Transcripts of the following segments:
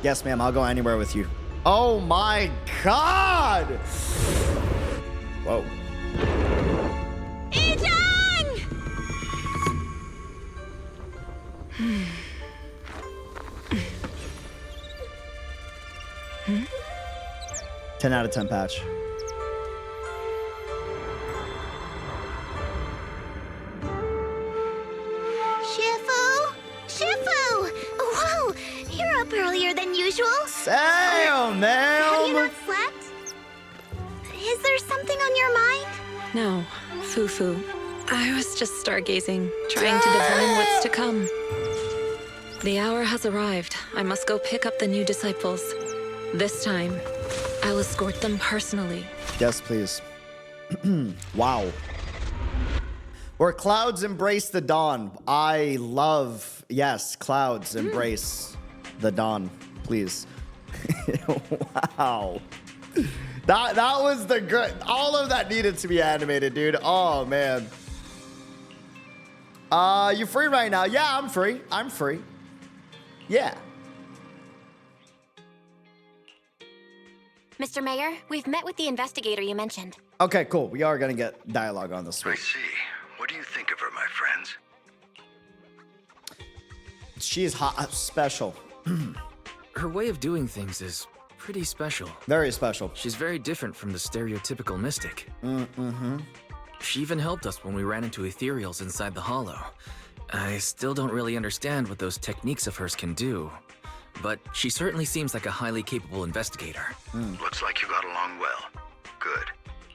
Yes, ma'am. I'll go anywhere with you. Oh my God! Whoa. Ijang! 10 out of 10 patch. Shifu! Whoa! You're up earlier than usual. Damn, Have you man! not slept? Is there something on your mind? No, Fufu. I was just stargazing, trying to divine what's to come. The hour has arrived. I must go pick up the new disciples. This time, I'll escort them personally. Yes, please. Wow. Where clouds embrace the dawn. I love, yes, clouds embrace the dawn, please. Wow. That was the good. All of that needed to be animated, dude. Oh, man. You free right now? Yeah, I'm free. I'm free. Yeah. Mr. Mayor, we've met with the investigator you mentioned. Okay, cool. We are gonna get dialogue on this I week. see. What do you think of her, my friends? She's hot, special. Her way of doing things is pretty special. Very special. She's very different from the stereotypical mystic. Mm-hmm. She even helped us when we ran into ethereals inside the hollow. I still don't really understand what those techniques of hers can do, but she certainly seems like a highly capable investigator. Looks like you got along well. Good.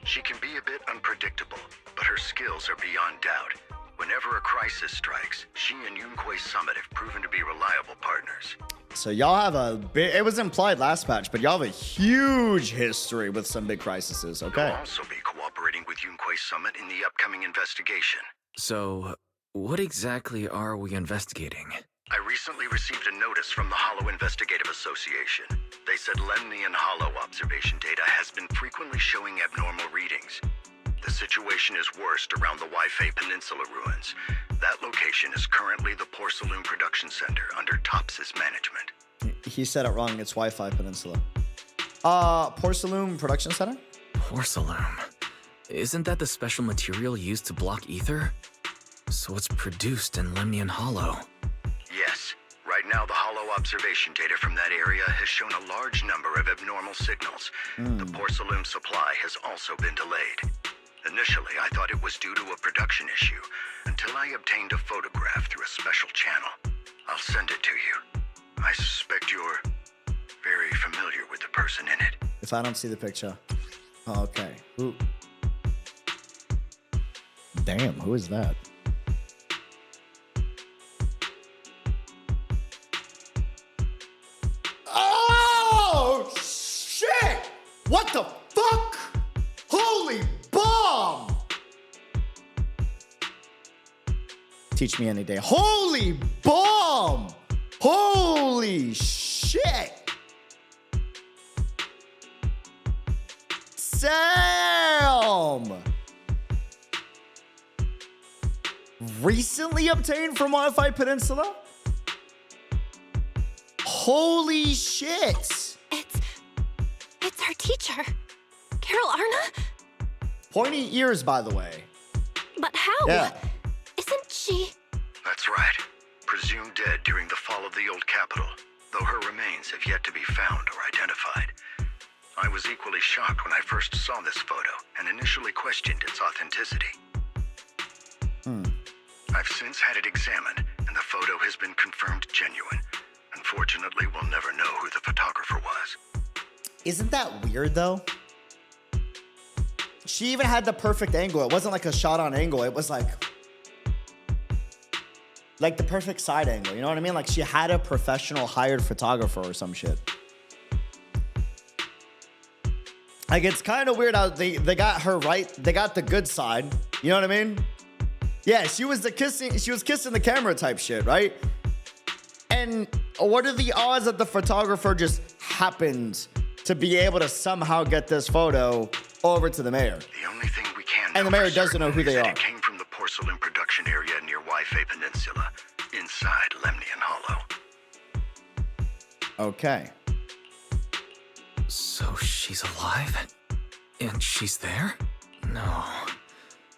She can be a bit unpredictable, but her skills are beyond doubt. Whenever a crisis strikes, she and Yunquei Summit have proven to be reliable partners. So y'all have a big, it was implied last patch, but y'all have a huge history with some big crises, okay? You'll also be cooperating with Yunquei Summit in the upcoming investigation. So, what exactly are we investigating? I recently received a notice from the Hollow Investigative Association. They said Lemnian Hollow observation data has been frequently showing abnormal readings. The situation is worst around the Waifei Peninsula ruins. That location is currently the Porcelain Production Center under Tops's management. He said it wrong. It's Wi-Fi Peninsula. Porcelain Production Center? Porcelain. Isn't that the special material used to block ether? So it's produced in Lemnian Hollow. Yes. Right now, the Hollow observation data from that area has shown a large number of abnormal signals. The porcelain supply has also been delayed. Initially, I thought it was due to a production issue, until I obtained a photograph through a special channel. I'll send it to you. I suspect you're very familiar with the person in it. If I don't see the picture. Oh, okay. Ooh. Damn, who is that? Oh, shit! What the fuck? Holy bomb! Teach me any day. Holy bomb! Holy shit! Sam! Recently obtained from Wi-Fi Peninsula? Holy shit! It's our teacher, Carol Arna? Pointy ears, by the way. But how? Yeah. Isn't she? That's right. Presumed dead during the fall of the old capital, though her remains have yet to be found or identified. I was equally shocked when I first saw this photo and initially questioned its authenticity. I've since had it examined, and the photo has been confirmed genuine. Unfortunately, we'll never know who the photographer was. Isn't that weird, though? She even had the perfect angle. It wasn't like a shot on angle. It was like the perfect side angle. You know what I mean? Like she had a professional hired photographer or some shit. Like it's kind of weird how they got her right. They got the good side. You know what I mean? Yeah, she was kissing the camera type shit, right? And what are the odds that the photographer just happened to be able to somehow get this photo over to the mayor? The only thing we can And the know mayor for doesn't know certain who is they that are. It came from the porcelain production area near Waifei Peninsula, inside Lemnian Hollow. Okay. So she's alive? And she's there? No.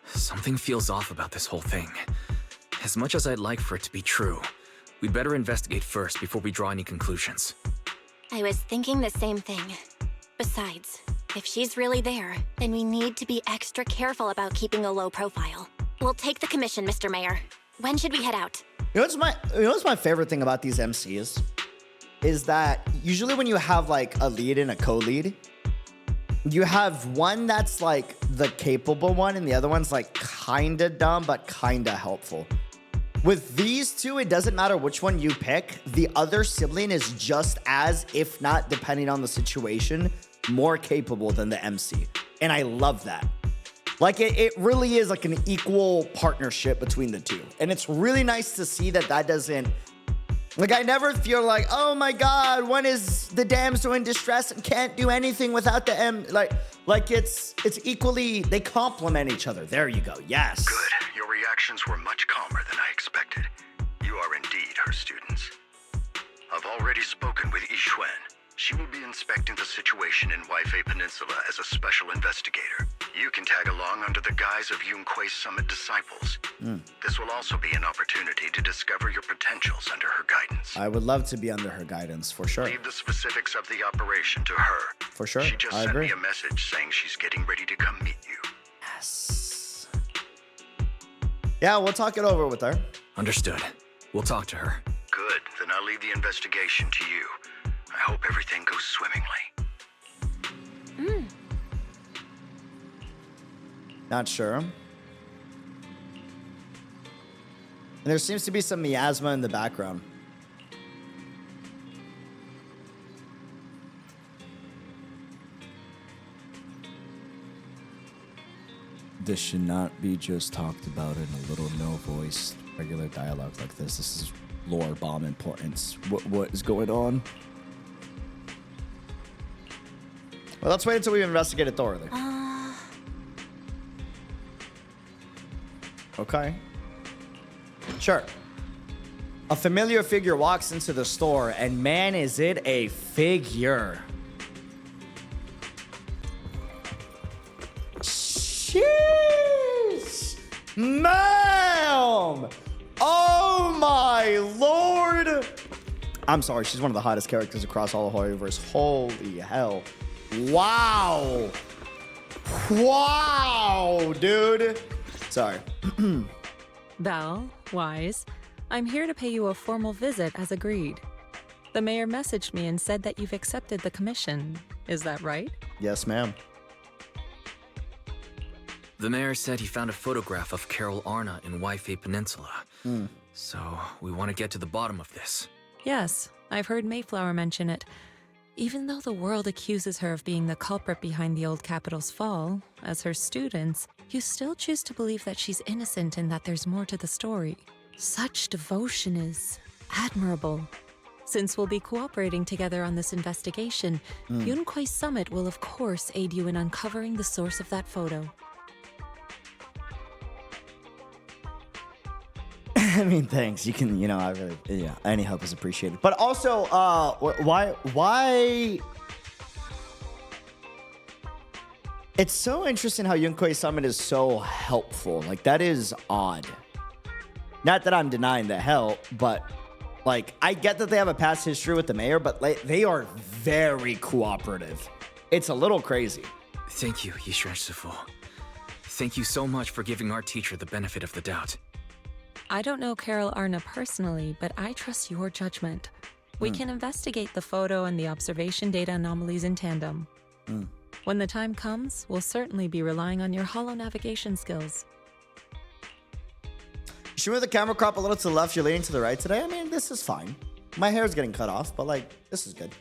Something feels off about this whole thing. As much as I'd like for it to be true, we'd better investigate first before we draw any conclusions. I was thinking the same thing. Besides, if she's really there, then we need to be extra careful about keeping a low profile. We'll take the commission, Mr. Mayor. When should we head out? You know what's my favorite thing about these MCs? Is that usually when you have like a lead and a co-lead, you have one that's like the capable one and the other one's like kinda dumb but kinda helpful. With these two, it doesn't matter which one you pick. The other sibling is just as, if not, depending on the situation, more capable than the MC. And I love that. Like, it really is like an equal partnership between the two. And it's really nice to see that that doesn't... Like, I never feel like, oh my god, one is the damsel in distress and can't do anything without the M... Like it's equally... They complement each other. There you go. Yes. Good. Your reactions were much calmer than I expected. You are indeed her students. I've already spoken with Yixuan. She will be inspecting the situation in Waifei Peninsula as a special investigator. You can tag along under the guise of Yunque's Summit disciples. This will also be an opportunity to discover your potentials under her guidance. I would love to be under her guidance, for sure. Leave the specifics of the operation to her. For sure, She just I sent agree. me a message saying she's getting ready to come meet you. Yes. Yeah, we'll talk it over with her. Understood. We'll talk to her. Good, then I'll leave the investigation to you. I hope everything goes swimmingly. Not sure. And there seems to be some miasma in the background. This should not be just talked about in a little no-voice, regular dialogue like this. This is lore bomb importance. What is going on? Well, let's wait until we investigate it thoroughly. Okay. Sure. A familiar figure walks into the store, and man, is it a figure. Sheesh! Ma'am! Oh my lord! I'm sorry, she's one of the hottest characters across all of Horrorverse. Holy hell. Wow! Wow, dude! Sorry. Val, Wise, I'm here to pay you a formal visit as agreed. The mayor messaged me and said that you've accepted the commission. Is that right? Yes, ma'am. The mayor said he found a photograph of Carol Arna in Waifei Peninsula. So we want to get to the bottom of this. Yes, I've heard Mayflower mention it. Even though the world accuses her of being the culprit behind the old capital's fall, as her students, you still choose to believe that she's innocent and that there's more to the story. Such devotion is admirable. Since we'll be cooperating together on this investigation, Yunque's Summit will of course aid you in uncovering the source of that photo. I mean, thanks. You can, I really, any help is appreciated. But also, why? It's so interesting how Yunque's Summit is so helpful. Like, that is odd. Not that I'm denying the help, but, like, I get that they have a past history with the mayor, but like, they are very cooperative. It's a little crazy. Thank you, Yixuan Shifu. Thank you so much for giving our teacher the benefit of the doubt. I don't know Carol Arna personally, but I trust your judgment. We can investigate the photo and the observation data anomalies in tandem. When the time comes, we'll certainly be relying on your holo navigation skills. Should we move the camera crop a little to the left? You're leaning to the right today? I mean, this is fine. My hair's getting cut off, but like, this is good.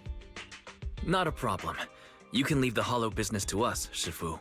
Not a problem. You can leave the holo business to us, Shifu.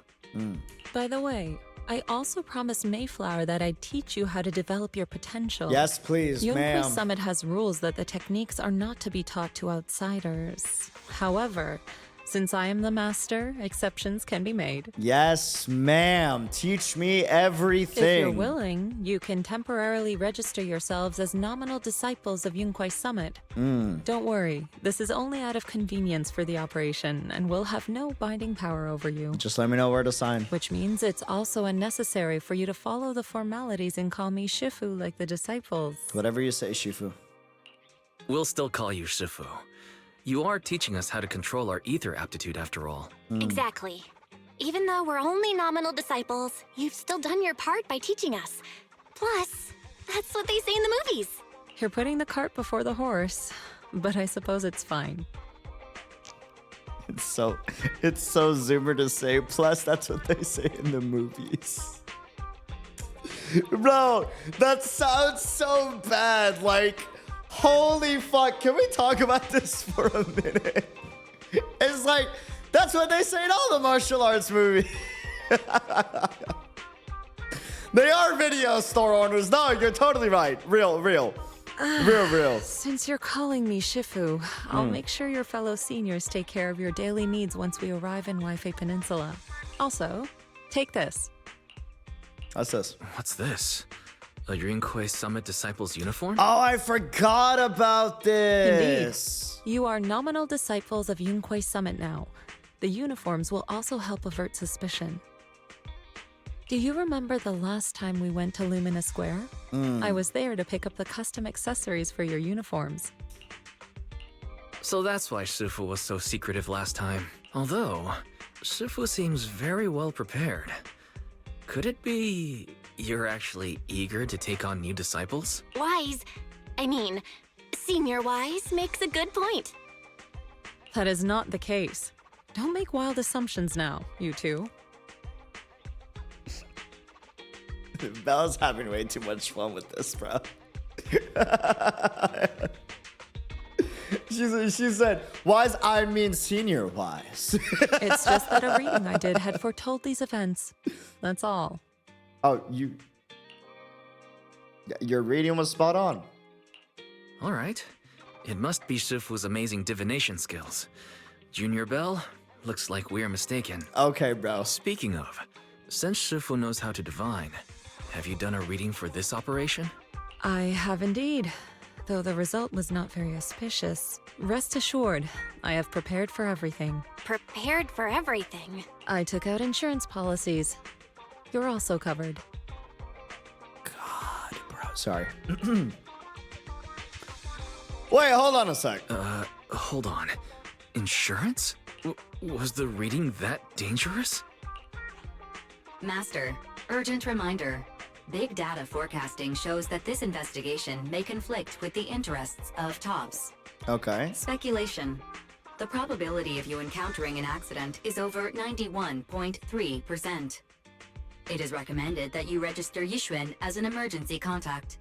By the way, I also promised Mayflower that I'd teach you how to develop your potential. Yes, please, ma'am. Yunque's Summit has rules that the techniques are not to be taught to outsiders. However, Since I am the master, exceptions can be made. Yes, ma'am. Teach me everything. If you're willing, you can temporarily register yourselves as nominal disciples of Yunquai Summit. Don't worry, this is only out of convenience for the operation and will have no binding power over you. Just let me know where to sign. Which means it's also unnecessary for you to follow the formalities and call me Shifu like the disciples. Whatever you say, Shifu. We'll still call you Shifu. You are teaching us how to control our ether aptitude after all. Exactly. Even though we're only nominal disciples, you've still done your part by teaching us. Plus, that's what they say in the movies. You're putting the cart before the horse, but I suppose it's fine. It's so Zoomer to say. Plus, that's what they say in the movies. Bro, that sounds so bad. Like, holy fuck. Can we talk about this for a minute? It's like, that's what they say in all the martial arts movies. They are video store owners. No, you're totally right. Real. Since you're calling me Shifu, I'll make sure your fellow seniors take care of your daily needs once we arrive in Waifei Peninsula. Also, take this. What's this? What's this? A Yunquai Summit Disciples uniform? Oh, I forgot about this. You are nominal disciples of Yunquai Summit now. The uniforms will also help avert suspicion. Do you remember the last time we went to Lumina Square? I was there to pick up the custom accessories for your uniforms. So that's why Shifu was so secretive last time. Although, Shifu seems very well prepared. Could it be you're actually eager to take on new disciples? Senior Wise makes a good point. That is not the case. Don't make wild assumptions now, you two. Bella's having way too much fun with this, bro. She said, wise, I mean senior wise. It's just that a reading I did had foretold these events. That's all. Oh, your reading was spot on. All right. It must be Shifu's amazing divination skills. Junior Bell, looks like we're mistaken. Okay, bro. Speaking of, since Shifu knows how to divine, have you done a reading for this operation? I have indeed, though the result was not very auspicious. Rest assured, I have prepared for everything. Prepared for everything. I took out insurance policies. You're also covered. God, bro. Sorry. Wait, hold on a sec. Hold on. Insurance? Was the reading that dangerous? Master, urgent reminder. Big data forecasting shows that this investigation may conflict with the interests of TOPS. Okay. Speculation. The probability of you encountering an accident is over 91.3%. It is recommended that you register Yixuan as an emergency contact.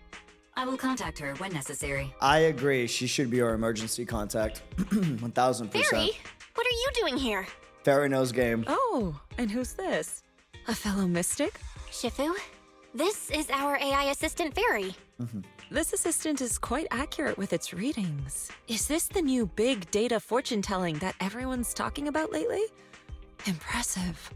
I will contact her when necessary. I agree. She should be our emergency contact. 1000%. Fairy, what are you doing here? Fairy knows game. Oh, and who's this? A fellow mystic? Shifu, this is our AI assistant, Fairy. This assistant is quite accurate with its readings. Is this the new big data fortune telling that everyone's talking about lately? Impressive.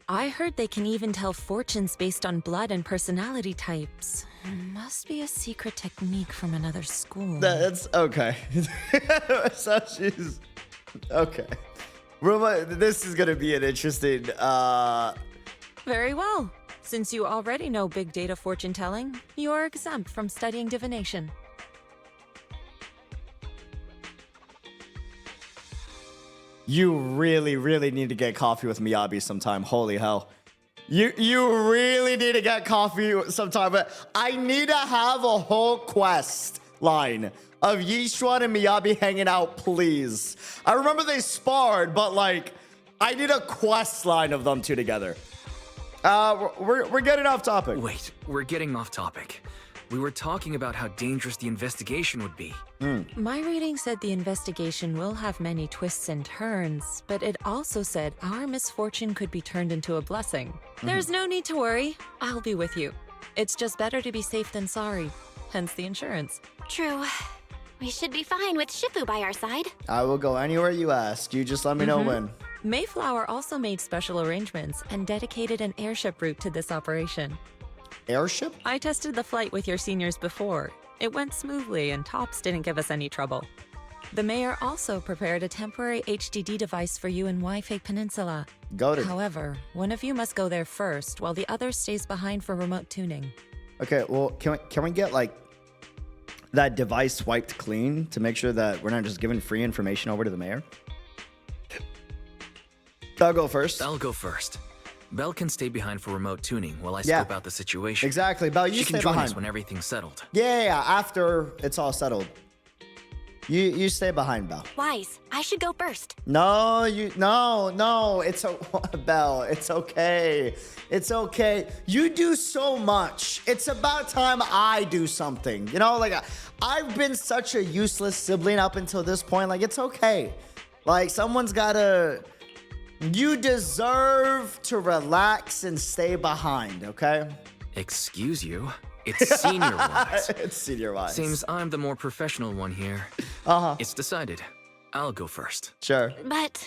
I heard they can even tell fortunes based on blood and personality types. Must be a secret technique from another school. That's okay. So she's okay. This is gonna be an interesting. Very well. Since you already know big data fortune telling, you are exempt from studying divination. You really need to get coffee with Miyabi sometime. Holy hell. You really need to get coffee sometime. But I need to have a whole quest line of Yixuan and Miyabi hanging out, please. I remember they sparred, but like, I need a quest line of them two together. We're getting off topic. Wait, we're getting off topic. We were talking about how dangerous the investigation would be. My reading said the investigation will have many twists and turns, but it also said our misfortune could be turned into a blessing. There's no need to worry. I'll be with you. It's just better to be safe than sorry. Hence the insurance. True. We should be fine with Shifu by our side. I will go anywhere you ask. You just let me know when. Mayflower also made special arrangements and dedicated an airship route to this operation. Airship? I tested the flight with your seniors before. It went smoothly and Tops didn't give us any trouble. The mayor also prepared a temporary HDD device for you in Wi-Fi Peninsula. Go to. However, one of you must go there first while the other stays behind for remote tuning. Okay, well, can we get like that device wiped clean to make sure that we're not just giving free information over to the mayor? I'll go first. I'll go first. Belle can stay behind for remote tuning while I scope out the situation. Exactly, Belle, you She stay can join behind. us when everything's settled. Yeah, after it's all settled. You stay behind, Belle. Wise, I should go first. No, no, it's Belle, it's okay. It's okay. You do so much. It's about time I do something. You know, like I've been such a useless sibling up until this point. Like, it's okay. Like, someone's gotta. You deserve to relax and stay behind, okay? Excuse you? It's senior-wise. It's senior-wise. Seems I'm the more professional one here. Uh-huh. It's decided. I'll go first. Sure. But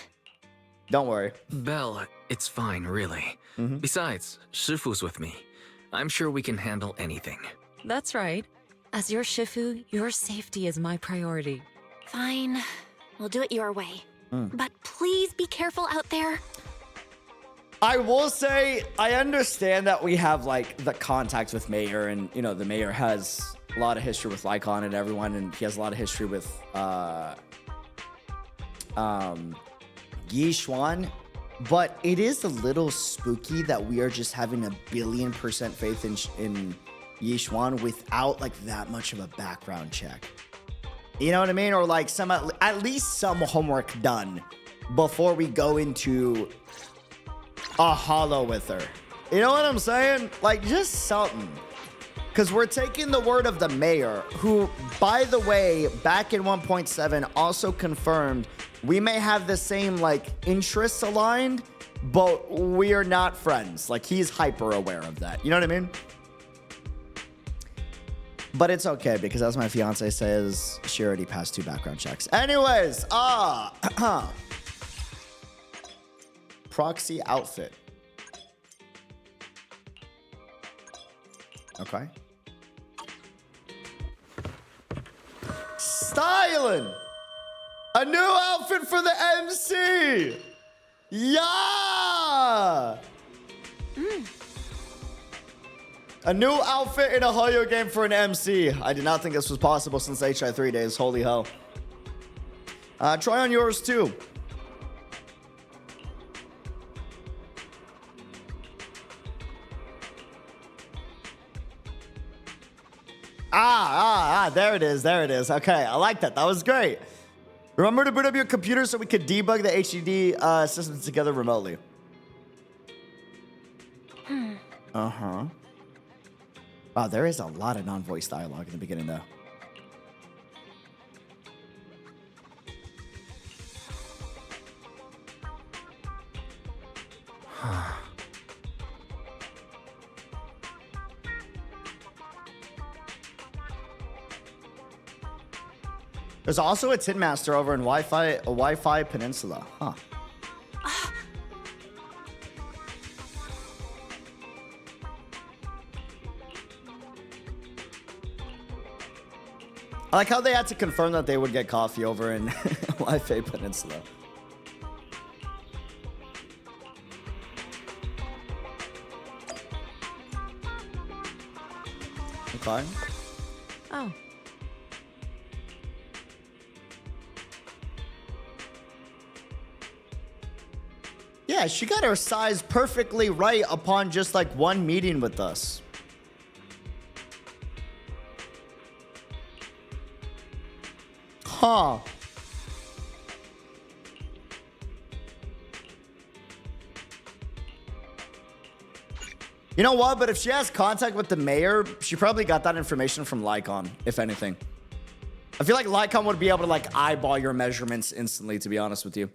Don't worry. Belle, it's fine, really. Besides, Shifu's with me. I'm sure we can handle anything. That's right. As your Shifu, your safety is my priority. fine. We'll do it your way. But please be careful out there. I will say, I understand that we have, like, the contacts with Mayor, and, you know, the Mayor has a lot of history with Lycon and everyone, and he has a lot of history with, Yixuan, but it is a little spooky that we are just having 1,000,000,000% faith in Yixuan without, like, that much of a background check. You know what I mean? Or, like, at least some homework done before we go into a hollow with her. You know what I'm saying? Like, just something. Because we're taking the word of the mayor, who, by the way, back in 1.7 also confirmed we may have the same, like, interests aligned, but we are not friends. Like, he's hyper aware of that. You know what I mean? But it's okay, because as my fiance says, she already passed 2 background checks. Anyways, proxy outfit. Okay. Styling! A new outfit for the MC! Yeah! A new outfit in a Hoyo game for an MC. I did not think this was possible since HI3 days. Holy hell. Try on yours too. There it is. There it is. Okay, I like that. That was great. Remember to boot up your computer so we could debug the HDD systems together remotely. Uh-huh. Wow, there is a lot of non-voice dialogue in the beginning, though. There's also a Tin Master over in Wi-Fi Peninsula. Huh. I like how they had to confirm that they would get coffee over in Wi-Fi Peninsula. Okay. Oh. Yeah, she got her size perfectly right upon just like one meeting with us. Huh. You know what? But if she has contact with the mayor, she probably got that information from Lycon, if anything. I feel like Lycon would be able to like eyeball your measurements instantly, to be honest with you.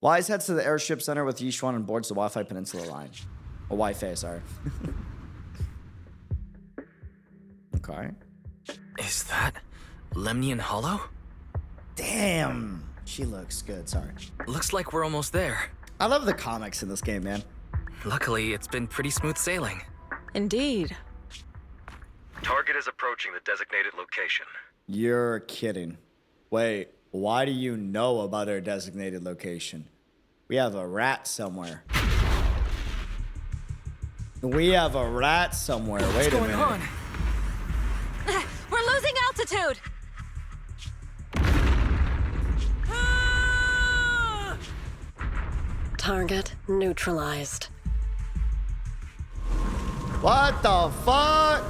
Wise heads to the Airship Center with Yixuan and boards the Wi-Fi Peninsula line. Or Wi-Fi, sorry. Okay. Is that Lemnian Hollow? Damn. She looks good, sorry. Looks like we're almost there. I love the comics in this game, man. Luckily, it's been pretty smooth sailing. Indeed. Target is approaching the designated location. You're kidding. Wait, why do you know about our designated location? We have a rat somewhere. We have a rat somewhere. Wait a minute. What's going on? We're losing altitude! Target neutralized. What the fuck?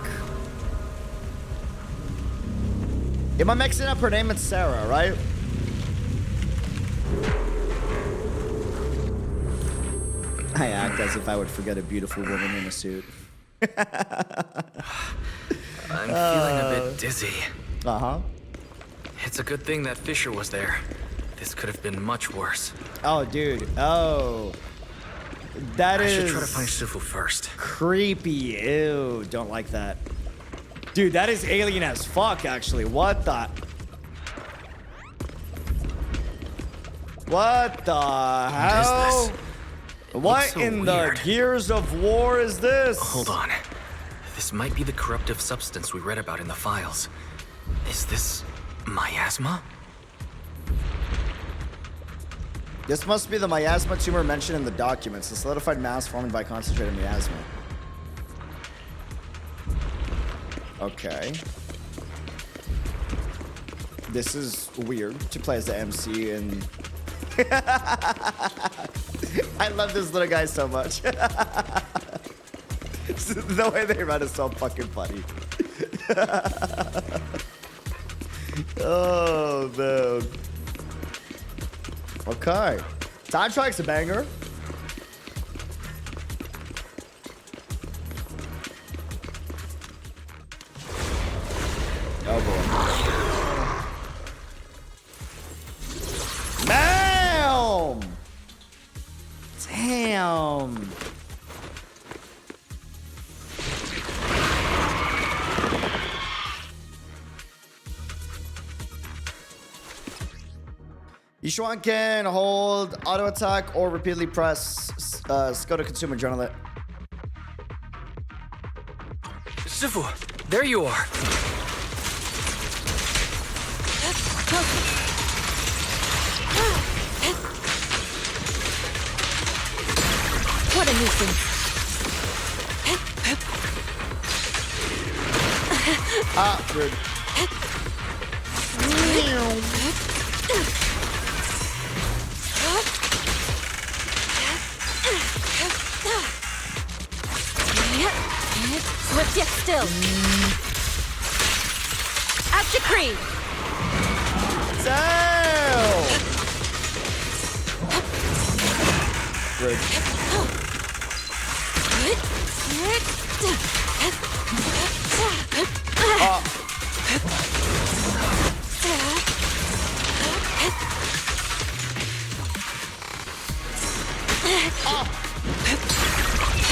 Am I mixing up her name? It's Sarah, right? I act as if I would forget a beautiful woman in a suit. I'm feeling a bit dizzy. Uh-huh. It's a good thing that Fisher was there. This could have been much worse. Oh, dude. Oh. That I is should try to find Shifu first. creepy. Ew, don't like that. Dude, that is alien as fuck, actually. What the? What the hell? What is this? What Looks so in the weird. Gears of War is this? Hold on. This might be the corruptive substance we read about in the files. Is this miasma? This must be the miasma tumor mentioned in the documents. The solidified mass formed by concentrated miasma. Okay. This is weird to play as the MC and I love this little guy so much. The way they run is so fucking funny. Oh man. Okay. Soundtrack's a banger. Oh boy. Damn! Damn. Yixuan can hold auto attack or repeatedly press go to consumer journal it. Shifu, there you are. What a nuisance. Ah, rude. Swift yet still. As decreed. Damn! Rude.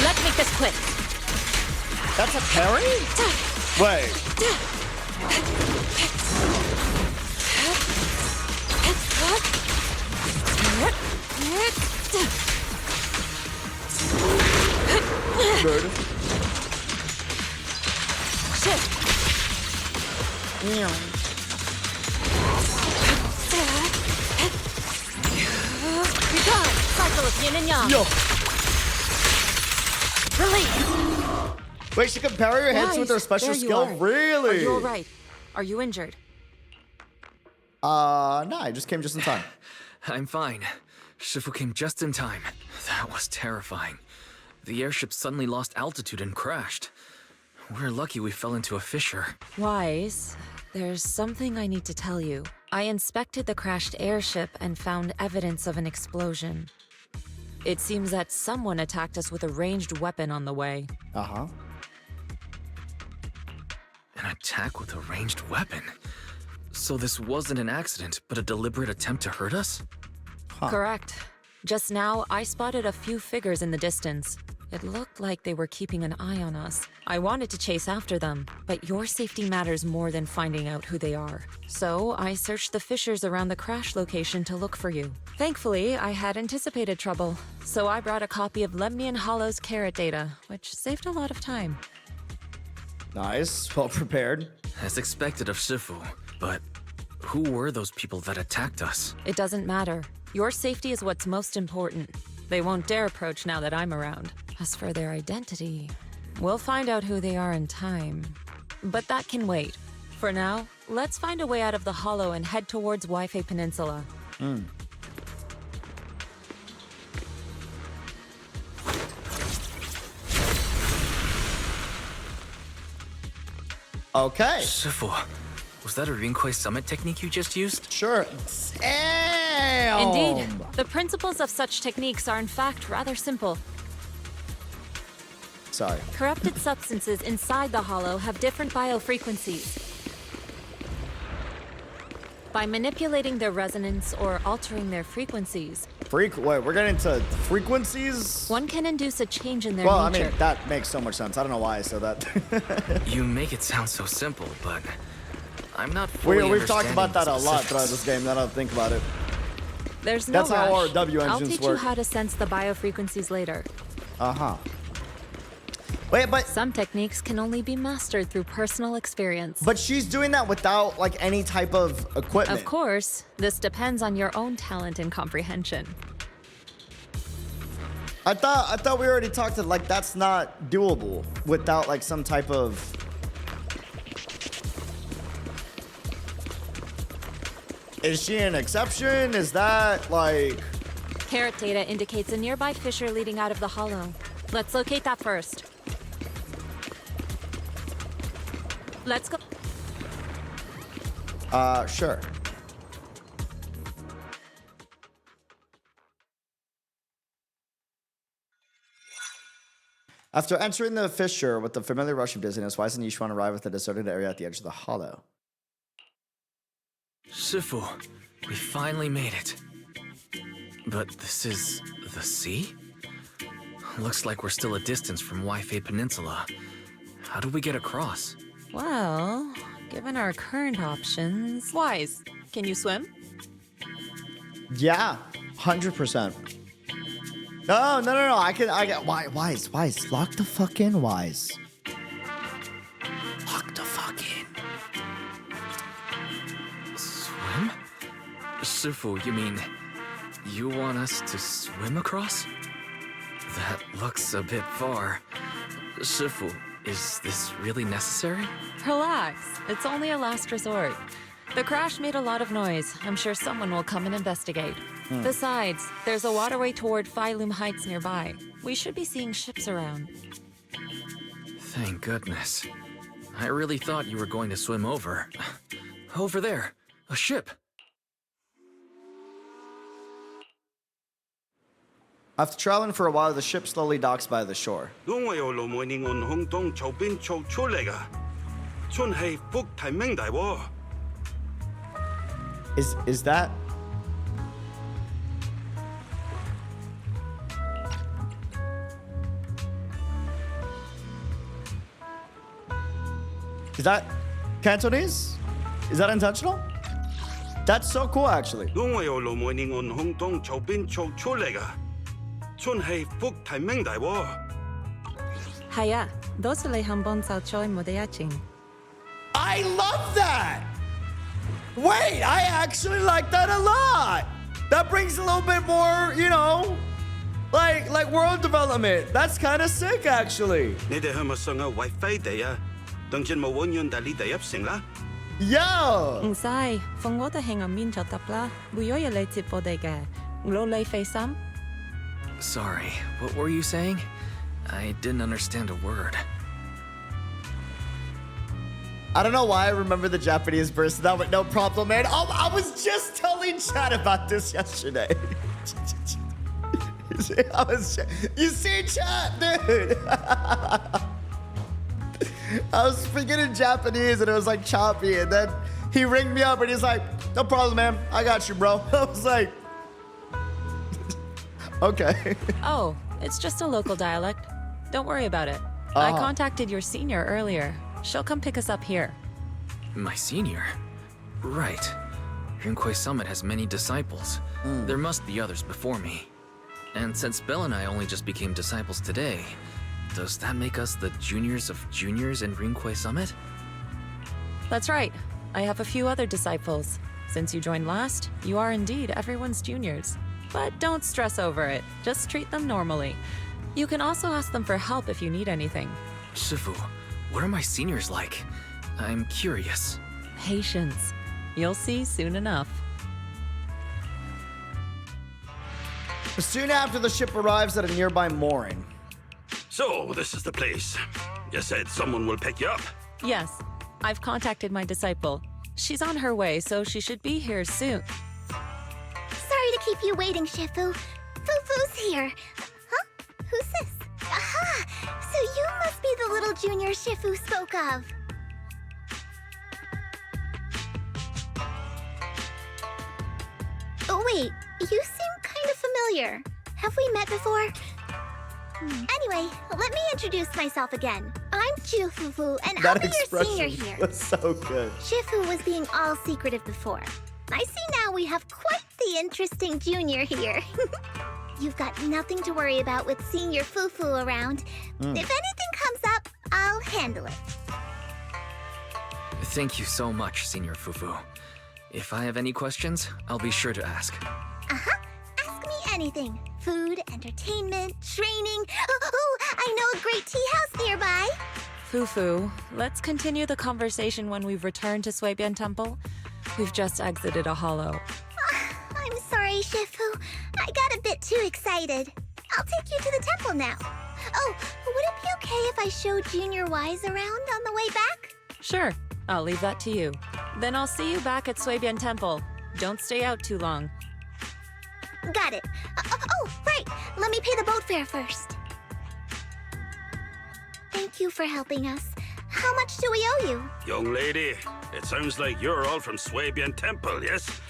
Let's make this quick. That's a parry? Wait. Good. Shift. Regard. Cycle of yin and yang. Yo. Release. Wait, she can parry her hits with her Nice. special There you skill? are. Really? Are you all right? Are you injured? No, I just came just in time. I'm fine. Shifu came just in time. That was terrifying. The airship suddenly lost altitude and crashed. We're lucky we fell into a fissure. Wise, there's something I need to tell you. I inspected the crashed airship and found evidence of an explosion. It seems that someone attacked us with a ranged weapon on the way. Uh-huh. An attack with a ranged weapon? So this wasn't an accident, but a deliberate attempt to hurt us? Huh. Correct. Just now, I spotted a few figures in the distance. It looked like they were keeping an eye on us. I wanted to chase after them, but your safety matters more than finding out who they are. So I searched the fissures around the crash location to look for you. Thankfully, I had anticipated trouble, so I brought a copy of Lemnian Hollow's carrot data, which saved a lot of time. Nice. Well prepared. As expected of Shifu, but who were those people that attacked us? It doesn't matter. Your safety is what's most important. They won't dare approach now that I'm around. As for their identity, we'll find out who they are in time. But that can wait. For now, let's find a way out of the hollow and head towards Wi-Fi Peninsula. Okay. Shifu, was that a Rinkwei summit technique you just used? Sure. Damn. Indeed. The principles of such techniques are in fact rather simple. Sorry. Corrupted substances inside the hollow have different biofrequencies. By manipulating their resonance or altering their frequencies, Wait, we're getting into frequencies? one can induce a change in their Well, nature. I mean, that makes so much sense. I don't know why I said that. You make it sound so simple, but I'm not fully We've talked about that a understanding the lot throughout specifics. this game, now that I think about it. There's no That's how rush. our W I'll engines teach you work. how to sense the biofrequencies later. Uh-huh. Wait, Some techniques can only be mastered through personal experience. but she's doing that without, like, any type of equipment. Of course, this depends on your own talent and comprehension. I thought we already talked that, like, that's not doable without, like, some type of... Is she an exception? Is that, like... Carrot data indicates a nearby fissure leading out of the hollow. Let's locate that first. Let's go. Sure. After entering the fissure with the familiar rush of dizziness, Wise and Yixuan arrive at the deserted area at the edge of the hollow. Shifu, we finally made it. But this is the sea? Looks like we're still a distance from Wi-Fi Peninsula. How do we get across? Well, given our current options... Wise, can you swim? Yeah, 100%. No. I can. Wise. Lock the fuck in, Wise. Lock the fuck in. Swim? Shifu, you mean you want us to swim across? That looks a bit far. Shifu, is this really necessary? Relax. It's only a last resort. The crash made a lot of noise. I'm sure someone will come and investigate. Besides, there's a waterway toward Failume Heights nearby. We should be seeing ships around. Thank goodness. I really thought you were going to swim over. Over there, a ship. After traveling for a while, the ship slowly docks by the shore. Is that? Is that Cantonese? Is that intentional? That's so cool, actually. Haya, dosele hambon sao choi modeyaching. I love that! Wait, I actually like that a lot! That brings a little bit more, you know, like world development. That's kind of sick, actually. Yo! Ang sai, phong ngô ta heng ang min cho tapla, buyo ya lei tipo dega. Lo lei fei sam? Sorry, what were you saying? I didn't understand a word. I don't know why I remember the Japanese verse. That was no problem, man. Oh, I was just telling Chad about this yesterday. You see, Chad, dude. I was speaking in Japanese and it was like choppy, and then he ringed me up and he's like, "No problem, man. I got you, bro." I was like, "Okay." Oh, it's just a local dialect. Don't worry about it. I contacted your senior earlier. She'll come pick us up here. My senior? Right. Rinkwei Summit has many disciples. There must be others before me. And since Belle and I only just became disciples today, does that make us the juniors of juniors in Rinkwei Summit? That's right. I have a few other disciples. Since you joined last, you are indeed everyone's juniors. But don't stress over it. Just treat them normally. You can also ask them for help if you need anything. Shifu, what are my seniors like? I'm curious. Patience. You'll see soon enough. Soon after the ship arrives at a nearby mooring. So, this is the place. You said someone will pick you up. Yes, I've contacted my disciple. She's on her way, so she should be here soon. Sorry to keep you waiting, Shifu. Fufu's here. Huh? Who's this? Aha! So you must be the little junior Shifu spoke of. Oh wait, you seem kind of familiar. Have we met before? Anyway, let me introduce myself again. I'm Fufu, and I'll be your senior here. Was so good. Shifu was being all secretive before. I see now we have quite the interesting junior here. You've got nothing to worry about with senior Fufu around. If anything comes up, I'll handle it. Thank you so much, Senior Fufu. If I have any questions, I'll be sure to ask. Ask me anything. Food, entertainment, training. Oh, I know a great tea house nearby. Fufu, let's continue the conversation when we've returned to Suibian Temple. We've just exited a hollow. I'm sorry, Shifu. I got a bit too excited. I'll take you to the temple now. Oh, would it be okay if I show Junior Wise around on the way back? Sure, I'll leave that to you. Then I'll see you back at Suibian Temple. Don't stay out too long. Got it. Oh, right. Let me pay the boat fare first. Thank you for helping us. How much do we owe you? Young lady, it sounds like you're all from Suibian Temple, yes?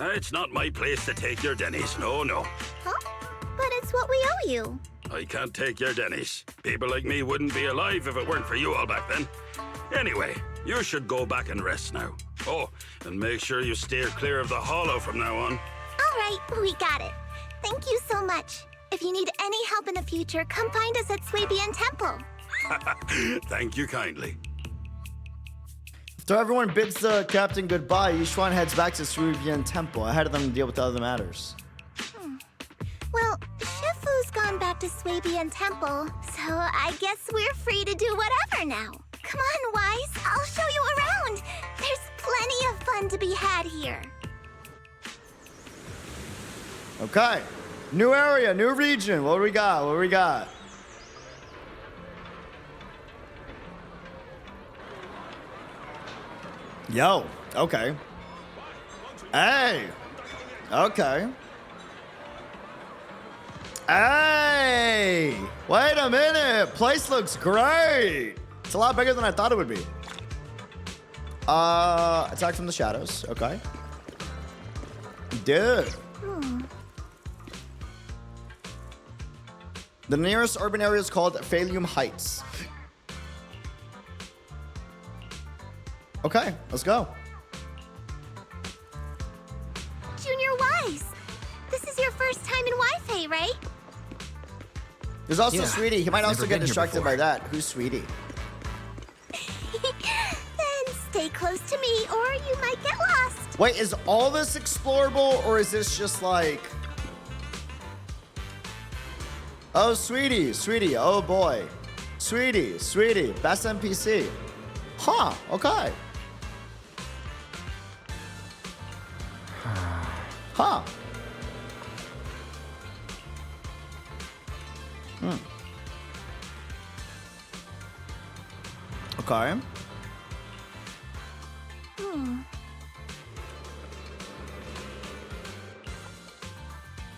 It's not my place to take your dennies, no. Huh? But it's what we owe you. I can't take your dennies. People like me wouldn't be alive if it weren't for you all back then. Anyway, you should go back and rest now. Oh, and make sure you steer clear of the hollow from now on. All right, we got it. Thank you so much. If you need any help in the future, come find us at Suibian Temple. Thank you kindly. After everyone bids the captain goodbye, Yixuan heads back to Suibian Temple, ahead of them to deal with the other matters. Well, Shifu's gone back to Suibian Temple, so I guess we're free to do whatever now. Come on, Wise, I'll show you around. There's plenty of fun to be had here. Okay. New area, new region. What do we got? Yo, okay. Hey. Okay. Hey. Wait a minute. Place looks great. It's a lot bigger than I thought it would be. Attack from the shadows. Okay. Dude. The nearest urban area is called Failume Heights. Okay, let's go. Junior Wise, this is your first time in Wi-Fi, right? There's also Yeah, Sweetie. He might I've also never get been here distracted before. by that. Who's Sweetie? Then stay close to me or you might get lost. Wait, is all this explorable or is this just like... Oh, Sweetie. Oh boy. Sweetie. Best NPC. Huh, okay. Huh. Okay.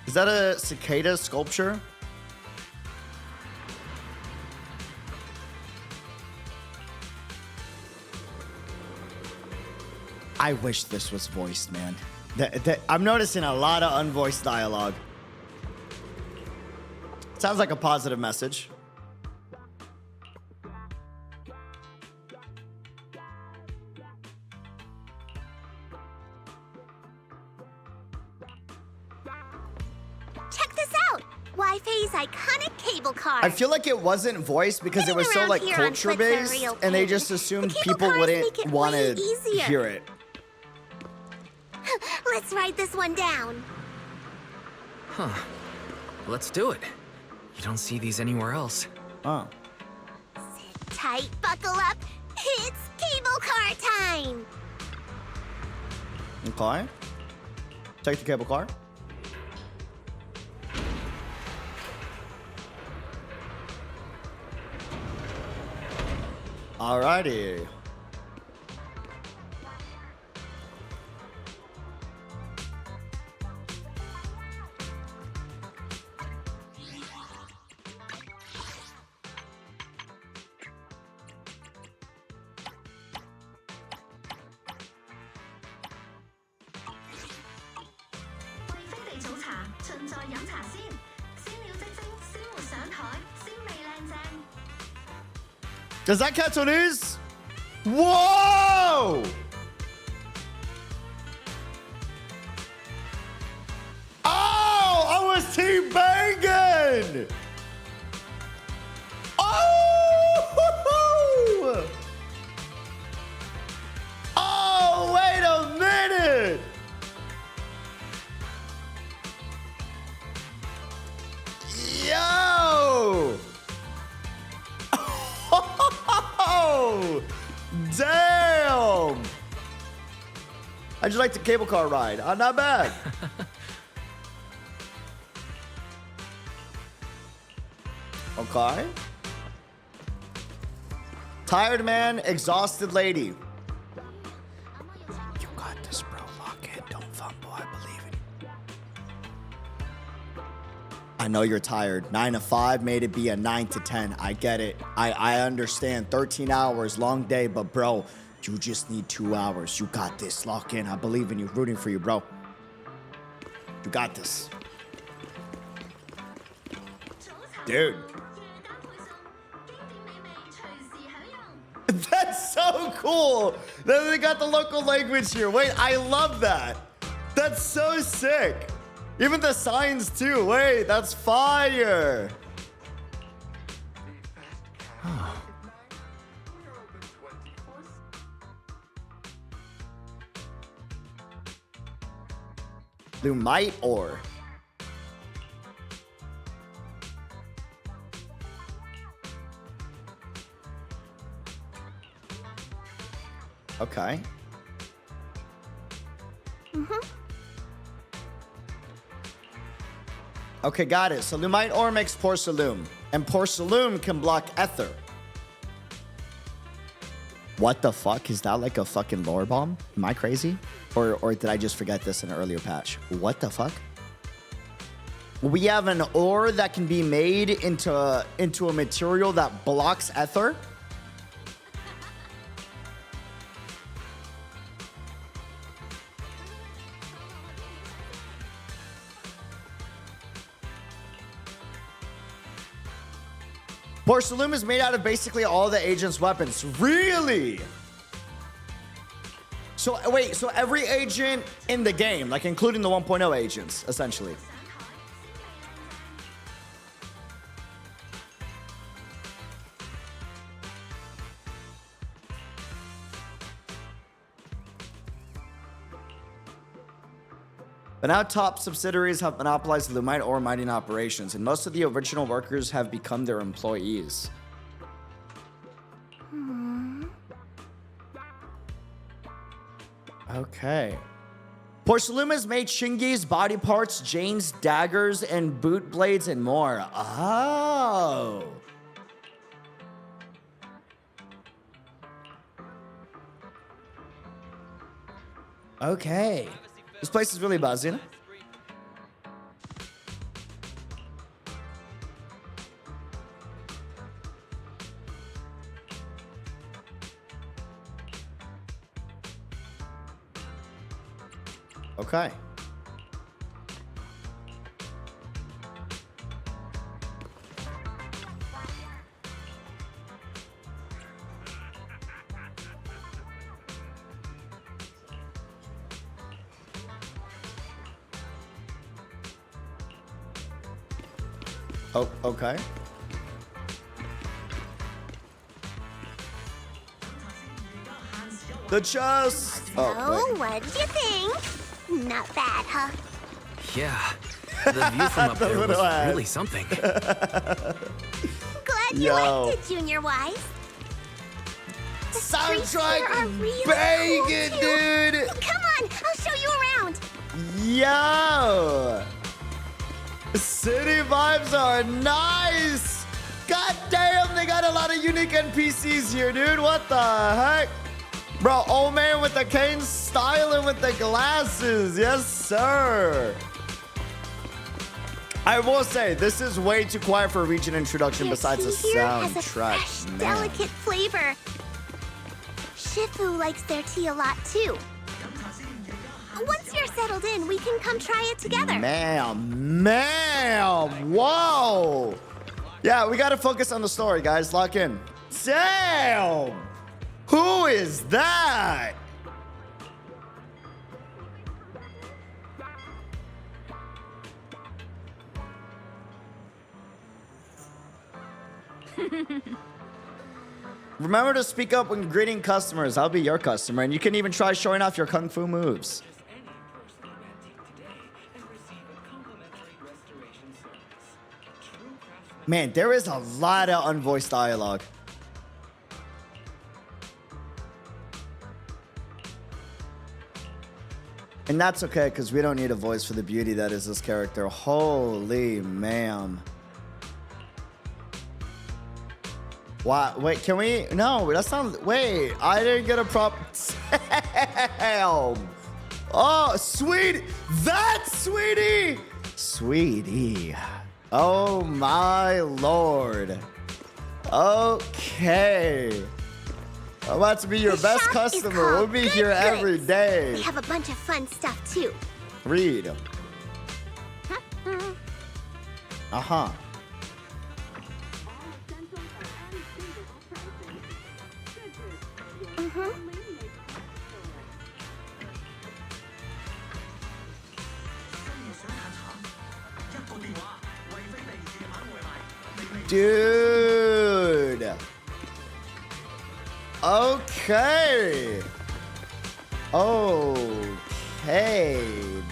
Is that a cicada sculpture? I wish this was voiced, man. I'm noticing a lot of unvoiced dialogue. Sounds like a positive message. Wi-Fi's iconic cable car. I feel like it wasn't voiced because it was so like culture based, and they just assumed people wouldn't want to hear it. Let's write this one down. Huh. Let's do it. You don't see these anywhere else. Oh. Sit tight, buckle up. It's cable car time. Okay. Take the cable car. Alrighty. Does that Cantonese? Whoa! Oh, I was team banging! Oh! Oh, wait a minute! Yo! Oh, damn! How'd you like the cable car ride? Not bad. Okay. Tired man, exhausted lady. You got this, bro. Lock in. Don't fumble. I believe in you. I know you're tired. 9 to 5 made it be a 9 to 10. I get it. I understand. 13 hours, long day, but bro, you just need 2 hours. You got this. Lock in. I believe in you. Rooting for you, bro. You got this. Dude. That's so cool. Then they got the local language here. Wait, I love that. That's so sick. Even the signs too. Wait, that's fire. Lumite ore. Okay. Okay, got it. So Lumite ore makes Porcelain, and Porcelain can block Ether. What the fuck? Is that like a fucking lore bomb? Am I crazy? Or did I just forget this in an earlier patch? What the fuck? We have an ore that can be made into a material that blocks Ether? Porcelain is made out of basically all the agent's weapons. Really? So wait, so every agent in the game, like including the 1.0 agents, essentially. But now top subsidiaries have monopolized the Lumite ore mining operations, and most of the original workers have become their employees. Okay. Porcelain has made Shingi's body parts, Jane's daggers, and boot blades, and more. Oh. Okay. This place is really buzzing. Okay. Oh, okay. The chest. Oh, what do you think? Not bad, huh? Yeah, the view from up there was little really something. Glad you Yo. liked it, Junior Wise. The streets here Soundtrack are really banging, cool, too. dude. Come on, I'll show you around. Yo! City vibes are nice! God damn, they got a lot of unique NPCs here, dude. What the heck? Bro, old man with the cane styling with the glasses. Yes, sir. I will say, this is way too quiet for a region introduction Your besides the tea here has a soundtrack. fresh, Man. delicate flavor. Shifu likes their tea a lot, too. Once you're settled in, we can come try it together. Ma'am, whoa. Yeah, we gotta focus on the story, guys. Lock in. Damn! Who is that? Remember to speak up when greeting customers. I'll be your customer, and you can even try showing off your kung fu moves. Man, there is a lot of unvoiced dialogue. And that's okay, because we don't need a voice for the beauty that is this character. Holy ma'am. Wow, wait, can we? No, that sounds, wait, I didn't get a prop. Damn. Oh, sweet, that's Sweetie. Sweetie. Oh my lord. Okay. I'm about to be your The best shop is customer. We'll called be Good here every Goods. day. We have a bunch of fun stuff, too. Read. Uh-huh. Dude. Okay. Okay.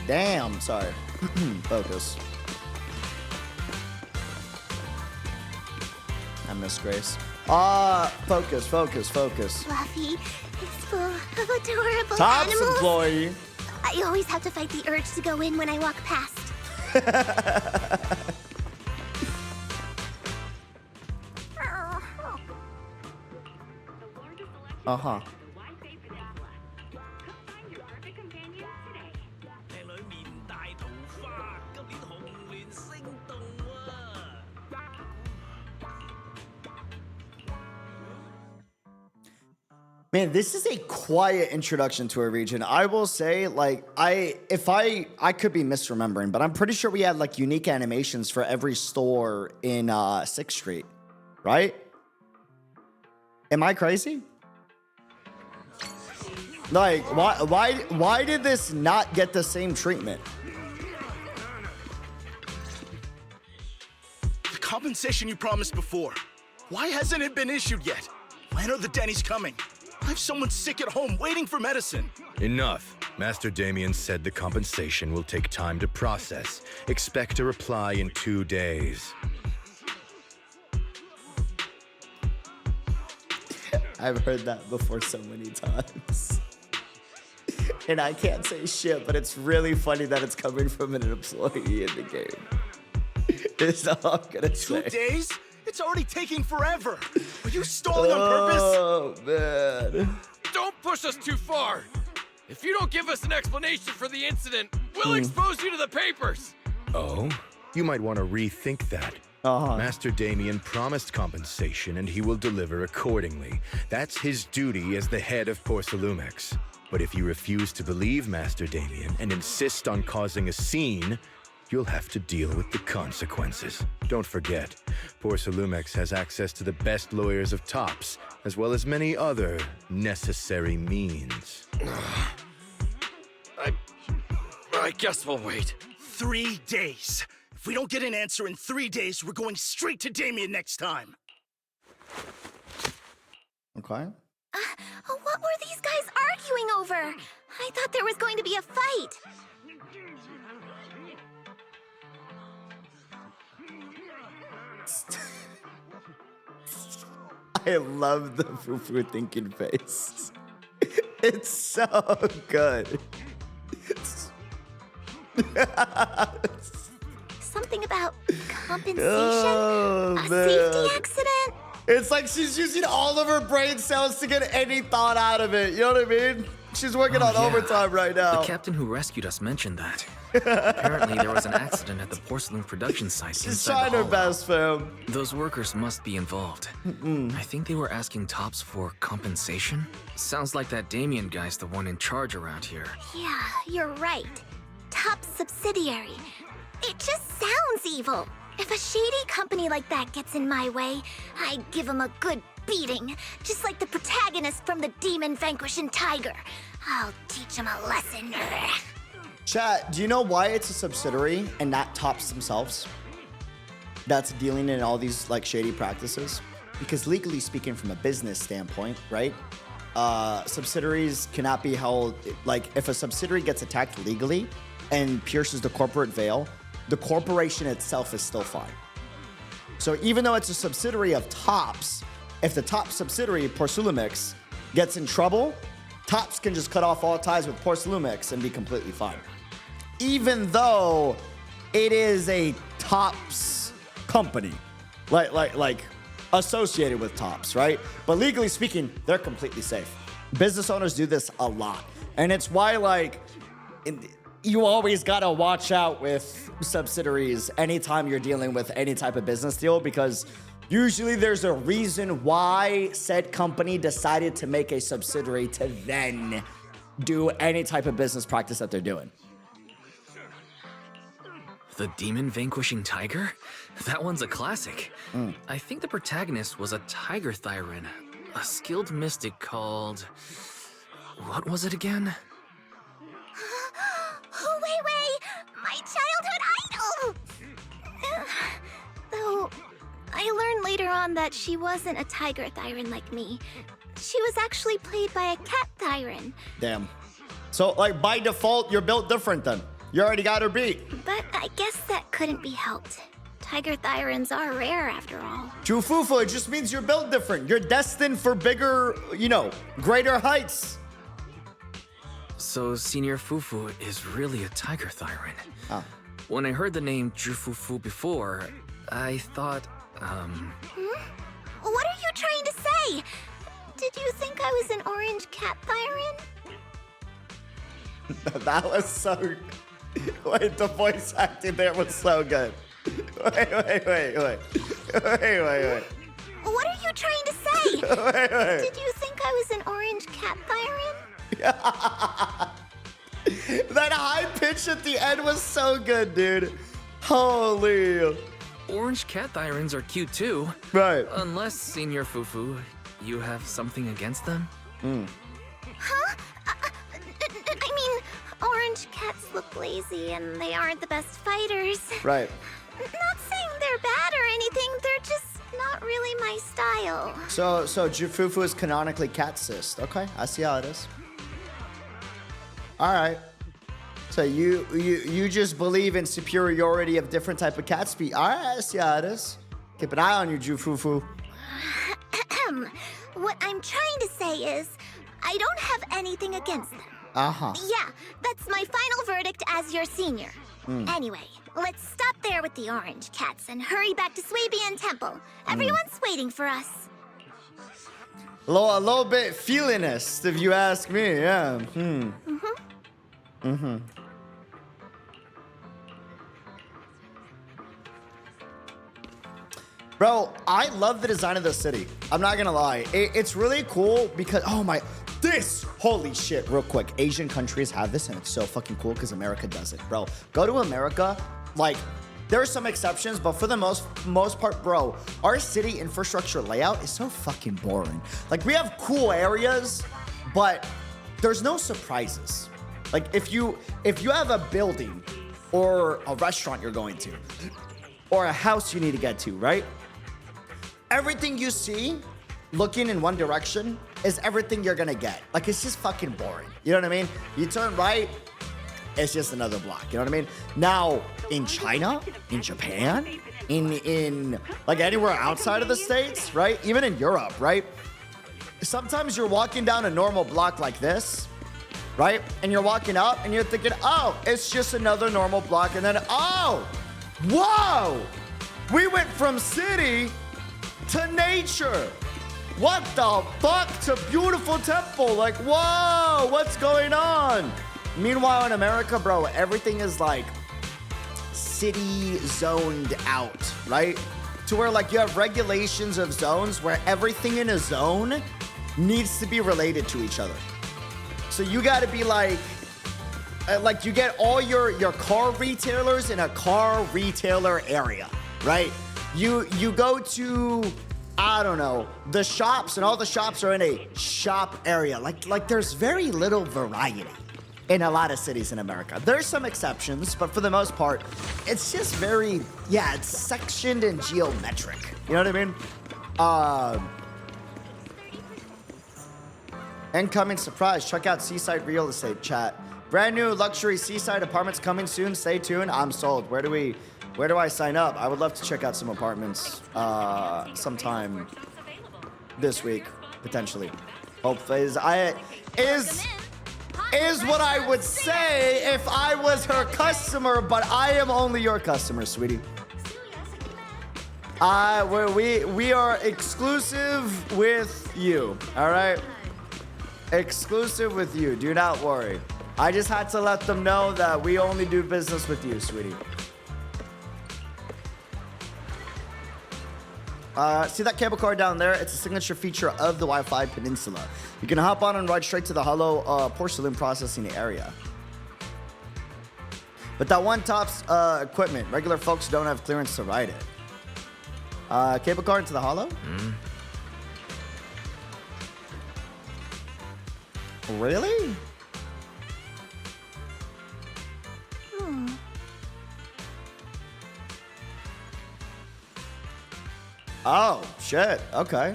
Damn. Sorry. Focus. I miss Grace. Focus. Fluffy is full of adorable Tops animals. employee. I always have to fight the urge to go in when I walk past. Uh-huh. Man, this is a quiet introduction to a region. I will say, like, I could be misremembering, but I'm pretty sure we had like unique animations for every store in 6th Street, right? Am I crazy? Like, why did this not get the same treatment? The compensation you promised before. Why hasn't it been issued yet? When are the Denny's coming? I have someone sick at home waiting for medicine. Enough. Master Damian said the compensation will take time to process. Expect a reply in 2 days. I've heard that before so many times. And I can't say shit, but it's really funny that it's coming from an employee in the game. It's all I'm gonna say. 2 days? It's already taking forever. Are you stalling on purpose? Oh, man. Don't push us too far. If you don't give us an explanation for the incident, we'll expose you to the papers. Oh? You might want to rethink that. Master Damian promised compensation and he will deliver accordingly. That's his duty as the head of Failume. But if you refuse to believe Master Damian and insist on causing a scene, you'll have to deal with the consequences. Don't forget, Failume has access to the best lawyers of Tops, as well as many other necessary means. I guess we'll wait. 3 days. If we don't get an answer in 3 days, we're going straight to Damian next time. Okay. What were these guys arguing over? I thought there was going to be a fight. I love the Fufu thinking face. It's so good. Something about compensation? Oh, a safety accident? It's like she's using all of her brain cells to get any thought out of it. You know what I mean? She's working on overtime right now. The captain who rescued us mentioned that. Apparently, there was an accident at the porcelain production site. She's trying her best, fam. Those workers must be involved. I think they were asking Tops for compensation. Sounds like that Damian guy's the one in charge around here. Yeah, you're right. Top subsidiary. It just sounds evil. If a shady company like that gets in my way, I give him a good beating. Just like the protagonist from the Demon Vanquishing Tiger. I'll teach him a lesson. Chat, do you know why it's a subsidiary and not Tops themselves that's dealing in all these like shady practices? Because legally speaking, from a business standpoint, right? Subsidiaries cannot be held, like if a subsidiary gets attacked legally and pierces the corporate veil, the corporation itself is still fine. So even though it's a subsidiary of Tops, if the top subsidiary, Porcelumix, gets in trouble, Tops can just cut off all ties with Porcelumix and be completely fine. Even though it is a Tops company, like associated with Tops, right? But legally speaking, they're completely safe. Business owners do this a lot. And it's why you always gotta watch out with subsidiaries anytime you're dealing with any type of business deal, because usually there's a reason why said company decided to make a subsidiary to then do any type of business practice that they're doing. The Demon Vanquishing Tiger? That one's a classic. I think the protagonist was a Tiger Thyran, a skilled mystic called... What was it again? Wait, my childhood idol! Though, I learned later on that she wasn't a Tiger Thyran like me. She was actually played by a Cat Thyran. Damn. So, like, by default, you're built different then. You already got her beat. But I guess that couldn't be helped. Tiger Thyrans are rare after all. Jufufu, it just means you're built different. You're destined for bigger, greater heights. So Senior Fufu is really a Tiger Thyran. When I heard the name Jufufu before, I thought, What are you trying to say? Did you think I was an orange Cat Thyran? That was so... Wait, the voice acting there was so good. Wait. What are you trying to say? Wait. Did you think I was an orange Cat Thyran? That high pitch at the end was so good, dude. Holy. Orange Cat Thyrans are cute too. Right. Unless, Senior Fufu, you have something against them? Huh? I mean, orange cats look lazy and they aren't the best fighters. Right. Not saying they're bad or anything, they're just not really my style. So Jufufu is canonically cat-cised. Okay, I see how it is. All right. So you just believe in superiority of different type of cat speed. All right, I see how it is. Keep an eye on you, Jufufu. What I'm trying to say is, I don't have anything against them. Uh-huh. Yeah, that's my final verdict as your senior. Anyway, let's stop there with the orange cats and hurry back to Swabian Temple. Everyone's waiting for us. A little bit feelinist, if you ask me, yeah. Bro, I love the design of the city. I'm not gonna lie. It's really cool because, holy shit, real quick. Asian countries have this and it's so fucking cool because America does it, bro. Go to America, there are some exceptions, but for the most part, bro, our city infrastructure layout is so fucking boring. We have cool areas, but there's no surprises. If you have a building or a restaurant you're going to, or a house you need to get to, right? Everything you see looking in one direction is everything you're gonna get. Like, it's just fucking boring. You know what I mean? You turn right, it's just another block. You know what I mean? Now, in China, in Japan, in like anywhere outside of the States, right? Even in Europe, right? Sometimes you're walking down a normal block like this, right? And you're walking up and you're thinking, oh, it's just another normal block. And then, oh, whoa, we went from city to nature. What the fuck? To beautiful temple. Like, whoa, what's going on? Meanwhile, in America, bro, everything is like city zoned out, right? To where like you have regulations of zones where everything in a zone needs to be related to each other. So you got to be like you get all your car retailers in a car retailer area, right? You go to, I don't know, the shops, and all the shops are in a shop area. Like there's very little variety in a lot of cities in America. There's some exceptions, but for the most part, it's just very, yeah, it's sectioned and geometric. You know what I mean? Incoming surprise. Check out Seaside Real Estate, chat. Brand new luxury seaside apartments coming soon. Stay tuned. I'm sold. Where do I sign up? I would love to check out some apartments sometime this week, potentially. Hopefully, is what I would say if I was her customer, but I am only your customer, sweetie. We are exclusive with you, all right? Exclusive with you, do not worry. I just had to let them know that we only do business with you, sweetie. See that cable car down there? It's a signature feature of the Wi-Fi Peninsula. You can hop on and ride straight to the hollow porcelain processing area. But that one tops equipment. Regular folks don't have clearance to ride it. Cable car into the hollow? Really? Oh, shit. Okay.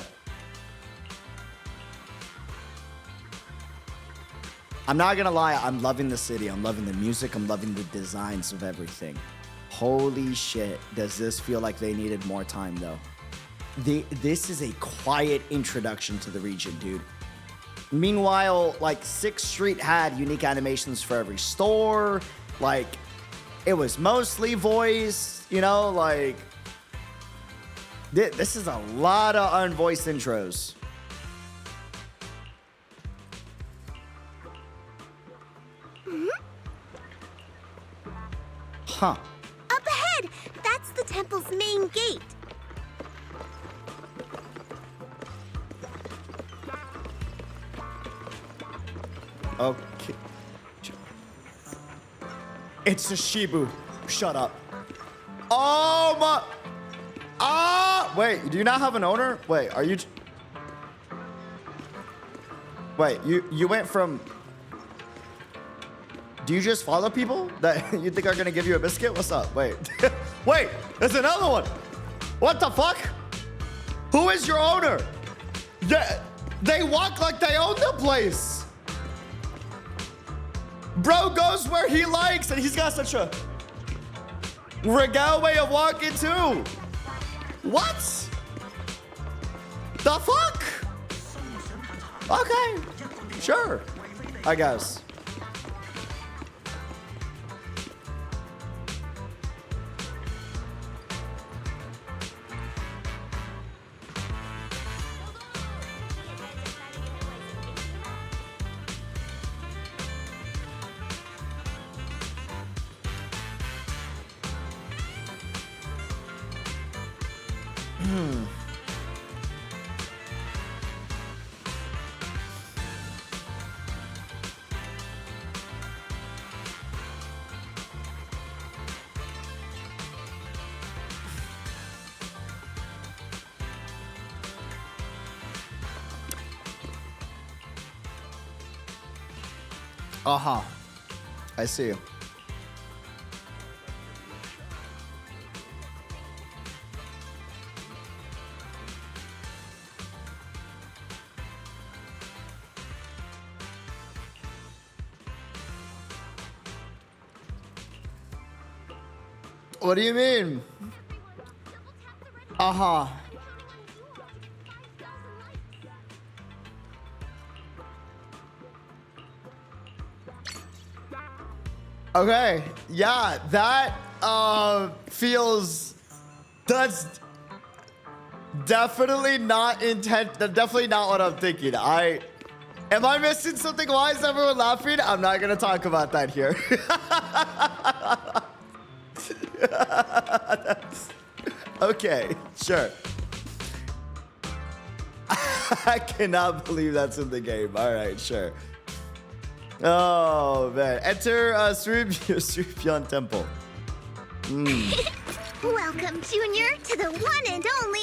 I'm not gonna lie. I'm loving the city. I'm loving the music. I'm loving the designs of everything. Holy shit. Does this feel like they needed more time, though? This is a quiet introduction to the region, dude. Meanwhile, like, 6th Street had unique animations for every store. Like, it was mostly voice, you know, like... This is a lot of unvoiced intros. Huh. Up ahead! That's the temple's main gate. Okay. It's a Shibu. Shut up. Oh my... wait, do you not have an owner? Wait, are you... Wait, you went from... Do you just follow people that you think are gonna give you a biscuit? What's up? Wait. Wait, there's another one. What the fuck? Who is your owner? Yeah, they walk like they own the place. Bro goes where he likes, and he's got such a regal way of walking too. What? The fuck? Okay, sure, I guess. Uh-huh. I see. What do you mean? Uh-huh. Okay, yeah, that feels, that's definitely not definitely not what I'm thinking. Am I missing something? Why is everyone laughing? I'm not gonna talk about that here. Okay, sure. I cannot believe that's in the game. All right, sure. Oh man, enter Sweepyeon Temple. Welcome, Junior, to the one and only.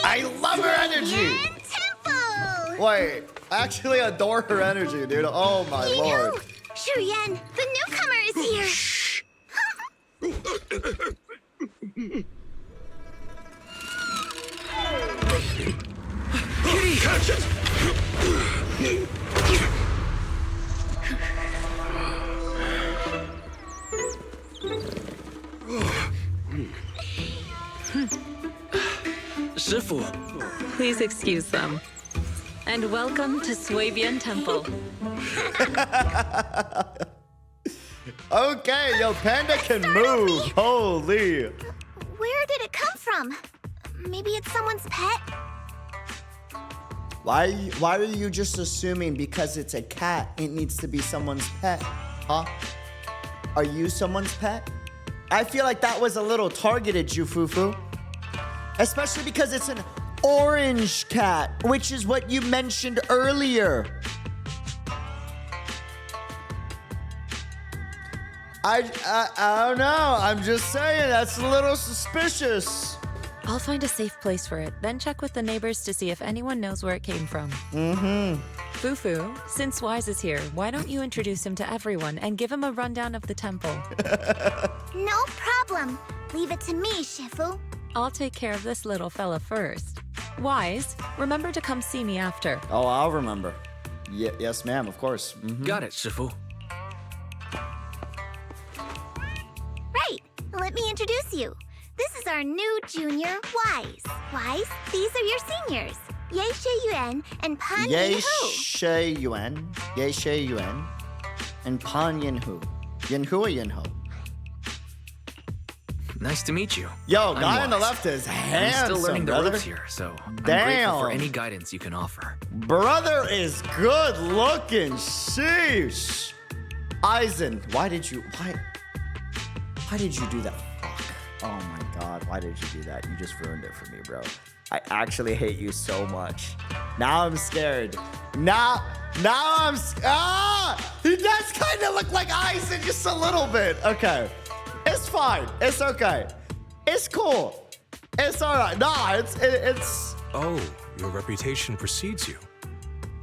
I love her energy. Temple. Wait, I actually adore her energy, dude. Oh my lord. Shuyen, the newcomer is here. Shh. Kitty, catch it! Shifu. Please excuse them. And welcome to Sweepyeon Temple. Okay, yo, Panda can move. Holy. Where did it come from? Maybe it's someone's pet? Why are you just assuming because it's a cat, it needs to be someone's pet? Huh? Are you someone's pet? I feel like that was a little targeted, Jufufu. Especially because it's an orange cat, which is what you mentioned earlier. I don't know. I'm just saying that's a little suspicious. I'll find a safe place for it, then check with the neighbors to see if anyone knows where it came from. Fufu, since Wise is here, why don't you introduce him to everyone and give him a rundown of the temple? No problem. Leave it to me, Shifu. I'll take care of this little fella first. Wise, remember to come see me after. Oh, I'll remember. Yes, ma'am, of course. Got it, Shifu. Right. Let me introduce you. This is our new junior, Wise. Wise, these are your seniors. Ye Yuan and Pan Ye Yin-Hu. Yuan, and Pan Yin-Hu. Yin-Hu or Yin-Ho? Nice to meet you. Yo, I'm guy on the Wise. left is handsome, I'm still learning the brother. ropes here, so I'm Damn. grateful for any guidance you can offer. Brother is good looking. Sheesh. Eisen, why did you do that? Fuck. Oh my god, why did you do that? You just ruined it for me, bro. I actually hate you so much. Now I'm scared. Now I'm he does kind of look like Eisen just a little bit. Okay. It's fine. It's okay. It's cool. It's all right. Nah, it's. Oh, your reputation precedes you.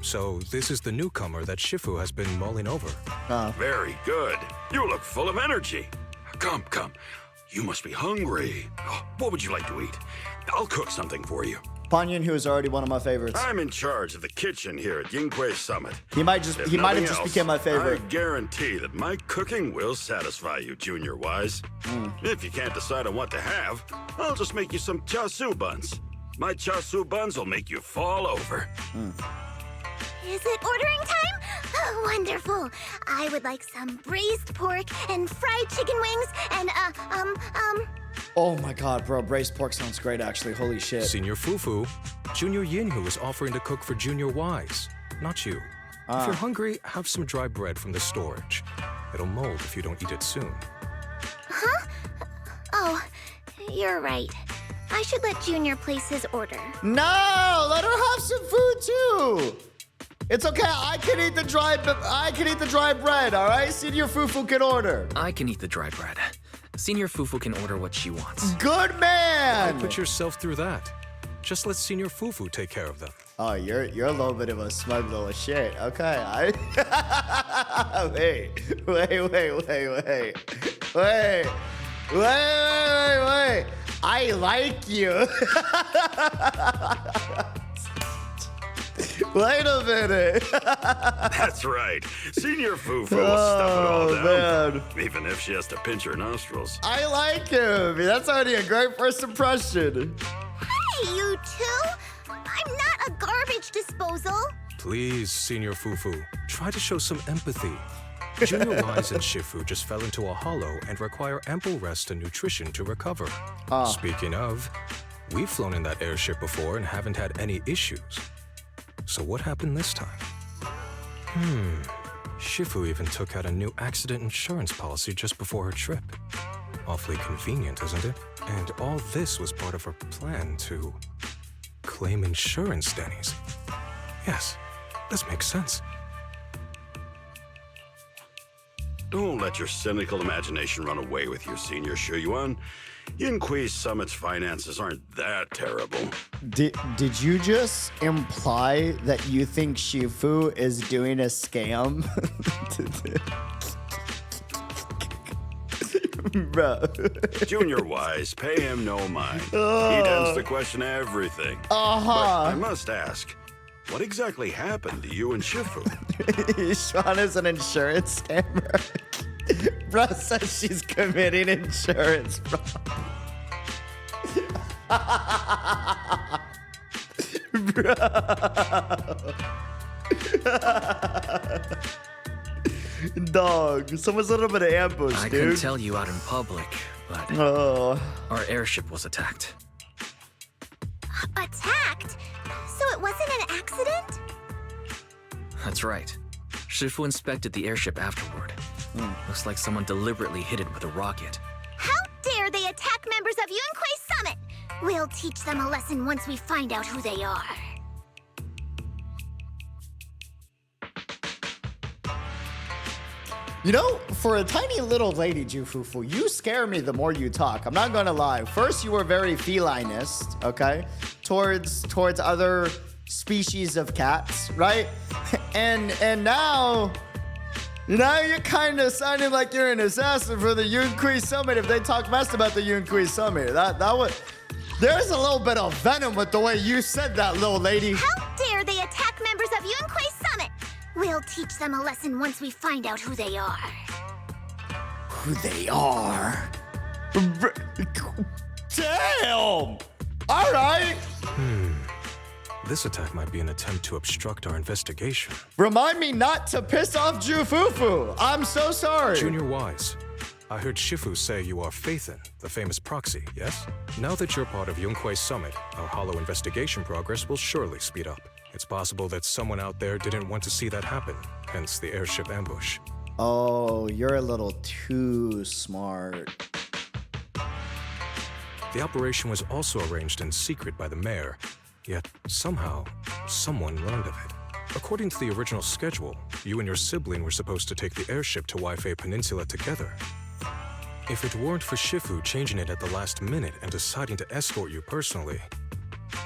So this is the newcomer that Shifu has been mulling over. Very good. You look full of energy. Come. You must be hungry. Oh, what would you like to eat? I'll cook something for you. Pan Yin-Hu is already one of my favorites. I'm in charge of the kitchen here at Yinghui Summit. He might have If just nothing become else, my favorite. I guarantee that my cooking will satisfy you, Junior Wise. If you can't decide on what to have, I'll just make you some chasu buns. My chasu buns will make you fall over. Is it ordering time? Oh, wonderful. I would like some braised pork and fried chicken wings and, Oh my god, bro. Braised pork sounds great, actually. Holy shit. Senior Fufu, Junior Yin-Hu is offering to cook for Junior Wise, not you. If you're hungry, have some dry bread from the storage. It'll mold if you don't eat it soon. Huh? Oh, you're right. I should let Junior place his order. No, let her have some food too. It's okay. I can eat the dry bread. All right, Senior Fufu can order. I can eat the dry bread. Senior Fufu can order what she wants. Good man. Don't put yourself through that. Just let Senior Fufu take care of them. Oh, you're a little bit of a smug little shit. Okay, wait. I like you. Wait a minute. That's right. Senior Fufu will stuff it all down. man. Even if she has to pinch her nostrils. I like him. That's already a great first impression. Hey, you two! I'm not a garbage disposal. Please, Senior Fufu, try to show some empathy. Junior Wise and Shifu just fell into a hollow and require ample rest and nutrition to recover. Speaking of, we've flown in that airship before and haven't had any issues. So what happened this time? Shifu even took out a new accident insurance policy just before her trip. Awfully convenient, isn't it? And all this was part of her plan to claim insurance, Denny's. Yes, this makes sense. Don't let your cynical imagination run away with you, Senior Shuyuan. Yinkui's Summit's finances aren't that terrible. Did you just imply that you think Shifu is doing a scam? Bro. Junior Wise, pay him no mind. He tends to question everything. But I must ask, what exactly happened to you and Shifu? Yixuan is an insurance scammer. Bro says she's committing insurance fraud. Bro. Dog, someone's a little bit of ambush, dude. I couldn't tell you out in public, but our airship was attacked. Attacked? So it wasn't an accident? That's right. Shifu inspected the airship afterward. Looks like someone deliberately hit it with a rocket. How dare they attack members of Yunkui's Summit? We'll teach them a lesson once we find out who they are. You know, for a tiny little lady, Jufufu, you scare me the more you talk. I'm not gonna lie. First, you were very felinist, okay? Towards other species of cats, right? And now you're kind of sounding like you're an assassin for the Yunkui Summit if they talk mess about the Yunkui Summit. That was... There's a little bit of venom with the way you said that, little lady. How dare they attack members of Yunkui's Summit? We'll teach them a lesson once we find out who they are. Who they are? Damn! All right. This attack might be an attempt to obstruct our investigation. Remind me not to piss off Jufufu. I'm so sorry. Junior Wise, I heard Shifu say you are Faithin, the famous proxy, yes? Now that you're part of Yunkui's Summit, our hollow investigation progress will surely speed up. It's possible that someone out there didn't want to see that happen, hence the airship ambush. Oh, you're a little too smart. The operation was also arranged in secret by the mayor, yet somehow, someone learned of it. According to the original schedule, you and your sibling were supposed to take the airship to Waifei Peninsula together. If it weren't for Shifu changing it at the last minute and deciding to escort you personally,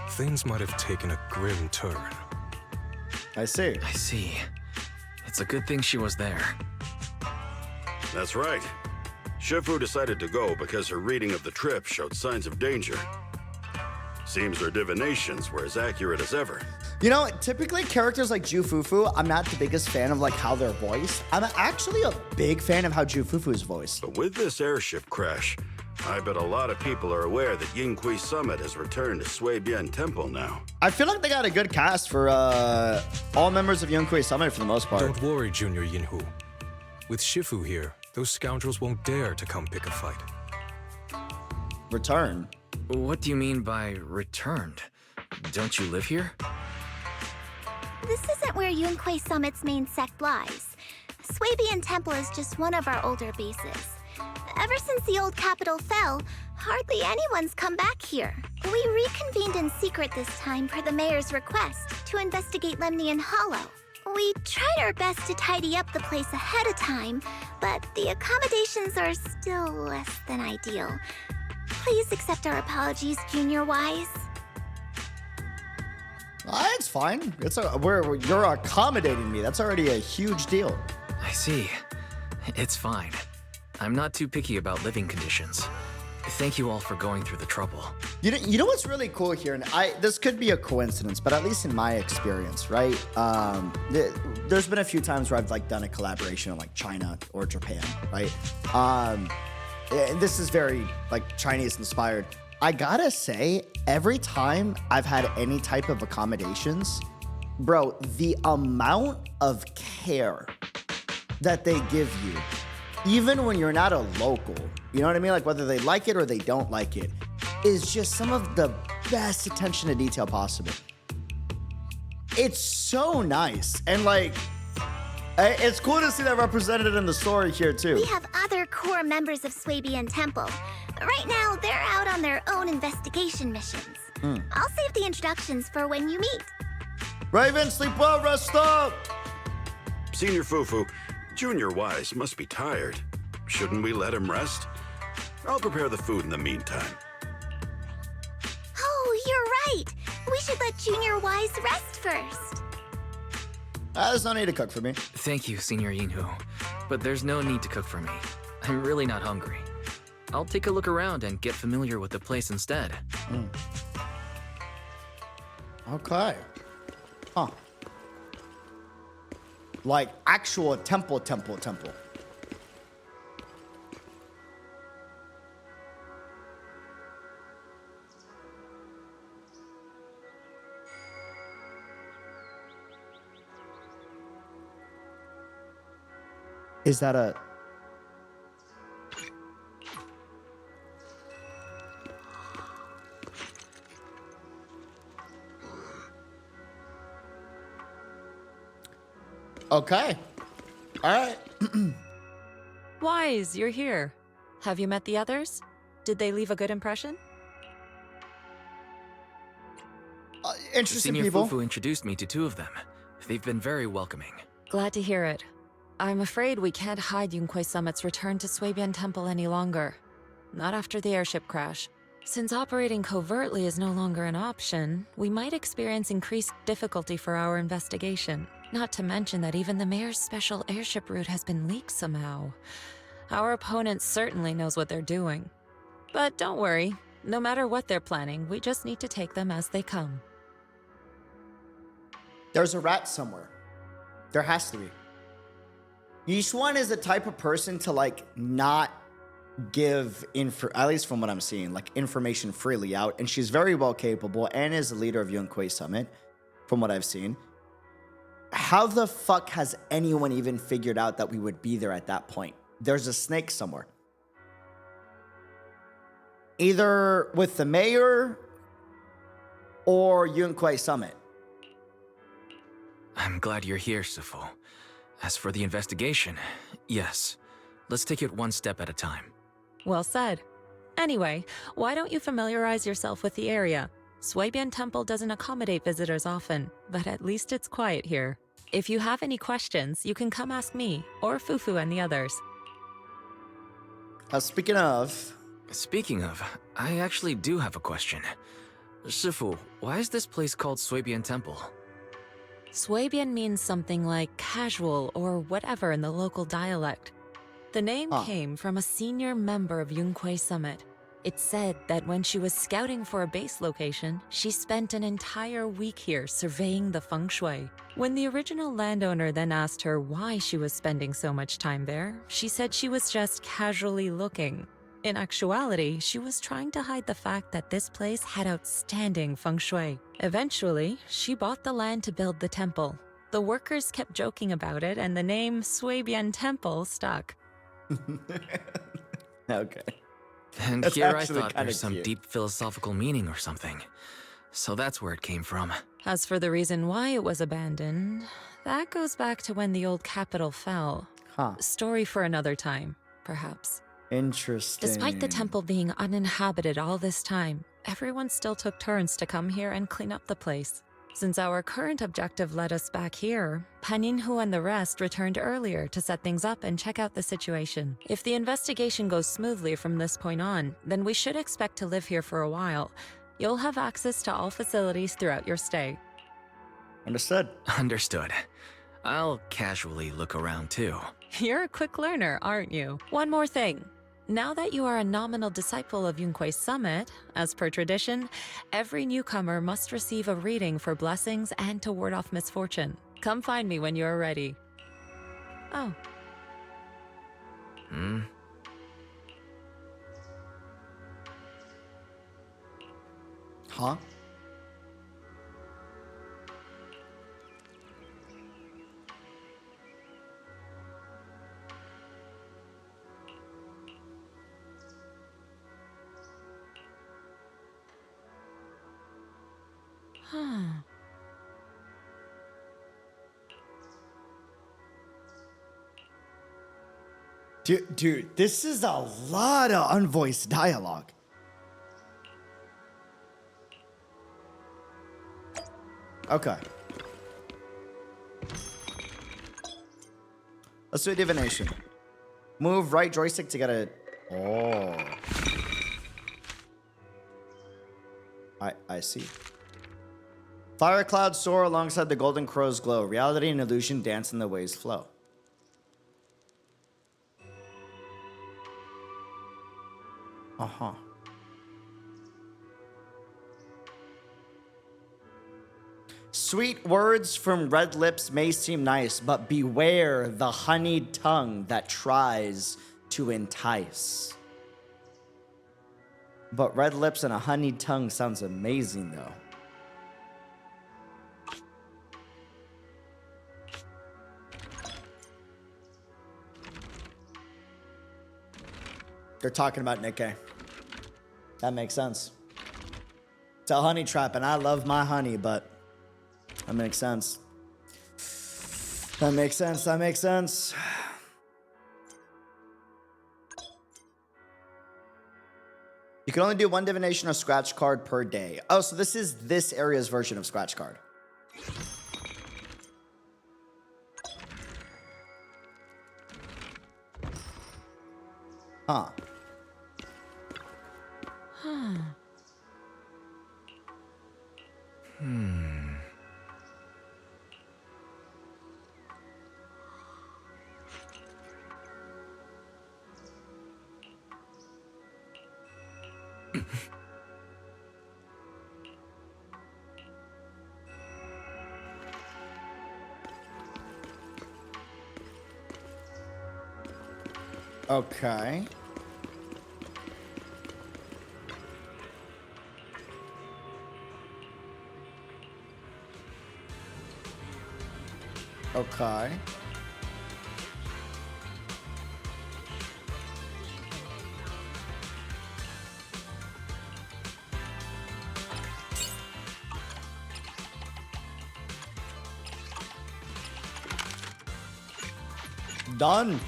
things might have taken a grim turn. I see. I see. It's a good thing she was there. That's right. Shifu decided to go because her reading of the trip showed signs of danger. Seems her divinations were as accurate as ever. You know, typically characters like Jufufu, I'm not the biggest fan of like how they're voiced. I'm actually a big fan of how Jufufu's voiced. But with this airship crash, I bet a lot of people are aware that Yingkui Summit has returned to Suibian Temple now. I feel like they got a good cast for all members of Yingkui Summit for the most part. Don't worry, Junior Yinhu. With Shifu here, those scoundrels won't dare to come pick a fight. Return? What do you mean by returned? Don't you live here? This isn't where Yunkuei Summit's main sect lies. Suibian Temple is just one of our older bases. Ever since the old capital fell, hardly anyone's come back here. We reconvened in secret this time per the mayor's request to investigate Lemnian Hollow. We tried our best to tidy up the place ahead of time, but the accommodations are still less than ideal. Please accept our apologies, Junior Wise. It's fine. You're accommodating me. That's already a huge deal. I see. It's fine. I'm not too picky about living conditions. Thank you all for going through the trouble. You know what's really cool here, and this could be a coincidence, but at least in my experience, right? There's been a few times where I've like done a collaboration in like China or Japan, right? And this is very like Chinese inspired. I gotta say, every time I've had any type of accommodations, bro, the amount of care that they give you, even when you're not a local, you know what I mean? Like whether they like it or they don't like it, is just some of the best attention to detail possible. It's so nice. And like, it's cool to see that represented in the story here too. We have other core members of Swabian Temple. Right now, they're out on their own investigation missions. I'll save the introductions for when you meet. Raven, sleep well, rest up. Senior Fufu, Junior Wise must be tired. Shouldn't we let him rest? I'll prepare the food in the meantime. Oh, you're right. We should let Junior Wise rest first. There's no need to cook for me. Thank you, Senior Yinhu. But there's no need to cook for me. I'm really not hungry. I'll take a look around and get familiar with the place instead. Okay. Huh. Like actual temple. Is that a... Okay. All right. Wise, you're here. Have you met the others? Did they leave a good impression? Interesting Senior people. Fufu introduced me to two of them. They've been very welcoming. Glad to hear it. I'm afraid we can't hide Yunquei Summit's return to Swabian Temple any longer. Not after the airship crash. Since operating covertly is no longer an option, we might experience increased difficulty for our investigation. Not to mention that even the mayor's special airship route has been leaked somehow. Our opponent certainly knows what they're doing. But don't worry, no matter what they're planning, we just need to take them as they come. There's a rat somewhere. There has to be. Yixuan is the type of person to like not give at least from what I'm seeing, like information freely out, and she's very well capable and is the leader of Yunquei Summit, from what I've seen. How the fuck has anyone even figured out that we would be there at that point? There's a snake somewhere. Either with the mayor or Yunquei Summit. I'm glad you're here, Sifu. As for the investigation, yes. Let's take it one step at a time. Well said. Anyway, why don't you familiarize yourself with the area? Swabian Temple doesn't accommodate visitors often, but at least it's quiet here. If you have any questions, you can come ask me, or Fufu and the others. Speaking of, I actually do have a question. Shifu, why is this place called Swabian Temple? Swabian means something like casual or whatever in the local dialect. The name came from a senior member of Yunquei Summit. It's said that when she was scouting for a base location, she spent an entire week here surveying the feng shui. When the original landowner then asked her why she was spending so much time there, she said she was just casually looking. In actuality, she was trying to hide the fact that this place had outstanding feng shui. Eventually, she bought the land to build the temple. The workers kept joking about it, and the name Swabian Temple stuck. Okay. And That's here I actually thought kinda there's some cute. deep philosophical meaning or something. So that's where it came from. As for the reason why it was abandoned, that goes back to when the old capital fell. Story for another time, perhaps. Interesting. Despite the temple being uninhabited all this time, everyone still took turns to come here and clean up the place. Since our current objective led us back here, Paninhu and the rest returned earlier to set things up and check out the situation. If the investigation goes smoothly from this point on, then we should expect to live here for a while. You'll have access to all facilities throughout your stay. Understood. Understood. I'll casually look around too. You're a quick learner, aren't you? One more thing. Now that you are a nominal disciple of Yunque's summit, as per tradition, every newcomer must receive a reading for blessings and to ward off misfortune. Come find me when you are ready. Oh. Huh? Dude, this is a lot of unvoiced dialogue. Okay. Let's do a divination. Move right joystick to get a... Oh. I see. Fire clouds soar alongside the golden crow's glow. Reality and illusion dance in the waves flow. Uh-huh. Sweet words from red lips may seem nice, but beware the honeyed tongue that tries to entice. But red lips and a honeyed tongue sounds amazing, though. They're talking about Nikkei. That makes sense. It's a honey trap, and I love my honey, but that makes sense. That makes sense. That makes sense. You can only do one divination or scratch card per day. Oh, so this is this area's version of scratch card. Huh. Okay. Okay. Done.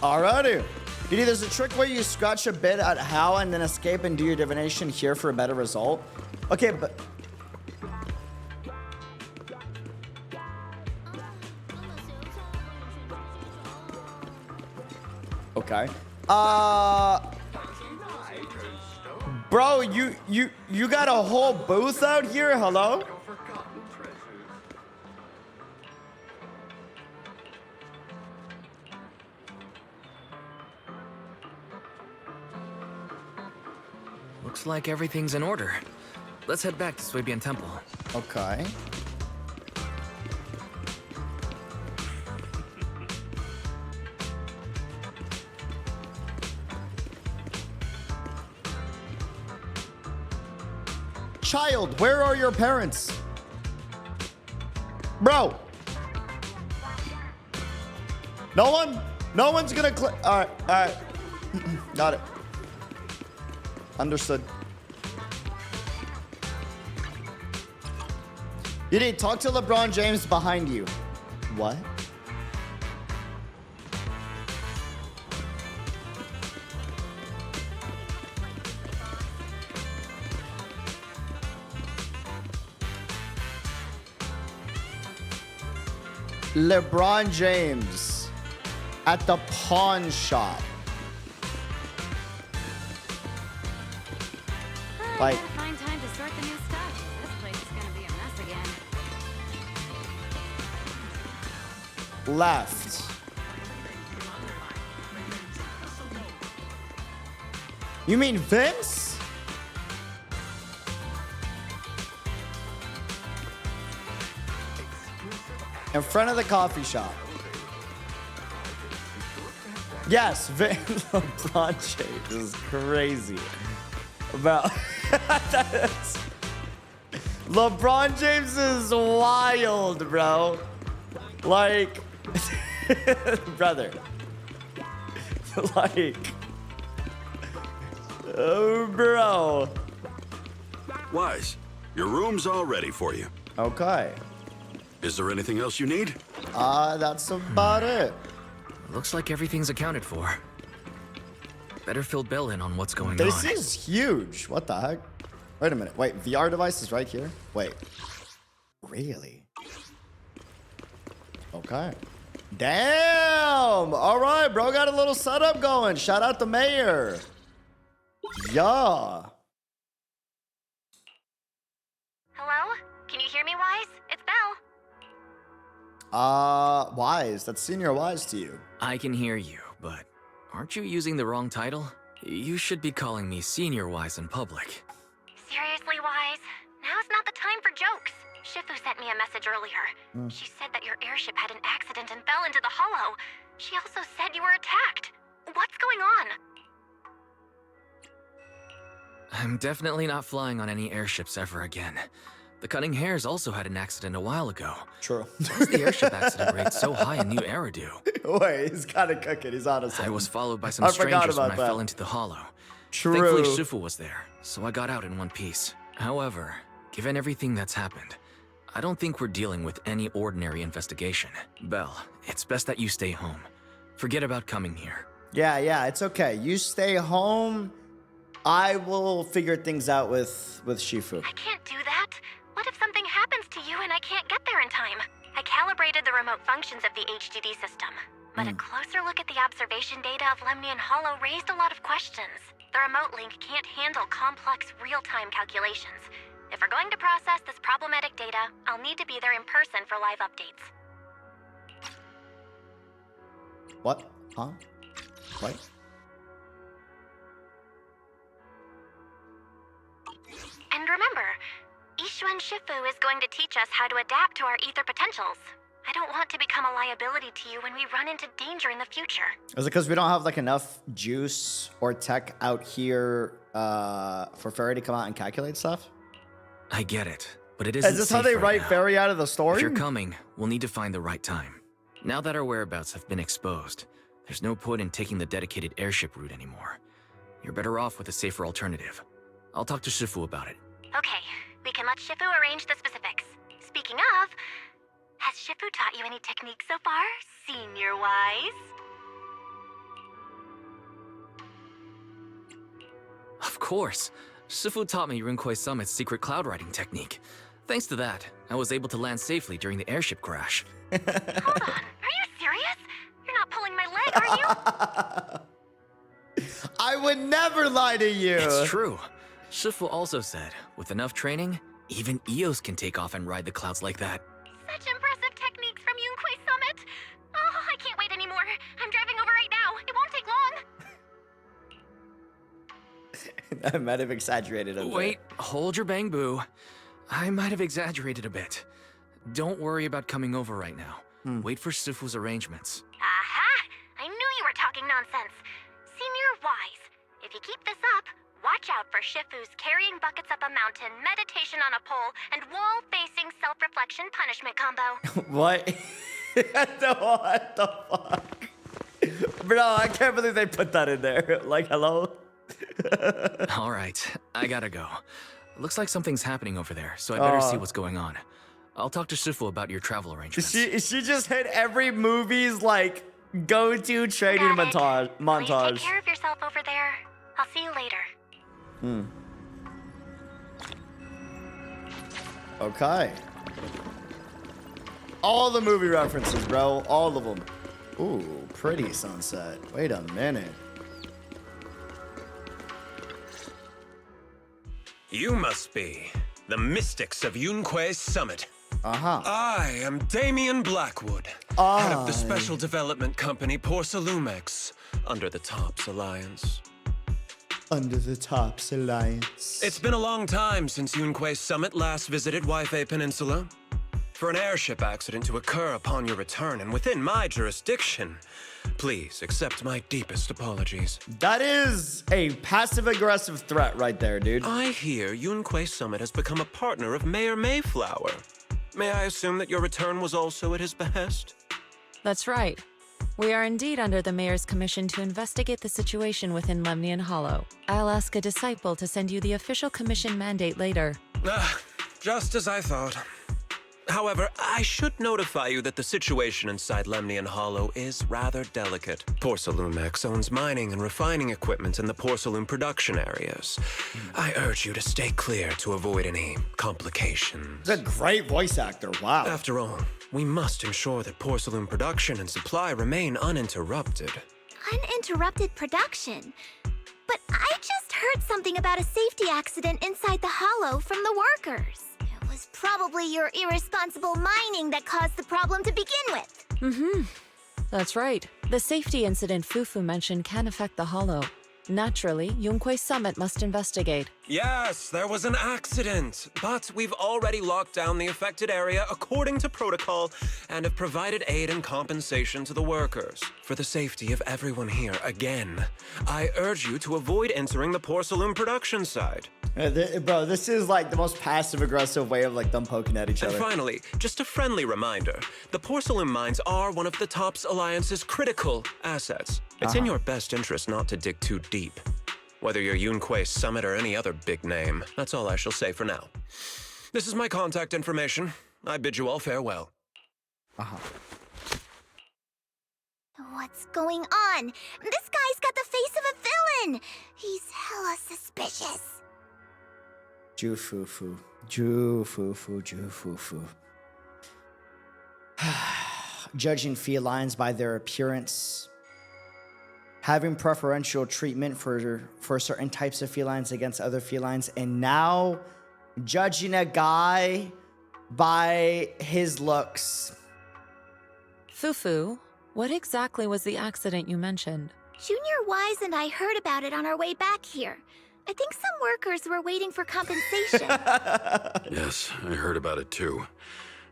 Alrighty. Didi, there's a trick where you scratch a bit at how and then escape and do your divination here for a better result. Okay, but... Okay. Bro, you got a whole booth out here? Hello? Looks like everything's in order. Let's head back to Swabian Temple. Okay. Child, where are your parents? Bro. No one? No one's gonna click. All right. Got it. Understood. You need to talk to LeBron James behind you. What? LeBron James at the pawn shop. Like, left. You mean Vince? In front of the coffee shop. Yes, LeBron James is crazy. About LeBron James is wild, bro. Like, brother. Like, oh, bro. Wise, your room's all ready for you. Okay. Is there anything else you need? That's about it. Looks like everything's accounted for. Better fill Bell in on what's going on. This is huge. What the heck? Wait a minute. Wait, VR device is right here? Wait. Really? Okay. Damn! All right, bro. Got a little setup going. Shout out the mayor. Yeah. Hello? Can you hear me, Wise? It's Belle. Wise. That's Senior Wise to you. I can hear you, but aren't you using the wrong title? You should be calling me Senior Wise in public. Seriously, Wise? Now's not the time for jokes. Shifu sent me a message earlier. She said that your airship had an accident and fell into the hollow. She also said you were attacked. What's going on? I'm definitely not flying on any airships ever again. The Cunning Hares also had an accident a while ago. True. Why is the airship accident rate so high in New Eridu? Wait, he's kind of cooking. He's on I was followed by some strangers when I fell into the hollow. True. Thankfully, Shifu was there, so I got out in one piece. However, given everything that's happened, I don't think we're dealing with any ordinary investigation. Belle, it's best that you stay home. Forget about coming here. Yeah, it's okay. You stay home. I will figure things out with Shifu. I can't do that. What if something happens to you and I can't get there in time? I calibrated the remote functions of the HDD system, but a closer look at the observation data of Lemnian Hollow raised a lot of questions. The remote link can't handle complex real-time calculations. If we're going to process this problematic data, I'll need to be there in person for live updates. What? Huh? What? And remember, Yixuan Shifu is going to teach us how to adapt to our ether potentials. I don't want to become a liability to you when we run into danger in the future. Is it because we don't have like enough juice or tech out here for Fairy to come out and calculate stuff? I get it, but it isn't Is this safe how they right write now. Fairy out of the story? If you're coming, we'll need to find the right time. Now that our whereabouts have been exposed, there's no point in taking the dedicated airship route anymore. You're better off with a safer alternative. I'll talk to Shifu about it. Okay, we can let Shifu arrange the specifics. Speaking of, has Shifu taught you any techniques so far, Senior Wise? Of course. Shifu taught me Runkoi Summit's secret cloud riding technique. Thanks to that, I was able to land safely during the airship crash. Hold on, are you serious? You're not pulling my leg, are you? I would never lie to you. It's true. Shifu also said, with enough training, even Eos can take off and ride the clouds like that. Such impressive techniques from Yunkoi Summit. Oh, I can't wait anymore. I'm driving over right now. It won't take long. I might have exaggerated a bit. Wait, hold your bang boo. I might have exaggerated a bit. Don't worry about coming over right now. Wait for Shifu's arrangements. Aha! I knew you were talking nonsense. Senior Wise, if you keep this up, watch out for Shifu's carrying buckets up a mountain, meditation on a pole, and wall-facing self-reflection punishment combo. What? What the fuck? Bro, I can't believe they put that in there. Like, hello? All right, I gotta go. Looks like something's happening over there, so I better see what's going on. I'll talk to Shifu about your travel arrangements. She just hit every movie's like go-to training montage. Please take care of yourself over there. I'll see you later. Okay. All the movie references, bro. All of them. Ooh, pretty sunset. Wait a minute. You must be the mystics of Yunkoi Summit. Uh-huh. I am Damian Blackwood. head of the special development company Failume, under the TOPS Alliance. Under the TOPS Alliance. It's been a long time since Yunque's summit last visited Waifei Peninsula. For an airship accident to occur upon your return and within my jurisdiction, please accept my deepest apologies. That is a passive-aggressive threat right there, dude. I hear Yunque Summit has become a partner of Mayor Mayflower. May I assume that your return was also at his behest? That's right. We are indeed under the Mayor's commission to investigate the situation within Lemnian Hollow. I'll ask a disciple to send you the official commission mandate later. Just as I thought. However, I should notify you that the situation inside Lemnian Hollow is rather delicate. Failume owns mining and refining equipment in the Failume production areas. I urge you to stay clear to avoid any complications. He's a great voice actor, wow. After all, we must ensure that Failume production and supply remain uninterrupted. Uninterrupted production? But I just heard something about a safety accident inside the hollow from the workers. It was probably your irresponsible mining that caused the problem to begin with. Mm-hmm. That's right. The safety incident Fufu mentioned can affect the hollow. Naturally, Yunque Summit must investigate. Yes, there was an accident, but we've already locked down the affected area according to protocol and have provided aid and compensation to the workers. For the safety of everyone here, again, I urge you to avoid entering the Failume production side. Bro, this is like the most passive-aggressive way of like them poking at each other. And finally, just a friendly reminder, the Failume mines are one of the TOPS Alliance's critical assets. It's in your best interest not to dig too deep. Whether you're Yunque Summit or any other big name, that's all I shall say for now. This is my contact information. I bid you all farewell. What's going on? This guy's got the face of a villain. He's hella suspicious. Jufufu. Judging felines by their appearance. Having preferential treatment for certain types of felines against other felines. And now judging a guy by his looks. Fufu, what exactly was the accident you mentioned? Junior Wise and I heard about it on our way back here. I think some workers were waiting for compensation. Yes, I heard about it too.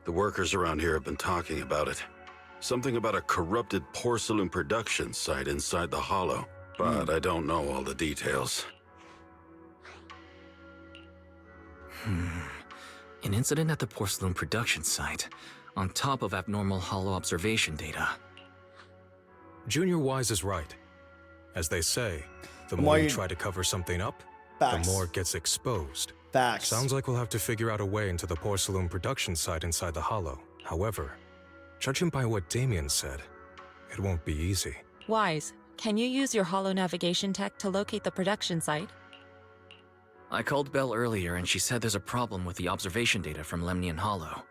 The workers around here have been talking about it. Something about a corrupted Failume production site inside the hollow, but I don't know all the details. An incident at the Failume production site, on top of abnormal hollow observation data. Junior Wise is right. As they say, the more you try to cover something up, the more it gets exposed. Facts. Sounds like we'll have to figure out a way into the Failume production site inside the hollow. However, judging by what Damian said, it won't be easy. Wise, can you use your hollow navigation tech to locate the production site? I called Belle earlier and she said there's a problem with the observation data from Lemnian Hollow.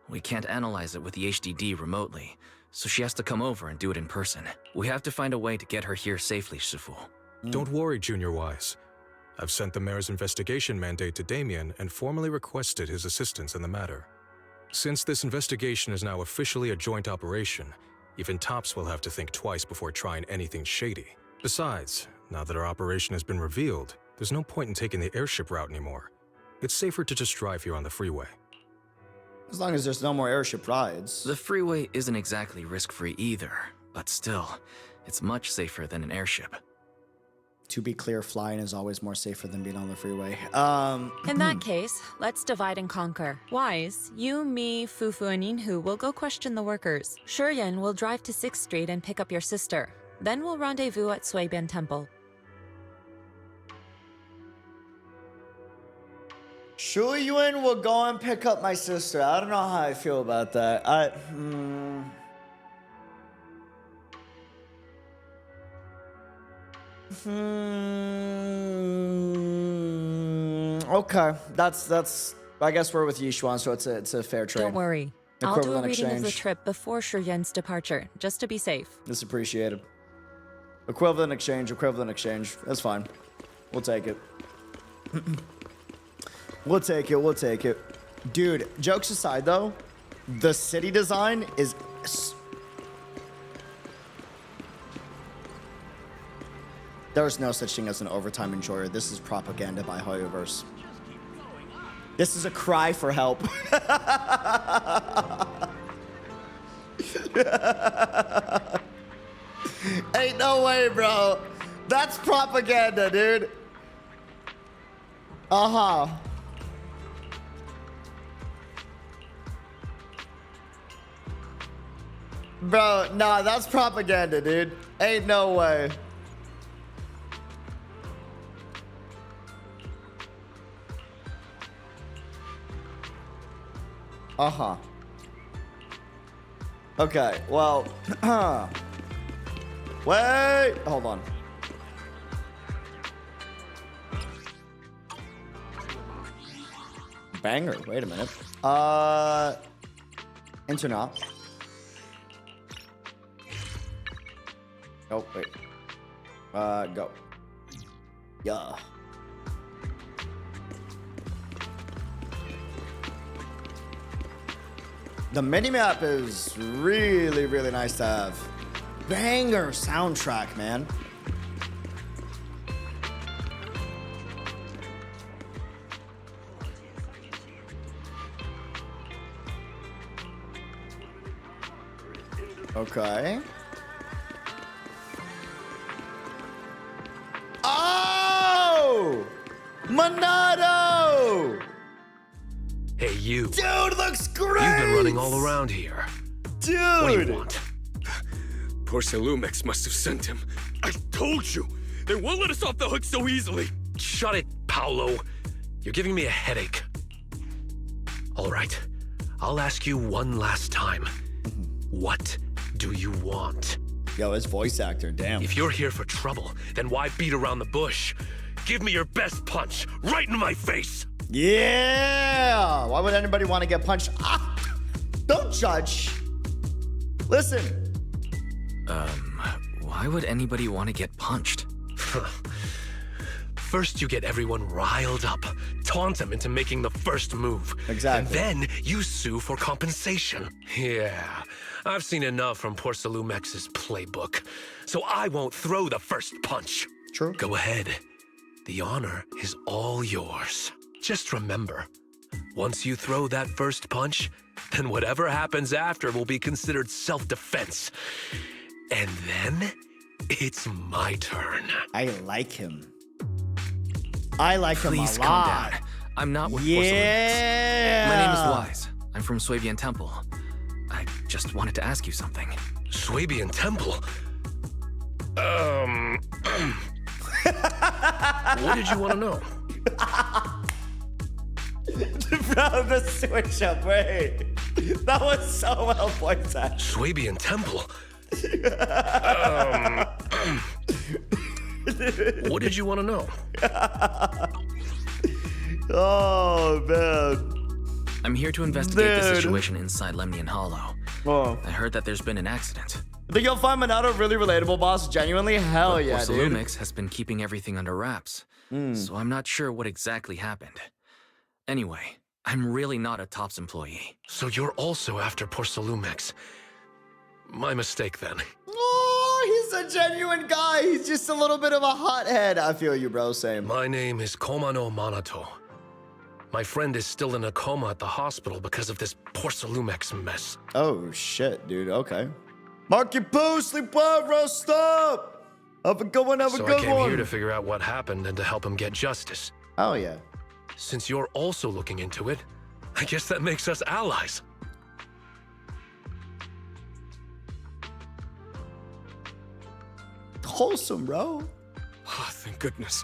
We can't analyze it with the HDD remotely, so she has to come over and do it in person. We have to find a way to get her here safely, Shifu. Don't worry, Junior Wise. I've sent the mayor's investigation mandate to Damian and formally requested his assistance in the matter. Since this investigation is now officially a joint operation, even TOPS will have to think twice before trying anything shady. Besides, now that our operation has been revealed, there's no point in taking the airship route anymore. It's safer to just drive here on the freeway. As long as there's no more airship rides. The freeway isn't exactly risk-free either, but still, it's much safer than an airship. To be clear, flying is always more safer than being on the freeway. In that case, let's divide and conquer. Wise, you, me, Fufu, and Inhu will go question the workers. Shuryen will drive to 6th Street and pick up your sister. Then we'll rendezvous at Suibian Temple. Shuyuan will go and pick up my sister. I don't know how I feel about that. Okay, that's. I guess we're with Yixuan, so it's a fair trade. Don't worry. I'll do a Equivalent reading of the exchange. trip before Shuryen's departure, just to be safe. It's appreciated. Equivalent exchange. That's fine. We'll take it. We'll take it. Dude, jokes aside though, the city design is There's no such thing as an overtime enjoyer. This is propaganda by Hoyoverse. This is a cry for help. Ain't no way, bro. That's propaganda, dude. Uh-huh. Bro, nah, that's propaganda, dude. Ain't no way. Uh-huh. Okay, well, wait, hold on. Banger, wait a minute. Internet. Oh, wait. Go. Yeah. The minimap is really, really nice to have. Banger soundtrack, man. Okay. Oh! Monado! Hey, you. Dude, looks great! You've been running all around here. Dude! What do you want? Failume must have sent him. I told you! They won't let us off the hook so easily! Shut it, Paolo. You're giving me a headache. All right. I'll ask you one last time. What do you want? Yo, his voice actor, damn. If you're here for trouble, then why beat around the bush? Give me your best punch, right in my face! Yeah! Why would anybody want to get punched? Ah! Don't judge. Listen. Why would anybody want to get punched? First, you get everyone riled up, taunt them into making the first move. Exactly. And then you sue for compensation. Yeah, I've seen enough from Failume's playbook, so I won't throw the first punch. True. Go ahead. The honor is all yours. Just remember, once you throw that first punch, then whatever happens after will be considered self-defense. And then, it's my turn. I like him. I like him a lot. Please calm down. I'm not with Yeah. My name is Wise. I'm from Swabian Temple. I just wanted to ask you something. Swabian Temple? What did you want to know? Bro, the switch up, wait. That was so well pointed at. Swabian Temple? What did you want to know? Oh, man. I'm here to investigate the situation inside Lemnian Hollow. Oh. I heard that there's been an accident. Think you'll find Monado really relatable, boss? Genuinely? Hell But yeah, dude. Failume has been keeping everything under wraps, so I'm not sure what exactly happened. Anyway, I'm really not a TOPS employee. So you're also after Failume. My mistake, then. Oh, he's a genuine guy. He's just a little bit of a hothead. I feel you, bro. Same. My name is Komano Manato. My friend is still in a coma at the hospital because of this Failume mess. Oh, shit, dude. Okay. Marky Poo, sleep well, bro. Stop. Have a good one. Have a So good I came one. here to figure out what happened and to help him get justice. Oh, yeah. Since you're also looking into it, I guess that makes us allies. Wholesome, bro. Oh, thank goodness.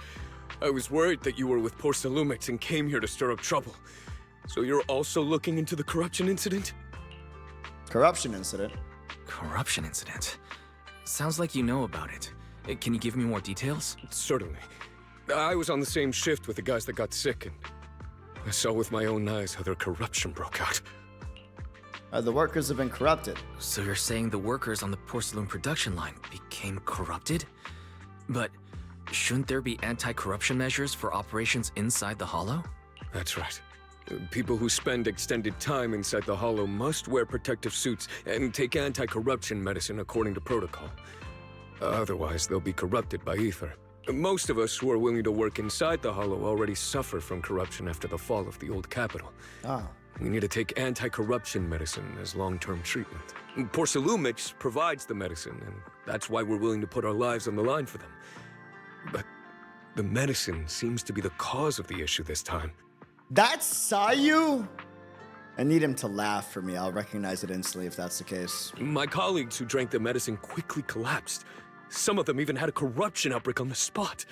I was worried that you were with Failume and came here to stir up trouble. So you're also looking into the corruption incident? Corruption incident? Corruption incident? Sounds like you know about it. Can you give me more details? Certainly. I was on the same shift with the guys that got sick, and I saw with my own eyes how their corruption broke out. The workers have been corrupted. So you're saying the workers on the porcelain production line became corrupted? But shouldn't there be anti-corruption measures for operations inside the Hollow? That's right. People who spend extended time inside the Hollow must wear protective suits and take anti-corruption medicine according to protocol. Otherwise, they'll be corrupted by ether. Most of us who are willing to work inside the Hollow already suffer from corruption after the fall of the old capital. Ah. We need to take anti-corruption medicine as long-term treatment. Porcelumix provides the medicine, and that's why we're willing to put our lives on the line for them. But the medicine seems to be the cause of the issue this time. That's Sayu? I need him to laugh for me. I'll recognize it instantly if that's the case. My colleagues who drank the medicine quickly collapsed. Some of them even had a corruption outbreak on the spot.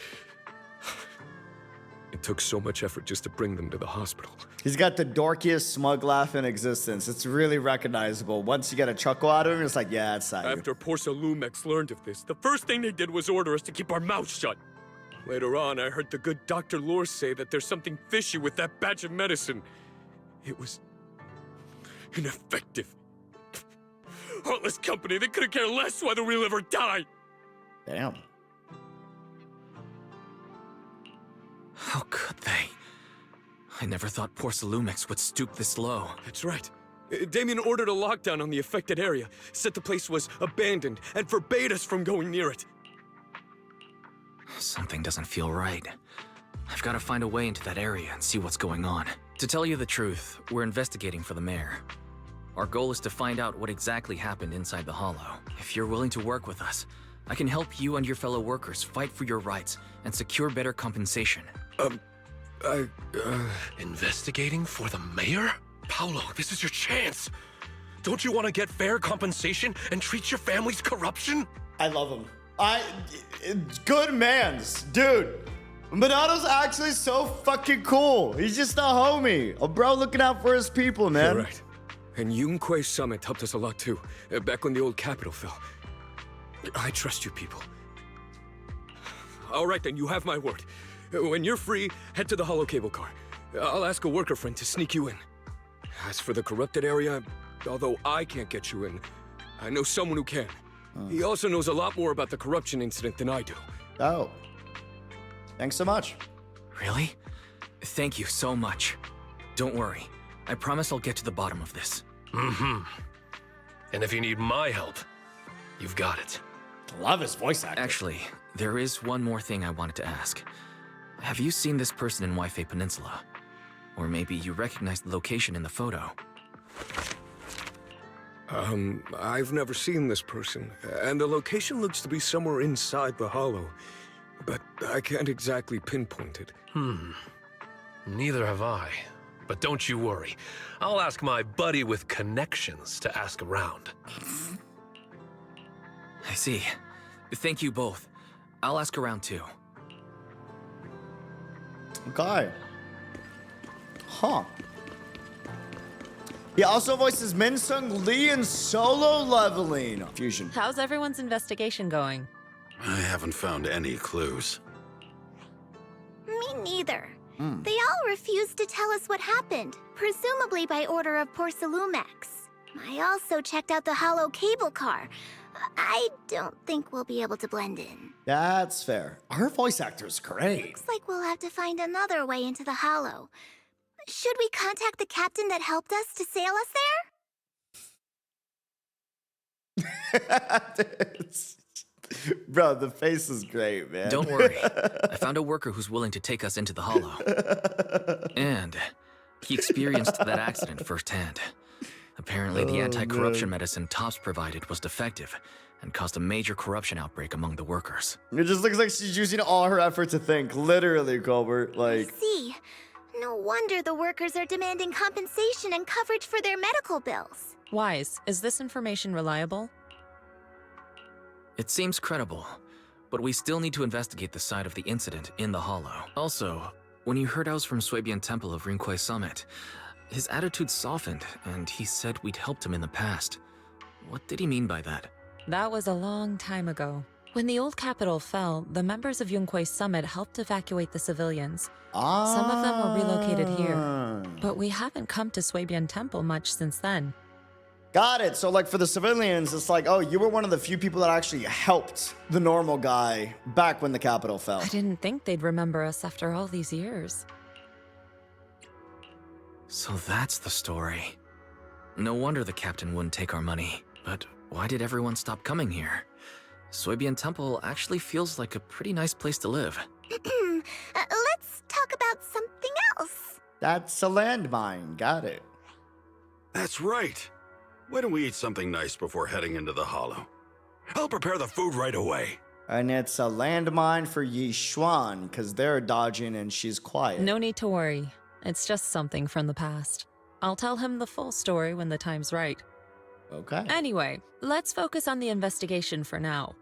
It took so much effort just to bring them to the hospital. He's got the dorkiest smug laugh in existence. It's really recognizable. Once you get a chuckle out of him, it's like, yeah, it's Sayu. After Porcelumix learned of this, the first thing they did was order us to keep our mouths shut. Later on, I heard the good Dr. Lore say that there's something fishy with that batch of medicine. It was ineffective. Heartless company, they couldn't care less whether we live or die. Damn. How could they? I never thought Porcelumix would stoop this low. That's right. Damian ordered a lockdown on the affected area, said the place was abandoned, and forbade us from going near it. Something doesn't feel right. I've got to find a way into that area and see what's going on. To tell you the truth, we're investigating for the mayor. Our goal is to find out what exactly happened inside the Hollow. If you're willing to work with us, I can help you and your fellow workers fight for your rights and secure better compensation. Investigating for the mayor? Paolo, this is your chance. Don't you want to get fair compensation and treat your family's corruption? I love him. Good mans. Dude, Monato's actually so fucking cool. He's just a homie. A bro looking out for his people, man. You're right. And Yunquei Summit helped us a lot too, back when the old capital fell. I trust you people. All right then, you have my word. When you're free, head to the hollow cable car. I'll ask a worker friend to sneak you in. As for the corrupted area, although I can't get you in, I know someone who can. He also knows a lot more about the corruption incident than I do. Oh. Thanks so much. Really? Thank you so much. Don't worry. I promise I'll get to the bottom of this. Mm-hmm. And if you need my help, you've got it. Love his voice acting. Actually, there is one more thing I wanted to ask. Have you seen this person in Waifei Peninsula? Or maybe you recognize the location in the photo. I've never seen this person, and the location looks to be somewhere inside the Hollow, but I can't exactly pinpoint it. Neither have I. But don't you worry. I'll ask my buddy with connections to ask around. I see. Thank you both. I'll ask around too. Okay. Huh. He also voices Min-Sung Lee in Solo Leveling. Fusion. How's everyone's investigation going? I haven't found any clues. Me neither. They all refused to tell us what happened, presumably by order of Porcelumix. I also checked out the hollow cable car. I don't think we'll be able to blend in. That's fair. Her voice actor's great. Looks like we'll have to find another way into the hollow. Should we contact the captain that helped us to sail us there? Bro, the face is great, man. Don't worry. I found a worker who's willing to take us into the Hollow. And he experienced that accident firsthand. Apparently, the anti-corruption medicine Tops provided was defective and caused a major corruption outbreak among the workers. It just looks like she's using all her effort to think. Literally, Colbert. Like. I see. No wonder the workers are demanding compensation and coverage for their medical bills. Wise, is this information reliable? It seems credible, but we still need to investigate the side of the incident in the Hollow. Also, when you heard I was from Suebian Temple of Rinquei Summit, his attitude softened, and he said we'd helped him in the past. What did he mean by that? That was a long time ago. When the old capital fell, the members of Yunquei Summit helped evacuate the civilians. Some of them were relocated here, but we haven't come to Suebian Temple much since then. Got it. So, like, for the civilians, it's like, oh, you were one of the few people that actually helped the normal guy back when the capital fell. I didn't think they'd remember us after all these years. So that's the story. No wonder the captain wouldn't take our money. But why did everyone stop coming here? Soybean Temple actually feels like a pretty nice place to live. Let's talk about something else. That's a landmine. Got it. That's right. Why don't we eat something nice before heading into the hollow? I'll prepare the food right away. And it's a landmine for Yixuan, because they're dodging and she's quiet. No need to worry. It's just something from the past. I'll tell him the full story when the time's right. Okay. Anyway, let's focus on the investigation for now.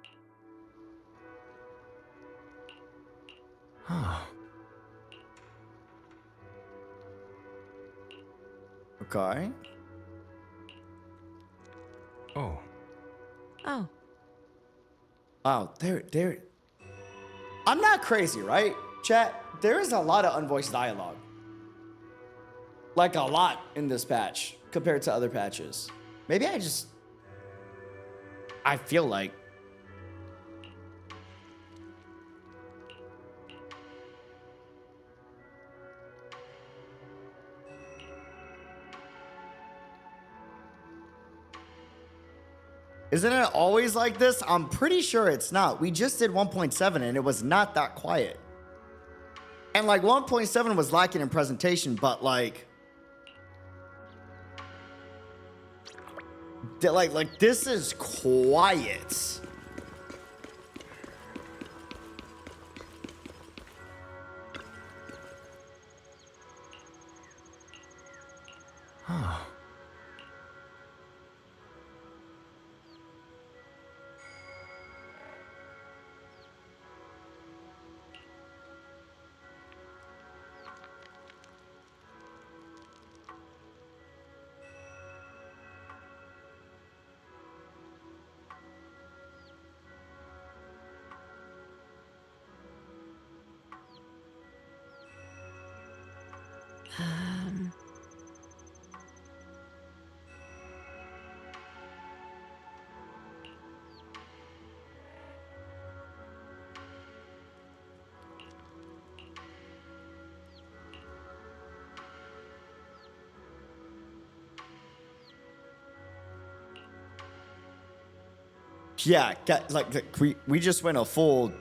Okay. Oh. Oh. Wow, I'm not crazy, right, chat? There is a lot of unvoiced dialogue. Like a lot in this patch compared to other patches. Maybe I feel like. Isn't it always like this? I'm pretty sure it's not. We just did 1.7 and it was not that quiet. And like 1.7 was lacking in presentation, but like this is quiet. Yeah, like we just went a full.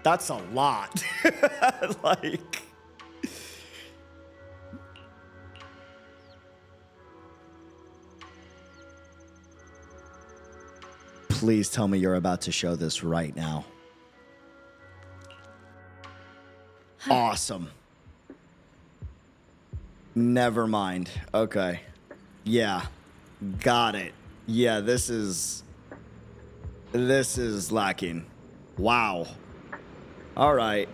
That's a lot. Like. Please tell me you're about to show this right now. Awesome. Never mind. Okay. Yeah. Got it. Yeah, this is lacking. Wow. All right.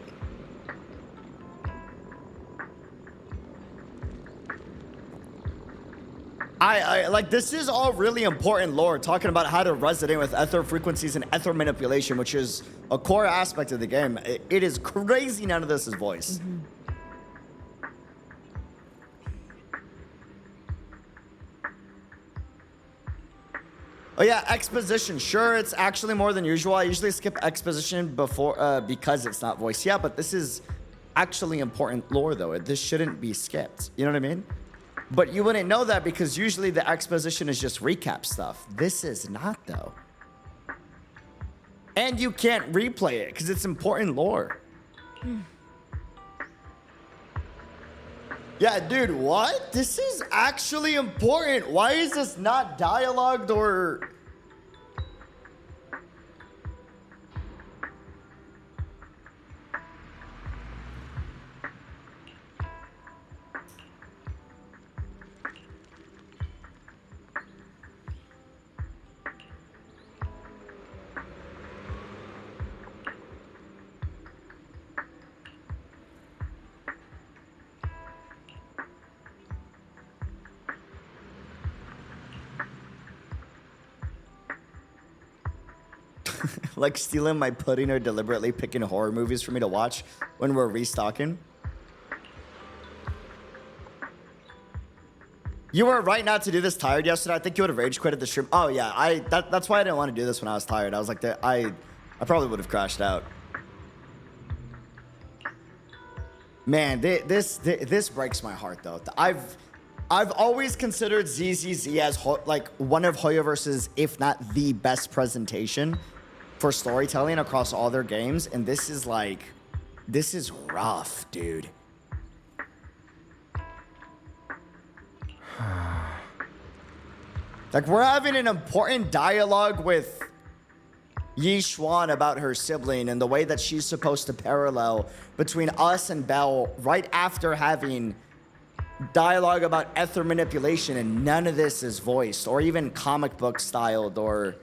I like, this is all really important lore, talking about how to resonate with ether frequencies and ether manipulation, which is a core aspect of the game. It is crazy none of this is voice. Mm-hmm. Oh yeah, exposition. Sure, it's actually more than usual. I usually skip exposition before because it's not voice. Yeah, but this is actually important lore though. This shouldn't be skipped. You know what I mean? But you wouldn't know that because usually the exposition is just recap stuff. This is not though. And you can't replay it because it's important lore. Yeah, dude, what? This is actually important. Why is this not dialogued or... Like stealing my pudding or deliberately picking horror movies for me to watch when we're restocking. You were right not to do this tired yesterday. I think you would have rage quitted the stream. Oh yeah, that's why I didn't want to do this when I was tired. I was like, I probably would have crashed out. Man, this breaks my heart though. I've always considered ZZZ as like one of Hoyoverse's, if not the best presentation. for storytelling across all their games, and this is like, this is rough, dude. Like, we're having an important dialogue with Yixuan about her sibling and the way that she's supposed to parallel between us and Belle right after having dialogue about ether manipulation, and none of this is voiced or even comic book styled. Or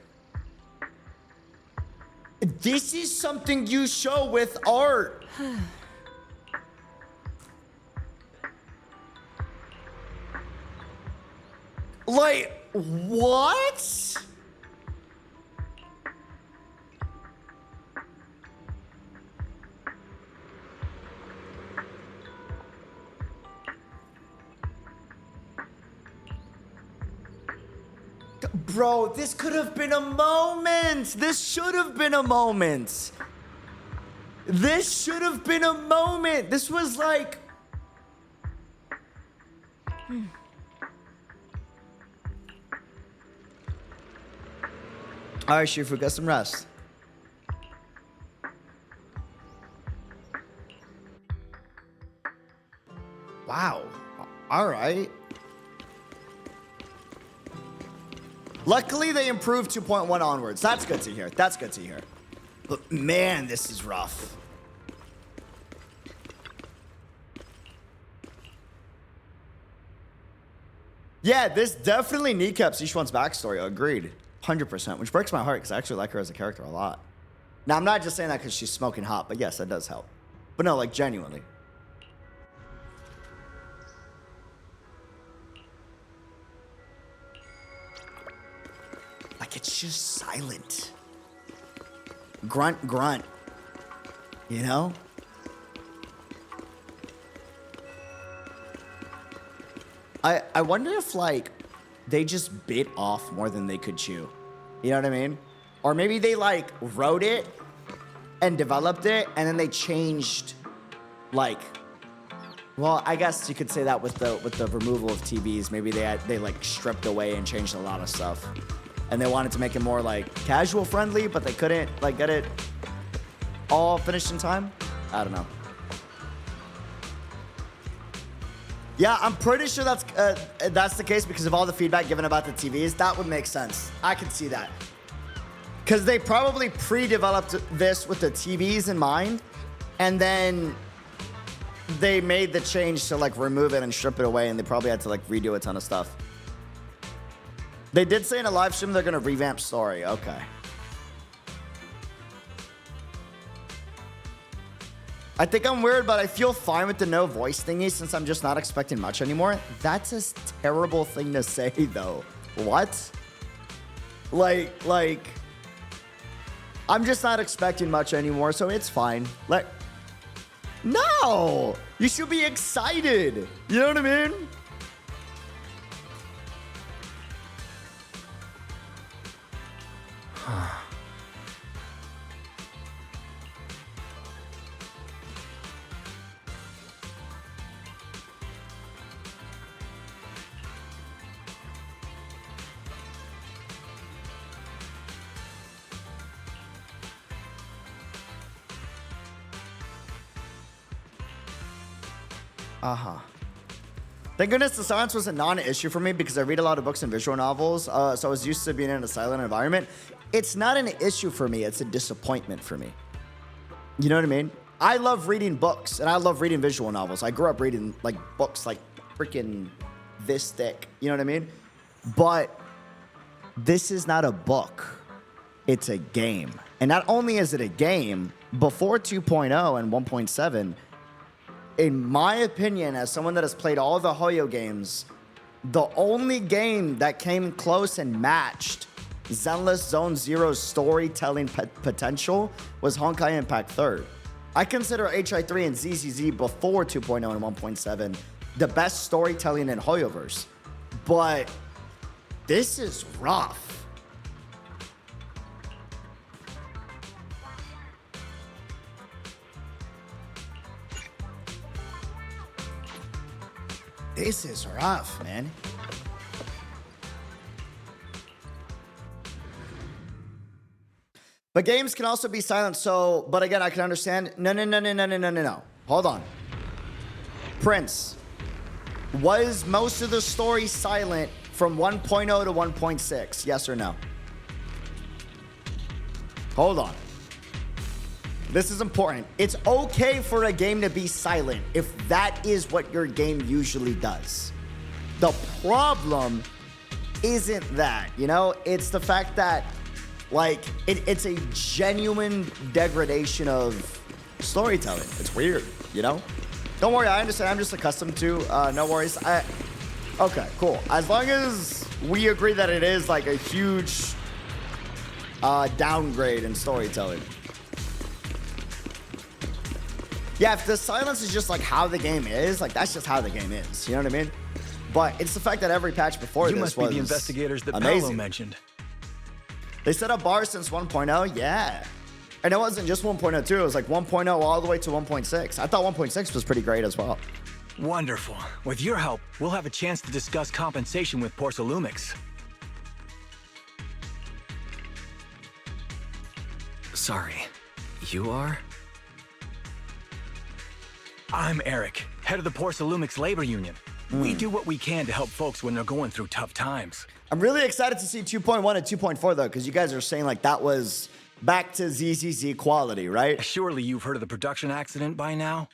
this is something you show with art. Like, what? Bro, this could have been a moment. This should have been a moment. This should have been a moment. This was like... All right, Shifu, get some rest. Wow. All right. Luckily, they improved 2.1 onwards. That's good to hear. That's good to hear. But man, this is rough. Yeah, this definitely kneecaps Yixuan's backstory. Agreed. 100%. Which breaks my heart because I actually like her as a character a lot. Now, I'm not just saying that because she's smoking hot, but yes, that does help. But no, like, genuinely. Like, it's just silent. Grunt, grunt. You know? I wonder if, like, they just bit off more than they could chew. You know what I mean? Or maybe they, like, wrote it and developed it, and then they changed, like... Well, I guess you could say that with the removal of TVs. Maybe they like, stripped away and changed a lot of stuff. And they wanted to make it more, like, casual friendly, but they couldn't, like, get it all finished in time. I don't know. Yeah, I'm pretty sure that's the case because of all the feedback given about the TVs. That would make sense. I could see that. Because they probably pre-developed this with the TVs in mind, and then they made the change to, like, remove it and strip it away, and they probably had to, like, redo a ton of stuff. They did say in a live stream they're going to revamp story. Okay. I think I'm weird, but I feel fine with the no voice thingy since I'm just not expecting much anymore. That's a terrible thing to say, though. What? Like, I'm just not expecting much anymore, so it's fine. Like, no! You should be excited. You know what I mean? Thank goodness the silence was a non-issue for me because I read a lot of books and visual novels, so I was used to being in a silent environment. It's not an issue for me, it's a disappointment for me. You know what I mean? I love reading books, and I love reading visual novels. I grew up reading, like, books like freaking this thick. You know what I mean? But this is not a book. It's a game. And not only is it a game, before 2.0 and 1.7, in my opinion, as someone that has played all the Hoyo games, the only game that came close and matched Zenless Zone Zero's storytelling potential was Honkai Impact 3rd. I consider HI3 and ZZZ before 2.0 and 1.7 the best storytelling in Hoyoverse. But this is rough. This is rough, man. But games can also be silent, so, but again, I can understand. No. Hold on. Prince, was most of the story silent from 1.0 to 1.6? Yes or no? Hold on. This is important. It's okay for a game to be silent if that is what your game usually does. The problem isn't that, you know? It's the fact that, like, it's a genuine degradation of storytelling. It's weird, you know? Don't worry, I understand. I'm just accustomed to. No worries. Okay, cool. As long as we agree that it is, like, a huge downgrade in storytelling. Yeah, if the silence is just, like, how the game is, like, that's just how the game is. You know what I mean? But it's the fact that every patch before this was You must be the investigators that amazing. Paolo mentioned. They set up bars since 1.0, yeah. And it wasn't just 1.0 too, it was like 1.0 all the way to 1.6. I thought 1.6 was pretty great as well. Wonderful. With your help, we'll have a chance to discuss compensation with Porsalumix. Sorry, you are? I'm Eric, head of the Porsalumix Labor Union. We do what we can to help folks when they're going through tough times. I'm really excited to see 2.1 and 2.4 though, because you guys are saying like that was back to ZZZ quality, right? Surely you've heard of the production accident by now?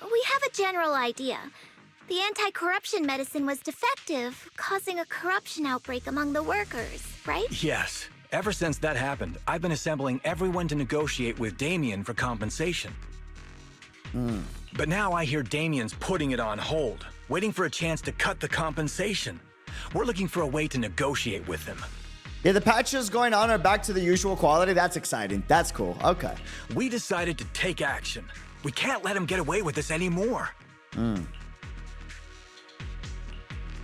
We have a general idea. The anti-corruption medicine was defective, causing a corruption outbreak among the workers, right? Yes. Ever since that happened, I've been assembling everyone to negotiate with Damian for compensation. But now I hear Damian's putting it on hold, waiting for a chance to cut the compensation. We're looking for a way to negotiate with him. Yeah, the patches going on are back to the usual quality. That's exciting. That's cool. Okay. We decided to take action. We can't let him get away with this anymore.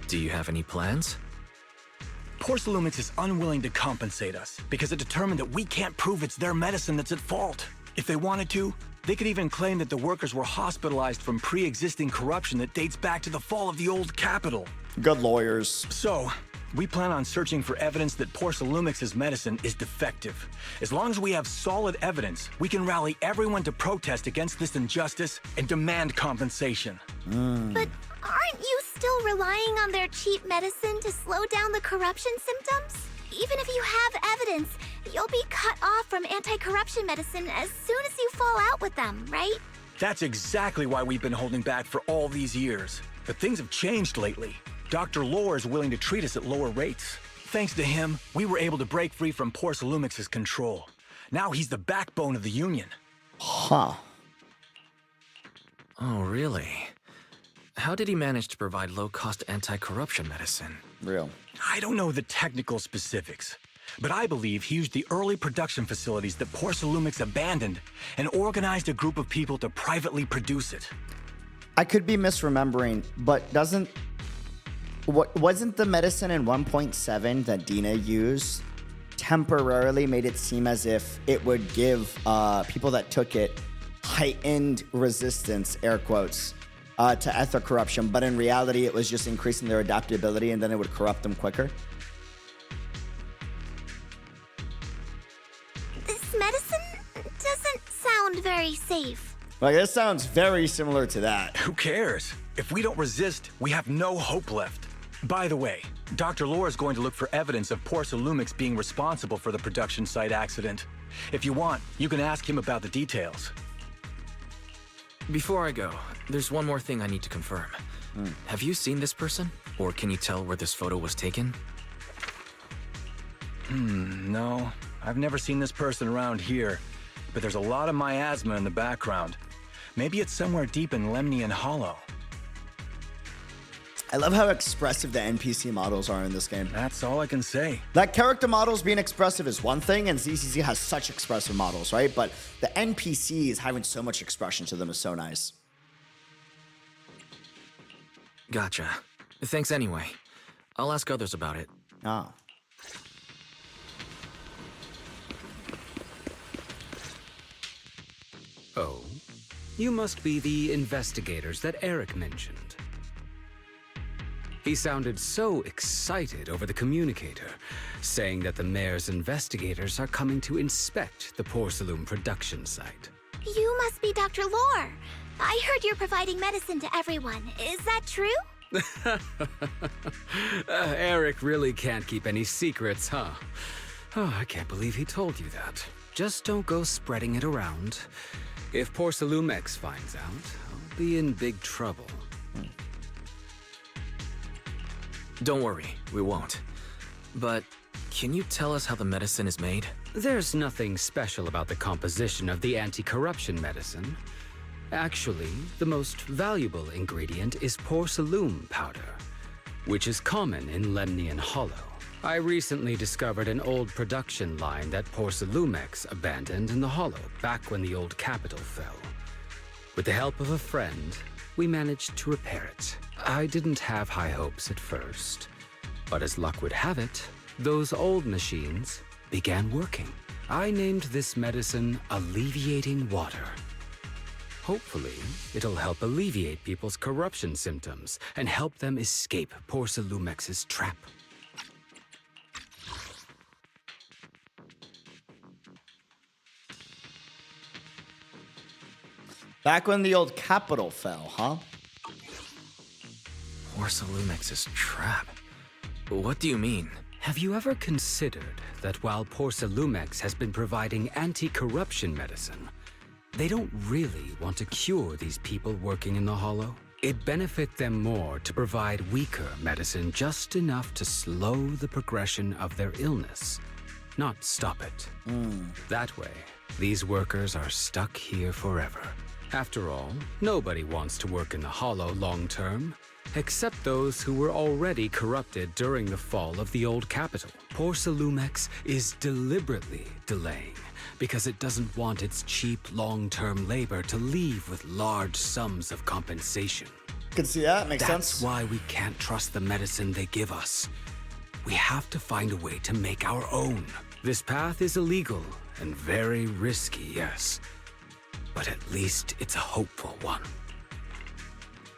Do you have any plans? Porsalumix is unwilling to compensate us because it determined that we can't prove it's their medicine that's at fault. If they wanted to, they could even claim that the workers were hospitalized from pre-existing corruption that dates back to the fall of the old capital. Good lawyers. So, we plan on searching for evidence that Porsalumix's medicine is defective. As long as we have solid evidence, we can rally everyone to protest against this injustice and demand compensation. But aren't you still relying on their cheap medicine to slow down the corruption symptoms? Even if you have evidence, you'll be cut off from anti-corruption medicine as soon as you fall out with them, right? That's exactly why we've been holding back for all these years. But things have changed lately. Dr. Lore is willing to treat us at lower rates. Thanks to him, we were able to break free from Porsalumix's control. Now he's the backbone of the Union. Huh. Oh, really? How did he manage to provide low-cost anti-corruption medicine? Real. I don't know the technical specifics, but I believe he used the early production facilities that Porsalumix abandoned and organized a group of people to privately produce it. I could be misremembering, but wasn't the medicine in 1.7 that Dina used temporarily made it seem as if it would give people that took it heightened resistance, air quotes, to ethic corruption, but in reality it was just increasing their adaptability and then it would corrupt them quicker? This medicine doesn't sound very safe. Like, this sounds very similar to that. Who cares? If we don't resist, we have no hope left. By the way, Dr. Lore is going to look for evidence of Porsalumix being responsible for the production site accident. If you want, you can ask him about the details. Before I go, there's one more thing I need to confirm. Have you seen this person? Or can you tell where this photo was taken? No. I've never seen this person around here, but there's a lot of miasma in the background. Maybe it's somewhere deep in Lemnian Hollow. I love how expressive the NPC models are in this game. That's all I can say. That character models being expressive is one thing, and ZZZ has such expressive models, right? But the NPCs having so much expression to them is so nice. Gotcha. Thanks anyway. I'll ask others about it. Ah. Oh, you must be the investigators that Eric mentioned. He sounded so excited over the communicator, saying that the mayor's investigators are coming to inspect the Failume production site. You must be Dr. Lore. I heard you're providing medicine to everyone. Is that true? Eric really can't keep any secrets, huh? Oh, I can't believe he told you that. Just don't go spreading it around. If Failume X finds out, I'll be in big trouble. Don't worry, we won't. But can you tell us how the medicine is made? There's nothing special about the composition of the anti-corruption medicine. Actually, the most valuable ingredient is Failume powder, which is common in Lemnian Hollow. I recently discovered an old production line that Failume X abandoned in the Hollow back when the old capital fell. With the help of a friend, we managed to repair it. I didn't have high hopes at first, but as luck would have it, those old machines began working. I named this medicine Alleviating Water. Hopefully, it'll help alleviate people's corruption symptoms and help them escape Failume X's trap. Back when the old capital fell, huh? Failume X's trap? What do you mean? Have you ever considered that while Failume X has been providing anti-corruption medicine, they don't really want to cure these people working in the Hollow? It'd benefit them more to provide weaker medicine just enough to slow the progression of their illness, not stop it. That way, these workers are stuck here forever. After all, nobody wants to work in the Hollow long term, except those who were already corrupted during the fall of the old capital. Failume X is deliberately delaying because it doesn't want its cheap long-term labor to leave with large sums of compensation. Can see that, makes sense. That's why we can't trust the medicine they give us. We have to find a way to make our own. This path is illegal and very risky, yes. But at least it's a hopeful one.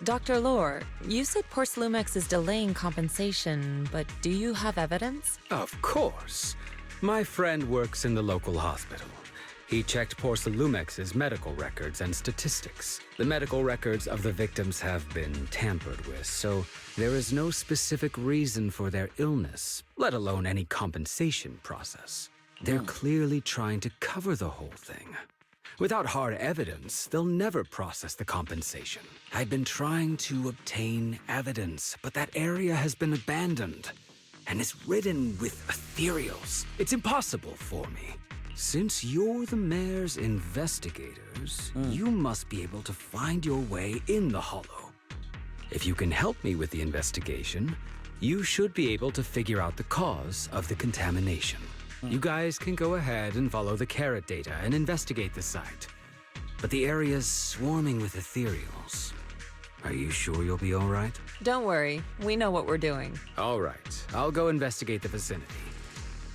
Dr. Lore, you said Failume X is delaying compensation, but do you have evidence? Of course. My friend works in the local hospital. He checked Failume X's medical records and statistics. The medical records of the victims have been tampered with, so there is no specific reason for their illness, let alone any compensation process. They're clearly trying to cover the whole thing. Without hard evidence, they'll never process the compensation. I've been trying to obtain evidence, but that area has been abandoned and is ridden with ethereals. It's impossible for me. Since you're the mayor's investigators, you must be able to find your way in the Hollow. If you can help me with the investigation, you should be able to figure out the cause of the contamination. You guys can go ahead and follow the carrot data and investigate the site. But the area's swarming with ethereals. Are you sure you'll be all right? Don't worry, we know what we're doing. All right, I'll go investigate the vicinity.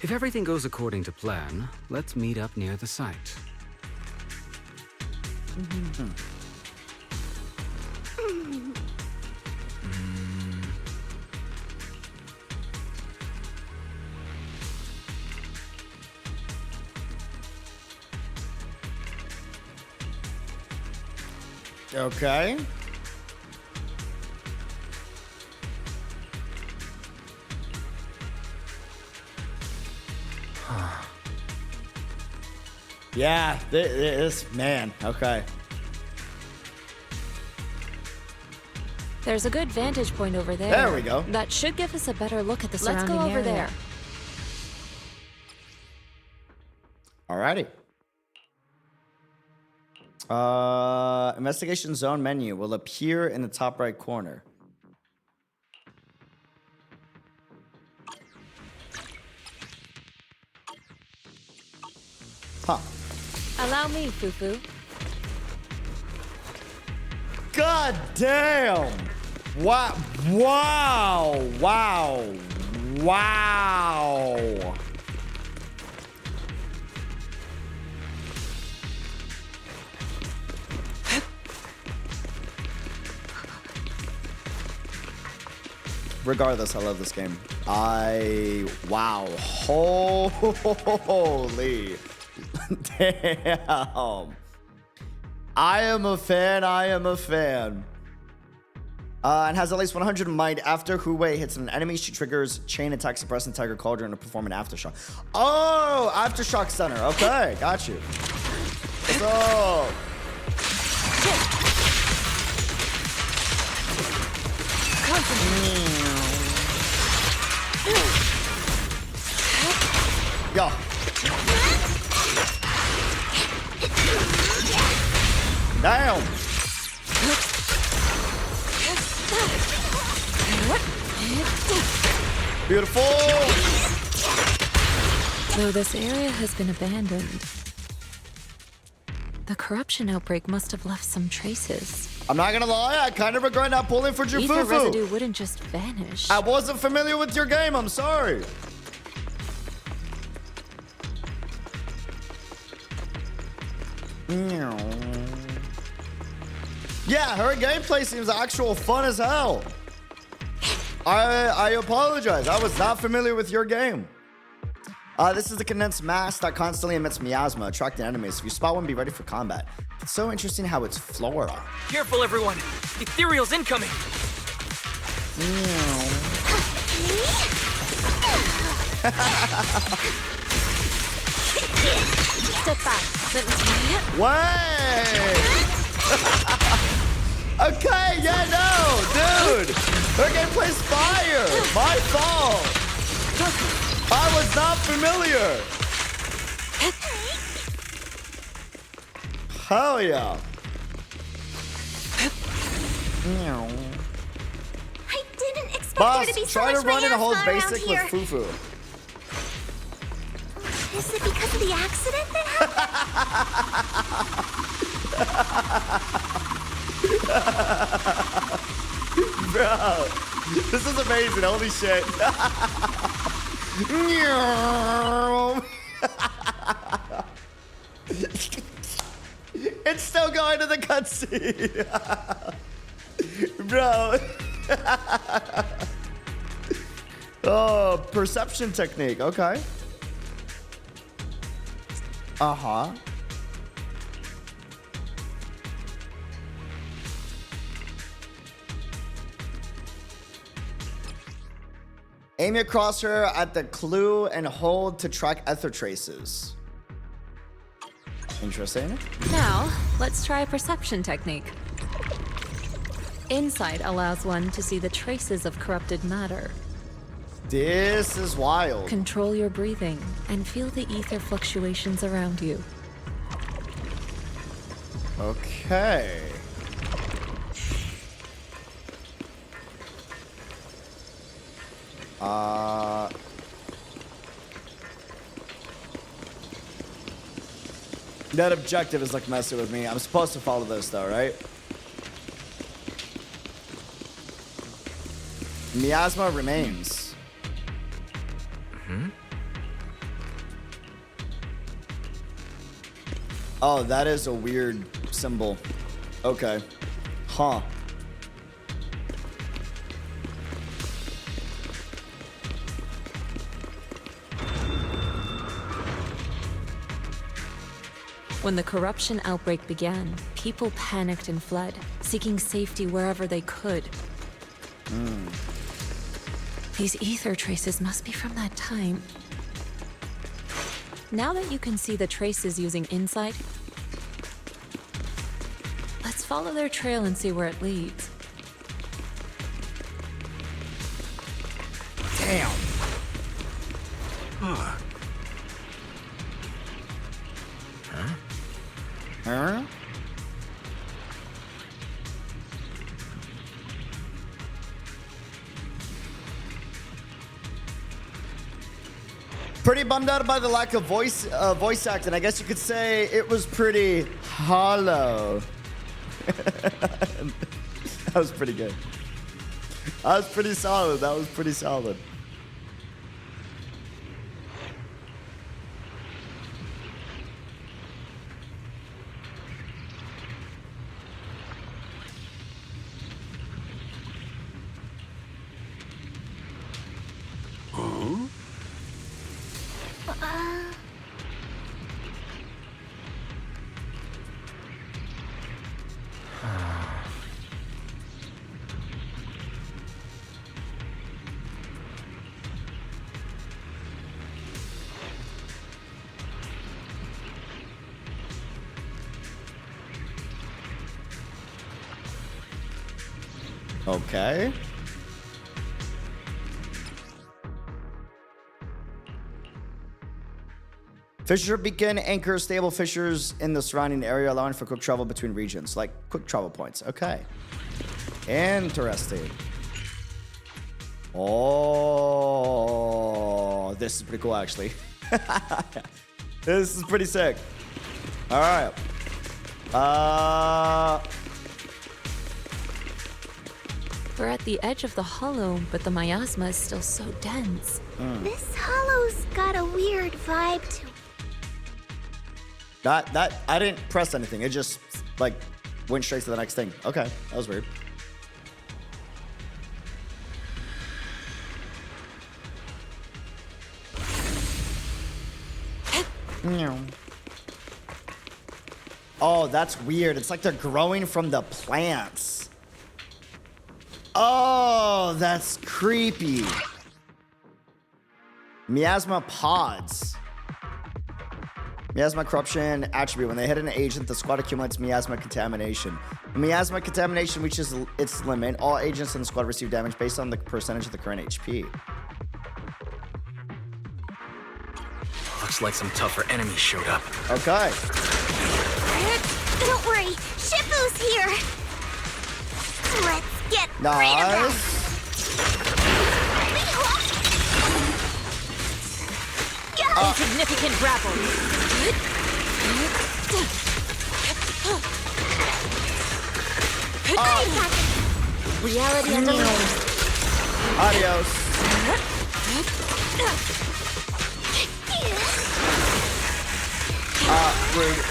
If everything goes according to plan, let's meet up near the site. Okay. Yeah, this man. Okay. There's a good vantage point over there. There we go. That should give us a better look at the surrounding Let's go over area. there. Alrighty. Investigation zone menu will appear in the top right corner. Huh. Allow me, Fufu. God damn! Wow! Wow! Wow! Wow! Regardless, I love this game. Wow. Holy. Damn. I am a fan. And has at least 100 might. After Hui hits an enemy, she triggers chain attack, suppress and Tiger Cauldron to perform an aftershock. Oh, aftershock center. Okay, got you. So. Yo. Damn. Beautiful. Though this area has been abandoned, the corruption outbreak must have left some traces. I'm not gonna lie, I kind of regret not pulling for Jufufu. Ether residue wouldn't just vanish. I wasn't familiar with your game, I'm sorry. Yeah, her gameplay seems actual fun as hell. I apologize. I was not familiar with your game. This is a condensed mass that constantly emits miasma, attracting enemies. If you spot one, be ready for combat. It's so interesting how it's floral. Careful, everyone. Ethereal's incoming. Step back. Wait. Okay, yeah, no, dude. Her gameplay's fire. My fault. I was not familiar. Hell yeah. I didn't expect Boss, there to be so try much to run and hold miasma basic with around here. Fufu. Is it because of the accident that happened? Bro, this is amazing. Holy shit. It's still going to the cutscene. Bro. Oh, perception technique. Okay. Uh-huh. Aim your crosshair at the clue and hold to track ether traces. Interesting. Now, let's try a perception technique. Insight allows one to see the traces of corrupted matter. This is wild. Control your breathing and feel the ether fluctuations around you. Okay. That objective is like messing with me. I'm supposed to follow this though, right? Miasma remains. Oh, that is a weird symbol. Okay. Huh. When the corruption outbreak began, people panicked and fled, seeking safety wherever they could. These ether traces must be from that time. Now that you can see the traces using insight, let's follow their trail and see where it leads. Damn. Huh? Pretty bummed out by the lack of voice acting. I guess you could say it was pretty hollow. That was pretty good. That was pretty solid. That was pretty solid. Okay. Fisher beacon anchors stable fissures in the surrounding area, allowing for quick travel between regions, like quick travel points. Okay. Interesting. Oh, this is pretty cool, actually. This is pretty sick. All right. We're at the edge of the hollow, but the miasma is still so dense. This hollow's got a weird vibe to it. That I didn't press anything. It just like went straight to the next thing. Okay, that was weird. Oh, that's weird. It's like they're growing from the plants. Oh, that's creepy. Miasma pods. Miasma corruption attribute. When they hit an agent, the squad accumulates miasma contamination. When miasma contamination reaches its limit, all agents in the squad receive damage based on the percentage of the current HP. Looks like some tougher enemies showed up. Okay. Don't worry, Shifu's here. Let's get rid of them. Insignificant grapple. Reality unlocked. Adios. Rude.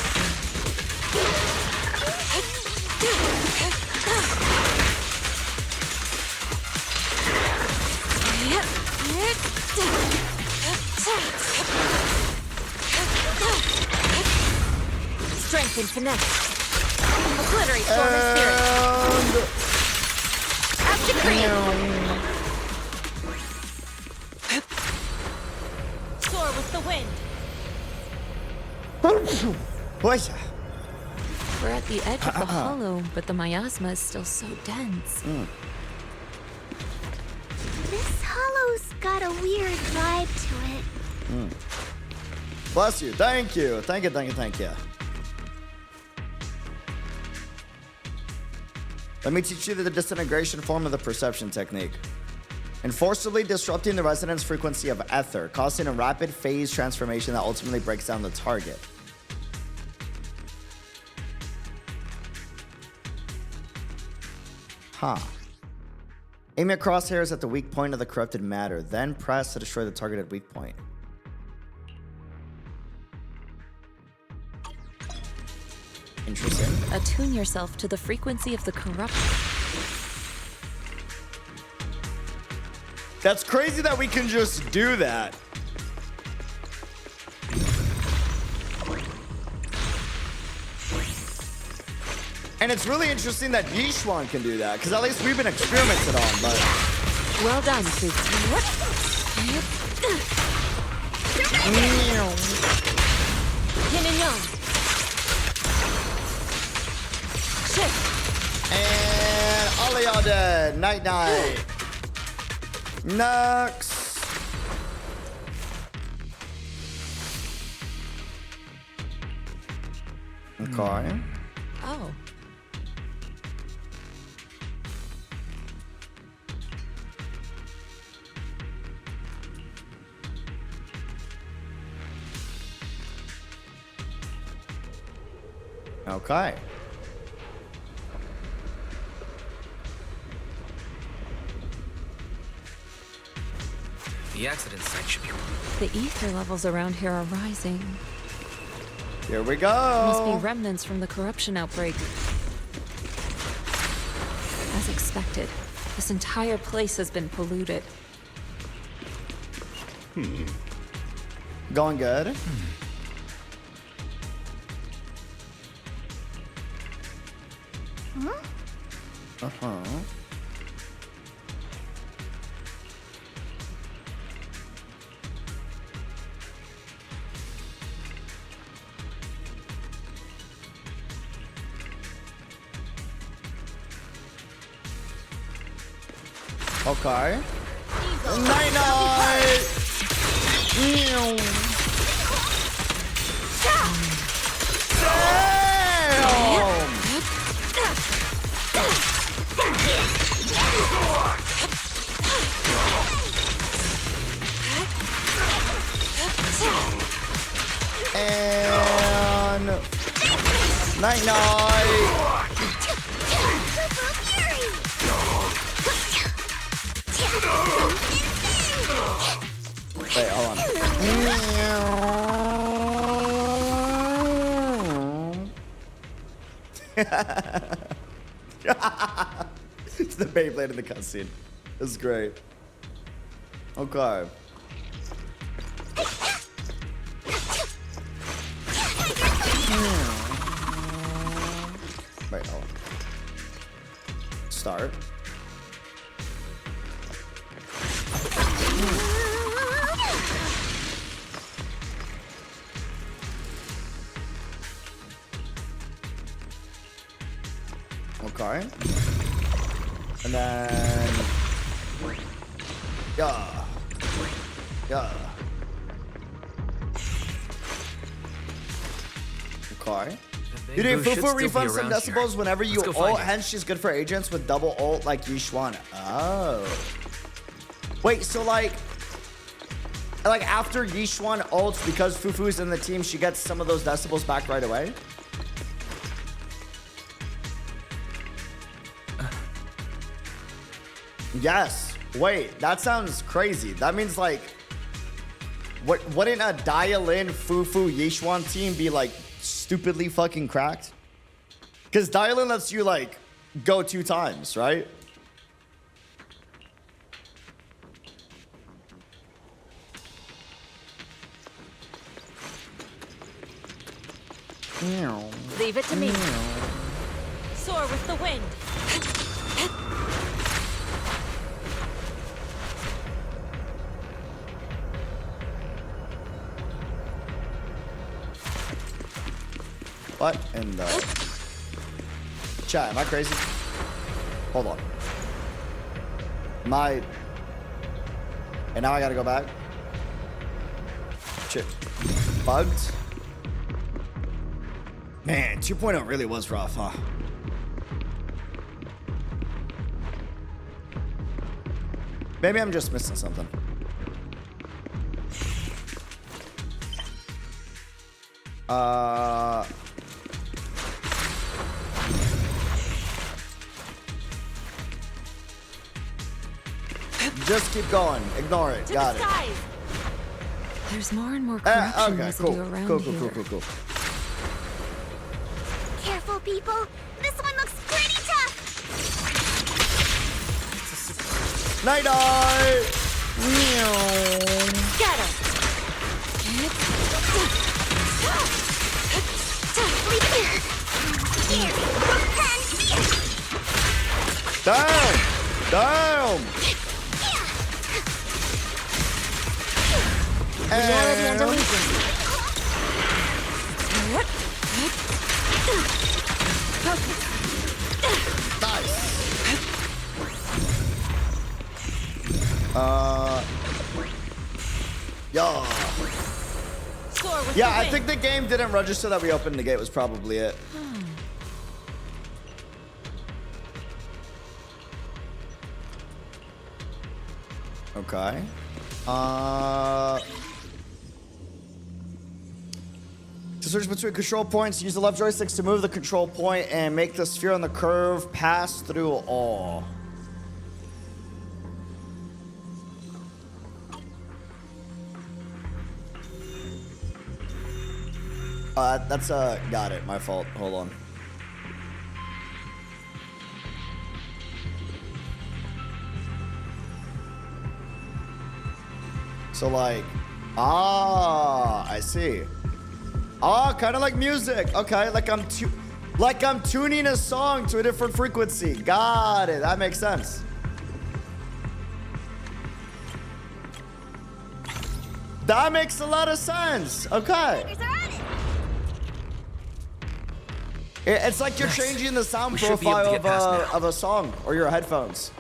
Strength and finesse. Obliterate storm and spirit. As decreed. Soar with the wind. We're at the edge of the hollow, but the miasma is still so dense. This hollow's got a weird vibe to it. Bless you. Thank you. Thank you, thank you, thank you. Let me teach you the disintegration form of the perception technique. And forcibly disrupting the resonance frequency of ether, causing a rapid phase transformation that ultimately breaks down the target. Huh. Aim your crosshairs at the weak point of the corrupted matter, then press to destroy the targeted weak point. Interesting. Attune yourself to the frequency of the corruption. That's crazy that we can just do that. And it's really interesting that Yixuan can do that, because at least we've been experimented on, but... Well done, Suzu. Yin and yang. Shift. And all of y'all dead. Night night. Next. Okay. Oh. Okay. The accident site should be... The ether levels around here are rising. Here we go. Must be remnants from the corruption outbreak. As expected, this entire place has been polluted. Going good. Uh-huh. Okay. Night-night! Damn! And night-night! Wait, hold on. It's the Beyblade in the cutscene. This is great. Okay. Wait, hold on. Start. Okay. And then... Yeah. Yeah. Okay. You do Fufu refund some decibels whenever you ult, hence she's good for agents with double ult like Yixuan. Oh. Wait, so like after Yixuan ults, because Fufu's in the team, she gets some of those decibels back right away? Yes. Wait, that sounds crazy. That means like, wouldn't a dial-in Fufu Yixuan team be like stupidly fucking cracked? Because dial-in lets you like go 2 times, right? Leave it to me. Soar with the wind. What in the... Chat, am I crazy? Hold on. And now I gotta go back? Shit. Bugged? Man, 2.0 really was rough, huh? Maybe I'm just missing something. Just keep going. Ignore it. Got it. There's more and more corruption residue around cool. Careful, people. This one looks pretty tough. Night-night! Got him. Damn! Reality and illusion. Nice. Yeah, I think the game didn't register that we opened the gate was probably it. Okay. To switch between control points, use the left joysticks to move the control point and make the sphere on the curve pass through all. That's got it. My fault. Hold on. So like, I see. Kind of like music. Okay, like I'm tuning a song to a different frequency. Got it. That makes sense. That makes a lot of sense. Okay. It's like you're changing the sound profile of a song or your headphones.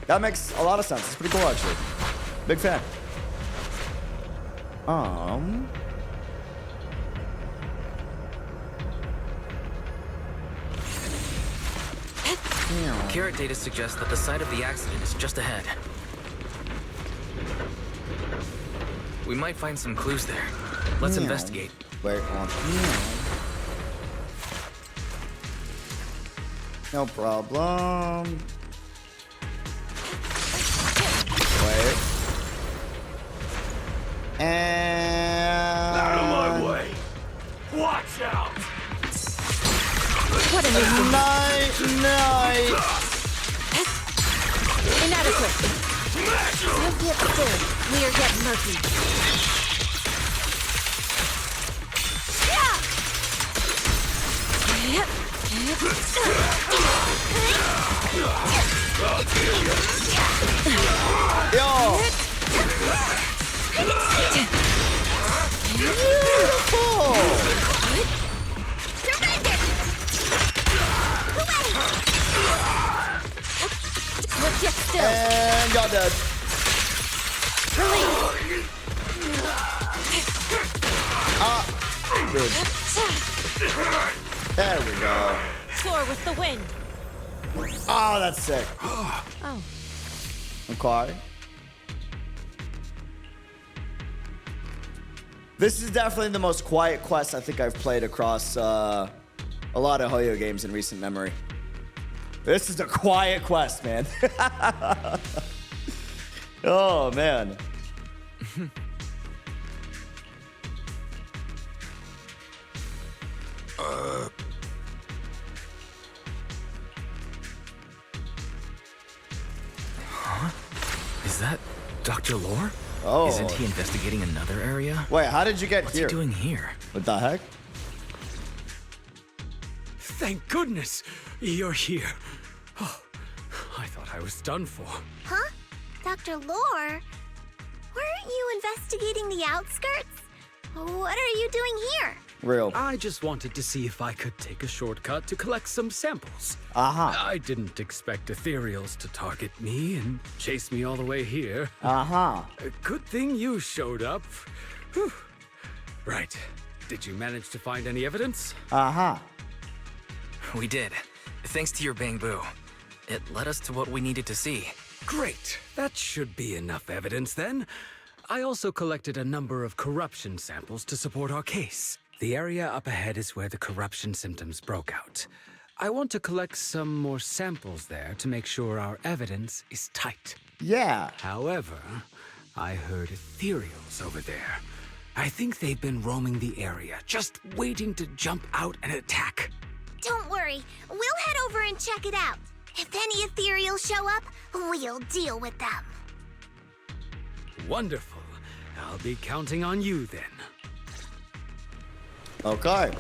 That makes a lot of sense. It's pretty cool, actually. Big fan. Carrot data suggests that the site of the accident is just ahead. We might find some clues there. Let's investigate. Wait, hold on. No problem. Wait. And... Out of my way! Watch out! What a mission. Night. Inadequate. Don't get scared. We are getting murky. Yo! Beautiful! And y'all dead. Good. There we go. Soar with the wind. Oh, that's sick. Oh. Okay. This is definitely the most quiet quest I think I've played across a lot of Hoyo games in recent memory. This is a quiet quest, man. Oh, man. Huh? Is that Dr. Lore? Oh. Isn't he investigating another area? Wait, how did you get What's here? What's he doing here? What the heck? Thank goodness you're here. Oh, I thought I was done for. Huh? Dr. Lore? Weren't you investigating the outskirts? What are you doing here? Real. I just wanted to see if I could take a shortcut to collect some samples. I didn't expect ethereals to target me and chase me all the way here. Good thing you showed up. Whew. Right. Did you manage to find any evidence? We did. Thanks to your bamboo. It led us to what we needed to see. Great. That should be enough evidence then. I also collected a number of corruption samples to support our case. The area up ahead is where the corruption symptoms broke out. I want to collect some more samples there to make sure our evidence is tight. Yeah. However, I heard ethereals over there. I think they've been roaming the area, just waiting to jump out and attack. Don't worry. We'll head over and check it out. If any ethereals show up, we'll deal with them. Wonderful. I'll be counting on you then. Okay.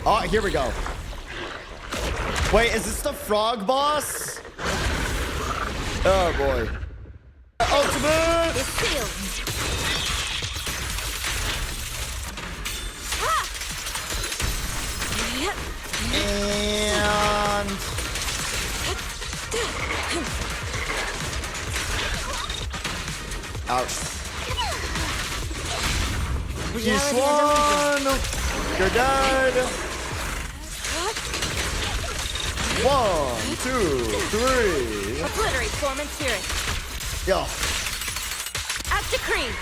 Oh, here we go. Wait, is this the frog boss? Oh boy. Ultimate! It's sealed. And ouch. Yixuan! You're dead! 1, 2, 3. Obliterate form and spirit. Yo. As decreed.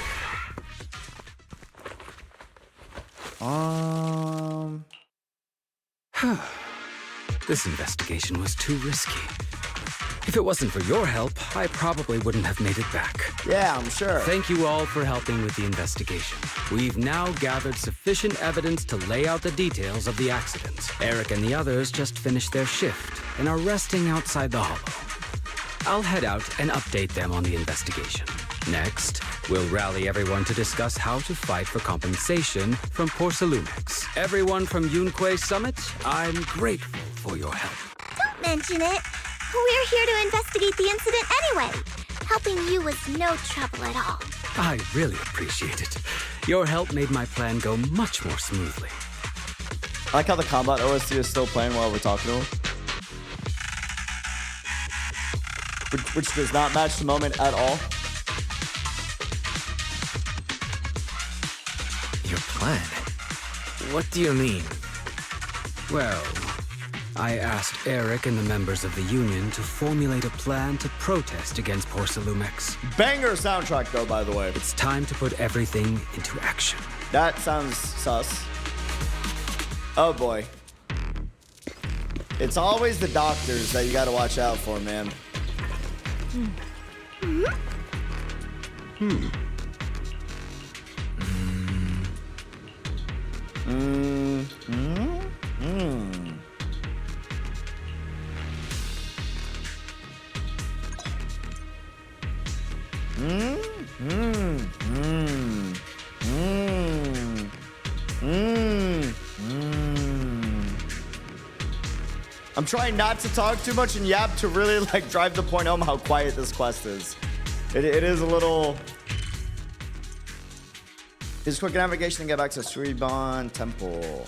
This investigation was too risky. If it wasn't for your help, I probably wouldn't have made it back. Yeah, I'm sure. Thank you all for helping with the investigation. We've now gathered sufficient evidence to lay out the details of the accident. Eric and the others just finished their shift and are resting outside the hollow. I'll head out and update them on the investigation. Next, we'll rally everyone to discuss how to fight for compensation from Failume. Everyone from Yunkui Summit, I'm grateful for your help. Don't mention it. We're here to investigate the incident anyway. Helping you was no trouble at all. I really appreciate it. Your help made my plan go much more smoothly. I like how the combat OST is still playing while we're talking to him. which does not match the moment at all. Your plan? What do you mean? Well, I asked Eric and the members of the Union to formulate a plan to protest against Porsalumex. Banger soundtrack, though, by the way. It's time to put everything into action. That sounds sus. Oh, boy. It's always the doctors that you gotta watch out for, man. I'm trying not to talk too much and yap to really like drive the point home how quiet this quest is. It is a little. Use quick navigation to get back to Suiban Temple.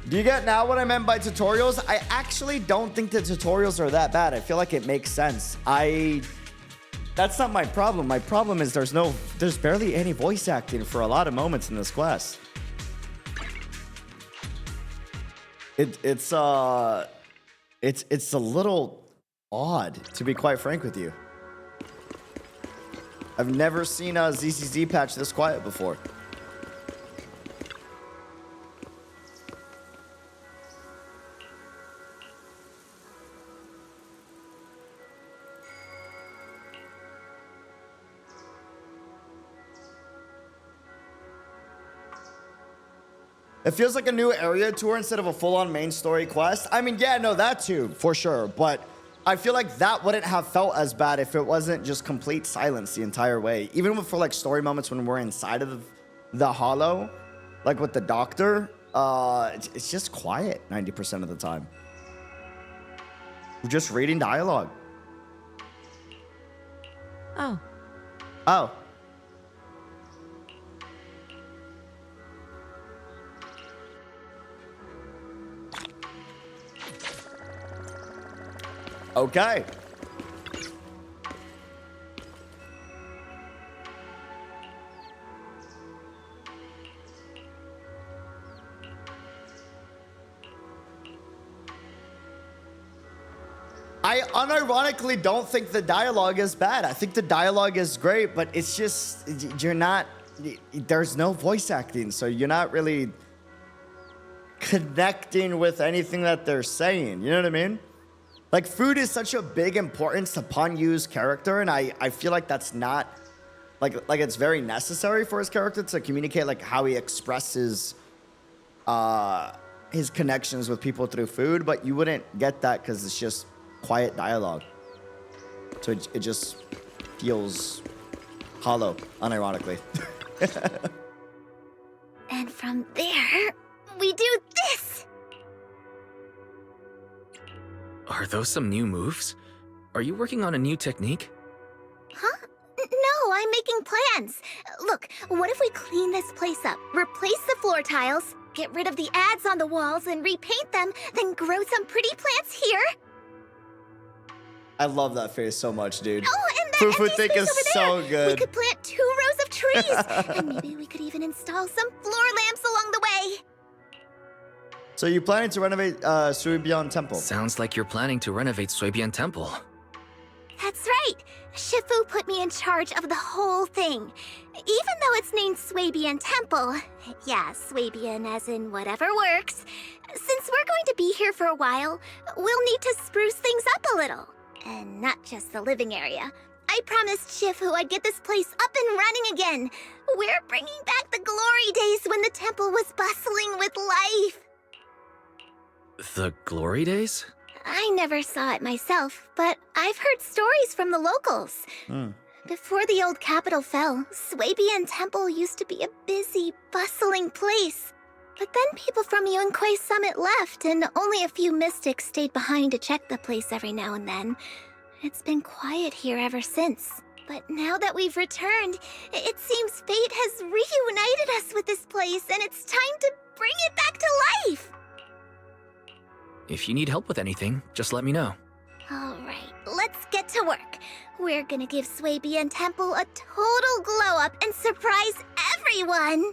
Do you get now what I meant by tutorials? I actually don't think the tutorials are that bad. I feel like it makes sense. That's not my problem. My problem is there's barely any voice acting for a lot of moments in this quest. It's a little odd, to be quite frank with you. I've never seen a ZZZ patch this quiet before. It feels like a new area tour instead of a full-on main story quest. I mean, yeah, no, that too, for sure. But I feel like that wouldn't have felt as bad if it wasn't just complete silence the entire way. Even for like story moments when we're inside of the hollow, like with the doctor, it's just quiet 90% of the time. We're just reading dialogue. Oh. Oh. Okay. I unironically don't think the dialogue is bad. I think the dialogue is great, but it's just, there's no voice acting, so you're not really connecting with anything that they're saying. You know what I mean? Like, food is such a big importance to Panyu's character, and I feel like that's not, like it's very necessary for his character to communicate, like, how he expresses his connections with people through food, but you wouldn't get that because it's just quiet dialogue. So it just feels hollow, unironically. And from there, we do this! Are those some new moves? Are you working on a new technique? Huh? No, I'm making plans. Look, what if we clean this place up, replace the floor tiles, get rid of the ads on the walls and repaint them, then grow some pretty plants here? I love that face so much, dude. Oh, and that Fufu Thick is so good. We could plant 2 rows of trees, and maybe we could even install some floor lamps along the way. So you're planning to renovate Suiban Temple? Sounds like you're planning to renovate Suiban Temple. That's right. Shifu put me in charge of the whole thing. Even though it's named Suiban Temple. Yeah, Suiban as in whatever works. Since we're going to be here for a while, we'll need to spruce things up a little. And not just the living area. I promised Shifu I'd get this place up and running again. We're bringing back the glory days when the temple was bustling with life. The glory days? I never saw it myself, but I've heard stories from the locals. Before the old capital fell, Suiban Temple used to be a busy, bustling place. But then people from Yunkui Summit left, and only a few mystics stayed behind to check the place every now and then. It's been quiet here ever since. But now that we've returned, it seems fate has reunited us with this place, and it's time to bring it back to life! If you need help with anything, just let me know. We're gonna give Swabian Temple a total glow-up and surprise everyone!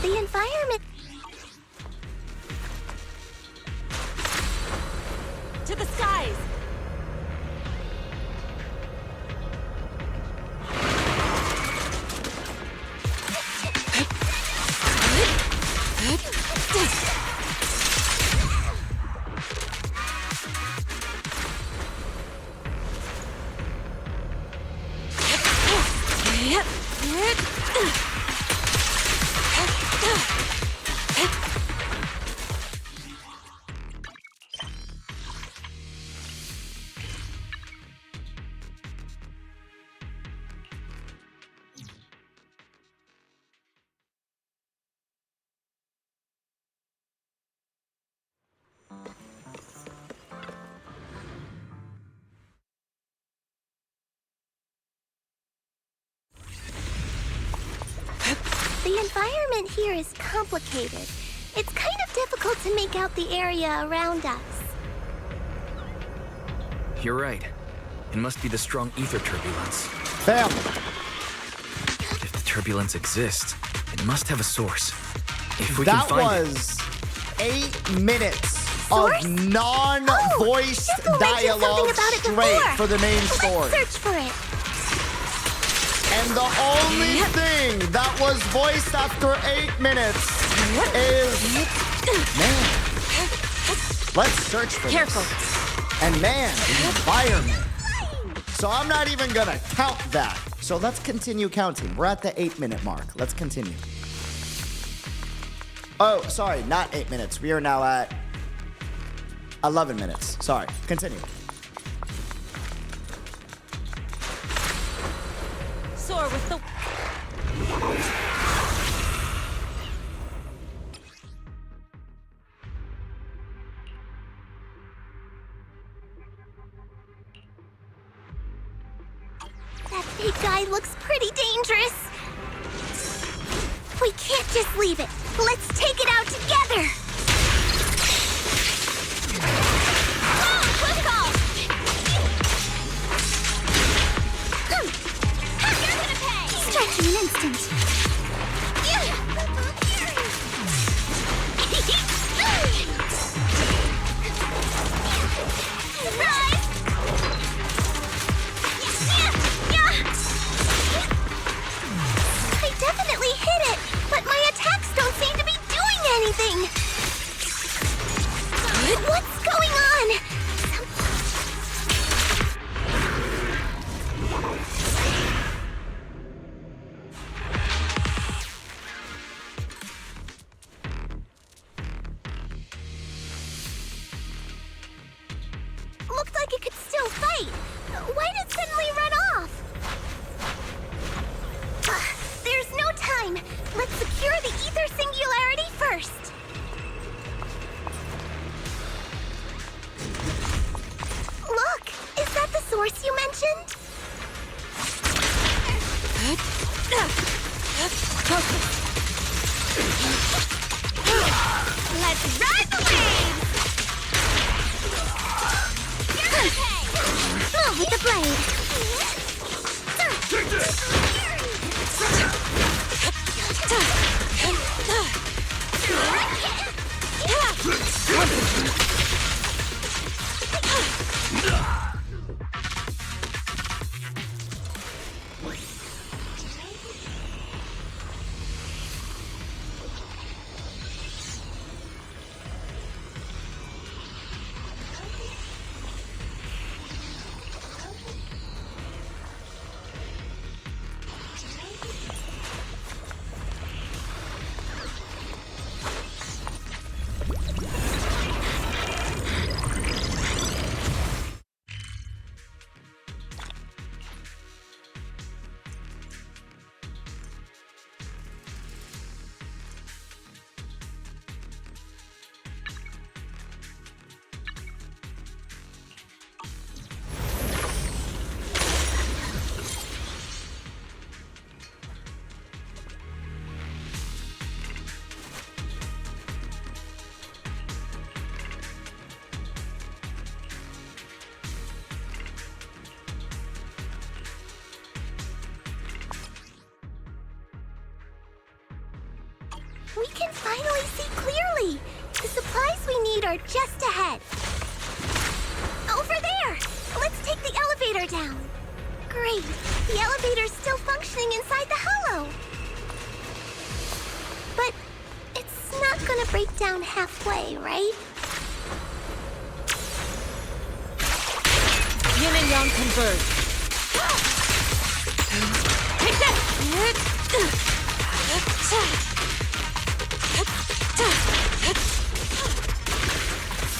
The environment... To the skies! The environment here is complicated. It's kind of difficult to make out the area around us. You're right. It must be the strong ether turbulence. Bam! If the turbulence exists, it must have a source. If we That can find was 8 minutes of non-voiced dialogue straight for the main story. Let's search for it. And the only thing that was voiced after 8 minutes is... Man. Let's search for this. And man, the environment. So I'm not even gonna count that. So let's continue counting. We're at the 8-minute mark. Let's continue. Oh, sorry, not 8 minutes. We are now at 11 minutes. Sorry, continue. Soar with the... That big guy looks pretty dangerous. We can't just leave it. Let's take it out together. Quick call. You're gonna pay. Strike in an instant. Surprise! I definitely hit it, but my attacks don't seem to be doing anything. What's going on? Looked like it could still fight. Why did it suddenly run off? There's no time. Let's secure the ether singularity first. Look, is that the source you mentioned? Let's ride the waves! Move with the blade. We can finally see clearly. The supplies we need are just ahead. Over there! Let's take the elevator down. Great. The elevator's still functioning inside the hollow. But it's not gonna break down halfway, right? Yin and Yang converge. Take that!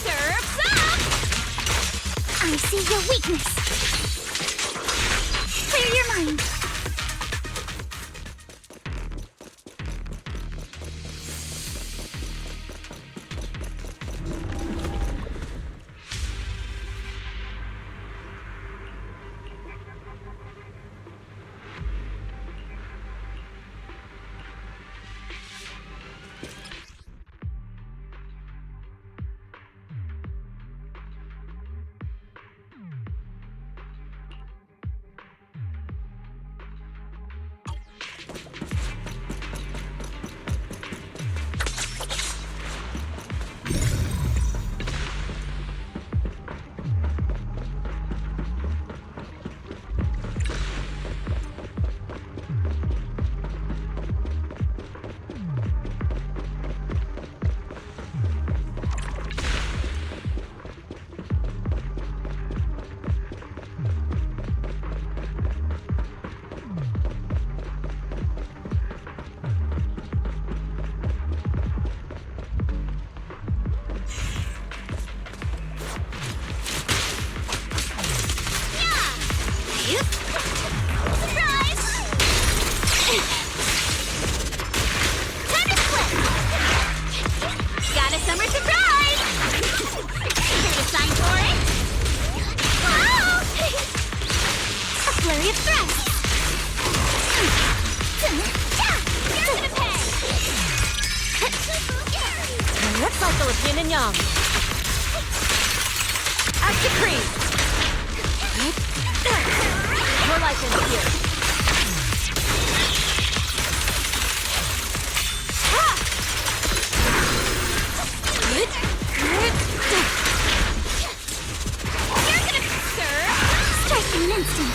Surf's up! I see your weakness. Clear your mind. Cycle of yin and yang. As decreed. Your life ends here. You're gonna serve. Strike in an instant.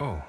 Oh.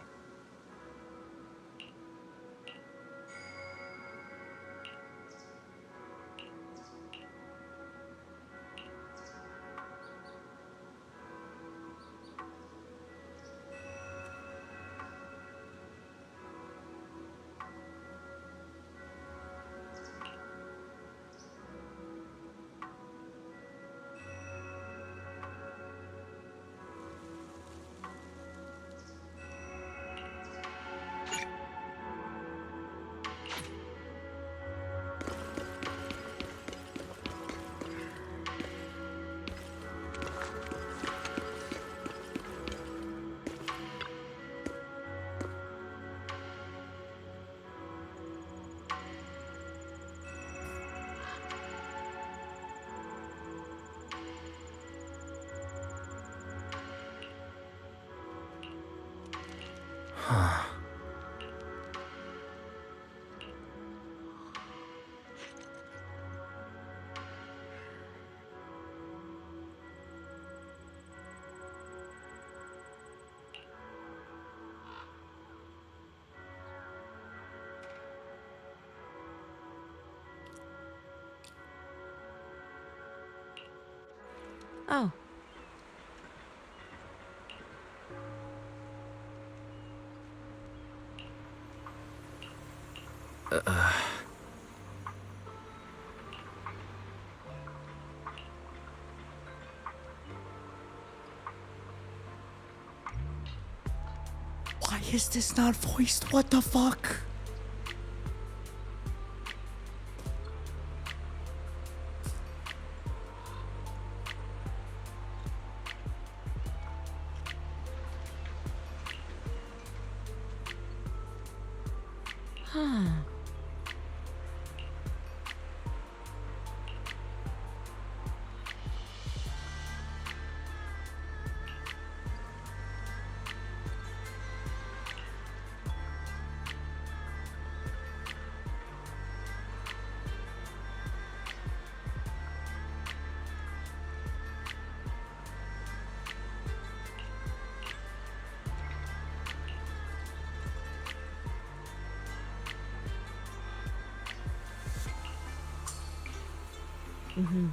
Oh. Why is this not voiced? What the fuck? Huh. Mm-hmm.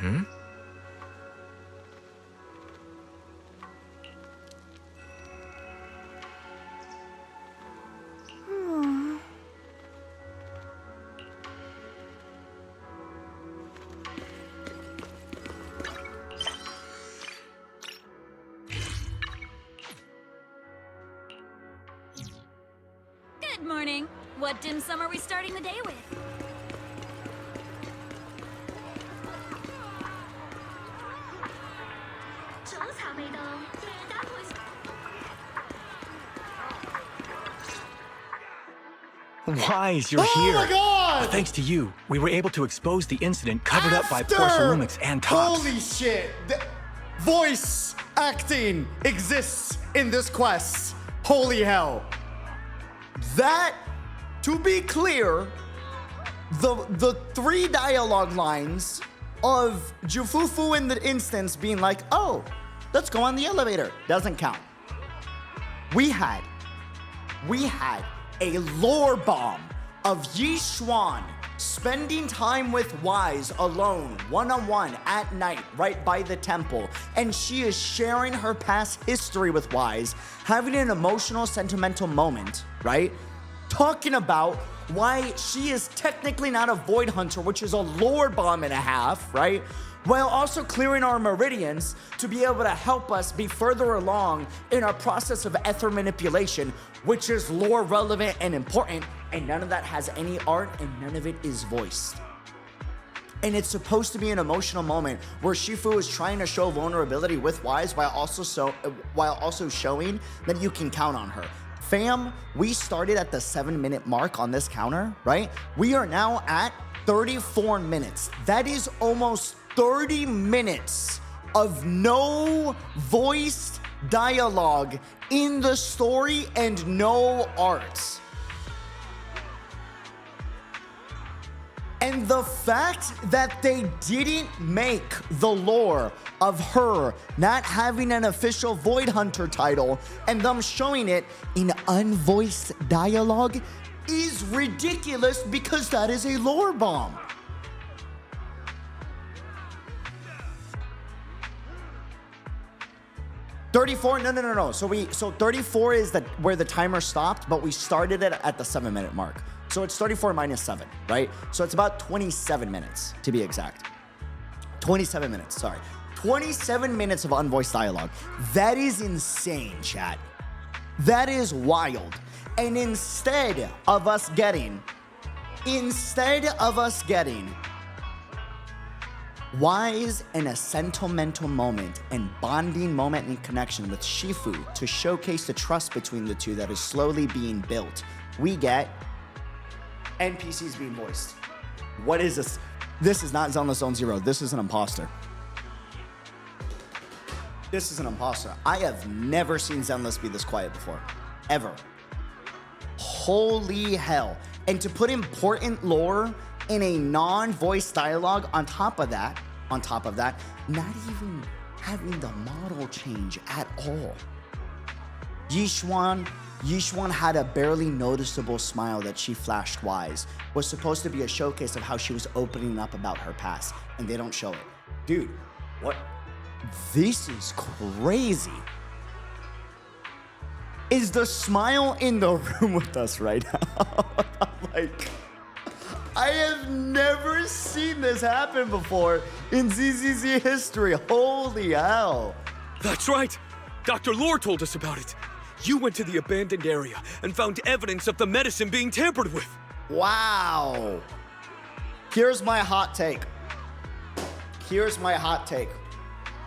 Hmm? Good morning. What dim sum are we starting the day with? Wise, you're here. my God! Thanks to you, we were able to expose the incident covered up by Porcelumix and Tops. Holy shit! Voice acting exists in this quest. Holy hell! That, to be clear, the 3 dialogue lines of Jufufu in the instance being like, "Oh, let's go on the elevator," doesn't count. We had a lore bomb of Yixuan spending time with Wise alone, one-on-one at night, right by the temple. And she is sharing her past history with Wise, having an emotional, sentimental moment, right? Talking about why she is technically not a Void Hunter, which is a lore bomb and a half, right? While also clearing our meridians to be able to help us be further along in our process of ether manipulation, which is lore relevant and important, and none of that has any art and none of it is voiced. And it's supposed to be an emotional moment where Shifu is trying to show vulnerability with Wise while also showing that you can count on her. Fam, we started at the 7-minute mark on this counter, right? We are now at 34 minutes. That is almost 30 minutes of no voiced dialogue in the story and no art. And the fact that they didn't make the lore of her not having an official Void Hunter title and them showing it in unvoiced dialogue is ridiculous because that is a lore bomb. $34? No. So 34 is where the timer stopped, but we started it at the 7-minute mark. So it's 34 minus 7, right? So it's about 27 minutes to be exact. 27 minutes, sorry. 27 minutes of unvoiced dialogue. That is insane, chat. That is wild. And instead of us getting Wise in a sentimental moment and bonding moment and connection with Shifu to showcase the trust between the two that is slowly being built, we get NPCs being voiced. What is this? This is not Zenless Zone Zero. This is an imposter. This is an imposter. I have never seen Zenless be this quiet before. Ever. Holy hell. And to put important lore in a non-voice dialogue on top of that, not even having the model change at all. Yixuan had a barely noticeable smile that she flashed Wise. Was supposed to be a showcase of how she was opening up about her past, and they don't show it. Dude, what? This is crazy. Is the smile in the room with us right now? Like, I have never seen this happen before in ZZZ history. Holy hell. That's right. Dr. Lore told us about it. You went to the abandoned area and found evidence of the medicine being tampered with. Wow. Here's my hot take.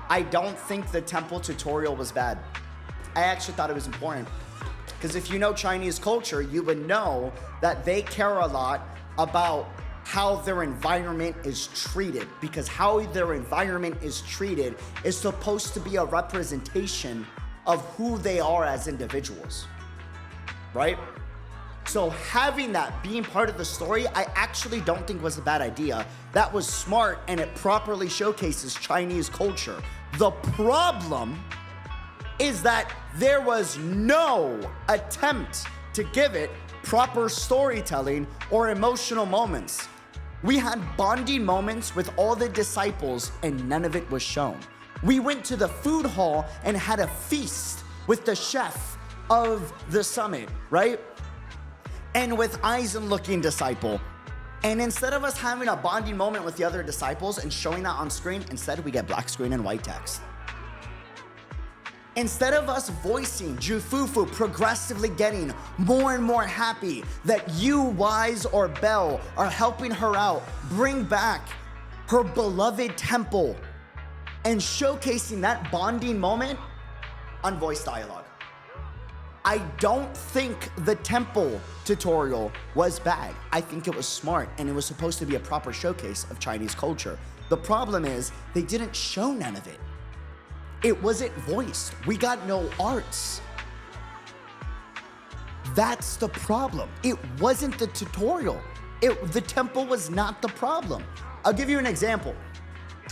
I don't think the temple tutorial was bad. I actually thought it was important. Because if you know Chinese culture, you would know that they care a lot about how their environment is treated. Because how their environment is treated is supposed to be a representation of who they are as individuals, right? So having that being part of the story, I actually don't think was a bad idea. That was smart and it properly showcases Chinese culture. The problem is that there was no attempt to give it proper storytelling or emotional moments. We had bonding moments with all the disciples and none of it was shown. We went to the food hall and had a feast with the chef of the summit, right? And with Aizen looking disciple. And instead of us having a bonding moment with the other disciples and showing that on screen, instead we get black screen and white text. Instead of us voicing Jufufu progressively getting more and more happy that you, Wise, or Bell are helping her out, bring back her beloved temple, and showcasing that bonding moment on voice dialogue. I don't think the temple tutorial was bad. I think it was smart and it was supposed to be a proper showcase of Chinese culture. The problem is they didn't show none of it. It wasn't voiced. We got no arts. That's the problem. It wasn't the tutorial. The temple was not the problem. I'll give you an example.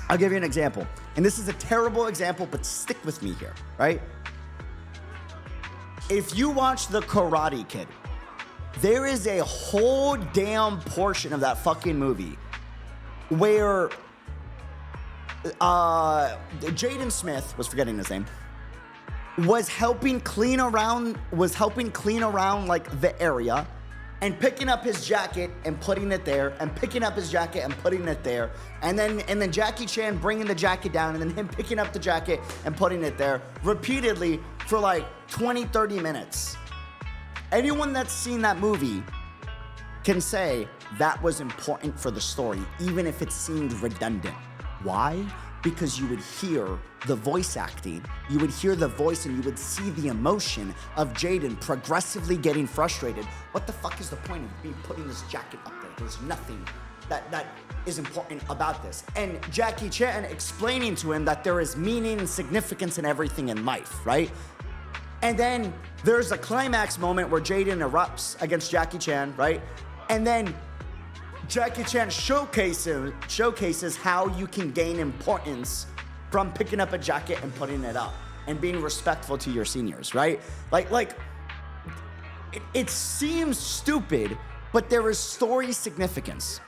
And this is a terrible example, but stick with me here, right? If you watch The Karate Kid, there is a whole damn portion of that fucking movie where Jaden Smith, was forgetting his name, was helping clean around like the area and picking up his jacket and putting it there and picking up his jacket and putting it there and then Jackie Chan bringing the jacket down and then him picking up the jacket and putting it there repeatedly for like 20-30 minutes. Anyone that's seen that movie can say that was important for the story, even if it seemed redundant. Why? Because you would hear the voice acting, you would hear the voice, and you would see the emotion of Jaden progressively getting frustrated. What the fuck is the point of me putting this jacket up there? There's nothing that is important about this. And Jackie Chan explaining to him that there is meaning and significance in everything in life, right? And then there's a climax moment where Jaden erupts against Jackie Chan, right? And then Jackie Chan showcases how you can gain importance from picking up a jacket and putting it up and being respectful to your seniors, right? It seems stupid, but there is story significance.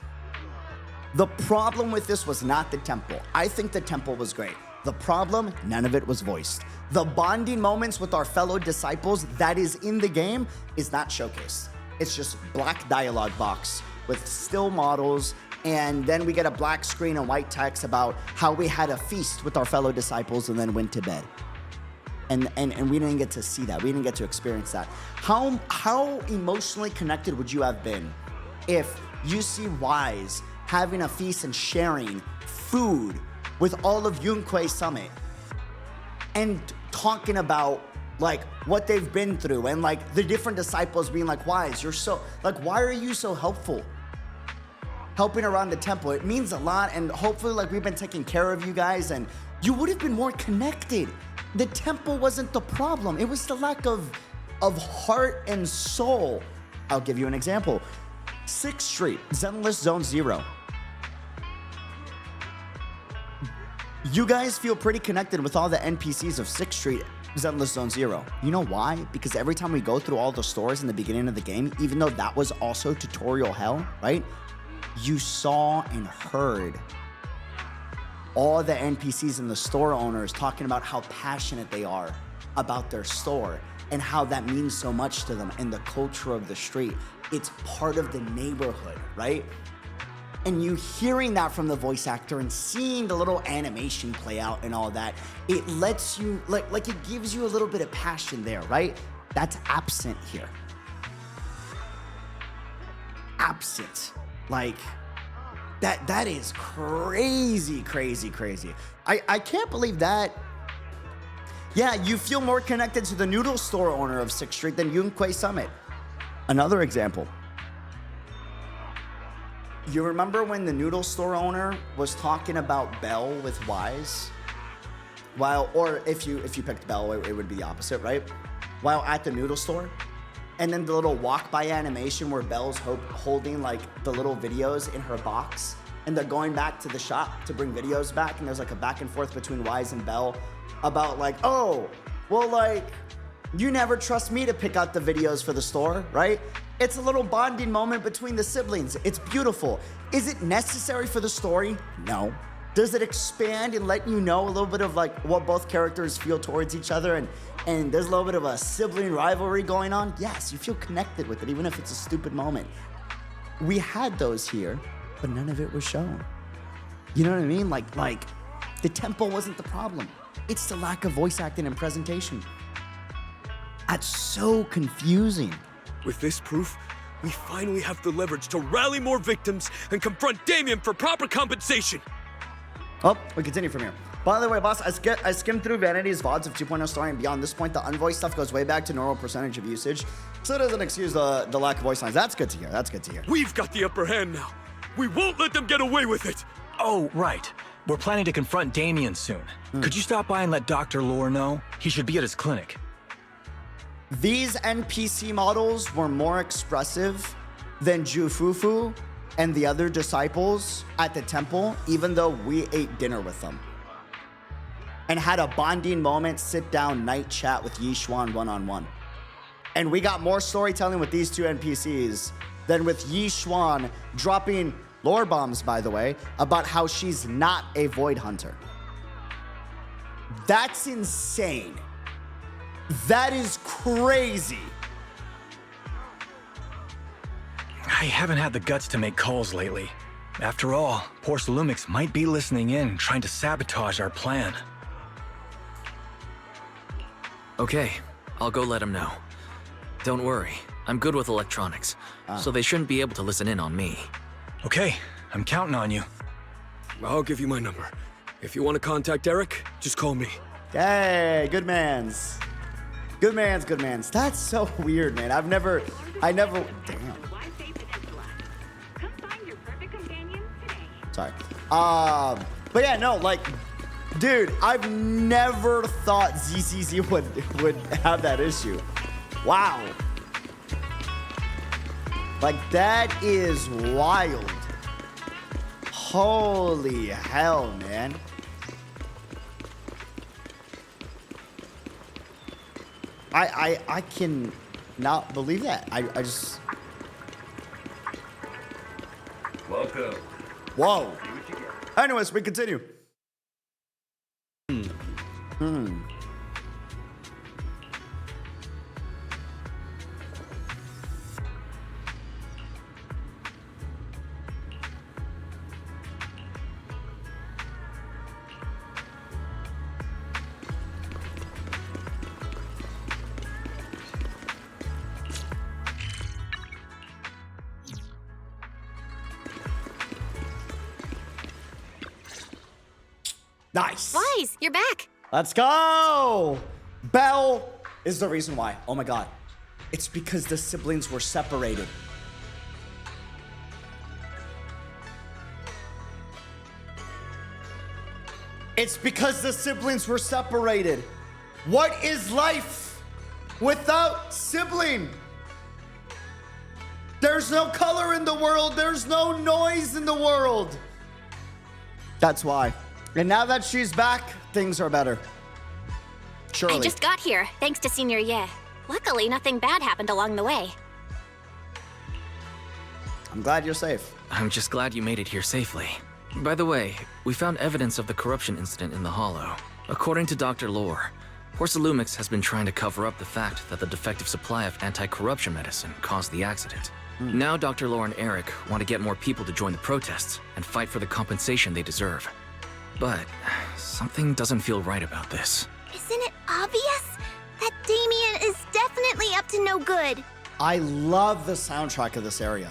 The problem with this was not the temple. I think the temple was great. The problem, none of it was voiced. The bonding moments with our fellow disciples that is in the game is not showcased. It's just black dialogue box with still models, and then we get a black screen and white text about how we had a feast with our fellow disciples and then went to bed. And we didn't get to see that. We didn't get to experience that. How emotionally connected would you have been if you see Wise having a feast and sharing food with all of Yunquay Summit and talking about like what they've been through and like the different disciples being like, Wise, you're so, like, why are you so helpful? Helping around the temple, it means a lot, and hopefully like we've been taking care of you guys and you would have been more connected. The temple wasn't the problem. It was the lack of heart and soul. I'll give you an example. 6th Street, Zenless Zone 0. You guys feel pretty connected with all the NPCs of 6th Street, Zenless Zone 0. You know why? Because every time we go through all the stores in the beginning of the game, even though that was also tutorial hell, right? You saw and heard all the NPCs and the store owners talking about how passionate they are about their store and how that means so much to them and the culture of the street. It's part of the neighborhood, right? And you hearing that from the voice actor and seeing the little animation play out and all that, it lets you, like it gives you a little bit of passion there, right? That's absent here. Absent. Like, that is crazy, crazy, crazy. I can't believe that. Yeah, you feel more connected to the noodle store owner of 6th Street than Yunquay Summit. Another example. You remember when the noodle store owner was talking about Bell with Wise? Or if you picked Bell, it would be the opposite, right? While at the noodle store. And then the little walk-by animation where Belle's holding like the little videos in her box, and they're going back to the shop to bring videos back, and there's like a back and forth between Wise and Belle about like, oh, well, like, you never trust me to pick out the videos for the store, right? It's a little bonding moment between the siblings. It's beautiful. Is it necessary for the story? No. Does it expand and let you know a little bit of like what both characters feel towards each other and there's a little bit of a sibling rivalry going on? Yes, you feel connected with it, even if it's a stupid moment. We had those here, but none of it was shown. You know what I mean? Like the tempo wasn't the problem. It's the lack of voice acting and presentation. That's so confusing. With this proof, we finally have the leverage to rally more victims and confront Damian for proper compensation. Oh, we continue from here. By the way, boss, I skimmed through Vanity's VODs of 2.0 story, and beyond this point, the unvoiced stuff goes way back to normal percentage of usage, so it doesn't excuse the lack of voice lines. That's good to hear. That's good to hear. We've got the upper hand now. We won't let them get away with it. Oh, right. We're planning to confront Damian soon. Could you stop by and let Dr. Lore know? He should be at his clinic. These NPC models were more expressive than Jufufu and the other disciples at the temple, even though we ate dinner with them and had a bonding moment, sit down, night chat with Yixuan one-on-one. And we got more storytelling with these two NPCs than with Yixuan dropping lore bombs, by the way, about how she's not a void hunter. That's insane. That is crazy. I haven't had the guts to make calls lately. After all, Porcelumix might be listening in, trying to sabotage our plan. Okay, I'll go let him know. Don't worry, I'm good with electronics, so they shouldn't be able to listen in on me. Okay, I'm counting on you. I'll give you my number. If you want to contact Eric, just call me. Hey, good mans. Good mans, good mans. That's so weird, man. I never, damn. Sorry. But yeah, no, like, dude, I've never thought ZZZ would have that issue. Wow. Like, that is wild. Holy hell, man. I can not believe that. I just... Welcome. Whoa. Anyways, we continue. Nice. Wise, you're back. Let's go. Belle is the reason why. Oh my God. It's because the siblings were separated. It's because the siblings were separated. What is life without sibling? There's no color in the world. There's no noise in the world. That's why. And now that she's back, things are better. Surely. I just got here, thanks to Senior Ye. Luckily, nothing bad happened along the way. I'm glad you're safe. I'm just glad you made it here safely. By the way, we found evidence of the corruption incident in the Hollow. According to Dr. Lore, Porcelumix has been trying to cover up the fact that the defective supply of anti-corruption medicine caused the accident. Now Dr. Lore and Eric want to get more people to join the protests and fight for the compensation they deserve. But something doesn't feel right about this. Isn't it obvious? That Damian is definitely up to no good. I love the soundtrack of this area.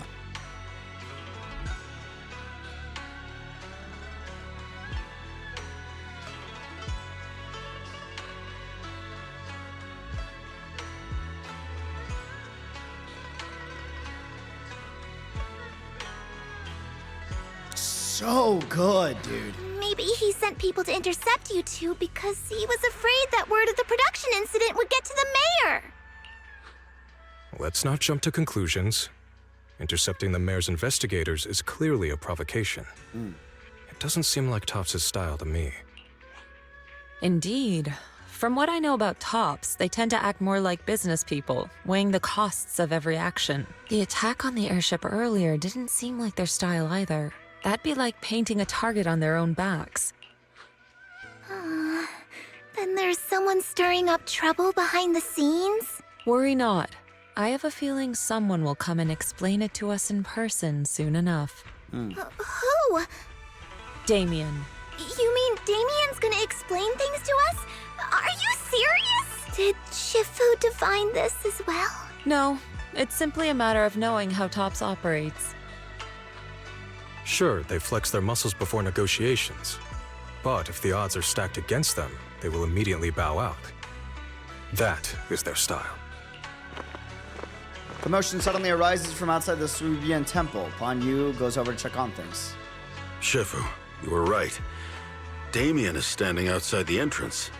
So good, dude. Maybe he sent people to intercept you two because he was afraid that word of the production incident would get to the mayor. Let's not jump to conclusions. Intercepting the mayor's investigators is clearly a provocation. It doesn't seem like Topps' style to me. Indeed. From what I know about tops, they tend to act more like business people, weighing the costs of every action. The attack on the airship earlier didn't seem like their style either. That'd be like painting a target on their own backs. Then there's someone stirring up trouble behind the scenes? Worry not. I have a feeling someone will come and explain it to us in person soon enough. Who? Damian. You mean Damian's gonna explain things to us? Are you serious? Did Shifu divine this as well? No, it's simply a matter of knowing how Tops operates. Sure, they flex their muscles before negotiations. But if the odds are stacked against them, they will immediately bow out. That is their style. Commotion suddenly arises from outside the Subian temple. Pan Yu goes over to check on things. Shifu, you were right. Damian is standing outside the entrance.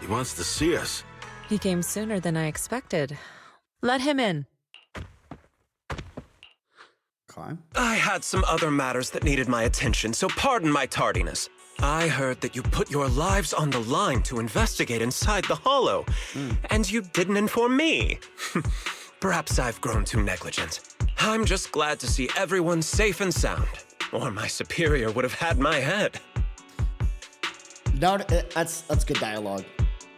He wants to see us. He came sooner than I expected. Let him in. Okay. I had some other matters that needed my attention, so pardon my tardiness. I heard that you put your lives on the line to investigate inside the Hollow, and you didn't inform me. Perhaps I've grown too negligent. I'm just glad to see everyone safe and sound, or my superior would have had my head. No, that's good dialogue.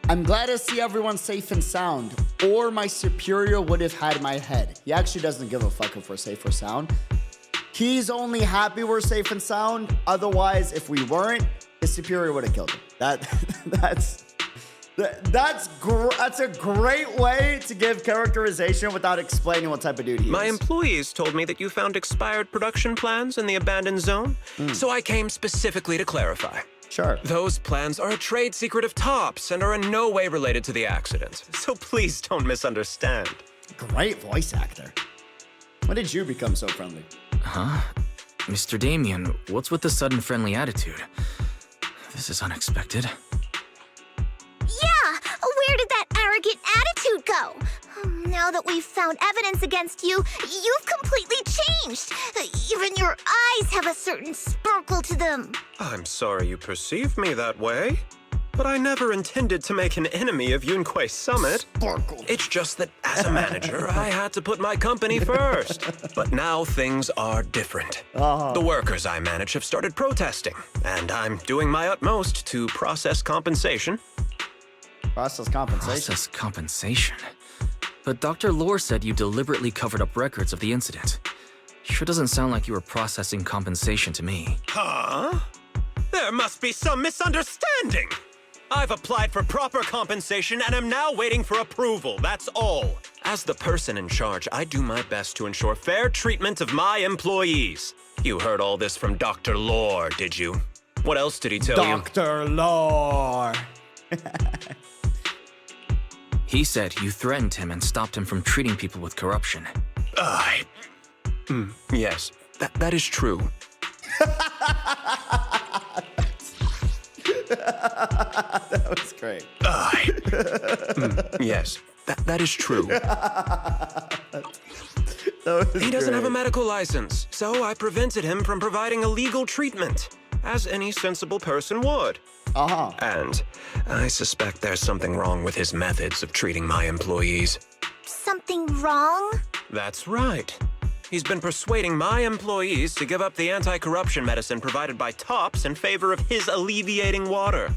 I'm glad to see everyone safe and sound, or my superior would have had my head. He actually doesn't give a fuck if we're safe or sound. He's only happy we're safe and sound. Otherwise, if we weren't, his superior would have killed him. That's a great way to give characterization without explaining what type of dude he is. My employees told me that you found expired production plans in the abandoned zone, so I came specifically to clarify. Sure. Those plans are a trade secret of Tops and are in no way related to the accident, so please don't misunderstand. Great voice actor. When did you become so friendly? Huh? Mr. Damian, what's with the sudden friendly attitude? This is unexpected. Yeah! Where did that arrogant attitude go? Now that we've found evidence against you, you've completely changed. Even your eyes have a certain sparkle to them. I'm sorry you perceive me that way, but I never intended to make an enemy of Yunquay Summit. Sparkle. It's just that as a manager, I had to put my company first. But now things are different. The workers I manage have started protesting, and I'm doing my utmost to process compensation. Process compensation? Process compensation? But Dr. Lore said you deliberately covered up records of the incident. Sure doesn't sound like you were processing compensation to me. Huh? There must be some misunderstanding. I've applied for proper compensation and am now waiting for approval, that's all. As the person in charge, I do my best to ensure fair treatment of my employees. You heard all this from Dr. Lore, did you? What else did he tell you? Dr. Lore. He said you threatened him and stopped him from treating people with corruption. Yes, that is true. That was great. Yes, that is true. He doesn't have a medical license, so I prevented him from providing a legal treatment, as any sensible person would. And I suspect there's something wrong with his methods of treating my employees. Something wrong? That's right. He's been persuading my employees to give up the anti-corruption medicine provided by Tops in favor of his alleviating water.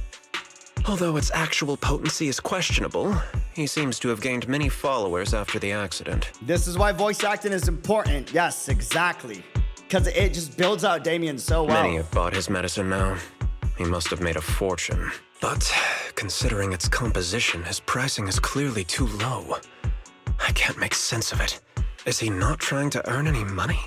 Although its actual potency is questionable, he seems to have gained many followers after the accident. This is why voice acting is important. Yes, exactly. Because it just builds out Damian so well. Many have bought his medicine now. He must have made a fortune. But considering its composition, his pricing is clearly too low. I can't make sense of it. Is he not trying to earn any money?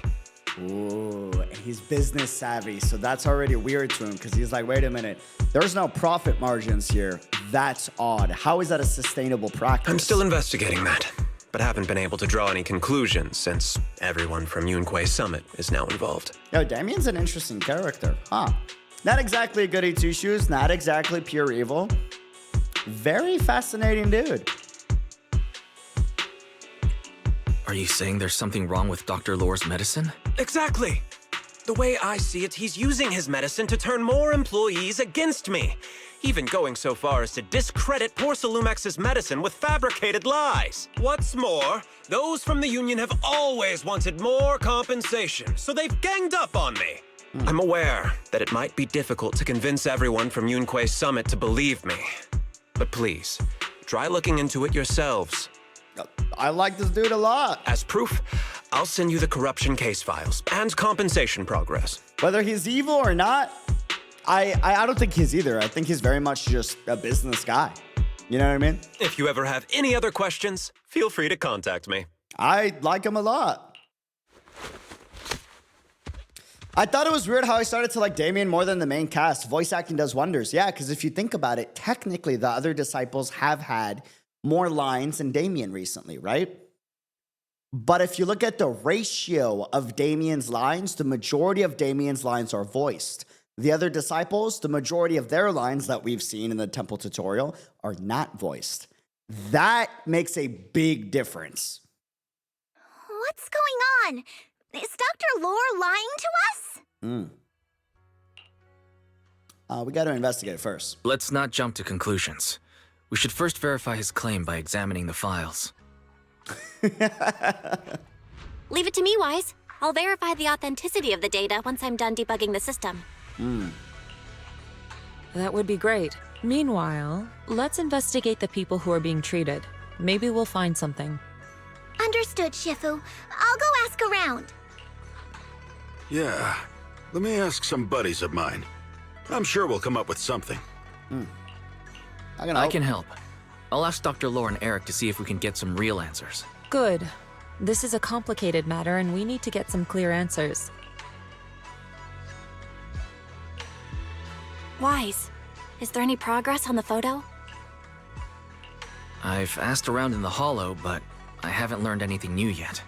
Ooh, and he's business savvy, so that's already weird to him because he's like, wait a minute, there's no profit margins here. That's odd. How is that a sustainable practice? I'm still investigating that, but haven't been able to draw any conclusions since everyone from Yunquay Summit is now involved. Yo, Damian's an interesting character, huh? Not exactly a goody two-shoes, not exactly pure evil. Very fascinating dude. Are you saying there's something wrong with Dr. Lore's medicine? Exactly! The way I see it, he's using his medicine to turn more employees against me. Even going so far as to discredit Porcelumex's medicine with fabricated lies. What's more, those from the union have always wanted more compensation, so they've ganged up on me. I'm aware that it might be difficult to convince everyone from Yunquei Summit to believe me. But please, try looking into it yourselves. I like this dude a lot. As proof, I'll send you the corruption case files and compensation progress. Whether he's evil or not, I don't think he's either. I think he's very much just a business guy. You know what I mean? If you ever have any other questions, feel free to contact me. I like him a lot. I thought it was weird how I started to like Damian more than the main cast. Voice acting does wonders. Yeah, because if you think about it, technically the other disciples have had more lines than Damian recently, right? But if you look at the ratio of Damian's lines, the majority of Damian's lines are voiced. The other disciples, the majority of their lines that we've seen in the temple tutorial are not voiced. That makes a big difference. What's going on? Is Dr. Lore lying to us? We got to investigate first. Let's not jump to conclusions. We should first verify his claim by examining the files. Leave it to me, Wise. I'll verify the authenticity of the data once I'm done debugging the system. That would be great. Meanwhile, let's investigate the people who are being treated. Maybe we'll find something. Understood, Shifu. I'll go ask around. Yeah, let me ask some buddies of mine. I'm sure we'll come up with something. I can help. I'll ask Dr. Lore and Eric to see if we can get some real answers. Good. This is a complicated matter and we need to get some clear answers. Wise, is there any progress on the photo? I've asked around in the hollow, but I haven't learned anything new yet.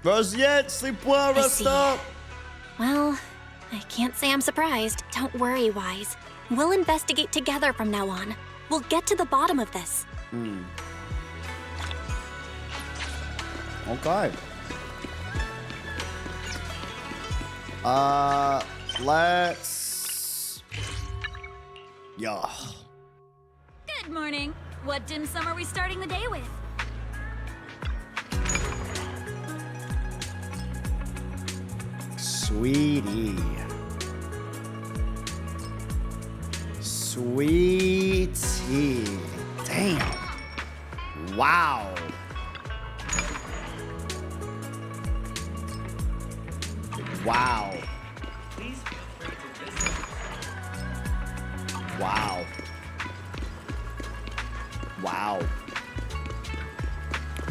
Rosiette, sleep well, rest up. Well, I can't say I'm surprised. Don't worry, Wise. We'll investigate together from now on. We'll get to the bottom of this. Okay. Let's... Yeah. Good morning. What dim sum are we starting the day with? Sweetie. Sweetie. Damn. Wow. Wow. Wow. Wow.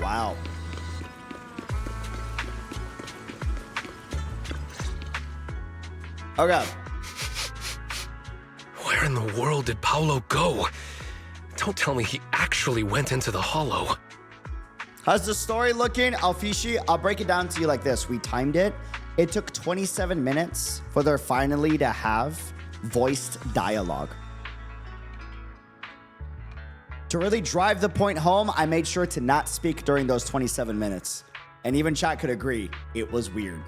Wow. Okay. Where in the world did Paulo go? Don't tell me he actually went into the hollow. How's the story looking, Alfishi? I'll break it down to you like this. We timed it. It took 27 minutes for there finally to have voiced dialogue. To really drive the point home, I made sure to not speak during those 27 minutes. And even chat could agree, it was weird.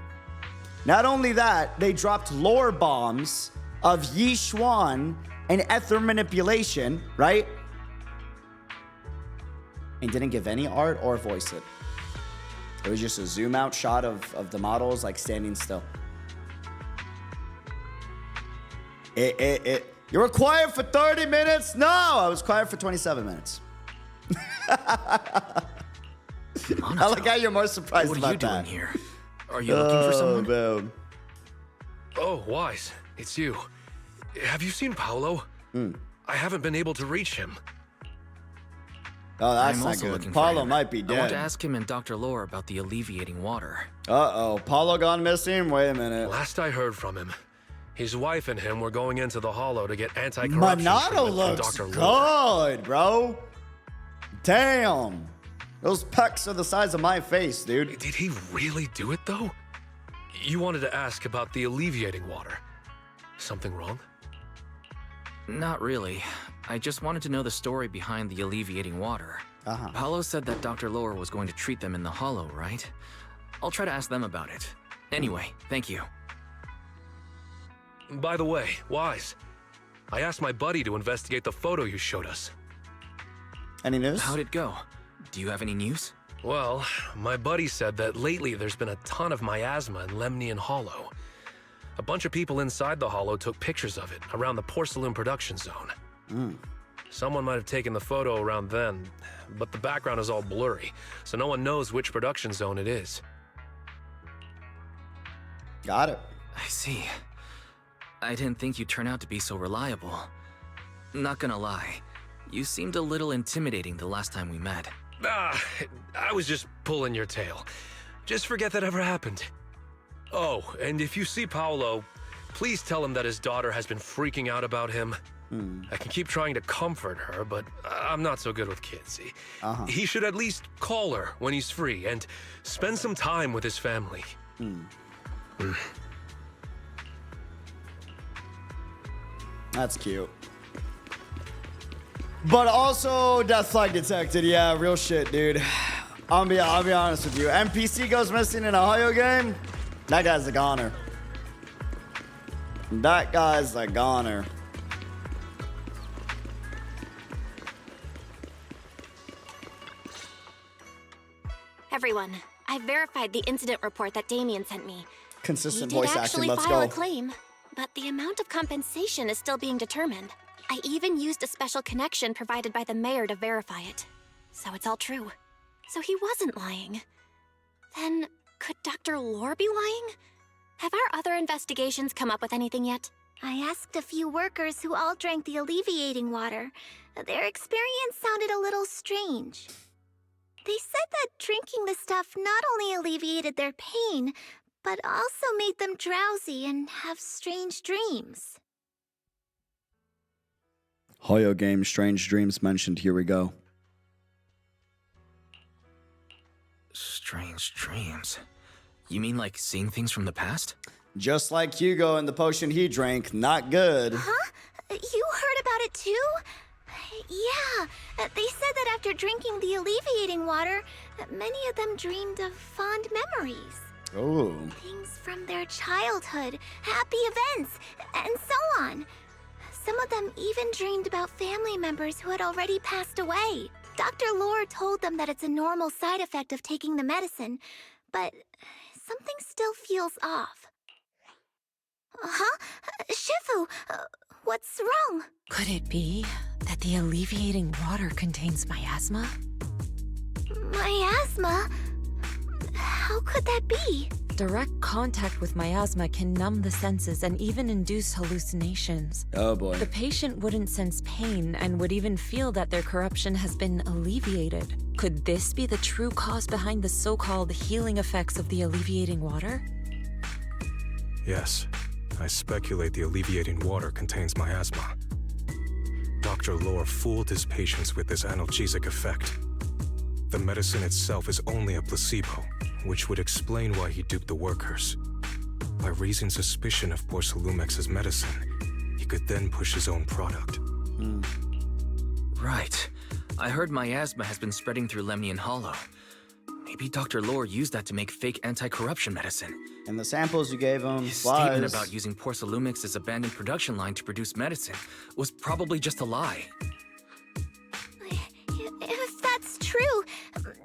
Not only that, they dropped lore bombs of Yixuan and ether manipulation, right? And didn't give any art or voice it. It was just a zoom out shot of the models like standing still. You were quiet for 30 minutes? No, I was quiet for 27 minutes. I like how you're more surprised about that. What are you doing here? Are you looking for someone? Man. Oh, Wise, it's you. Have you seen Paulo? I haven't been able to reach him. Oh, that's I'm not also good. looking for Paulo him. might be I want to dead. ask him and Dr. Lore about the alleviating water. Uh-oh, Paulo gone missing? Wait a minute. Last I heard from him, his wife and him were going into the hollow to get anti-corruption Monado treatment from looks Dr. Lore. good, bro. Damn. Those pecs are the size of my face, dude. Did he really do it, though? You wanted to ask about the alleviating water. Something wrong? Not really. I just wanted to know the story behind the alleviating water. Paulo said that Dr. Lore was going to treat them in the hollow, right? I'll try to ask them about it. Anyway, thank you. by the way, Wise, I asked my buddy to investigate the photo you showed us. Any news? How'd it go? Do you have any news? Well, my buddy said that lately there's been a ton of miasma in Lemnian Hollow. A bunch of people inside the Hollow took pictures of it around the Porcelain production zone. Someone might have taken the photo around then, but the background is all blurry, so no one knows which production zone it is. Got it. I see. I didn't think you'd turn out to be so reliable. Not gonna lie, you seemed a little intimidating the last time we met. I was just pulling your tail. Just forget that ever happened. Oh, and if you see Paolo, please tell him that his daughter has been freaking out about him. I can keep trying to comfort her, but I'm not so good with kids. He should at least call her when he's free and spend some time with his family. That's cute. But also, death flag detected. Yeah, real shit, dude. I'll be honest with you. NPC goes missing in a Ohio game. That guy's a goner. That guy's a goner. Everyone, I've verified the incident report that Damian sent me. Consistent He did voice acting. actually Let's file go. a claim, but the amount of compensation is still being determined. I even used a special connection provided by the mayor to verify it. So it's all true. So he wasn't lying. Then, could Dr. Lore be lying? Have our other investigations come up with anything yet? I asked a few workers who all drank the alleviating water. Their experience sounded a little strange. They said that drinking the stuff not only alleviated their pain, but also made them drowsy and have strange dreams. Hoyo game, strange dreams mentioned. Here we go. Strange dreams? You mean like seeing things from the past? Just like Hugo and the potion he drank. Not good. Huh? You heard about it too? Yeah, they said that after drinking the alleviating water, many of them dreamed of fond memories. Oh. Things from their childhood, happy events, and so on. Some of them even dreamed about family members who had already passed away. Dr. Lore told them that it's a normal side effect of taking the medicine, but something still feels off. Huh? Shifu, what's wrong? Could it be that the alleviating water contains miasma? Miasma? How could that be? Direct contact with miasma can numb the senses and even induce hallucinations. Oh boy. The patient wouldn't sense pain and would even feel that their corruption has been alleviated. Could this be the true cause behind the so-called healing effects of the alleviating water? Yes, I speculate the alleviating water contains miasma. Dr. Lore fooled his patients with this analgesic effect. The medicine itself is only a placebo, which would explain why he duped the workers. By raising suspicion of Porcelumex's medicine, he could then push his own product. Right. I heard miasma has been spreading through Lemnian Hollow. Maybe Dr. Lore used that to make fake anti-corruption medicine. And the samples you gave him, His statement about using Porcelumex's abandoned production line to produce medicine was probably just a lie. If that's true,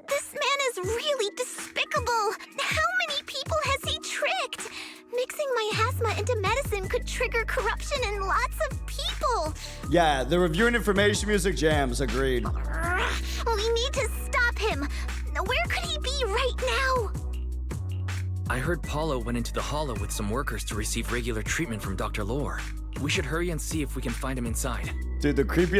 this man is really despicable. How many people has he tricked? Mixing miasma into medicine could trigger corruption in lots of people. Yeah, the review and information music jams. Agreed. We need to stop him. Where could he be right now? I heard Paulo went into the Hollow with some workers to receive regular treatment from Dr. Lore. We should hurry and see if we can find him inside. Dude, the creepy,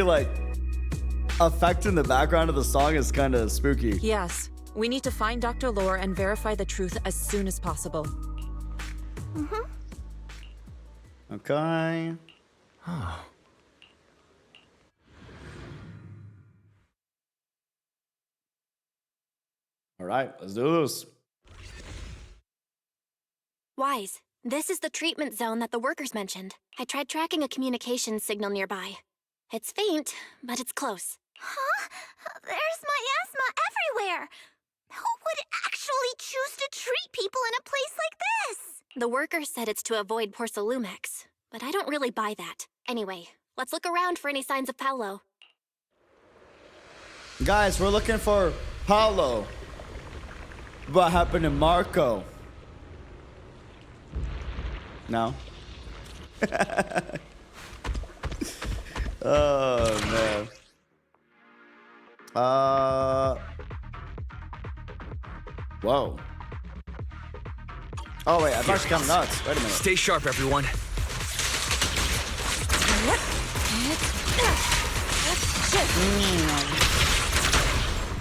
effect in the background of the song is kind of spooky. Yes, we need to find Dr. Lore and verify the truth as soon as possible. Okay. Oh. All right, let's do this. Wise, this is the treatment zone that the workers mentioned. I tried tracking a communications signal nearby. It's faint, but it's close. Huh? There's miasma everywhere. Who would actually choose to treat people in a place like this? The workers said it's to avoid Porcelumex, but I don't really buy that. Anyway, let's look around for any signs of Paolo. Guys, we're looking for Paolo. What happened to Marco? No. Oh man. Whoa. Oh wait, I've actually gone nuts. Wait a minute. Stay sharp, everyone.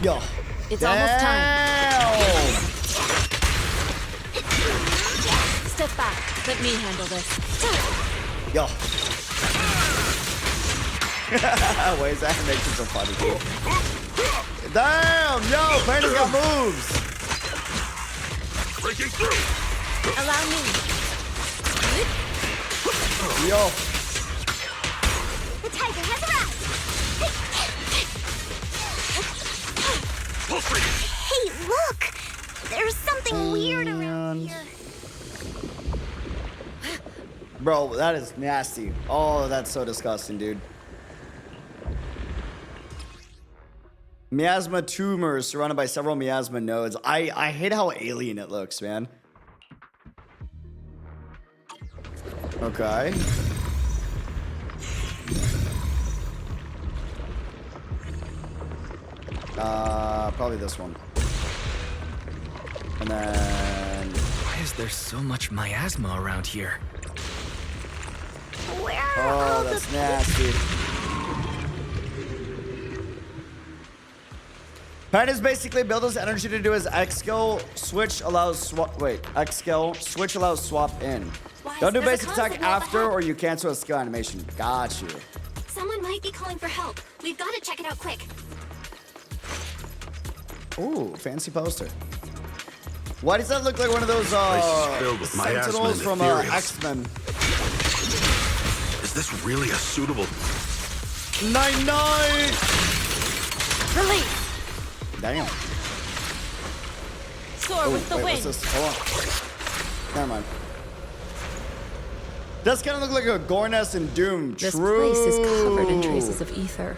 Yo. It's almost time. Step back. Let me handle this. Yo. Why is that animation so funny, dude? Damn, yo, Brandon's got moves. Breaking through. Allow me. Yo. The tiger has arrived. Hey, look! There's something weird around here. Bro, that is nasty. Oh, that's so disgusting, dude. Miasma tumors surrounded by several miasma nodes. I hate how alien it looks, man. Okay. Probably this one. And then... Why is there so much miasma around here? Where oh, that's nasty. Panda's basically build his energy to do his X skill. Switch allows swap. Wait, X skill. Switch allows swap in. Don't do basic attack after, or you cancel a skill animation. Got you. Someone might be calling for help. We've got to check it out quick. Ooh, fancy poster. Why does that look like one of those filled with Sentinels from X-Men? Is this really a suitable... Night-night! Release! Damn. Soar with the wind. What's this? Hold on. Never mind. Does kind of look like a Gorness and Doom. This True. place is covered in traces of ether.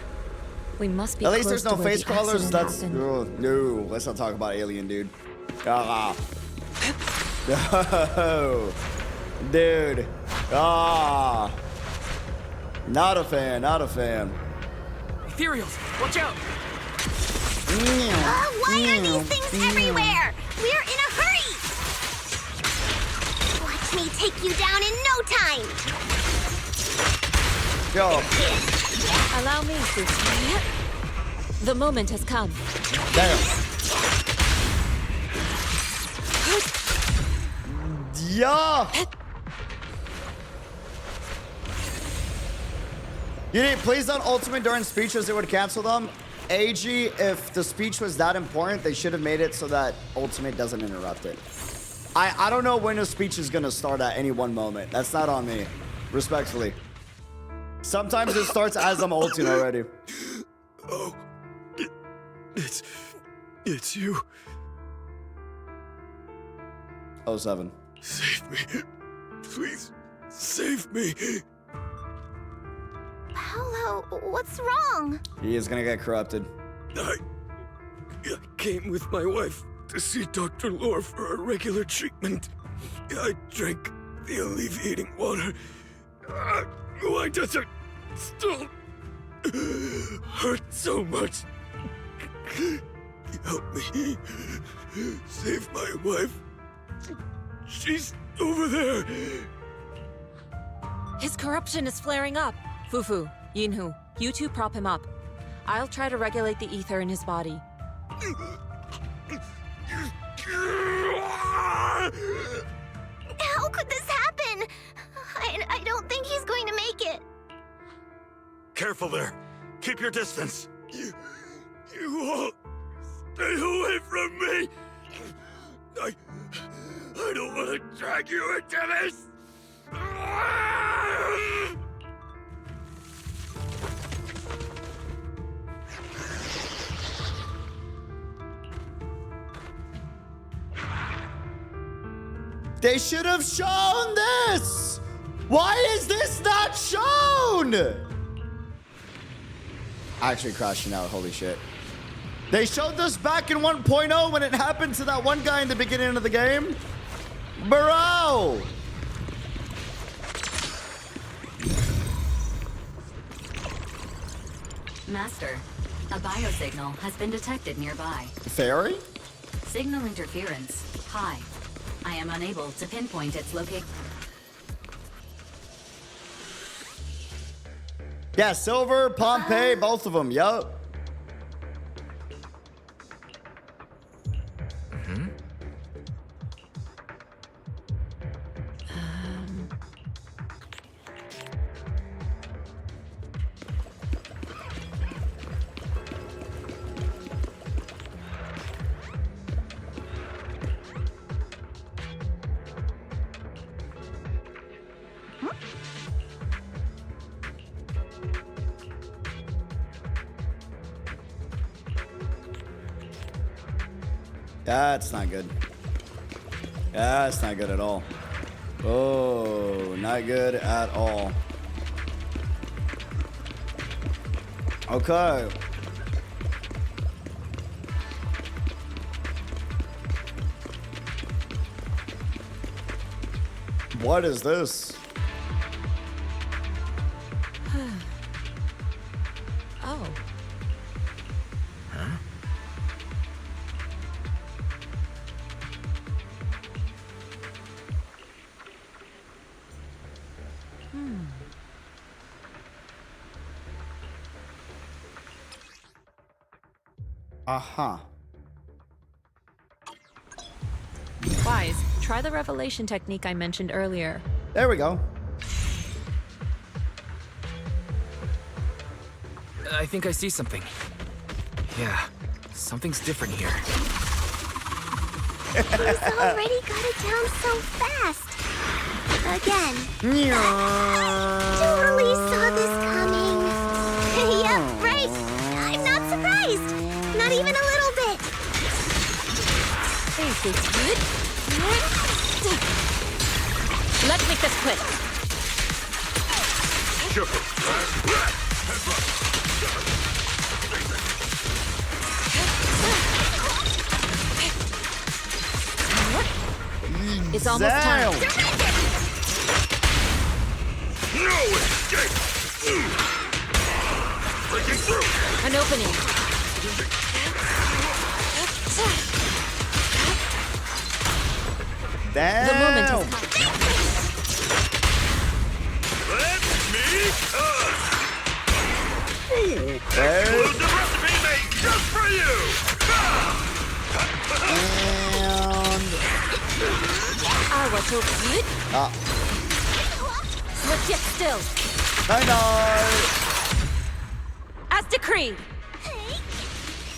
We must be At least close there's no to where face the crawlers. accident That's happened. no. Let's not talk about alien, dude. Ah. No. Dude. Ah. Not a fan. Not a fan. Ethereals, watch out! Why are these things everywhere? We're in a hurry! Watch me take you down in no time! Yo. Allow me to. The moment has come. Damn. Yeah. You need please don't ultimate during speeches. It would cancel them. AG, if the speech was that important, they should have made it so that ultimate doesn't interrupt it. I don't know when a speech is gonna start at any one moment. That's not on me, respectfully. Sometimes it starts as I'm ulting already. Oh, it's you. 07. Save me. Please, save me. Paolo, what's wrong? He is gonna get corrupted. I came with my wife to see Dr. Lore for a regular treatment. I drank the alleviating water. Why does it still hurt so much? Help me. Save my wife. She's over there. His corruption is flaring up. Fufu, Yinhu, you two prop him up. I'll try to regulate the ether in his body. How could this happen? I don't think he's going to make it. Careful there. Keep your distance. You all stay away from me. I don't want to drag you into this. They should have shown this. Why is this not shown? Actually crashing out, holy shit. They showed this back in 1.0 when it happened to that one guy in the beginning of the game. Bro! Master, a biosignal has been detected nearby. Fairy? Signal interference high. I am unable to pinpoint its location. Yeah, Silver, Pompeii, both of them, yup. That's not good. That's not good at all. Oh, not good at all. Okay. What is this? Oh. Huh? Uh-huh. Wise, try the revelation technique I mentioned earlier. There we go. I think I see something. Yeah, something's different here. He's already got it down so fast. Again. Totally saw this coming. Yep, right. I'm not surprised. Not even a little bit. This is good. Let's make this quick. It's almost time. No escape! Breaking through! An opening. Damn. The moment has come. Let me cut! There. Exclusive recipe made just for you! I was so good. Switch it still. I know. As decreed.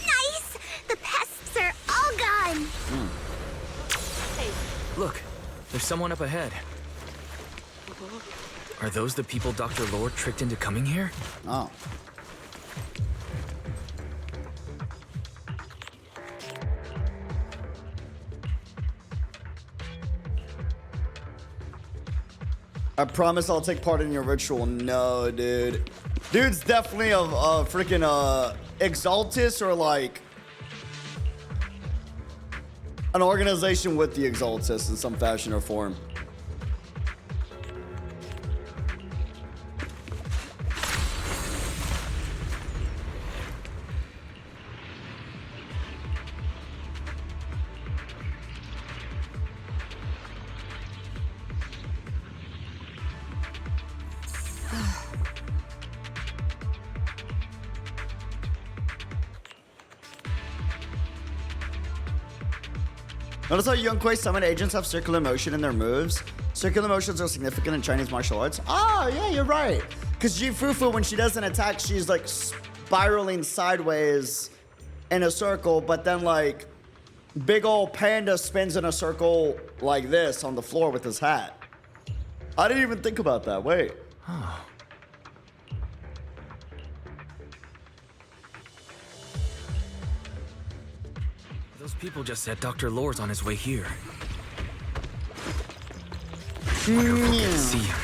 Nice! The pests are all gone. Look, there's someone up ahead. Are those the people Dr. Lord tricked into coming here? Oh. I promise I'll take part in your ritual. No, dude. Dude's definitely a freaking Exaltus or like an organization with the Exaltus in some fashion or form. Notice how Yunquei summon agents have circular motion in their moves. Circular motions are significant in Chinese martial arts. Oh, yeah, you're right. Because Jifufu, when she doesn't attack, she's like spiraling sideways in a circle, but then like big old panda spins in a circle like this on the floor with his hat. I didn't even think about that. Wait. Huh. Those people just said Dr. Lore's on his way here. Wonder if we can see him.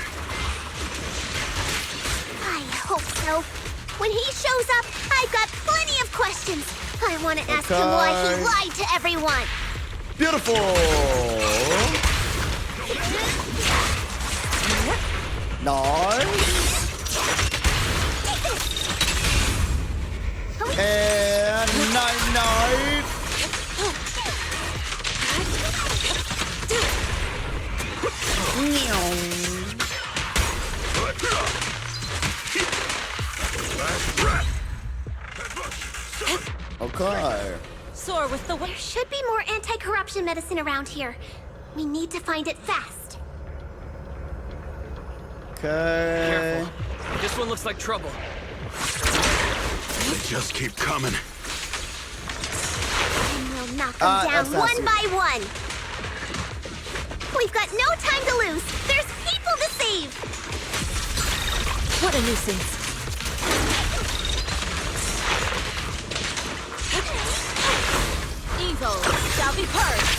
though. When he shows up, I've got plenty of questions. I want to ask him why he lied to everyone. Beautiful. Nice. And night. Okay. Soar with the wind. There should be more anti-corruption medicine around here. We need to find it fast. Okay. Careful. This one looks like trouble. They just keep coming. And we'll knock them down one by one. We've got no time to lose. There's people to save. What a nuisance. Evil shall be purged.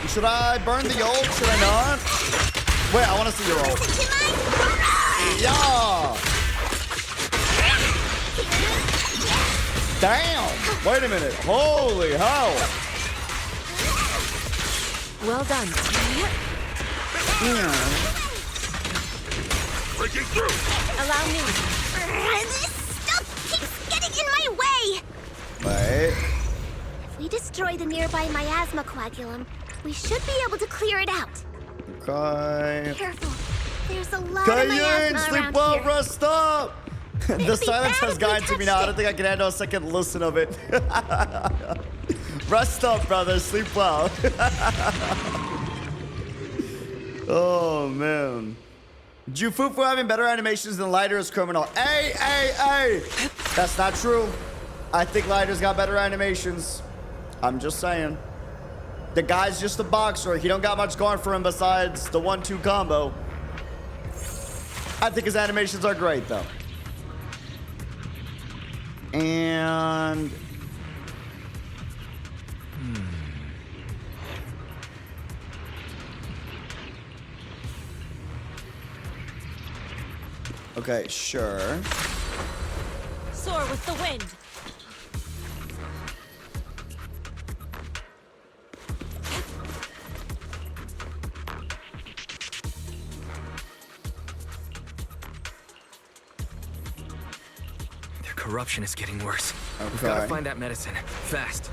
Should I burn the ult? Should I not? Wait, I want to see your ult. Yeah. Damn. Wait a minute. Holy hell. Well done. Breaking through. Allow me. This stuff keeps getting in my way. Wait. If we destroy the nearby miasma coagulum, we should be able to clear it out. Okay. Careful. There's a lot of miasma sleep around well, here. rest up. The silence bad has if we gotten to me now. I don't think I can handle a second listen of it. Rest up, brother. Sleep well. Oh, man. Jufufu having better animations than Lighter's criminal. Hey. That's not true. I think Lighter's got better animations. I'm just saying. The guy's just a boxer. He don't got much going for him besides the 1-2 combo. I think his animations are great, though. And... Okay, sure. Soar with the wind. Their corruption is getting worse. Okay. We've got to find that medicine. Fast.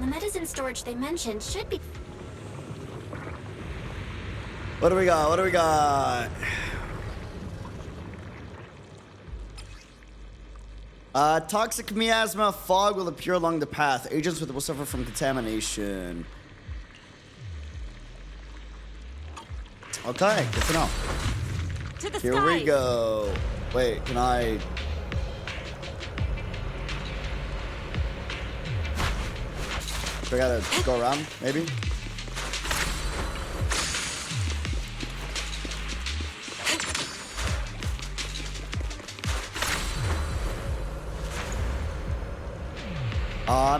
The medicine storage they mentioned should be... What do we got? Toxic miasma fog will appear along the path. Agents will suffer from contamination. Okay, good to know. To the Here skies. we go. Wait, can I... Do I gotta go around, maybe?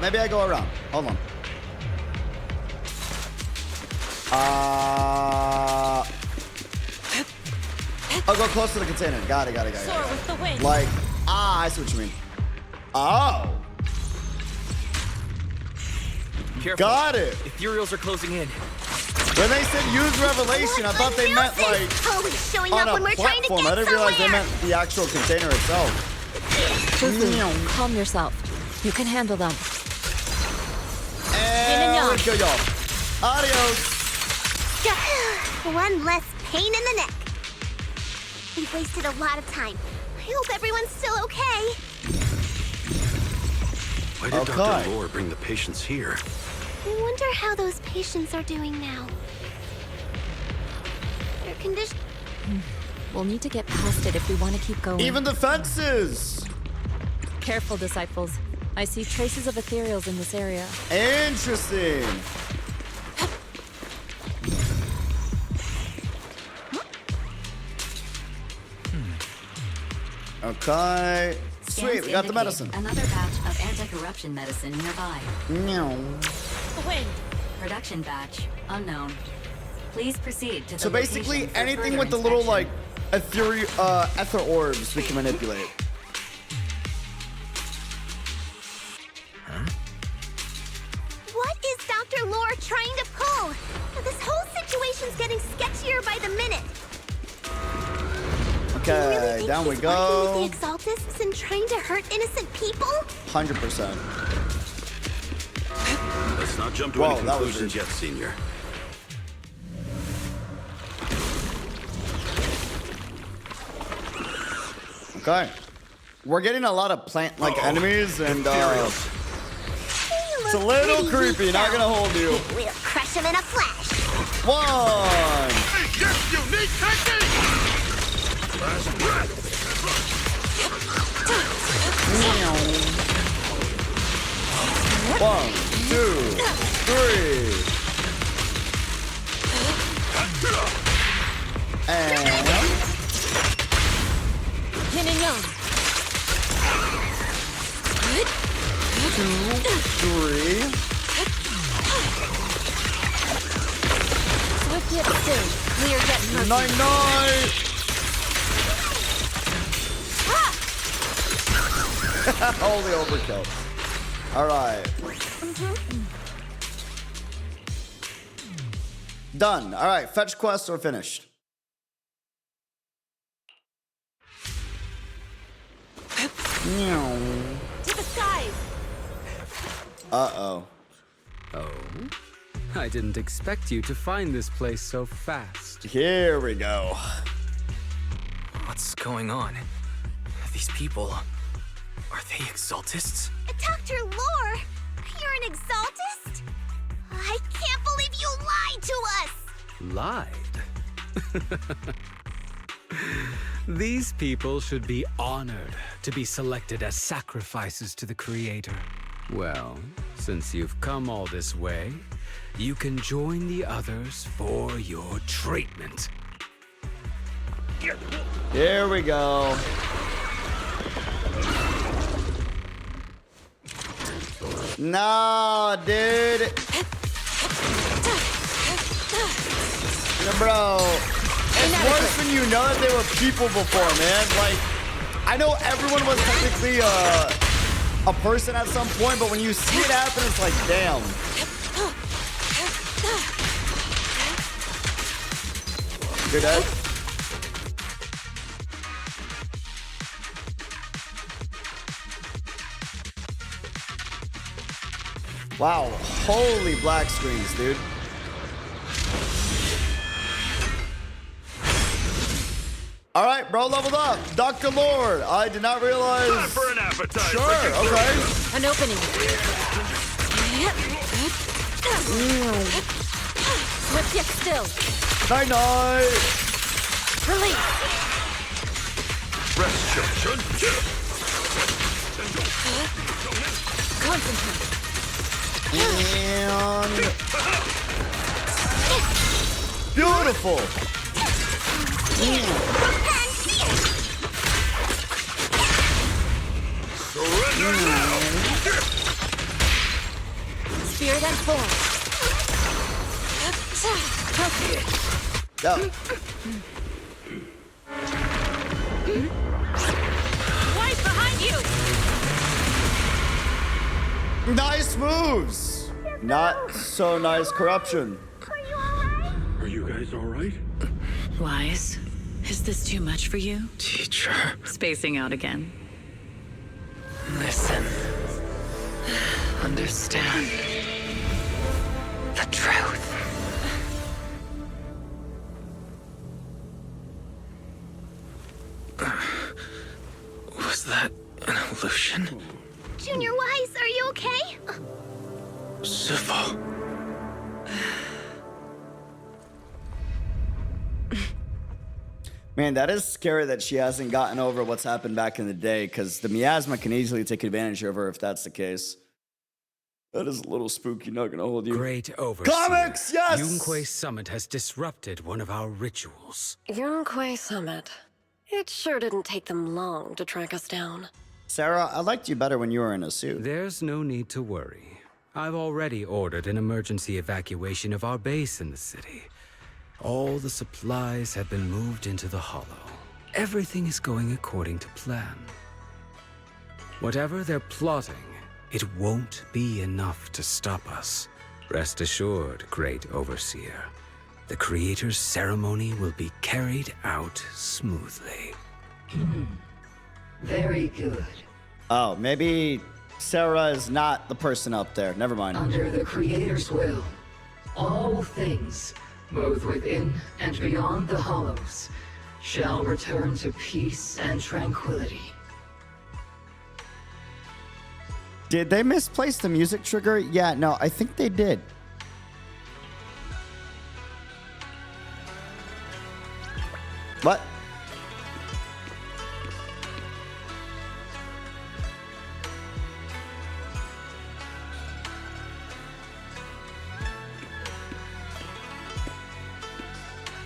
Maybe I go around. Hold on. I'll go close to the container. Got it. Soar with the wind. Like, I see what you mean. Oh. Careful. Got it. Ethereals are closing in. When they said use revelation, I thought they meant like Always showing on up a when we're trying to platform. get I didn't realize they somewhere. meant the actual container itself. Fufu, calm yourself. You can handle them. And let's go, y'all. Adios. One less pain in the neck. We've wasted a lot of time. I hope everyone's still okay. Why did Dr. Lore bring the patients here? I wonder how those patients are doing now. Their condition... We'll need to get past it if we want to keep going. Even the fences. Careful, disciples. I see traces of ethereals in this area. Interesting. Okay. Sweet, we got the medicine. Another batch of anti-corruption medicine nearby. No. Wind. Production batch unknown. Please proceed to the So basically, location for anything further with the little inspection. like ether orbs we can manipulate. What is Dr. Lore trying to pull? This whole situation's getting sketchier by the minute. Okay, down we go. With the Exaltists and trying to hurt innocent people? 100%. Let's not jump to any conclusions yet, Senior. Okay. We're getting a lot of plant like enemies and it's a little creepy, not gonna hold you. We'll crush him in a flash. 1. Yes, unique technique! Last breath! 1, 2, 3. And Yin and yang. 2, 3. Swift yet still. Clear yet mercy. Night. Holy overkill. All right. Done. All right. Fetch quests are finished. To the skies. Uh-oh. Oh? I didn't expect you to find this place so fast. Here we go. What's going on? These people, are they Exaltists? Dr. Lore, you're an Exaltist? I can't believe you lied to us! Lied? These people should be honored to be selected as sacrifices to the Creator. Well, since you've come all this way, you can join the others for your treatment. Here we go. Nah, dude. No, bro. It's worse when you know that they were people before, man. Like, I know everyone was technically a person at some point, but when you see it happen, it's like, damn. You're dead? Wow, holy black screens, dude. All right, bro, leveled up. Dr. Lord, I did not realize. Time for an appetizer. Sure, okay. An opening. Swift yet still. Night night. Release. Rest, children. Concentrate. And beautiful. Surrender now. Spirit and form. Go. Right behind you. Nice moves. Not so nice corruption. Are you guys all right? Wise, is this too much for you? Teacher. Spacing out again. Listen. Understand. The truth. Was that an illusion? Junior Wise, are you okay? Civil. Man, that is scary that she hasn't gotten over what's happened back in the day, because the miasma can easily take advantage of her if that's the case. That is a little spooky, not gonna hold you. Great overseer. Comics, yes! Yunquei Summit has disrupted one of our rituals. Yunquei Summit. It sure didn't take them long to track us down. Sarah, I liked you better when you were in a suit. There's no need to worry. I've already ordered an emergency evacuation of our base in the city. All the supplies have been moved into the Hollow. Everything is going according to plan. Whatever they're plotting, it won't be enough to stop us. Rest assured, Great Overseer. The Creator's ceremony will be carried out smoothly. Very good. Oh, maybe Sarah is not the person up there. Never mind. Under the Creator's will, all things, both within and beyond the Hollows, shall return to peace and tranquility. Did they misplace the music trigger? Yeah, no, I think they did. What?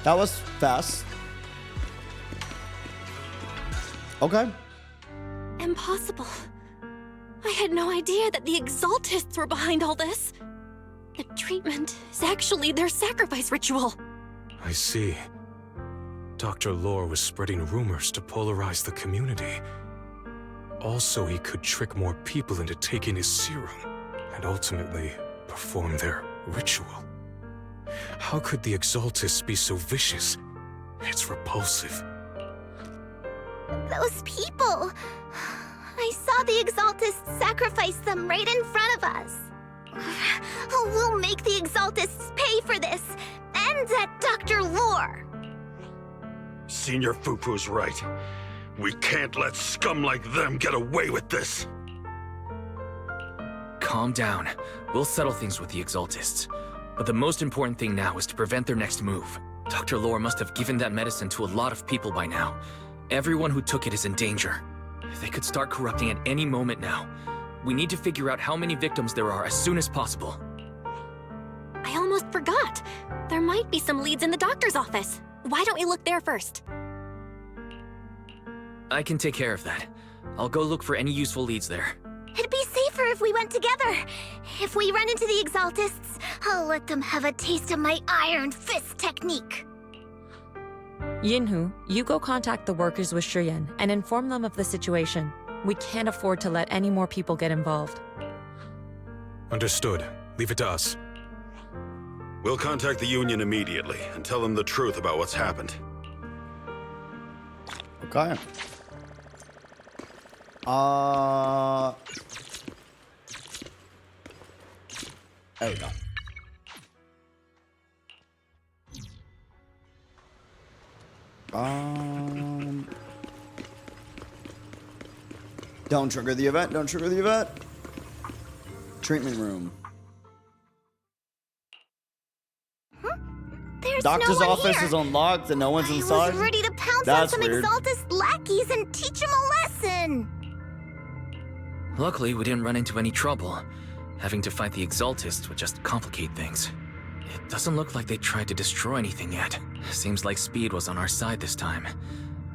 That was fast. Okay. Impossible. I had no idea that the Exaltists were behind all this. The treatment is actually their sacrifice ritual. I see. Dr. Lore was spreading rumors to polarize the community. Also, he could trick more people into taking his serum, and ultimately perform their ritual. How could the Exaltists be so vicious? It's repulsive. Those people! I saw the Exaltists sacrifice them right in front of us. We'll make the Exaltists pay for this, and that Dr. Lore. Senior Fufu's right. We can't let scum like them get away with this. Calm down. We'll settle things with the Exaltists. But the most important thing now is to prevent their next move. Dr. Lore must have given that medicine to a lot of people by now. Everyone who took it is in danger. They could start corrupting at any moment now. We need to figure out how many victims there are as soon as possible. I almost forgot. There might be some leads in the doctor's office. Why don't we look there first? I can take care of that. I'll go look for any useful leads there. It'd be safer if we went together. If we run into the Exaltists, I'll let them have a taste of my iron fist technique. Yinhu, you go contact the workers with Shiyan and inform them of the situation. We can't afford to let any more people get involved. Understood. Leave it to us. We'll contact the Union immediately and tell them the truth about what's happened. Okay. There we go. Don't trigger the event. Don't trigger the event. Treatment room. There's Doctor's no one office here. is unlocked and no one's inside. I was ready to pounce That's on some weird. Exaltist lackeys and teach them a lesson. Luckily, we didn't run into any trouble. Having to fight the Exaltists would just complicate things. It doesn't look like they tried to destroy anything yet. Seems like speed was on our side this time.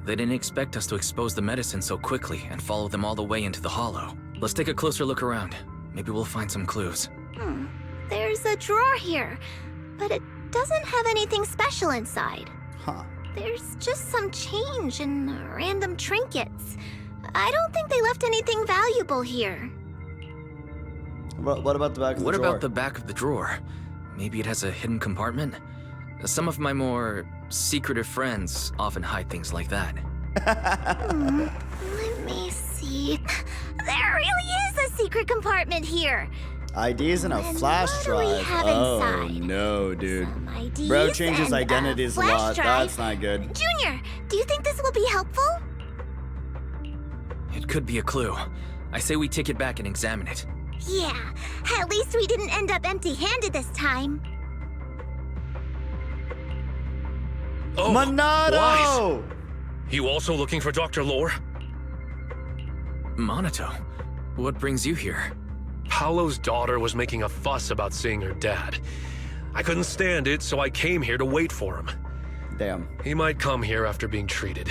They didn't expect us to expose the medicine so quickly and follow them all the way into the Hollow. Let's take a closer look around. Maybe we'll find some clues. There's a drawer here, but it doesn't have anything special inside. Huh. There's just some change and random trinkets. I don't think they left anything valuable here. What about the back of the What drawer? about the back of the drawer? Maybe it has a hidden compartment? Some of my more secretive friends often hide things like that. Let me see. There really is a secret compartment here. IDs and a And flash what do we drive. have Oh inside? no, dude. IDs Bro changes and a identities a flash lot. drive. That's not good. Junior, do you think this will be helpful? It could be a clue. I say we take it back and examine it. Yeah, at least we didn't end up empty-handed this time. Oh, Monado! Wise. You also looking for Dr. Lore? Monato, what brings you here? Paolo's daughter was making a fuss about seeing her dad. I couldn't stand it, so I came here to wait for him. Damn. He might come here after being treated.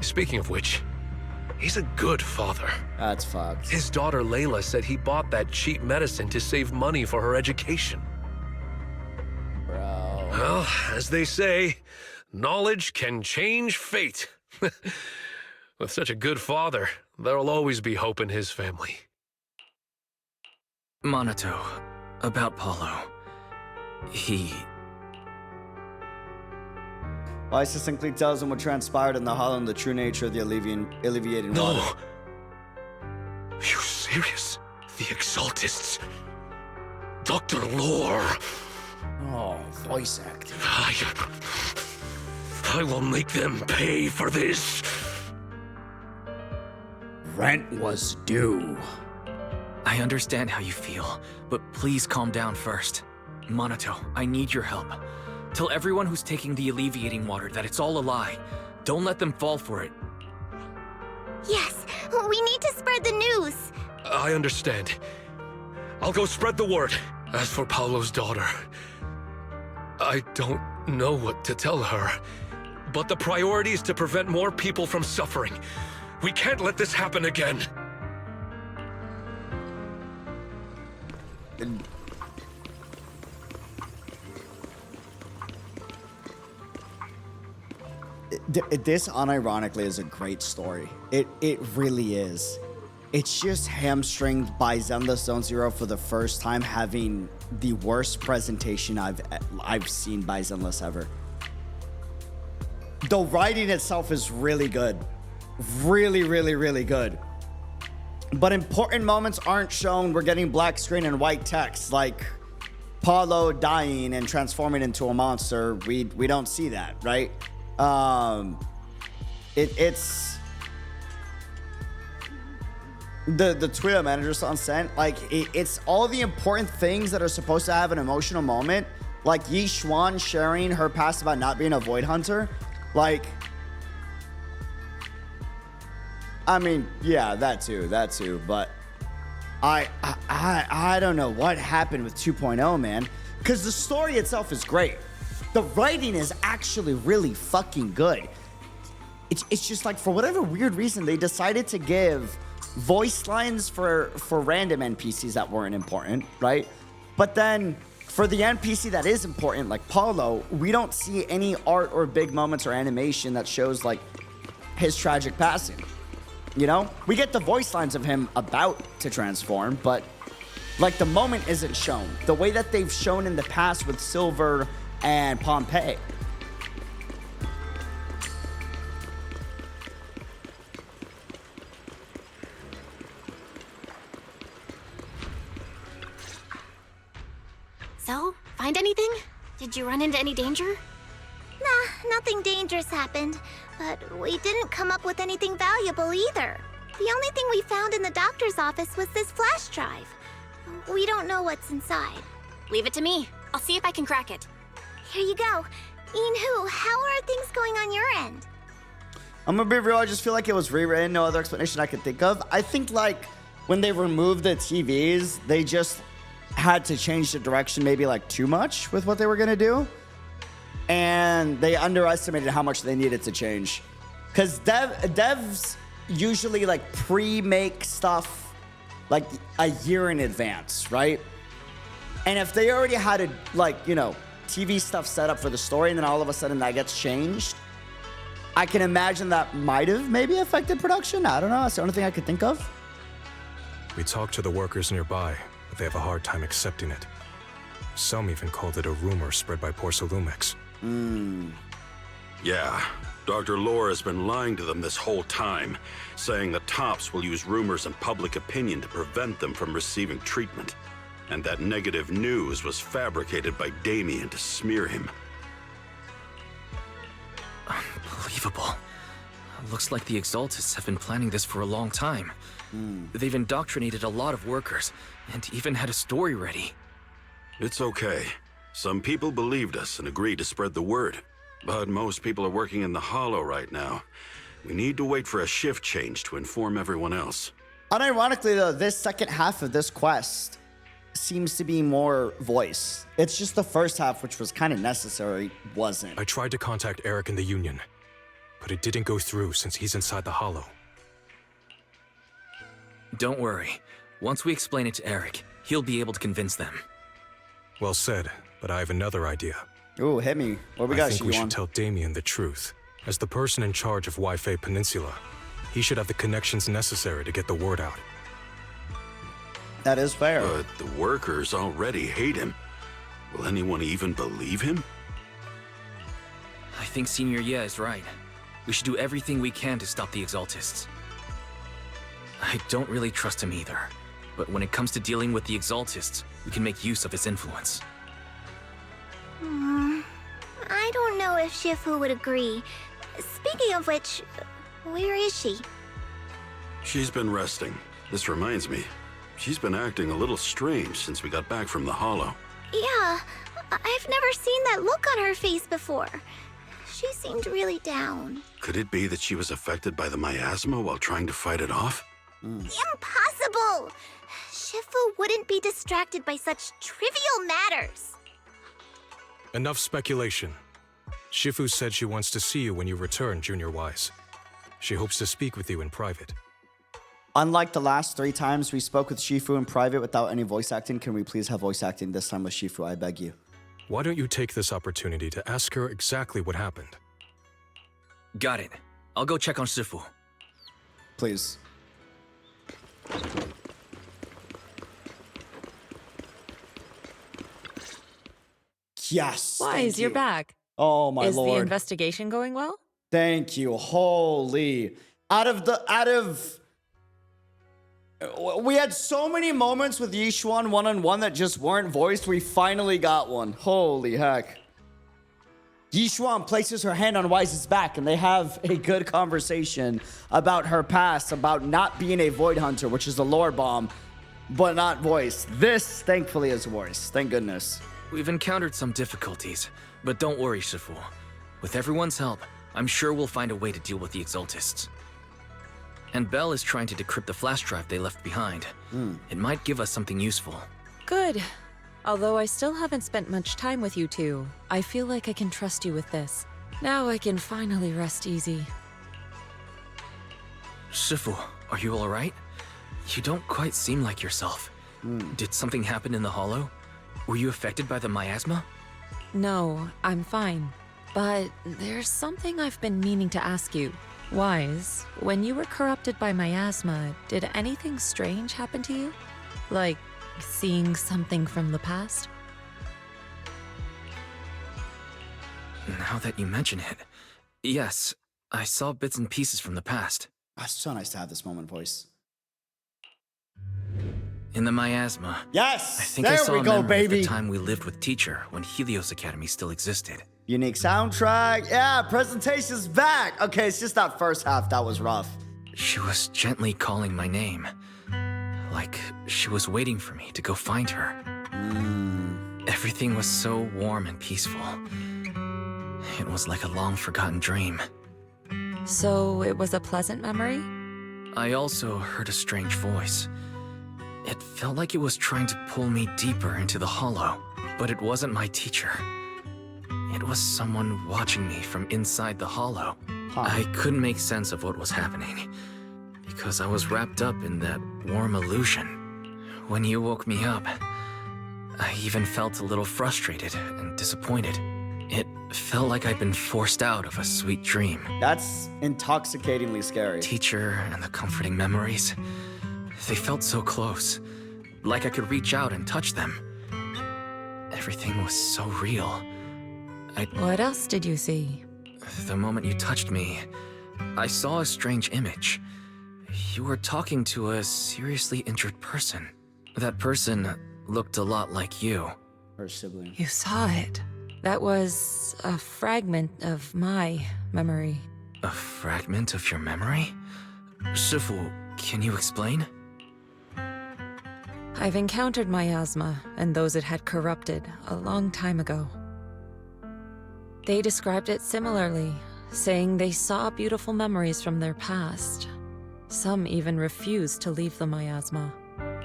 Speaking of which, He's a good father. That's fucked. His daughter Layla said he bought that cheap medicine to save money for her education. Bro. Well, as they say, knowledge can change fate. With such a good father, there'll always be hope in his family. Monato, about Paulo. I succinctly tells him what transpired in the hollow and the true nature of the alleviating No! water. Are you serious? The Exaltists? Dr. Lore? Oh, voice acting. I will make them pay for this. Rent was due. I understand how you feel, but please calm down first. Monato, I need your help. Tell everyone who's taking the alleviating water that it's all a lie. Don't let them fall for it. Yes, we need to spread the news. I understand. I'll go spread the word. As for Paulo's daughter, I don't know what to tell her. But the priority is to prevent more people from suffering. We can't let this happen again. This unironically is a great story. It really is. It's just hamstringed by Zenless Zone Zero for the first time having the worst presentation I've seen by Zenless ever. The writing itself is really good. Really, really, really good. But important moments aren't shown. We're getting black screen and white text, like Paulo dying and transforming into a monster. We don't see that, right? It's the Twitter manager on sent, like it's all the important things that are supposed to have an emotional moment, like Yixuan sharing her past about not being a void hunter. Like, I mean, yeah, that too, but I don't know what happened with 2.0, man, because the story itself is great. The writing is actually really fucking good. It's just like, for whatever weird reason, they decided to give voice lines for random NPCs that weren't important, right? But then for the NPC that is important, like Paulo, we don't see any art or big moments or animation that shows like his tragic passing. You know, we get the voice lines of him about to transform, but like the moment isn't shown the way that they've shown in the past with Silver and Pompeii. So, find anything? Did you run into any danger? Nah, nothing dangerous happened, but we didn't come up with anything valuable either. The only thing we found in the doctor's office was this flash drive. We don't know what's inside. Leave it to me. I'll see if I can crack it. Here you go. Inhu, how are things going on your end? I'm gonna be real, I just feel like it was rewritten, no other explanation I could think of. I think like when they removed the TVs, they just had to change the direction maybe like too much with what they were gonna do. And they underestimated how much they needed to change. Because devs usually like pre-make stuff like a year in advance, right? And if they already had a, like, you know, TV stuff set up for the story and then all of a sudden that gets changed, I can imagine that might have maybe affected production. I don't know. That's the only thing I could think of. We talked to the workers nearby, but they have a hard time accepting it. Some even called it a rumor spread by Failume. Yeah, Dr. Lore has been lying to them this whole time, saying the Tops will use rumors and public opinion to prevent them from receiving treatment. And that negative news was fabricated by Damian to smear him. Unbelievable. Looks like the Exaltists have been planning this for a long time. They've indoctrinated a lot of workers, and even had a story ready. It's okay. Some people believed us and agreed to spread the word. But most people are working in the Hollow right now. We need to wait for a shift change to inform everyone else. Unironically though, this second half of this quest seems to be more voice. It's just the first half, which was kind of necessary, wasn't. I tried to contact Eric in the Union, but it didn't go through since he's inside the Hollow. Don't worry. Once we explain it to Eric, he'll be able to convince them. Well said, but I have another idea. Ooh, hit me. What we I got, think we Yixuan? should tell Damian the truth. As the person in charge of Wi-Fi Peninsula, he should have the connections necessary to get the word out. That is fair. But the workers already hate him. Will anyone even believe him? I think Senior Ye is right. We should do everything we can to stop the Exaltists. I don't really trust him either. But when it comes to dealing with the Exaltists, we can make use of his influence. I don't know if Shifu would agree. Speaking of which, where is she? She's been resting. This reminds me. She's been acting a little strange since we got back from the Hollow. Yeah, I've never seen that look on her face before. She seemed really down. Could it be that she was affected by the miasma while trying to fight it off? Impossible! Shifu wouldn't be distracted by such trivial matters. Enough speculation. Shifu said she wants to see you when you return, Junior Wise. She hopes to speak with you in private. Unlike the last 3 times we spoke with Shifu in private without any voice acting, can we please have voice acting this time with Shifu? I beg you. Why don't you take this opportunity to ask her exactly what happened? Got it. I'll go check on Shifu. Please. Yes. Wise, you're back. Oh my Is lord. the investigation going well? Thank you. Holy. We had so many moments with Yixuan one-on-one that just weren't voiced. We finally got one. Holy heck. Yixuan places her hand on Wise's back and they have a good conversation about her past, about not being a Void Hunter, which is a lore bomb, but not voiced. This, thankfully, is voiced. Thank goodness. We've encountered some difficulties, but don't worry, Shifu. With everyone's help, I'm sure we'll find a way to deal with the Exaltists. And Belle is trying to decrypt the flash drive they left behind. It might give us something useful. Good. Although I still haven't spent much time with you two, I feel like I can trust you with this. Now I can finally rest easy. Shifu, are you alright? You don't quite seem like yourself. Did something happen in the Hollow? Were you affected by the miasma? No, I'm fine. But there's something I've been meaning to ask you. Wise, when you were corrupted by miasma, did anything strange happen to you? Like seeing something from the past? Now that you mention it, yes, I saw bits and pieces from the past. It's so nice to have this moment, voice. In the miasma. Yes! I think there I saw we a go, memory baby! of the time we lived with Teacher when Helios Academy still existed. Unique soundtrack. Yeah, presentation's back. Okay, it's just that first half that was rough. She was gently calling my name. Like she was waiting for me to go find her. Everything was so warm and peaceful. It was like a long-forgotten dream. So it was a pleasant memory? I also heard a strange voice. It felt like it was trying to pull me deeper into the Hollow, but it wasn't my teacher. It was someone watching me from inside the Hollow. I couldn't make sense of what was happening, because I was wrapped up in that warm illusion. When you woke me up, I even felt a little frustrated and disappointed. It felt like I'd been forced out of a sweet dream. That's intoxicatingly scary. Teacher and the comforting memories, they felt so close, like I could reach out and touch them. Everything was so real. What else did you see? The moment you touched me, I saw a strange image. You were talking to a seriously injured person. That person looked a lot like you. Her sibling. You saw it. That was a fragment of my memory. A fragment of your memory? Shifu, can you explain? I've encountered miasma and those it had corrupted a long time ago. They described it similarly, saying they saw beautiful memories from their past. Some even refused to leave the miasma.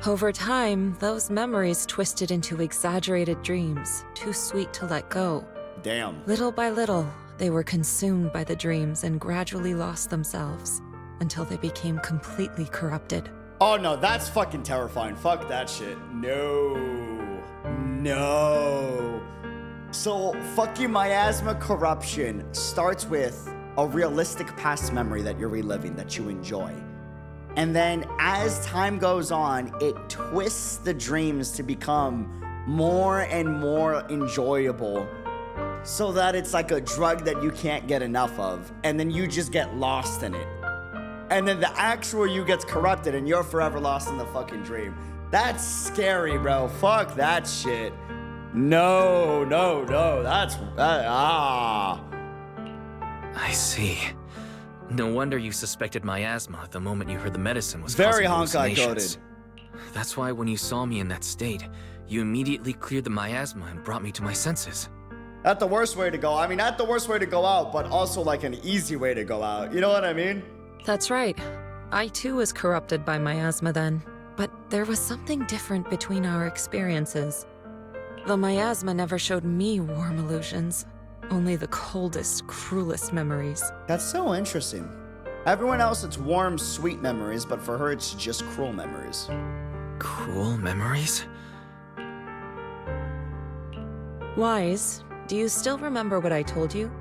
Over time, those memories twisted into exaggerated dreams, too sweet to let go. Damn. Little by little, they were consumed by the dreams and gradually lost themselves, until they became completely corrupted. Oh no, that's fucking terrifying. Fuck that shit. No. No. So, fucking miasma corruption starts with a realistic past memory that you're reliving, that you enjoy. And then as time goes on, it twists the dreams to become more and more enjoyable so that it's like a drug that you can't get enough of. And then you just get lost in it. And then the actual you gets corrupted and you're forever lost in the fucking dream. That's scary, bro. Fuck that shit. No, no, no. That's, I see. No wonder you suspected miasma the moment you heard the medicine was very causing Honkai hallucinations. coded. That's why when you saw me in that state, you immediately cleared the miasma and brought me to my senses. Not the worst way to go. I mean, not the worst way to go out, but also like an easy way to go out. You know what I mean? That's right. I too was corrupted by miasma then. But there was something different between our experiences. The miasma never showed me warm illusions. Only the coldest, cruelest memories. That's so interesting. Everyone else, it's warm, sweet memories, but for her, it's just cruel memories. Cruel memories? Wise, do you still remember what I told you?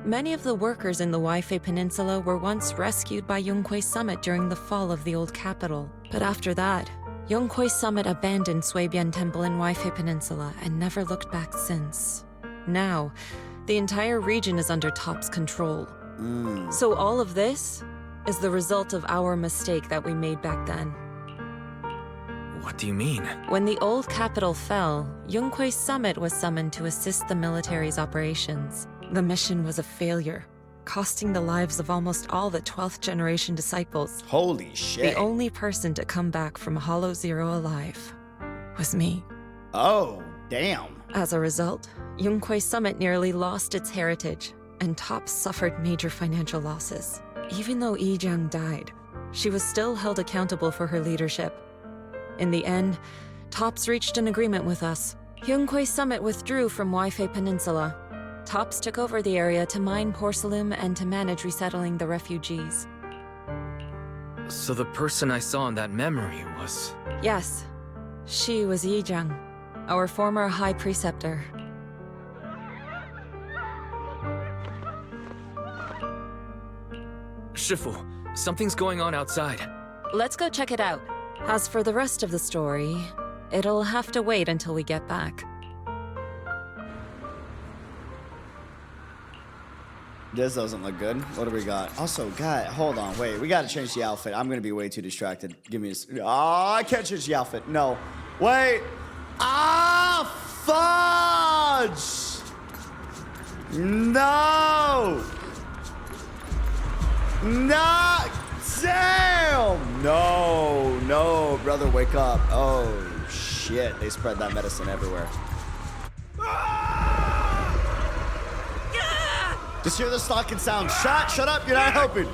Many of the workers in the Waifei Peninsula were once rescued by Yunquei Summit during the fall of the old capital. But after that, Yunquei Summit abandoned Shuibian Temple in Waifei Peninsula and never looked back since. Now, the entire region is under Top's control. So all of this is the result of our mistake that we made back then. What do you mean? When the old capital fell, Yunquei Summit was summoned to assist the military's operations. The mission was a failure, costing the lives of almost all the 12th generation disciples. Holy shit. The only person to come back from Hollow Zero alive was me. Oh, damn. As a result, Yunquei Summit nearly lost its heritage, and Top suffered major financial losses. Even though Yijiang died, she was still held accountable for her leadership. In the end, Tops reached an agreement with us. Yunquei Summit withdrew from Waifei Peninsula. Tops took over the area to mine Failume and to manage resettling the refugees. So the person I saw in that memory was... Yes, she was Yijiang, our former High Preceptor. Shifu, something's going on outside. Let's go check it out. As for the rest of the story, it'll have to wait until we get back. This doesn't look good. What do we got? Also, God, hold on, wait. We gotta change the outfit. I'm gonna be way too distracted. Give me a... Oh, I can't change the outfit. No. Wait. Ah, fudge! No! No! Damn! No, no, brother, wake up. Oh, shit. They spread that medicine everywhere. Just hear the stalking sound. Shut up, you're not helping.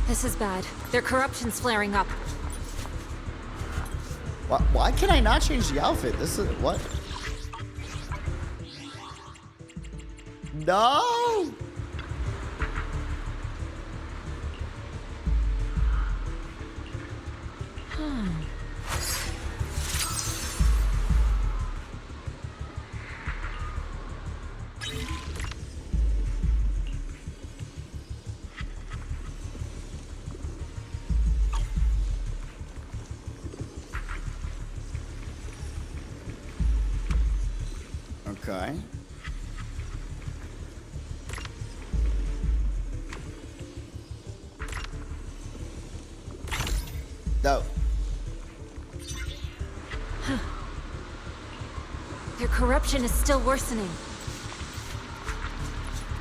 This is bad. Their corruption's flaring up. Why can I not change the outfit? This is what? No! Okay. No. Their corruption is still worsening.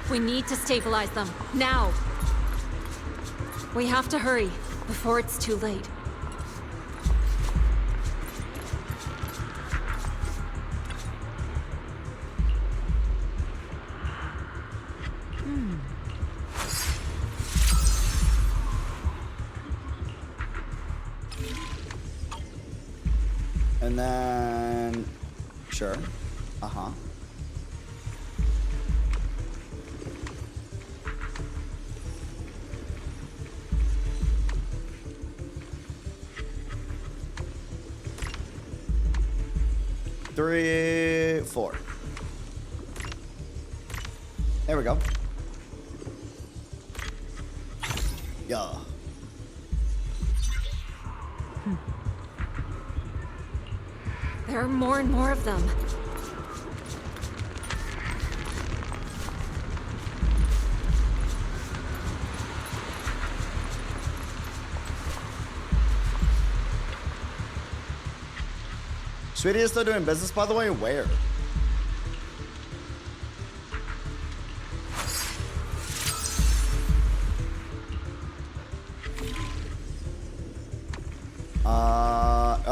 We need to stabilize them, now. We have to hurry, before it's too late. And then... Sure. Uh-huh. 3, 4. There we go. Yeah. There are more and more of them. Sweetie is still doing business, by the way. Where?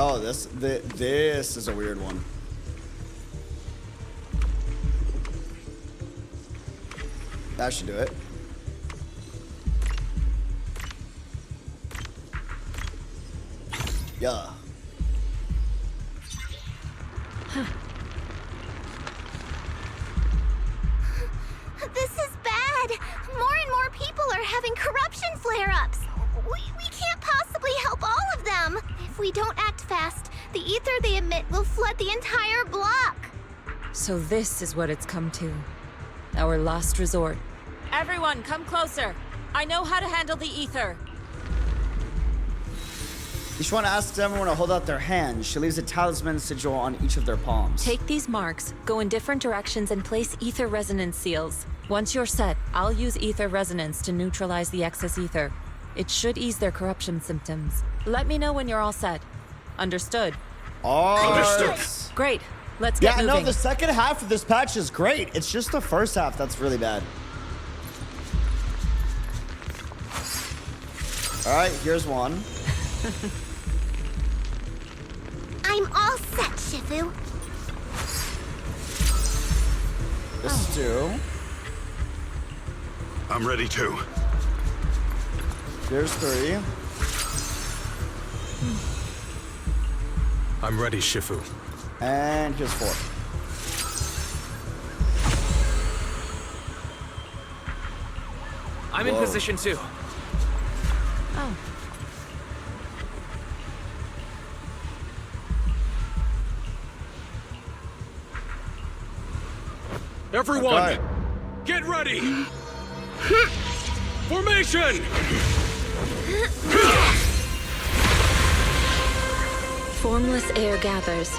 Oh, this is a weird one. That should do it. Yeah. This is bad. More and more people are having corruption flare-ups. We can't possibly help all of them. If we don't act fast, the ether they emit will flood the entire block. So this is what it's come to. Our last resort. Everyone, come closer. I know how to handle the ether. Yixuan asks everyone to hold out their hands. She leaves a talisman sigil on each of their palms. Take these marks, go in different directions, and place ether resonance seals. Once you're set, I'll use ether resonance to neutralize the excess ether. It should ease their corruption symptoms. Let me know when you're all set. Understood? Understood. Great. Let's get moving. No, the second half of this patch is great. It's just the first half that's really bad. All right, here's one. I'm all set, Shifu. This is 2. I'm ready too. Here's 3. I'm ready, Shifu. And here's 4. I'm in position too. Oh. Everyone, get ready! Formation! Formless air gathers.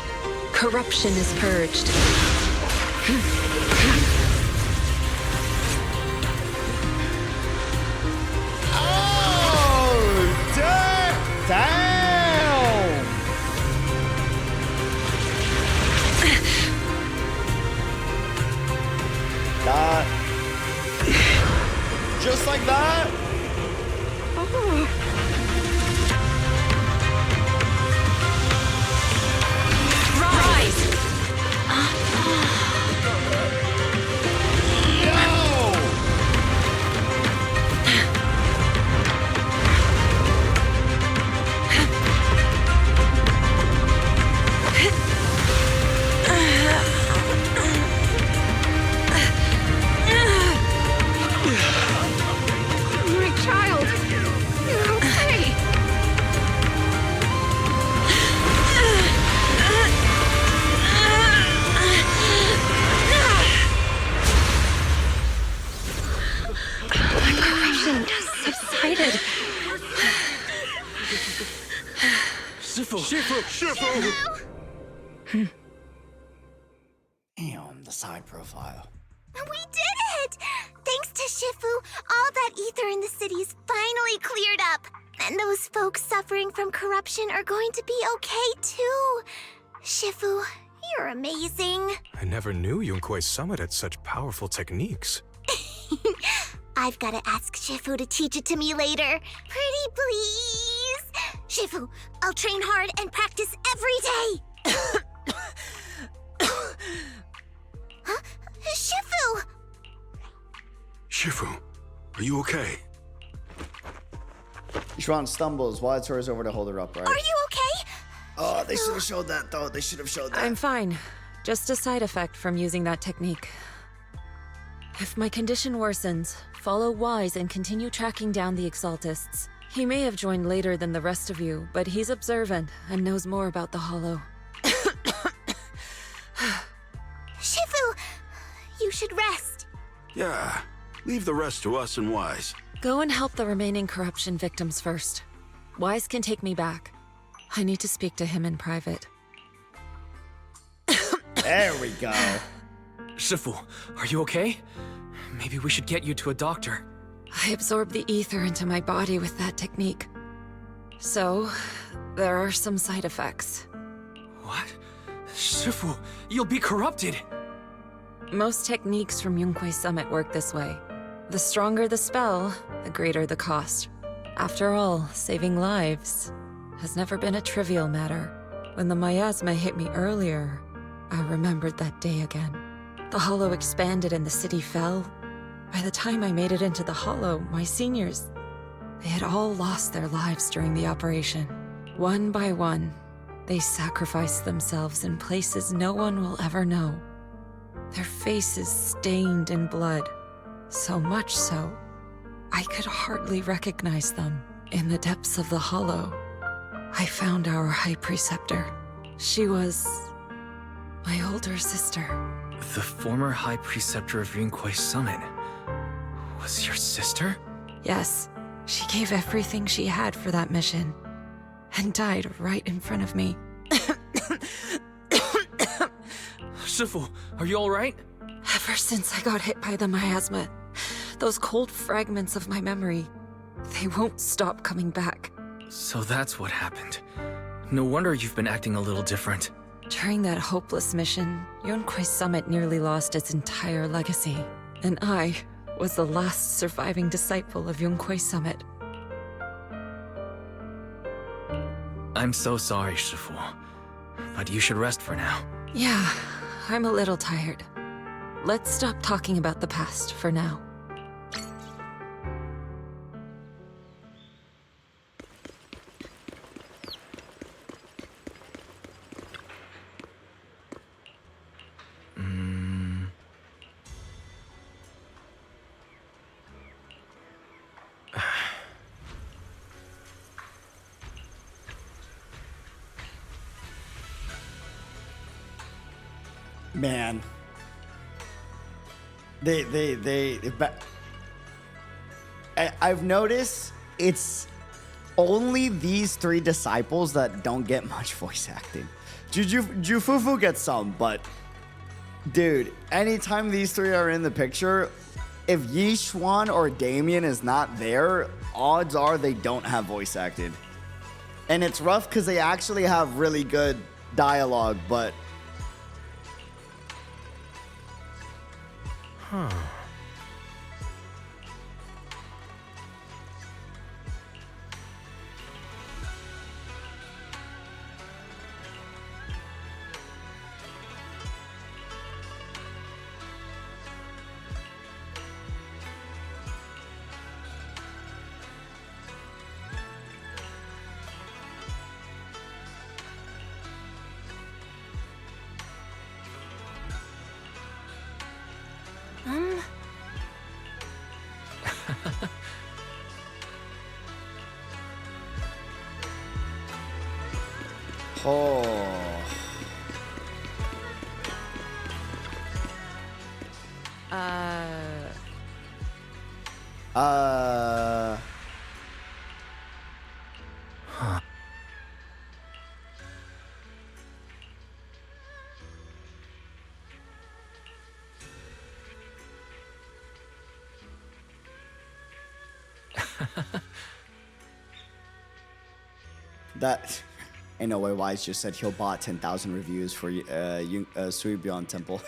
Corruption is purged. Oh, damn! Just like that? Damn, the side profile. We did it! Thanks to Shifu, all that ether in the city's finally cleared up. And those folks suffering from corruption are going to be okay too. Shifu, you're amazing. I never knew Yunkwei's summit had such powerful techniques. I've got to ask Shifu to teach it to me later. Pretty please. Shifu, I'll train hard and practice every day. Huh? Shifu! Shifu, are you okay? Yixuan stumbles. Wyatt hurries over to hold her upright. Are you okay? Oh, they should have showed that, though. They should have showed that. I'm fine. Just a side effect from using that technique. If my condition worsens, follow Wise and continue tracking down the Exaltists. He may have joined later than the rest of you, but he's observant and knows more about the Hollow. Yeah, leave the rest to us and Wise. Go and help the remaining corruption victims first. Wise can take me back. I need to speak to him in private. There we go. Shifu, are you okay? Maybe we should get you to a doctor. I absorbed the ether into my body with that technique. So, there are some side effects. What? Shifu, you'll be corrupted! Most techniques from Yunkwei Summit work this way. The stronger the spell, the greater the cost. After all, saving lives has never been a trivial matter. When the miasma hit me earlier, I remembered that day again. The hollow expanded and the city fell. By the time I made it into the hollow, my seniors, they had all lost their lives during the operation. One by one, they sacrificed themselves in places no one will ever know. Their faces stained in blood, so much so, I could hardly recognize them. In the depths of the hollow, I found our High Preceptor. She was my older sister. The former High Preceptor of Yunkwei Summit was your sister? Yes, she gave everything she had for that mission, and died right in front of me. Shifu, are you alright? Ever since I got hit by the miasma, those cold fragments of my memory, they won't stop coming back. So that's what happened. No wonder you've been acting a little different. During that hopeless mission, Yunkwei Summit nearly lost its entire legacy, and I was the last surviving disciple of Yunkwei Summit. I'm so sorry, Shifu, but you should rest for now. Yeah, I'm a little tired. Let's stop talking about the past for now. Man. I've noticed it's only these three disciples that don't get much voice acting. Jufufu gets some, but dude, anytime these three are in the picture, if Yixuan or Damian is not there, odds are they don't have voice acted. And it's rough because they actually have really good dialogue, but that ain't no way. Wise just said he'll bought 10,000 reviews for Suibyon Temple.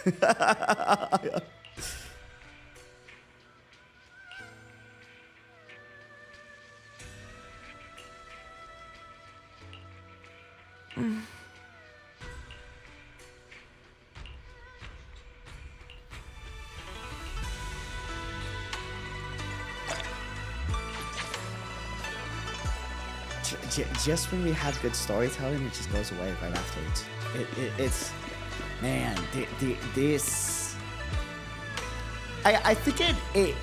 Just when we have good storytelling, it just goes away right afterwards. It's man, this. I think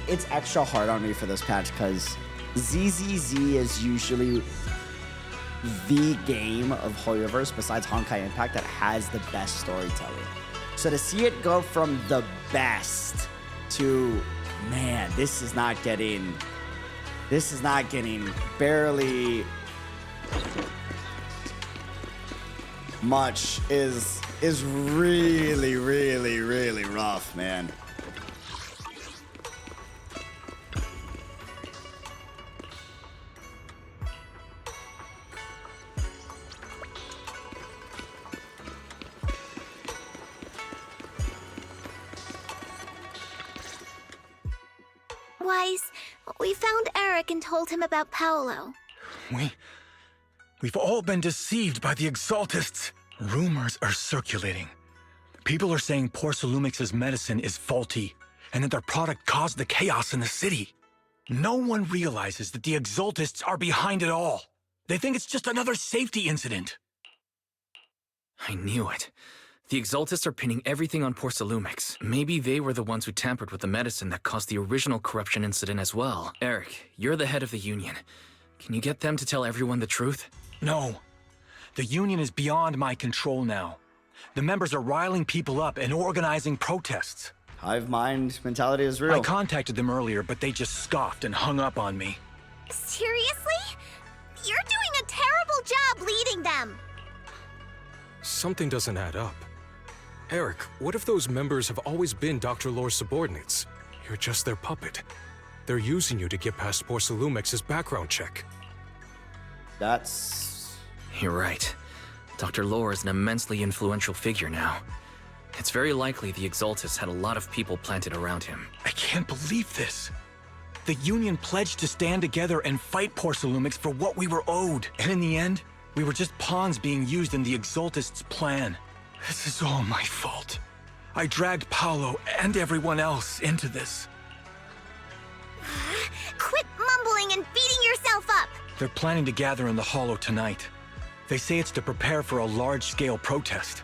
it's extra hard on me for this patch because ZZZ is usually the game of Hoyoverse besides Honkai Impact that has the best storytelling. So to see it go from the best to, man, this is not getting barely much is really, really, really rough, man. Wise, we found Eric and told him about Paolo. We've all been deceived by the Exaltists. Rumors are circulating. People are saying Porcelumix's medicine is faulty, and that their product caused the chaos in the city. No one realizes that the Exaltists are behind it all. They think it's just another safety incident. I knew it. The Exaltists are pinning everything on Porcelumix. Maybe they were the ones who tampered with the medicine that caused the original corruption incident as well. Eric, you're the head of the Union. Can you get them to tell everyone the truth? No. The Union is beyond my control now. The members are riling people up and organizing protests. Hive mind mentality is real. I contacted them earlier, but they just scoffed and hung up on me. Seriously? You're doing a terrible job leading them. Something doesn't add up. Eric, what if those members have always been Dr. Lore's subordinates? You're just their puppet. They're using you to get past Porcelumix's background check. You're right. Dr. Lore is an immensely influential figure now. It's very likely the Exaltists had a lot of people planted around him. I can't believe this. The Union pledged to stand together and fight Porcelumix for what we were owed. And in the end, we were just pawns being used in the Exaltists' plan. This is all my fault. I dragged Paolo and everyone else into this. Quit mumbling and beating yourself up. They're planning to gather in the Hollow tonight. They say it's to prepare for a large-scale protest.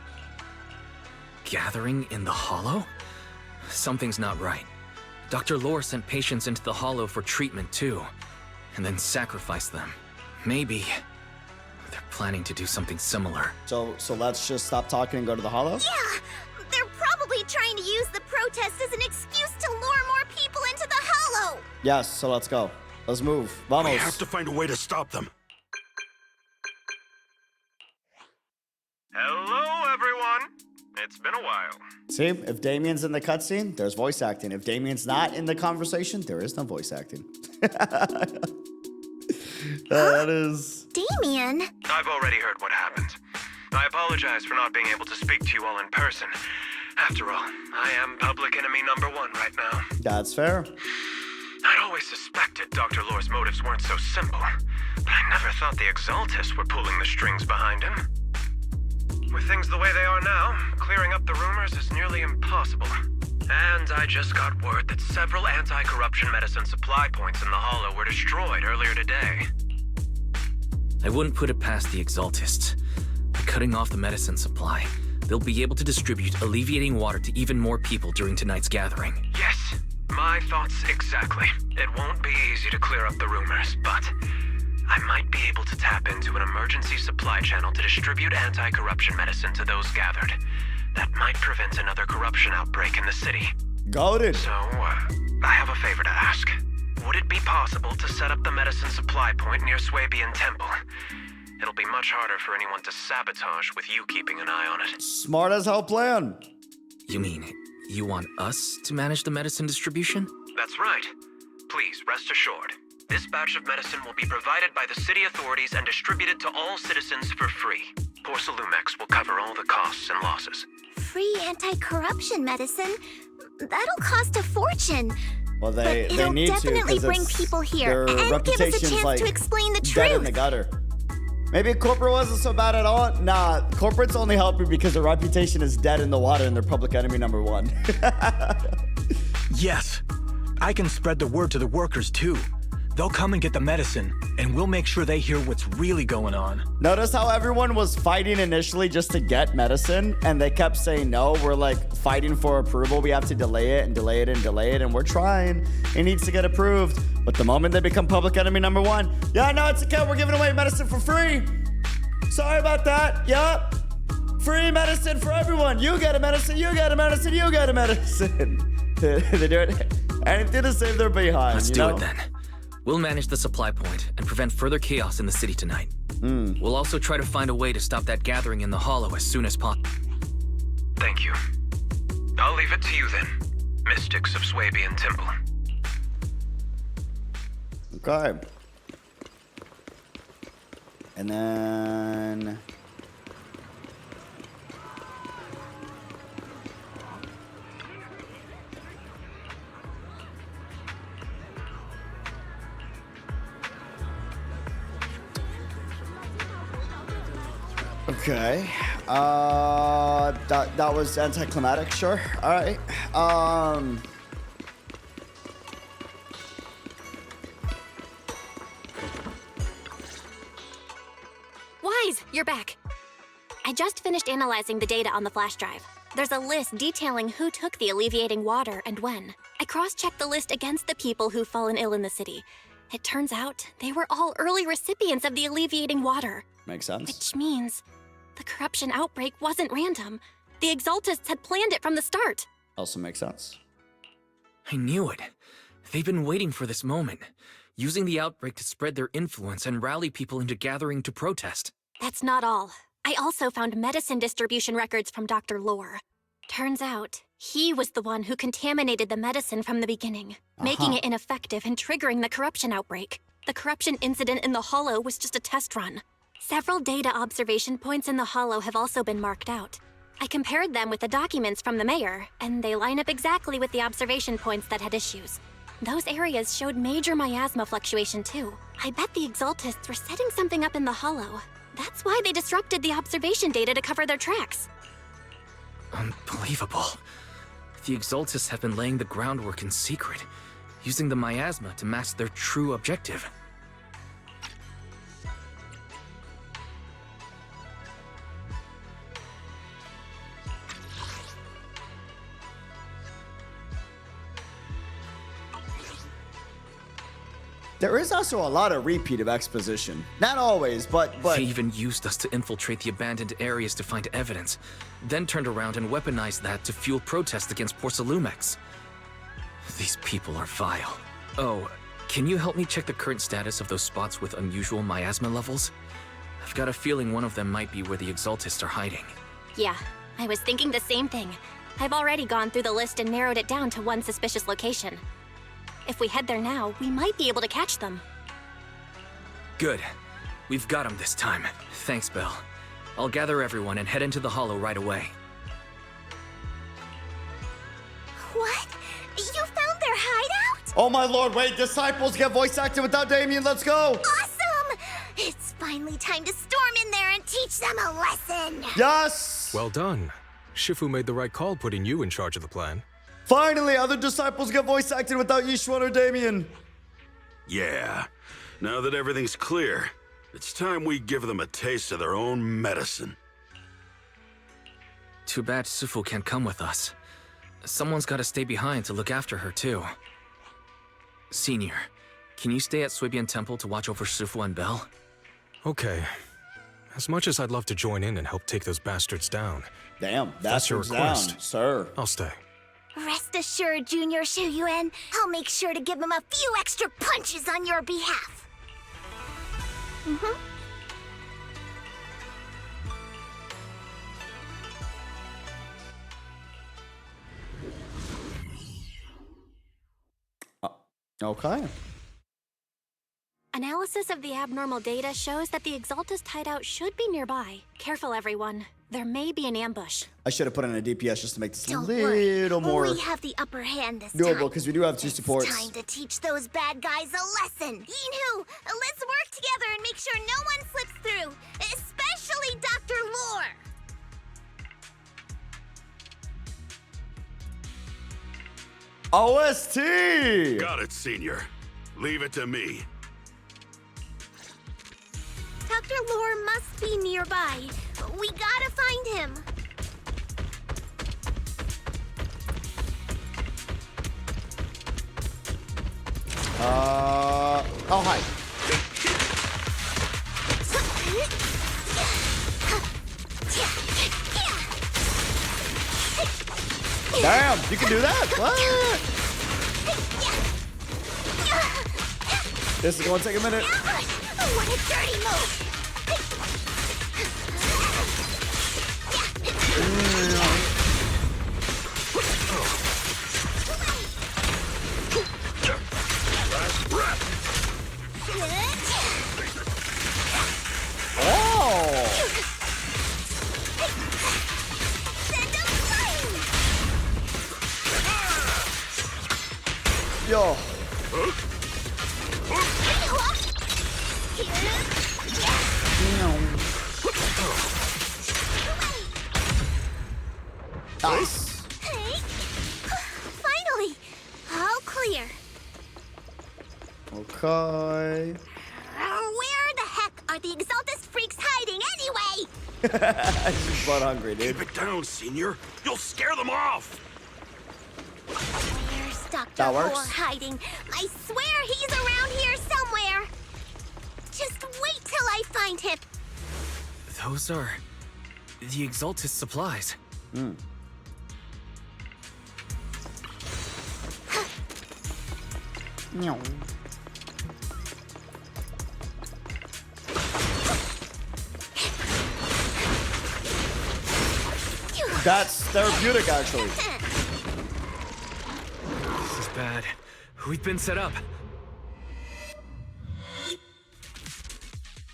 Gathering in the Hollow? Something's not right. Dr. Lore sent patients into the Hollow for treatment too, and then sacrificed them. Maybe they're planning to do something similar. So let's just stop talking and go to the Hollow? Yeah! They're probably trying to use the protest as an excuse to lure more people into the Hollow! Yes, so let's go. Let's move. Vamos. We have to find a way to stop them. Hello, everyone. It's been a while. See, if Damian's in the cutscene, there's voice acting. If Damian's not in the conversation, there is no voice acting. That is... Damian? I've already heard what happened. I apologize for not being able to speak to you all in person. After all, I am public enemy #1 right now. That's fair. I'd always suspected Dr. Lore's motives weren't so simple, but I never thought the Exaltists were pulling the strings behind him. With things the way they are now, clearing up the rumors is nearly impossible. And I just got word that several anti-corruption medicine supply points in the Hollow were destroyed earlier today. I wouldn't put it past the Exaltists. By cutting off the medicine supply, they'll be able to distribute alleviating water to even more people during tonight's gathering. Yes, my thoughts exactly. It won't be easy to clear up the rumors, but I might be able to tap into an emergency supply channel to distribute anti-corruption medicine to those gathered. That might prevent another corruption outbreak in the city. Got it. So, I have a favor to ask. Would it be possible to set up the medicine supply point near Swabian Temple? It'll be much harder for anyone to sabotage with you keeping an eye on it. Smart as hell plan. You mean, you want us to manage the medicine distribution? That's right. Please, rest assured. This batch of medicine will be provided by the city authorities and distributed to all citizens for free. Porcelumix will cover all the costs and losses. Free anti-corruption medicine? That'll cost a fortune. Well, but they it'll need to, definitely bring people here and give us a chance to explain the dead in truth. the gutter. Maybe corporate wasn't so bad at all. Nah, corporate's only helping because their reputation is dead in the water and they're public enemy #1. Yes, I can spread the word to the workers too. They'll come and get the medicine, and we'll make sure they hear what's really going on. Notice how everyone was fighting initially just to get medicine, and they kept saying no. We're like fighting for approval. We have to delay it and delay it and delay it, and we're trying. It needs to get approved. But the moment they become public enemy #1, yeah, no, it's okay. We're giving away medicine for free. Sorry about that. Yep. Free medicine for everyone. You get a medicine, you get a medicine, you get a medicine. They're doing anything to save their behind. Let's you do know? it then. We'll manage the supply point and prevent further chaos in the city tonight. We'll also try to find a way to stop that gathering in the hollow as soon as possible. Thank you. I'll leave it to you then, mystics of Swabian Temple. Okay. And then... Okay. That was anticlimactic, sure. All right. Wise, you're back. I just finished analyzing the data on the flash drive. There's a list detailing who took the alleviating water and when. I cross-checked the list against the people who've fallen ill in the city. It turns out they were all early recipients of the alleviating water. Makes sense. Which means the corruption outbreak wasn't random. The Exaltists had planned it from the start. Also makes sense. I knew it. They've been waiting for this moment, using the outbreak to spread their influence and rally people into gathering to protest. That's not all. I also found medicine distribution records from Dr. Lore. Turns out, he was the one who contaminated the medicine from the beginning, making it ineffective and triggering the corruption outbreak. The corruption incident in the Hollow was just a test run. Several data observation points in the Hollow have also been marked out. I compared them with the documents from the mayor, and they line up exactly with the observation points that had issues. Those areas showed major miasma fluctuation too. I bet the Exaltists were setting something up in the Hollow. That's why they disrupted the observation data to cover their tracks. Unbelievable. The Exaltists have been laying the groundwork in secret, using the miasma to mask their true objective. There is also a lot of repeat of exposition. Not always, but... They even used us to infiltrate the abandoned areas to find evidence, then turned around and weaponized that to fuel protests against Porsalumex. These people are vile. Oh, can you help me check the current status of those spots with unusual miasma levels? I've got a feeling one of them might be where the Exaltists are hiding. Yeah, I was thinking the same thing. I've already gone through the list and narrowed it down to one suspicious location. If we head there now, we might be able to catch them. Good. We've got them this time. Thanks, Belle. I'll gather everyone and head into the Hollow right away. What? You found their hideout? Oh my lord, wait, disciples get voice acted without Damian, let's go! Awesome! It's finally time to storm in there and teach them a lesson! Yes! Well done. Shifu made the right call putting you in charge of the plan. Finally, other disciples get voice acted without Yixuan or Damian. Yeah. Now that everything's clear, it's time we give them a taste of their own medicine. Too bad Sufu can't come with us. Someone's got to stay behind to look after her, too. Senior, can you stay at Swabian Temple to watch over Sufu and Belle? Okay. As much as I'd love to join in and help take those bastards down. Damn, that's your request, down, sir. I'll stay. Rest assured, Junior Shuyuan, I'll make sure to give them a few extra punches on your behalf. Okay. Analysis of the abnormal data shows that the Exaltist hideout should be nearby. Careful, everyone. There may be an ambush. I should have put in a DPS just to make this Don't a little worry. more We have the upper hand this doable, time. because we do have two supports. It's time to teach those bad guys a lesson. Yinhu, let's work together and make sure no one slips through, especially Dr. Lore. OST! Got it, Senior. Leave it to me. Dr. Lore must be nearby. We gotta find him. Oh, hi. Damn, you can do that? What? This is gonna take a minute. What a dirty move! Last breath. Oh! Yo. Nice. Finally! All clear. Okay. Where the heck are the Exaltist freaks hiding anyway? She's blood hungry, dude. Keep it down, Senior. You'll scare them off. Where's Dr. That Moore works. hiding? I swear he's around here somewhere. Just wait till I find him. Those are the Exaltist supplies. No. That's therapeutic, actually. This is bad. We've been set up.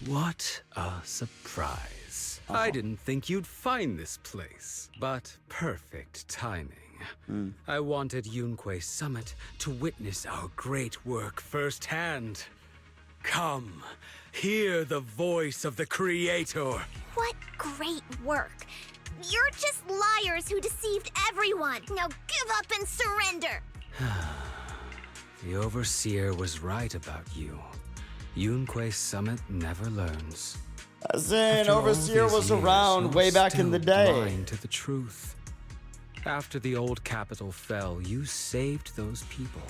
What a surprise. I didn't think you'd find this place, but perfect timing. I wanted Yunquei Summit to witness our great work firsthand. Come, hear the voice of the Creator. What great work. You're just liars who deceived everyone. Now give up and surrender. The Overseer was right about you. Yunquei Summit never learns. As in, After all Overseer these was years, around you're way back in the still day. blind to the truth. After the old capital fell, you saved those people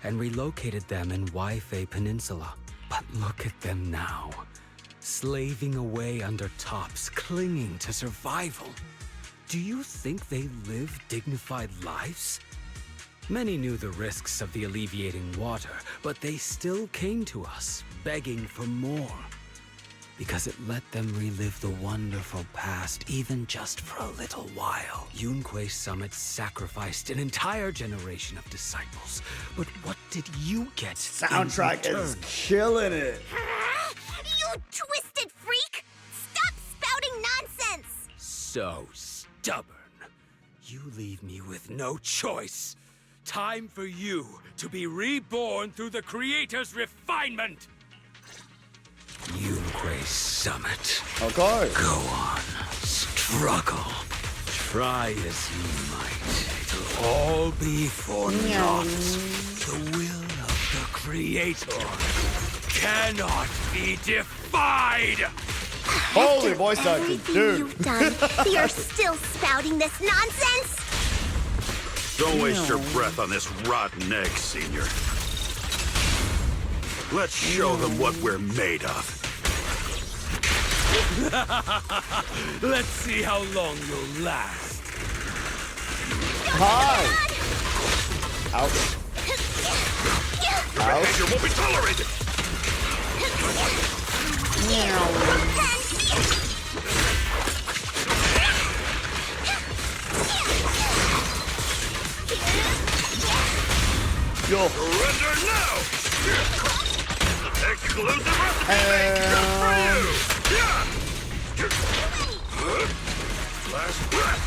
and relocated them in Waifei Peninsula. But look at them now, slaving away under tops, clinging to survival. Do you think they live dignified lives? Many knew the risks of the alleviating water, but they still came to us, begging for more. Because it let them relive the wonderful past, even just for a little while. Yunquei Summit sacrificed an entire generation of disciples. But what did you get? Soundtrack is killing it. You twisted freak! Stop spouting nonsense! So stubborn. You leave me with no choice. Time for you to be reborn through the Creator's refinement. Yunquei Summit. Okay. Go on. Struggle. Try as you might. It'll all be for naught. The will of the Creator cannot be defied. Holy voice acting, Everything dude. you've done, you're still spouting this nonsense? Don't waste your breath on this rotten egg, Senior. Let's show them what we're made of. Let's see how long you'll last. Hi. Ouch. Your behavior won't be tolerated. Yo. Surrender now. Exclusive recipe just for you. Last breath.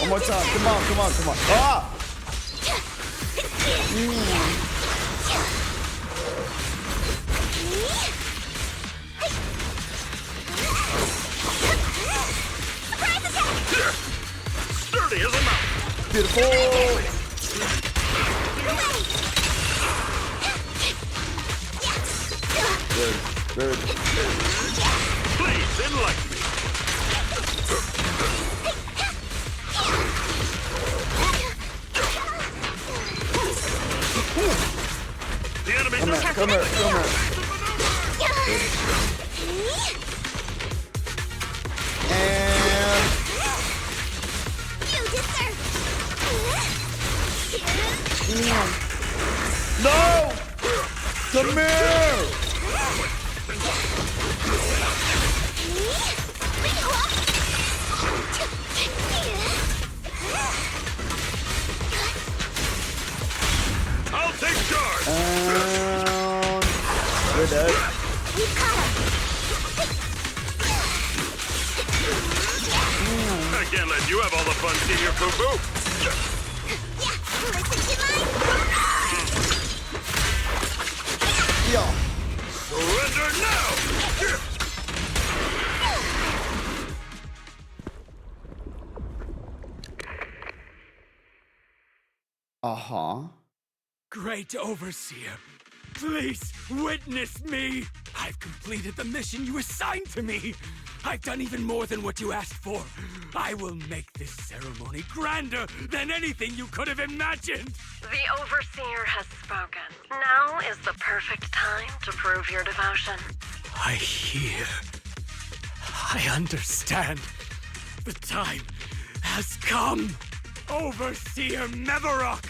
One more time. Come on, come on, come on. Ah! Sturdy as a mountain. Beautiful. Good, good. Please enlighten me. The enemy here, come here, come here. And no! Come here! I'll take charge. We're dead. I can't let you have all the fun, Senior Poo-Poo. Yo. Surrender now! Uh-huh. Great Overseer, please witness me. I've completed the mission you assigned to me. I've done even more than what you asked for. I will make this ceremony grander than anything you could have imagined. The Overseer has spoken. Now is the perfect time to prove your devotion. I hear. I understand. The time has come. Overseer Mevarok,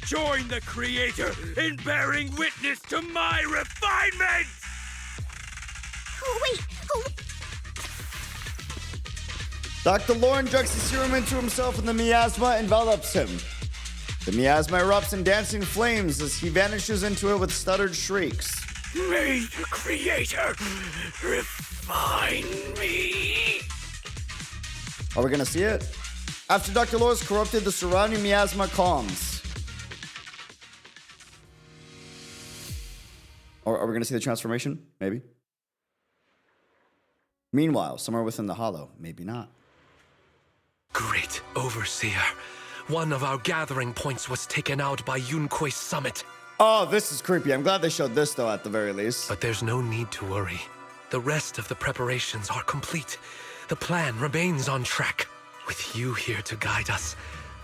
join the Creator in bearing witness to my refinement! Wait, Dr. Lore injects the serum into himself and the miasma envelops him. The miasma erupts in dancing flames as he vanishes into it with stuttered shrieks. May the Creator refine me! Are we gonna see it? After Dr. Lore is corrupted, the surrounding miasma calms. Or are we gonna see the transformation? Maybe. Meanwhile, somewhere within the hollow, maybe not. Great Overseer. One of our gathering points was taken out by Yunque's summit. Oh, this is creepy. I'm glad they showed this, though, at the very least. But there's no need to worry. The rest of the preparations are complete. The plan remains on track. With you here to guide us,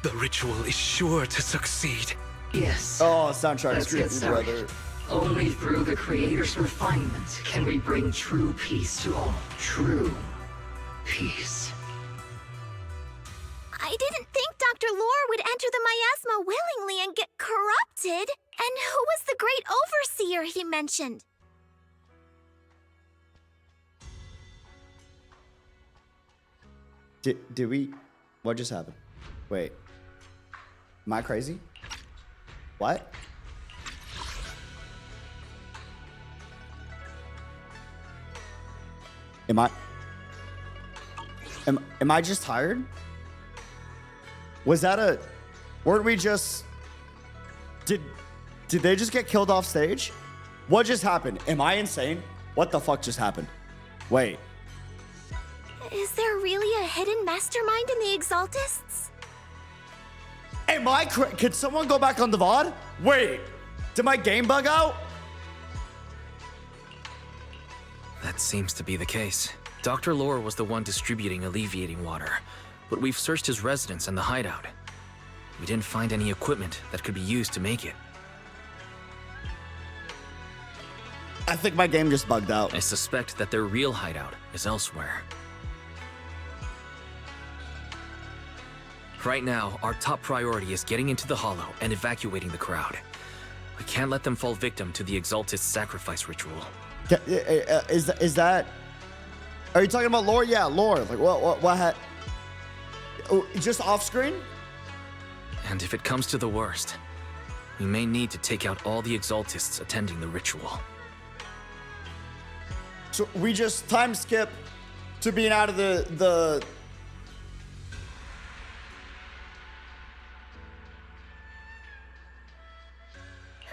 the ritual is sure to succeed. Yes. Oh, soundtrack is Let's get creepy, started. brother. Only through the Creator's refinement can we bring true peace to all. True peace. I didn't think Dr. Lore would enter the miasma willingly and get corrupted. And who was the great overseer he mentioned? Did we? What just happened? Wait. Am I crazy? What? Am I just tired? Was that a... Weren't we just... Did they just get killed off stage? What just happened? Am I insane? What the fuck just happened? Wait. Is there really a hidden mastermind in the Exaltists? Am I Could someone go back on the VOD? Wait. Did my game bug out? That seems to be the case. Dr. Lore was the one distributing alleviating water, but we've searched his residence and the hideout. We didn't find any equipment that could be used to make it. I think my game just bugged out. I suspect that their real hideout is elsewhere. Right now, our top priority is getting into the Hollow and evacuating the crowd. We can't let them fall victim to the Exaltist sacrifice ritual. Is that... Are you talking about Lore? Yeah, Lore. Like, what just off screen? And if it comes to the worst, we may need to take out all the Exaltists attending the ritual. So we just time skip to being out of the...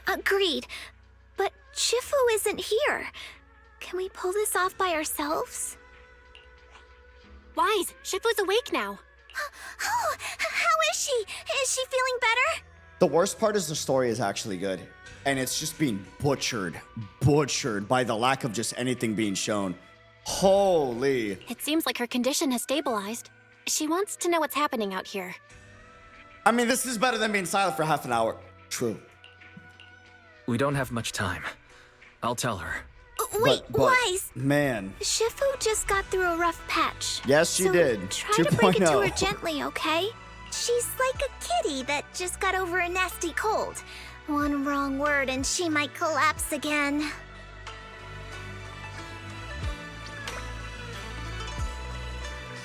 Agreed. But Shifu isn't here. Can we pull this off by ourselves? Wise, Shifu's awake now. Oh, how is she? Is she feeling better? The worst part is the story is actually good. And it's just being butchered by the lack of just anything being shown. Holy. It seems like her condition has stabilized. She wants to know what's happening out here. I mean, this is better than being silent for half an hour. True. We don't have much time. I'll tell her. Wait, Wise! Man. Shifu just got through a rough patch. Yes, she did. Try to break it to her 2.0. gently, okay? She's like a kitty that just got over a nasty cold. One wrong word and she might collapse again.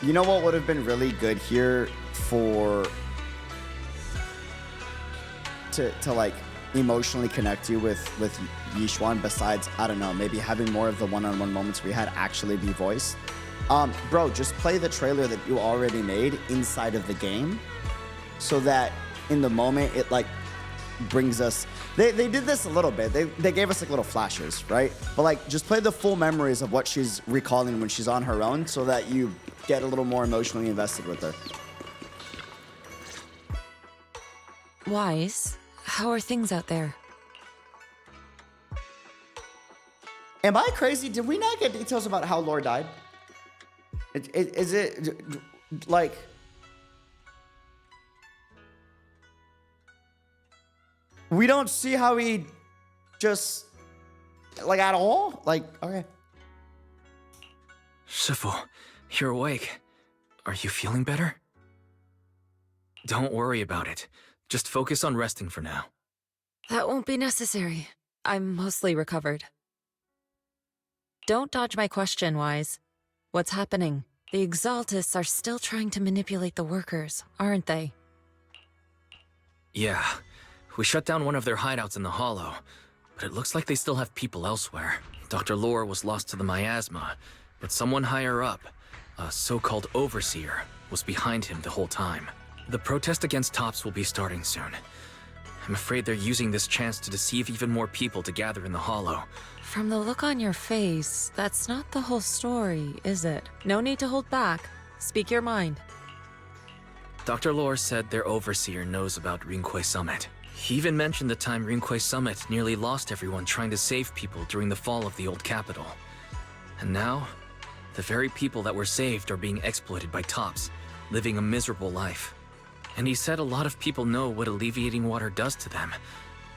You know what would have been really good here to like emotionally connect you with Yixuan, besides, I don't know, maybe having more of the one-on-one moments we had actually be voiced. Bro, just play the trailer that you already made inside of the game so that in the moment it like brings us, they did this a little bit. They gave us like little flashes, right? But like just play the full memories of what she's recalling when she's on her own so that you get a little more emotionally invested with her. Wise, how are things out there? Am I crazy? Did we not get details about how Lore died? Is it like... We don't see how he just... Like, at all? Like, okay. Shifu, you're awake. Are you feeling better? Don't worry about it. Just focus on resting for now. That won't be necessary. I'm mostly recovered. Don't dodge my question, Wise. What's happening? The Exaltists are still trying to manipulate the workers, aren't they? Yeah. We shut down one of their hideouts in the Hollow, but it looks like they still have people elsewhere. Dr. Lore was lost to the miasma, but someone higher up, a so-called overseer, was behind him the whole time. The protest against Tops will be starting soon. I'm afraid they're using this chance to deceive even more people to gather in the Hollow. From the look on your face, that's not the whole story, is it? No need to hold back. Speak your mind. Dr. Lore said their overseer knows about Rinqué Summit. He even mentioned the time Rinqué Summit nearly lost everyone trying to save people during the fall of the old capital. And now, the very people that were saved are being exploited by Tops, living a miserable life. And he said a lot of people know what alleviating water does to them,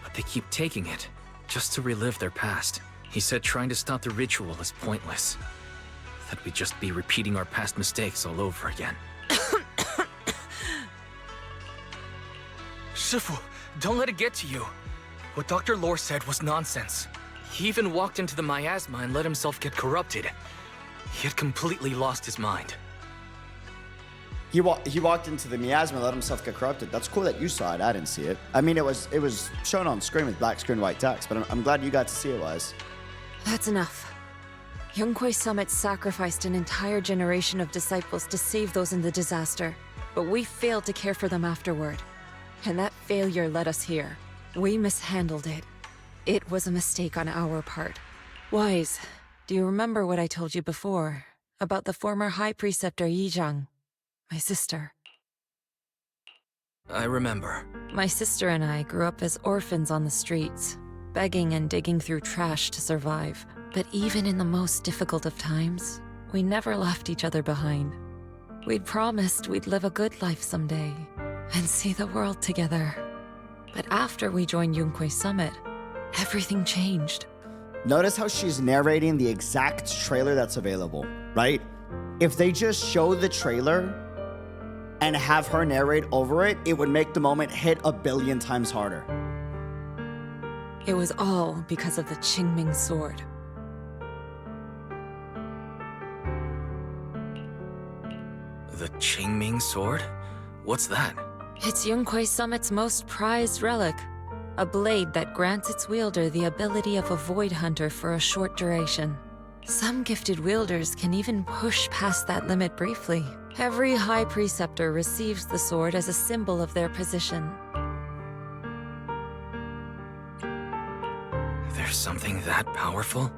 but they keep taking it, just to relive their past. He said trying to stop the ritual is pointless. That we'd just be repeating our past mistakes all over again. Shifu, don't let it get to you. What Dr. Lore said was nonsense. He even walked into the miasma and let himself get corrupted. He had completely lost his mind. He walked into the miasma and let himself get corrupted. That's cool that you saw it. I didn't see it. I mean, it was shown on screen with black screen, white text, but I'm glad you got to see it, Wise. That's enough. Yunquay Summit sacrificed an entire generation of disciples to save those in the disaster, but we failed to care for them afterward. And that failure led us here. We mishandled it. It was a mistake on our part. Wise, do you remember what I told you before about the former High Preceptor Yizhang? My sister. I remember. My sister and I grew up as orphans on the streets, begging and digging through trash to survive. But even in the most difficult of times, we never left each other behind. We'd promised we'd live a good life someday and see the world together. But after we joined Yunquay Summit, everything changed. Notice how she's narrating the exact trailer that's available, right? If they just show the trailer and have her narrate over it, it would make the moment hit 1 billion times harder. It was all because of the Qingming sword. The Qingming sword? What's that? It's Yunquay Summit's most prized relic. A blade that grants its wielder the ability of a void hunter for a short duration. Some gifted wielders can even push past that limit briefly. Every High Preceptor receives the sword as a symbol of their position. There's something that powerful?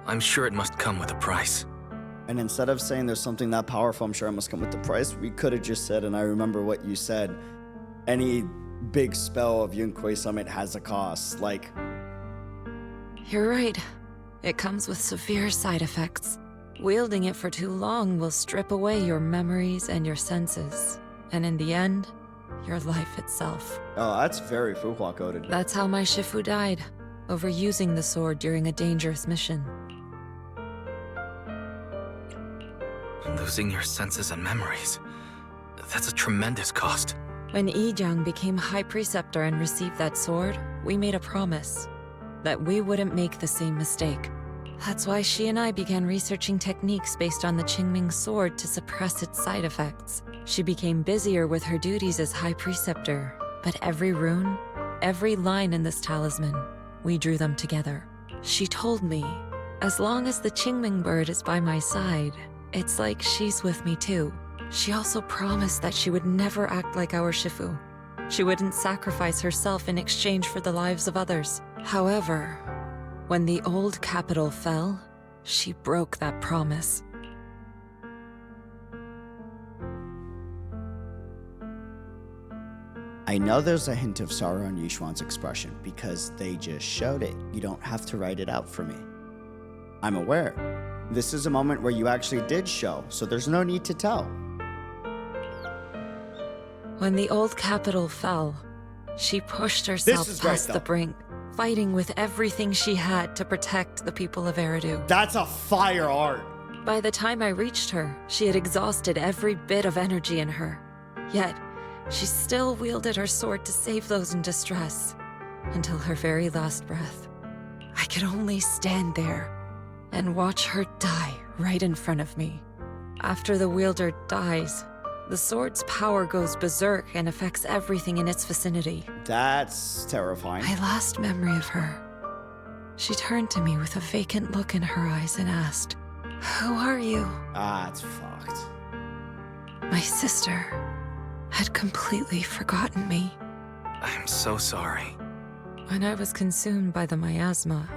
I'm sure it must come with a price. And instead of saying there's something that powerful, I'm sure it must come with the price, we could have just said, and I remember what you said, any big spell of Yunquay Summit has a cost, like... You're right. It comes with severe side effects. Wielding it for too long will strip away your memories and your senses. And in the end, your life itself. Oh, that's very Fuhua coded. That's how my Shifu died. overusing the sword during a dangerous mission. Losing your senses and memories. That's a tremendous cost. When Yijiang became High Preceptor and received that sword, we made a promise that we wouldn't make the same mistake. That's why she and I began researching techniques based on the Qingming sword to suppress its side effects. She became busier with her duties as High Preceptor, but every rune, every line in this talisman, we drew them together. She told me, as long as the Qingming bird is by my side, it's like she's with me too. She also promised that she would never act like our Shifu. She wouldn't sacrifice herself in exchange for the lives of others. However, when the old capital fell, she broke that promise. I know there's a hint of sorrow in Yixuan's expression because they just showed it. You don't have to write it out for me. I'm aware. This is a moment where you actually did show, so there's no need to tell. When the old capital fell, she pushed herself past the brink, fighting with everything she had to protect the people of Eridu. That's a fire art. By the time I reached her, she had exhausted every bit of energy in her. Yet, she still wielded her sword to save those in distress, until her very last breath. I could only stand there and watch her die right in front of me. After the wielder dies, the sword's power goes berserk and affects everything in its vicinity. That's terrifying. My last memory of her. She turned to me with a vacant look in her eyes and asked, "Who are you?" Ah, it's fucked. My sister had completely forgotten me. I'm so sorry. When I was consumed by the miasma,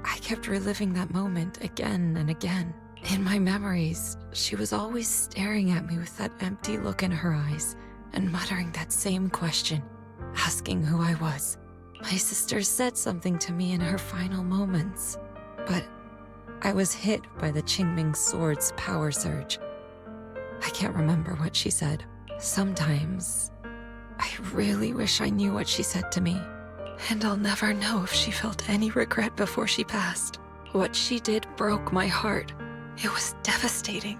I kept reliving that moment again and again. In my memories, she was always staring at me with that empty look in her eyes and muttering that same question, asking who I was. My sister said something to me in her final moments, but I was hit by the Qingming sword's power surge. I can't remember what she said. Sometimes, I really wish I knew what she said to me, and I'll never know if she felt any regret before she passed. What she did broke my heart. It was devastating.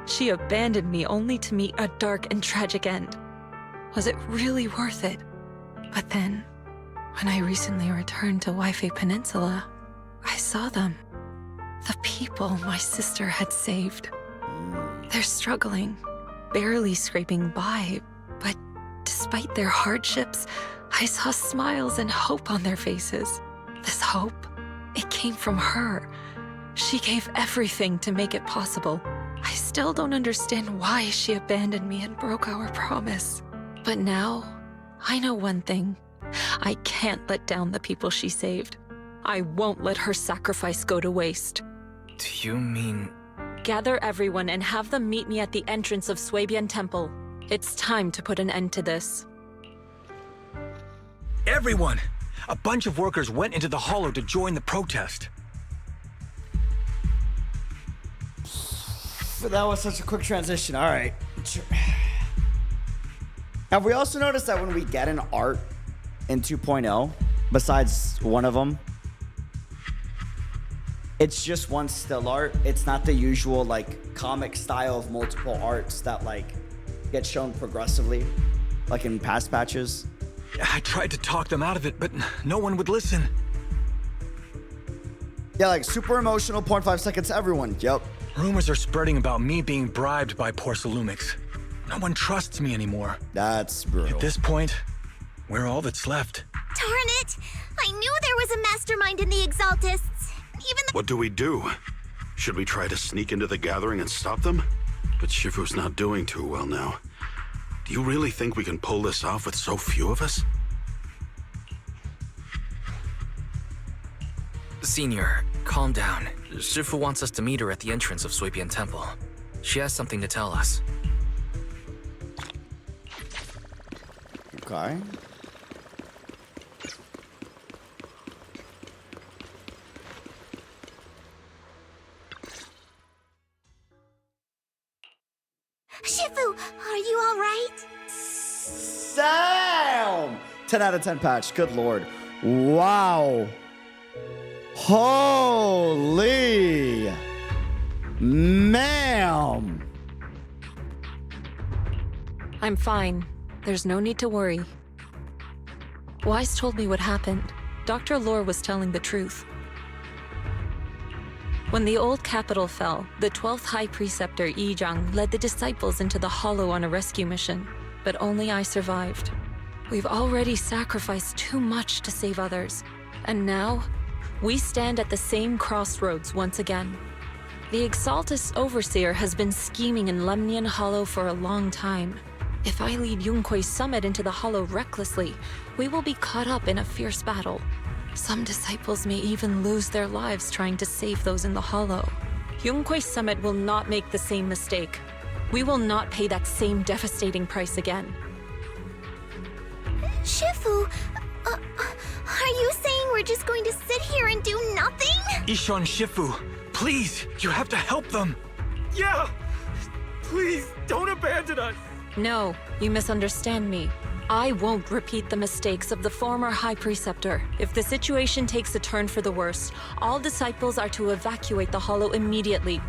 She abandoned me only to meet a dark and tragic end. Was it really worth it? But then, when I recently returned to Waifei Peninsula, I saw them. The people my sister had saved. They're struggling, barely scraping by, but despite their hardships, I saw smiles and hope on their faces. This hope, it came from her. She gave everything to make it possible. I still don't understand why she abandoned me and broke our promise. But now, I know one thing. I can't let down the people she saved. I won't let her sacrifice go to waste. Do you mean... Gather everyone and have them meet me at the entrance of Swabian Temple. It's time to put an end to this. Everyone! A bunch of workers went into the hollow to join the protest. But that was such a quick transition. All right. Have we also noticed that when we get an art in 2.0, besides one of them, it's just one still art? It's not the usual like comic style of multiple arts that like get shown progressively, like in past patches. I tried to talk them out of it, but no one would listen. Yeah, like super emotional, 0.5 seconds to everyone. Yep. Rumors are spreading about me being bribed by Porcelumix. No one trusts me anymore. That's brutal. At this point, we're all that's left. Darn it! I knew there was a mastermind in the Exaltists. Even What do we do? Should we try to sneak into the gathering and stop them? But Shifu's not doing too well now. Do you really think we can pull this off with so few of us? Senior, calm down. Shifu wants us to meet her at the entrance of Swabian Temple. She has something to tell us. Okay. Shifu, are you all right? Damn! 10 out of 10 patch. Good lord. Wow. Holy ma'am. I'm fine. There's no need to worry. Wise told me what happened. Dr. Lore was telling the truth. When the old capital fell, the 12th High Preceptor Yizhang led the disciples into the Hollow on a rescue mission, but only I survived. We've already sacrificed too much to save others, and now we stand at the same crossroads once again. The Exaltus Overseer has been scheming in Lemnian Hollow for a long time. If I lead Yunque's summit into the Hollow recklessly, we will be caught up in a fierce battle. Some disciples may even lose their lives trying to save those in the Hollow. Yunque's summit will not make the same mistake. We will not pay that same devastating price again. Shifu, are you saying we're just going to sit here and do nothing? Yixuan, Shifu, please, you have to help them. Yeah! Please, don't abandon us! No, you misunderstand me. I won't repeat the mistakes of the former High Preceptor. If the situation takes a turn for the worse, all disciples are to evacuate the Hollow immediately.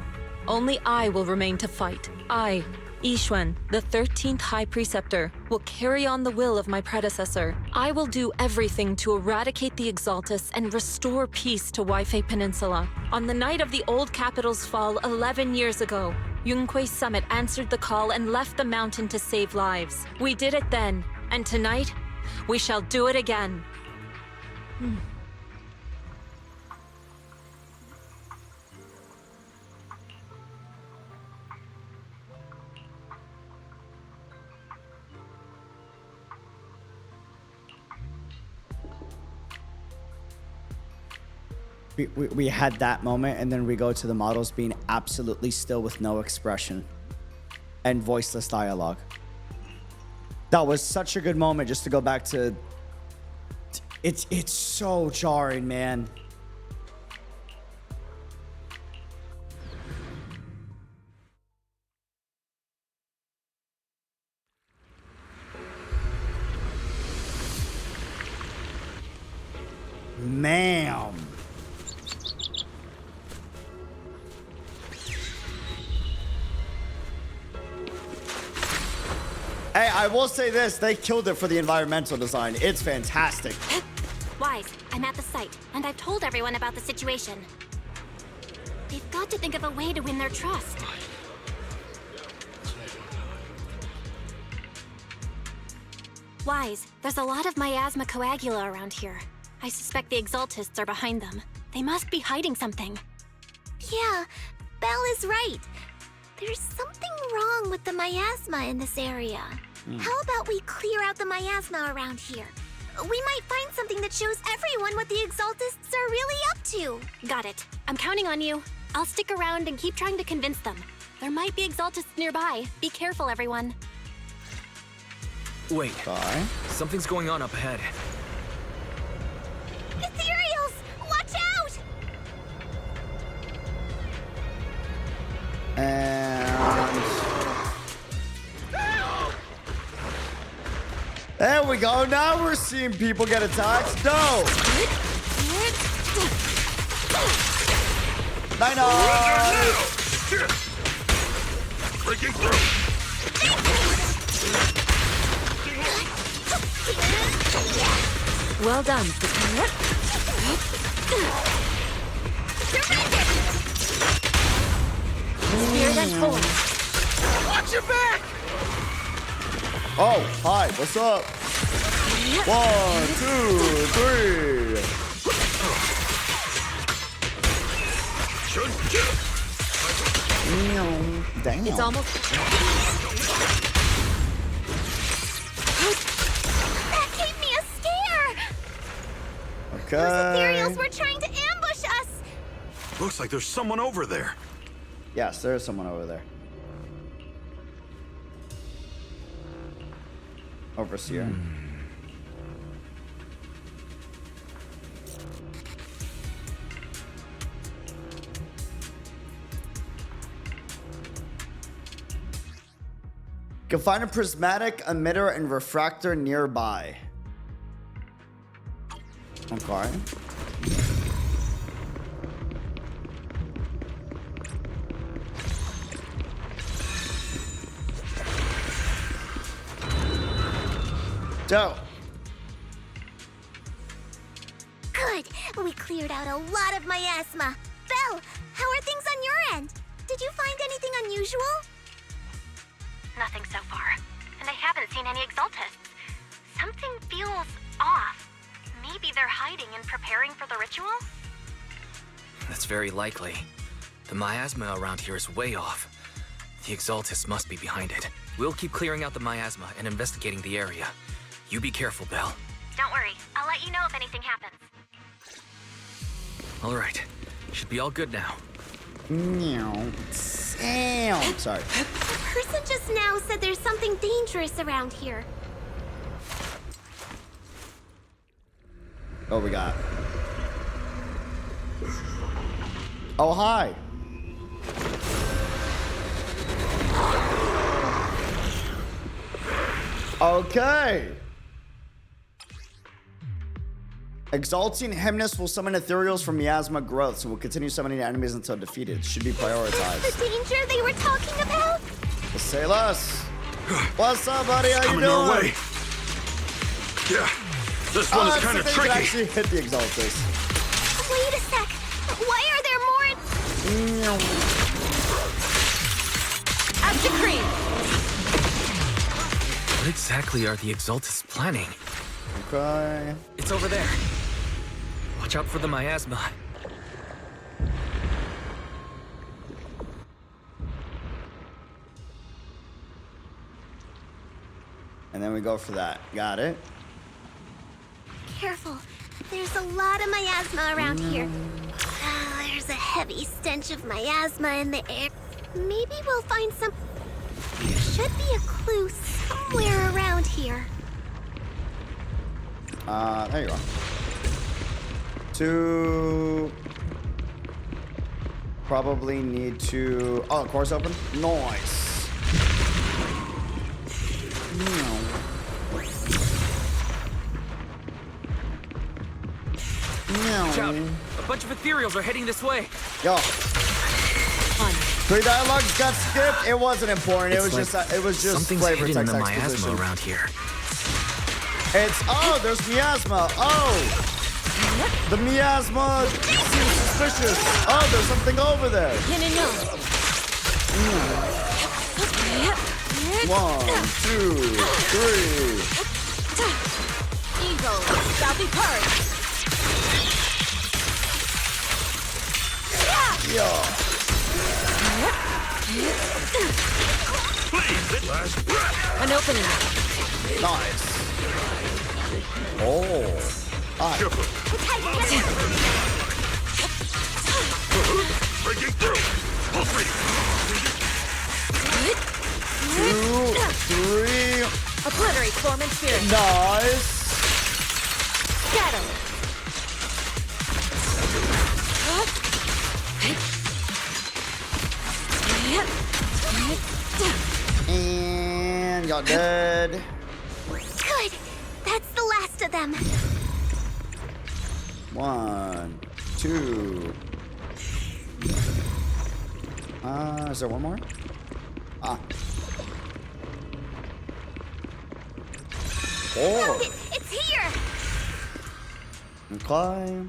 Only I will remain to fight. I, Yixuan, the 13th High Preceptor, will carry on the will of my predecessor. I will do everything to eradicate the Exaltus and restore peace to Waifei Peninsula. On the night of the old capital's fall 11 years ago, Yunque's summit answered the call and left the mountain to save lives. We did it then, and tonight, we shall do it again. We had that moment, and then we go to the models being absolutely still with no expression and voiceless dialogue. That was such a good moment just to go back to. It's so jarring, man. Ma'am. Hey, I will say this, they killed it for the environmental design. It's fantastic. Wise, I'm at the site, and I've told everyone about the situation. They've got to think of a way to win their trust. Wise, there's a lot of miasma coagula around here. I suspect the Exaltists are behind them. They must be hiding something. Yeah, Belle is right. There's something wrong with the miasma in this area. How about we clear out the miasma around here? We might find something that shows everyone what the Exaltists are really up to. Got it. I'm counting on you. I'll stick around and keep trying to convince them. There might be Exaltists nearby. Be careful, everyone. Wait. Something's going on up ahead. Ethereals! Watch out! And there we go. Now we're seeing people get attacked. No. Breaking through. Well done. Spear that forward. Watch your back! Oh, hi. What's up? 1, 2, 3. Damn. It's almost. That gave me a scare! Okay. Those Ethereals were trying to ambush us! Looks like there's someone over there. Yes, there is someone over there. Overseer. You can find a prismatic emitter and refractor nearby. Okay. Dope. Good. We cleared out a lot of miasma. Belle, how are things on your end? Did you find anything unusual? Nothing so far. And I haven't seen any exaltists. Something feels off. Maybe they're hiding and preparing for the ritual? That's very likely. The miasma around here is way off. The exaltists must be behind it. We'll keep clearing out the miasma and investigating the area. You be careful, Belle. Don't worry. I'll let you know if anything happens. All right. Should be all good now. Damn. Sorry. The person just now said there's something dangerous around here. Oh, we got. Oh, hi. Okay. Exalting Hymnus will summon ethereals from miasma growths and will continue summoning enemies until defeated. Should be prioritized. The danger they were talking about? Say less. What's up, buddy? How you Coming doing? your way. Yeah, this one is kind of tricky. Actually hit the exaltist. Wait a sec. Why are there more? Up to cream. What exactly are the exaltists planning? Okay. It's over there. Watch out for the miasma. And then we go for that. Got it. Careful. There's a lot of miasma around here. Oh, there's a heavy stench of miasma in the air. Maybe we'll find some... There should be a clue somewhere around here. There you go. To... Probably need to... Oh, course open? Nice. Watch out. A bunch of ethereals are heading this way. Yo. 3 dialogues got skipped. It wasn't important. It was just something's flavor hidden in text the miasma exposition. around here. It's there's miasma. Oh, the miasma seems suspicious. Oh, there's something over there. 1, 2, 3. Eagle shall be purged. Yeah. An opening. Nice. Oh. Breaking through. Pull free. 2, 3. Obliterate form and spirit. Nice. Scatter. And y'all dead. Good. That's the last of them. 1, 2. Is there one more? Oh. It's here. Okay.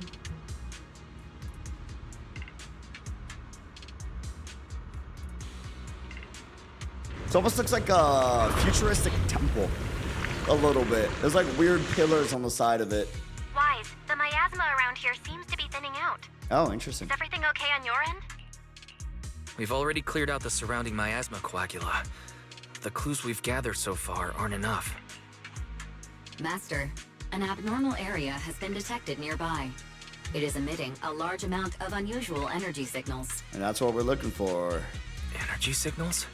It almost looks like a futuristic temple. A little bit. There's like weird pillars on the side of it. Wise, the miasma around here seems to be thinning out. Oh, interesting. Is everything okay on your end? We've already cleared out the surrounding miasma coagula. The clues we've gathered so far aren't enough. Master, an abnormal area has been detected nearby. It is emitting a large amount of unusual energy signals. And that's what we're looking for. Energy signals?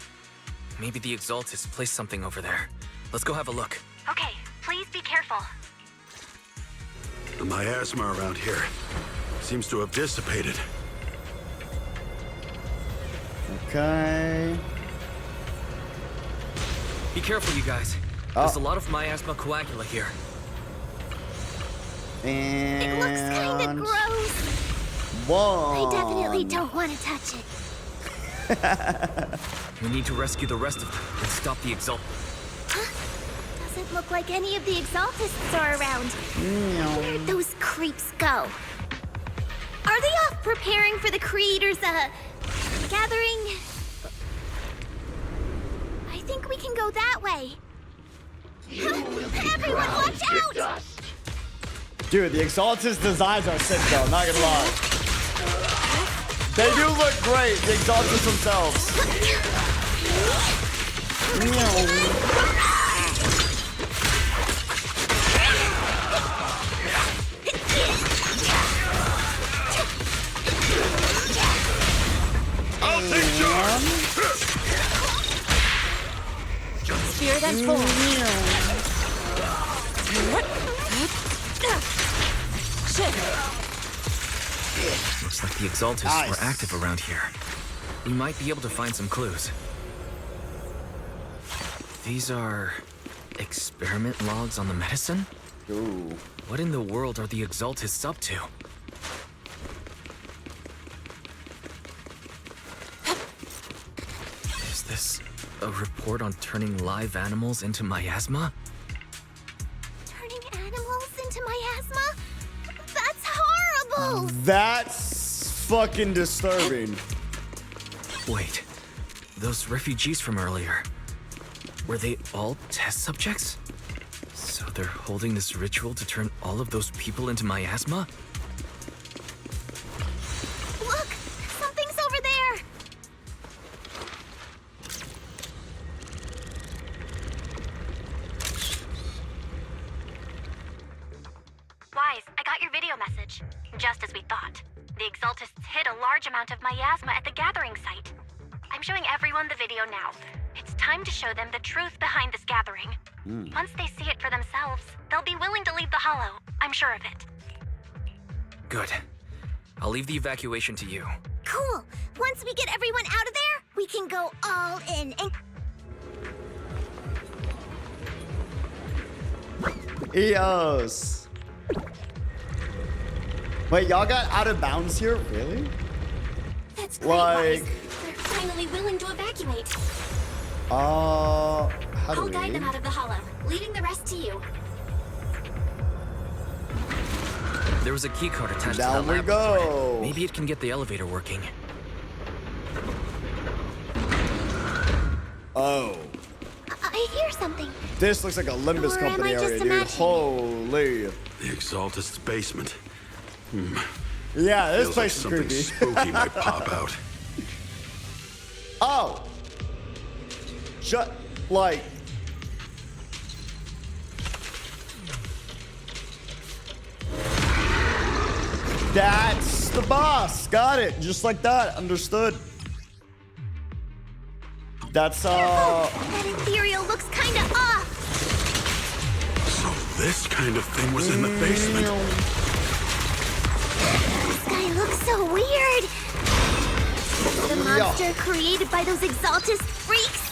Maybe the exaltists placed something over there. Let's go have a look. Okay, please be careful. The miasma around here seems to have dissipated. Okay. Be careful, you guys. There's a lot of miasma coagula here. And... It looks kind of gross. Whoa. I definitely don't want to touch it. We need to rescue the rest of them and stop the exalt. Doesn't look like any of the Exaltists are around. Where'd those creeps go? Are they off preparing for the Creators' gathering? I think we can go that way. Everyone, watch out! Dude, the Exaltist designs are sick though, not gonna lie. They do look great, the Exaltist themselves. I'll take charge! Spear them forward. Looks like the Exaltists were active around here. We might be able to find some clues. These are experiment logs on the medicine? Ooh. What in the world are the Exaltists up to? Is this a report on turning live animals into miasma? Turning animals into miasma? That's horrible! That's fucking disturbing. Wait, those refugees from earlier, were they all test subjects? So they're holding this ritual to turn all of those people into miasma? Look! Something's over there! Wise, I got your video message. Just as we thought. The Exaltists hid a large amount of miasma at the gathering site. I'm showing everyone the video now. It's time to show them the truth behind this gathering. Once they see it for themselves, they'll be willing to leave the Hollow. I'm sure of it. Good. I'll leave the evacuation to you. Cool! Once we get everyone out of there, we can go all in and... EOS. Wait, y'all got out of bounds here? Really? That's great, Like... Wise. They're finally willing to evacuate. How do I'll we? guide them out of the Hollow, leaving the rest to you. There was a keycard attached Down to that we laboratory. go. Maybe it can get the elevator working. Oh. I hear something. This looks like a Limbus Or am Company I just area, dude. imagining? Holy. The Exaltist's basement. Yeah, this Feels place is like something creepy. spooky might pop out. Oh. Just like. That's the boss. Got it. Just like that. Understood. That's That ethereal looks kinda off. So this kind of thing was in the basement. This guy looks so weird. The monster created by those Exaltist freaks.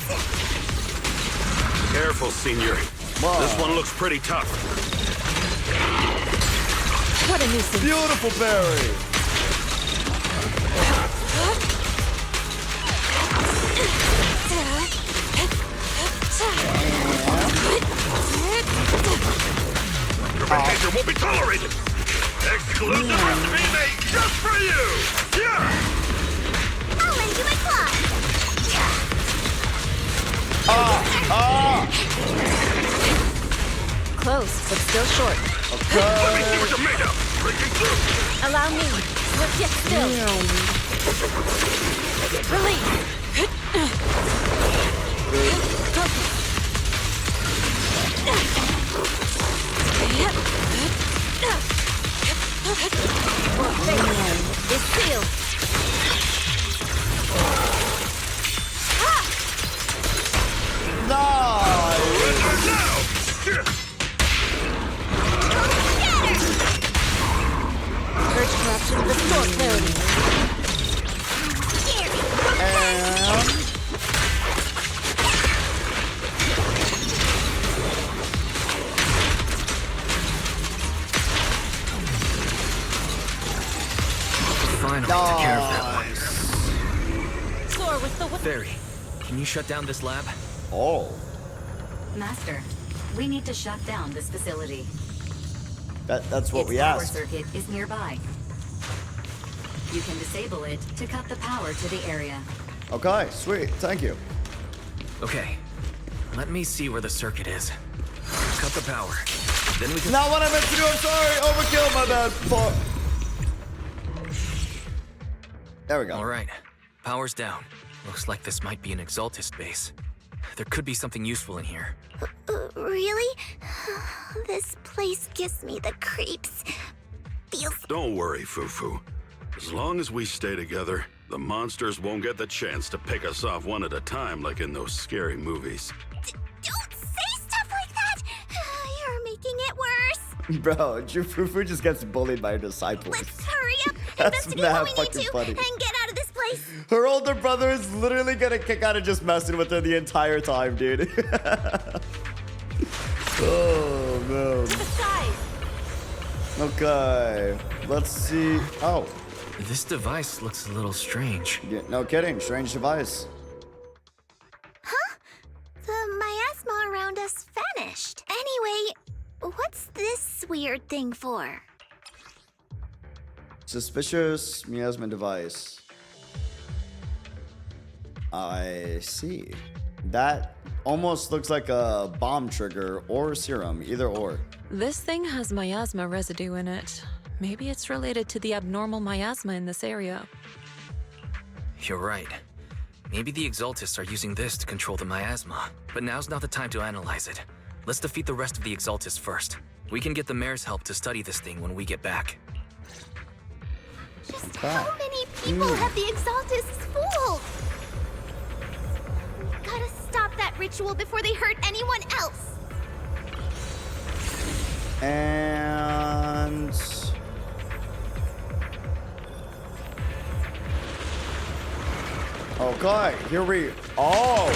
Careful, Senior. This one looks pretty tough. What a nuisance. Beautiful berry. Your behavior won't be tolerated! Exclusive recipe made just for you! Yeah! I'll lend you my claw. Close, but still short. Let me see what you're made of! Breaking through! Allow me. Look yet still. Release. Is sealed. Purge corruption, restore clarity. Finally, took care of that one. Soar with the Fairy, can you shut down this lab? Oh. Master, We need to shut down this facility. That's what its we power asked. circuit is nearby. You can disable it to cut the power to the area. Okay, sweet. Thank you. Okay, let me see where the circuit is. Cut the power. Then we can. Not what I meant to do. I'm sorry. Overkill. My bad. Fuck. There we go. All right, power's down. Looks like this might be an Exaltist base. There could be something useful in here. Really? This place gives me the creeps. Feels... Don't worry, Fufu. As long as we stay together, the monsters won't get the chance to pick us off one at a time like in those scary movies. Don't say stuff like that! You're making it worse. Bro, Fufu just gets bullied by her disciples. Let's hurry up, That's investigate what we mad need fucking to, funny. and get out of this place. Her older brother is literally gonna kick out of just messing with her the entire time, dude. Oh, man. To the side. Okay, let's see. Oh. This device looks a little strange. Yeah, no kidding, strange device. Huh? The miasma around us vanished. Anyway, what's this weird thing for? Suspicious miasma device. I see. That almost looks like a bomb trigger or serum, either or. This thing has miasma residue in it. Maybe it's related to the abnormal miasma in this area. You're right. Maybe the Exaltists are using this to control the miasma. But now's not the time to analyze it. Let's defeat the rest of the Exaltists first. We can get the mayor's help to study this thing when we get back. Just how many people have the Exaltists fooled? We gotta stop that ritual before they hurt anyone else. And... okay, here we... oh!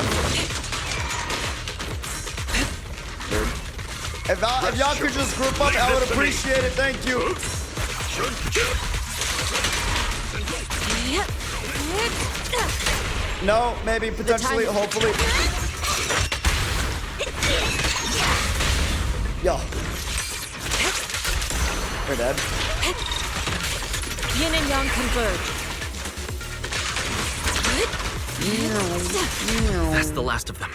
If y'all could just group up, I would appreciate it. Thank you. No, maybe, potentially, hopefully. Yo. We're dead. Yin and Yang converge. That's the last of them.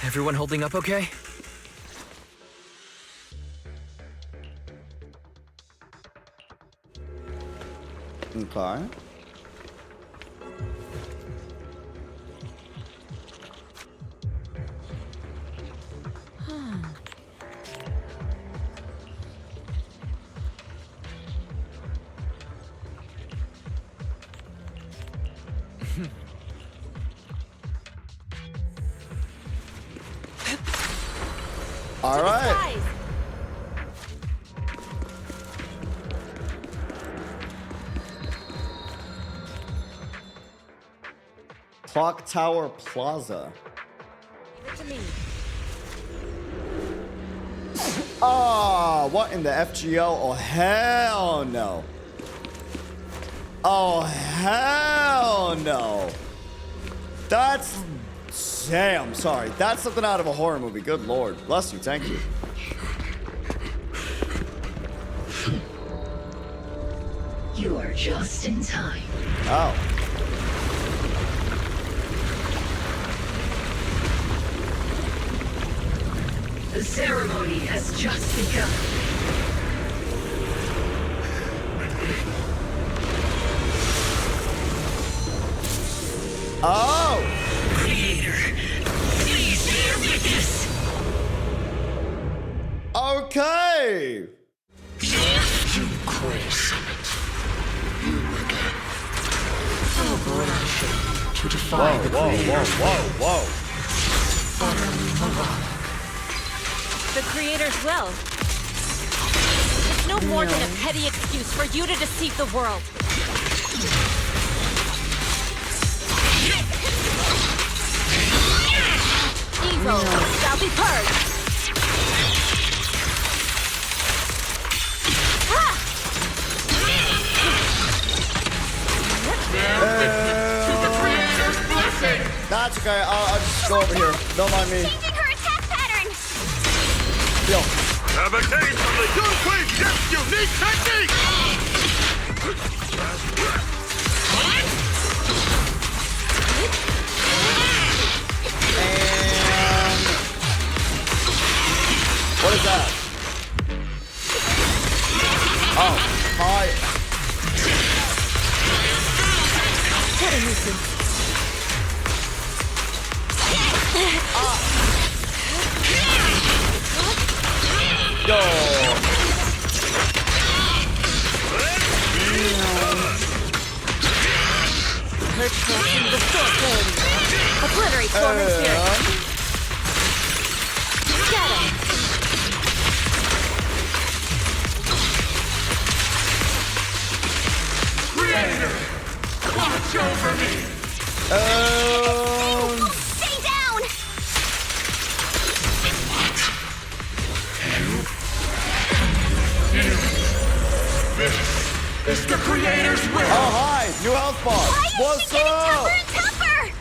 Everyone holding up okay? Okay. All right. Clock Tower Plaza. Oh, what in the FGO? Oh, hell no. Oh, hell no. That's... damn, sorry. That's something out of a horror movie. Good lord. Bless you. Thank you. You are just in time. Oh. The ceremony has just begun. Oh! Creator, please bear witness. Okay! Yuzuha Summit. You again. Celebration to defy the Creator. Whoa. Utterly moronic. The Creator's will. It's no more than a petty excuse for you to deceive the world. Evil shall be purged. That's okay. I'll just go over here. Don't mind me. Changing her attack pattern. Have a taste of the Yunhui Jet's unique technique! What is that? Oh, hi. What a nuisance. Yo. Hurt corruption, restore clarity. Obliterate form and spirit. Get him. Creator! Watch over me! Stay down! This is the Creator's will! Oh, hi! New health bar! What's up? Tougher and tougher!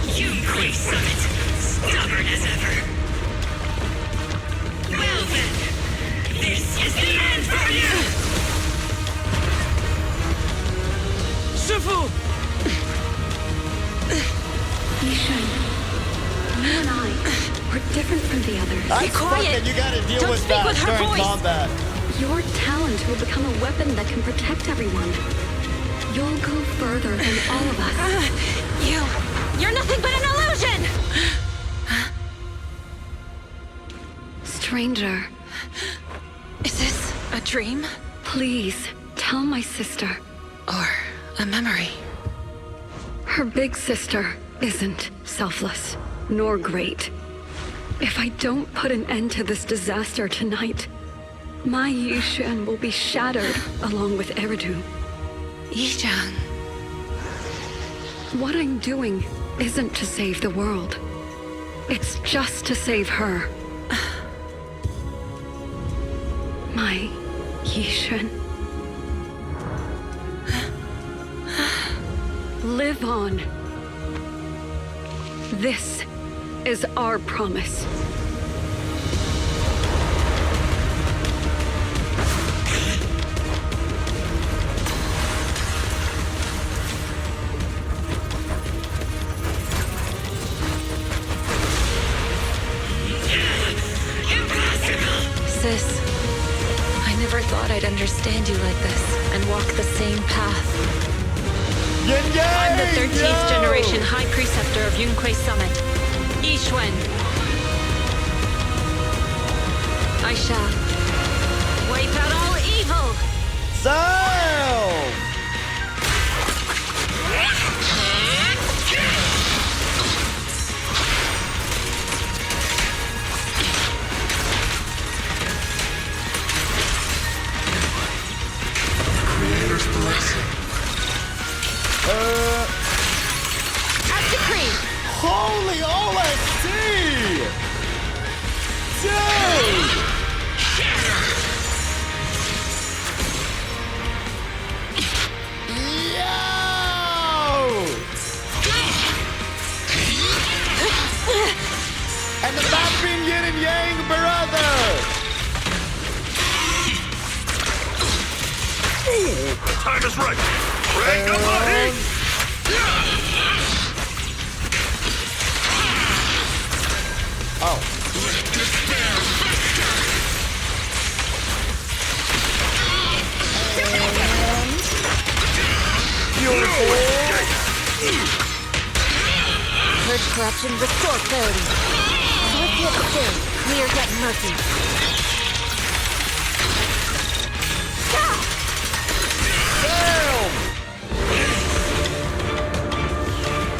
Yunhui Summit, stubborn as ever. Well then, this is the end for you! Shifu! Yixuan, you and I, we're different from the others. That's fucking, you gotta deal with that during combat. Your talent will become a weapon that can protect everyone. You'll go further than all of us. You're nothing but an illusion! Stranger. Is this a dream? Please, tell my sister. Or a memory? Her big sister isn't selfless, nor great. If I don't put an end to this disaster tonight, my Yixuan will be shattered along with Eridu. Yixuan. What I'm doing isn't to save the world. It's just to save her. My Yixuan. Live on. This is our promise. Sis, I never thought I'd understand you like this and walk the same path. I'm the 13th generation High Preceptor of Yunhui Summit, Yixuan. I shall wipe out all evil! Damn! Creator's blessing. As decreed! Holy OST! Dude! Yo! And the mapping yin and yang, brother! The time is right! Break the body! Oh. Purge corruption, restore clarity. Swift yet still, clear yet murky.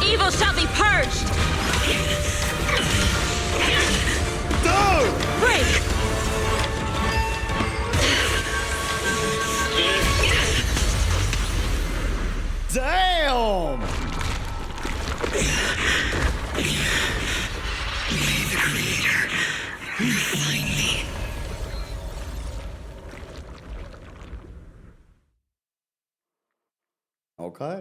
Evil shall be purged! Dude! Break! Damn! May the Creator refine me. Okay.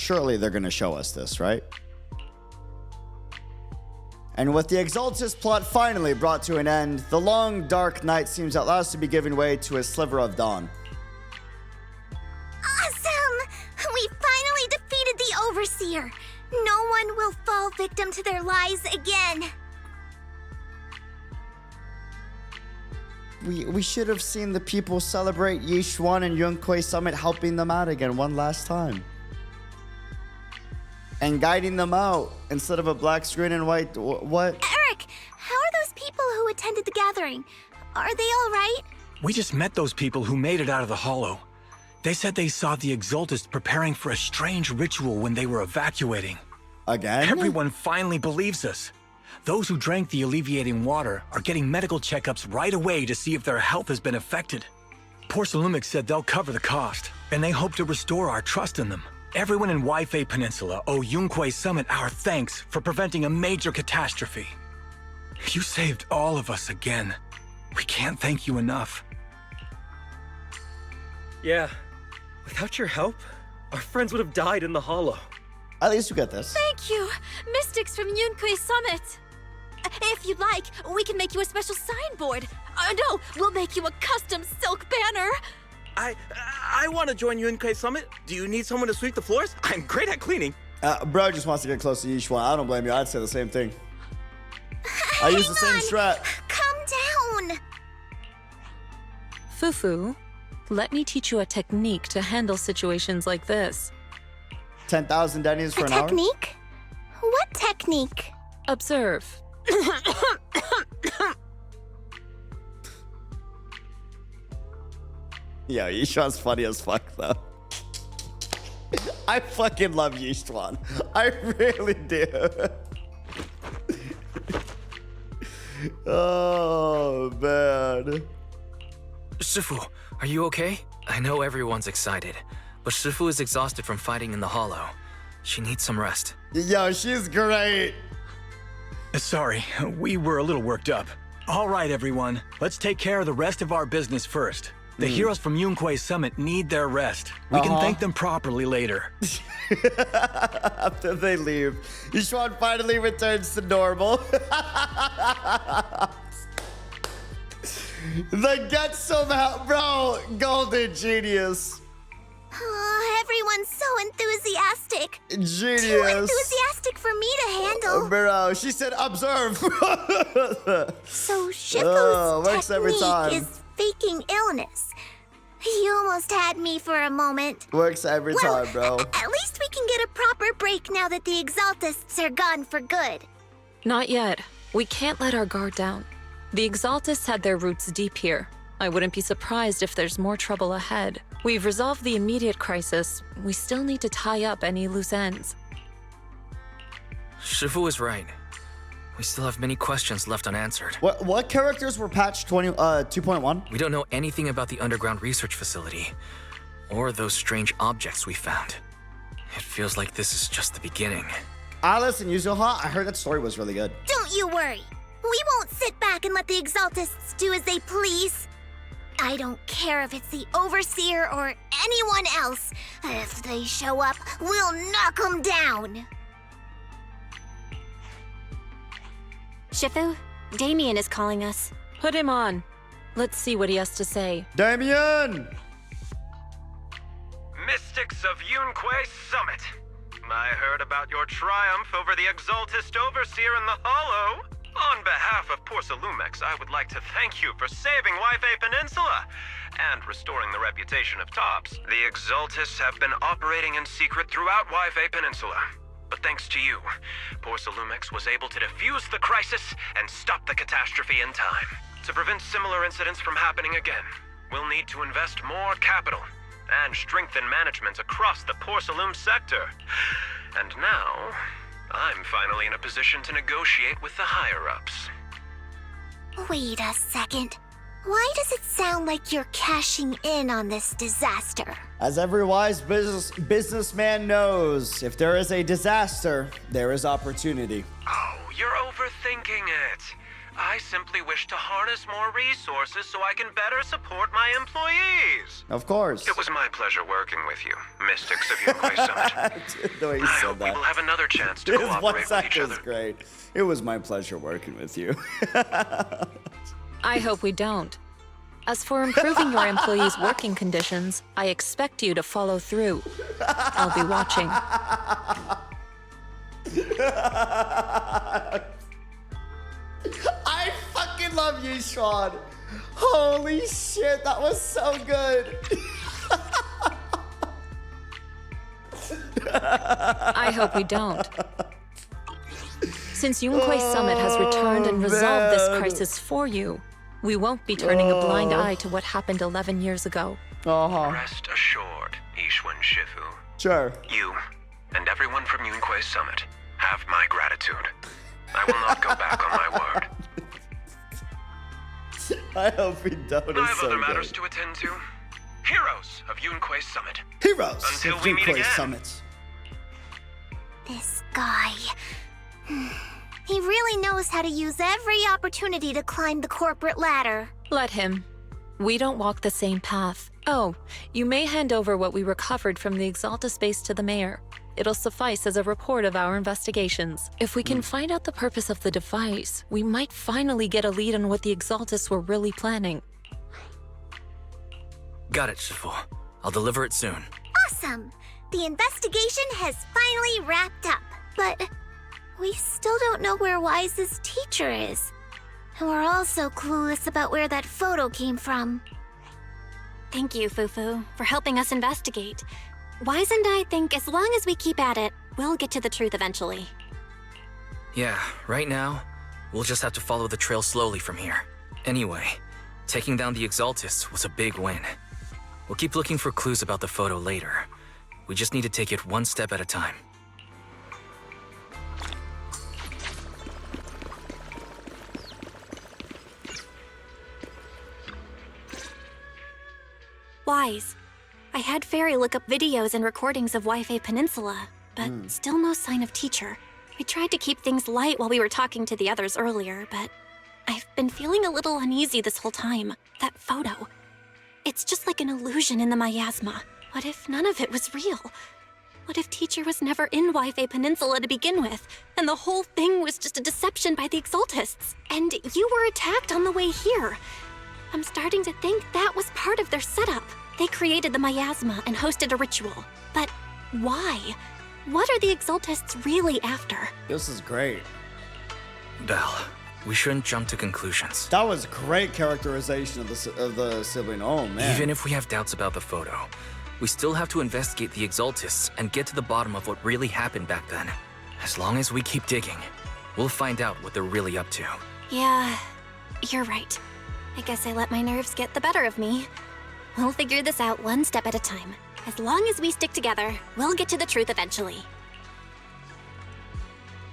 surely they're gonna show us this, right? And with the Exaltus plot finally brought to an end, the long, dark night seems at last to be giving way to a sliver of dawn. Awesome! We finally defeated the Overseer. No one will fall victim to their lies again. We should have seen the people celebrate Yixuan and Yunquei Summit helping them out again one last time. And guiding them out instead of a black screen and white. What? Eric, how are those people who attended the gathering? Are they all right? We just met those people who made it out of the hollow. They said they saw the Exaltus preparing for a strange ritual when they were evacuating. Again? Everyone finally believes us. Those who drank the alleviating water are getting medical checkups right away to see if their health has been affected. Failume said they'll cover the cost, and they hope to restore our trust in them. Everyone in Waifei Peninsula owe Yunquei Summit our thanks for preventing a major catastrophe. You saved all of us again. We can't thank you enough. Yeah, without your help, our friends would have died in the hollow. At least you get this. Thank you, Mystics from Yunquei Summit. If you'd like, we can make you a special signboard. No, we'll make you a custom silk banner. I want to join Yunquei Summit. Do you need someone to sweep the floors? I'm great at cleaning. Bro just wants to get close to Yixuan. I don't blame you. I'd say the same thing. I use the same strat. Calm down. Fufu, let me teach you a technique to handle situations like this. 10,000 dennies for an hour? Technique? What technique? Observe. Yeah, Yixuan's funny as fuck, though. I fucking love Yixuan. I really do. Oh, man. Shifu, are you okay? I know everyone's excited, but Shifu is exhausted from fighting in the hollow. She needs some rest. Yo, she's great. Sorry, we were a little worked up. All right, everyone. Let's take care of the rest of our business first. The heroes from Yunquei Summit need their rest. We can thank them properly later. After they leave, Yixuan finally returns to normal. The get somehow, bro, golden genius. Oh, everyone's so enthusiastic. Genius. Too enthusiastic for me to handle. Bro, she said observe. So Shifu's works every time. technique is faking illness. You almost had me for a moment. Works every time, bro. At least we can get a proper break now that the Exaltists are gone for good. Not yet. We can't let our guard down. The Exaltists had their roots deep here. I wouldn't be surprised if there's more trouble ahead. We've resolved the immediate crisis. We still need to tie up any loose ends. Shifu is right. We still have many questions left unanswered. What characters were patched 2.1? We don't know anything about the underground research facility, or those strange objects we found. It feels like this is just the beginning. Alice and Yuzuha, I heard that story was really good. Don't you worry. We won't sit back and let the Exaltists do as they please. I don't care if it's the Overseer or anyone else. If they show up, we'll knock them down. Shifu, Damian is calling us. Put him on. Let's see what he has to say. Damian! Mystics of Yunquei Summit. I heard about your triumph over the Exaltist Overseer in the Hollow. On behalf of Failume, I would like to thank you for saving Waifei Peninsula and restoring the reputation of Tops. The Exaltists have been operating in secret throughout Waifei Peninsula. But thanks to you, Failume was able to defuse the crisis and stop the catastrophe in time. To prevent similar incidents from happening again, we'll need to invest more capital and strengthen management across the Failume sector. And now, I'm finally in a position to negotiate with the higher-ups. Wait a second. Why does it sound like you're cashing in on this disaster? As every wise businessman knows, if there is a disaster, there is opportunity. Oh, you're overthinking it. I simply wish to harness more resources so I can better support my employees. Of course. It was my pleasure working with you, Mystics of Yunquay Summit. The way you I said hope we that. will have another chance to His cooperate voice with each act was other. great. It was my pleasure working with you. I hope we don't. As for improving your employees' working conditions, I expect you to follow through. I'll be watching. I fucking love Yixuan. Holy shit, that was so good. I hope we don't. Since Yunquay Summit has returned and resolved this crisis for you, we won't be turning a blind eye to what happened 11 years ago. Rest assured, Yixuan Shifu. Sure. You and everyone from Yunquay Summit have my gratitude. I will not go back on my word. I hope we don't. I have It's so other matters good. to attend to. Heroes of Yunquay Summit. Heroes Until of we meet Yunquay again. Summit. This guy. He really knows how to use every opportunity to climb the corporate ladder. Let him. We don't walk the same path. Oh, you may hand over what we recovered from the Exalta space to the mayor. It'll suffice as a report of our investigations. If we can find out the purpose of the device, we might finally get a lead on what the Exaltists were really planning. Got it, Shifu. I'll deliver it soon. Awesome! The investigation has finally wrapped up. But we still don't know where Wise's teacher is. And we're also clueless about where that photo came from. Thank you, Fufu, for helping us investigate. Wise and I think as long as we keep at it, we'll get to the truth eventually. Yeah, right now, we'll just have to follow the trail slowly from here. Anyway, taking down the Exaltists was a big win. We'll keep looking for clues about the photo later. We just need to take it one step at a time. Wise, I had Fairy look up videos and recordings of Wi-Fi Peninsula, but still no sign of teacher. I tried to keep things light while we were talking to the others earlier, but I've been feeling a little uneasy this whole time. That photo. It's just like an illusion in the miasma. What if none of it was real? What if teacher was never in Wi-Fi Peninsula to begin with, and the whole thing was just a deception by the Exaltists? And you were attacked on the way here. I'm starting to think that was part of their setup. They created the miasma and hosted a ritual. But why? What are the Exaltists really after? This is great. Belle, we shouldn't jump to conclusions. That was great characterization of the sibling. Oh, man. Even if we have doubts about the photo, we still have to investigate the Exaltists and get to the bottom of what really happened back then. As long as we keep digging, we'll find out what they're really up to. Yeah, you're right. I guess I let my nerves get the better of me. We'll figure this out one step at a time. As long as we stick together, we'll get to the truth eventually.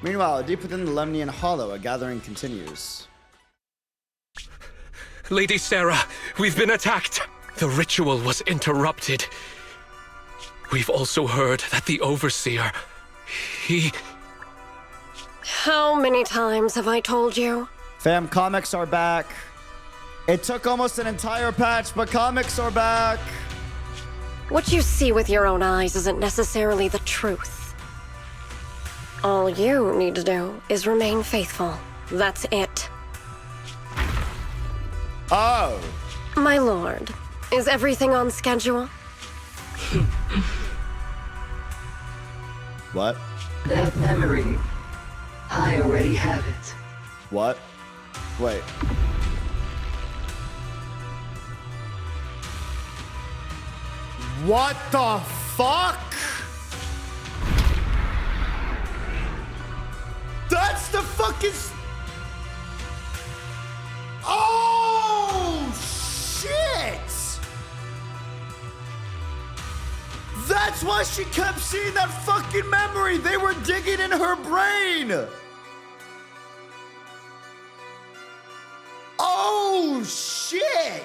Meanwhile, deep within the Lemnian Hollow, a gathering continues. Lady Sarah, we've been attacked. The ritual was interrupted. We've also heard that the Overseer, he... How many times have I told you? Fam, comics are back. It took almost an entire patch, but comics are back. What you see with your own eyes isn't necessarily the truth. All you need to do is remain faithful. That's it. Oh. My lord, is everything on schedule? What? That memory, I already have it. What? Wait. What the fuck? That's the fucking... Oh, shit! That's why she kept seeing that fucking memory. They were digging in her brain. Oh, shit!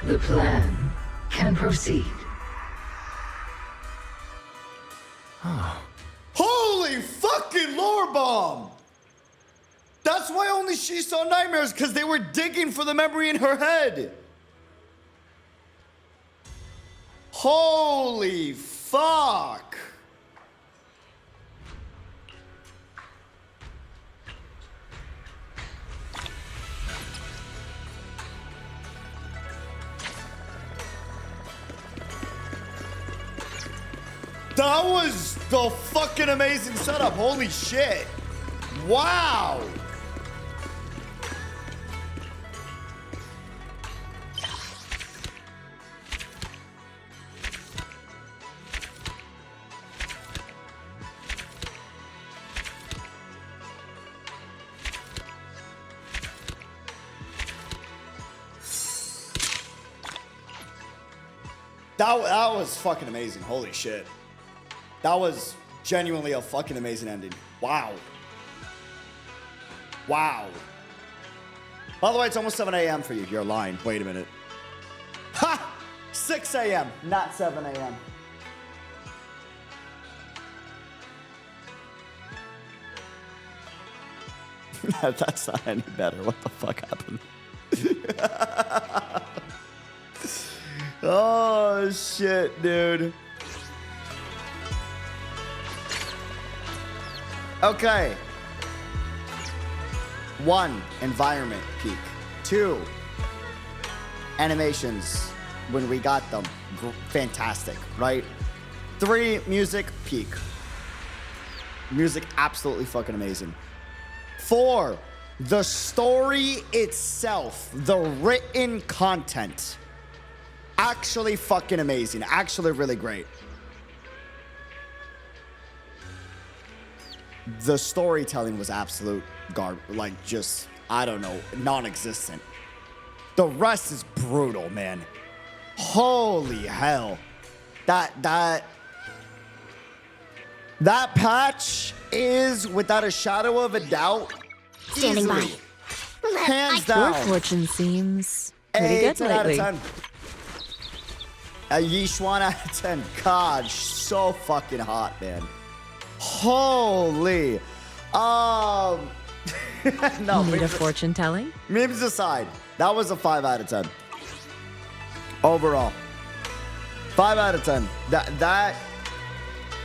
The plan can proceed. Holy fucking lore bomb! only she saw nightmares because they were digging for the memory in her head. Holy fuck. That was the fucking amazing setup. Holy shit. Wow. That was fucking amazing. Holy shit. That was genuinely a fucking amazing ending. Wow. Wow. By the way, it's almost 7 a.m. for you. You're lying. Wait a minute. Ha! 6 a.m., not 7 a.m. That's not any better. What the fuck happened? Oh, shit, dude. Okay. 1, environment peak. 2, animations when we got them. Fantastic, right? 3, music peak. Music absolutely fucking amazing. 4, the story itself, the written content. Actually fucking amazing. Actually really great. The storytelling was absolute like just, I don't know, non-existent. The rest is brutal, man. Holy hell. That patch is, without a shadow of a doubt, Standing easily, by. hands down, Your fortune seems pretty good 10 lately. out of 10. A Yixuan out of 10. God, so fucking hot, man. Holy. No, Need a fortune telling? memes aside, that was a 5 out of 10. Overall. 5 out of 10. But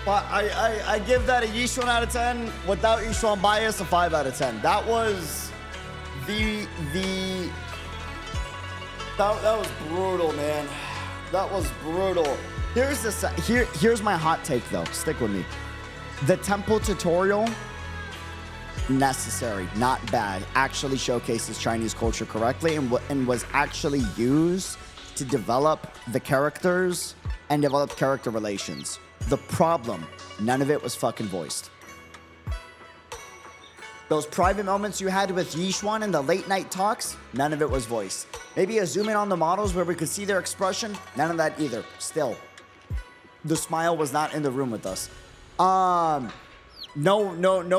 I give that a Yixuan out of 10 without Yixuan bias, a 5 out of 10. That was that was brutal, man. That was brutal. Here's my hot take though. Stick with me. The temple tutorial, necessary, not bad. Actually showcases Chinese culture correctly and was actually used to develop the characters and develop character relations. The problem, none of it was fucking voiced. Those private moments you had with Yixuan in the late night talks, none of it was voiced. Maybe a zoom in on the models where we could see their expression, none of that either. Still, the smile was not in the room with us. No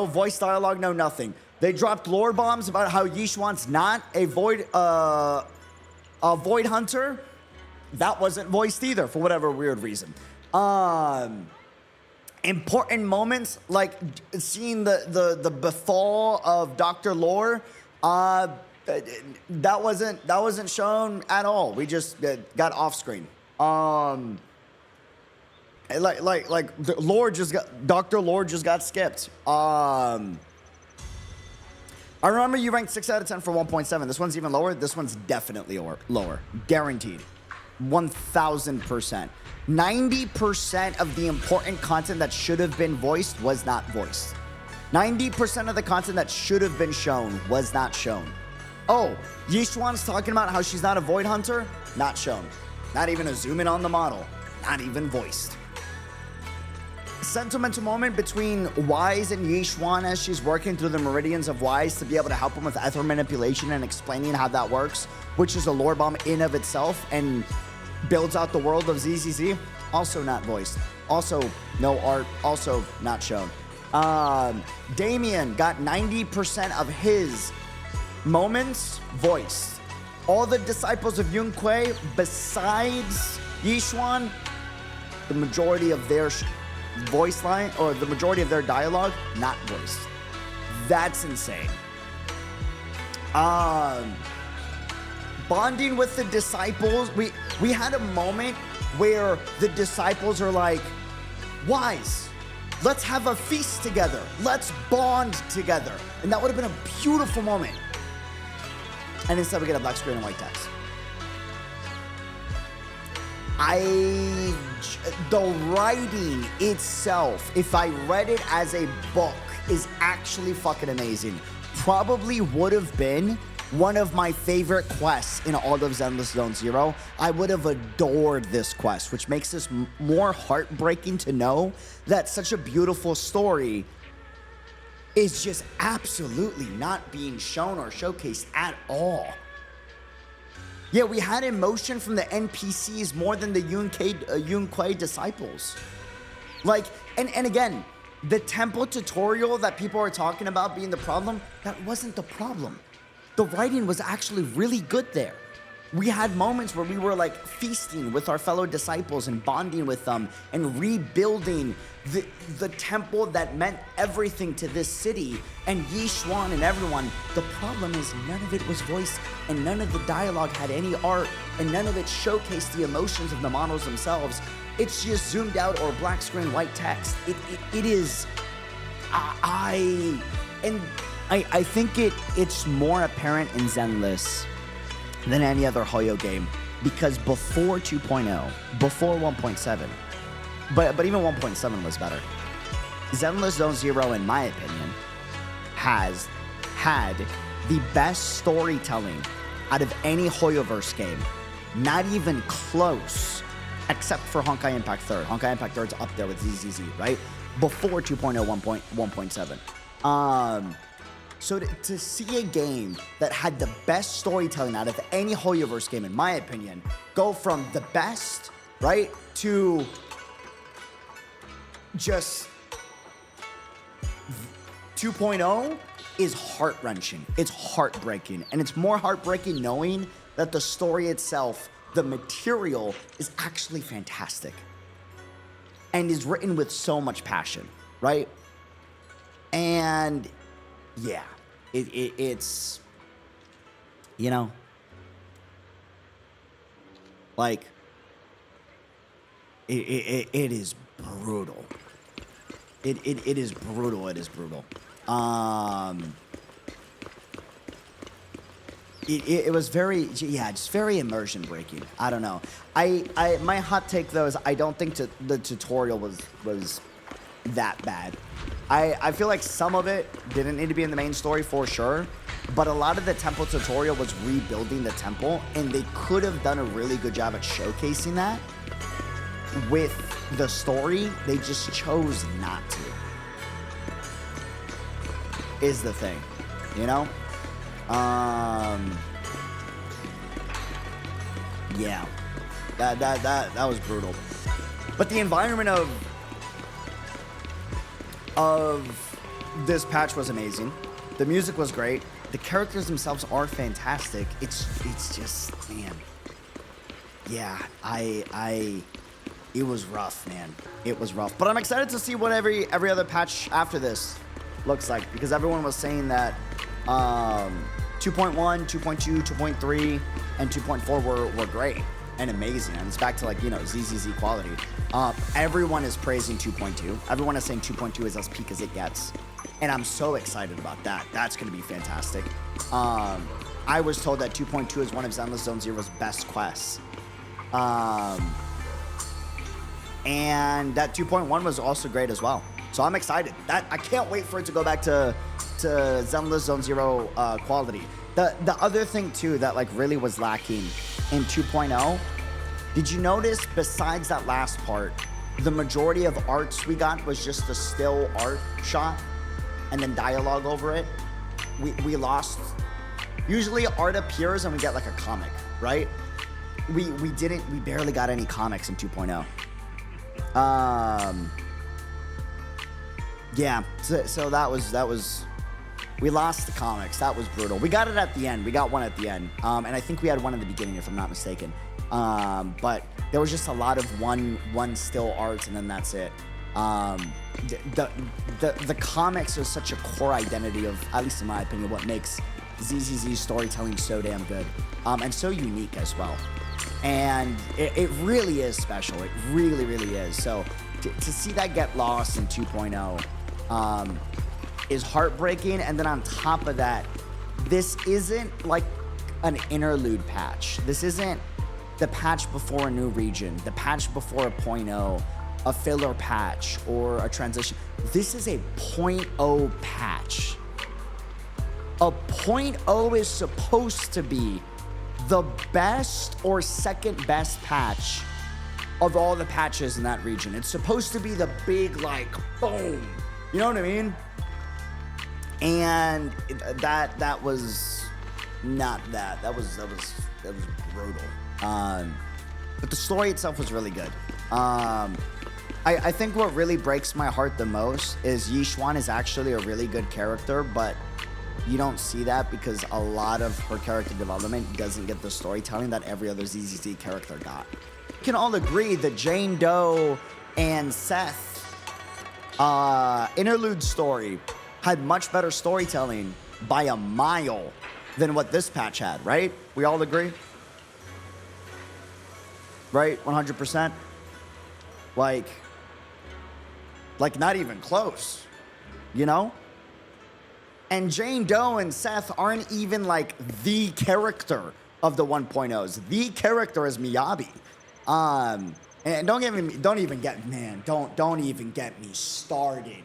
voice dialogue, no nothing. They dropped lore bombs about how Yixuan's not a void hunter. That wasn't voiced either for whatever weird reason. Important moments like seeing the befall of Dr. Lore, that wasn't shown at all. We just got off screen. Like the Lore just got Dr. Lore just got skipped. I remember you ranked 6 out of 10 for 1.7. This one's even lower. This one's definitely lower. Guaranteed. 1000%. 90% of the important content that should have been voiced was not voiced. 90% of the content that should have been shown was not shown. Oh, Yixuan's talking about how she's not a void hunter? Not shown. Not even a zoom in on the model. Not even voiced. Sentimental moment between Wise and Yixuan as she's working through the meridians of Wise to be able to help him with ether manipulation and explaining how that works, which is a lore bomb in of itself and builds out the world of ZZZ. Also not voiced. Also no art. Also not shown. Damian got 90% of his moments voiced. All the disciples of Yunque besides Yixuan, the majority of their voice line or the majority of their dialogue not voiced. That's insane. Bonding with the disciples, we had a moment where the disciples are like, Wise, let's have a feast together. Let's bond together. And that would have been a beautiful moment. And instead we get a black screen and white text. The writing itself, if I read it as a book, is actually fucking amazing. Probably would have been one of my favorite quests in all of Zenless Zone Zero. I would have adored this quest, which makes this more heartbreaking to know that such a beautiful story is just absolutely not being shown or showcased at all. Yeah, we had emotion from the NPCs more than the Yunquei disciples. Like, and again, the temple tutorial that people are talking about being the problem, that wasn't the problem. The writing was actually really good there. We had moments where we were like feasting with our fellow disciples and bonding with them and rebuilding the temple that meant everything to this city and Yixuan and everyone. The problem is none of it was voiced and none of the dialogue had any art and none of it showcased the emotions of the models themselves. It's just zoomed out or black screen white text. It is, I think it's more apparent in Zenless than any other Hoyo game, because before 2.0, before 1.7, but even 1.7 was better. Zenless Zone Zero, in my opinion, has had the best storytelling out of any Hoyoverse game. Not even close, except for Honkai Impact 3rd. Honkai Impact 3rd's up there with ZZZ, right? Before 2.0, 1.7. So to see a game that had the best storytelling out of any Hoyoverse game, in my opinion, go from the best, right, to just 2.0 is heart-wrenching. It's heartbreaking. And it's more heartbreaking knowing that the story itself, the material, is actually fantastic. And is written with so much passion, right? And yeah, it's, you know, like, it is brutal. It is brutal. It is brutal. It was very, yeah, just very immersion breaking. I don't know. My hot take though is I don't think the tutorial was that bad. I feel like some of it didn't need to be in the main story for sure, but a lot of the temple tutorial was rebuilding the temple, and they could have done a really good job at showcasing that with the story. They just chose not to, is the thing, you know? Yeah, that was brutal. But the environment of this patch was amazing. The music was great. The characters themselves are fantastic. It's just, man. Yeah, it was rough, man. It was rough. But I'm excited to see what every other patch after this looks like, because everyone was saying that 2.1, 2.2, 2.3, and 2.4 were great and amazing, and it's back to, like, you know, ZZZ quality. Everyone is praising 2.2. Everyone is saying 2.2 is as peak as it gets, and I'm so excited about that. That's going to be fantastic. I was told that 2.2 is one of Zenless Zone Zero's best quests, and that 2.1 was also great as well. So I'm excited. I can't wait for it to go back to Zenless Zone Zero quality. The other thing too that, like, really was lacking in 2.0, did you notice besides that last part, the majority of arts we got was just a still art shot and then dialogue over it? We lost. Usually art appears and we get like a comic, right? We barely got any comics in 2.0. Yeah, so that was we lost the comics. That was brutal. We got it at the end. We got one at the end. And I think we had one in the beginning, if I'm not mistaken. But there was just a lot of one still art, and then that's it. The comics are such a core identity of, at least in my opinion, what makes ZZZ storytelling so damn good, and so unique as well. And it really is special. It really, really is. So to see that get lost in 2.0 is heartbreaking. And then on top of that, this isn't like an interlude patch. This isn't the patch before a new region, the patch before a 0.0, a filler patch, or a transition. This is a 0.0 patch. A 0.0 is supposed to be the best or second best patch of all the patches in that region. It's supposed to be the big, like, boom. You know what I mean? And that was not that. That was brutal. But the story itself was really good. I think what really breaks my heart the most is Yixuan is actually a really good character, but you don't see that because a lot of her character development doesn't get the storytelling that every other ZZZ character got. We can all agree that Jane Doe and Seth interlude story had much better storytelling by a mile than what this patch had, right? We all agree? Right? 100%? Like not even close, you know? And Jane Doe and Seth aren't even like the character of the 1.0s. The character is Miyabi. And don't even get me started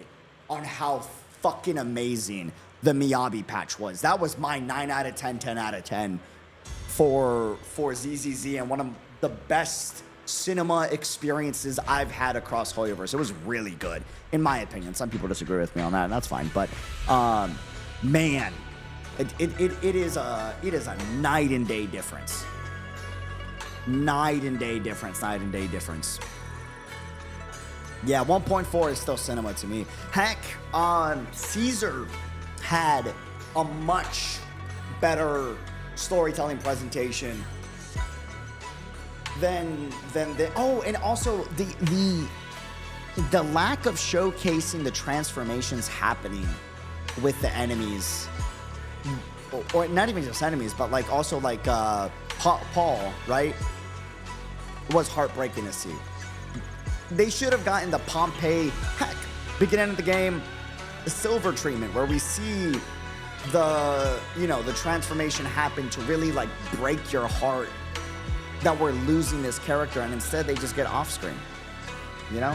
on how fucking amazing the Miyabi patch was. That was my 9 out of 10, 10 out of 10 for ZZZ, and one of the best cinema experiences I've had across Hoyoverse. It was really good, in my opinion. Some people disagree with me on that, and that's fine. But man, it is a night and day difference. Night and day difference. Yeah, 1.4 is still cinema to me. Heck, Caesar had a much better storytelling presentation than the and also the lack of showcasing the transformations happening with the enemies, or not even just enemies, but like also like Paul, right? It was heartbreaking to see. They should have gotten the Pompeii, heck, beginning of the game, the silver treatment, where we see the transformation happen to really like break your heart that we're losing this character, and instead they just get off screen, you know?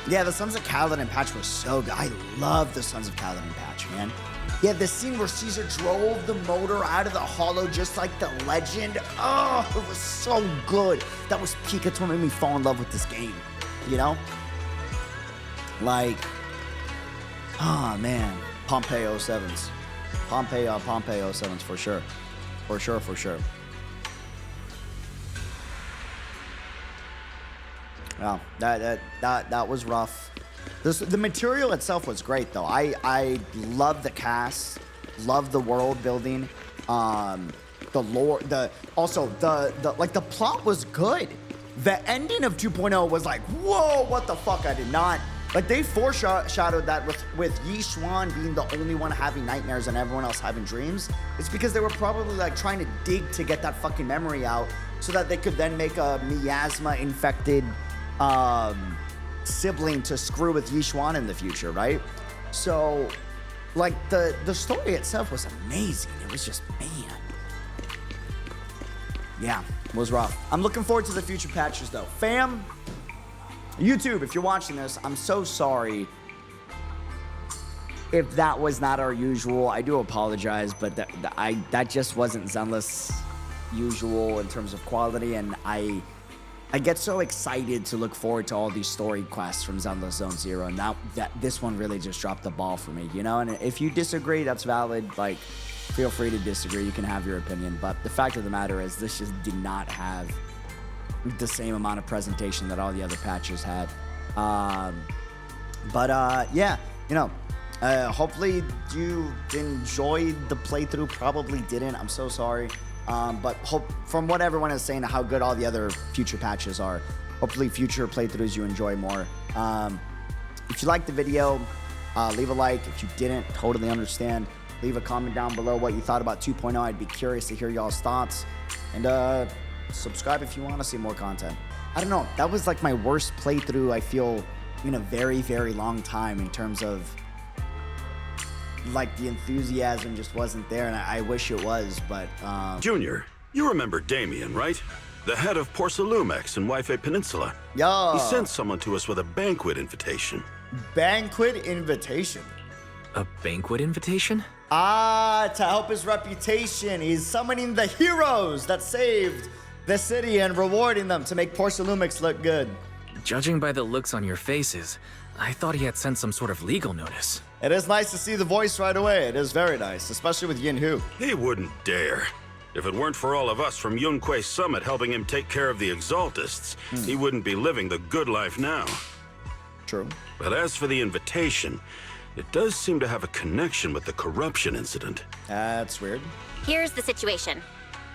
Yeah, the Sons of Kaladin patch was so good. I love the Sons of Kaladin patch, man. Yeah, the scene where Caesar drove the motor out of the hollow just like the legend. Oh, it was so good. That was peak. It's what made me fall in love with this game, you know? Like, oh man, Pompeii 07s. Pompeii 07s for sure. For sure. Wow, that was rough. The material itself was great though. I love the cast, love the world building, the lore, the plot was good. The ending of 2.0 was like, whoa, what the fuck? I did not. Like, they foreshadowed that with Yixuan being the only one having nightmares and everyone else having dreams. It's because they were probably like trying to dig to get that fucking memory out so that they could then make a miasma-infected sibling to screw with Yixuan in the future, right? So, like, the story itself was amazing. It was just, man. Yeah, it was rough. I'm looking forward to the future patches, though. Fam, YouTube, if you're watching this, I'm so sorry if that was not our usual. I do apologize, but that just wasn't Zenless usual in terms of quality, and I get so excited to look forward to all these story quests from Zenless Zone Zero, and that this one really just dropped the ball for me, you know? And if you disagree, that's valid. Like, feel free to disagree. You can have your opinion, but the fact of the matter is this just did not have the same amount of presentation that all the other patches had. Yeah, you know, hopefully you enjoyed the playthrough. Probably didn't. I'm so sorry. But from what everyone is saying, how good all the other future patches are, hopefully future playthroughs you enjoy more. If you liked the video, Leave a like. If you didn't, totally understand. Leave a comment down below what you thought about 2.0. I'd be curious to hear y'all's thoughts. And subscribe if you want to see more content. I don't know. That was like my worst playthrough, I feel, in a very, very long time in terms of like the enthusiasm just wasn't there. And I wish it was, but... Junior, you remember Damian, right? The head of Porcelumex in Wi-Fi Peninsula. Yeah. He sent someone to us with a banquet invitation. Banquet invitation? A banquet invitation? Ah, to help his reputation. He's summoning the heroes that saved the city and rewarding them to make Porcelumex look good. Judging by the looks on your faces, I thought he had sent some sort of legal notice. It is nice to see the voice right away. It is very nice, especially with Yinhu. He wouldn't dare. If it weren't for all of us from Yunquay Summit helping him take care of the Exaltists, he wouldn't be living the good life now. True. But as for the invitation, it does seem to have a connection with the corruption incident. That's weird. Here's the situation.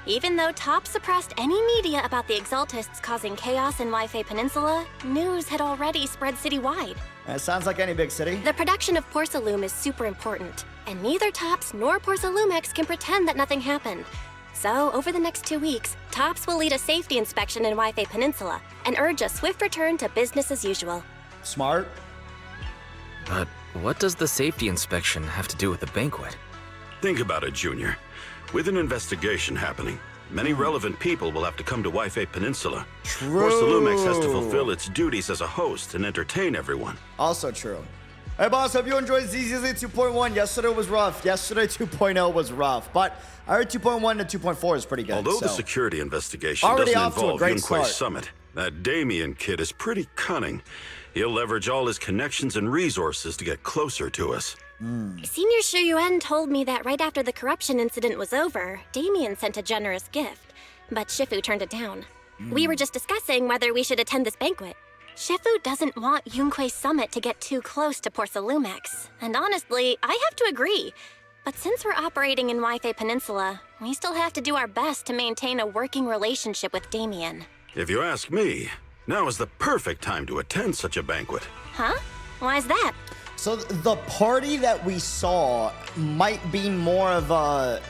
Even though Top suppressed any media about the Exaltists causing chaos in Wi-Fi Peninsula, news had already spread citywide. That sounds like any big city. The production of Porcelume is super important, and neither Tops nor Porcelumex can pretend that nothing happened. So, over the next 2 weeks, Tops will lead a safety inspection in Wi-Fi Peninsula and urge a swift return to business as usual. Smart. But what does the safety inspection have to do with the banquet? Think about it, Junior. With an investigation happening, many relevant people will have to come to Wi-Fi Peninsula. True. Porcelumex has to fulfill its duties as a host and entertain everyone. Also true. Hey, boss, hope you enjoyed ZZZ 2.1. Yesterday was rough. Yesterday 2.0 was rough. But I heard 2.1 to 2.4 is pretty good. Although the security investigation already doesn't off to a involve great Yunquay start. Summit, that Damian kid is pretty cunning. He'll leverage all his connections and resources to get closer to us. Senior Shuyuan told me that right after the corruption incident was over, Damian sent a generous gift, but Shifu turned it down. We were just discussing whether we should attend this banquet. Shifu doesn't want Yunquay Summit to get too close to Porcelumex, and honestly, I have to agree. But since we're operating in Wi-Fi Peninsula, we still have to do our best to maintain a working relationship with Damian. If you ask me, now is the perfect time to attend such a banquet. Huh? Why is that? So the party that we saw might be more of a...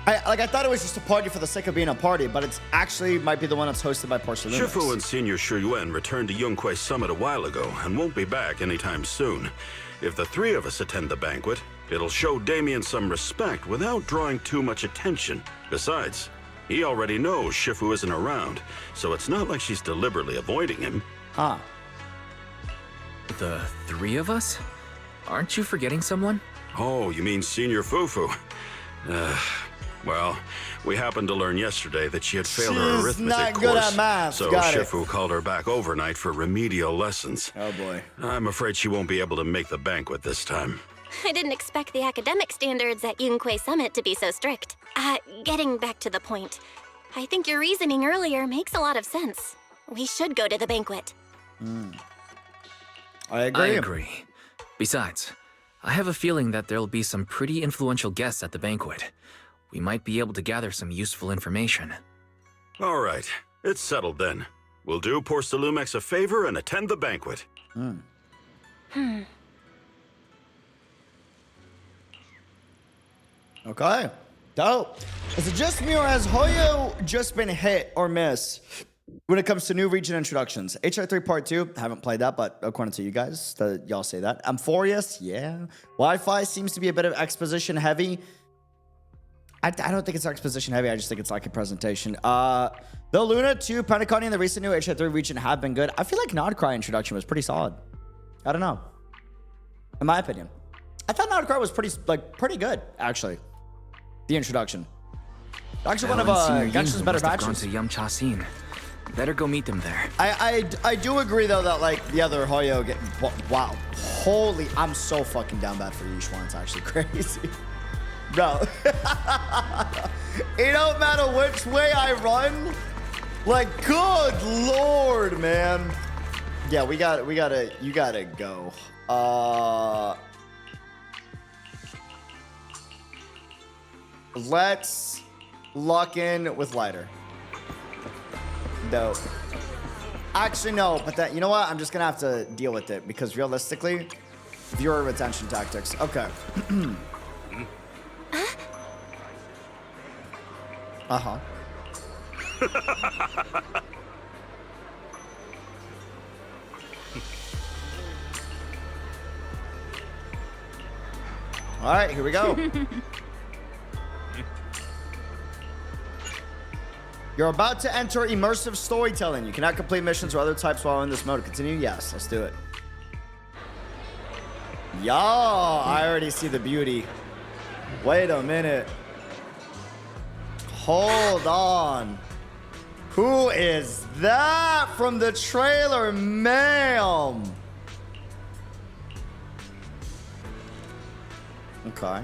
I thought it was just a party for the sake of being a party, but it's actually might be the one that's hosted by Porcelumex. Shifu and Senior Shuyuan returned to Yunquay Summit a while ago and won't be back anytime soon. If the three of us attend the banquet, it'll show Damian some respect without drawing too much attention. Besides, he already knows Shifu isn't around, so it's not like she's deliberately avoiding him. Huh. The three of us? Aren't you forgetting someone? Oh, you mean Senior Fufu? Well, we happened to learn yesterday that she had failed her She's arithmetic not course. good at math. So Got it. Shifu called her back overnight for remedial lessons. Oh boy. I'm afraid she won't be able to make the banquet this time. I didn't expect the academic standards at Yunquay Summit to be so strict. Getting back to the point, I think your reasoning earlier makes a lot of sense. We should go to the banquet. I agree. I agree. Besides, I have a feeling that there'll be some pretty influential guests at the banquet. We might be able to gather some useful information. All right, it's settled then. We'll do Porcelumex a favor and attend the banquet. Okay. Dope. Is it just me or has Hoyo just been hit or miss when it comes to new region introductions? HR3 Part 2, haven't played that, but according to you guys, y'all say that. Amphorius, yeah. Wi-Fi seems to be a bit of exposition heavy. I don't think it's exposition heavy, I just think it's like a presentation. The Luna 2, Pentaconi, and the recent new HR3 region have been good. I feel like Nodcry introduction was pretty solid. I don't know. In my opinion. I thought Nodcry was pretty good, actually. The introduction. Actually, one of Genshin's better patches. Gone to Yamcha Scene. Better go meet them there. I do agree though that like the other Hoyo wow, holy, I'm so fucking down bad for Yixuan. It's actually crazy, bro. It don't matter which way I run. Like, good lord, man. Yeah, you gotta go. Let's lock in with lighter. Dope. Actually, no, but you know what? I'm just gonna have to deal with it because realistically, Viewer retention tactics. Okay. Uh-huh. All right, here we go. You're about to enter immersive storytelling. You cannot complete missions or other types while in this mode. Continue? Yes, let's do it. Y'all, I already see the beauty. Wait a minute. Hold on. Who is that from the trailer, ma'am? Okay.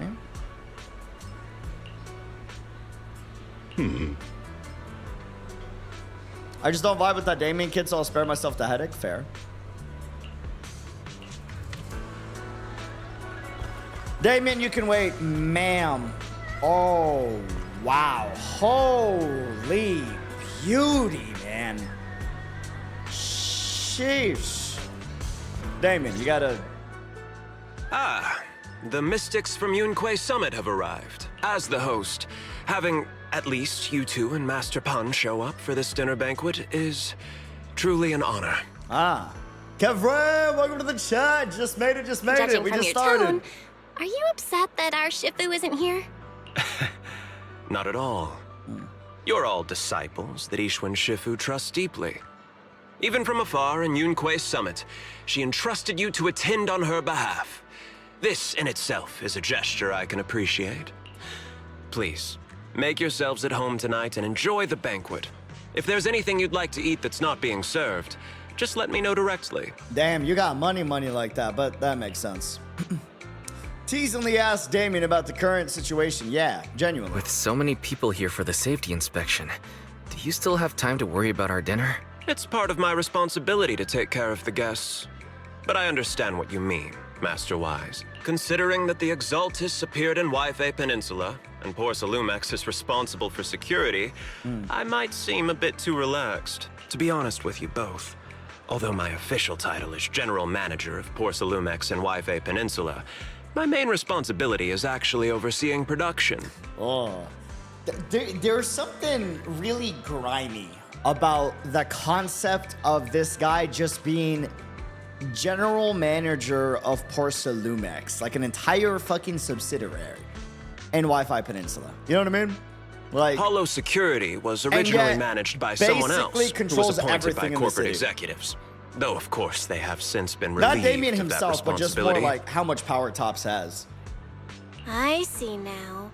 I just don't vibe with that Damian kid, so I'll spare myself the headache. Fair. Damian, you can wait, ma'am. Oh, wow. Holy beauty, man. Sheesh. Damian, you gotta... Ah, the mystics from Yunquay Summit have arrived. As the host, having at least you two and Master Pan show up for this dinner banquet is truly an honor. Ah. Kevin, welcome to the chat. Just made it, Judging We from just your started. tone, are you upset that our Shifu isn't here? Not at all. You're all disciples that Yixuan Shifu trusts deeply. Even from afar in Yunquay Summit, she entrusted you to attend on her behalf. This in itself is a gesture I can appreciate. Please, make yourselves at home tonight and enjoy the banquet. If there's anything you'd like to eat that's not being served, just let me know directly. Damn, you got money like that, but that makes sense. Teasingly asked Damian about the current situation. Yeah, genuinely. With so many people here for the safety inspection, do you still have time to worry about our dinner? It's part of my responsibility to take care of the guests. But I understand what you mean, Master Wise. Considering that the Exaltus appeared in Yifei Peninsula, and Porcelumex is responsible for security, I might seem a bit too relaxed. To be honest with you both, although my official title is General Manager of Porcelumex and Yifei Peninsula, my main responsibility is actually overseeing production. Oh. There's something really grimy about the concept of this guy just being general manager of Porcelumex, like an entire fucking subsidiary in Wi-Fi Peninsula. You know what I mean? Like, Hollow Security was originally managed by someone else who was appointed by corporate executives. Though, of course, they have since been relieved not Damian of that himself, but just more responsibility. like how much power Tops has. I see now.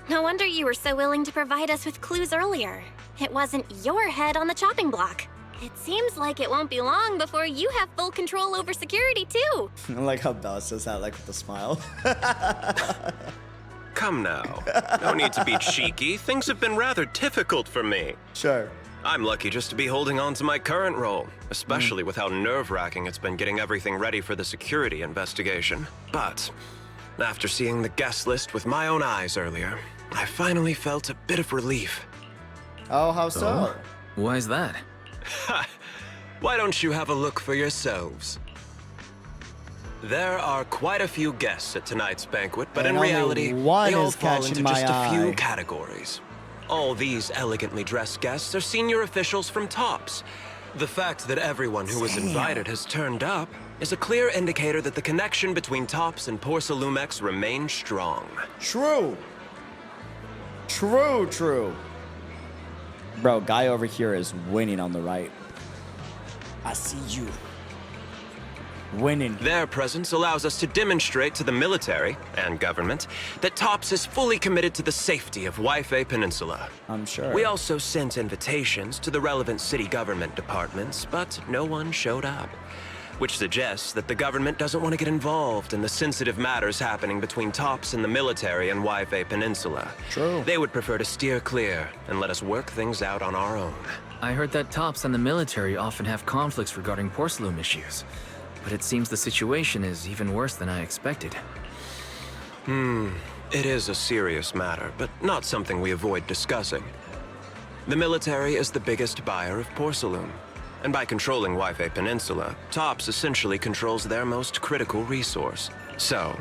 No wonder you were so willing to provide us with clues earlier. It wasn't your head on the chopping block. It seems like it won't be long before you have full control over security, too. I like how Bella says that, like with a smile. Come now. No need to be cheeky. Things have been rather difficult for me. Sure. I'm lucky just to be holding on to my current role, especially with how nerve-wracking it's been getting everything ready for the security investigation. But after seeing the guest list with my own eyes earlier, I finally felt a bit of relief. Oh, how so? Why is that? Why don't you have a look for yourselves? There are quite a few guests at tonight's banquet, but And in only reality, one they all is fall catching into my just a few eye. categories. All these elegantly dressed guests are senior officials from Tops. The fact that everyone who was invited has turned up is a clear indicator that the connection between Tops and Porcelumex remains strong. True. True. Bro, guy over here is winning on the right. I see you. Winning. Their presence allows us to demonstrate to the military and government that Tops is fully committed to the safety of Yifei Peninsula. I'm sure. We also sent invitations to the relevant city government departments, but no one showed up, which suggests that the government doesn't want to get involved in the sensitive matters happening between Tops and the military in Yifei Peninsula. True. They would prefer to steer clear and let us work things out on our own. I heard that Tops and the military often have conflicts regarding porcelain issues. But it seems the situation is even worse than I expected. It is a serious matter, but not something we avoid discussing. The military is the biggest buyer of porcelain. And by controlling Wi-Fi Peninsula, TOPS essentially controls their most critical resource. So,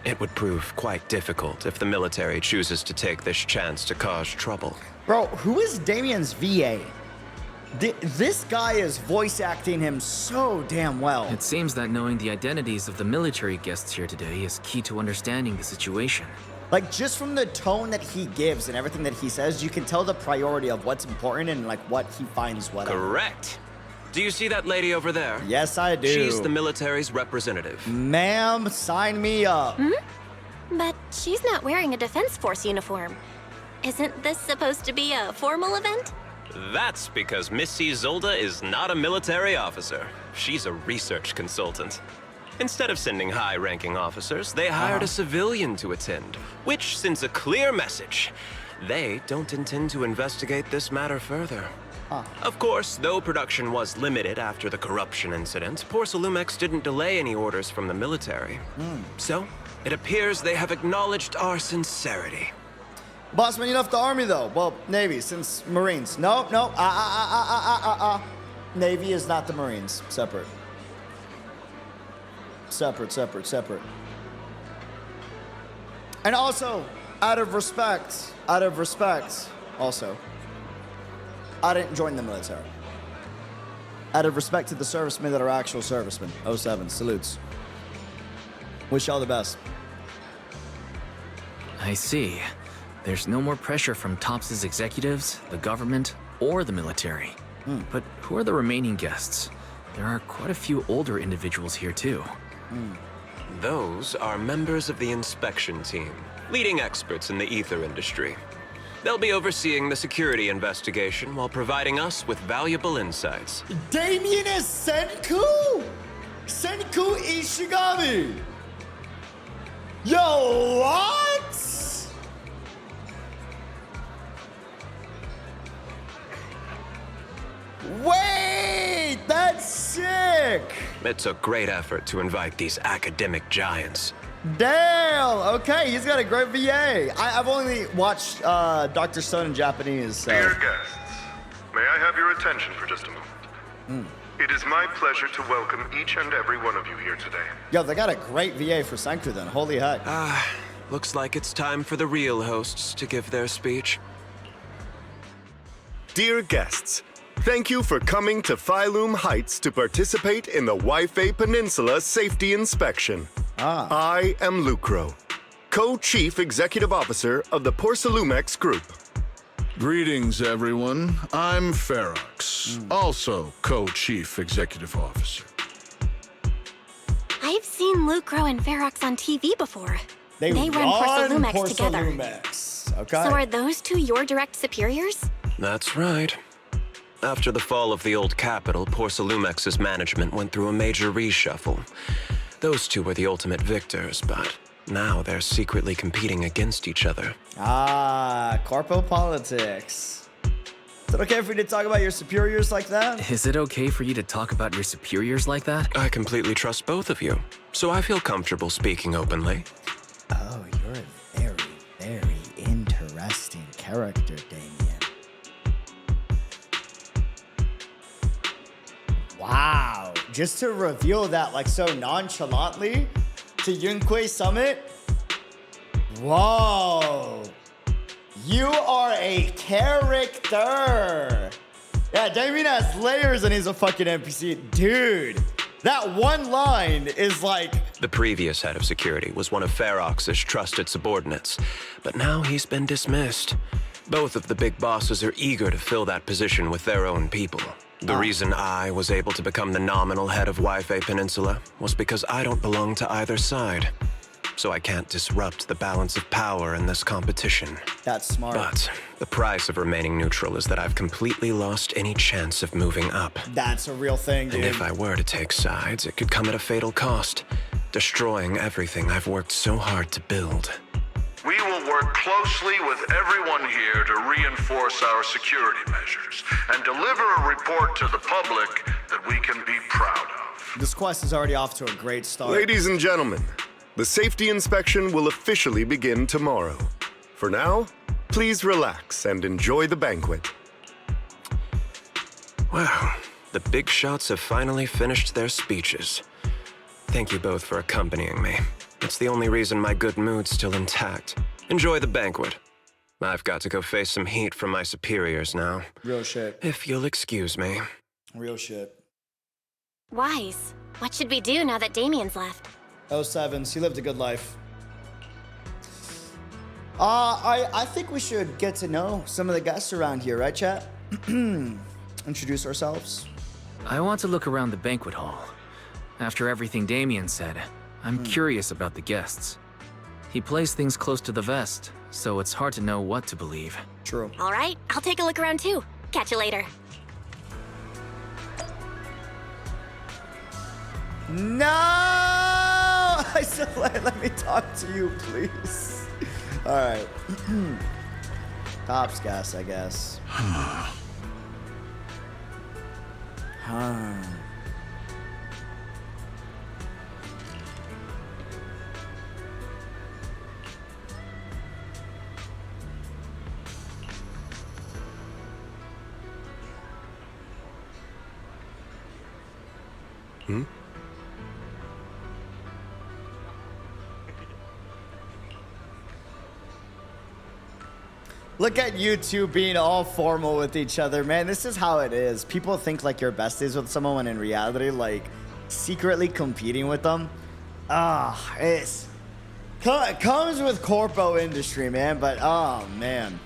it would prove quite difficult if the military chooses to take this chance to cause trouble. Bro, who is Damian's VA? This guy is voice acting him so damn well. It seems that knowing the identities of the military guests here today is key to understanding the situation. Like, just from the tone that he gives and everything that he says, you can tell the priority of what's important and, like, what he finds whatever. Correct. Do you see that lady over there? Yes, I do. She's the military's representative. Ma'am, sign me up. But she's not wearing a Defense Force uniform. Isn't this supposed to be a formal event? That's because Missy Zolda is not a military officer. She's a research consultant. Instead of sending high-ranking officers, they hired a civilian to attend, which sends a clear message. They don't intend to investigate this matter further. Of course, though production was limited after the corruption incident, Porcelumex didn't delay any orders from the military. So, it appears they have acknowledged our sincerity. Boss, when you left the Army, though? Well, Navy, since Marines. No. Navy is not the Marines. Separate. And also, out of respect, also, I didn't join the military. Out of respect to the servicemen that are actual servicemen. 07, salutes. Wish y'all the best. I see. There's no more pressure from TOPS' executives, the government, or the military. But who are the remaining guests? There are quite a few older individuals here too. Those are members of the inspection team, leading experts in the ether industry. They'll be overseeing the security investigation while providing us with valuable insights. Damian is Senku? Senku Ishigami? Yo, what? Wait, that's sick! It took great effort to invite these academic giants. Damn, okay, he's got a great VA. I've only watched Dr. Stone in Japanese. So. Dear guests, may I have your attention for just a moment? It is my pleasure to welcome each and every one of you here today. Yo, they got a great VA for Senku then, holy heck. Looks like it's time for the real hosts to give their speech. Dear guests, thank you for coming to Failume Heights to participate in the Wi-Fi Peninsula Safety Inspection. I am Lucro, Co-Chief Executive Officer of the Porcelumex Group. Greetings, everyone. I'm Ferox, also Co-Chief Executive Officer. I've seen Lucro and Ferox on TV before. They run Porcelumex together. Okay. So are those two your direct superiors? That's right. After the fall of the old capital, Porcelumex's management went through a major reshuffle. Those two were the ultimate victors, but now they're secretly competing against each other. Corpo politics. Is it okay for you to talk about your superiors like that? Is it okay for you to talk about your superiors like that? I completely trust both of you, so I feel comfortable speaking openly. Oh, you're a very, very interesting character, Damian. Wow, just to reveal that like so nonchalantly to Yunkui Summit? Whoa, you are a character. Yeah, Damian has layers and he's a fucking NPC. Dude, that one line is like... The previous head of security was one of Ferox's trusted subordinates, but now he's been dismissed. Both of the big bosses are eager to fill that position with their own people. The reason I was able to become the nominal head of Wi-Fi Peninsula was because I don't belong to either side. So I can't disrupt the balance of power in this competition. That's smart. But the price of remaining neutral is that I've completely lost any chance of moving up. That's a real thing, dude. And if I were to take sides, it could come at a fatal cost, destroying everything I've worked so hard to build. We will work closely with everyone here to reinforce our security measures and deliver a report to the public that we can be proud of. This quest is already off to a great start. Ladies and gentlemen, the safety inspection will officially begin tomorrow. For now, please relax and enjoy the banquet. Wow, The big shots have finally finished their speeches. Thank you both for accompanying me. It's the only reason my good mood's still intact. Enjoy the banquet. I've got to go face some heat from my superiors now. Real shit. If you'll excuse me. Real shit. Wise, what should we do now that Damian's left? 07s, he lived a good life. I think we should get to know some of the guests around here, right, chat? Introduce ourselves. I want to look around the banquet hall. After everything Damian said, I'm curious about the guests. He plays things close to the vest, so it's hard to know what to believe. True. All right, I'll take a look around too. Catch you later. No! I said, let me talk to you, please. All right. Tops guess, I guess. Huh. Look at you two being all formal with each other, man. This is how it is. People think like you're besties with someone when in reality, like, secretly competing with them. It comes with corpo industry, man. But, oh, man.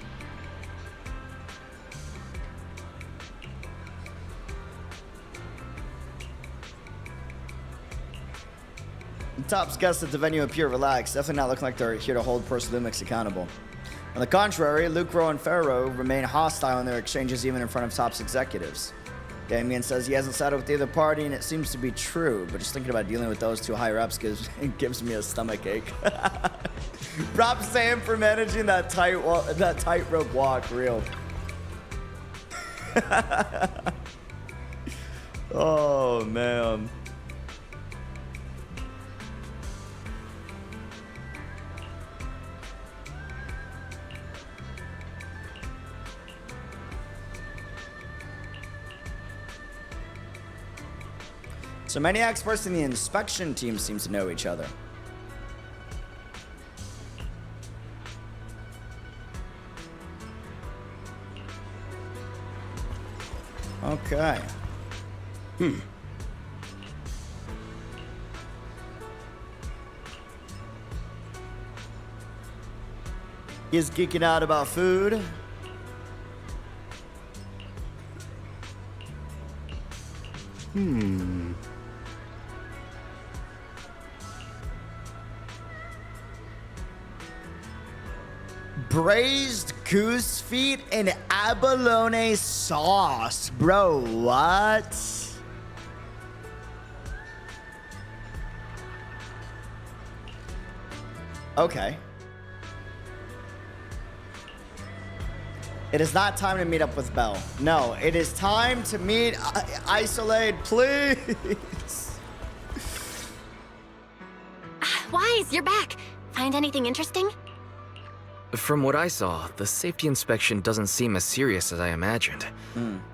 The Tops guests at the venue appear relaxed, definitely not looking like they're here to hold Failume accountable. On the contrary, Lucro and Pharaoh remain hostile in their exchanges even in front of Top's executives. Damian says he hasn't sided with either party, and it seems to be true, but just thinking about dealing with those two higher-ups gives me a stomach ache. Props to him for managing that tightrope walk, real. Oh, man. So many experts in the inspection team seem to know each other. Okay. He's geeking out about food. Braised goose feet and abalone sauce. Bro, what? Okay. It is not time to meet up with Belle. No, it is time to meet Isolate, please. Wise, you're back. Find anything interesting? From what I saw, the safety inspection doesn't seem as serious as I imagined.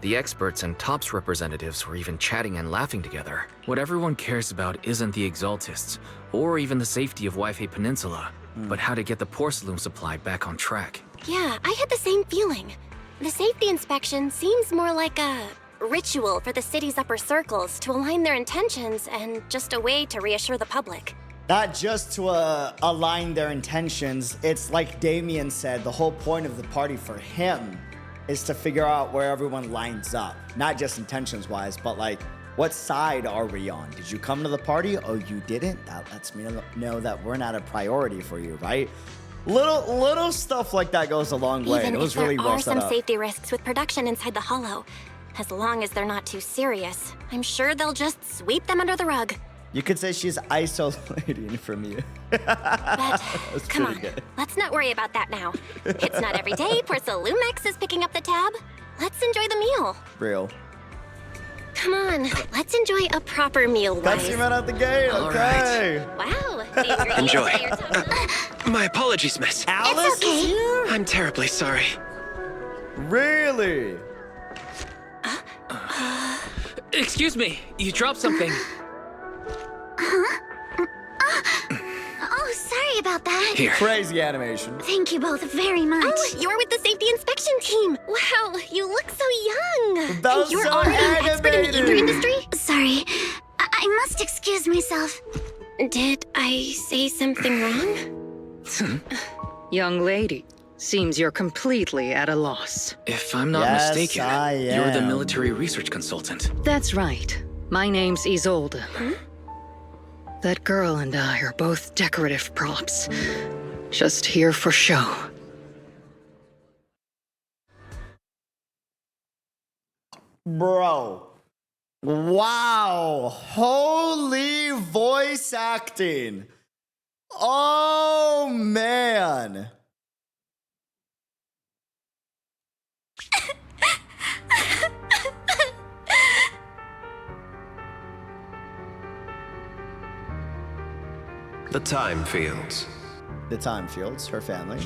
The experts and Tops representatives were even chatting and laughing together. What everyone cares about isn't the Exaltists, or even the safety of Wi-Fi Peninsula, but how to get the porcelain supply back on track. Yeah, I had the same feeling. The safety inspection seems more like a ritual for the city's upper circles to align their intentions and just a way to reassure the public. Not just to align their intentions. It's like Damian said, the whole point of the party for him is to figure out where everyone lines up. Not just intentions-wise, but like, what side are we on? Did you come to the party? Oh, you didn't? That lets me know that we're not a priority for you, right? Little stuff like that goes a long way. Even It was if there really well are set some up. safety risks with production inside the Hollow, as long as they're not too serious, I'm sure they'll just sweep them under the rug. You could say she's isolating from you. But come on, let's not worry about that now. It's not every day Porcelumex is picking up the tab. Let's enjoy the meal. Real. Come on, let's enjoy a proper meal, Got Wise. you right out the gate, All okay. Wow, the ingredients Enjoy. that you're talking- My apologies, miss. Alice It's okay. is here? I'm terribly sorry. Really? Excuse me, you dropped something. Huh? Oh, sorry about that. Here. Crazy animation. Thank you both very much. Oh, you're with the safety inspection team. Wow, you look so young. That was You're so already an expert in the ether animated. industry? Sorry. I must excuse myself. Did I say something wrong? Young lady, seems you're completely at a loss. If I'm not Yes, mistaken, I you're the am. military research consultant. That's right. My name's Isolde. That girl and I are both decorative props. Just here for show. Bro. Wow. Holy voice acting. Oh, man. The Time Fields. The Time Fields, her family.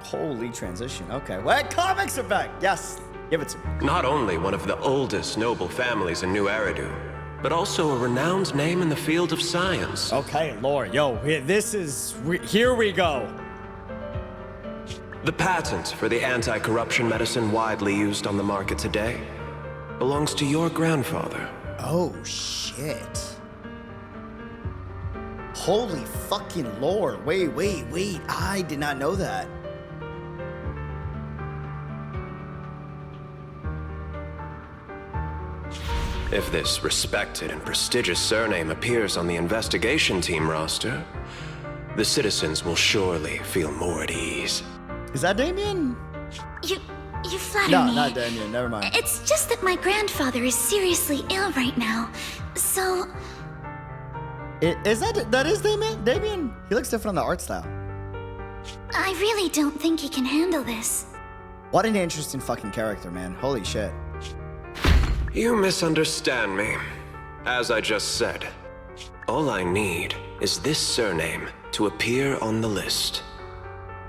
Holy transition. Okay. What comics effect? Yes. Give it to me. Not only one of the oldest noble families in New Eridu, but also a renowned name in the field of science. Okay, Lord. Yo, this is... Here we go. The patent for the anti-corruption medicine widely used on the market today belongs to your grandfather. Oh, shit. Holy fucking Lord. Wait. I did not know that. If this respected and prestigious surname appears on the investigation team roster, the citizens will surely feel more at ease. Is that Damian? You flatter No, me. not Damian. Never mind. It's just that my grandfather is seriously ill right now. So, Is that is Damian? Damian? He looks different on the art style. I really don't think he can handle this. What an interesting fucking character, man. Holy shit. You misunderstand me. As I just said, all I need is this surname to appear on the list.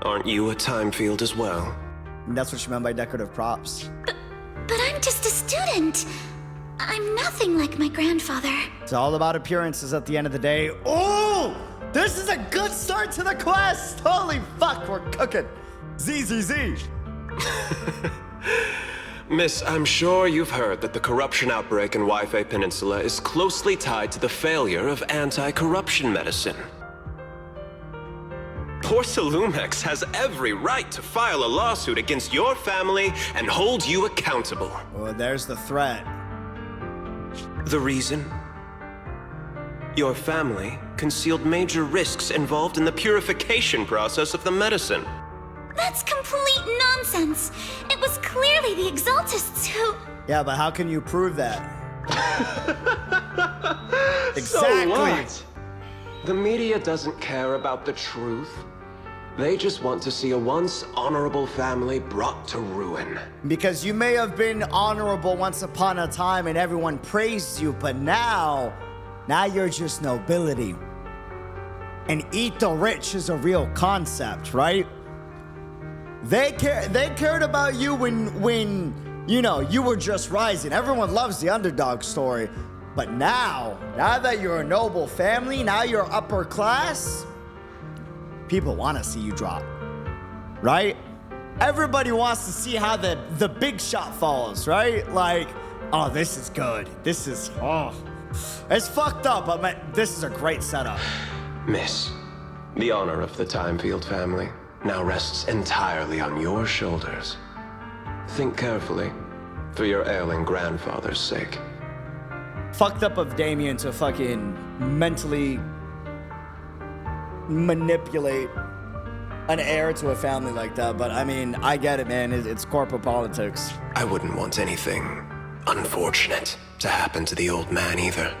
Aren't you a time field as well? And that's what you meant by decorative props. But I'm just a student. I'm nothing like my grandfather. It's all about appearances at the end of the day. Oh! This is a good start to the quest! Holy fuck, we're cooking. ZZZ. Miss, I'm sure you've heard that the corruption outbreak in Waifei Peninsula is closely tied to the failure of anti-corruption medicine. Porcelumex has every right to file a lawsuit against your family and hold you accountable. Well, there's the threat. The reason? Your family concealed major risks involved in the purification process of the medicine. That's complete nonsense. It was clearly the Exaltists who... Yeah, but how can you prove that? So Exactly. what? The media doesn't care about the truth. They just want to see a once honorable family brought to ruin. Because you may have been honorable once upon a time and everyone praised you, but now you're just nobility. And eat the rich is a real concept, right? They cared about you when you know you were just rising. Everyone loves the underdog story. But now that you're a noble family, now you're upper class, people want to see you drop, right? Everybody wants to see how the big shot falls, right? Like, oh, this is good. This is, it's fucked up, but man, this is a great setup. Miss, the honor of the Timefield family now rests entirely on your shoulders. Think carefully, for your ailing grandfather's sake. Fucked up of Damian to fucking mentally manipulate an heir to a family like that, but I mean, I get it, man. It's corporate politics. I wouldn't want anything unfortunate to happen to the old man either.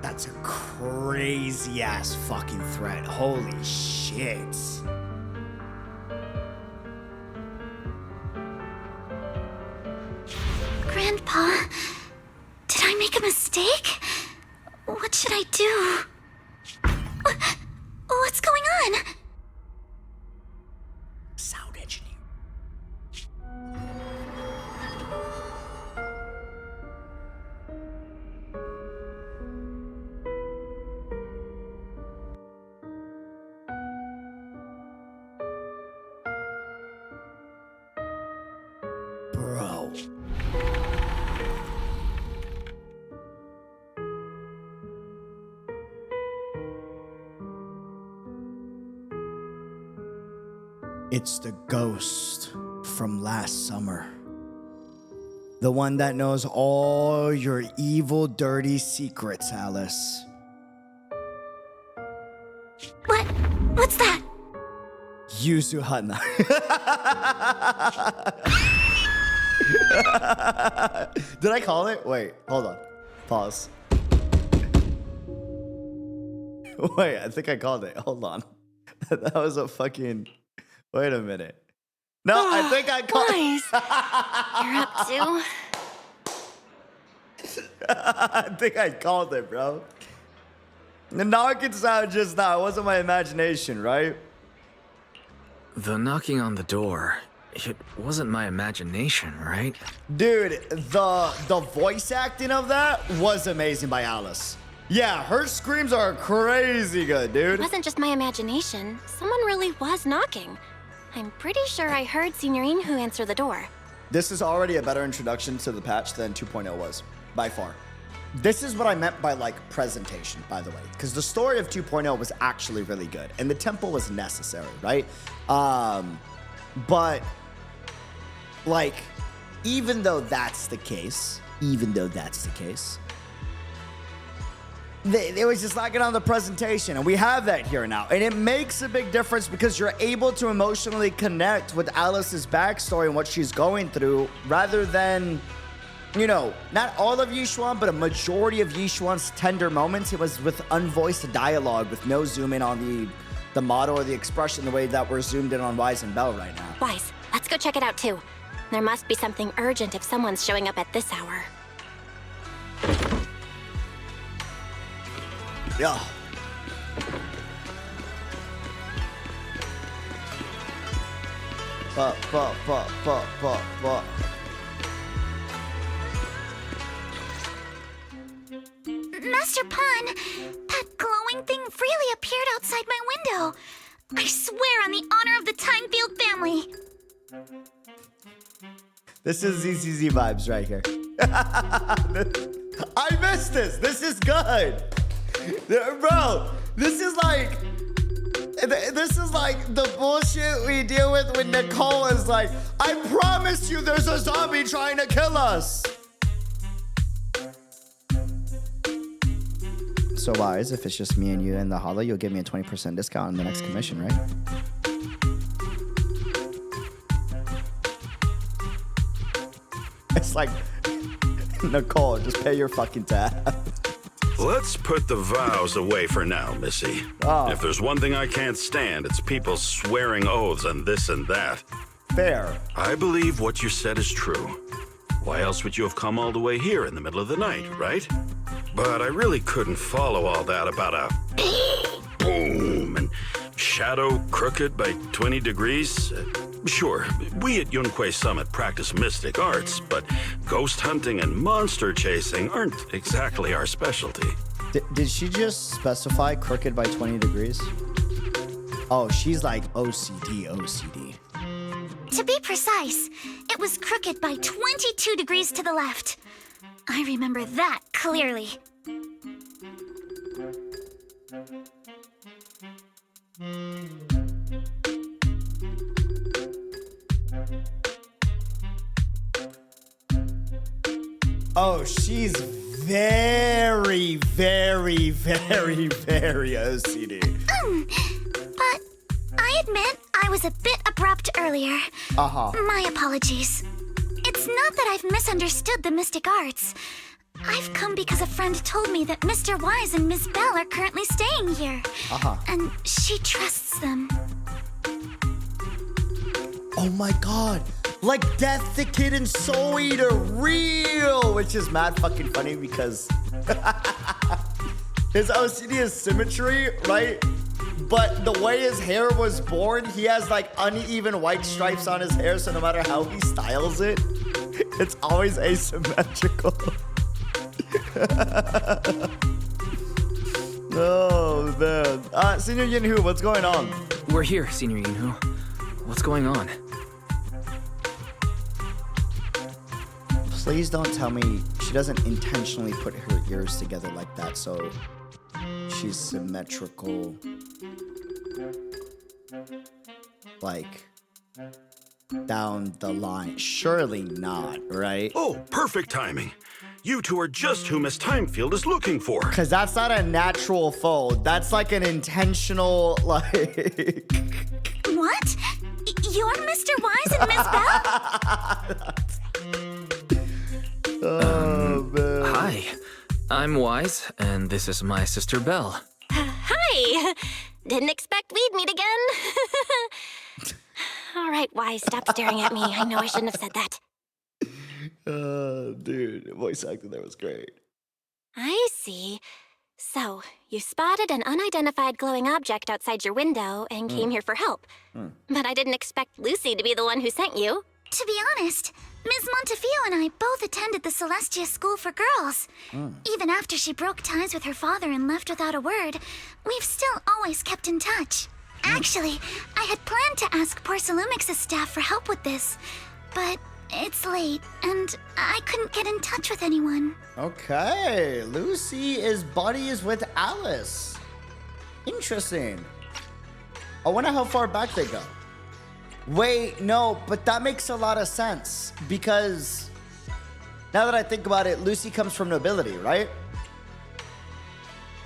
That's a crazy ass fucking threat. Holy shit. make a mistake? What should I do? What's going on? Sound engineer. Bro. It's the ghost from last summer. The one that knows all your evil, dirty secrets, Alice. What's that? Yuzuha. Did I call it? Wait, hold on. Pause. Wait, I think I called it. Hold on. That was a fucking... Wait a minute. No, I think I called You're up to? I think I called it, bro. The knocking sound just now. It wasn't my imagination, right? The knocking on the door. It wasn't my imagination, right? Dude, the voice acting of that was amazing by Alice. Yeah, her screams are crazy good, dude. It wasn't just my imagination. Someone really was knocking. I'm pretty sure I heard Signorine who answered the door. This is already a better introduction to the patch than 2.0 was, by far. This is what I meant by, like, presentation, by the way. Because the story of 2.0 was actually really good. And the temple was necessary, right? But, like, even though that's the case, they was just lacking on the presentation, and we have that here now. And it makes a big difference because you're able to emotionally connect with Alice's backstory and what she's going through, rather than, you know, not all of Yixuan, but a majority of Yixuan's tender moments. It was with unvoiced dialogue, with no zoom in on the model or the expression the way that we're zoomed in on Wise and Belle right now. Wise, let's go check it out too. There must be something urgent if someone's showing up at this hour. Yeah. But. Master Pawn, that glowing thing really appeared outside my window. I swear on the honor of the Timefield family. This is ZZZ vibes right here. I missed this. This is good. Bro, this is like the bullshit we deal with when Nicole is like, I promise you there's a zombie trying to kill us. So Wise, if it's just me and you in the holo, you'll give me a 20% discount on the next commission, right? It's like, Nicole, just pay your fucking tab. Let's put the vows away for now, Missy. Oh. If there's one thing I can't stand, it's people swearing oaths and this and that. Fair. I believe what you said is true. Why else would you have come all the way here in the middle of the night, right? But I really couldn't follow all that about a boom and shadow crooked by 20 degrees. Sure, we at Yunquay Summit practice mystic arts, but ghost hunting and monster chasing aren't exactly our specialty. Did she just specify crooked by 20 degrees? Oh, she's like OCD. To be precise, it was crooked by 22 degrees to the left. I remember that clearly. Oh, she's very OCD. But I admit I was a bit abrupt earlier. My apologies. It's not that I've misunderstood the mystic arts. I've come because a friend told me that Mr. Wise and Miss Belle are currently staying here. And she trusts them. Oh my god. Like Death the Kid and Soul Eater, real, which is mad fucking funny because his OCD is symmetry, right? But the way his hair was born, he has like uneven white stripes on his hair, so no matter how he styles it, it's always asymmetrical. Oh man. Senior Yinhu, what's going on? We're here, Senior Yinhu. What's going on? Please don't tell me she doesn't intentionally put her ears together like that, so she's symmetrical. Like, down the line. Surely not, right? Oh, perfect timing. You two are just who Miss Timefield is looking for. Because that's not a natural fold. That's like an intentional, like... What? You're Mr. Wise and Miss Belle? Oh, man. Hi, I'm Wise, and this is my sister Belle. Hi! Didn't expect we'd meet again. All right, Wise, stop staring at me. I know I shouldn't have said that. Dude, voice acting there was great. I see. So, you spotted an unidentified glowing object outside your window and came here for help. But I didn't expect Lucy to be the one who sent you. To be honest, Ms. Montefiore and I both attended the Celestia School for Girls. Even after she broke ties with her father and left without a word, we've still always kept in touch. Actually, I had planned to ask Porcelumix's staff for help with this, but it's late, and I couldn't get in touch with anyone. Okay, Lucy is buddies with Alice. Interesting. I wonder how far back they go. Wait, no, but that makes a lot of sense because now that I think about it, Lucy comes from nobility, right?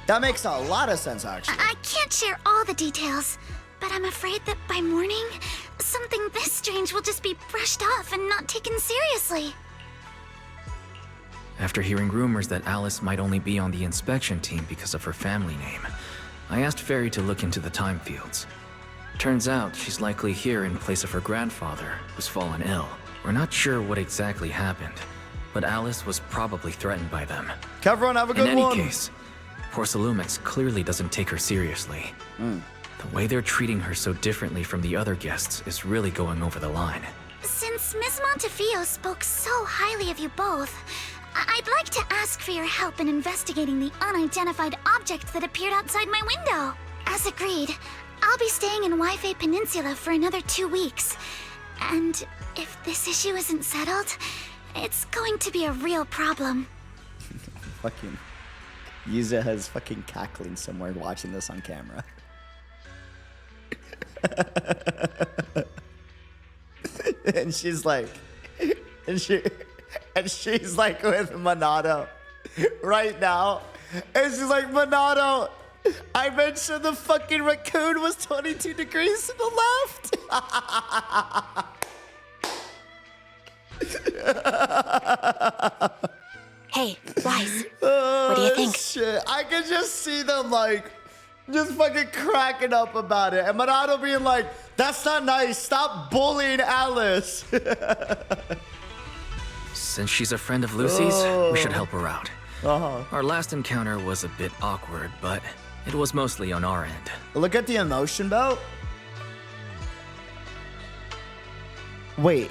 That makes a lot of sense, actually. I can't share all the details, but I'm afraid that by morning, something this strange will just be brushed off and not taken seriously. After hearing rumors that Alice might only be on the inspection team because of her family name, I asked Fairy to look into the time fields. Turns out she's likely here in place of her grandfather, who's fallen ill. We're not sure what exactly happened, but Alice was probably threatened by them. Everyone have a good one. In any case, Porcelumix clearly doesn't take her seriously. The way they're treating her so differently from the other guests is really going over the line. Since Ms. Montefiore spoke so highly of you both, I'd like to ask for your help in investigating the unidentified object that appeared outside my window. As agreed, I'll be staying in Wi-Fi Peninsula for another 2 weeks. And if this issue isn't settled, it's going to be a real problem. Fucking Yuzuha is fucking cackling somewhere watching this on camera. And she's like, and she's like with Monado right now. And she's like, Monado, I mentioned the fucking raccoon was 22 degrees to the left. Hey, Wise, what do you think? Shit. I can just see them like, just fucking cracking up about it. And Monado being like, that's not nice. Stop bullying Alice. Since she's a friend of Lucy's, we should help her out. Our last encounter was a bit awkward, but it was mostly on our end. Look at the emotion belt. Wait,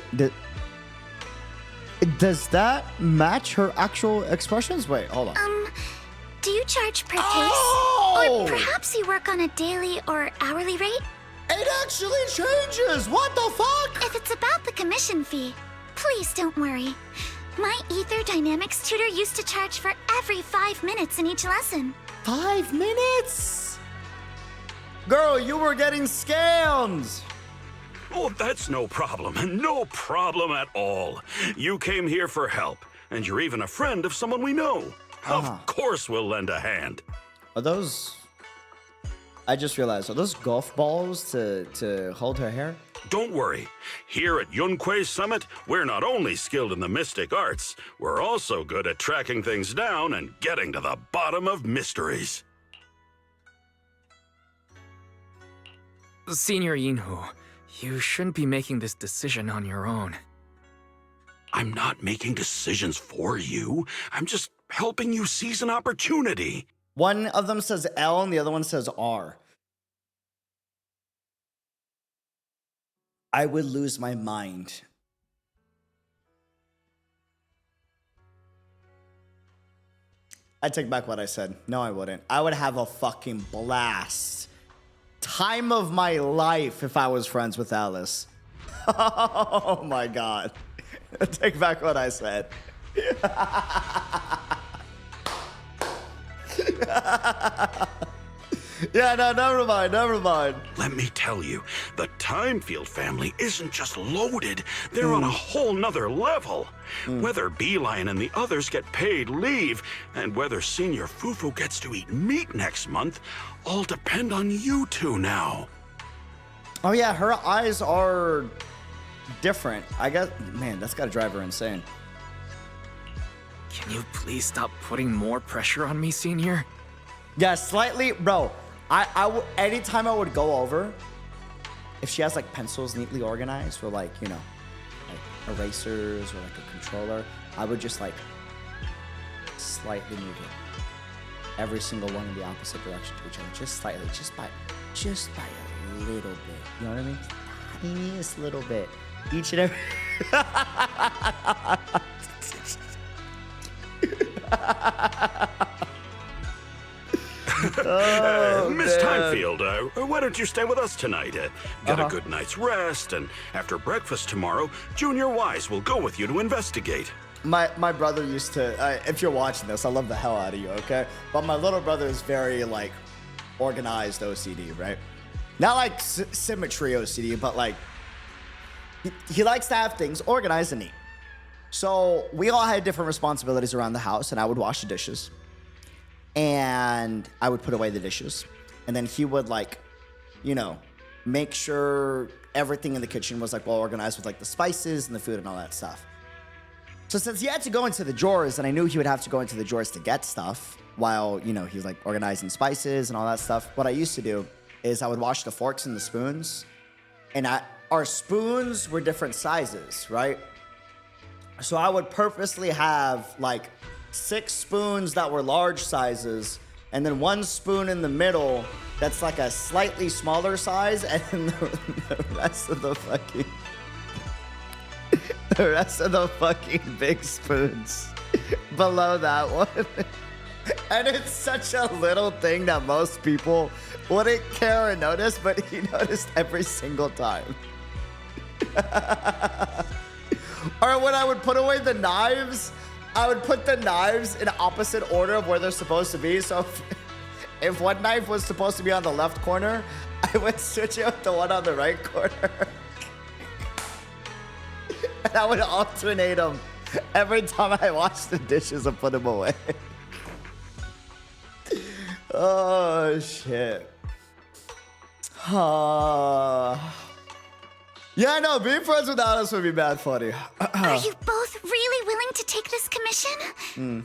does that match her actual expressions? Wait, hold on. Do you charge per Oh! case? Or perhaps you work on a daily or hourly rate? It actually changes! What the fuck? If it's about the commission fee, please don't worry. My Ether Dynamics tutor used to charge for every 5 minutes in each lesson. 5 minutes? Girl, you were getting scammed! Oh, that's no problem. No problem at all. You came here for help, and you're even a friend of someone we know. Of course we'll lend a hand. Are those... I just realized, are those golf balls to hold her hair? Don't worry. Here at Yunquei Summit, we're not only skilled in the mystic arts, we're also good at tracking things down and getting to the bottom of mysteries. Senior Yinhu, you shouldn't be making this decision on your own. I'm not making decisions for you. I'm just helping you seize an opportunity. One of them says L and the other one says R. I would lose my mind. I take back what I said. No, I wouldn't. I would have a fucking blast. Time of my life if I was friends with Alice. Oh my God. I take back what I said. Yeah, no, never mind. Let me tell you, the Timefield family isn't just loaded, they're on a whole nother level. Whether Beeline and the others get paid leave, and whether Senior Fufu gets to eat meat next month, all depend on you two now. Oh yeah, her eyes are different. I guess, man, that's gotta drive her insane. Can you please stop putting more pressure on me, Senior? Yeah, slightly, bro. Anytime I would go over, if she has like pencils neatly organized or like, you know, like erasers or like a controller, I would just like slightly move it. Every single one in the opposite direction to each other, just slightly, just by a little bit. You know what I mean? Tiniest little bit. Each and every. Miss Timefield, why don't you stay with us tonight? Get a good night's rest, and after breakfast tomorrow, Junior Wise will go with you to investigate. My brother used to, if you're watching this, I love the hell out of you, okay? But my little brother is very, like, organized OCD, right? Not like symmetry OCD, but like, he likes to have things organized and neat. So we all had different responsibilities around the house, and I would wash the dishes. And I would put away the dishes. And then he would, like, you know, make sure everything in the kitchen was, like, well organized with, like, the spices and the food and all that stuff. So since he had to go into the drawers, and I knew he would have to go into the drawers to get stuff while, you know, he was, like, organizing spices and all that stuff, what I used to do is I would wash the forks and the spoons. And our spoons were different sizes, right? So I would purposely have, like, 6 spoons that were large sizes, and then 1 spoon in the middle that's like a slightly smaller size, and then the rest of the fucking big spoons below that one. And it's such a little thing that most people wouldn't care or notice, but he noticed every single time. Or when I would put away the knives, I would put the knives in opposite order of where they're supposed to be. So if one knife was supposed to be on the left corner, I would switch it with the one on the right corner. And I would alternate them every time I washed the dishes and put them away. Oh, shit. Yeah, no, being friends with Alice would be bad funny. Are you both really willing to take this commission?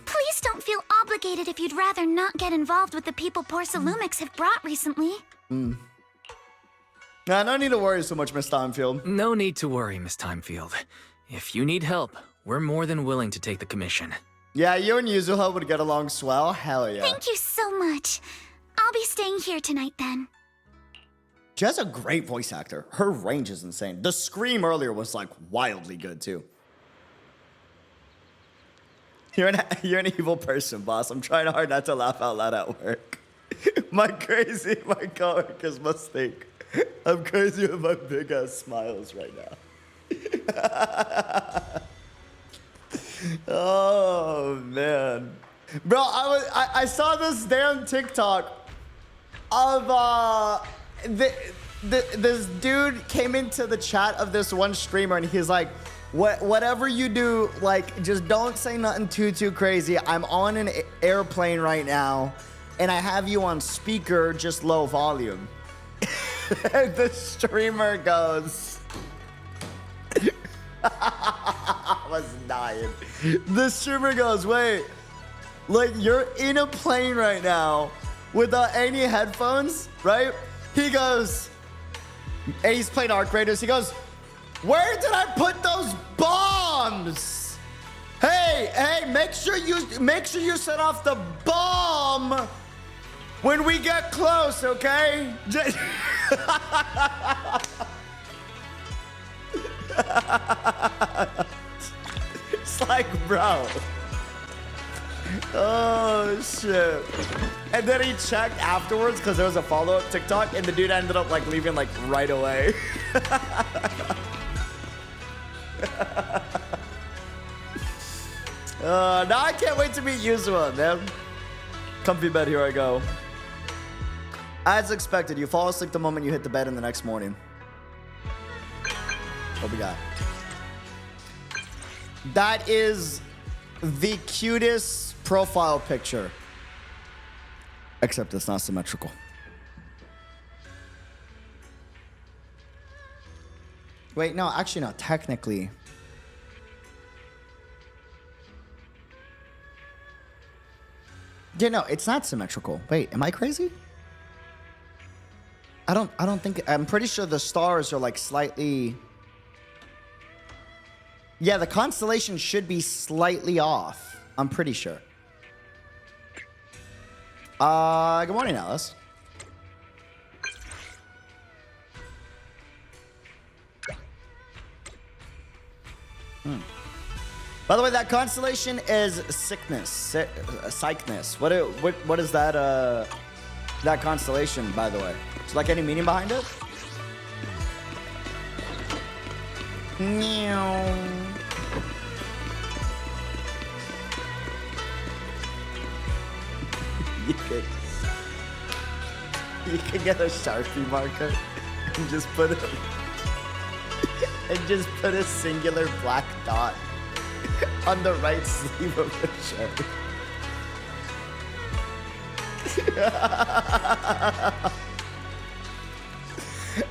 Please don't feel obligated if you'd rather not get involved with the people Porcelumics have brought recently. I don't need to worry so much, Miss Timefield. No need to worry, Miss Timefield. If you need help, we're more than willing to take the commission. Yeah, you and Yuzuha would get along swell. Hell yeah. Thank you so much. I'll be staying here tonight then. She has a great voice actor. Her range is insane. The scream earlier was like wildly good too. You're an evil person, boss. I'm trying hard not to laugh out loud at work. My coworkers must think I'm crazy with my big ass smiles right now. Oh man, bro, I saw this damn TikTok of this dude came into the chat of this one streamer and he's like, whatever you do, like, just don't say nothing too crazy. I'm on an airplane right now and I have you on speaker, just low volume. And the streamer goes, I was dying. The streamer goes, wait, like, you're in a plane right now without any headphones, right? He goes, and he's playing Arc Raiders. He goes, Where did I put those bombs? Hey, make sure you set off the bomb when we get close, okay? It's like, bro. Oh shit. And then he checked afterwards because there was a follow-up TikTok and the dude ended up like leaving like right away. Now I can't wait to meet Yuzuha, man. Comfy bed, here I go. As expected, you fall asleep the moment you hit the bed in the next morning. What we got? That is the cutest profile picture. Except it's not symmetrical. Wait, no, actually no, technically. Yeah, no, it's not symmetrical. Wait, am I crazy? I don't think, I'm pretty sure the stars are like slightly. Yeah, the constellation should be slightly off. I'm pretty sure. Good morning, Alice. By the way, that constellation is sickness, psychness. What is that? That constellation, by the way. Is like any meaning behind it? Meow. You can get a Sharpie marker and just put a singular black dot on the right sleeve of the shirt.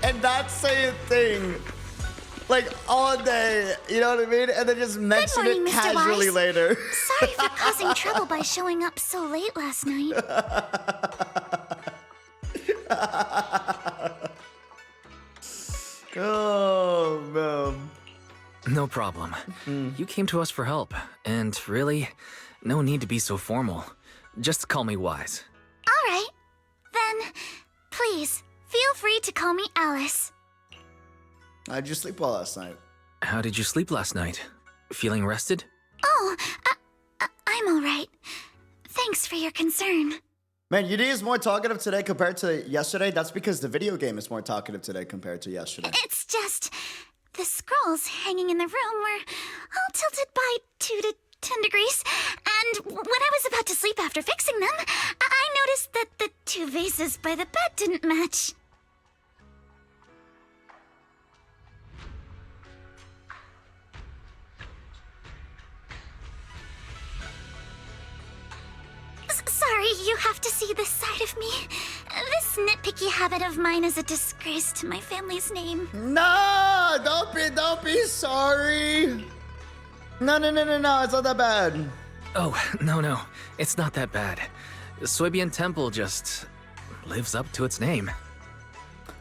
And not say a thing like all day, you know what I mean? And then just mention it casually later. Sorry for causing trouble by showing up so late last night. Oh, man. No problem. You came to us for help, and really, no need to be so formal. Just call me Wise. All right. Then, please, feel free to call me Alice. How'd you sleep well last night? How did you sleep last night? Feeling rested? Oh, I'm all right. Thanks for your concern. Man, UD is more talkative today compared to yesterday. That's because the video game is more talkative today compared to yesterday. It's just the scrolls hanging in the room were all tilted by 2 to 10 degrees. And when I was about to sleep after fixing them, I noticed that the 2 vases by the bed didn't match. Sorry, you have to see this side of me. This nitpicky habit of mine is a disgrace to my family's name. No, don't be sorry. No, it's not that bad. Oh, no, it's not that bad. The Suebian Temple just lives up to its name.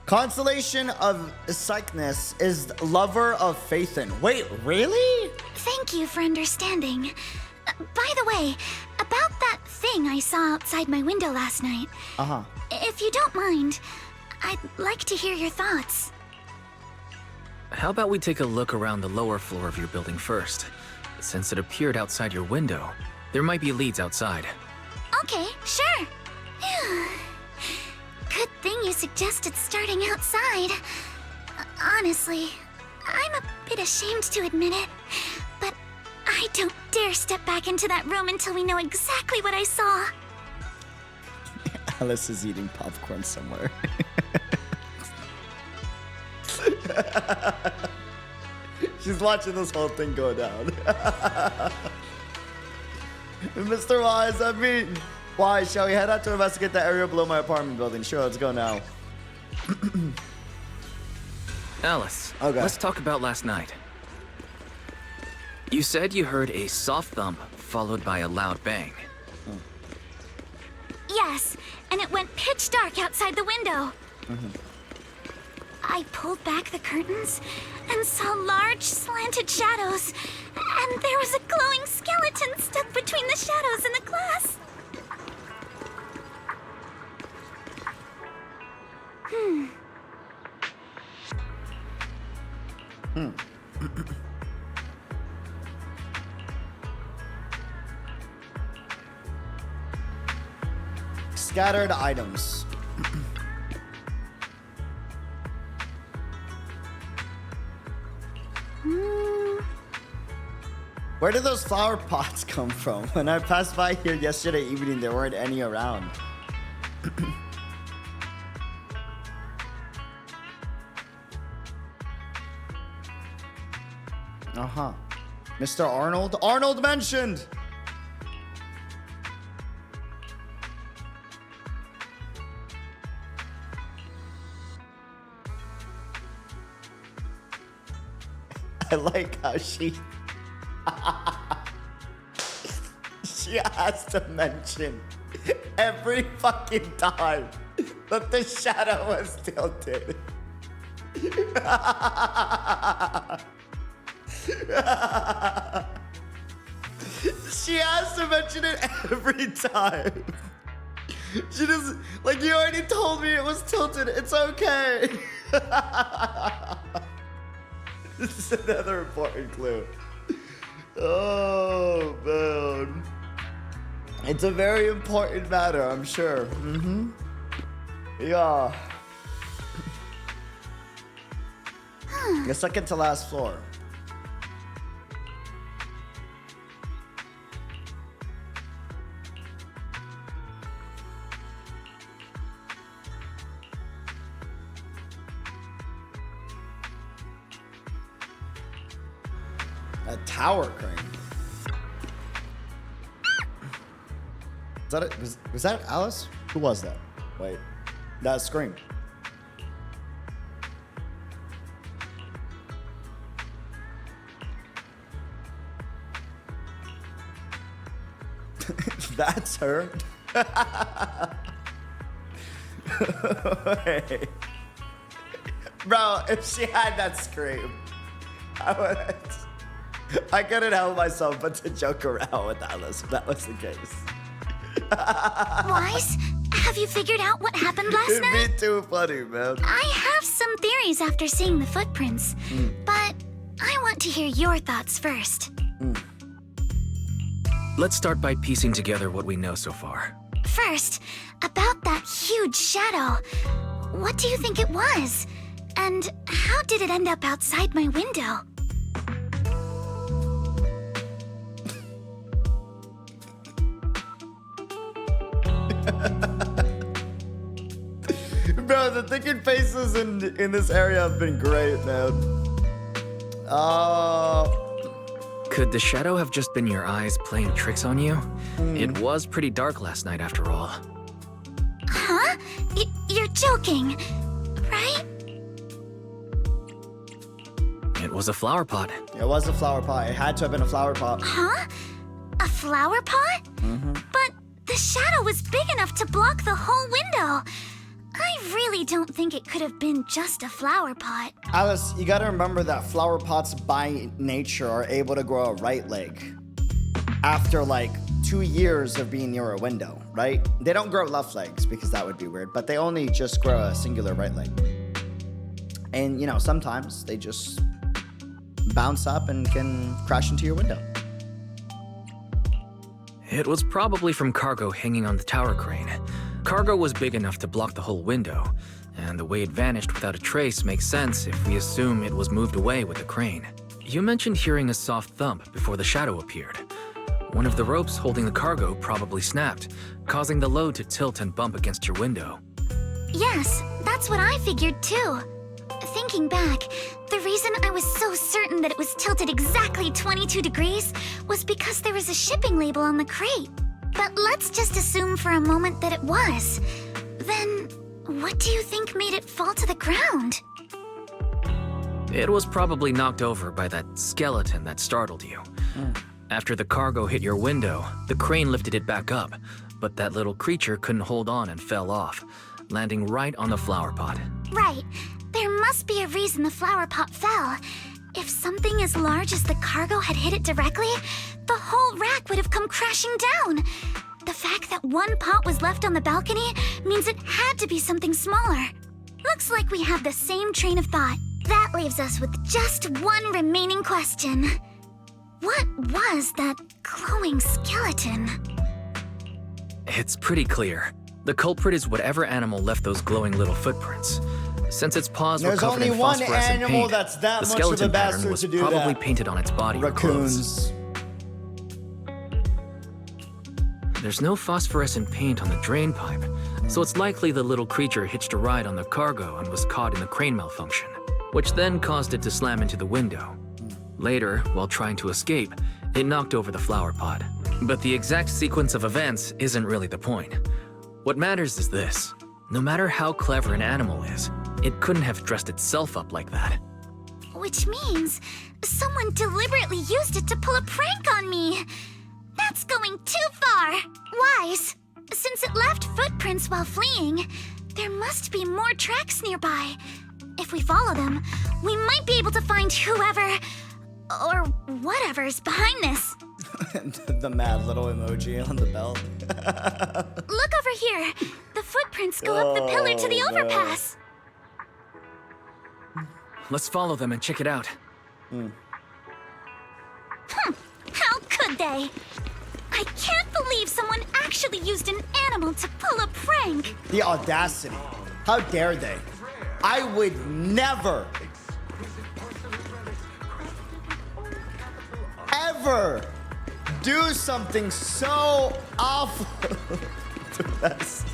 Constellation of Psychness is lover of Faithin. Wait, really? Thank you for understanding. By the way, about that thing I saw outside my window last night. Uh-huh. If you don't mind, I'd like to hear your thoughts. How about we take a look around the lower floor of your building first? Since it appeared outside your window, there might be leads outside. Okay, sure. Good thing you suggested starting outside. Honestly, I'm a bit ashamed to admit it, but I don't dare step back into that room until we know exactly what I saw. Alice is eating popcorn somewhere. She's watching this whole thing go down. Mr. Wise, why? Shall we head out to investigate the area below my apartment building? Sure, let's go now. Alice, okay. Let's talk about last night. You said you heard a soft thump followed by a loud bang. Yes, and it went pitch dark outside the window. I pulled back the curtains, and and saw large, slanted shadows. And there was a glowing skeleton stuck between the shadows and the glass. Scattered items. Where did those flower pots come from? When I passed by here yesterday evening, there weren't any around. Uh-huh. Mr. Arnold? Arnold mentioned! I like how she has to mention every fucking time that the shadow was tilted. She has to mention it every time. She just, like, you already told me it was tilted. It's okay. This is another important clue. Oh, man. It's a very important matter, I'm sure. Yeah. The second to last floor. A tower crane. Is that it? Was that Alice? Who was that? Wait. That Scream. That's her. Wait. Bro, if she had that Scream, I couldn't help myself but to joke around with Alice if that was the case. Wise, have you figured out what happened last It'd night? be too funny, man. I have some theories after seeing the footprints, but I want to hear your thoughts first. Let's start by piecing together what we know so far. First, about that huge shadow. What do you think it was? And how did it end up outside my window? Bro, the thinking faces in this area have been great, man. Could the shadow have just been your eyes playing tricks on you? It was pretty dark last night after all. Huh? You're joking, right? It was a flower pot. It was a flower pot. It had to have been a flower pot. Huh? A flower pot? But the shadow was big enough to block the whole window. I really don't think it could have been just a flower pot. Alice, you gotta remember that flower pots by nature are able to grow a right leg after like 2 years of being near a window, right? They don't grow left legs because that would be weird, but they only just grow a singular right leg. And, you know, sometimes they just bounce up and can crash into your window. It was probably from cargo hanging on the tower crane. Cargo was big enough to block the whole window, and the way it vanished without a trace makes sense if we assume it was moved away with the crane. You mentioned hearing a soft thump before the shadow appeared. One of the ropes holding the cargo probably snapped, causing the load to tilt and bump against your window. Yes, that's what I figured too. Thinking back, the reason I was so certain that it was tilted exactly 22 degrees was because there was a shipping label on the crate. But let's just assume for a moment that it was. Then, what do you think made it fall to the ground? It was probably knocked over by that skeleton that startled you. After the cargo hit your window, the crane lifted it back up, but that little creature couldn't hold on and fell off, landing right on the flower pot. Right. There must be a reason the flower pot fell. If something as large as the cargo had hit it directly, the whole rack would have come crashing down. The fact that one pot was left on the balcony means it had to be something smaller. Looks like we have the same train of thought. That leaves us with just one remaining question. What was that glowing skeleton? It's pretty clear. The culprit is whatever animal left those glowing little footprints. Since its paws were covered in phosphorescent paint, that's that the much skeleton of a pattern bastard was to do probably that. painted on its body or clothes. There's no phosphorescent paint on the drain pipe, so it's likely the little creature hitched a ride on the cargo and was caught in the crane malfunction, which then caused it to slam into the window. Later, while trying to escape, it knocked over the flower pot. But the exact sequence of events isn't really the point. What matters is this. No matter how clever an animal is, it couldn't have dressed itself up like that. Which means someone deliberately used it to pull a prank on me. That's going too far. Wise. Since it left footprints while fleeing, there must be more tracks nearby. If we follow them, we might be able to find whoever or whatever's behind this. The mad little emoji on the belt. Look over here. The footprints go up the pillar to the overpass. Let's follow them and check it out. How could they? I can't believe someone actually used an animal to pull a prank. The audacity. How dare they? I would never, ever do something so awful to us.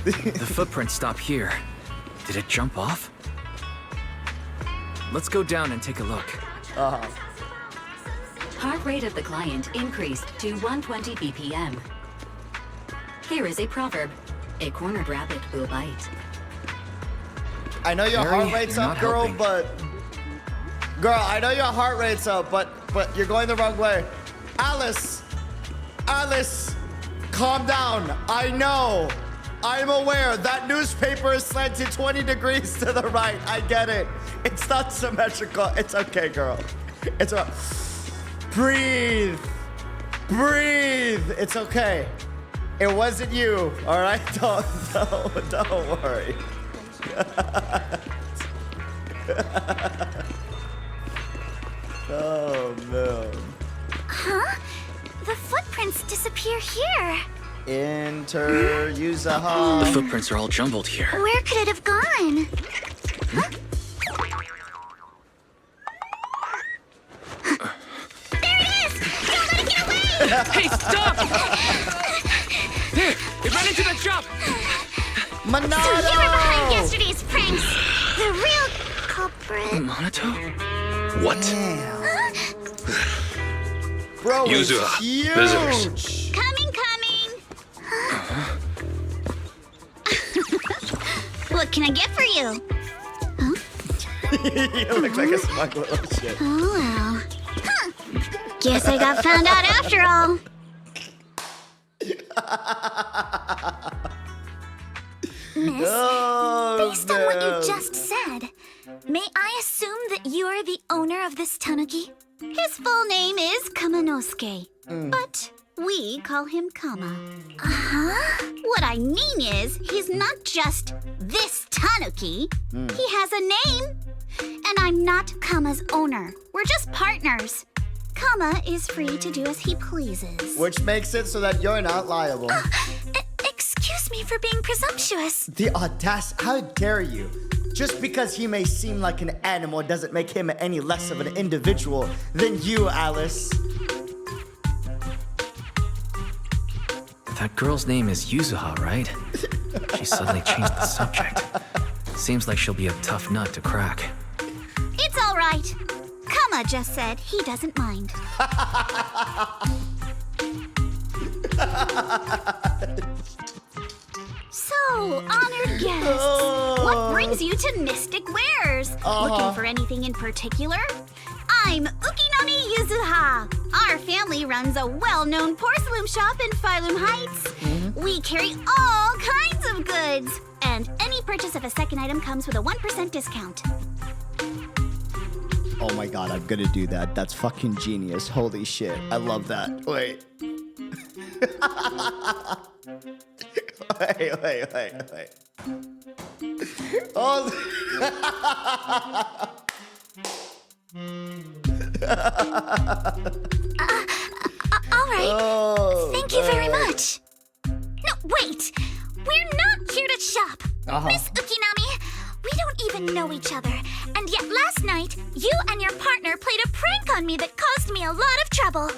The footprints stop here. Did it jump off? Let's go down and take a look. Heart rate of the client increased to 120 BPM. Here is a proverb. A cornered rabbit will bite. I know your heart rate's up, girl, but... Girl, I know your heart rate's up, but you're going the wrong way. Alice! Alice! Calm down. I know. I'm aware that newspaper is slanted 20 degrees to the right. I get it. It's not symmetrical. It's okay, girl. It's all right. Breathe. Breathe. It's okay. It wasn't you, all right? Don't worry. Oh, man. Huh? The footprints disappear here. Enter Yuzuha. The footprints are all jumbled here. Where could it have gone? Huh? There it is! Don't let it get away! Hey, stop! There! It ran into the jump! Monado! So you were behind yesterday's pranks! The real culprit. Monado? What? Bro, Yuzuha, huge! visitors. Coming! What can I get for you? You look like a smug little shit. Oh, well. Huh. Guess I got found out after all. Miss, based on what you just said, may I assume that you are the owner of this tanuki? His full name is Kamanosuke, but we call him Kama. What I mean is, he's not just this tanuki. He has a name. And I'm not Kama's owner. We're just partners. Kama is free to do as he pleases. Which makes it so that you're not liable. Excuse me for being presumptuous. The audacity. How dare you? Just because he may seem like an animal doesn't make him any less of an individual than you, Alice. That girl's name is Yuzuha, right? She suddenly changed the subject. Seems like she'll be a tough nut to crack. It's all right. Kama just said he doesn't mind. So, honored guests, what brings you to Mystic Wares? Looking for anything in particular? I'm Ukinami Yuzuha. Our family runs a well-known porcelain shop in Failume Heights. We carry all kinds of goods, and any purchase of a second item comes with a 1% discount. Oh my god, I'm gonna do that. That's fucking genius. Holy shit. I love that. Wait. Wait. Oh. All right. Oh, thank you very much. No, wait. We're not here to shop. Miss Ukinami, we don't even know each other. And yet last night, you and your partner played a prank on me that caused me a lot of trouble.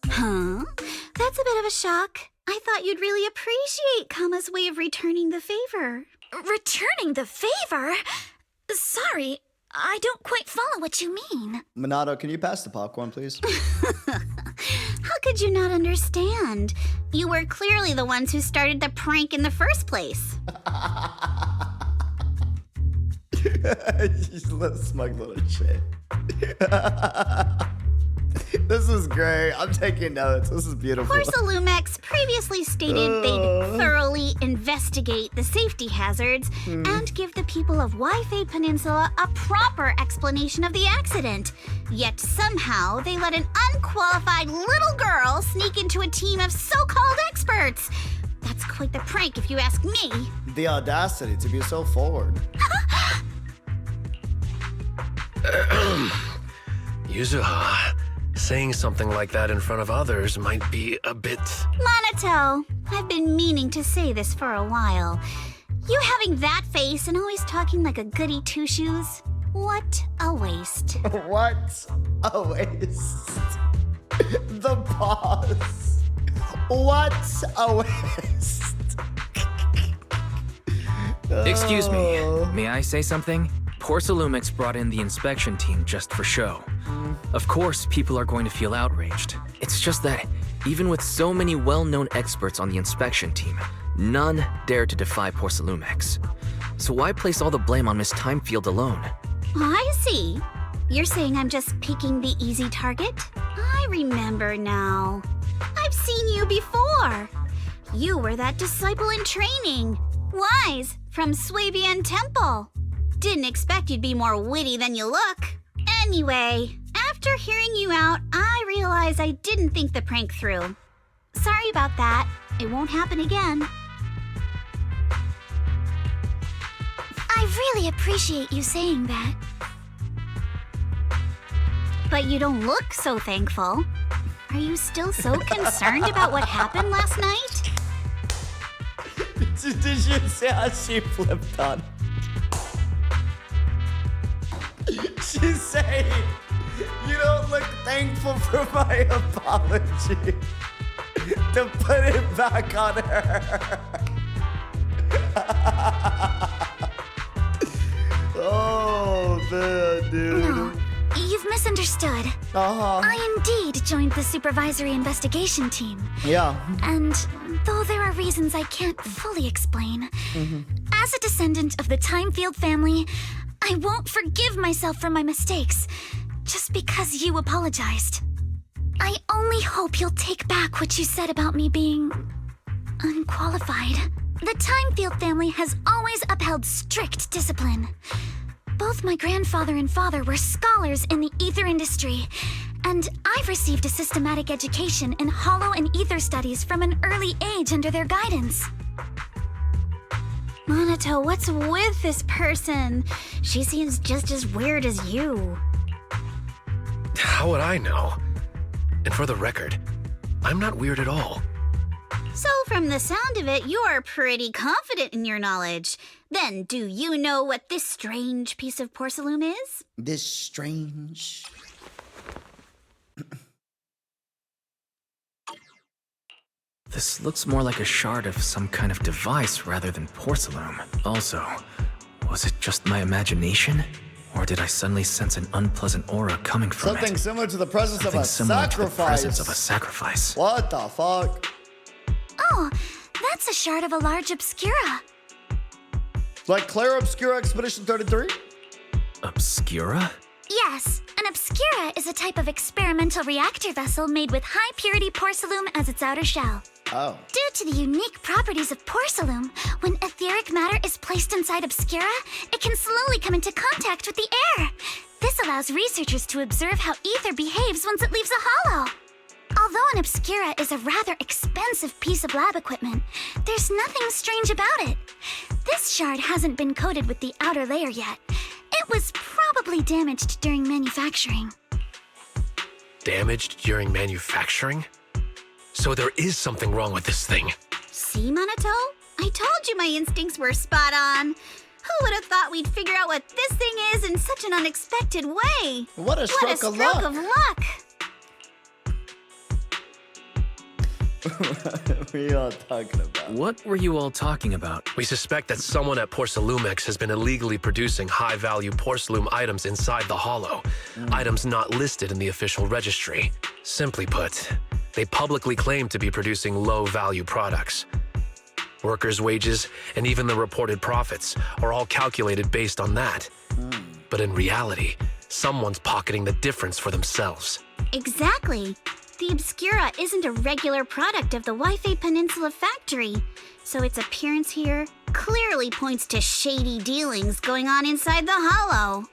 Huh? That's a bit of a shock. I thought you'd really appreciate Kama's way of returning the favor. Returning the favor? Sorry, I don't quite follow what you mean. Minato, can you pass the popcorn, please? How could you not understand? You were clearly the ones who started the prank in the first place. She's a little smug little shit. This is great. I'm taking notes. This is beautiful. Porcelumex previously stated they'd thoroughly investigate the safety hazards and give the people of Waifei Peninsula a proper explanation of the accident. Yet somehow they let an unqualified little girl sneak into a team of so-called experts. That's quite the prank if you ask me. The audacity to be so forward. Yuzuha, saying something like that in front of others might be a bit... Minato, I've been meaning to say this for a while. You having that face and always talking like a goody two-shoes? What a waste. What a waste. The pause. What a waste. Excuse me, may I say something? Porcelumix brought in the inspection team just for show. Of course, people are going to feel outraged. It's just that, even with so many well-known experts on the inspection team, none dared to defy Porcelumix. So why place all the blame on Miss Timefield alone? I see. You're saying I'm just picking the easy target? I remember now. I've seen you before. You were that disciple in training. Wise, from Swabian Temple. Didn't expect you'd be more witty than you look. Anyway, after hearing you out, I realized I didn't think the prank through. Sorry about that. It won't happen again. I really appreciate you saying that. But you don't look so thankful. Are you still so concerned about what happened last night? Did you see how she flipped on? She's saying, you don't look thankful for my apology. To put it back on her. Oh, man, dude. No, you've misunderstood. I indeed joined the supervisory investigation team. Yeah. And though there are reasons I can't fully explain, as a descendant of the Timefield family, I won't forgive myself for my mistakes just because you apologized. I only hope you'll take back what you said about me being unqualified. The Timefield family has always upheld strict discipline. Both my grandfather and father were scholars in the ether industry, and I've received a systematic education in hollow and ether studies from an early age under their guidance. Minato, what's with this person? She seems just as weird as you. How would I know? And for the record, I'm not weird at all. So from the sound of it, you're pretty confident in your knowledge. Then do you know what this strange piece of porcelain is? This strange... This looks more like a shard of some kind of device rather than porcelain. Also, was it just my imagination? Or did I suddenly sense an unpleasant aura coming from Something it? similar to the presence Something of a similar sacrifice. To the presence of a sacrifice. What the fuck? Oh, that's a shard of a large obscura. Like Clara Obscura Expedition 33? Obscura? Yes, an obscura is a type of experimental reactor vessel made with high-purity porcelain as its outer shell. Oh. Due to the unique properties of porcelain, when etheric matter is placed inside obscura, it can slowly come into contact with the air. This allows researchers to observe how ether behaves once it leaves a hollow. Although an obscura is a rather expensive piece of lab equipment, there's nothing strange about it. This shard hasn't been coated with the outer layer yet. It was probably damaged during manufacturing. Damaged during manufacturing? So there is something wrong with this thing. See, Minato? I told you my instincts were spot on. Who would have thought we'd figure out what this thing is in such an unexpected way? What a stroke of luck. Of luck. What are you all talking about? What were you all talking about? We suspect that someone at Porcelumex has been illegally producing high-value porcelain items inside the hollow. Items not listed in the official registry. Simply put, they publicly claim to be producing low-value products. Workers' wages and even the reported profits are all calculated based on that. But in reality, someone's pocketing the difference for themselves. Exactly. The Obscura isn't a regular product of the Waifei Peninsula factory, so its appearance here clearly points to shady dealings going on inside the hollow.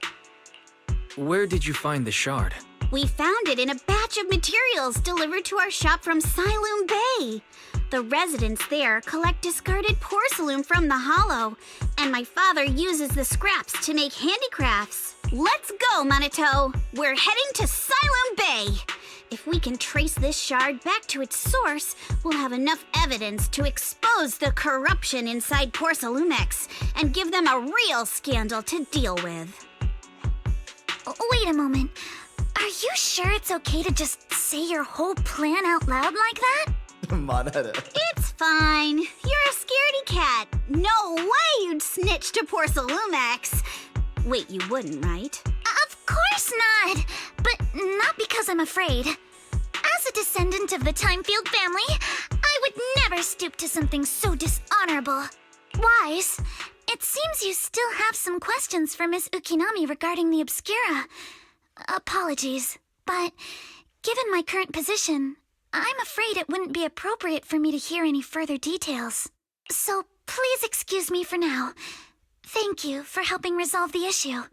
Where did you find the shard? We found it in a batch of materials delivered to our shop from Failume Bay. The residents there collect discarded porcelain from the hollow, and my father uses the scraps to make handicrafts. Let's go, Minato! We're heading to Failume Bay! If we can trace this shard back to its source, we'll have enough evidence to expose the corruption inside Porcelumex and give them a real scandal to deal with. Wait a moment. Are you sure it's okay to just say your whole plan out loud like that? It's fine. You're a scaredy cat. No way you'd snitch to Porcelumex. Wait, you wouldn't, right? Of course not! But not because I'm afraid. As a descendant of the Timefield family, I would never stoop to something so dishonorable. Wise, it seems you still have some questions for Miss Ukinami regarding the Obscura. Apologies, but given my current position, I'm afraid it wouldn't be appropriate for me to hear any further details. So please excuse me for now. Thank you for helping resolve the issue.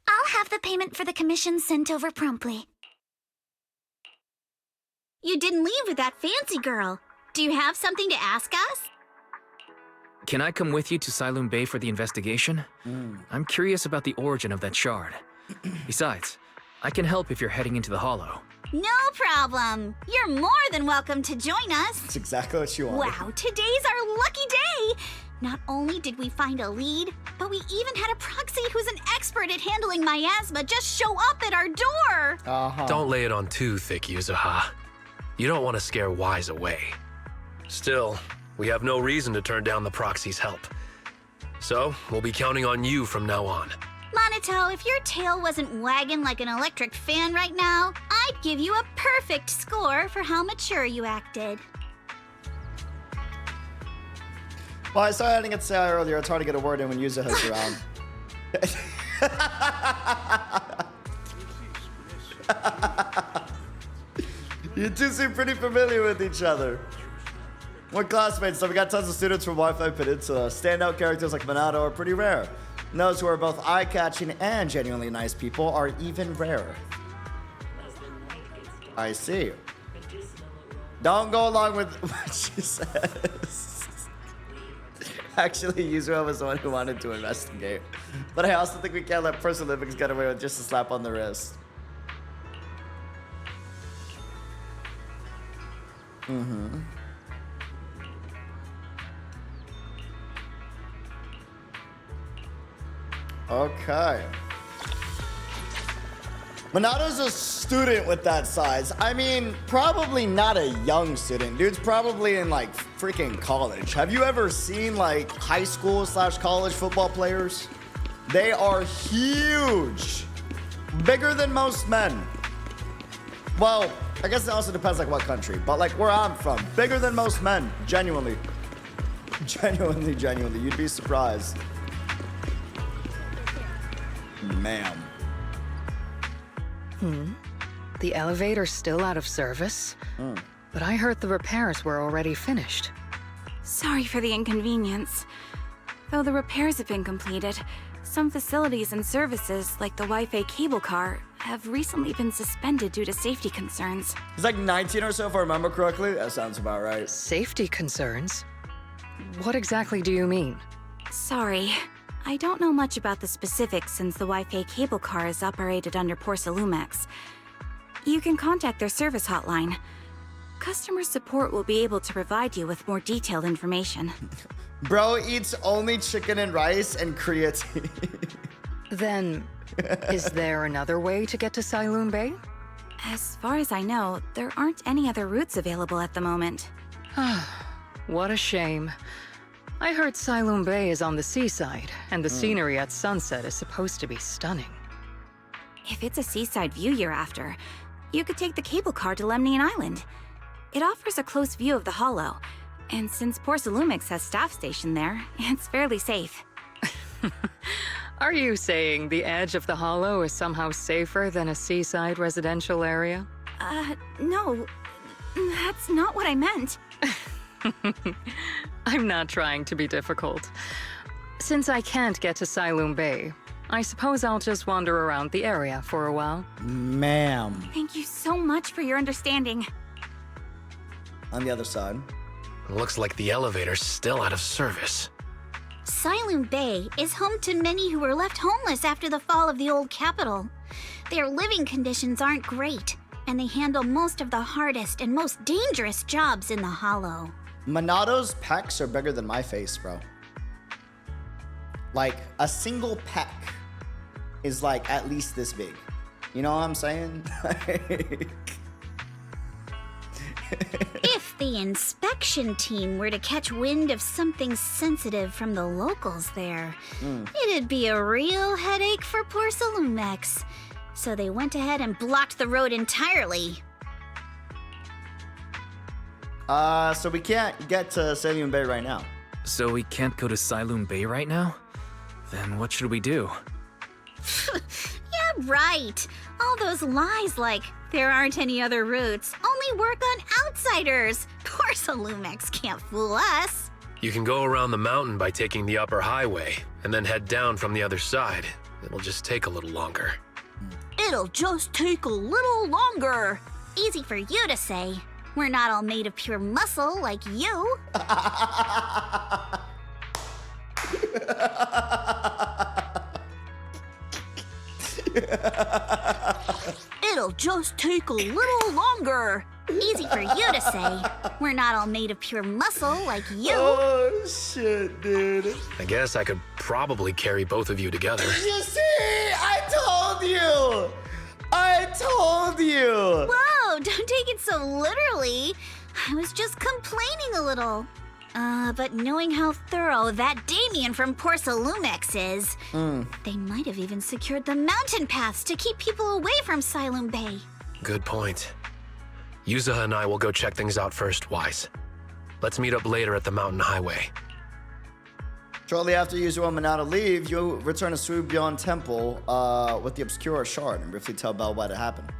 I'll have the payment for the commission sent over promptly. You didn't leave with that fancy girl. Do you have something to ask us? Can I come with you to Failume Bay for the investigation? I'm curious about the origin of that shard. Besides, I can help if you're heading into the hollow. No problem. You're more than welcome to join us. That's exactly what you want. Wow, today's our lucky day. Not only did we find a lead, but we even had a proxy who's an expert at handling miasma just show up at our door. Don't lay it on too thick, Yuzuha. You don't want to scare Wise away. Still, we have no reason to turn down the proxy's help. So, we'll be counting on you from now on. Minato, if your tail wasn't wagging like an electric fan right now, I'd give you a perfect score for how mature you acted. Well, I started getting to say earlier, it's hard to get a word in when Yuzuha's around. You two seem pretty familiar with each other. We're classmates, so we got tons of students from Wi-Fi Peninsula. Standout characters like Minato are pretty rare. And those who are both eye-catching and genuinely nice people are even rarer. I see. Don't go along with what she says. Actually, Yuzuha was the one who wanted to investigate. But I also think we can't let Porcelumex get away with just a slap on the wrist. Okay. Minato's a student with that size. I mean, probably not a young student. Dude's probably in like freaking college. Have you ever seen like high school / college football players? They are huge. Bigger than most men. Well, I guess it also depends like what country, but like where I'm from, bigger than most men, genuinely. Genuinely, you'd be surprised. Ma'am. The elevator's still out of service? But I heard the repairs were already finished. Sorry for the inconvenience. Though the repairs have been completed, Some facilities and services, like the Wi-Fi cable car, have recently been suspended due to safety concerns. He's like 19 or so, if I remember correctly. That sounds about right. Safety concerns? What exactly do you mean? Sorry, I don't know much about the specifics since the Wi-Fi cable car is operated under Porsalumex. You can contact their service hotline. Customer support will be able to provide you with more detailed information. Bro eats only chicken and rice and creatine. Then, is there another way to get to Failume Bay? As far as I know, there aren't any other routes available at the moment. What a shame. I heard Failume Bay is on the seaside, and the scenery at sunset is supposed to be stunning. If it's a seaside view you're after, you could take the cable car to Lemnian Island. It offers a close view of the Hollow, and since Porsalumex has staff stationed there, it's fairly safe. Are you saying the edge of the Hollow is somehow safer than a seaside residential area? No. That's not what I meant. I'm not trying to be difficult. Since I can't get to Failume Bay, I suppose I'll just wander around the area for a while. Ma'am. Thank you so much for your understanding. On the other side. Looks like the elevator's still out of service. Failume Bay is home to many who were left homeless after the fall of the old capital. Their living conditions aren't great, and they handle most of the hardest and most dangerous jobs in the Hollow. Monato's pecs are bigger than my face, bro. Like, a single pec is like at least this big. You know what I'm saying? If the inspection team were to catch wind of something sensitive from the locals there, it'd be a real headache for Porsalumex. So they went ahead and blocked the road entirely. So we can't get to Failume Bay right now. So we can't go to Failume Bay right now? Then what should we do? Yeah, right. All those lies like there aren't any other routes only work on outsiders. Porsalumex can't fool us. You can go around the mountain by taking the upper highway, and then head down from the other side. It'll just take a little longer. It'll just take a little longer. Easy for you to say. We're not all made of pure muscle like you. It'll just take a little longer. Easy for you to say. We're not all made of pure muscle like you. Oh, shit, dude. I guess I could probably carry both of you together. You see? I told you! I told you! Whoa, don't take it so literally. I was just complaining a little. But knowing how thorough that Damian from Porsalumex is, they might have even secured the mountain paths to keep people away from Failume Bay. Good point. Yuzuha and I will go check things out first, Wise. Let's meet up later at the mountain highway. Shortly after Yixuan and Minato leave, you return to Suibyon Temple with the Obscura Shard and briefly tell Belle what had happened.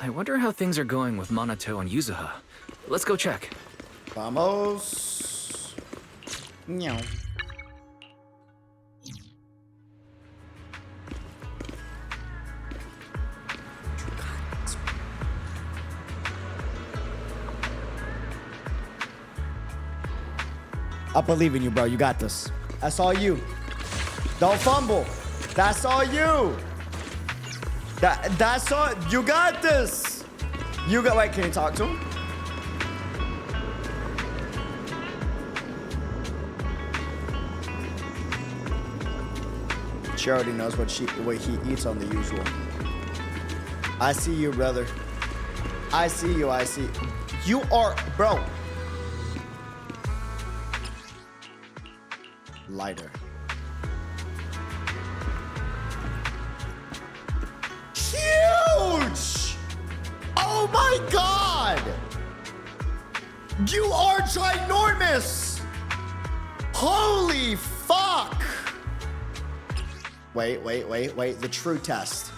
I wonder how things are going with Minato and Yuzuha. Let's go check. Vamos. Meow. I believe in you, bro. You got this. That's all you. Don't fumble. That's all you. That's all. You got this. You got. Wait, can you talk to him? She already knows what he eats on the usual. I see you, brother. I see you. I see. You are, bro. Lighter. Huge! Oh my god! You are ginormous! Holy fuck! Wait. The true test.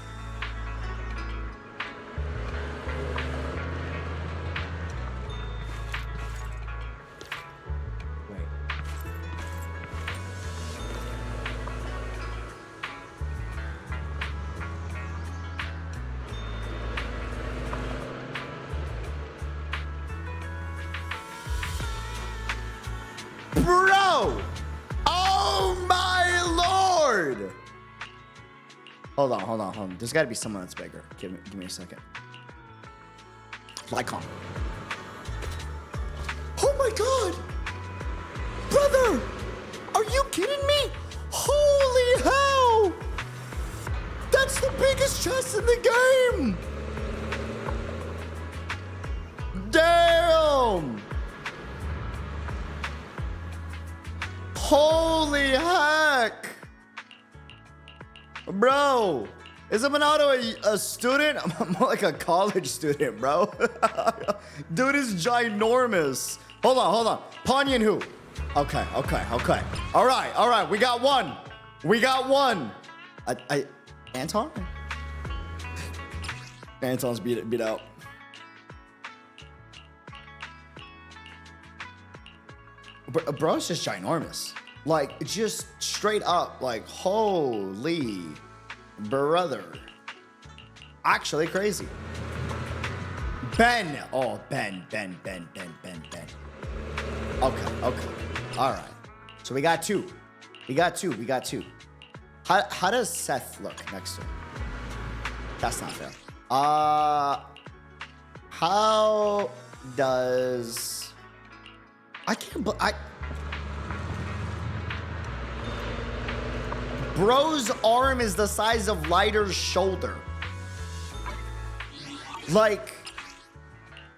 Bro! Oh my lord! Hold on. There's gotta be someone that's bigger. Give me a second. Lycon. Oh my god! Brother! Are you kidding me? Holy hell! That's the biggest chest in the game! Damn! Holy heck! Bro, is Minato a student? I'm more like a college student, bro. Dude is ginormous. Hold on. Ponyan who? Okay. All right. We got one. Anton? Anton's beat out. Bro's just ginormous. Like, just straight up, like, holy brother. Actually crazy. Ben. Oh, Ben. Okay. All right. So we got two. How does Seth look next to him? That's not fair. How does... Bro's arm is the size of Lighter's shoulder. Like,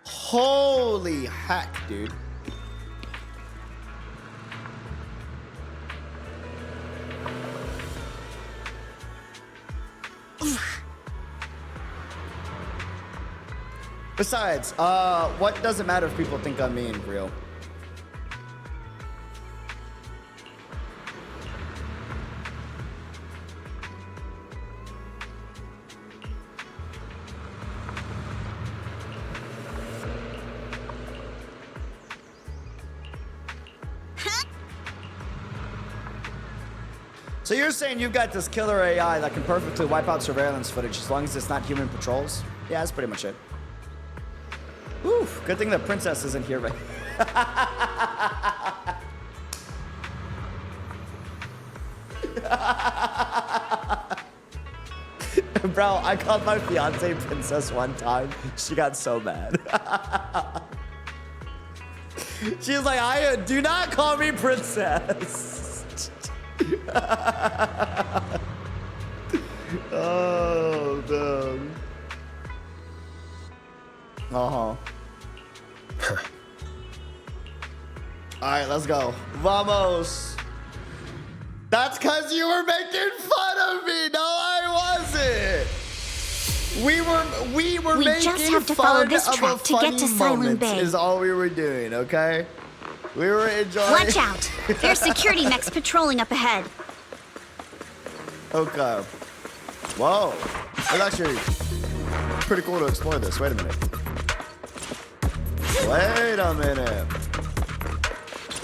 holy heck, dude. Besides, what does it matter if people think I'm mean, real? So you're saying you've got this killer AI that can perfectly wipe out surveillance footage as long as it's not human patrols? Yeah, that's pretty much it. Oof, good thing the princess isn't here, right? Bro, I called my fiance princess one time. She got so mad. She was like, do not call me princess. Oh, damn. All right, let's go. Vamos. That's because you were making fun of me. No, I wasn't. We were making just have to fun follow this of track a to get to funny Failume moment Bay. is all we were doing, okay? We were enjoying. Watch out! There's security mechs patrolling up ahead. Okay. Whoa. It's actually pretty cool to explore this. Wait a minute.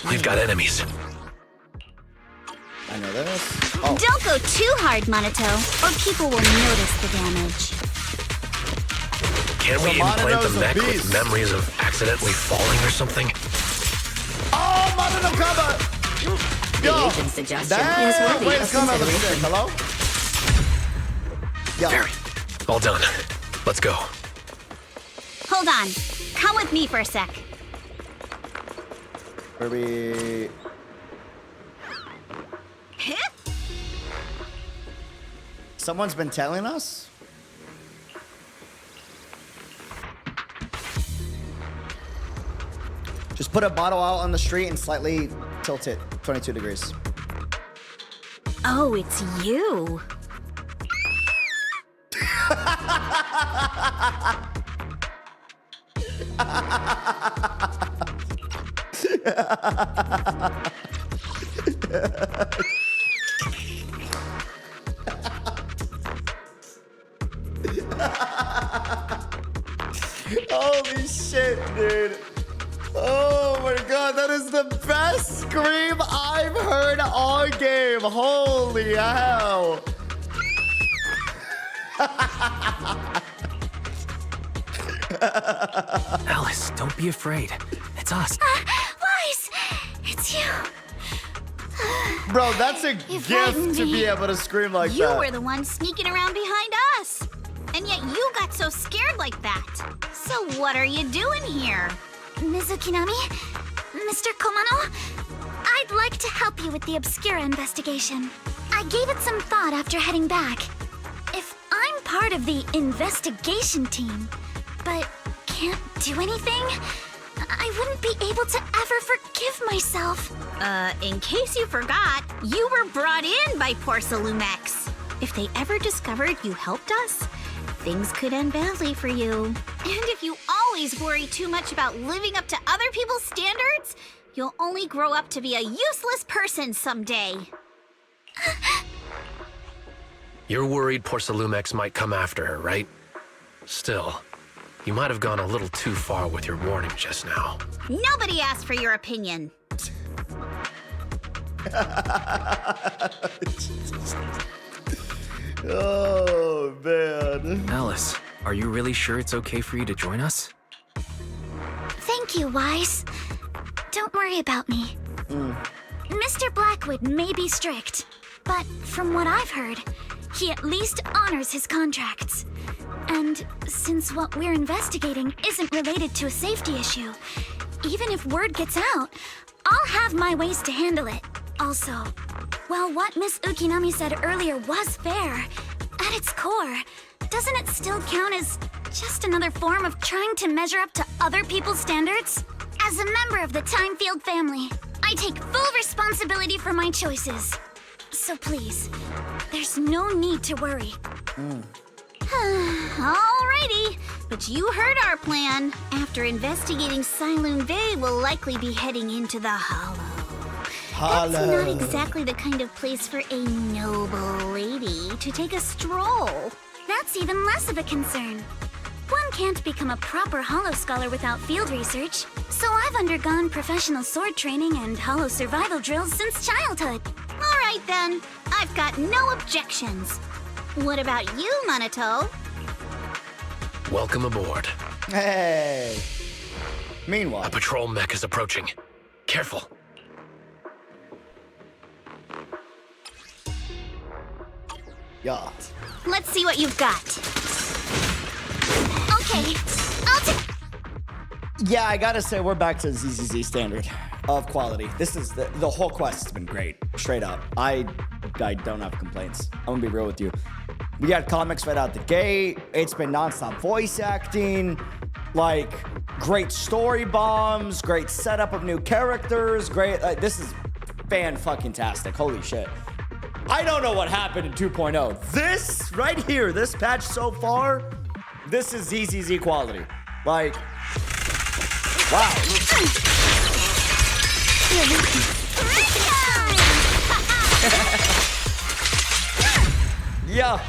We've got enemies. I know this. Oh. Don't go too hard, Minato, or people will notice the damage. Can't we implant the mech with memories of accidentally falling or something? Oh, Minato cover! Yo, agent's suggestion is worthy of consideration. Hello? Yo. Very. All done. Let's go. Hold on. Come with me for a sec. Where we... Someone's been telling us? Just put a bottle out on the street and slightly tilt it 22 degrees. Oh, it's you. Holy shit, dude. Oh my god, that is the best scream I've heard all game. Holy hell. Alice, don't be afraid. It's us. Wise, it's you. Bro, that's a gift to be able to scream like You that. were the one sneaking around behind us. And yet you got so scared like that. So what are you doing here? Ms. Ukinami? Mr. Komano? I'd like to help you with the Obscura investigation. I gave it some thought after heading back. If I'm part of the investigation team, but can't do anything, I wouldn't be able to ever forgive myself. In case you forgot, you were brought in by Porcelumex. If they ever discovered you helped us, things could end badly for you. And if you always worry too much about living up to other people's standards, you'll only grow up to be a useless person someday. You're worried Porcelumex might come after her, right? Still, you might have gone a little too far with your warning just now. Nobody asked for your opinion. Oh, man. Alice, are you really sure it's okay for you to join us? Thank you, Wise. Don't worry about me. Mr. Blackwood may be strict, but from what I've heard, he at least honors his contracts. And since what we're investigating isn't related to a safety issue, even if word gets out, I'll have my ways to handle it. Also, while what Miss Ukinami said earlier was fair, at its core, doesn't it still count as just another form of trying to measure up to other people's standards? As a member of the Timefield family, I take full responsibility for my choices. So please, there's no need to worry. Alrighty, but you heard our plan. After investigating Failume Bay, we'll likely be heading into the Hollow. That's not exactly the kind of place for a noble lady to take a stroll. That's even less of a concern. One can't become a proper Hollow scholar without field research, so I've undergone professional sword training and Hollow survival drills since childhood. Alright then, I've got no objections. What about you, Minato? Welcome aboard. Hey. Meanwhile, a patrol mech is approaching. Careful. Yeah. Let's see what you've got. Okay, I'll take... Yeah, I gotta say, we're back to ZZZ standard of quality. This is the whole quest has been great, straight up. I don't have complaints. I'm gonna be real with you. We got comics right out the gate. It's been nonstop voice acting, like great story bombs, great setup of new characters, great. This is fan-fucking-tastic. Holy shit. I don't know what happened in 2.0. This right here, this patch so far, this is ZZZ quality. Like, wow. Yeah.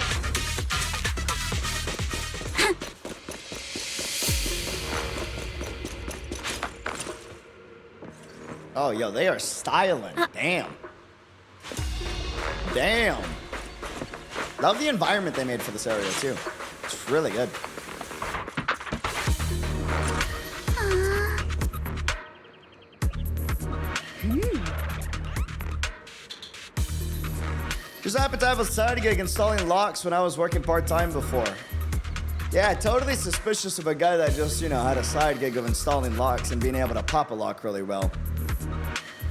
Oh, yo, they are styling. Damn. Damn. Love the environment they made for this area, too. It's really good. Just happened to have a side gig installing locks when I was working part-time before. Yeah, totally suspicious of a guy that just, you know, had a side gig of installing locks and being able to pop a lock really well.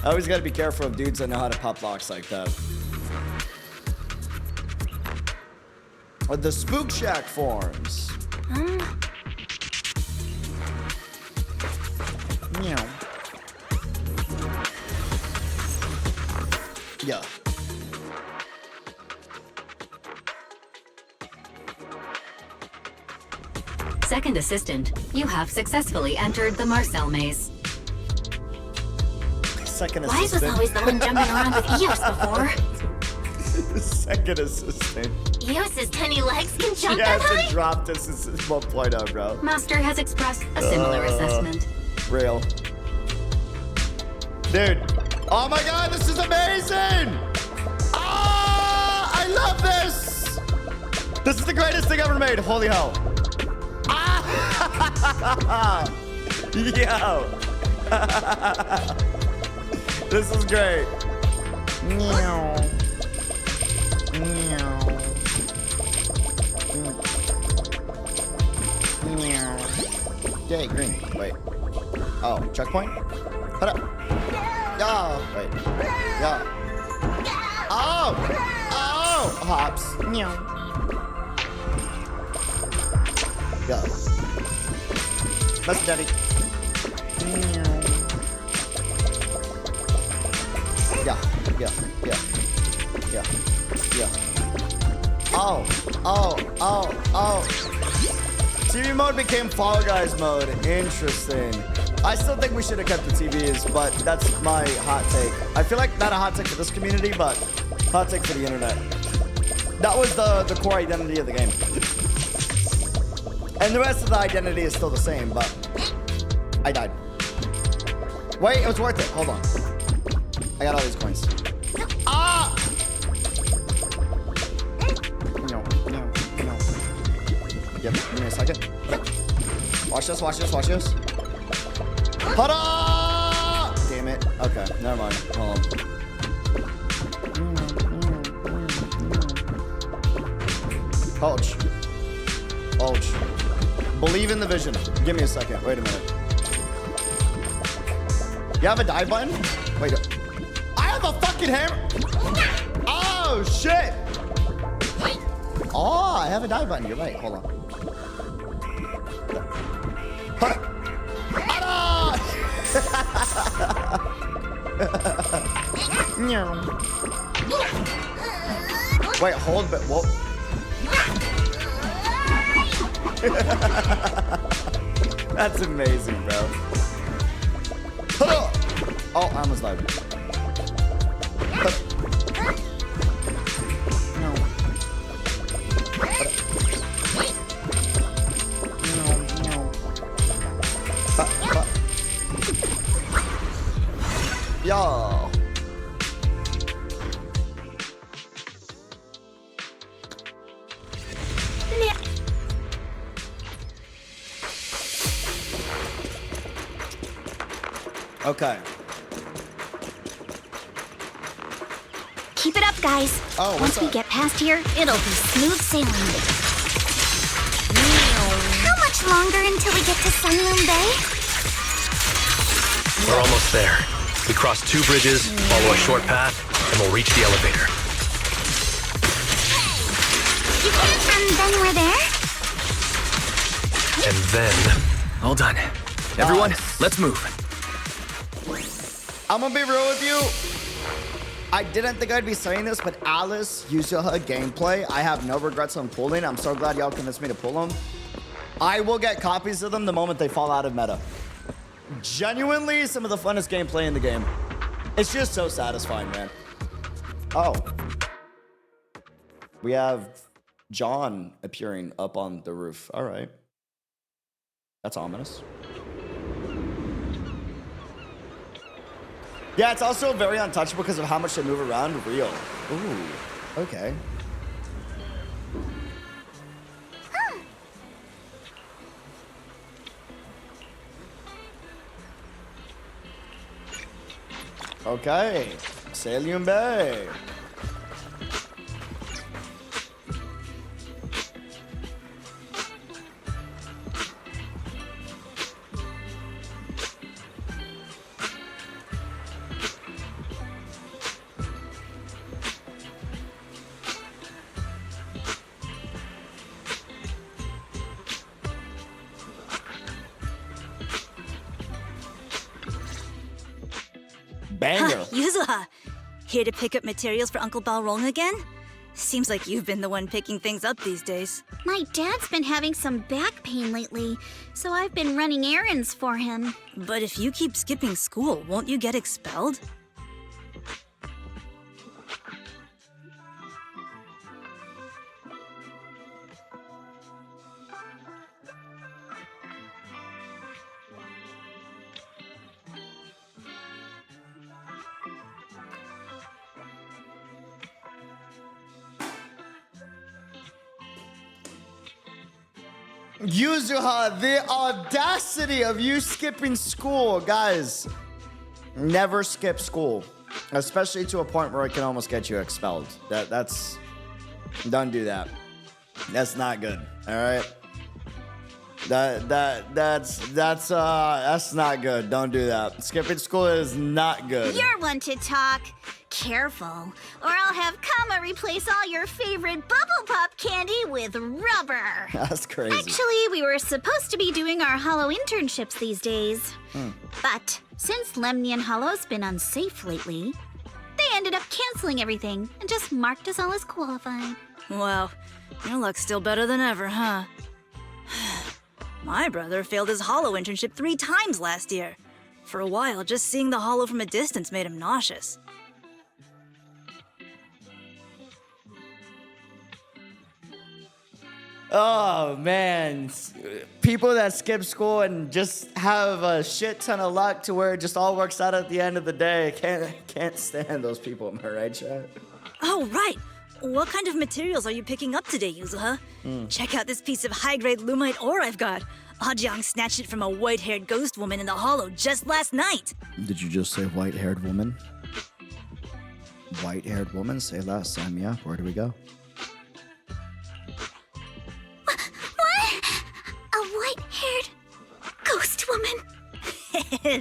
I always gotta be careful of dudes that know how to pop locks like that. The Spook Shack forums. Meow. Yeah. Second assistant, you have successfully entered the Marcel maze. Second Wise was assistant. always the one jumping around with Eos before. Second assistant. Yo's tiny legs can She jump that hasn't high? dropped this since 1.0, bro. Master has expressed a similar assessment. Real. Dude. Oh my god, this is amazing! Ah, I love this! This is the greatest thing ever made. Holy hell. Ah! Yo. This is great. Meow. Meow. Meow. Yay, green. Wait. Oh, checkpoint? Hold up. Oh, wait. Yeah. Oh! Oh! Hops. Meow. Go. That's daddy. Meow. Yeah. Yeah. Yeah. Yeah. Yeah. Oh. Oh. Oh. Oh. TV mode became Fall Guys mode. Interesting. I still think we should have kept the TVs, but that's my hot take. I feel like not a hot take for this community, but hot take for the internet. That was the core identity of the game. And the rest of the identity is still the same, but I died. Wait, it was worth it. Hold on. I got all these coins. Ah! No. Yep, give me a second. Watch this, watch this, watch this. Ta-da! Damn it. Okay, never mind. Hold on. Ouch. Ouch. Believe in the vision. Give me a second. Wait a minute. You have a dive button? Wait. I have a fucking hammer. Oh, shit. Oh, I have a dive button. You're right. Hold on. Wait, hold, but whoa. That's amazing, bro. Oh, I almost died. No. Yo. Okay. Keep it up, guys. Oh, once we get past here, it'll be smooth sailing. How much longer until we get to Failume Bay? We're almost there. We cross 2 bridges, follow a short path, and we'll reach the elevator. And then we're there? And then... All done. Everyone, let's move. I'm gonna be real with you. I didn't think I'd be saying this, but Alice Yuzuha gameplay, I have no regrets on pulling. I'm so glad y'all convinced me to pull them. I will get copies of them the moment they fall out of meta. Genuinely, some of the funnest gameplay in the game. It's just so satisfying, man. Oh. We have John appearing up on the roof. All right. That's ominous. Yeah, it's also very untouchable because of how much they move around. Real. Ooh, okay. Okay. Failume Bay. Banger. Yuzuha, here to pick up materials for Uncle Balrog again? Seems like you've been the one picking things up these days. My dad's been having some back pain lately, so I've been running errands for him. But if you keep skipping school, won't you get expelled? Yuzuha, the audacity of you skipping school. Guys, never skip school. Especially to a point where it can almost get you expelled. That's... Don't do that. That's not good. All right? That's not good. Don't do that. Skipping school is not good. You're one to talk. Careful, or I'll have Kama replace all your favorite bubble pop candy with rubber. That's crazy. Actually, we were supposed to be doing our Hollow internships these days. But since Lemnian Hollow's been unsafe lately, they ended up canceling everything and just marked us all as qualified. Wow, your luck's still better than ever, huh? My brother failed his Hollow internship 3 times last year. For a while, just seeing the Hollow from a distance made him nauseous. Oh man, people that skip school and just have a shit ton of luck to where it just all works out at the end of the day. Can't stand those people, am I right, chat? Oh, right. What kind of materials are you picking up today, Yuzuha? Check out this piece of high-grade lumite ore I've got. Ajiang snatched it from a white-haired ghost woman in the Hollow just last night. Did you just say white-haired woman? White-haired woman? Say less, Sam, yeah. Where do we go? What? A white-haired ghost woman?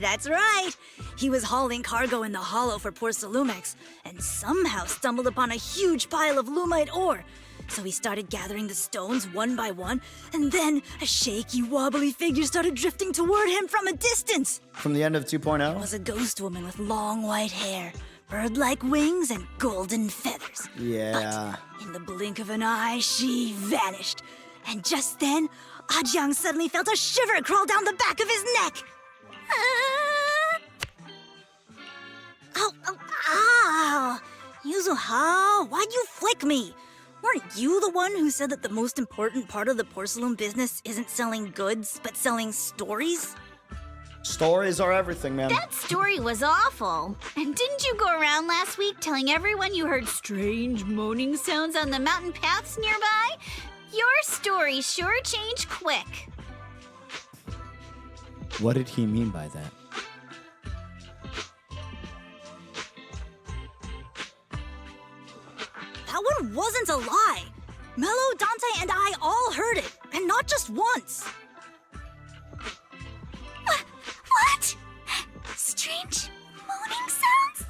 That's right. He was hauling cargo in the Hollow for Porcelumex and somehow stumbled upon a huge pile of lumite ore. So he started gathering the stones one by one, and then a shaky, wobbly figure started drifting toward him from a distance. From the end of 2.0? It was a ghost woman with long white hair, bird-like wings, and golden feathers. Yeah. But in the blink of an eye, she vanished. And just then, Ajiang suddenly felt a shiver crawl down the back of his neck. Ow! Yuzuha, why'd you flick me? Weren't you the one who said that the most important part of the porcelain business isn't selling goods, but selling stories? Stories are everything, man. That story was awful. And didn't you go around last week telling everyone you heard strange moaning sounds on the mountain paths nearby? Your story sure changed quick. What did he mean by that? That one wasn't a lie. Mello, Dante, and I all heard it, and not just once. What? Strange moaning sounds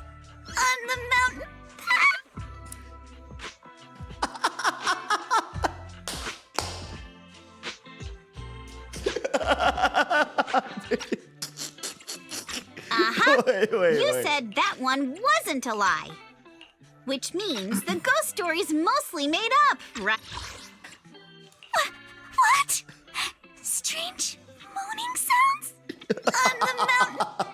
on the mountain path? You said that one wasn't a lie. Which means the ghost story's mostly made up, right? What? Strange moaning sounds on the mountain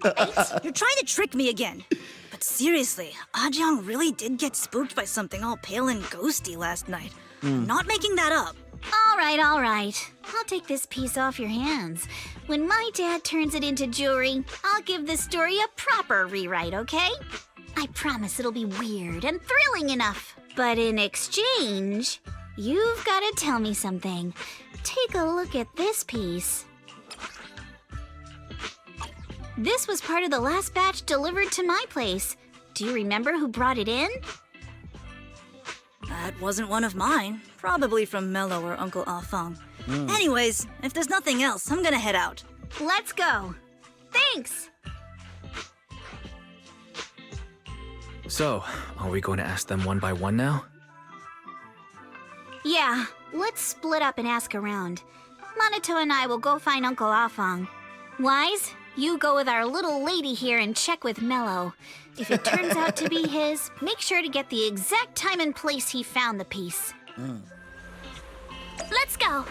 path? You're trying to trick me again. But seriously, Ajiang really did get spooked by something all pale and ghosty last night. I'm not making that up. All right. I'll take this piece off your hands. When my dad turns it into jewelry, I'll give this story a proper rewrite, okay? I promise it'll be weird and thrilling enough. But in exchange, you've got to tell me something. Take a look at this piece. This was part of the last batch delivered to my place. Do you remember who brought it in? That wasn't one of mine. Probably from Mello or Uncle Afang. Anyways, if there's nothing else, I'm gonna head out. Let's go. Thanks! So, are we going to ask them one by one now? Yeah, let's split up and ask around. Monato and I will go find Uncle Afang. Wise, you go with our little lady here and check with Mello. If it turns out to be his, make sure to get the exact time and place he found the piece. Let's go!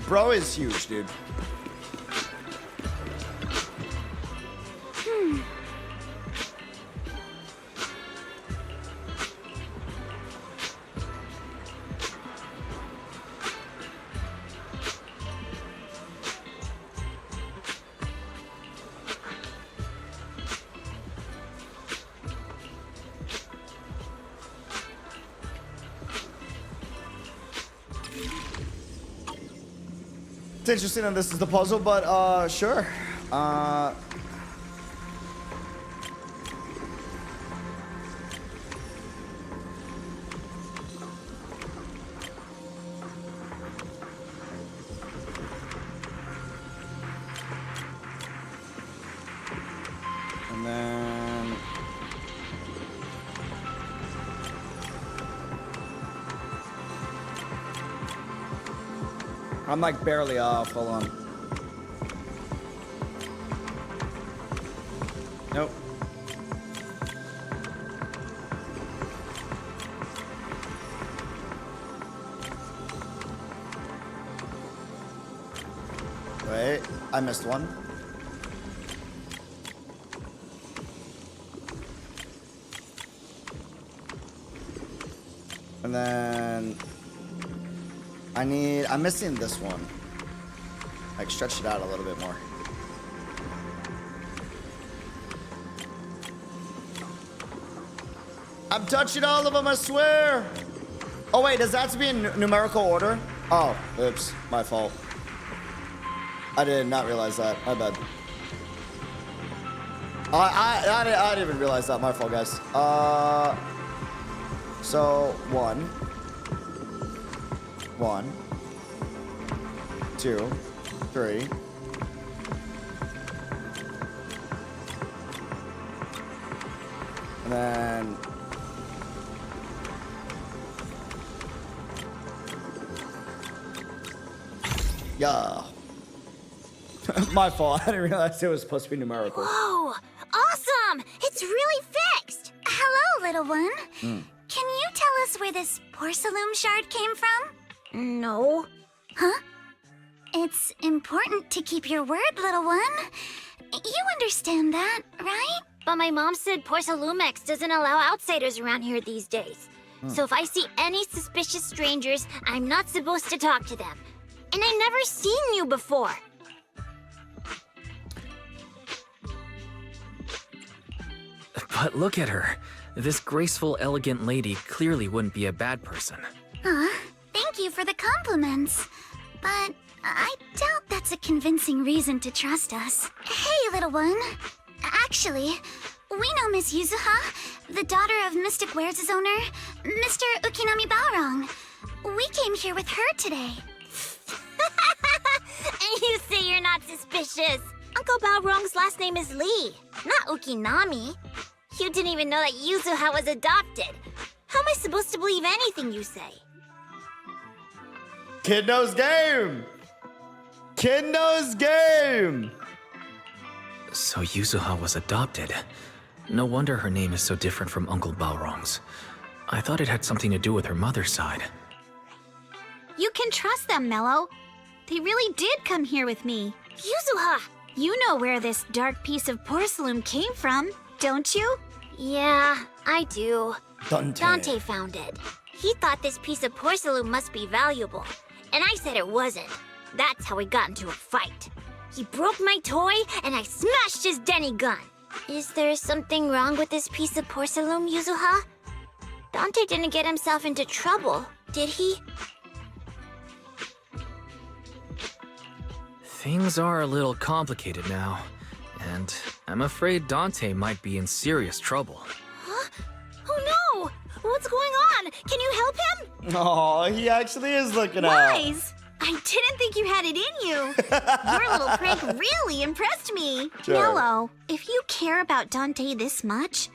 Bro is huge, dude. It's interesting that this is the puzzle, but sure. And then I'm like barely off. Hold on. Nope. Wait, I missed one. And then I'm missing this one. Like stretch it out a little bit more. I'm touching all of them, I swear. Oh wait, does that have to be in numerical order? Oh, oops, my fault. I did not realize that, my bad. I didn't even realize that, my fault, guys. So, 1, 2, 3. And then yeah. My fault. I didn't realize it was supposed to be numerical. Whoa! Awesome! It's really fixed! Hello, little one. Can you tell us where this Failume shard came from? No. Huh? It's important to keep your word, little one. You understand that, right? But my mom said Failume doesn't allow outsiders around here these days. So if I see any suspicious strangers, I'm not supposed to talk to them. And I've never seen you before. But look at her. This graceful, elegant lady clearly wouldn't be a bad person. Thank you for the compliments. But I doubt that's a convincing reason to trust us. Hey, little one. Actually, we know Miss Yuzuha, the daughter of Mystic Wares' owner, Mr. Ukinami Balrong. We came here with her today. And you say you're not suspicious. Uncle Balrong's last name is Lee, not Ukinami. You didn't even know that Yuzuha was adopted. How am I supposed to believe anything you say? Kid knows game! Kid knows game! So Yuzuha was adopted. No wonder her name is so different from Uncle Balrong's. I thought it had something to do with her mother's side. You can trust them, Mello. They really did come here with me. Yuzuha! You know where this dark piece of porcelain came from, don't you? Yeah, I do. Dante found it. He thought this piece of porcelain must be valuable, and I said it wasn't. That's how we got into a fight. He broke my toy, and I smashed his Denny gun. Is there something wrong with this piece of porcelain, Yuzuha? Dante didn't get himself into trouble, did he? Things are a little complicated now, and I'm afraid Dante might be in serious trouble. Huh? Oh no! What's going on? Can you help him? Oh, he actually is looking out. Wise! I didn't think you had it in you. Your little prank really impressed me. Sure. Mello, if you care about Dante this much,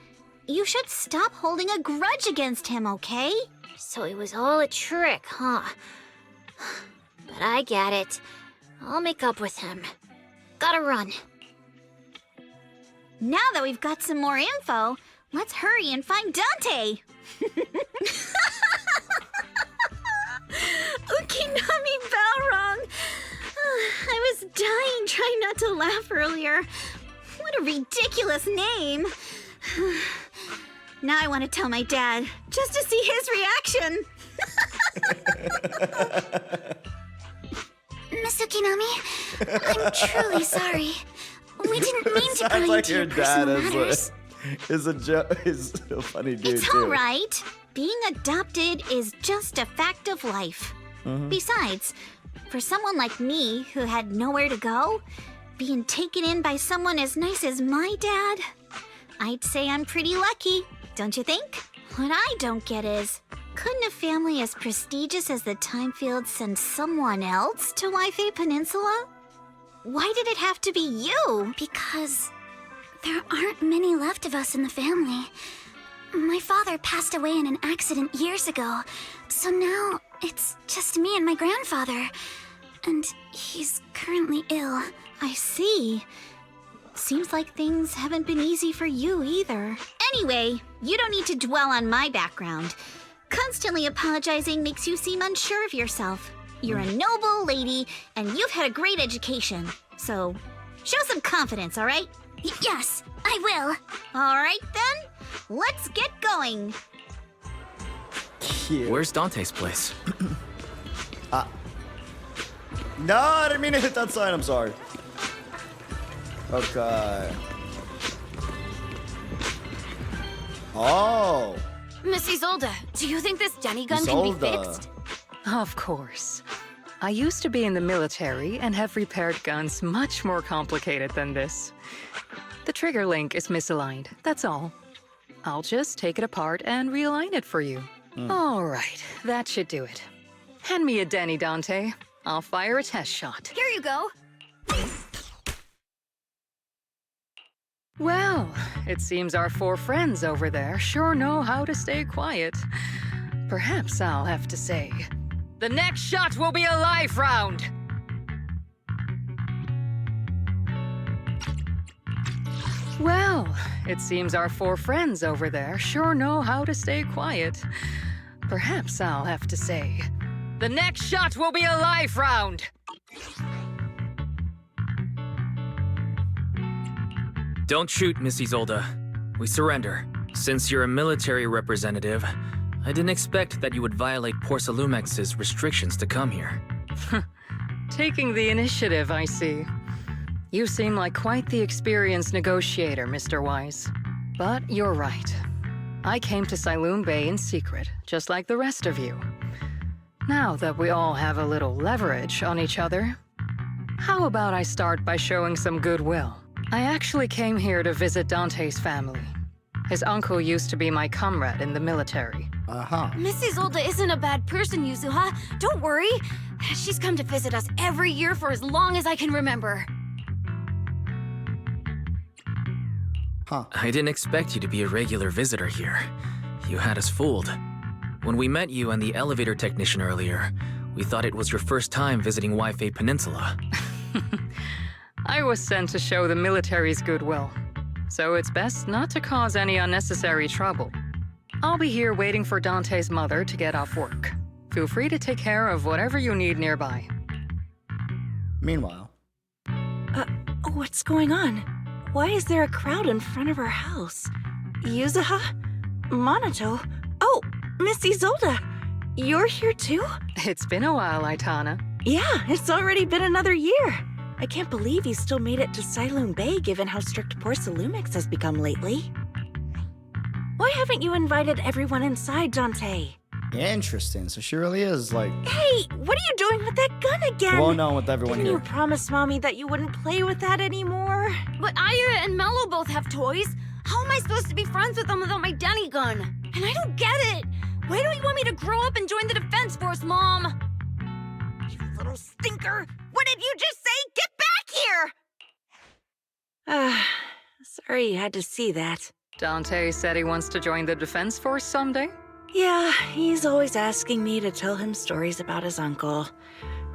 you should stop holding a grudge against him, okay? So it was all a trick, huh? But I get it. I'll make up with him. Gotta run. Now that we've got some more info, let's hurry and find Dante. Ukinami Balrong. I was dying trying not to laugh earlier. What a ridiculous name. Now I want to tell my dad, just to see his reaction. Miss Ukinami, I'm truly sorry. We didn't mean to pry into your personal matters. Is a funny dude. It's all right. Being adopted is just a fact of life. Besides, For someone like me, who had nowhere to go, being taken in by someone as nice as my dad, I'd say I'm pretty lucky, don't you think? What I don't get is, couldn't a family as prestigious as the Timefields send someone else to Wi-Fi Peninsula? Why did it have to be you? Because there aren't many left of us in the family. My father passed away in an accident years ago, so now it's just me and my grandfather. And he's currently ill. I see. Seems like things haven't been easy for you either. Anyway, you don't need to dwell on my background. Constantly apologizing makes you seem unsure of yourself. You're a noble lady, and you've had a great education. So, show some confidence, all right? Yes, I will. All right, then. Let's get going. Cute. Where's Dante's place? No, I didn't mean to hit that sign. I'm sorry. Okay. Oh. Miss Isolde, do you think this Denny gun can be fixed? Of course. I used to be in the military and have repaired guns much more complicated than this. The trigger link is misaligned, that's all. I'll just take it apart and realign it for you. All right, that should do it. Hand me a Denny, Dante. I'll fire a test shot. Here you go. Well, it seems our 4 friends over there sure know how to stay quiet. Perhaps I'll have to say, the next shot will be a life round! Well, it seems our 4 friends over there sure know how to stay quiet. Perhaps I'll have to say, the next shot will be a life round! Don't shoot, Miss Isolde. We surrender. Since you're a military representative, I didn't expect that you would violate Porcelumex's restrictions to come here. Taking the initiative, I see. You seem like quite the experienced negotiator, Mr. Wise. But you're right. I came to Failume Bay in secret, just like the rest of you. Now that we all have a little leverage on each other, how about I start by showing some goodwill? I actually came here to visit Dante's family. His uncle used to be my comrade in the military. Miss Isolde isn't a bad person, Yuzuha. Don't worry. She's come to visit us every year for as long as I can remember. I didn't expect you to be a regular visitor here. You had us fooled. When we met you and the elevator technician earlier, we thought it was your first time visiting Wi-Fi Peninsula. I was sent to show the military's goodwill, so it's best not to cause any unnecessary trouble. I'll be here waiting for Dante's mother to get off work. Feel free to take care of whatever you need nearby. Meanwhile. What's going on? Why is there a crowd in front of our house? Yuzuha? Monato? Oh, Miss Isolde! You're here too? It's been a while, Aitana. Yeah, it's already been another year. I can't believe you still made it to Failume Bay given how strict Porcelumex has become lately. Why haven't you invited everyone inside, Dante? Interesting, so she really is like... Hey, what are you doing with that gun again? Well known with everyone Didn't here. you promise Mommy that you wouldn't play with that anymore? But Aya and Mello both have toys. How am I supposed to be friends with them without my Denny gun? And I don't get it. Why do you want me to grow up and join the Defense Force, Mom? You little stinker! What did you just say? Get back here! Sorry you had to see that. Dante said he wants to join the Defense Force someday? Yeah, he's always asking me to tell him stories about his uncle.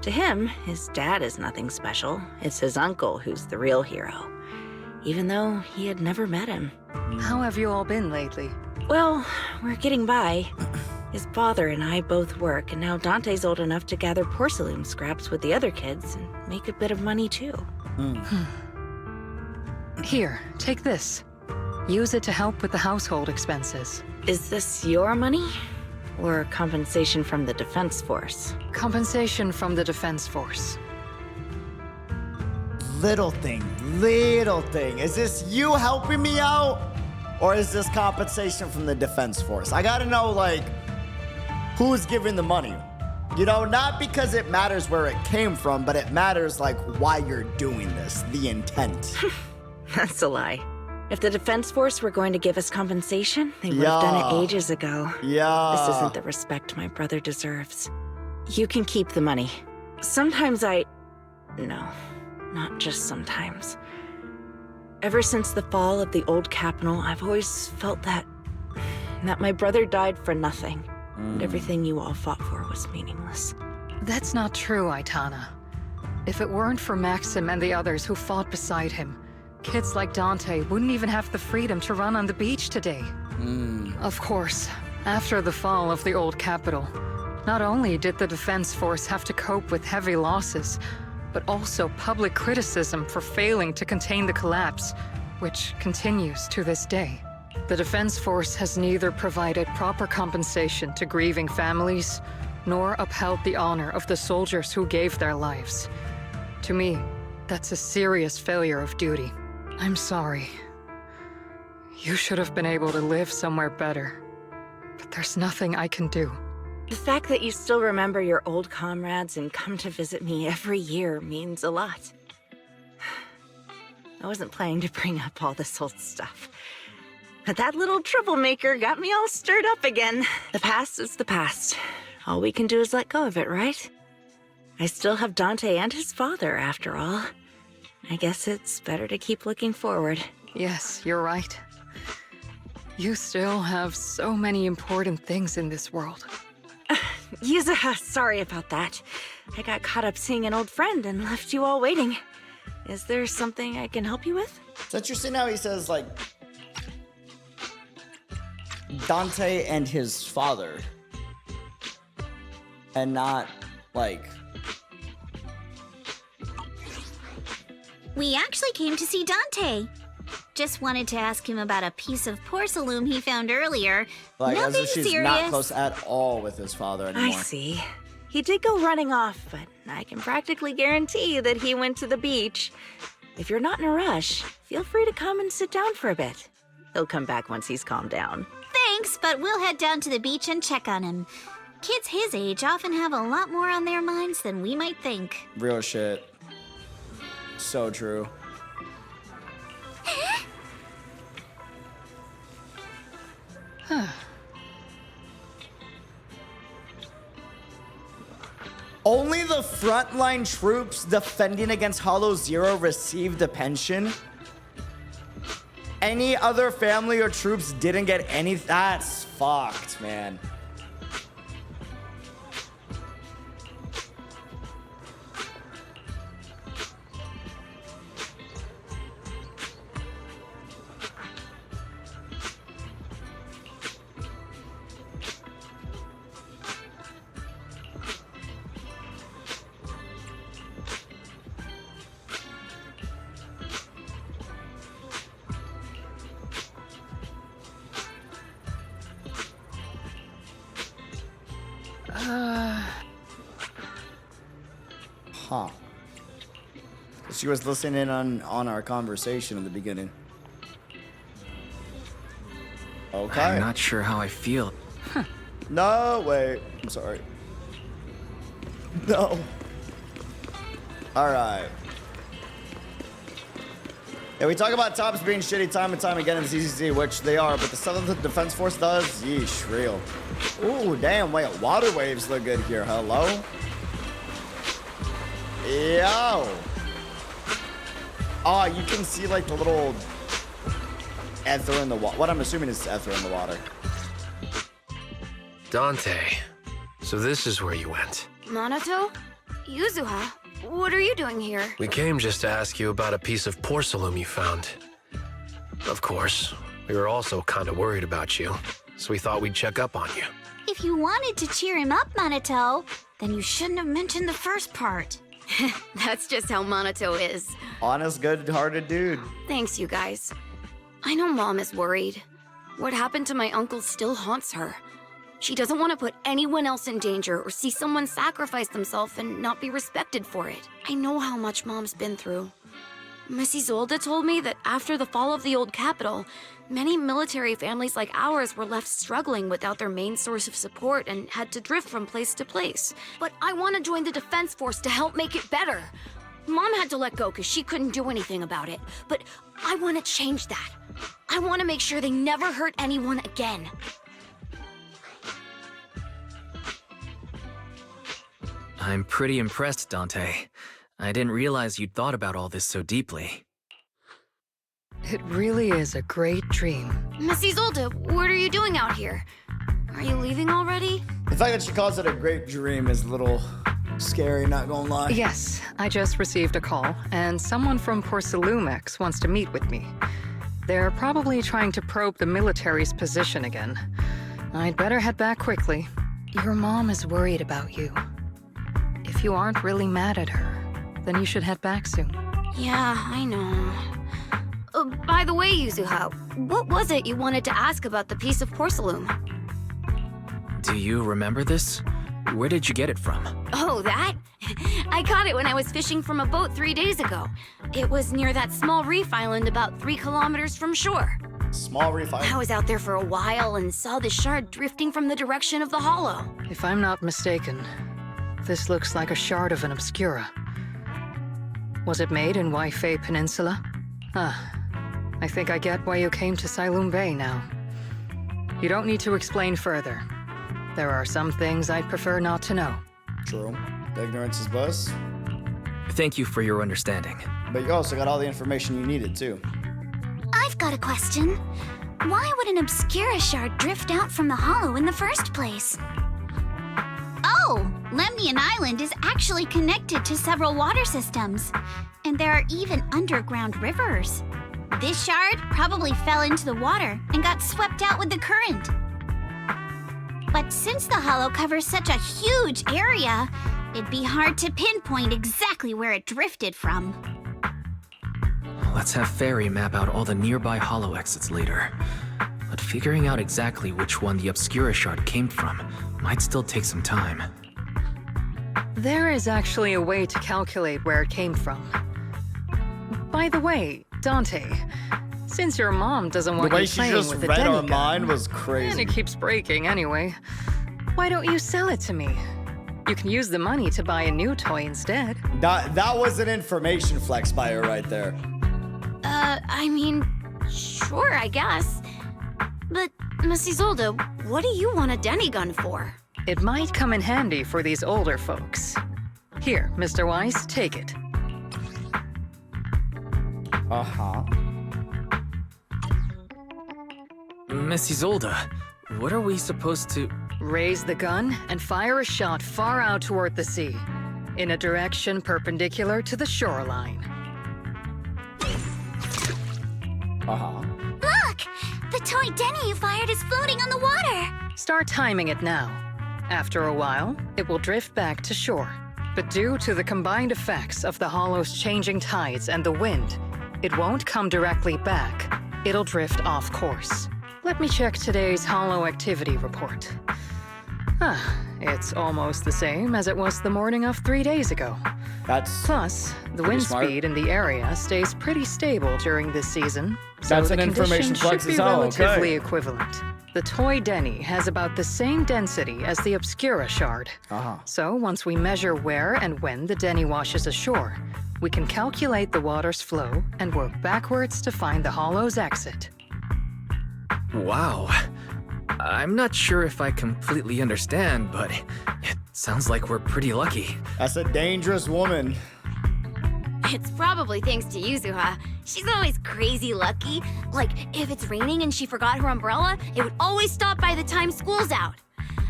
To him, his dad is nothing special. It's his uncle who's the real hero, even though he had never met him. How have you all been lately? Well, we're getting by. His father and I both work, and now Dante's old enough to gather porcelain scraps with the other kids and make a bit of money too. Here, take this. Use it to help with the household expenses. Is this your money? Or compensation from the Defense Force? Compensation from the Defense Force. Little thing. Is this you helping me out? Or is this compensation from the Defense Force? I gotta know, like, who's giving the money? You know, not because it matters where it came from, but it matters, like, why you're doing this, the intent. That's a lie. If the Defense Force were going to give us compensation, they would have done it ages ago. Yeah. This isn't the respect my brother deserves. You can keep the money. Sometimes No, not just sometimes. Ever since the fall of the old capital, I've always felt that my brother died for nothing. And everything you all fought for was meaningless. That's not true, Aitana. If it weren't for Maxim and the others who fought beside him, kids like Dante wouldn't even have the freedom to run on the beach today. Of course, after the fall of the old capital, not only did the Defense Force have to cope with heavy losses, but also public criticism for failing to contain the collapse, which continues to this day. The Defense Force has neither provided proper compensation to grieving families, nor upheld the honor of the soldiers who gave their lives. To me, that's a serious failure of duty. I'm sorry. You should have been able to live somewhere better, but there's nothing I can do. The fact that you still remember your old comrades and come to visit me every year means a lot. I wasn't planning to bring up all this old stuff, but that little troublemaker got me all stirred up again. The past is the past. All we can do is let go of it, right? I still have Dante and his father, after all. I guess it's better to keep looking forward. Yes, you're right. You still have so many important things in this world. Yuzuha, sorry about that. I got caught up seeing an old friend and left you all waiting. Is there something I can help you with? It's interesting how he says, like, Dante and his father. And not, like... We actually came to see Dante. Just wanted to ask him about a piece of porcelain he found earlier. Like, as Nothing if she's serious. not close at all with his father anymore. I see. He did go running off, but I can practically guarantee that he went to the beach. If you're not in a rush, feel free to come and sit down for a bit. He'll come back once he's calmed down. Thanks, but we'll head down to the beach and check on him. Kids his age often have a lot more on their minds than we might think. Real shit. So true. Only the frontline troops defending against Hollow Zero received a pension. Any other family or troops didn't get any. That's fucked, man. Huh. She was listening on our conversation in the beginning. Okay. I'm not sure how I feel. No, wait. I'm sorry. No. Alright. Yeah, we talk about tops being shitty time and time again in ZZZ, which they are, but the 7th Defense Force does? Yeesh, real. Ooh, damn, wait, water waves look good here. Hello? Yo! Oh, you can see, like, the little ether in the water. What I'm assuming is ether in the water. Dante, so this is where you went. Minato? Yuzuha? What are you doing here? We came just to ask you about a piece of porcelain you found. Of course, we were also kind of worried about you, so we thought we'd check up on you. If you wanted to cheer him up, Minato, then you shouldn't have mentioned the first part. That's just how Minato is. Honest, good-hearted dude. Thanks, you guys. I know Mom is worried. What happened to my uncle still haunts her. She doesn't want to put anyone else in danger or see someone sacrifice themselves and not be respected for it. I know how much Mom's been through. Miss Isolde told me that after the fall of the old capital, many military families like ours were left struggling without their main source of support and had to drift from place to place. But I want to join the defense force to help make it better. Mom had to let go because she couldn't do anything about it. But I want to change that. I want to make sure they never hurt anyone again. I'm pretty impressed, Dante. I didn't realize you'd thought about all this so deeply. It really is a great dream. Miss Isolde, what are you doing out here? Are you leaving already? The fact that she calls it a great dream is a little scary, not gonna lie. Yes, I just received a call, and someone from Failume wants to meet with me. They're probably trying to probe the military's position again. I'd better head back quickly. Your mom is worried about you. If you aren't really mad at her, then you should head back soon. Yeah, I know. By the way, Yuzuha, what was it you wanted to ask about the piece of porcelain? Do you remember this? Where did you get it from? Oh, that? I caught it when I was fishing from a boat 3 days ago. It was near that small reef island about 3 kilometers from shore. Small reef island? I was out there for a while and saw the shard drifting from the direction of the hollow. If I'm not mistaken, this looks like a shard of an Obscura. Was it made in Waifei Peninsula? I think I get why you came to Failume Bay now. You don't need to explain further. There are some things I'd prefer not to know. True. Ignorance is bliss. Thank you for your understanding. But you also got all the information you needed, too. I've got a question. Why would an Obscura shard drift out from the hollow in the first place? Oh, Lemnian Island is actually connected to several water systems. And there are even underground rivers. This shard probably fell into the water and got swept out with the current. But since the hollow covers such a huge area, it'd be hard to pinpoint exactly where it drifted from. Let's have Fairy map out all the nearby hollow exits later. But figuring out exactly which one the Obscura shard came from might still take some time. There is actually a way to calculate where it came from. By the way, Dante, since your mom doesn't want you playing with the read our Demigun, mind was crazy. and it keeps breaking anyway, why don't you sell it to me? You can use the money to buy a new toy instead. That was an information flex by her right there. I mean, sure, I guess. But, Miss Isolde, what do you want a Demigun for? It might come in handy for these older folks. Here, Mr. Weiss, take it. Uh-huh. Miss Isolde, what are we supposed to... Raise the gun and fire a shot far out toward the sea, in a direction perpendicular to the shoreline. Uh-huh. Look! The toy Denny you fired is floating on the water! Start timing it now. After a while, it will drift back to shore. But due to the combined effects of the hollow's changing tides and the wind, it won't come directly back. It'll drift off course. Let me check today's hollow activity report. It's almost the same as it was the morning of 3 days ago. Plus, the wind speed in the area stays pretty stable during this season. So That's the an information conditions flex should be as hell, relatively okay. equivalent. The toy Denny has about the same density as the Obscura shard. So once we measure where and when the Denny washes ashore, we can calculate the water's flow and work backwards to find the hollow's exit. Wow. I'm not sure if I completely understand, but it sounds like we're pretty lucky. That's a dangerous woman. It's probably thanks to Yuzuha. She's always crazy lucky. Like, if it's raining and she forgot her umbrella, it would always stop by the time school's out.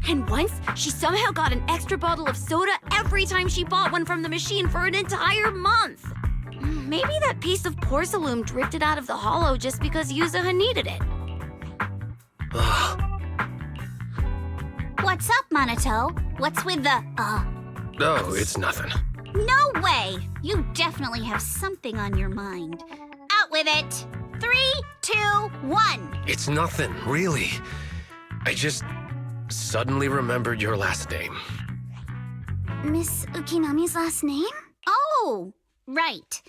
And once, she somehow got an extra bottle of soda every time she bought one from the machine for an entire month. Maybe that piece of porcelain drifted out of the hollow just because Yuzuha needed it. What's up, Monato? What's with the, Oh, it's nothing. No way! You definitely have something on your mind. Out with it! 3, 2, 1! It's nothing, really. I just suddenly remembered your last name. Miss Ukinami's last name? Oh, right.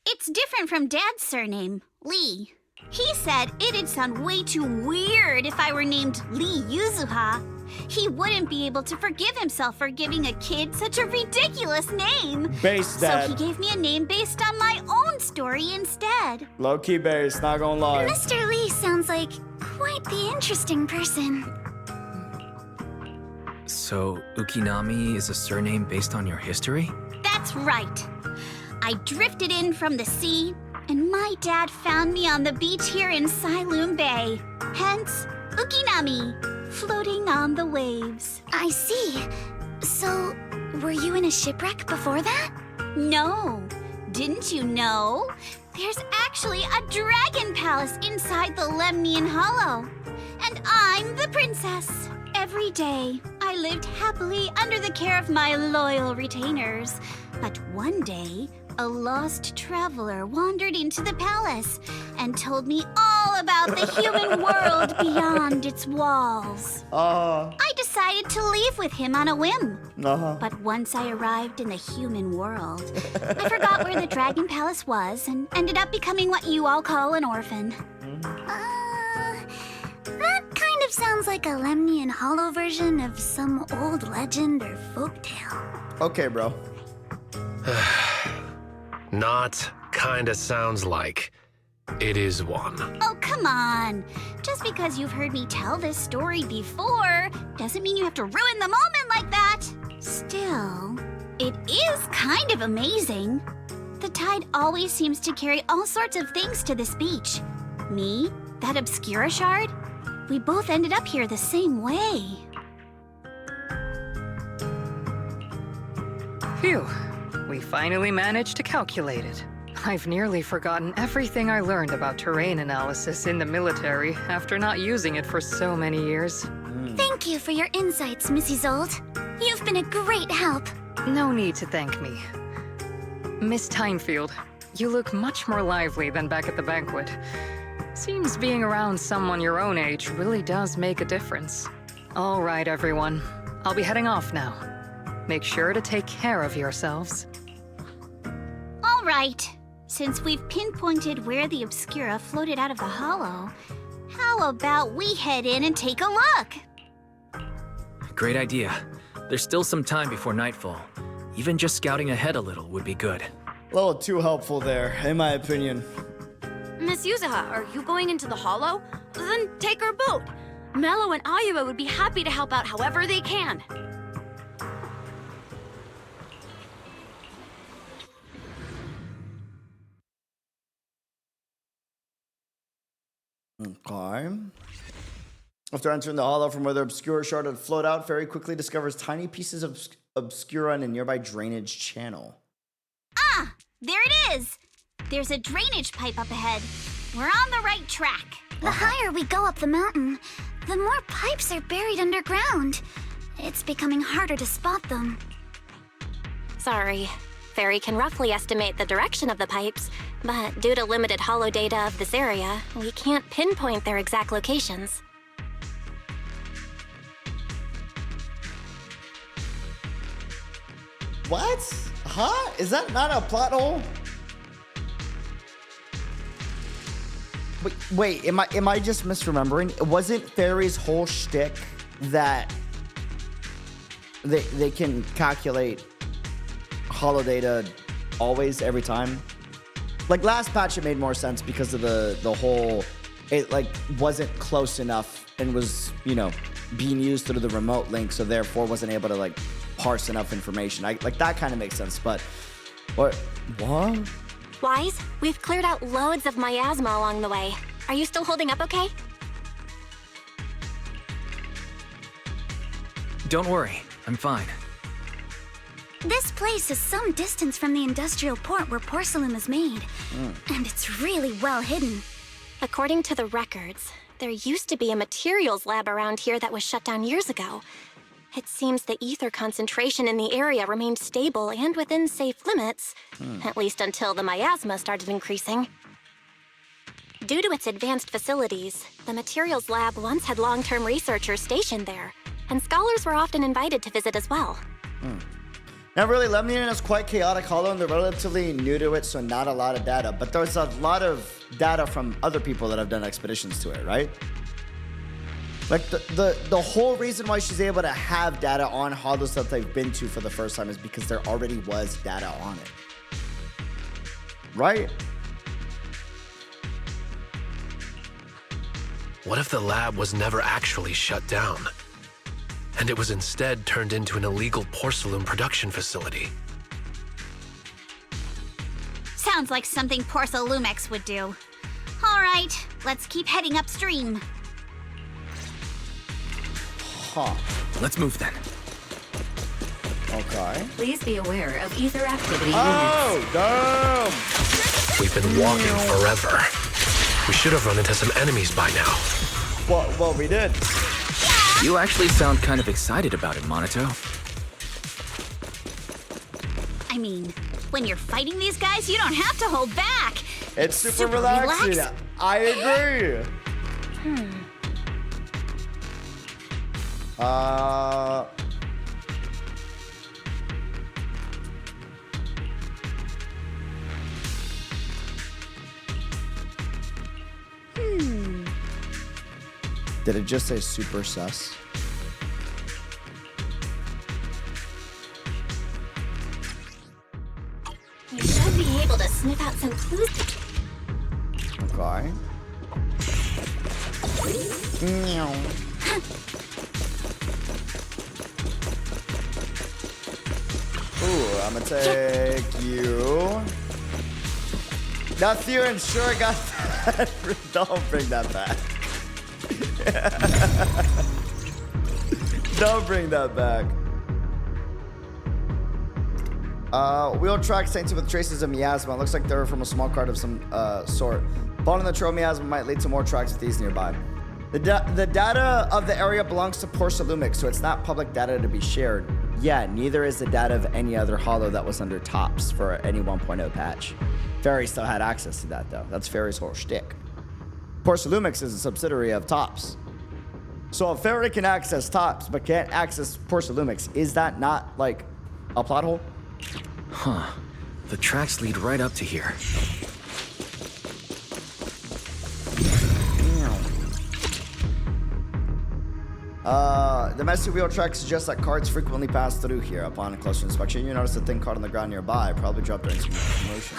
It's different from Dad's surname, Lee. He said it'd sound way too weird if I were named Lee Yuzuha. He wouldn't be able to forgive himself for giving a kid such a ridiculous name. Base, Dad. So he gave me a name based on my own story instead. Low-key base, not gonna lie. Mr. Lee sounds like quite the interesting person. So, Ukinami is a surname based on your history? That's right. I drifted in from the sea, and my dad found me on the beach here in Failume Bay. Hence, Ukinami, floating on the waves. I see. So, were you in a shipwreck before that? No. Didn't you know? There's actually a dragon palace inside the Lemnian Hollow. And I'm the princess. Every day, I lived happily under the care of my loyal retainers. But one day, a lost traveler wandered into the palace and told me all about the human world beyond its walls. I decided to leave with him on a whim. But once I arrived in the human world, I forgot where the Dragon Palace was and ended up becoming what you all call an orphan. That kind of sounds like a Lemnian Hollow version of some old legend or folktale. Okay, bro. Not kinda sounds like. It is one. Oh, come on. Just because you've heard me tell this story before doesn't mean you have to ruin the moment like that. Still, it is kind of amazing. The tide always seems to carry all sorts of things to this beach. Me, that Obscura shard, we both ended up here the same way. Phew. We finally managed to calculate it. I've nearly forgotten everything I learned about terrain analysis in the military after not using it for so many years. Thank you for your insights, Mrs. Zold. You've been a great help. No need to thank me. Miss Timefield, you look much more lively than back at the banquet. Seems being around someone your own age really does make a difference. All right, everyone. I'll be heading off now. Make sure to take care of yourselves. All right. Since we've pinpointed where the Obscura floated out of the hollow, how about we head in and take a look? Great idea. There's still some time before nightfall. Even just scouting ahead a little would be good. A little too helpful there, in my opinion. Miss Yuzuha, are you going into the hollow? Then take our boat. Mello and Ayuba would be happy to help out however they can. Okay. After entering the hollow from where the Obscura shard had flowed out, Fairy quickly discovers tiny pieces of Obscura in a nearby drainage channel. Ah, there it is. There's a drainage pipe up ahead. We're on the right track. The higher we go up the mountain, the more pipes are buried underground. It's becoming harder to spot them. Sorry. Fairy can roughly estimate the direction of the pipes, but due to limited hollow data of this area, we can't pinpoint their exact locations. What? Huh? Is that not a plot hole? Wait, am I just misremembering? Wasn't Fairy's whole shtick that they can calculate hollow data always, every time? Like last patch it made more sense because of the whole, it like wasn't close enough and was, you know, being used through the remote link, so therefore wasn't able to like parse enough information. Like that kind of makes sense, but what? Wise, we've cleared out loads of miasma along the way. Are you still holding up okay? Don't worry, I'm fine. This place is some distance from the industrial port where porcelain is made, and it's really well hidden. According to the records, there used to be a materials lab around here that was shut down years ago. It seems the ether concentration in the area remained stable and within safe limits, at least until the miasma started increasing. Due to its advanced facilities, the materials lab once had long-term researchers stationed there, and scholars were often invited to visit as well. Now, really, Lemnian is quite chaotic hollow, and they're relatively new to it, so not a lot of data. But there's a lot of data from other people that have done expeditions to it, right? Like, the whole reason why she's able to have data on hollows that they've been to for the first time is because there already was data on it. Right? What if the lab was never actually shut down? And it was instead turned into an illegal porcelain production facility? Sounds like something Porcelumex would do. All right, let's keep heading upstream. Huh. Let's move then. Okay. Please be aware of ether activity units. Damn! We've been walking forever. We should have run into some enemies by now. Well, we did. You actually sound kind of excited about it, Monito. I mean, when you're fighting these guys, you don't have to hold back. It's super relaxing. I agree. Did it just say super sus? You should be able to sniff out some clues. Okay. Meow. Ooh, I'm gonna take you. That theorem sure got that. Don't bring that back. Don't bring that back. Wheel track tainted with traces of miasma. It looks like they're from a small card of some sort. Following the trail miasma might lead to more tracks with these nearby. The data of the area belongs to Porcelumex, so it's not public data to be shared. Yeah, neither is the data of any other hollow that was under tops for any 1.0 patch. Fairy still had access to that, though. That's Fairy's whole shtick. Porcelumex is a subsidiary of Tops. So if Fairy can access Tops but can't access Porcelumex, is that not, like, a plot hole? Huh. The tracks lead right up to here. The messy wheel track suggests that carts frequently pass through here. Upon a closer inspection, you notice a thing caught on the ground nearby, probably dropped during some commotion.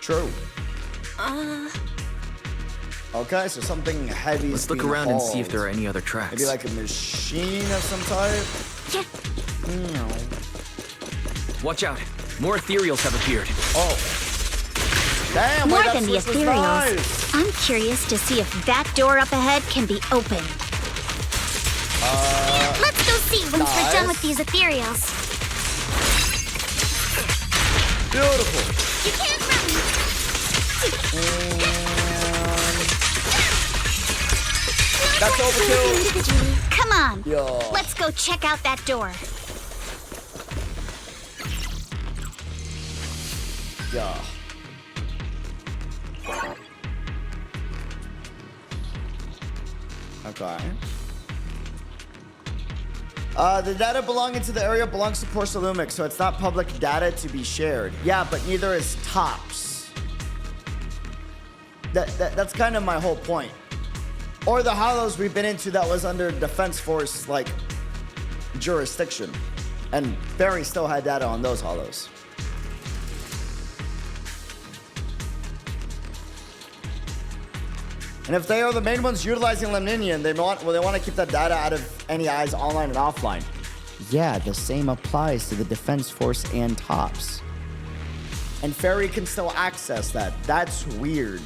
True. Okay, so something heavy. Let's look around and see if there are any other tracks. Maybe like a machine of some type. Watch out! More ethereals have appeared. Oh. Damn, More than the ethereals. Nice. I'm curious to see if that door up ahead can be opened. Let's go see once we're done with these ethereals. Beautiful. You can't run. That's overkill. Come on. Yo. Let's go check out that door. Yeah. Okay. The data belonging to the area belongs to Porcelumex, so it's not public data to be shared. Yeah, but neither is Tops. That's kind of my whole point. Or the hollows we've been into that was under Defense Force, like, jurisdiction. And Barry still had data on those hollows. And if they are the main ones utilizing Lemnian, they want to keep that data out of any eyes online and offline. Yeah, the same applies to the Defense Force and Tops. And Fairy can still access that. That's weird.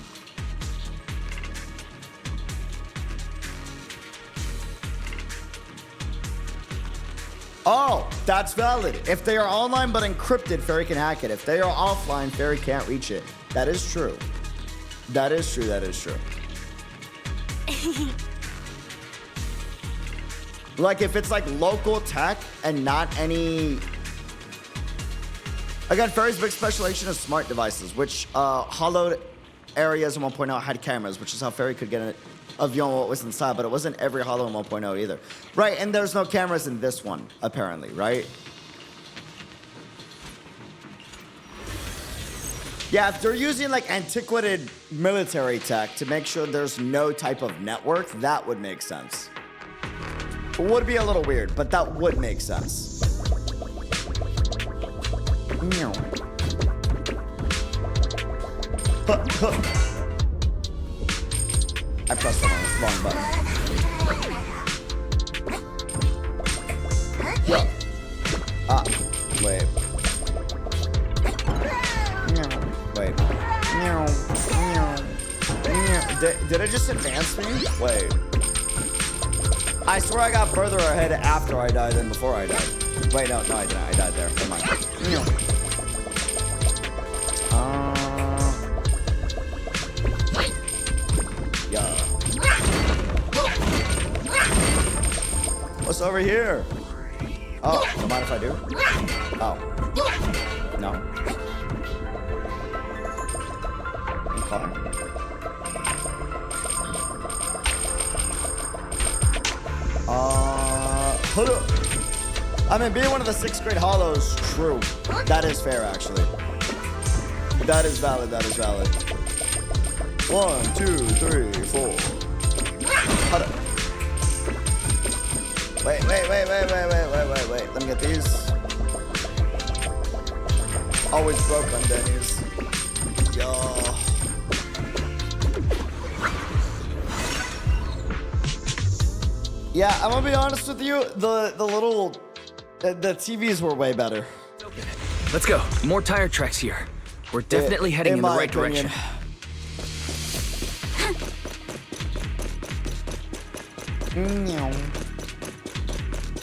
Oh, that's valid. If they are online but encrypted, Fairy can hack it. If they are offline, Fairy can't reach it. That is true. That is true. That is true. Like if it's like local tech and not any Again, Fairy's big specialization is smart devices, which hollowed areas in 1.0 had cameras, which is how Fairy could get a view on what was inside, but it wasn't every hollow in 1.0 either. Right, and there's no cameras in this one, apparently, right? Yeah, if they're using like antiquated military tech to make sure there's no type of network, that would make sense. It would be a little weird, but that would make sense. Meow. I pressed the wrong button. Yeah. Wait. Wait. Did it just advance me? Wait. I swear I got further ahead after I died than before I died. Wait, no, I didn't. I died there. Never mind. Yeah. What's over here? Oh, don't mind if I do? Oh. No. Okay. Hold up. I mean, being one of the 6th grade hollows, true. That is fair, actually. That is valid, that is valid. 1, 2, 3, 4. Hold up. Wait. Let me get these. Always broke on Denny's. Yo. Yeah, I'm gonna be honest with you. The TVs were way better. Let's go. More tire tracks here. We're definitely heading in the right direction.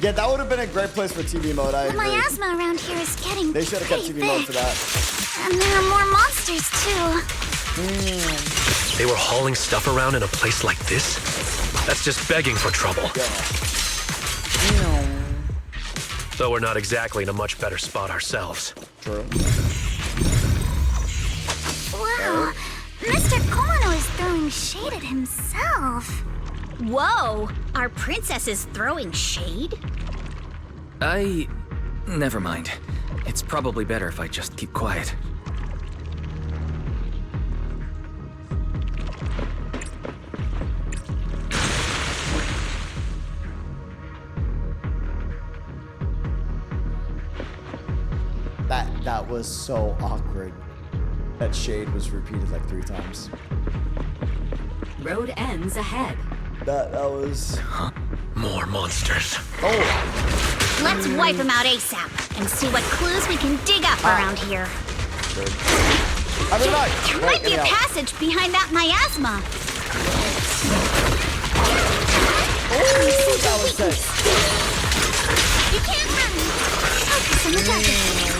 Yeah, that would have been a great place for TV mode. I agree. My asthma around here is getting They should have kept TV mode for that. And there are more monsters too. They were hauling stuff around in a place like this? That's just begging for trouble. Though we're not exactly in a much better spot ourselves. True. Wow, Mr. Kono is throwing shade at himself. Whoa, our princess is throwing shade? Never mind. It's probably better if I just keep quiet. That was so awkward. That shade was repeated like 3 times. Road ends ahead. That was... Huh? More monsters. Oh! Let's wipe them out ASAP and see what clues we can dig up around here. Good. There might be a passage behind that miasma. Oh, that was sick. You can't run. Focus on the target.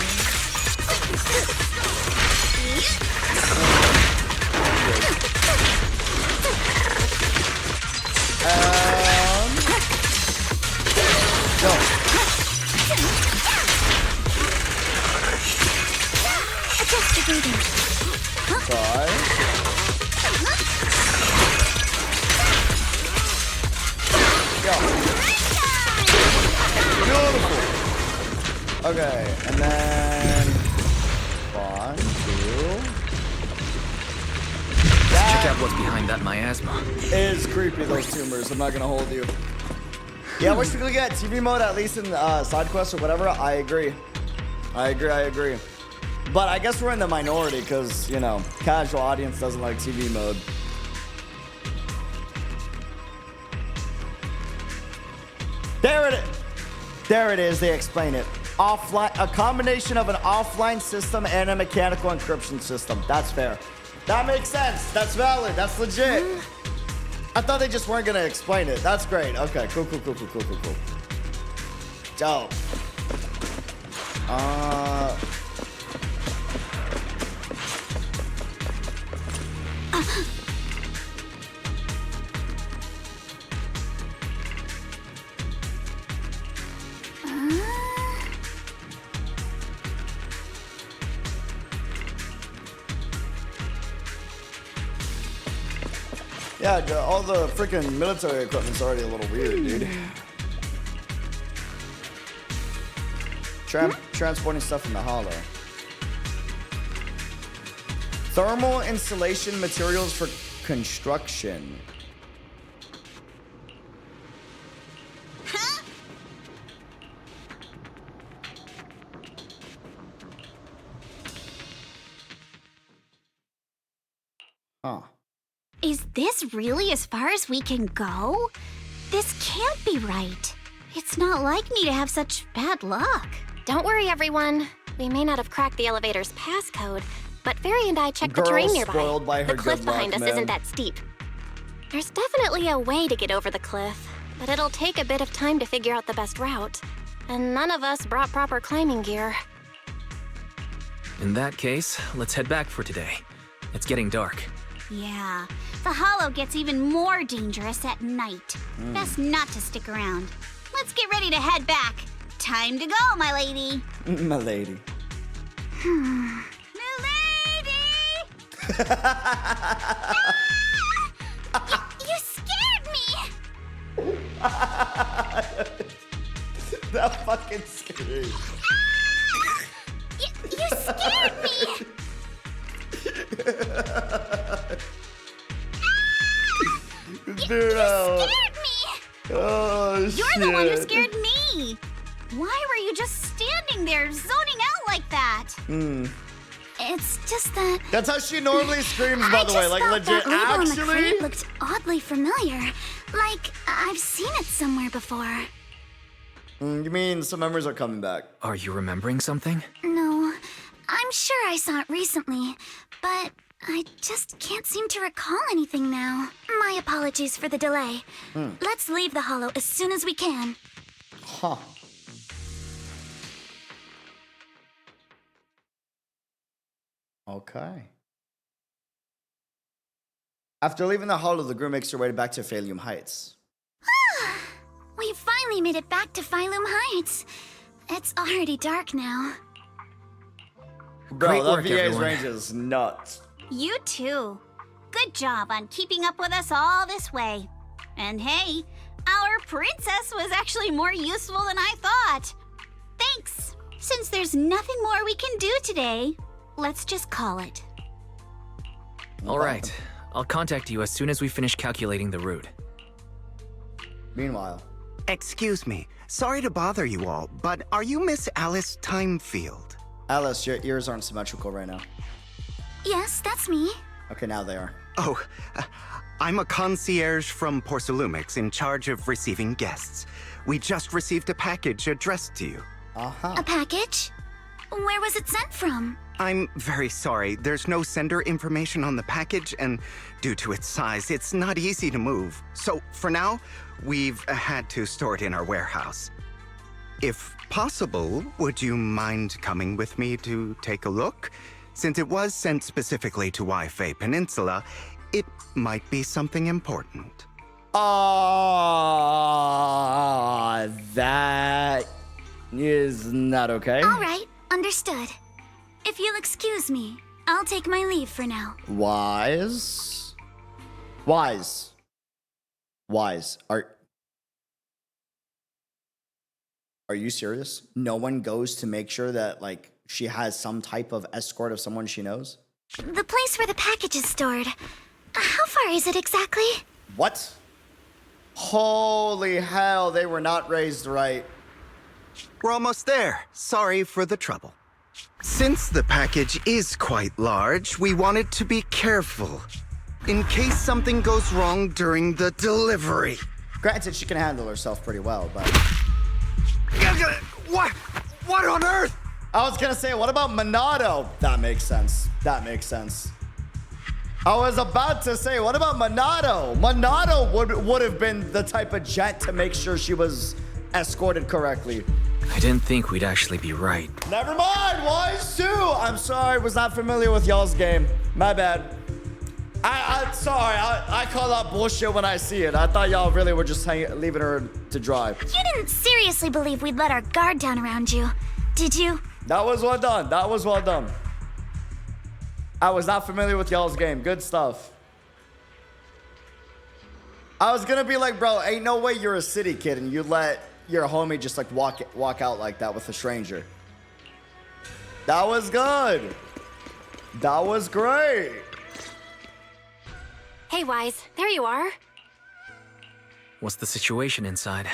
Go. Adjust your breathing. Try. Go. Beautiful. Okay, and then 1, 2. Check out what's behind that miasma. It is creepy, those tumors. I'm not gonna hold you. Yeah, I wish we could get TV mode at least in side quests or whatever. I agree. I agree. But I guess we're in the minority because, you know, casual audience doesn't like TV mode. There it is. They explain it. Offline, a combination of an offline system and a mechanical encryption system. That's fair. That makes sense. That's valid. That's legit. I thought they just weren't gonna explain it. That's great. Okay, cool. Dope. Yeah, all the freaking military equipment's already a little weird, dude. Transporting stuff in the hollow. Thermal insulation materials for construction. Huh. Is this really as far as we can go? This can't be right. It's not like me to have such bad luck. Don't worry, everyone. We may not have cracked the elevator's passcode, but Fairy and I checked the terrain nearby. Spoiled by her the cliff good luck, behind us man. isn't that steep. There's definitely a way to get over the cliff, but it'll take a bit of time to figure out the best route. And none of us brought proper climbing gear. In that case, let's head back for today. It's getting dark. Yeah, the hollow gets even more dangerous at night. Best not to stick around. Let's get ready to head back. Time to go, my lady. My lady. You scared me! That fucking scary. You scared me! Dude, you scared me! Oh, You're the one who scared me! Why were you just standing there zoning out like that? It's just that... That's how she normally screams, by the way. Like, legit, that label on the actually? crate looked oddly familiar. Like, I've seen it somewhere before. You mean some memories are coming back? Are you remembering something? No, I'm sure I saw it recently, but I just can't seem to recall anything now. My apologies for the delay. Let's leave the hollow as soon as we can. Huh. Okay. After leaving the hollow, the group makes their way back to Failume Heights. We finally made it back to Failume Heights. It's already dark now. Bro, Great that work, VA's everyone. range is nuts. You too. Good job on keeping up with us all this way. And hey, our princess was actually more useful than I thought. Thanks. Since there's nothing more we can do today, let's just call it. All right. I'll contact you as soon as we finish calculating the route. Meanwhile. Excuse me. Sorry to bother you all, but are you Miss Alice Timefield? Alice, your ears aren't symmetrical right now. Yes, that's me. Okay, now they are. Oh, I'm a concierge from Porcelumix in charge of receiving guests. We just received a package addressed to you. A package? Where was it sent from? I'm very sorry. There's no sender information on the package, and due to its size, it's not easy to move. So, for now, we've had to store it in our warehouse. If possible, would you mind coming with me to take a look? Since it was sent specifically to Wi-Fi Peninsula, it might be something important. That is not okay. All right, understood. If you'll excuse me, I'll take my leave for now. Wise. Are you serious? No one goes to make sure that, like, she has some type of escort of someone she knows? The place where the package is stored. How far is it exactly? What? Holy hell, they were not raised right. We're almost there. Sorry for the trouble. Since the package is quite large, we wanted to be careful in case something goes wrong during the delivery. Granted, she can handle herself pretty well, but... What on earth? I was gonna say, what about Monado? That makes sense. I was about to say, what about Monado? Monado would have been the type of gent to make sure she was escorted correctly. I didn't think we'd actually be right. Never mind, Wise 2. I'm sorry, was not familiar with y'all's game. My bad. I'm sorry, I call that bullshit when I see it. I thought y'all really were just leaving her to dry. You didn't seriously believe we'd let our guard down around you, did you? That was well done. I was not familiar with y'all's game. Good stuff. I was gonna be like, bro, ain't no way you're a city kid and you let your homie just like walk out like that with a stranger. That was good. That was great. Hey, Wise, there you are. What's the situation inside?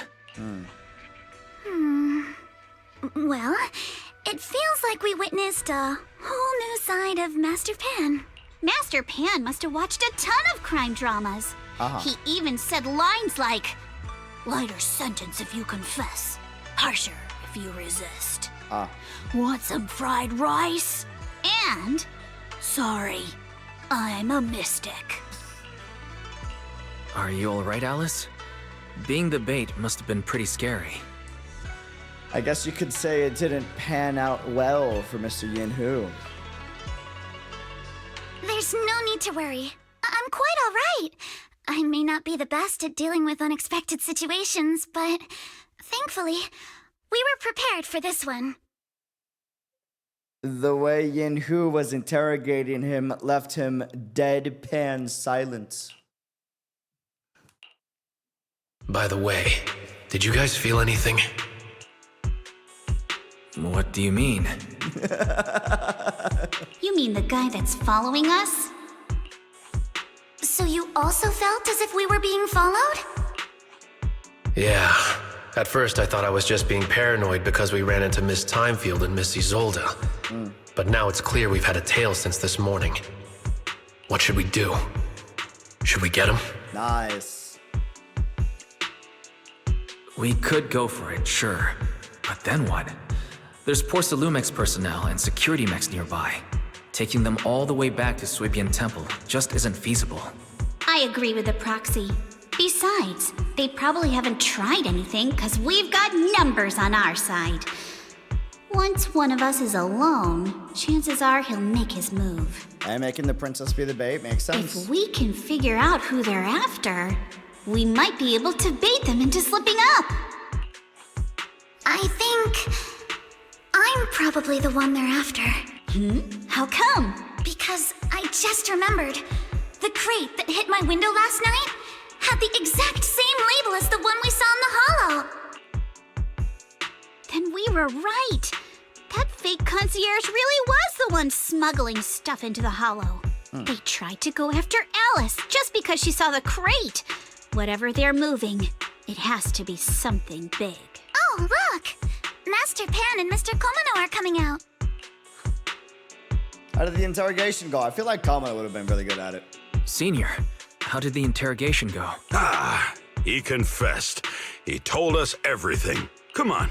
Well, it feels like we witnessed a whole new side of Master Pan. Master Pan must have watched a ton of crime dramas. He even said lines like, "Lighter sentence if you confess, harsher if you resist. Want some fried rice?" And, "Sorry, I'm a mystic." Are you alright, Alice? Being the bait must have been pretty scary. I guess you could say it didn't pan out well for Mr. Yin-Hu. There's no need to worry. I'm quite all right. I may not be the best at dealing with unexpected situations, but thankfully, we were prepared for this one. The way Yin-Hu was interrogating him left him deadpan silent. By the way, did you guys feel anything? What do you mean? You mean the guy that's following us? So you also felt as if we were being followed? Yeah. At first I thought I was just being paranoid because we ran into Miss Timefield and Miss Isolde. But now it's clear we've had a tail since this morning. What should we do? Should we get him? Nice. We could go for it, sure. But then what? There's Porsalumex personnel and security mechs nearby. Taking them all the way back to Swabian Temple just isn't feasible. I agree with the proxy. Besides, they probably haven't tried anything because we've got numbers on our side. Once one of us is alone, chances are he'll make his move. And making the princess be the bait makes sense. If we can figure out who they're after, we might be able to bait them into slipping up. I think I'm probably the one they're after. How come? Because I just remembered. The crate that hit my window last night had the exact same label as the one we saw in the hollow. Then we were right. That fake concierge really was the one smuggling stuff into the hollow. They tried to go after Alice just because she saw the crate. Whatever they're moving, it has to be something big. Oh, look! Master Pan and Mr. Komano are coming out. How did the interrogation go? I feel like Kamano would have been really good at it. Senior, how did the interrogation go? He confessed. He told us everything. Come on,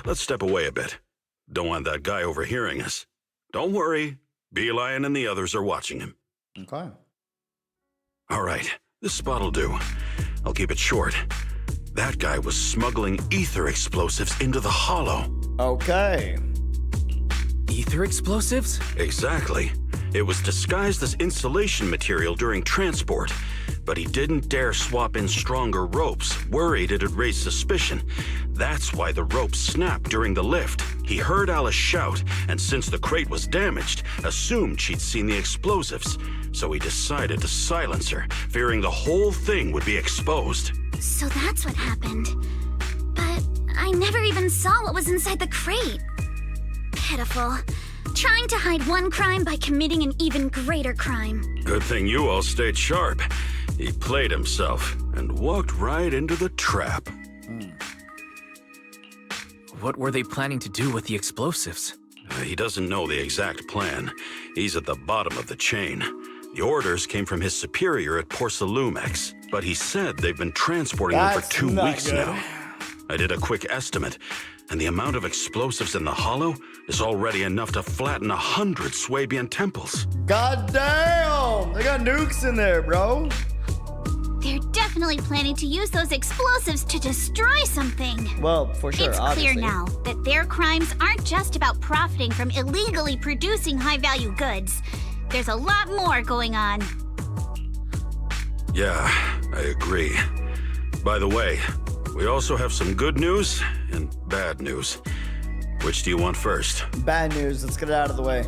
let's step away a bit. Don't want that guy overhearing us. Don't worry, Beelion and the others are watching him. Okay. All right, this spot'll do. I'll keep it short. That guy was smuggling ether explosives into the hollow. Okay. Ether explosives? Exactly. It was disguised as insulation material during transport, but he didn't dare swap in stronger ropes, worried it'd raise suspicion. That's why the ropes snapped during the lift. He heard Alice shout, and since the crate was damaged, assumed she'd seen the explosives. So he decided to silence her, fearing the whole thing would be exposed. So that's what happened. But I never even saw what was inside the crate. Pitiful. Trying to hide one crime by committing an even greater crime. Good thing you all stayed sharp. He played himself and walked right into the trap. What were they planning to do with the explosives? He doesn't know the exact plan. He's at the bottom of the chain. The orders came from his superior at Porsalumex, but he said they've been transporting them for 2 weeks now. I did a quick estimate, and the amount of explosives in the hollow is already enough to flatten 100 Swabian temples. God damn! They got nukes in there, bro. They're definitely planning to use those explosives to destroy something. Well, for sure, It's obviously. clear now that their crimes aren't just about profiting from illegally producing high-value goods. There's a lot more going on. Yeah, I agree. By the way, we also have some good news and bad news. Which do you want first? Bad news. Let's get it out of the way.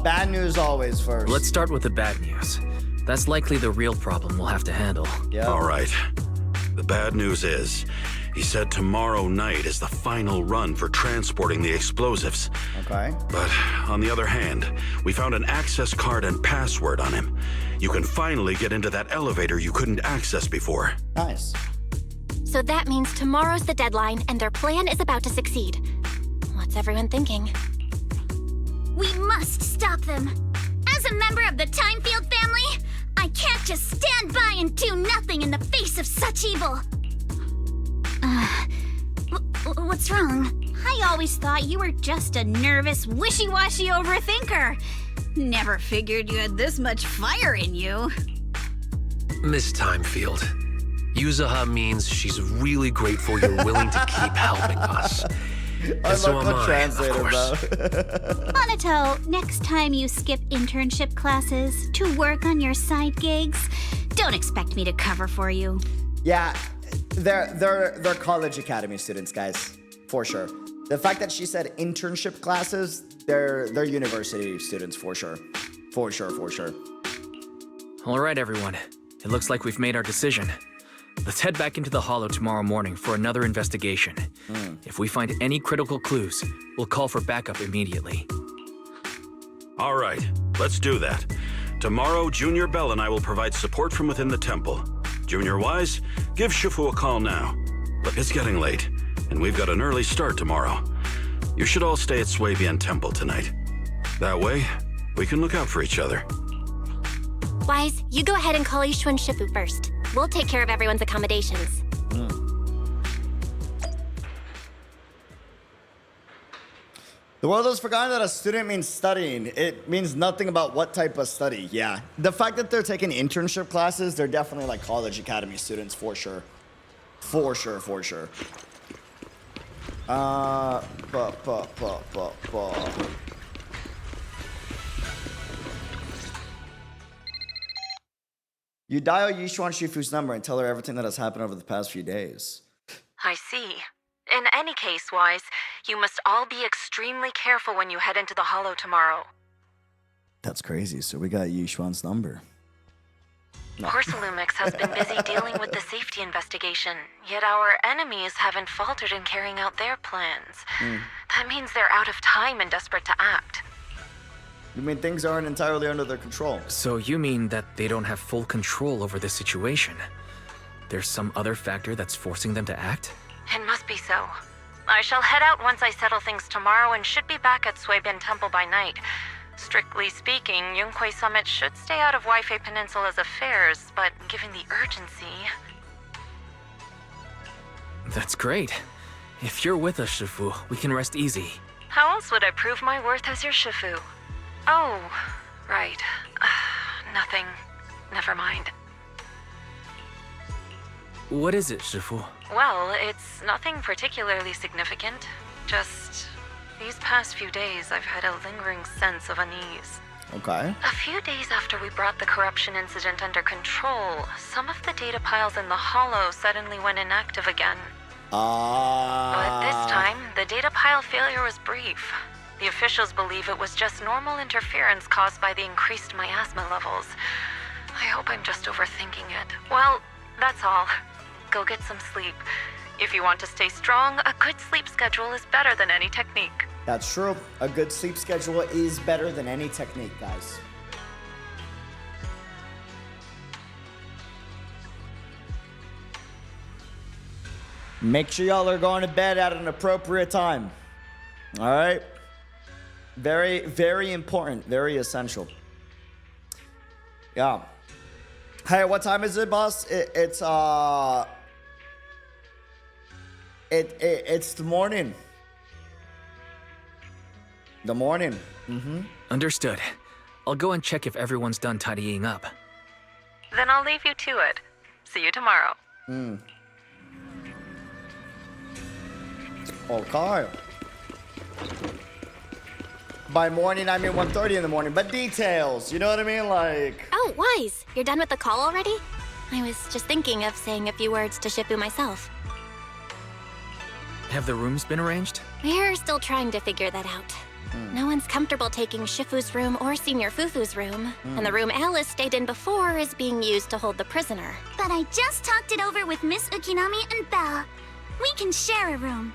Bad news always first. Let's start with the bad news. That's likely the real problem we'll have to handle. Yeah. All right. The bad news is, he said tomorrow night is the final run for transporting the explosives. Okay. But on the other hand, we found an access card and password on him. You can finally get into that elevator you couldn't access before. Nice. So that means tomorrow's the deadline, and their plan is about to succeed. What's everyone thinking? We must stop them. As a member of the Timefield family, I can't just stand by and do nothing in the face of such evil. What's wrong? I always thought you were just a nervous, wishy-washy overthinker. Never figured you had this much fire in you. Miss Timefield, Yuzuha means she's really grateful you're willing to keep helping us. I so love am the I, translator, of course. bro. Monato, next time you skip internship classes to work on your side gigs, don't expect me to cover for you. Yeah, they're college academy students, guys, for sure. The fact that she said internship classes, they're university students, for sure. For sure. All right, everyone. It looks like we've made our decision. Let's head back into the Hollow tomorrow morning for another investigation. If we find any critical clues, we'll call for backup immediately. All right, let's do that. Tomorrow, Junior Bell and I will provide support from within the temple. Junior Wise, give Shifu a call now. Look, it's getting late, and we've got an early start tomorrow. You should all stay at Swabian Temple tonight. That way, we can look out for each other. Wise, you go ahead and call Yixuan Shifu first. We'll take care of everyone's accommodations. The world has forgotten that a student means studying. It means nothing about what type of study. Yeah. The fact that they're taking internship classes, they're definitely like college academy students, for sure. For sure. You dial Yixuan Shifu's number and tell her everything that has happened over the past few days. I see. In any case, Wise, you must all be extremely careful when you head into the Hollow tomorrow. That's crazy. So we got Yixuan's number. No. Porcelumix has been busy dealing with the safety investigation, yet our enemies haven't faltered in carrying out their plans. That means they're out of time and desperate to act. You mean things aren't entirely under their control? So you mean that they don't have full control over this situation? There's some other factor that's forcing them to act? It must be so. I shall head out once I settle things tomorrow and should be back at Swabian Temple by night. Strictly speaking, Yunquay Summit should stay out of Waifei Peninsula's affairs, but given the urgency... That's great. If you're with us, Shifu, we can rest easy. How else would I prove my worth as your Shifu? Oh, right. Nothing. Never mind. What is it, Shifu? Well, it's nothing particularly significant. Just... these past few days, I've had a lingering sense of unease. Okay. A few days after we brought the corruption incident under control, some of the data piles in the Hollow suddenly went inactive again. But this time, the data pile failure was brief. The officials believe it was just normal interference caused by the increased miasma levels. I hope I'm just overthinking it. Well, that's all. Go get some sleep. If you want to stay strong, a good sleep schedule is better than any technique. That's true. A good sleep schedule is better than any technique, guys. Make sure y'all are going to bed at an appropriate time. All right? Very, very important. Very essential. Yeah. Hey, what time is it, boss? It's the morning. The morning. Understood. I'll go and check if everyone's done tidying up. Then I'll leave you to it. See you tomorrow. Okay. By morning, I mean 1:30 in the morning, but details, you know what I mean? Like... Oh, Wise, you're done with the call already? I was just thinking of saying a few words to Shifu myself. Have the rooms been arranged? We're still trying to figure that out. No one's comfortable taking Shifu's room or Senior Fufu's room, and the room Alice stayed in before is being used to hold the prisoner. But I just talked it over with Miss Ukinami and Belle. We can share a room.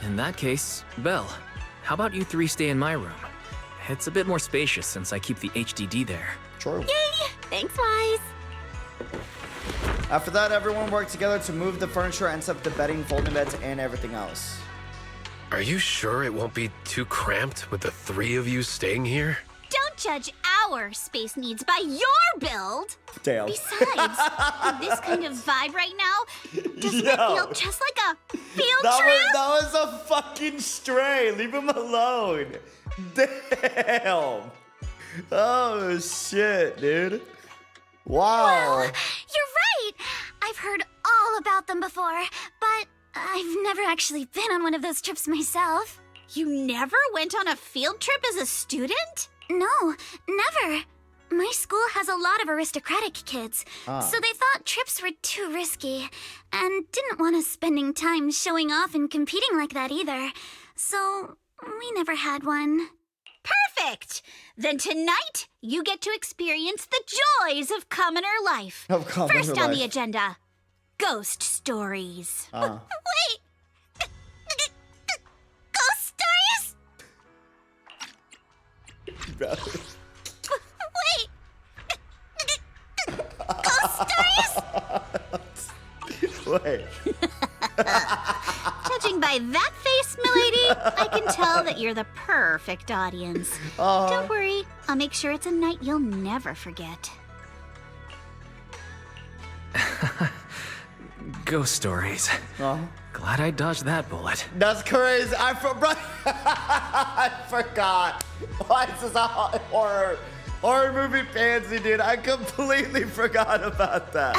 In that case, Belle, how about you three stay in my room? It's a bit more spacious since I keep the HDD there. True. Yay! Thanks, Wise. After that, everyone worked together to move the furniture and set up the bedding, folding beds, and everything else. Are you sure it won't be too cramped with the three of you staying here? Don't judge our space needs by your build. Damn. Besides, with this kind of vibe right now, doesn't it feel just like a field trip? That was a fucking stray. Leave him alone. Damn. Oh, shit, dude. Wow. Well, you're right. I've heard all about them before, but I've never actually been on one of those trips myself. You never went on a field trip as a student? No, never. My school has a lot of aristocratic kids, so they thought trips were too risky, and didn't want us spending time showing off and competing like that either. So we never had one. Perfect! Then tonight, you get to experience the joys of commoner life. First on the agenda, ghost stories. Wait! Ghost stories? Wait! Ghost stories? Wait. Judging by that face, milady, I can tell that you're the perfect audience. Don't worry, I'll make sure it's a night you'll never forget. Ghost stories. Glad I dodged that bullet. That's crazy. I forgot. Why is this a horror movie pansy, dude? I completely forgot about that.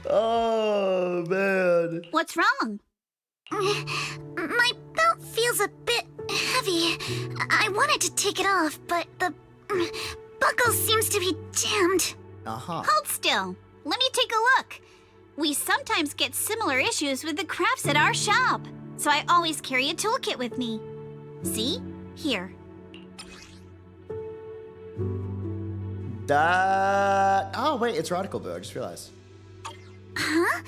Oh, man. What's wrong? My belt feels a bit heavy. I wanted to take it off, but the buckle seems to be jammed. Hold still. Let me take a look. We sometimes get similar issues with the crafts at our shop, so I always carry a toolkit with me. See? Here. Oh, wait, it's Radical Boo. I just realized. Huh?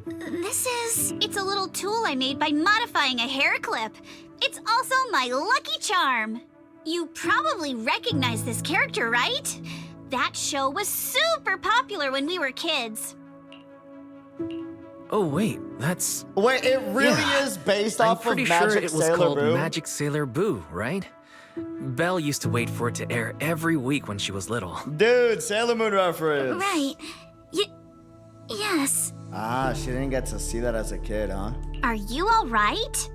It's a little tool I made by modifying a hair clip. It's also my lucky charm. You probably recognize this character, right? That show was super popular when we were kids. Oh wait, that's... Wait, it really is based off of Magic Sailor Boo? I'm pretty sure it was called Magic Sailor Boo, right? Belle used to wait for it to air every week when she was little. Dude, Sailor Moon reference. Right. Yes. She didn't get to see that as a kid, huh? Are you all right?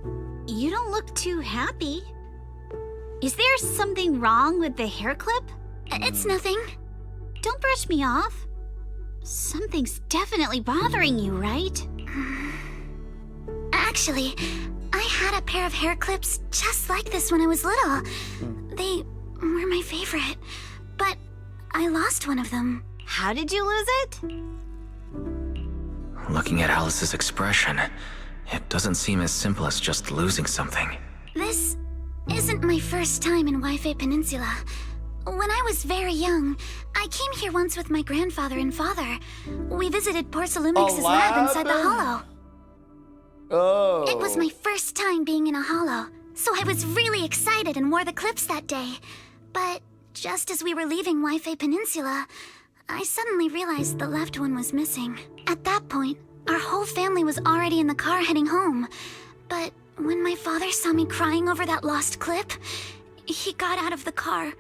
You don't look too happy. Is there something wrong with the hair clip? It's nothing. Don't brush me off. Something's definitely bothering you, right? Actually, I had a pair of hair clips just like this when I was little. They were my favorite, but I lost one of them. How did you lose it? Looking at Alice's expression, it doesn't seem as simple as just losing something. This isn't my first time in Wi-Fi Peninsula. When I was very young, I came here once with my grandfather and father. We visited Porcelumix's lab inside the hollow. It was my first time being in a hollow, so I was really excited and wore the clips that day. But just as we were leaving Wi-Fi Peninsula, I suddenly realized the left one was missing. At that point, our whole family was already in the car heading home. But when my father saw me crying over that lost clip, he got out of the car.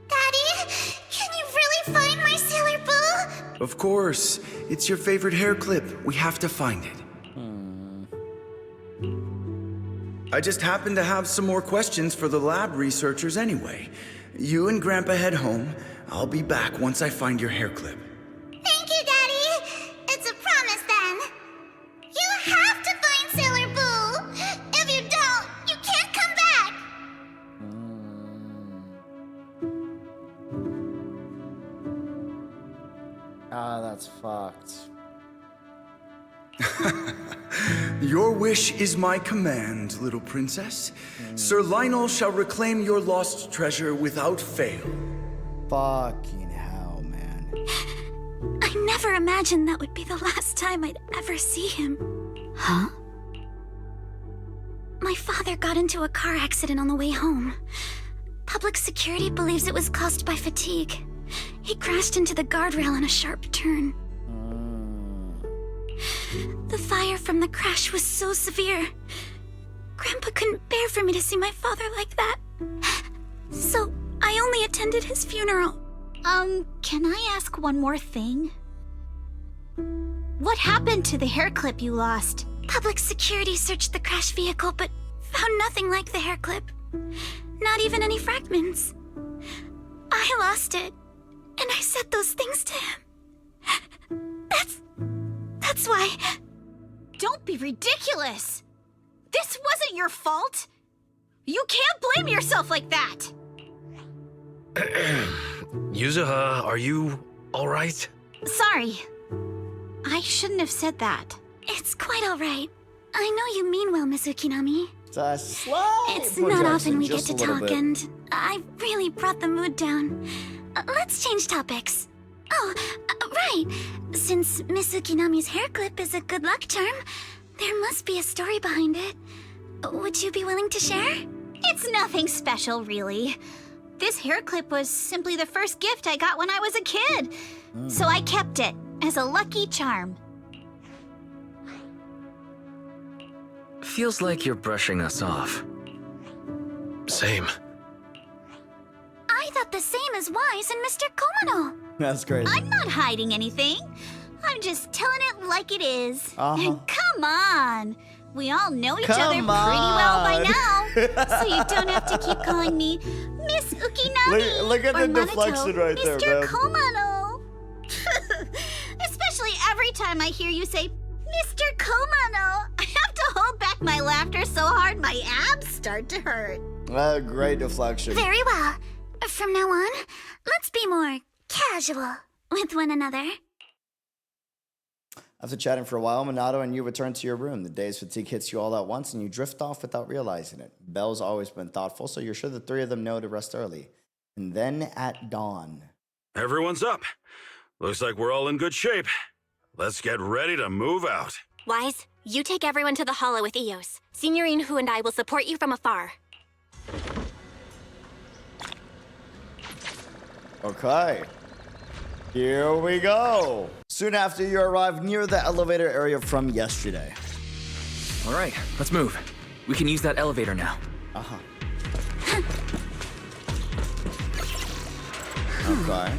Daddy, can you really find my Sailor Boo? Of course. It's your favorite hair clip. We have to find it. I just happen to have some more questions for the lab researchers anyway. You and Grandpa head home. I'll be back once I find your hair clip. Thank you, Daddy. It's a promise then. You have to find Sailor Boo. If you don't, you can't come back. That's fucked. Your wish is my command, little princess. Sir Lionel shall reclaim your lost treasure without fail. Fucking hell, man. I never imagined that would be the last time I'd ever see him. Huh? My father got into a car accident on the way home. Public security believes it was caused by fatigue. He crashed into the guardrail on a sharp turn. The fire from the crash was so severe. Grandpa couldn't bear for me to see my father like that. So I only attended his funeral. Can I ask one more thing? What happened to the hair clip you lost? Public security searched the crash vehicle, but found nothing like the hair clip. Not even any fragments. I lost it, and I said those things to him. That's why... Don't be ridiculous! This wasn't your fault! You can't blame yourself like that! Yuzuha, are you alright? Sorry. I shouldn't have said that. It's quite alright. I know you mean well, Miss Ukinami. It's not often we get to talk, and I really brought the mood down. Let's change topics. Oh, right. Since Miss Ukinami's hair clip is a good luck charm, there must be a story behind it. Would you be willing to share? It's nothing special, really. This hair clip was simply the first gift I got when I was a kid. So I kept it as a lucky charm. Feels like you're brushing us off. Same. I thought the same as Wise and Mr. Komano. That's crazy. I'm not hiding anything. I'm just telling it like it is. Uh-huh. Come on. We all know each other pretty well by now. So you don't have to keep calling me Miss Ukinami. Look at or the deflection right there, Mr. man. Komano. Especially every time I hear you say Mr. Komano, I have to hold back my laughter so hard my abs start to hurt. Great deflection. Very well. From now on, let's be more casual with one another. After chatting for a while, Minato and you return to your room. The day's fatigue hits you all at once, and you drift off without realizing it. Belle's always been thoughtful, so you're sure the three of them know to rest early. And then at dawn. Everyone's up. Looks like we're all in good shape. Let's get ready to move out. Wise, you take everyone to the Hollow with Eos. Signorine Hu and I will support you from afar. Okay. Here we go. Soon after you arrive near the elevator area from yesterday. All right, let's move. We can use that elevator now. Uh-huh. Okay.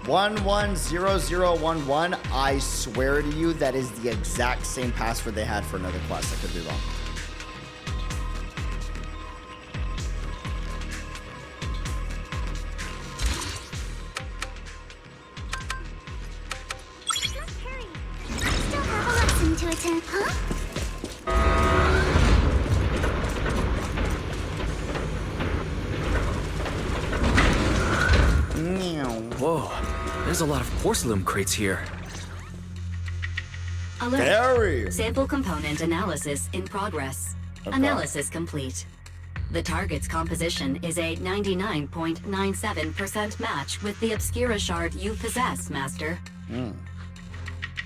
110011. I swear to you, that is the exact same password they had for another quest. I could be wrong. To attend, huh? Whoa, there's a lot of porcelain crates here. Alert. Very. Sample component analysis in progress. Okay. Analysis complete. The target's composition is a 99.97% match with the Obscura shard you possess, Master.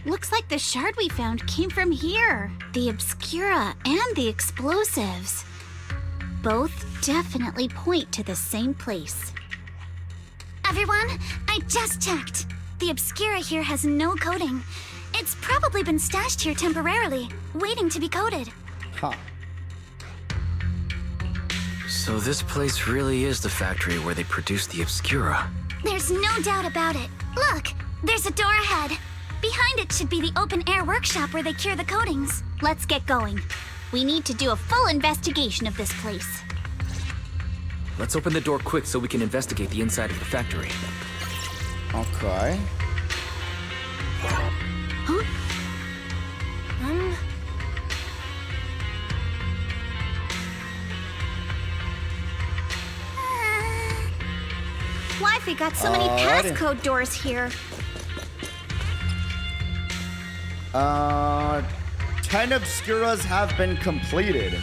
Looks like the shard we found came from here. The Obscura and the explosives. Both definitely point to the same place. Everyone, I just checked. The Obscura here has no coating. It's probably been stashed here temporarily, waiting to be coated. Huh. So this place really is the factory where they produce the Obscura. There's no doubt about it. Look, there's a door ahead. Behind it should be the open-air workshop where they cure the coatings. Let's get going. We need to do a full investigation of this place. Let's open the door quick so we can investigate the inside of the factory. Okay. Huh? Wifey got so many passcode doors here. 10 Obscuras have been completed.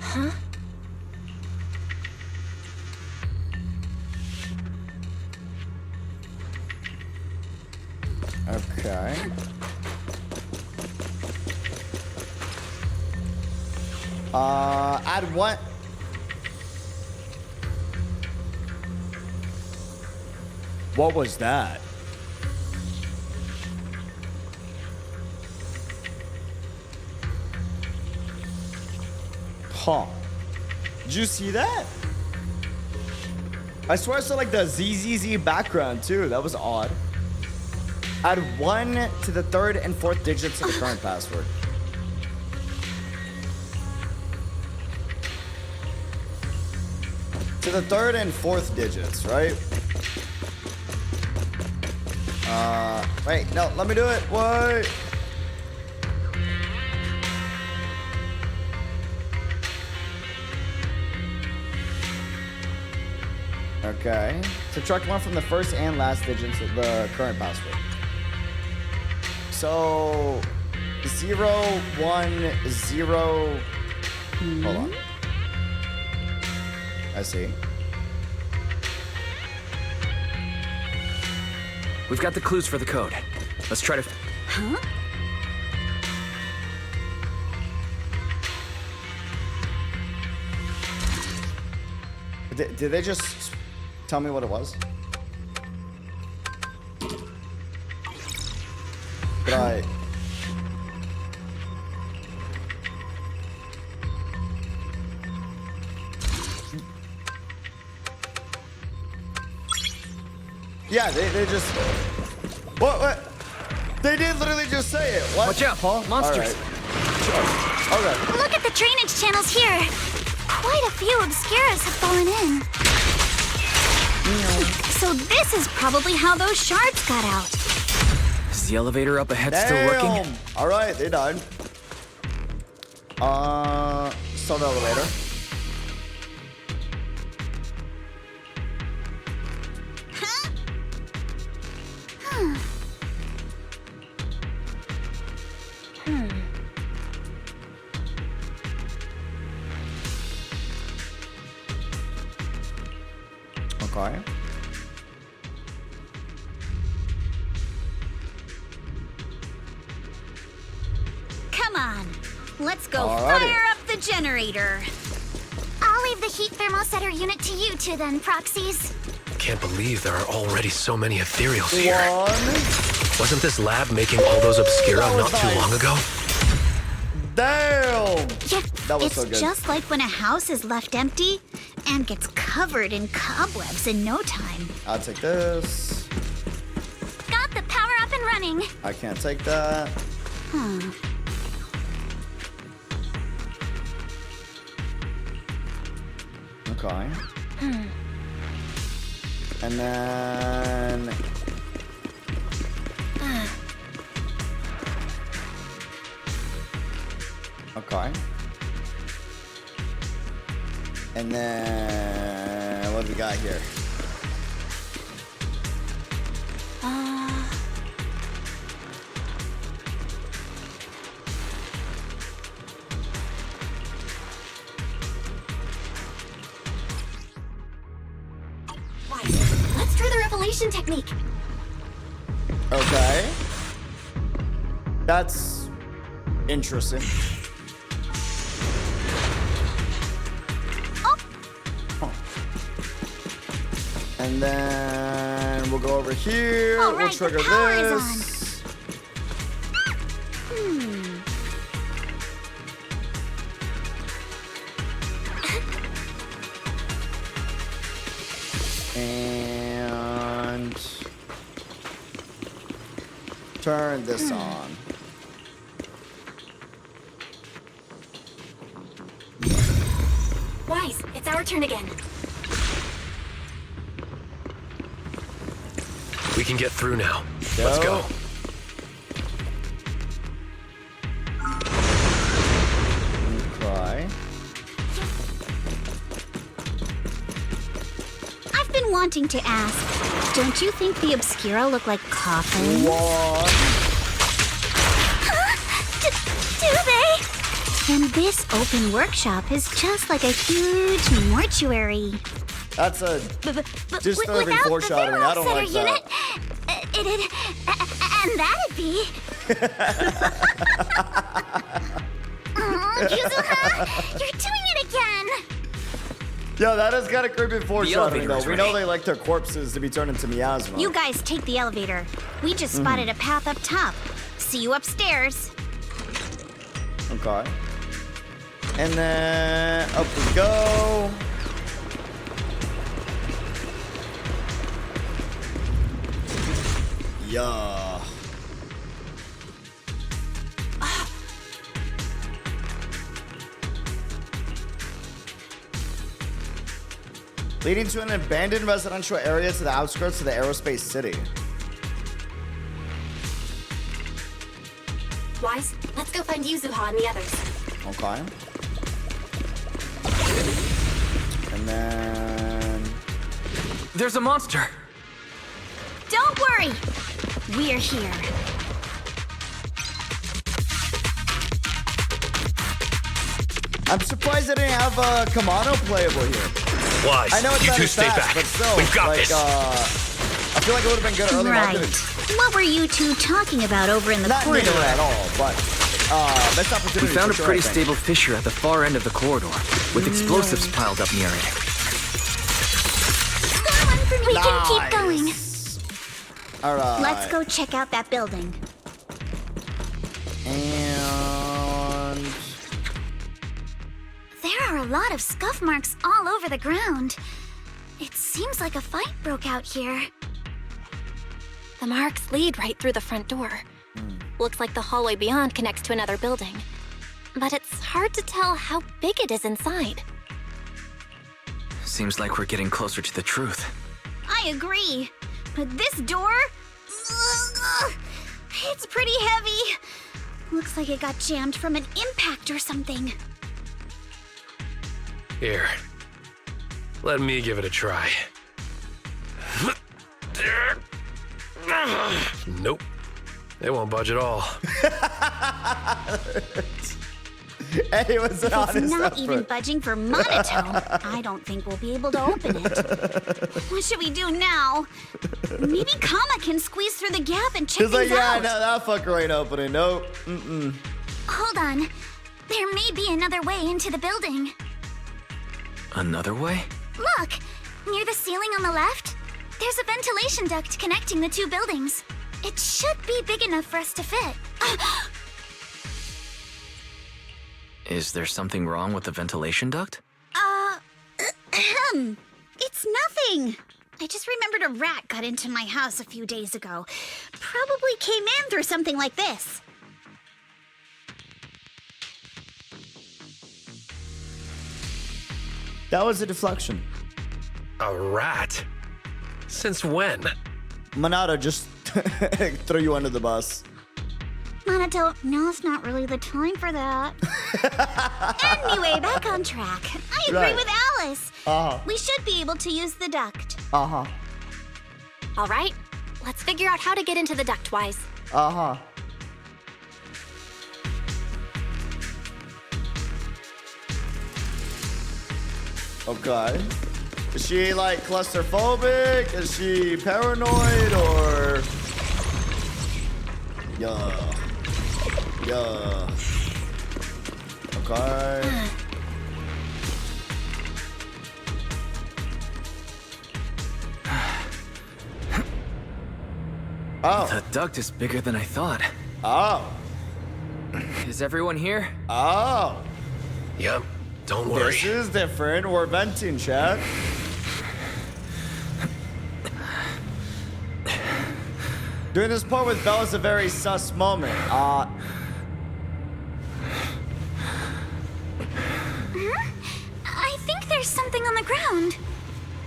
Huh? Okay. Add what? What was that? Huh. Did you see that? I swear I saw like the ZZZ background too. That was odd. Add 1 to the 3rd and 4th digits of the current password. To the 3rd and 4th digits, right? Wait, no, let me do it. Wait. Okay. Subtract 1 from the first and last digits of the current password. So 0, 1, 0. Hold on. I see. We've got the clues for the code. Let's try to... Huh? Did they just tell me what it was? Did I... Yeah, they just... What? They did literally just say it. What? Watch out, Paul. Monsters. Right. Sure. Okay. Look at the drainage channels here. Quite a few Obscuras have fallen in. So this is probably how those shards got out. Is the elevator up ahead still working? All right, they died. Start the elevator. Okay. Come on, let's go Alrighty. fire up the generator. I'll leave the heat thermosetter unit to you two then, Proxies. Can't believe there are already so many ethereals here. Wasn't this lab making all those Obscura not too long ago? Damn! Yeah, That was it's so good. just like when a house is left empty and gets covered in cobwebs in no time. I'll take this. Got the power up and running. I can't take that. Okay. And then... Okay. And then... What do we got here? Let's try the revelation technique. Okay. That's interesting. And then we'll go over here. All We'll right, trigger the power is this. And turn this on. Wise, it's our turn again. We can get through now. Let's go. I've been wanting to ask, don't you think the Obscura look like coffins? What? Do they? And this open workshop is just like a huge mortuary. That's a just urban foreshadowing. I don't like that. And that'd be. Oh, Yuzuha, you're doing it again. Yeah, that is kind of creepy foreshadowing, though. elevator is We know ready. they like their corpses to be turned into miasma. You guys take the elevator. We just spotted a path up top. See you upstairs. Okay. And then up we go. Yeah. Leading to an abandoned residential area to the outskirts of the aerospace city. Wise, let's go find Yuzuha and the others. Okay. And then... There's a monster! Don't worry. We're here. I'm surprised they didn't have a Kamano playable here. Wise, I know it's you not two as stay fast, back. but still, We've got like, this. I feel like it would have been good early Right. marketing. What were you two talking about over in the Not corridor? neither at all, but best opportunity. We found a for sure, pretty I think. stable fissure at the far end of the corridor, with explosives piled up near it. We can keep going. All right. Let's go check out that building. And There are a lot of scuff marks all over the ground. It seems like a fight broke out here. The marks lead right through the front door. Looks like the hallway beyond connects to another building. But it's hard to tell how big it is inside. Seems like we're getting closer to the truth. I agree. But this door? It's pretty heavy. Looks like it got jammed from an impact or something. Here. Let me give it a try. Nope. They won't budge at all. Hey, it was an If honest it's not effort. even budging for monotone, I don't think we'll be able to open it. What should we do now? Maybe Kama can squeeze through the gap and check He's like, things yeah, out. no, that fucker ain't opening. Nope. Mm-mm. Hold on. There may be another way into the building. Another way? Look! Near the ceiling on the left, there's a ventilation duct connecting the two buildings. It should be big enough for us to fit. Is there something wrong with the ventilation duct? It's nothing. I just remembered a rat got into my house a few days ago. Probably came in through something like this. That was a deflection. A rat? Since when? Monado just threw you under the bus. Monato, now's not really the time for that. Anyway, back on track. I agree Right. with Alice. We should be able to use the duct. Uh-huh. All right, let's figure out how to get into the duct, Wise. Uh-huh. Okay. Is she like claustrophobic? Is she paranoid or? Yeah. Yeah. Okay. Oh. The duct is bigger than I thought. Oh. Is everyone here? Oh. Yep. Don't worry. This is different. We're venting, chat. Doing this part with Belle is a very sus moment. I think there's something on the ground.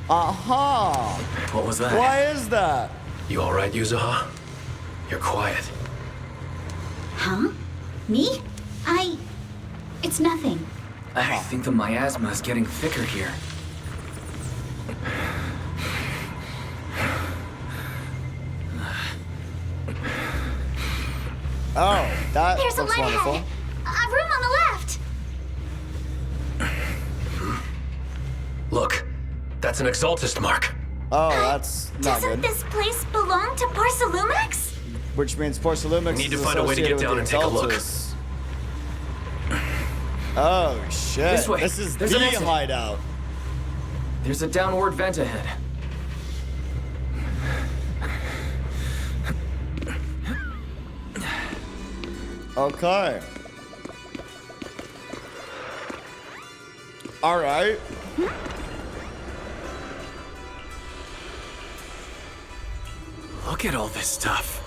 Uh-huh. What was that? Why is that? You alright, Yuzuha? You're quiet. Huh? Me? It's nothing. I think the miasma is getting thicker here. Oh, that There's a looks light wonderful. ahead. A room on the left. Look, that's an Exaltist mark. Oh, that's not Doesn't good. this place belong to Porcelumex? Which means Porcelumix We need to is find a way to get associated down with and the take a look. Exaltus. Oh, shit. This way. This is There's the an exit. hideout. There's a downward vent ahead. Okay. All right. Look at all this stuff.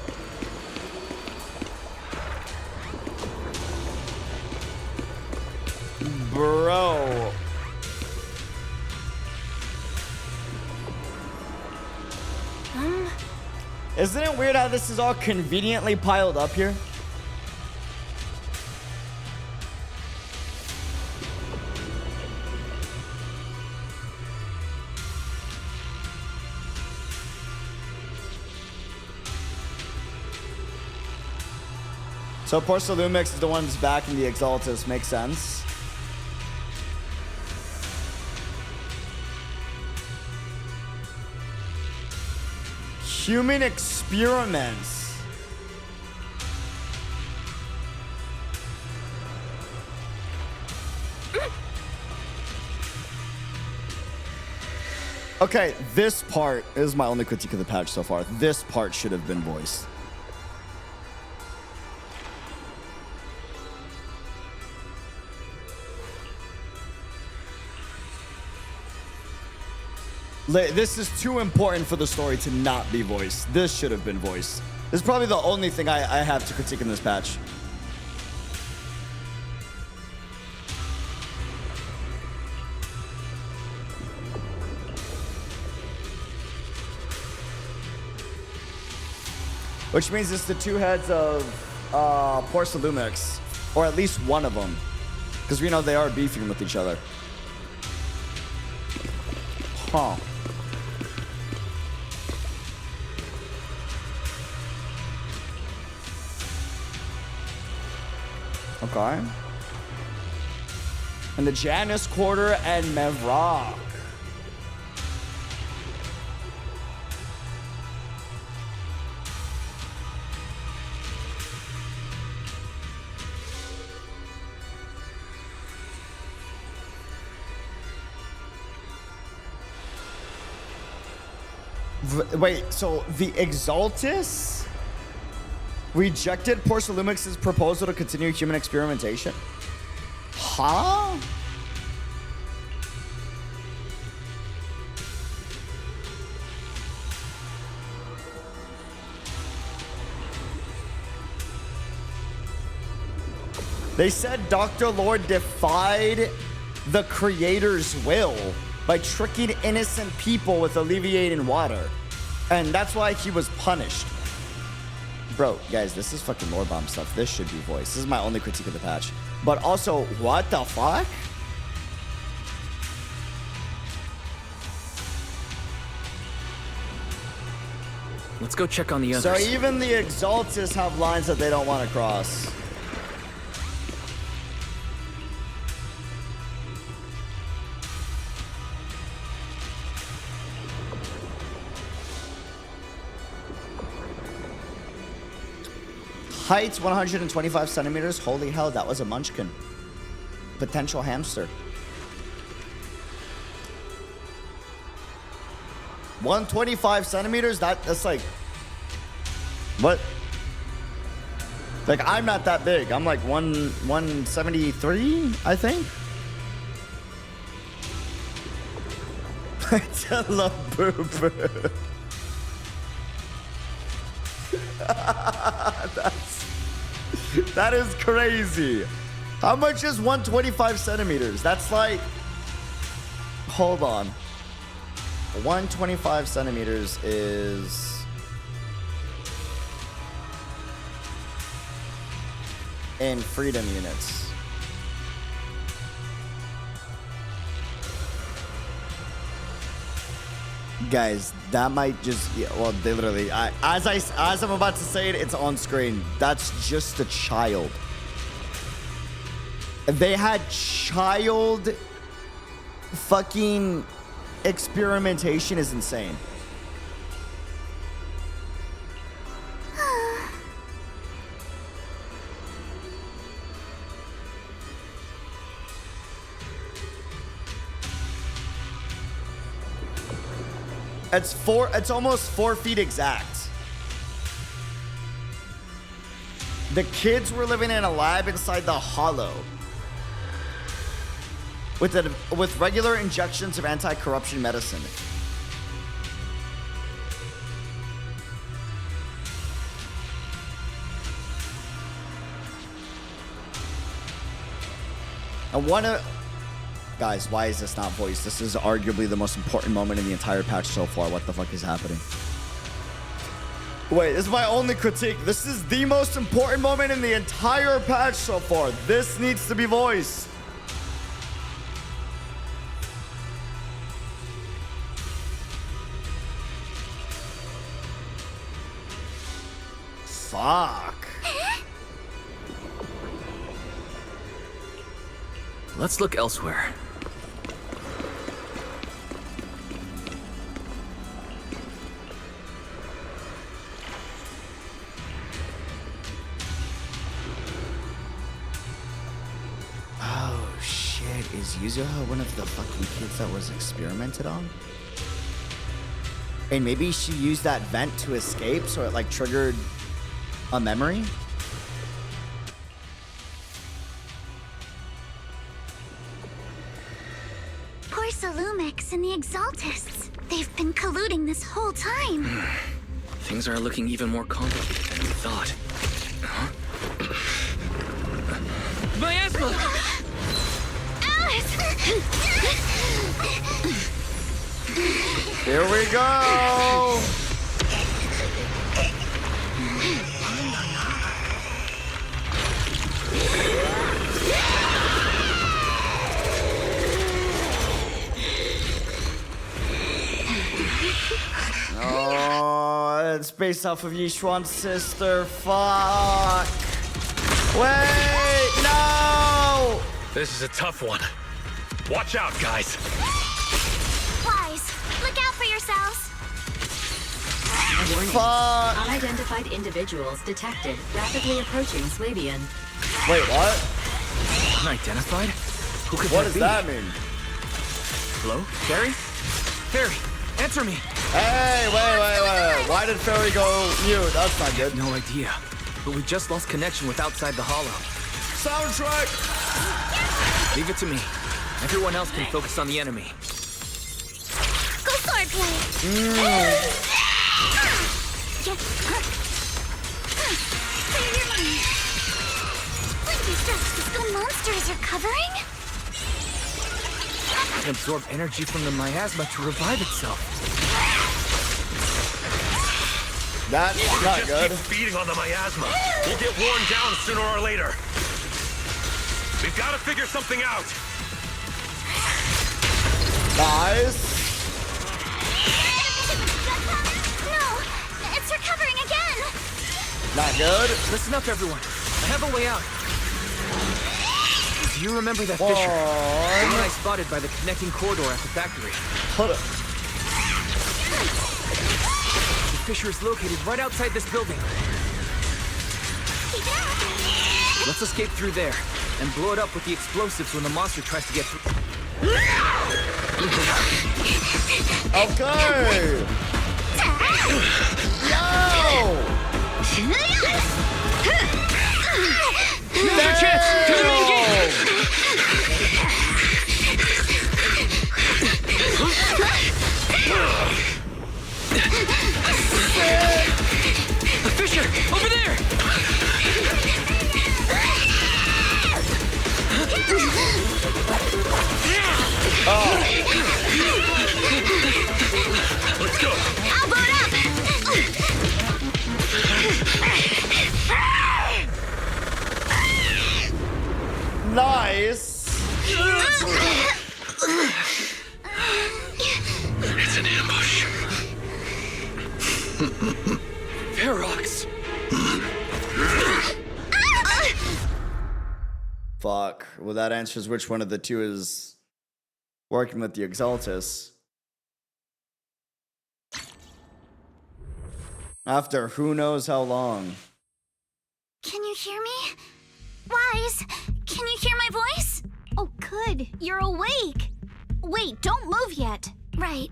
Bro. Isn't it weird how this is all conveniently piled up here? So Porcelumix is the one that's back in the Exaltus. Makes sense. Human experiments. Okay, this part is my only critique of the patch so far. This part should have been voiced. This is too important for the story to not be voiced. This should have been voiced. This is probably the only thing I have to critique in this patch. Which means it's the two heads of Porcelumix, or at least one of them, because we know they are beefing with each other. Huh. Okay. And the Janus Quarter and Mevrock. Wait, so the Exaltus rejected Porcelumix's proposal to continue human experimentation? Huh? They said Dr. Lord defied the Creator's will by tricking innocent people with alleviating water. And that's why he was punished. Bro, guys, this is fucking lore bomb stuff. This should be voiced. This is my only critique of the patch. But also, what the fuck? Let's go check on the others. So even the Exaltus have lines that they don't want to cross. Height 125 centimeters. Holy hell, that was a munchkin. Potential hamster. 125 centimeters? That's like... What? Like, I'm not that big. I'm like 173, I think. Tell boo-boo. That is crazy. How much is 125 centimeters? That's like... Hold on. 125 centimeters is... in freedom units. Guys, that might just, yeah, well, they literally, as I'm about to say it, it's on screen. That's just a child. They had child fucking experimentation is insane. It's almost 4 feet exact. The kids were living in a lab inside the hollow with regular injections of anti-corruption medicine. And guys, why is this not voiced? This is arguably the most important moment in the entire patch so far. What the fuck is happening? Wait, this is my only critique. This is the most important moment in the entire patch so far. This needs to be voiced. Fuck. Let's look elsewhere. Oh shit, is Yuzuha one of the fucking kids that was experimented on? And maybe she used that vent to escape, so it like triggered a memory? Failume and the Exaltists. They've been colluding this whole time. Things are looking even more complicated than we thought. Huh? My asthma! Alice! Here we go! Oh, it's based off of Yixuan's sister. Fuck. Wait, no! This is a tough one. Watch out, guys. Wise, look out for yourselves. Warning. Fuck. Unidentified individuals detected rapidly approaching Swabian. Wait, what? Unidentified? Who could What that does be? that mean? Hello? Fairy? Fairy, answer me! Hey, wait. Why did Fairy go mute? That's not good. No idea. But we just lost connection with outside the hollow. Soundtrack! Leave it to me. Everyone else can focus on the enemy. Go swordplay. Clear your mind. Like these drugs the monsters are covering? It can absorb energy from the miasma to revive itself. That's not good. Keep feeding on the miasma. We'll get worn down sooner or later. We've got to figure something out. Nice. No, it's recovering again. Not good. Listen up, everyone. I have a way out. Do you remember that fissure? The one I spotted by the connecting corridor at the factory. Hold up. The fissure is located right outside this building. Let's escape through there and blow it up with the explosives when the monster tries to get through. Okay. Yo! Now's your chance! To the main gate! A fissure! Over there! Let's go! I'll blow it up. Nice. Well, that answers which one of the two is working with the Exaltus. After who knows how long. Can you hear me? Wise, can you hear my voice? Oh, good. You're awake. Wait, don't move yet. Right.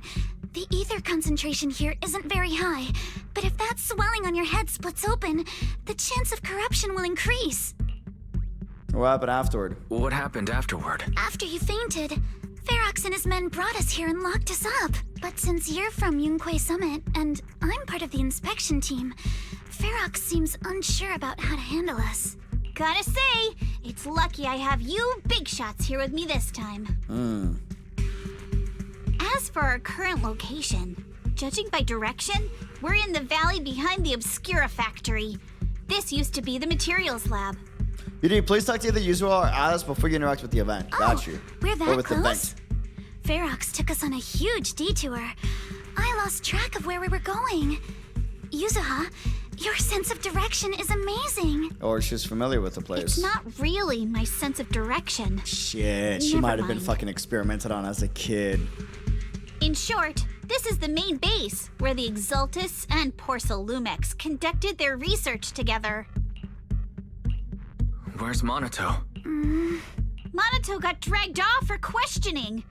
The ether concentration here isn't very high, but if that swelling on your head splits open, the chance of corruption will increase. What happened afterward? What happened afterward? After you fainted, Ferox and his men brought us here and locked us up. But since you're from Yunquay Summit, and I'm part of the inspection team, Ferox seems unsure about how to handle us. Gotta say, it's lucky I have you big shots here with me this time. As for our current location, judging by direction, we're in the valley behind the Obscura factory. This used to be the materials lab. BD, please talk to either Yuzuha or Alice before you interact with the event. Got you. We're that or with close? The Ferox took us on a huge detour. I lost track of where we were going. Yuzuha, your sense of direction is amazing. Or she's familiar with the place. It's not really my sense of direction. Shit, she Never might have been mind. fucking experimented on as a kid. In short, this is the main base, where the Exaltus and Porcelumex conducted their research together. Where's Monato? Monato got dragged off for questioning.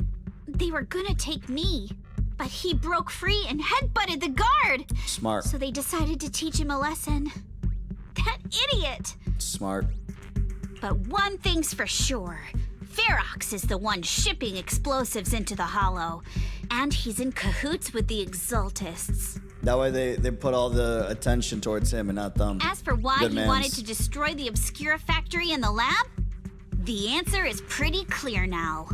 They were gonna take me, but he broke free and headbutted the guard. Smart. So they decided to teach him a lesson. That idiot! Smart. But one thing's for sure. Ferox is the one shipping explosives into the Hollow, and he's in cahoots with the Exaltists. That way they put all the attention towards him and not them. As for why Good he mans. wanted to destroy the Obscura factory and the lab, the answer is pretty clear now.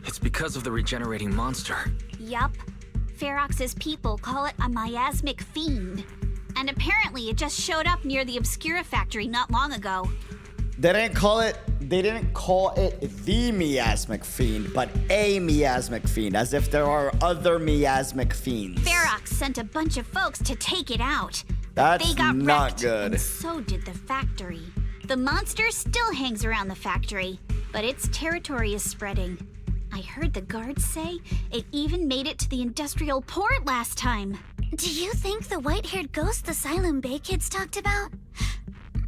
It's because of the regenerating monster. Yup. Ferox's people call it a miasmic fiend. And apparently it just showed up near the Obscura factory not long ago. They didn't call it the miasmic fiend, but a miasmic fiend, as if there are other miasmic fiends. Ferox sent a bunch of folks to take it out. That's They got not wrecked, good. and so did the factory. The monster still hangs around the factory, but its territory is spreading. I heard the guards say it even made it to the industrial port last time. Do you think the white-haired ghost the Failume Bay kids talked about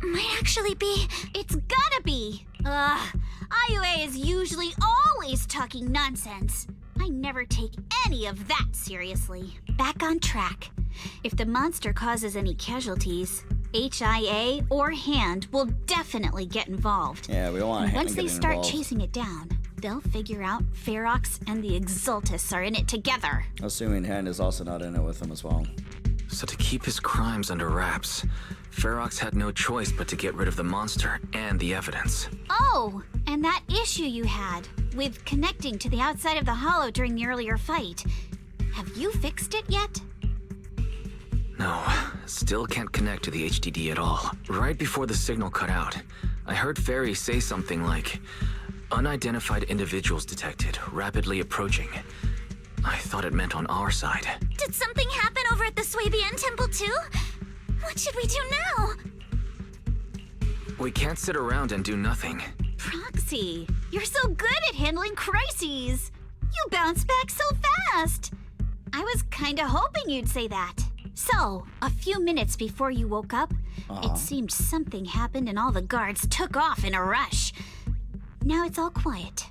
might actually be... It's gotta be! IUA is usually always talking nonsense. I never take any of that seriously. Back on track. If the monster causes any casualties, HIA or Hand will definitely get involved. Yeah, we don't want And Hand once they getting start involved. chasing it down, they'll figure out Ferox and the Exaltus are in it together. Assuming Hand is also not in it with him as well. So to keep his crimes under wraps, Ferox had no choice but to get rid of the monster and the evidence. Oh, and that issue you had with connecting to the outside of the Hollow during the earlier fight. Have you fixed it yet? No, still can't connect to the HDD at all. Right before the signal cut out, I heard Fairy say something like, "Unidentified individuals detected, rapidly approaching." I thought it meant on our side. Did something happen over at the Swabian Temple too? What should we do now? We can't sit around and do nothing. Proxy, you're so good at handling crises. You bounce back so fast. I was kinda hoping you'd say that. So, a few minutes before you woke up, it seemed something happened and all the guards took off in a rush. Now it's all quiet.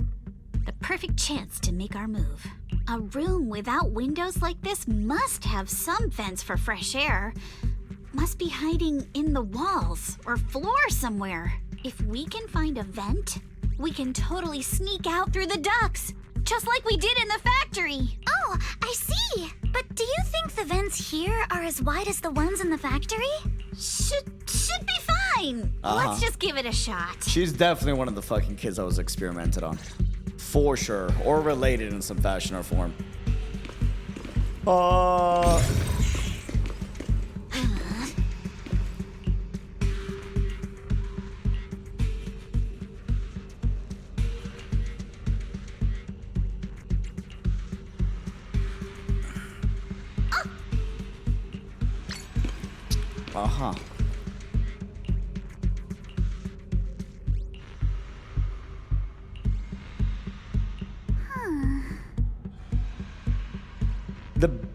The perfect chance to make our move. A room without windows like this must have some vents for fresh air. Must be hiding in the walls or floor somewhere. If we can find a vent, we can totally sneak out through the ducts, just like we did in the factory. Oh, I see. But do you think the vents here are as wide as the ones in the factory? Should be fine. Let's just give it a shot. She's definitely one of the fucking kids that was experimented on. For sure. Or related in some fashion or form.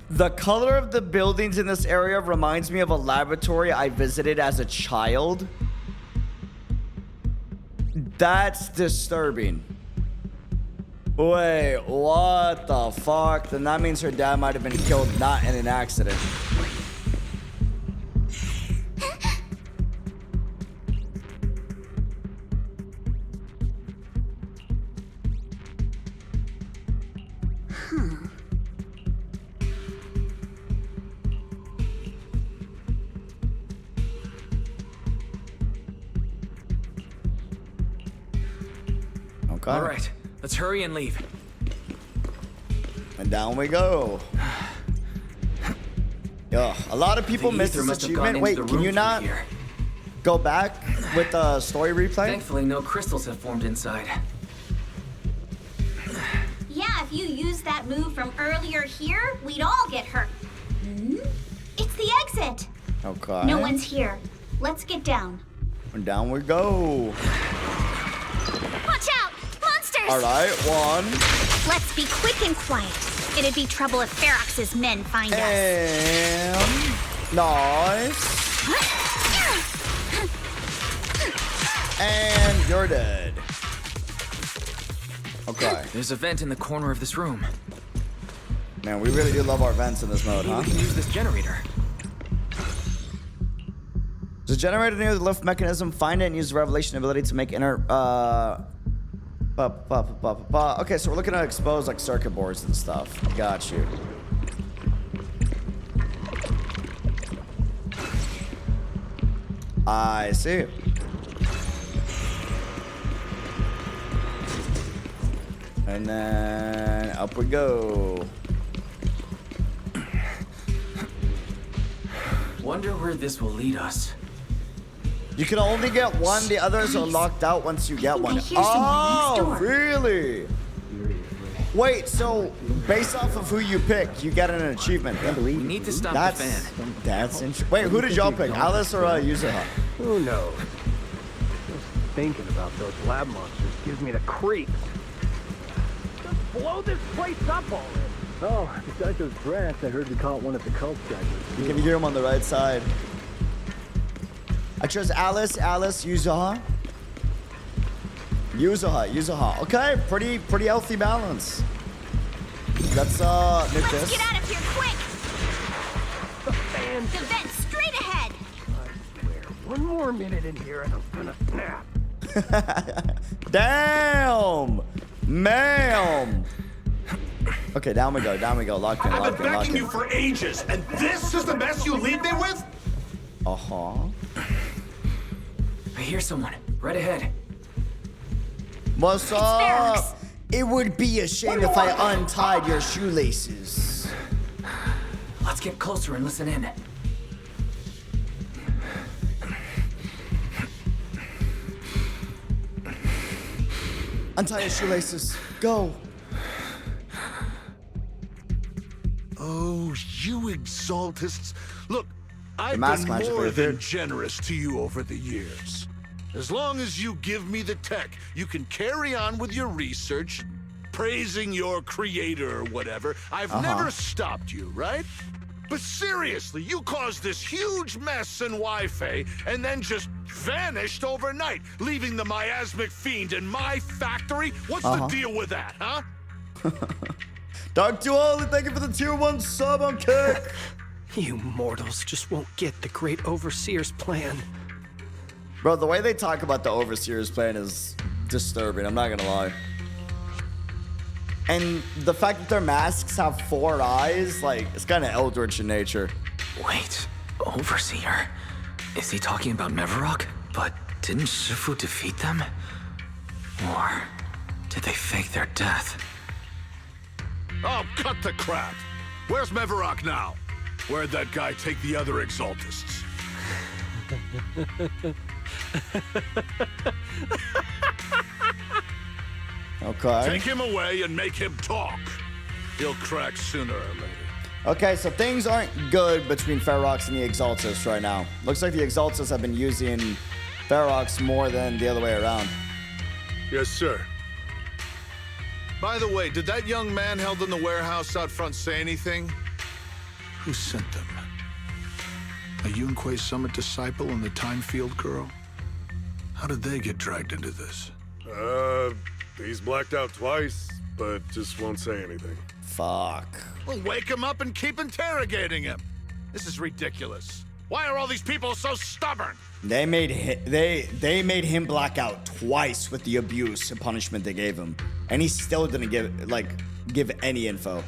The color of the buildings in this area reminds me of a laboratory I visited as a child. That's disturbing. Wait, what the fuck? Then that means her dad might have been killed not in an accident. Okay. All right, let's hurry and leave. And down we go. Yo, a lot of people miss this achievement. Wait, can you not go back with the story replay? Thankfully, no crystals have formed inside. Yeah, if you used that move from earlier here, we'd all get hurt. It's the exit. Okay. No one's here. Let's get down. And down we go. Watch out! Monsters! All right, one. Let's be quick and quiet. It'd be trouble if Ferox's men find us. And nice. And you're dead. Okay. There's a vent in the corner of this room. Man, we really do love our vents in this mode, huh? We can use this generator. There's a generator near the lift mechanism. Find it and use the revelation ability to make inner. Okay, so we're looking to expose like circuit boards and stuff. Got you. I see. And then up we go. Wonder where this will lead us. You can only get one. The others are locked out once you get one. Oh, really? Wait, so based off of who you pick, you get an achievement. We need to stop the fan. That's interesting. Wait, who did y'all pick? Alice or Yuzuha? Who knows? Just thinking about those lab monsters gives me the creeps. Just blow this place up already. Oh, besides those brats, I heard we caught one at the cult site. You can hear him on the right side. I chose Alice, Yuzuha. Yuzuha. Okay, pretty healthy balance. Let's nick this. Get out of here quick! The fan. The vent straight ahead! I swear, one more minute in here and I'm gonna snap. Damn! Ma'am! Okay, down we go, locked in, I've been begging you for ages, and this is the mess you leave me with? Uh-huh. I hear someone, right ahead. What's up? It would be a shame if I untied your shoelaces. Let's get closer and listen in. Untie your shoelaces. Go. Oh, you exaltists. Look, I've mask been magic more right than there. generous to you over the years. As long as you give me the tech, you can carry on with your research, praising your creator or whatever. I've never stopped you, right? But seriously, you caused this huge mess in Wi-Fi and then just vanished overnight, leaving the miasmic fiend in my factory? What's the deal with that, huh? Dr. Ollie, thank you for the tier 1 sub on Kick. You mortals just won't get the great overseer's plan. Bro, the way they talk about the Overseer's plan is disturbing, I'm not gonna lie. And the fact that their masks have 4 eyes, like, it's kind of eldritch in nature. Wait, Overseer? Is he talking about Mevarok? But didn't Shifu defeat them? Or did they fake their death? Oh, cut the crap. Where's Mevarok now? Where'd that guy take the other exaltists? Okay. Take him away and make him talk. He'll crack sooner or later. Okay, so things aren't good between Ferox and the Exaltists right now. Looks like the Exaltists have been using Ferox more than the other way around. Yes, sir. By the way, did that young man held in the warehouse out front say anything? Who sent them? A Yunquei Summit disciple and the Time Field girl? How did they get dragged into this? He's blacked out twice, but just won't say anything. Fuck. Well, wake him up and keep interrogating him. This is ridiculous. Why are all these people so stubborn? They made him black out twice with the abuse and punishment they gave him, and he still didn't give any info.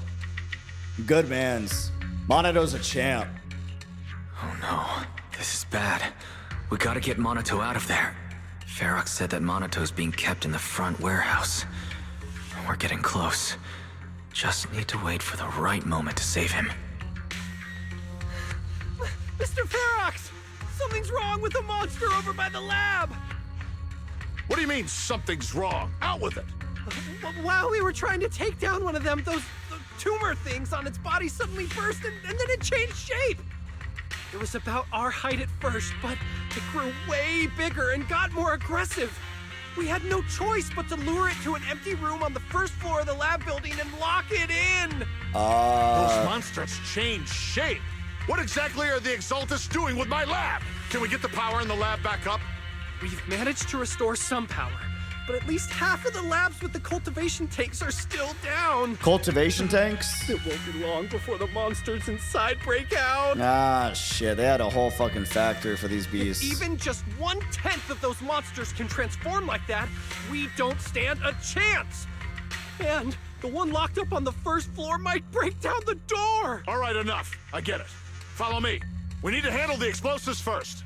Good mans. Monato's a champ. Oh no, this is bad. We gotta get Monato out of there. Ferox said that Monato's being kept in the front warehouse. We're getting close. Just need to wait for the right moment to save him. Mr. Ferox! Something's wrong with the monster over by the lab! What do you mean, something's wrong? Out with it! While we were trying to take down one of them, those tumor things on its body suddenly burst and then it changed shape! It was about our height at first, but it grew way bigger and got more aggressive. We had no choice but to lure it to an empty room on the first floor of the lab building and lock it in! Those monsters changed shape! What exactly are the Exaltus doing with my lab? Can we get the power in the lab back up? We've managed to restore some power, but at least half of the labs with the cultivation tanks are still down. Cultivation tanks? It won't be long before the monsters inside break out. Ah, shit. They had a whole fucking factory for these beasts. If even just 1/10 of those monsters can transform like that, we don't stand a chance. And the one locked up on the first floor might break down the door. All right, enough. I get it. Follow me. We need to handle the explosives first.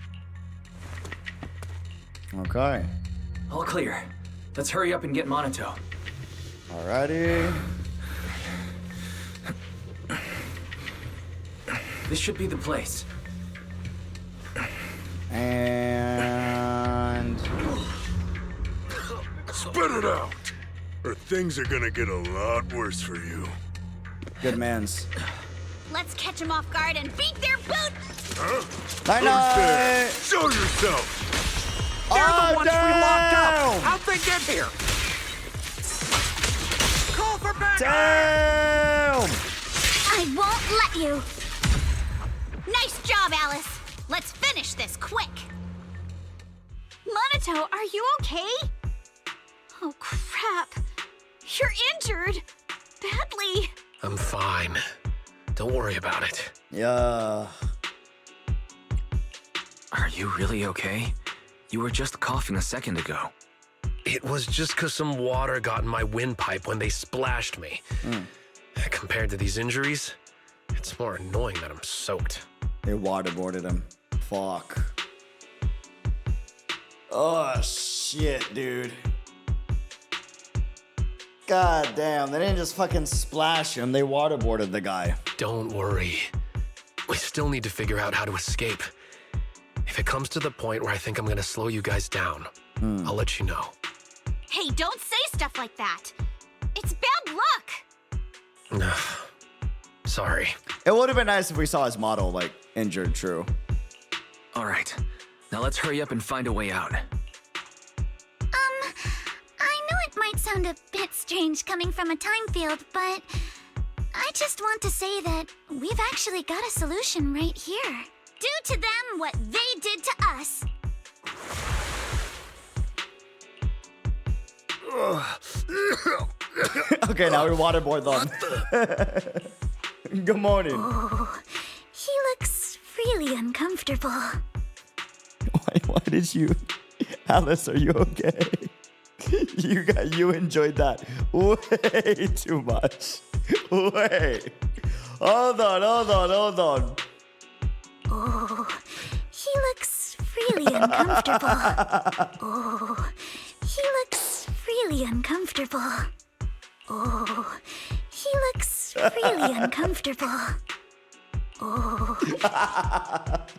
Okay. All clear. Let's hurry up and get Monato. Alrighty. This should be the place. And... Spit it out, or things are gonna get a lot worse for you. Good mans. Let's catch them off guard and beat their boot! Huh? Night-night! Show yourself! They're the ones we locked up! Down! How'd they get here? Call for backup! Damn! I won't let you! Nice job, Alice! Let's finish this quick! Monato, are you okay? Oh, crap. You're injured. Badly. I'm fine. Don't worry about it. Yeah. Are you really okay? You were just coughing a second ago. It was just 'cause some water got in my windpipe when they splashed me. Compared to these injuries, it's more annoying that I'm soaked. They waterboarded him. Fuck. Oh, shit, dude. God damn, they didn't just fucking splash him, they waterboarded the guy. Don't worry. We still need to figure out how to escape. If it comes to the point where I think I'm gonna slow you guys down, I'll let you know. Hey, don't say stuff like that! It's bad luck! Sorry. It would have been nice if we saw his model, like, injured, true. All right. Now let's hurry up and find a way out. I know it might sound a bit strange coming from a time field, but I just want to say that we've actually got a solution right here. Do to them what they did to us! Okay, now we waterboard them. Good morning. Oh, he looks really uncomfortable. Why did you... Alice, are you okay? You enjoyed that way too much. Wait. Hold on. Oh, he looks really uncomfortable. Oh, he looks really uncomfortable. Oh, he looks really uncomfortable. Oh.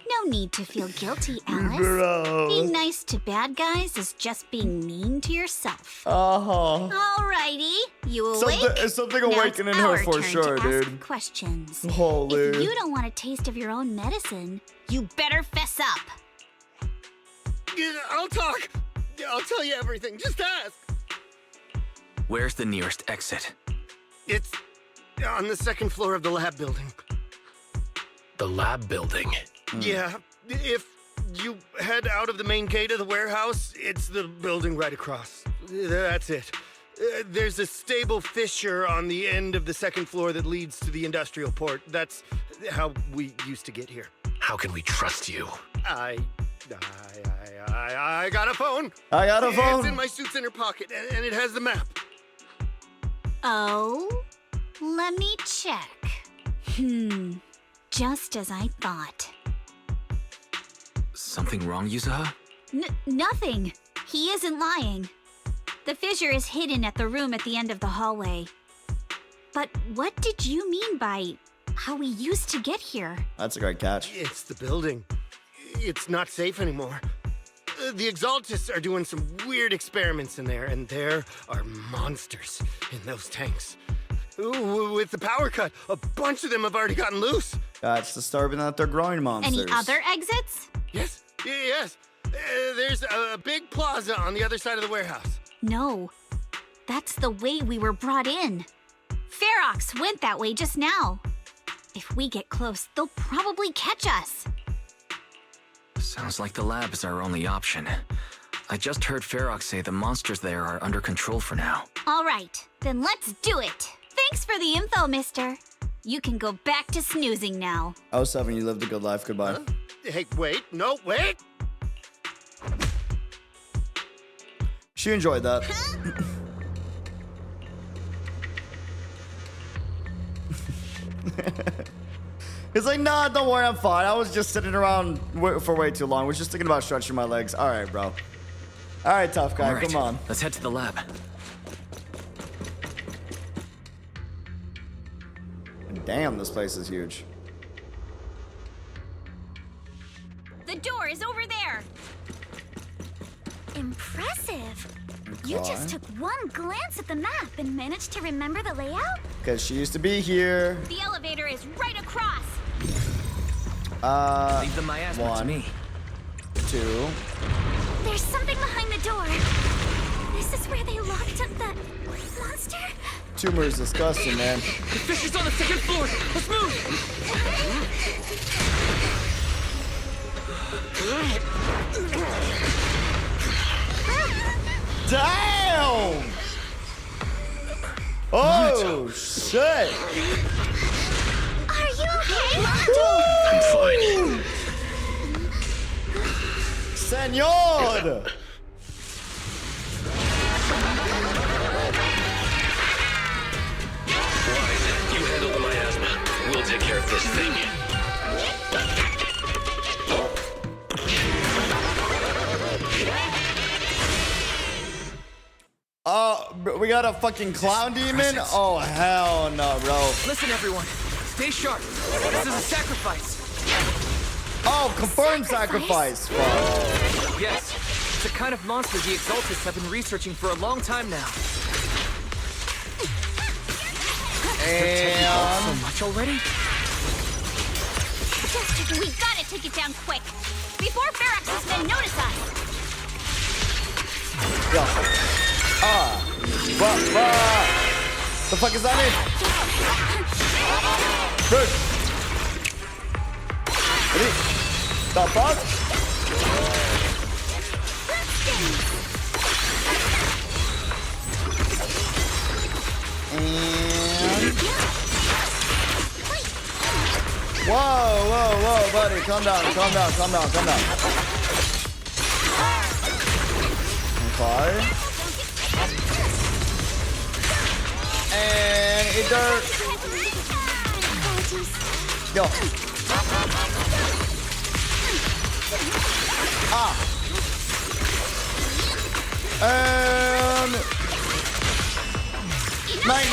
No need to feel guilty, Alice. Bro. Being nice to bad guys is just being mean to yourself. Uh-huh. Alrighty, you awake? Something Now awakening it's her our for turn sure, to ask dude. questions. Holy. If you don't want a taste of your own medicine, you better fess up. Yeah, I'll talk. I'll tell you everything. Just ask. Where's the nearest exit? It's on the second floor of the lab building. The lab building. Yeah, if you head out of the main gate of the warehouse, it's the building right across. That's it. There's a stable fissure on the end of the second floor that leads to the industrial port. That's how we used to get here. How can we trust you? I got a phone. I got a phone. It's in my suit's inner pocket, and it has the map. Oh, let me check. Just as I thought. Something wrong, Yuzuha? Nothing. He isn't lying. The fissure is hidden at the room at the end of the hallway. But what did you mean by how we used to get here? That's a great catch. It's the building. It's not safe anymore. The Exaltists are doing some weird experiments in there, and there are monsters in those tanks. Ooh, with the power cut, a bunch of them have already gotten loose. It's disturbing that they're growing monsters. Any other exits? Yes. There's a big plaza on the other side of the warehouse. No. That's the way we were brought in. Ferox went that way just now. If we get close, they'll probably catch us. Sounds like the lab is our only option. I just heard Ferox say the monsters there are under control for now. All right, then let's do it. Thanks for the info, mister. You can go back to snoozing now. 07, you lived a good life. Goodbye. Hey, wait. No, wait. She enjoyed that. He's like, nah, don't worry, I'm fine. I was just sitting around for way too long. I was just thinking about stretching my legs. All right, bro. All right, tough guy, All right, come on. Let's head to the lab. Damn, this place is huge. The door is over there. Impressive. You Okay. just took one glance at the map and managed to remember the layout? Because she used to be here. The elevator is right across. Leave the miasma to 1, me. 2. There's something behind the door. This is where they locked up the monster? Tumor is disgusting, man. The fish is on the second floor. Let's move. Damn! Oh, shit! Are you okay? I'm fine. Senor! Wise, you handle the miasma. We'll take care of this thing. We got a fucking clown demon? Oh, hell no, bro. Listen, everyone. Stay sharp. This is a sacrifice. Oh, confirmed sacrifice. Fuck. Yes. It's a kind of monster the Exaltists have been researching for a long time now. And so much already? Just, we gotta take it down quick. Before Ferox's men notice us. Yo. The fuck is that mean? Good. Ready? The fuck? And... Whoa, buddy. Calm down. Okay. And eat dirt. Yo. And night.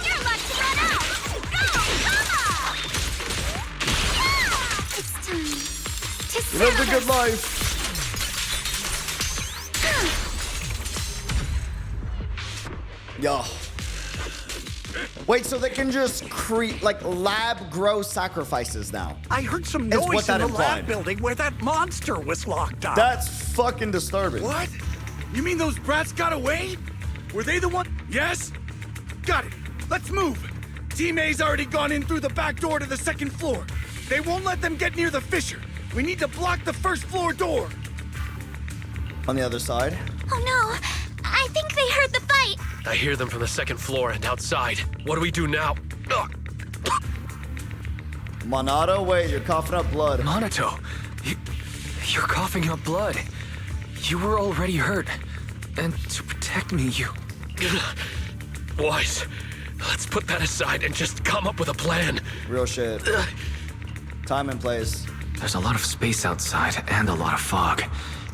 You're lucky to run out. Go, mama! It's time to Live a good life. Yo. Wait, so they can just create, like, lab grow sacrifices now? I heard some Is what noise that in the implied. lab building where that monster was locked up. That's fucking disturbing. What? You mean those brats got away? Were they the one? Yes? Got it. Let's move. Team A's already gone in through the back door to the second floor. They won't let them get near the fissure. We need to block the first floor door. On the other side? Oh no! I think they heard the fight! I hear them from the second floor and outside. What do we do now? Ugh. Monato, wait, you're coughing up blood. Monato, you're coughing up blood. You were already hurt. And to protect me, you... Wise. Let's put that aside and just come up with a plan. Real shit. Time and place. There's a lot of space outside and a lot of fog.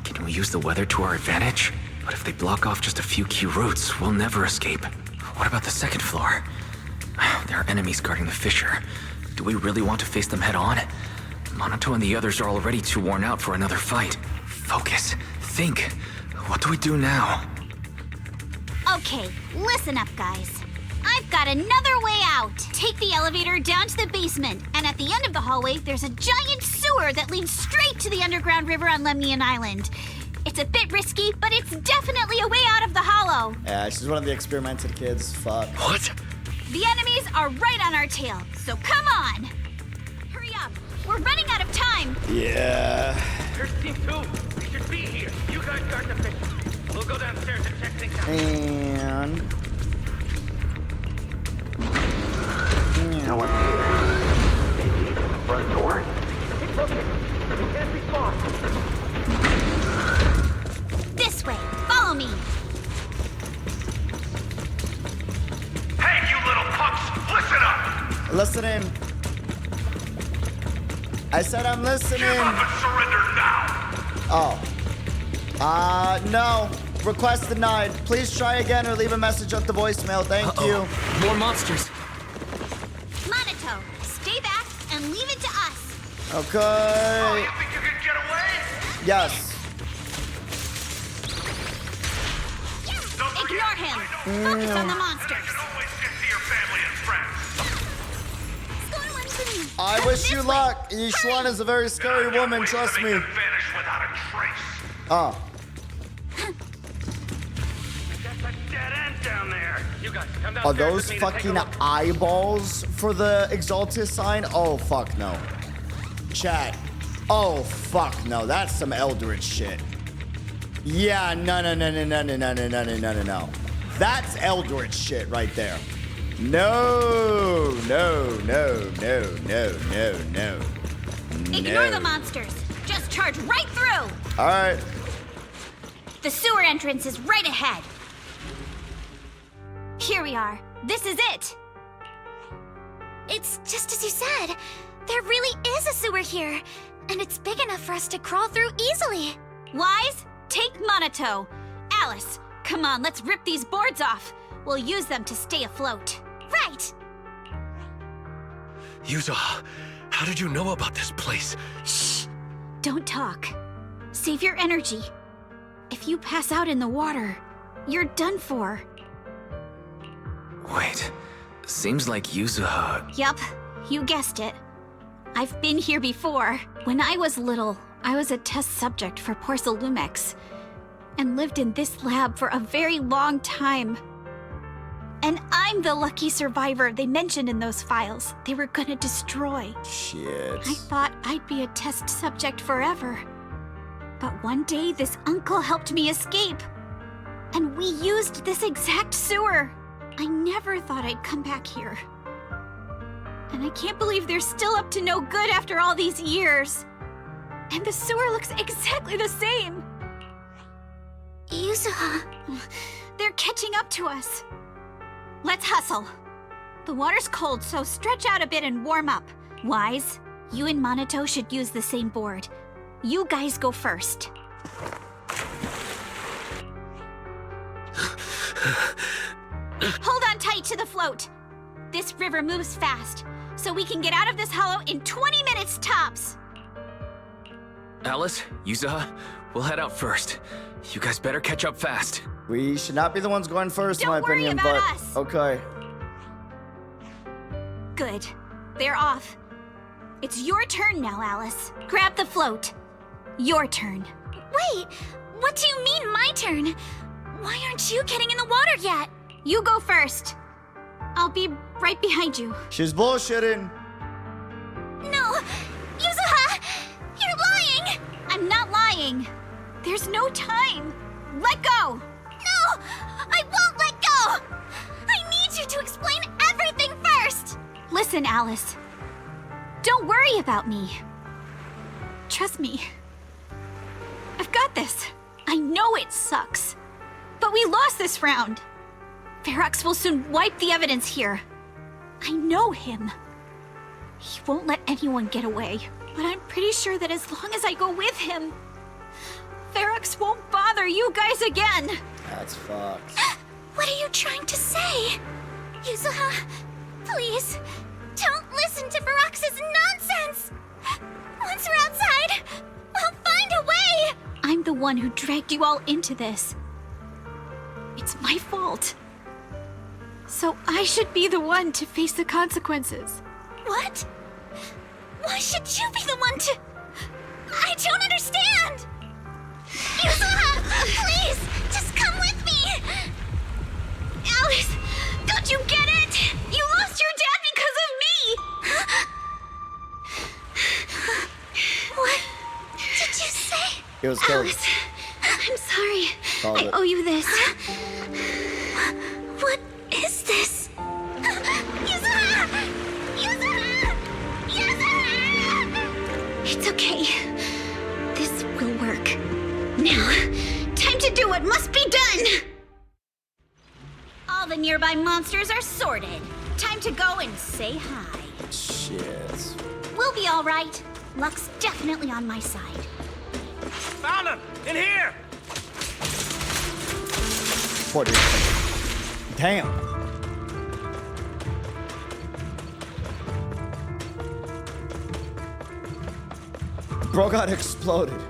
Can we use the weather to our advantage? But if they block off just a few key routes, we'll never escape. What about the second floor? There are enemies guarding the fissure. Do we really want to face them head on? Monato and the others are already too worn out for another fight. Focus. Think. What do we do now? Okay, listen up, guys. I've got another way out. Take the elevator down to the basement, and at the end of the hallway, there's a giant sewer that leads straight to the underground river on Lemnian Island. It's a bit risky, but it's definitely a way out of the hollow. Yeah, she's one of the experimented kids. Fuck. What? The enemies are right on our tail, so come on! Hurry up! We're running out of time! Yeah. Here's Team 2. We should be here. You guys guard the fissure. We'll go downstairs and check things out. And... No one here. Front door. Keep looking. We can't be far. This way. Follow me. Hey, you little punks! Listen up! Listening. I said I'm listening. Give up and surrender now! Oh. No. Request denied. Please try again or leave a message at the voicemail. Thank you. More monsters. Monato, stay back and leave it to us. Okay. Oh, you think you can get away? Yes. Ignore him. Focus on the monsters. You can always get to your family and friends. I wish you luck. Yixuan is a very scary woman, trust me. Vanish without a trace. Oh. That's a dead end down there. You guys come down. Are those fucking eyeballs for the Exaltus sign? Oh, fuck no. Chat. Oh, fuck no. That's some Eldritch shit. Yeah, no. That's Eldritch shit right there. No. Ignore the monsters. Just charge right through. All right. The sewer entrance is right ahead. Here we are. This is it. It's just as you said. There really is a sewer here, and it's big enough for us to crawl through easily. Wise, take Monato. Alice, come on, let's rip these boards off. We'll use them to stay afloat. Right. Yuzuha, how did you know about this place? Shh. Don't talk. Save your energy. If you pass out in the water, you're done for. Wait. Seems like Yuzuha... Yup, you guessed it. I've been here before. When I was little, I was a test subject for Failume and lived in this lab for a very long time. And I'm the lucky survivor they mentioned in those files they were gonna destroy. Shit. I thought I'd be a test subject forever. But one day, this uncle helped me escape. And we used this exact sewer. I never thought I'd come back here. And I can't believe they're still up to no good after all these years. And the sewer looks exactly the same. Yuzuha. They're catching up to us. Let's hustle. The water's cold, so stretch out a bit and warm up. Wise, you and Monato should use the same board. You guys go first. Hold on tight to the float. This river moves fast, so we can get out of this hollow in 20 minutes tops. Alice, Yuzuha, we'll head out first. You guys better catch up fast. We should not be the ones going first, in my Don't worry opinion, about but us. okay. Good. They're off. It's your turn now, Alice. Grab the float. Your turn. Wait, what do you mean my turn? Why aren't you getting in the water yet? You go first. I'll be right behind you. She's bullshitting. No! Yuzuha! You're lying! I'm not lying. There's no time. Let go! No! I won't let go! I need you to explain everything first! Listen, Alice. Don't worry about me. Trust me. I've got this. I know it sucks. But we lost this round. Ferox will soon wipe the evidence here. I know him. He won't let anyone get away. But I'm pretty sure that as long as I go with him, Ferox won't bother you guys again. That's fucked. What are you trying to say? Yuzuha, please, don't listen to Ferox's nonsense. Once we're outside, we'll find a way. I'm the one who dragged you all into this. It's my fault. So I should be the one to face the consequences. What? Why should you be the one to... I don't understand! Yuzuha, please, just come with me! Alice, don't you get it? You lost your dad because of me! What did you say? It was killed. Alice, I'm sorry. Called I it. owe you this. What is this? Yuzuha! Yuzuha! Yuzuha! It's okay. This will work. Now, time to do what must be done! All the nearby monsters are sorted. Time to go and say hi. Shit. We'll be all right. Luck's definitely on my side. Found him! In here! Poor dude. Damn. Bro got exploded.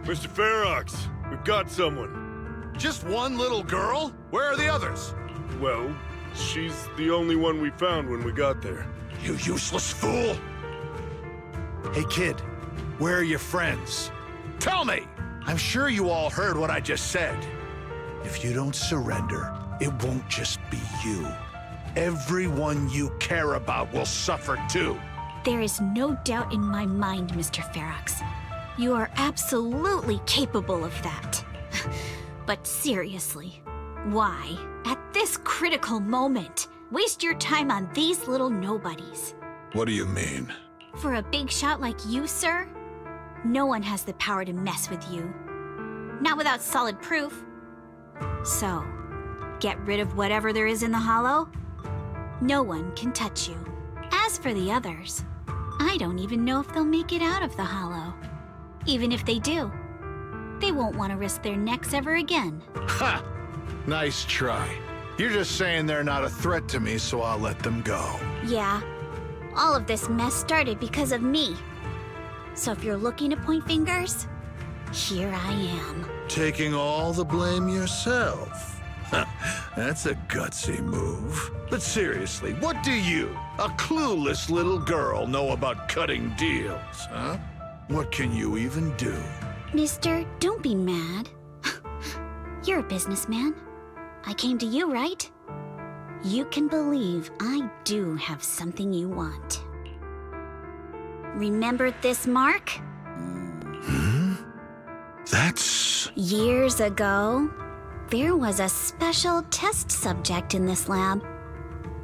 Mr. Ferox, we've got someone. Just one little girl? Where are the others? Well, she's the only one we found when we got there. You useless fool! Hey kid, where are your friends? Tell me! I'm sure you all heard what I just said. If you don't surrender, it won't just be you. Everyone you care about will suffer too. There is no doubt in my mind, Mr. Ferox. You are absolutely capable of that. But seriously, why, at this critical moment, waste your time on these little nobodies? What do you mean? For a big shot like you, sir, no one has the power to mess with you. Not without solid proof. So, get rid of whatever there is in the hollow. No one can touch you. As for the others, I don't even know if they'll make it out of the hollow. Even if they do, they won't want to risk their necks ever again. Ha! Nice try. You're just saying they're not a threat to me, so I'll let them go. Yeah, all of this mess started because of me. So if you're looking to point fingers, here I am. Taking all the blame yourself. That's a gutsy move. But seriously, what do you, a clueless little girl, know about cutting deals, huh? What can you even do? Mister, don't be mad. You're a businessman. I came to you, right? You can believe I do have something you want. Remember this mark? That's... Years ago, there was a special test subject in this lab.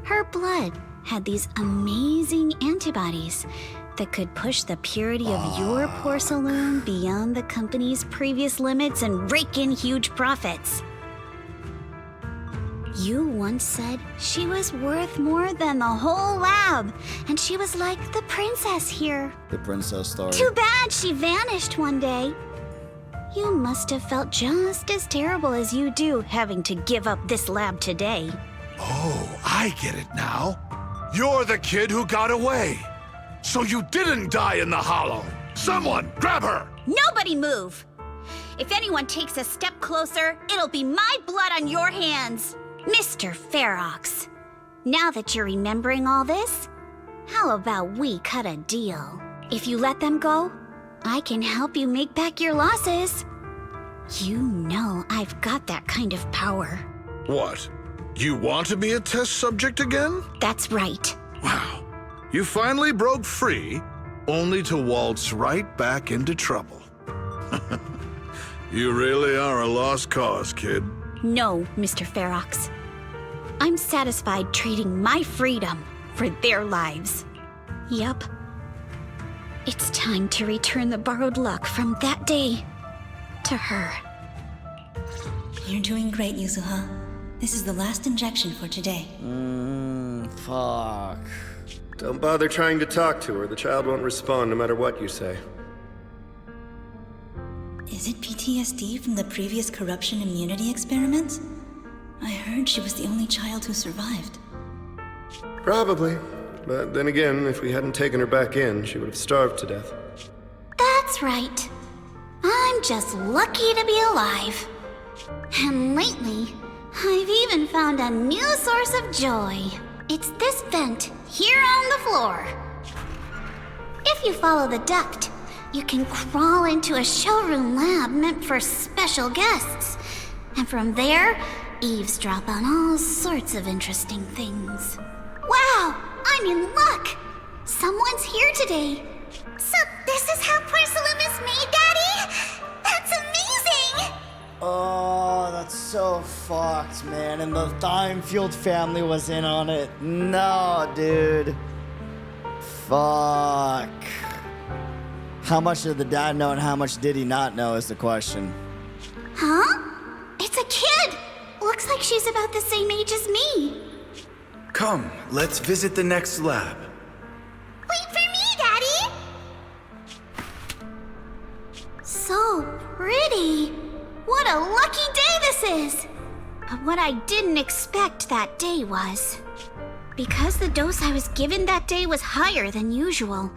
Her blood had these amazing antibodies that could push the purity of your porcelain beyond the company's previous limits and rake in huge profits. You once said she was worth more than the whole lab, and she was like the princess here. The princess story. Too bad she vanished one day. You must have felt just as terrible as you do having to give up this lab today. Oh, I get it now. You're the kid who got away. So you didn't die in the hollow. Someone, grab her! Nobody move! If anyone takes a step closer, it'll be my blood on your hands. Mr. Ferox, now that you're remembering all this, how about we cut a deal? If you let them go, I can help you make back your losses. You know I've got that kind of power. What? You want to be a test subject again? That's right. Wow. You finally broke free, only to waltz right back into trouble. You really are a lost cause, kid. No, Mr. Ferox. I'm satisfied trading my freedom for their lives. Yup. It's time to return the borrowed luck from that day to her. You're doing great, Yuzuha. This is the last injection for today. Fuck. Don't bother trying to talk to her. The child won't respond no matter what you say. Is it PTSD from the previous corruption immunity experiments? I heard she was the only child who survived. Probably. But then again, if we hadn't taken her back in, she would have starved to death. That's right. I'm just lucky to be alive. And lately, I've even found a new source of joy. It's this vent here on the floor. If you follow the duct, you can crawl into a showroom lab meant for special guests. And from there, eavesdrop on all sorts of interesting things. Wow, I'm in luck! Someone's here today. So this is how porcelain is made, Daddy? That's amazing! Oh, that's so fucked, man. And the Thimefield family was in on it. No, dude. Fuck. How much did the dad know and how much did he not know is the question. Huh? It's a kid! Looks like she's about the same age as me. Come, let's visit the next lab. Wait for me, Daddy! So pretty. What a lucky day this is! But what I didn't expect that day was... because the dose I was given that day was higher than usual,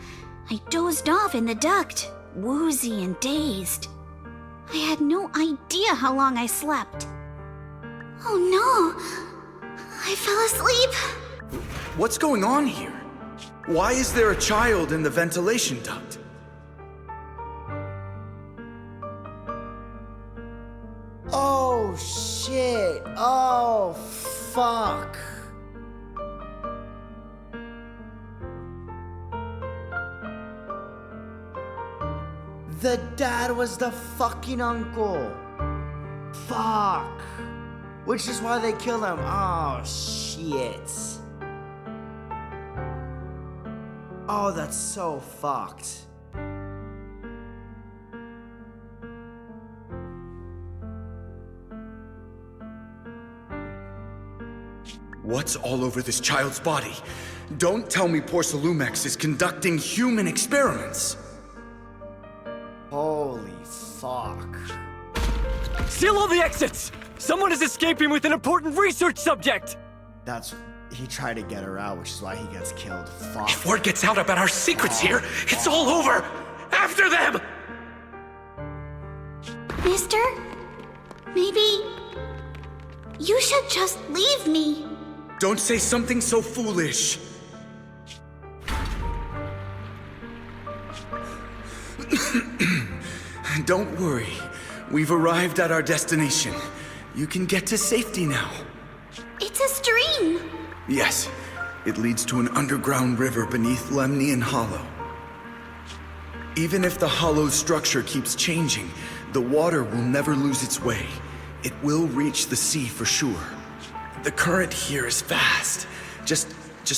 I dozed off in the duct, woozy and dazed. I had no idea how long I slept. Oh no! I fell asleep. What's going on here? Why is there a child in the ventilation duct? Oh, shit. Oh, fuck. The dad was the fucking uncle. Fuck. Which is why they killed him. Oh, shit. Oh, that's so fucked. What's all over this child's body? Don't tell me Porcelumex is conducting human experiments. Holy fuck. Seal all the exits! Someone is escaping with an important research subject! He tried to get her out, which is why he gets killed. Fuck. If word gets out about our secrets here, it's all over! After them! Mister? Maybe... you should just leave me. Don't say something so foolish. Don't worry. We've arrived at our destination. You can get to safety now. It's a stream. Yes, it leads to an underground river beneath Lemnian Hollow. Even if the hollow's structure keeps changing, the water will never lose its way. It will reach the sea for sure. The current here is fast. Just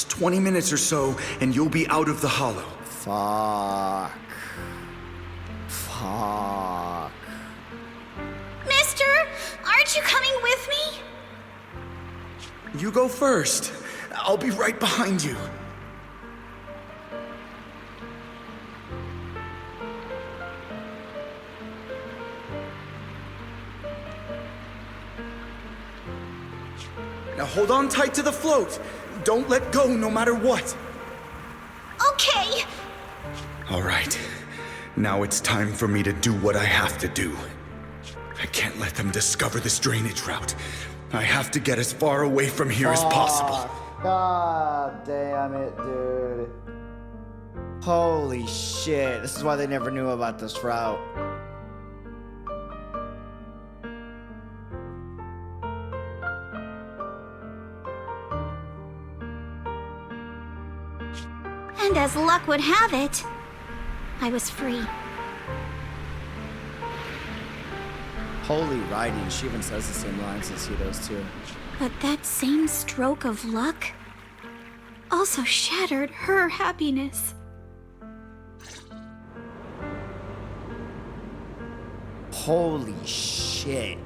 20 minutes or so, and you'll be out of the hollow. Fuck. Mister, aren't you coming with me? You go first. I'll be right behind you. Now hold on tight to the float. Don't let go no matter what. Okay. All right. Now it's time for me to do what I have to do. I can't let them discover this drainage route. I have to get as far away from here as possible. God damn it, dude. Holy shit. This is why they never knew about this route. And as luck would have it, I was free. Holy writing. She even says the same lines as he does too. But that same stroke of luck also shattered her happiness. Holy shit.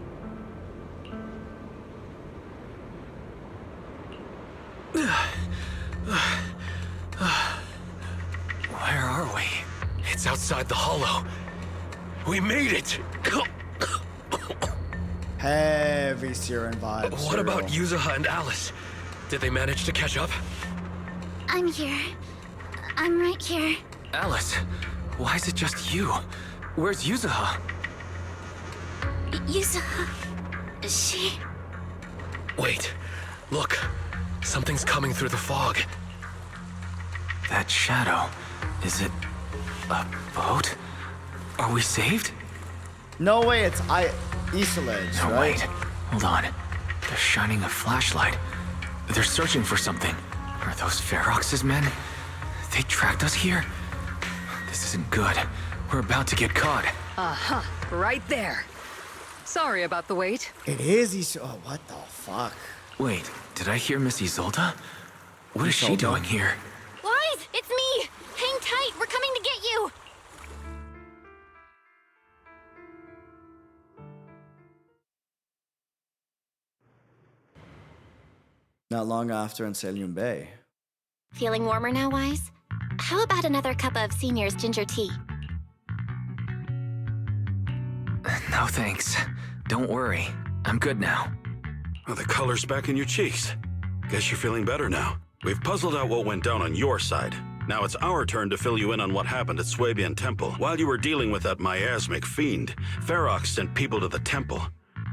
Where are we? It's outside the hollow. We made it! Heavy Siren vibes. What about Yuzuha and Alice? Did they manage to catch up? I'm here. I'm right here. Alice, why is it just you? Where's Yuzuha? Yuzuha... She... Wait, look. Something's coming through the fog. That shadow, is it a boat? Are we saved? No way, it's Isolades, no, right? Wait, hold on. They're shining a flashlight. They're searching for something. Are those Ferox's men? They tracked us here? This isn't good. We're about to get caught. Uh-huh, right there. Sorry about the wait. It is Oh, what the fuck? Wait, did I hear Miss Isolde? What is she doing here? Wise, it's me! Hang tight, we're coming to get you! Not long after in Failume Bay. Feeling warmer now, Wise? How about another cup of Senior's ginger tea? No thanks. Don't worry. I'm good now. Oh, the color's back in your cheeks. Guess you're feeling better now. We've puzzled out what went down on your side. Now it's our turn to fill you in on what happened at Swabian Temple. While you were dealing with that miasmic fiend, Ferox sent people to the temple.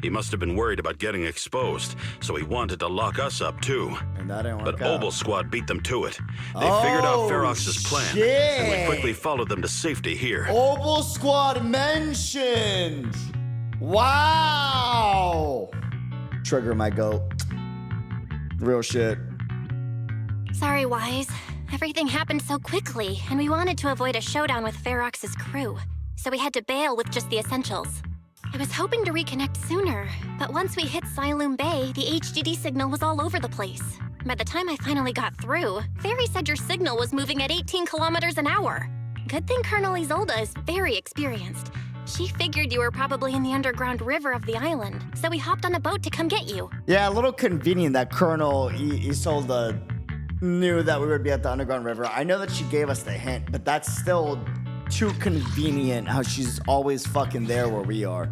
He must have been worried about getting exposed, so he wanted to lock us up too. And that didn't work But out. Obel Squad beat them to it. They figured out Ferox's plan, and we quickly followed them to safety here. Obel Squad mentioned! Wow! Trigger my goat. Real shit. Sorry, Wise. Everything happened so quickly, and we wanted to avoid a showdown with Ferox's crew, so we had to bail with just the essentials. I was hoping to reconnect sooner, but once we hit Failume Bay, the HDD signal was all over the place. By the time I finally got through, Fairy said your signal was moving at 18 kilometers an hour. Good thing Colonel Isolde is very experienced. She figured you were probably in the underground river of the island, so we hopped on a boat to come get you. Yeah, a little convenient that Colonel Isolde knew that we would be at the underground river. I know that she gave us the hint, but that's still too convenient how she's always fucking there where we are.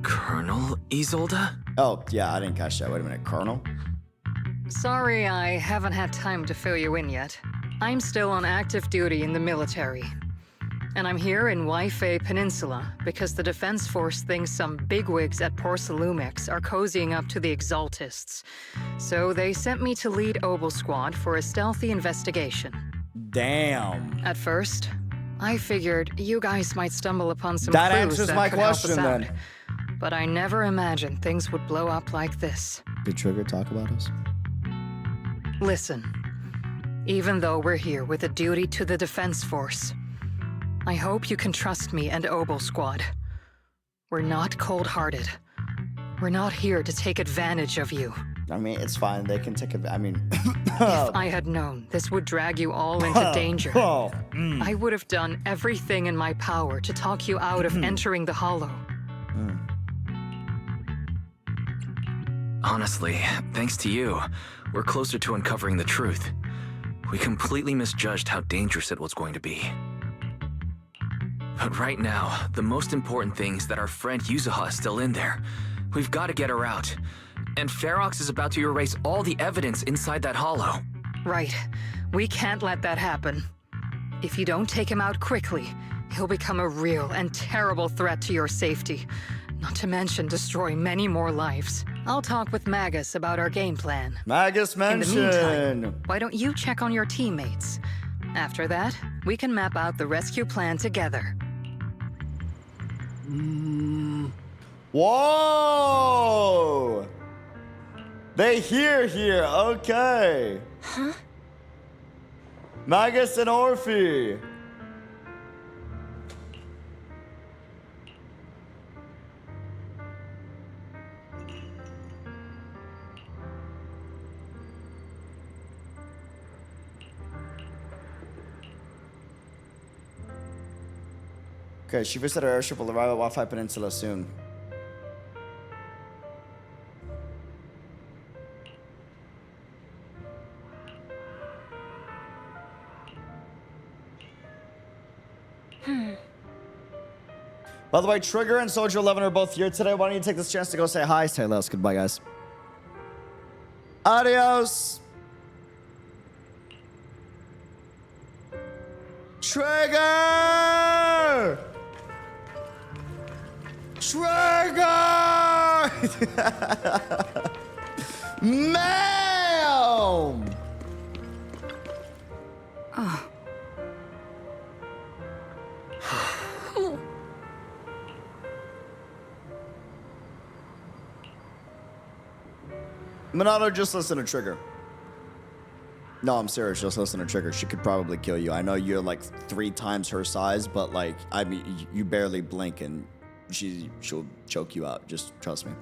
Colonel Isolde? Oh, yeah, I didn't catch that. Wait a minute, Colonel? Sorry, I haven't had time to fill you in yet. I'm still on active duty in the military. And I'm here in Waifei Peninsula because the Defense Force thinks some bigwigs at Porcelumex are cozying up to the Exaltists. So they sent me to lead Obel Squad for a stealthy investigation. Damn. At first, I figured you guys might stumble upon some That clues answers that my could help us question, out. then. But I never imagined things would blow up like this. Did Trigger talk about us? Listen, even though we're here with a duty to the Defense Force, I hope you can trust me and Obel Squad. We're not cold-hearted. We're not here to take advantage of you. I mean, it's fine. They can take it. I mean... If I had known this would drag you all into danger, I would have done everything in my power to talk you out of entering the Hollow. Honestly, thanks to you, we're closer to uncovering the truth. We completely misjudged how dangerous it was going to be. But right now, the most important thing is that our friend Yuzuha is still in there. We've got to get her out. And Ferox is about to erase all the evidence inside that hollow. Right. We can't let that happen. If you don't take him out quickly, he'll become a real and terrible threat to your safety. Not to mention destroy many more lives. I'll talk with Magus about our game plan. Magus mentioned. In the meantime, why don't you check on your teammates? After that, we can map out the rescue plan together. Whoa! They here, okay. Huh? Magus and Orphe. Okay, she visited her airship will arrive at Wi-Fi Peninsula soon. By the way, Trigger and Soldier 11 are both here today. Why don't you take this chance to go say hi? Say less. Goodbye, guys. Adios. Trigger! Trigger! Ma'am! Oh. Monado, just listen to Trigger. No, I'm serious. Just listen to Trigger. She could probably kill you. I know you're like 3 times her size, but like, I mean, you barely blink and she'll choke you out. Just trust me.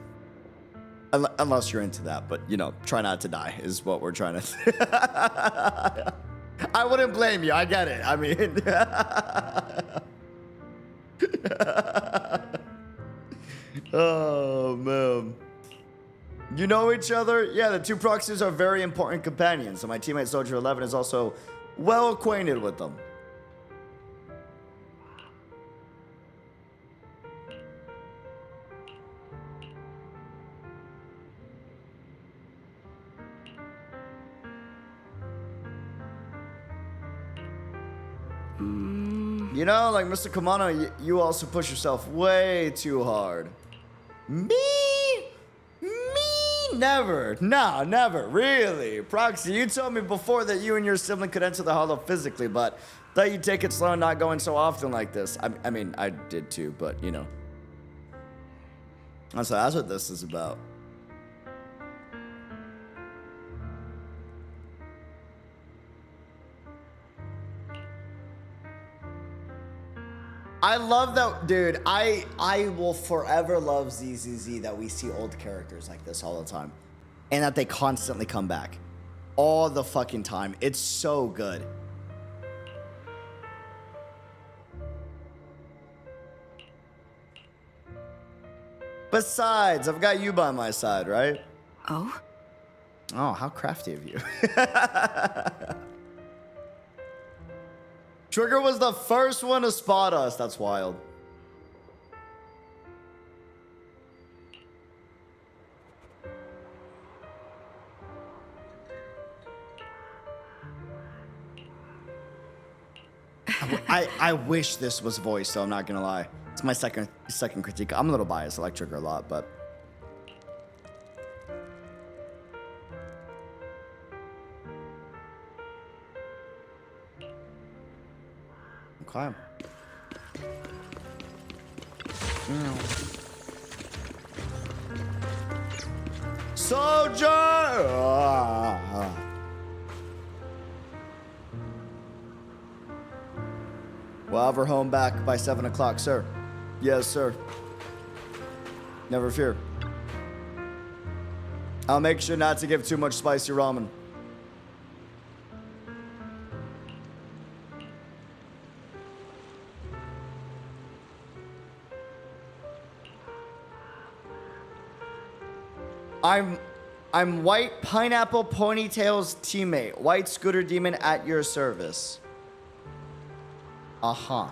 Unless you're into that, but you know, try not to die is what we're trying to. I wouldn't blame you. I get it. I mean, oh man. You know each other? Yeah, the 2 proxies are very important companions, and my teammate Soldier 11 is also well acquainted with them. You know, like Mr. Kamano, you also push yourself way too hard. Me? Never. No, never. Really. Proxy, you told me before that you and your sibling could enter the hollow physically, but thought you'd take it slow and not going so often like this. I mean, I did too, but you know. So that's what this is about. I love that, dude. I will forever love ZZZ that we see old characters like this all the time. And that they constantly come back. All the fucking time. It's so good. Besides, I've got you by my side, right? Oh? Oh, how crafty of you. Trigger was the first one to spot us. That's wild. I wish this was voiced, though. I'm not gonna lie. It's my second critique. I'm a little biased. I like Trigger a lot, but. Okay. Soldier! We'll have her home back by 7 o'clock, sir. Yes, sir. Never fear. I'll make sure not to give too much spicy ramen. I'm White Pineapple Ponytail's teammate. White Scooter Demon at your service. Uh-huh.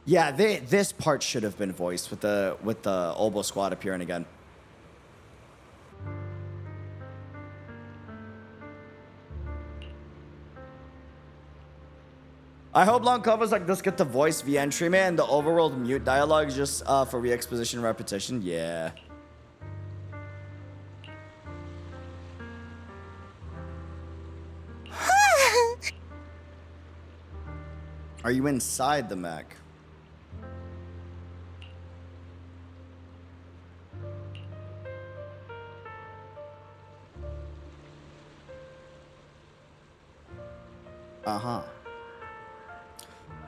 Yeah, this part should have been voiced with the Obo Squad appearing again. I hope long covers like this get the voice via entry, man. The overworld mute dialogue is just for re-exposition and repetition. Yeah. Are you inside the mech?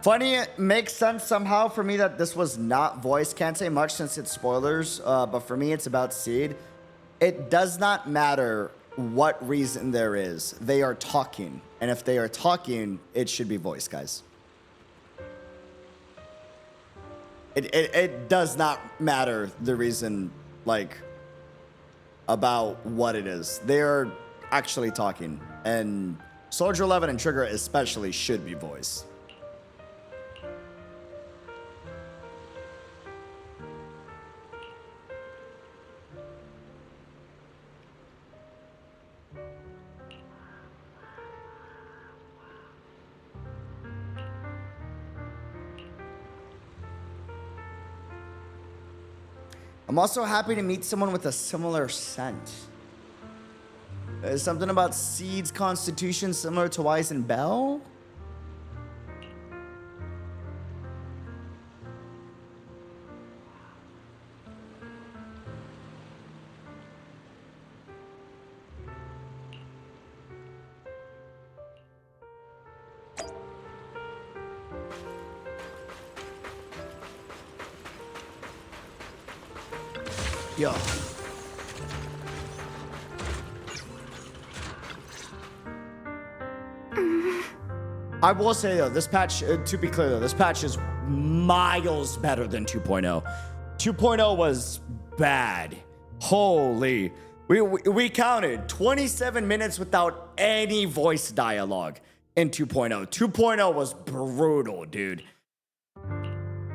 Funny, it makes sense somehow for me that this was not voice. Can't say much since it's spoilers, but for me it's about Seed. It does not matter what reason there is. They are talking, and if they are talking, it should be voice, guys. It does not matter the reason, like, about what it is. They are actually talking, and Soldier 11 and Trigger especially should be voice. I'm also happy to meet someone with a similar scent. There's something about Seed's constitution similar to Wise and Bell? Yo. I will say though, this patch, to be clear though, this patch is miles better than 2.0. 2.0 was bad. Holy. We counted 27 minutes without any voice dialogue in 2.0. 2.0 was brutal, dude.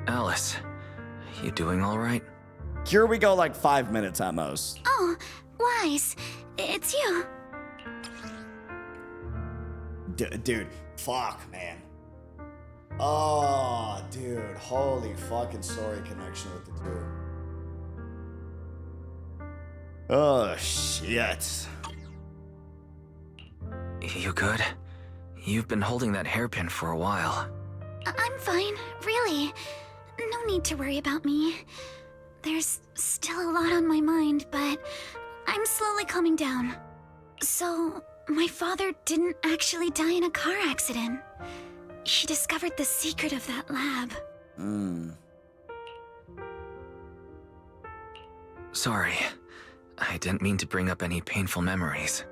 Alice, you doing all right? Here we go, like 5 minutes at most. Oh, Wise, it's you. Dude, fuck, man. Oh, dude, holy fucking story connection with the two. Oh, shit. You good? You've been holding that hairpin for a while. I'm fine, really. No need to worry about me. There's still a lot on my mind, but I'm slowly calming down. So, my father didn't actually die in a car accident. He discovered the secret of that lab. Sorry. I didn't mean to bring up any painful memories.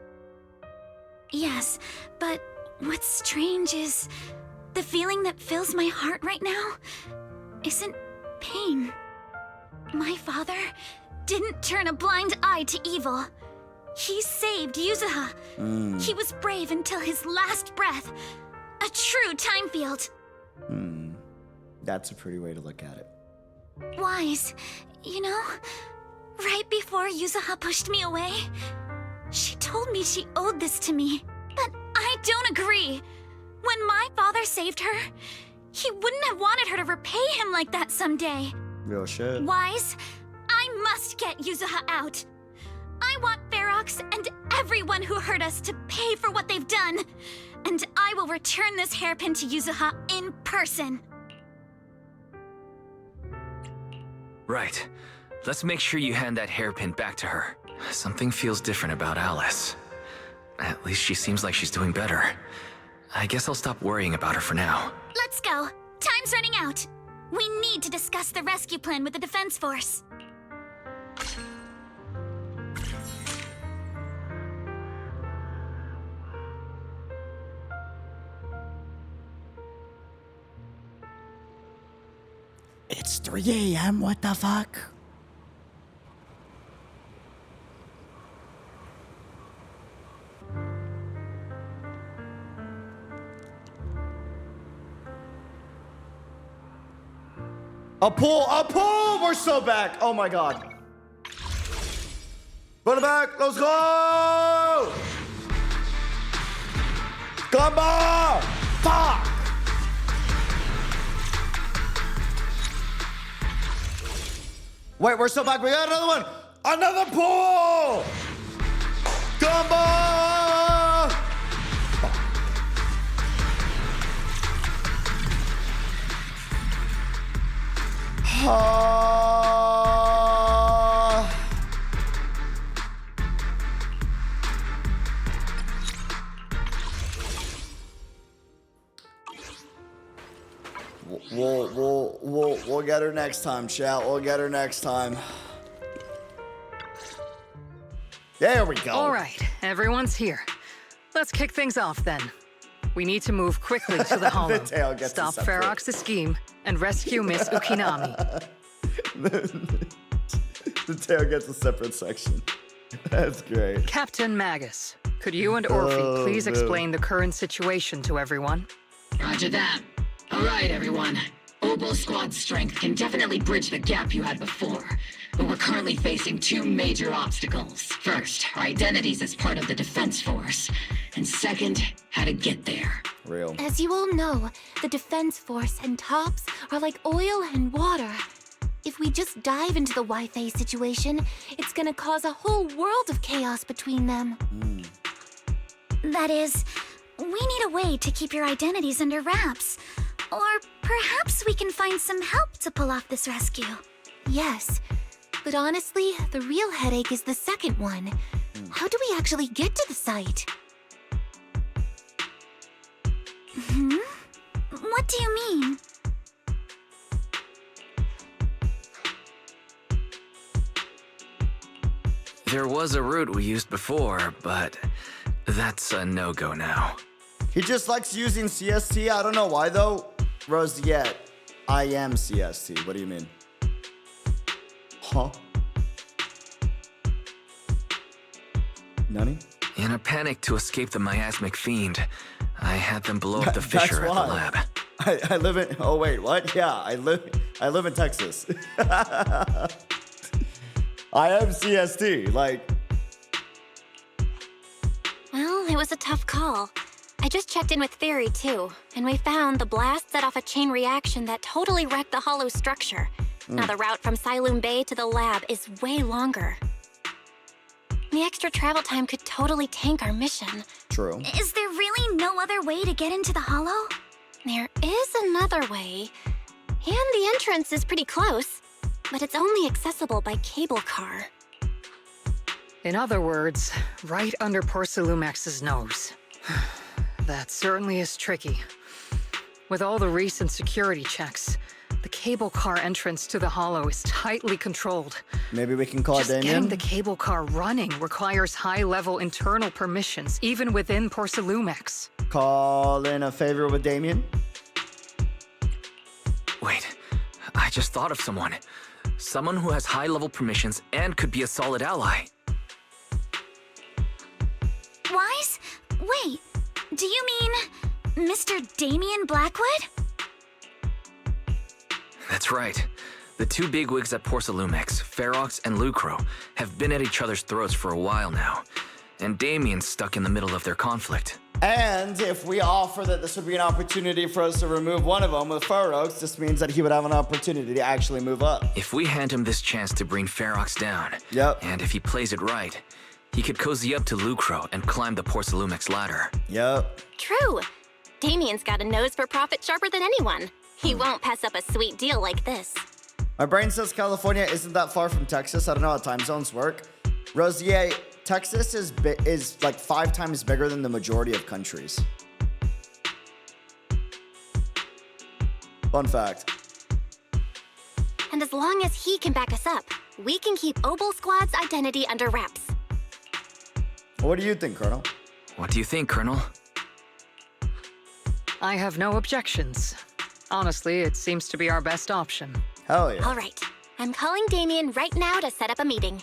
Yes, but what's strange is the feeling that fills my heart right now isn't pain. My father didn't turn a blind eye to evil. He saved Yuzuha. He was brave until his last breath. A true time field. That's a pretty way to look at it. Wise, you know, right before Yuzuha pushed me away, she told me she owed this to me. But I don't agree. When my father saved her, he wouldn't have wanted her to repay him like that someday. Real shit. Wise, I must get Yuzuha out. I want Ferox and everyone who hurt us to pay for what they've done. And I will return this hairpin to Yuzuha in person. Right. Let's make sure you hand that hairpin back to her. Something feels different about Alice. At least she seems like she's doing better. I guess I'll stop worrying about her for now. Let's go. Time's running out. We need to discuss the rescue plan with the Defense Force. It's 3 a.m., what the fuck? A pull! We're so back! Oh my god. Run it back! Let's go! Come on! Fuck! Wait, we're still back. We got another one! Another pull! Come on! We'll get her next time, chat. We'll get her next time. There we go. All right, everyone's here. Let's kick things off then. We need to move quickly to the Hollow, stop Ferox's scheme, and rescue Miss Ukinami. The tail gets a separate section. That's great. Captain Magus, could you and Orphe please explain the current situation to everyone? Roger that. All right, everyone. Oboe Squad's strength can definitely bridge the gap you had before, but we're currently facing two major obstacles. First, our identities as part of the Defense Force, and second, how to get there. Real. As you all know, the Defense Force and TOPS are like oil and water. If we just dive into the Wi-Fi situation, it's gonna cause a whole world of chaos between them. That is, we need a way to keep your identities under wraps. Or perhaps we can find some help to pull off this rescue. Yes, but honestly, the real headache is the second one. How do we actually get to the site? What do you mean? There was a route we used before, but that's a no-go now. He just likes using CST. I don't know why though. Rosiette, I am CST. What do you mean? Huh? Nani? In a panic to escape the miasmic fiend, I had them blow up the fissure at the lab. I live in. Oh wait, what? Yeah, I live in Texas. I am CST. Like. Well, it was a tough call. I just checked in with Theory too, and we found the blast set off a chain reaction that totally wrecked the hollow structure. Now the route from Failume Bay to the lab is way longer. The extra travel time could totally tank our mission. True. Is there really no other way to get into the Hollow? There is another way, and the entrance is pretty close, but it's only accessible by cable car. In other words, right under Porcelumex's nose. That certainly is tricky. With all the recent security checks, the cable car entrance to the Hollow is tightly controlled. Maybe we can call Damian? Getting the cable car running requires high-level internal permissions, even within Porcelumex. Call in a favor with Damian? Wait, I just thought of someone. Someone who has high-level permissions and could be a solid ally. Wise? Wait, do you mean Mr. Damian Blackwood? That's right. The two bigwigs at Porcelumex, Ferox and Lucro, have been at each other's throats for a while now, and Damian's stuck in the middle of their conflict. And if we offer that this would be an opportunity for us to remove one of them with Ferox, this means that he would have an opportunity to actually move up. If we hand him this chance to bring Ferox down, and if he plays it right, he could cozy up to Lucro and climb the Porcelumex ladder. True. Damian's got a nose for profit sharper than anyone. He won't pass up a sweet deal like this. My brain says California isn't that far from Texas. I don't know how time zones work. Rosier, Texas is like 5 times bigger than the majority of countries. Fun fact. And as long as he can back us up, we can keep Oboe Squad's identity under wraps. What do you think, Colonel? What do you think, Colonel? I have no objections. Honestly, it seems to be our best option. Hell yeah. All right. I'm calling Damian right now to set up a meeting.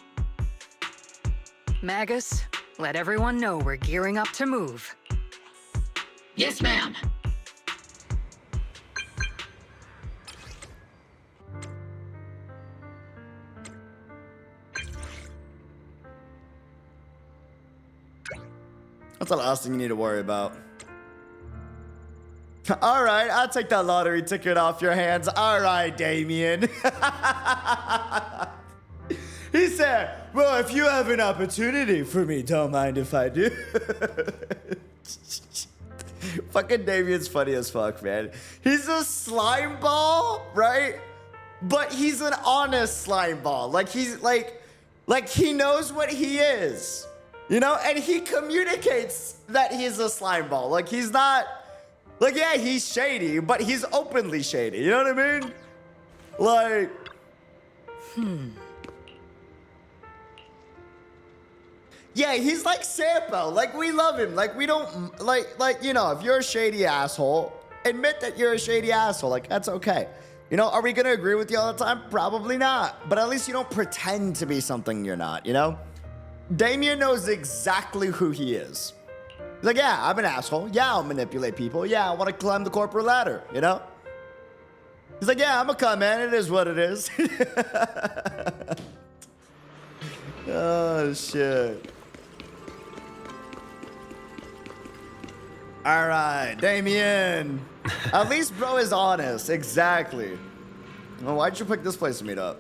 Magus, let everyone know we're gearing up to move. Yes, ma'am. That's the last thing you need to worry about. All right, I'll take that lottery ticket off your hands. All right, Damian. He said, well, if you have an opportunity for me, don't mind if I do. Fucking Damian's funny as fuck, man. He's a slime ball, right? But he's an honest slime ball. Like, he's like he knows what he is, you know? And he communicates that he's a slime ball. Like, he's not Like, yeah, he's shady, but he's openly shady. You know what I mean? Like... Yeah, he's like Sampo. Like, we love him. Like, we don't... Like, you know, if you're a shady asshole, admit that you're a shady asshole. Like, that's okay. You know, are we going to agree with you all the time? Probably not. But at least you don't pretend to be something you're not, you know? Damian knows exactly who he is. He's like, yeah, I'm an asshole. Yeah, I'll manipulate people. Yeah, I want to climb the corporate ladder, you know? He's like, yeah, I'm a con man. It is what it is. Oh, shit. All right, Damian. At least bro is honest. Exactly. Well, why'd you pick this place to meet up?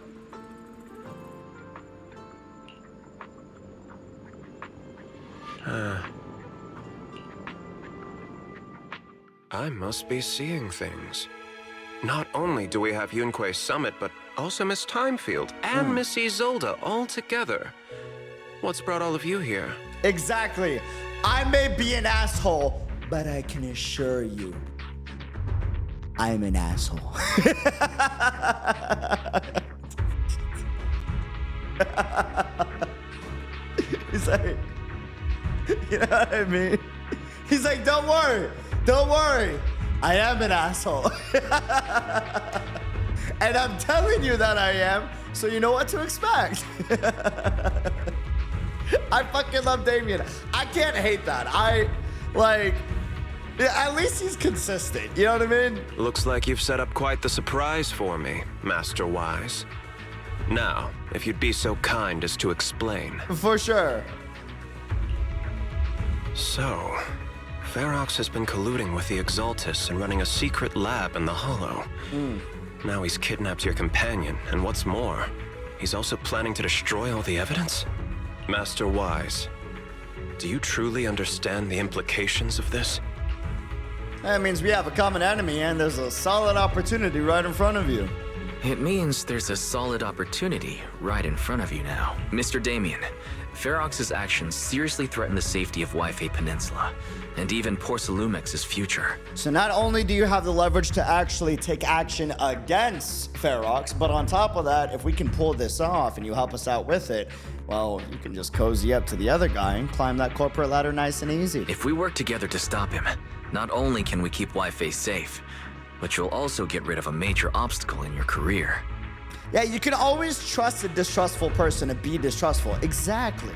I must be seeing things. Not only do we have Yunque's summit, but also Miss Timefield and Miss Isolde all together. What's brought all of you here? Exactly. I may be an asshole, but I can assure you, I'm an asshole. He's like, you know what I mean? He's like, don't worry. Don't worry. I am an asshole. And I'm telling you that I am, so you know what to expect. I fucking love Damian. I can't hate that. At least he's consistent. You know what I mean? Looks like you've set up quite the surprise for me, Master Wise. Now, if you'd be so kind as to explain. For sure. So, Ferox has been colluding with the Exaltus and running a secret lab in the Hollow. Now he's kidnapped your companion, and what's more, he's also planning to destroy all the evidence? Master Wise, do you truly understand the implications of this? That means we have a common enemy and there's a solid opportunity right in front of you. It means there's a solid opportunity right in front of you now. Mr. Damian, Ferox's actions seriously threaten the safety of Wi-Fi Peninsula, and even Porcelumex's future. So not only do you have the leverage to actually take action against Ferox, but on top of that, if we can pull this off and you help us out with it, well, you can just cozy up to the other guy and climb that corporate ladder nice and easy. If we work together to stop him, not only can we keep Wi-Fi safe, but you'll also get rid of a major obstacle in your career. Yeah, you can always trust a distrustful person to be distrustful. Exactly.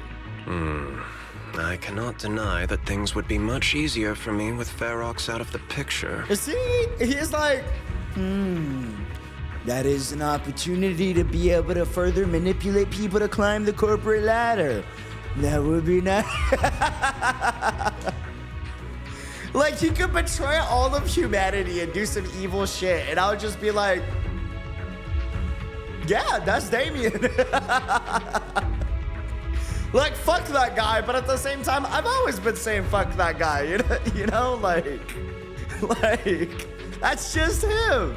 I cannot deny that things would be much easier for me with Ferox out of the picture. You see, he's like, that is an opportunity to be able to further manipulate people to climb the corporate ladder. That would be nice. Like, he could betray all of humanity and do some evil shit, and I would just be like, yeah, that's Damian. Like, fuck that guy, but at the same time, I've always been saying fuck that guy, you know, like, that's just him.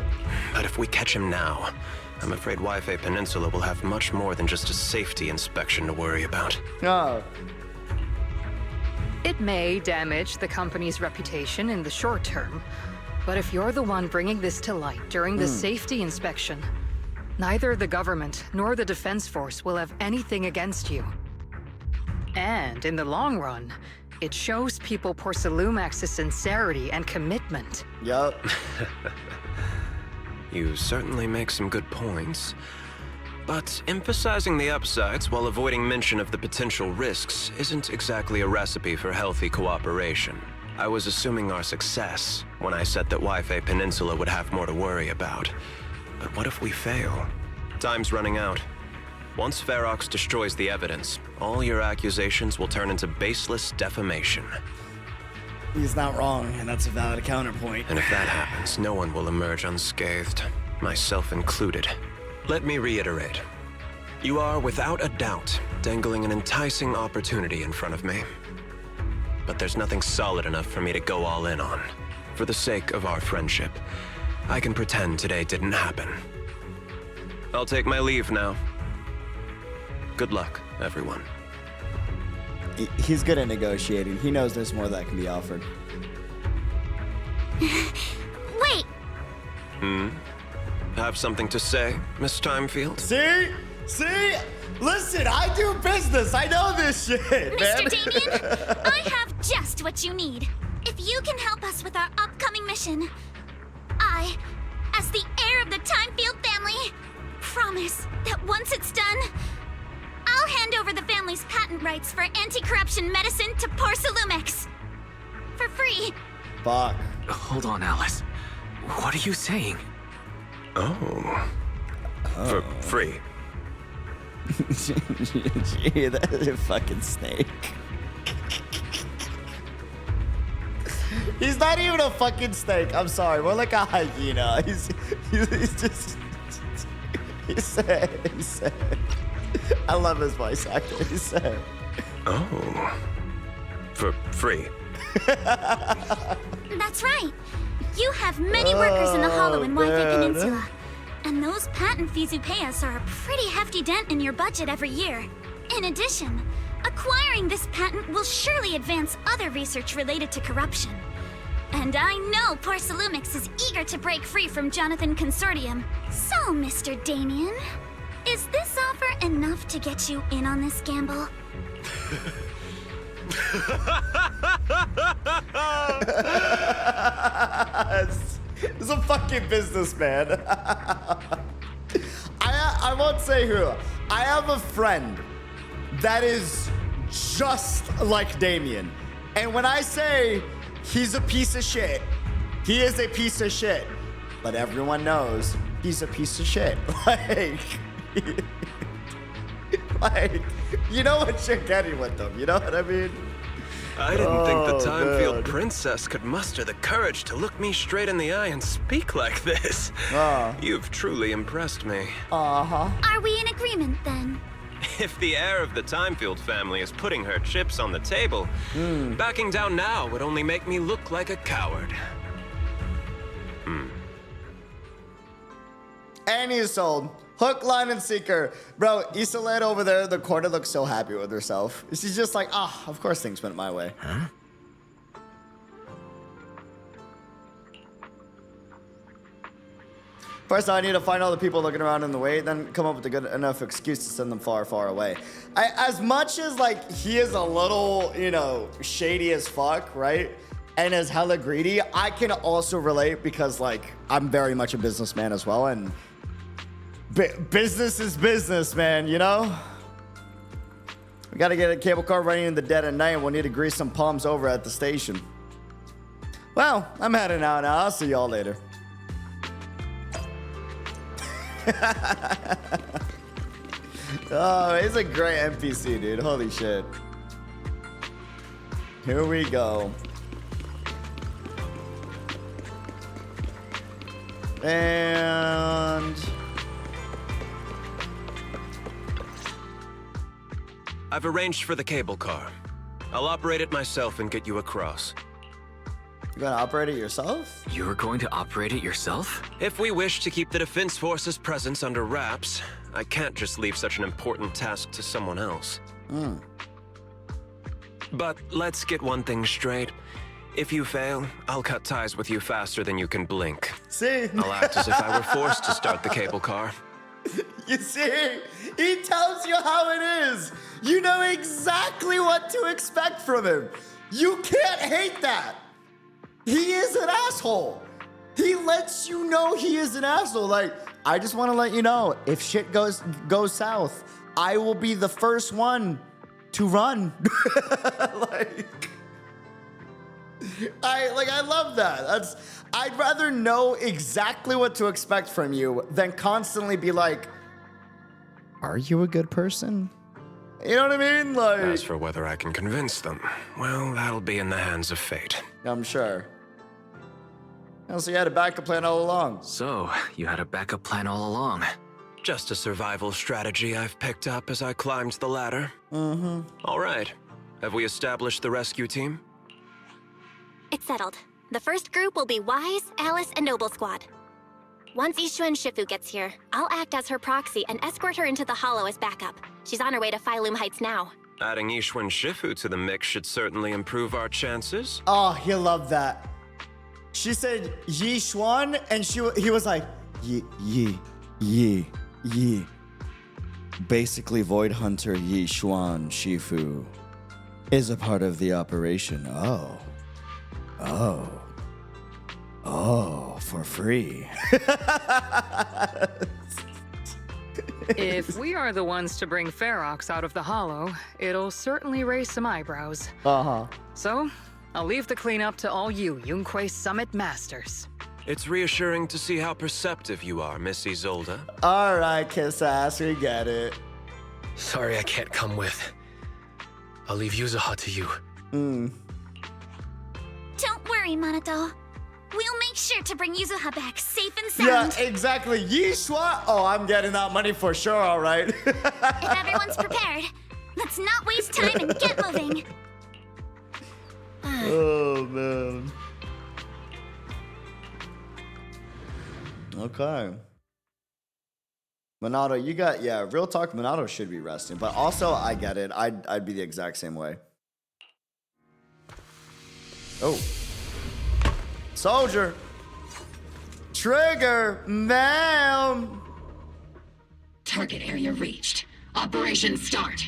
But if we catch him now, I'm afraid Wi-Fi Peninsula will have much more than just a safety inspection to worry about. Oh. It may damage the company's reputation in the short term, but if you're the one bringing this to light during the safety inspection, neither the government nor the Defense Force will have anything against you. And in the long run, it shows people Porcelumex's sincerity and commitment. Yup. You certainly make some good points. But emphasizing the upsides while avoiding mention of the potential risks isn't exactly a recipe for healthy cooperation. I was assuming our success when I said that Wi-Fi Peninsula would have more to worry about. But what if we fail? Time's running out. Once Ferox destroys the evidence, all your accusations will turn into baseless defamation. He's not wrong, and that's a valid counterpoint. And if that happens, no one will emerge unscathed, myself included. Let me reiterate. You are, without a doubt, dangling an enticing opportunity in front of me. But there's nothing solid enough for me to go all in on. For the sake of our friendship, I can pretend today didn't happen. I'll take my leave now. Good luck, everyone. He's good at negotiating. He knows there's more that can be offered. Wait! Have something to say, Miss Timefield? See? Listen, I do business. I know this shit, man. Mr. Damian, I have just what you need. If you can help us with our upcoming mission, I, as the heir of the Timefield family, promise that once it's done, I'll hand over the family's patent rights for anti-corruption medicine to Porcelumex. For free. Fuck. Hold on, Alice. What are you saying? Oh. For free. Gee, that is a fucking snake. He's not even a fucking snake. I'm sorry. More like a hyena. He's just... He said. I love his voice actor. He said. Oh. For free. That's right. You have many workers in the Hollow and Wi-Fi Peninsula. And those patent fees you pay us are a pretty hefty dent in your budget every year. In addition, acquiring this patent will surely advance other research related to corruption. And I know Porcelumix is eager to break free from Jonathan Consortium. So, Mr. Damian, is this offer enough to get you in on this gamble? He's a fucking businessman. I won't say who. I have a friend that is just like Damian. And when I say he's a piece of shit, he is a piece of shit. But everyone knows he's a piece of shit. Like, you know what you're getting with them. You know what I mean? I didn't think the Timefield princess could muster the courage to look me straight in the eye and speak like this. You've truly impressed me. Are we in agreement then? If the heir of the Timefield family is putting her chips on the table, backing down now would only make me look like a coward. And he's sold. Hook, line, and sinker. Bro, Isolette over there in the corner looks so happy with herself. She's just like, of course things went my way. Huh? First, I need to find all the people looking around in the way, then come up with a good enough excuse to send them far, far away. As much as, like, he is a little, shady as fuck, right? And is hella greedy, I can also relate because, like, I'm very much a businessman as well, and business is business, man, you know? We gotta get a cable car running in the dead of night, and we'll need to grease some palms over at the station. Well, I'm heading out now. I'll see y'all later. Oh, he's a great NPC, dude. Holy shit. Here we go. And... I've arranged for the cable car. I'll operate it myself and get you across. You gonna operate it yourself? You're going to operate it yourself? If we wish to keep the Defense Force's presence under wraps, I can't just leave such an important task to someone else. But let's get one thing straight. If you fail, I'll cut ties with you faster than you can blink. See? I'll act as if I were forced to start the cable car. You see? He tells you how it is. You know exactly what to expect from him. You can't hate that. He is an asshole. He lets you know he is an asshole. Like, I just want to let you know, if shit goes south, I will be the first one to run. I love that. I'd rather know exactly what to expect from you than constantly be like, are you a good person? You know what I mean? Like, as for whether I can convince them, well, that'll be in the hands of fate. I'm sure. So you had a backup plan all along. So, you had a backup plan all along. Just a survival strategy I've picked up as I climbed the ladder. All right. Have we established the rescue team? It's settled. The first group will be Wise, Alice, and Noble Squad. Once Yixuan Shifu gets here, I'll act as her proxy and escort her into the Hollow as backup. She's on her way to Failume Heights now. Adding Yixuan Shifu to the mix should certainly improve our chances. Oh, he'll love that. She said Yixuan, and he was like, Yi. Basically, Void Hunter Yixuan Shifu is a part of the operation. Oh, for free. If we are the ones to bring Ferox out of the hollow, it'll certainly raise some eyebrows. So, I'll leave the cleanup to all you Yunquei Summit Masters. It's reassuring to see how perceptive you are, Miss Isolde. All right, kiss ass, we get it. Sorry I can't come with. I'll leave Yuzuha to you. Don't worry, Manato. We'll make sure to bring Yuzuha back safe and sound. Yeah, exactly. Yixuan. Oh, I'm getting that money for sure, all right. If everyone's prepared, let's not waste time and get moving. Oh, man. Okay. Minato, you got, yeah, real talk, Minato should be resting. But also, I get it. I'd be the exact same way. Oh. Soldier. Trigger, ma'am. Target area reached. Operation start.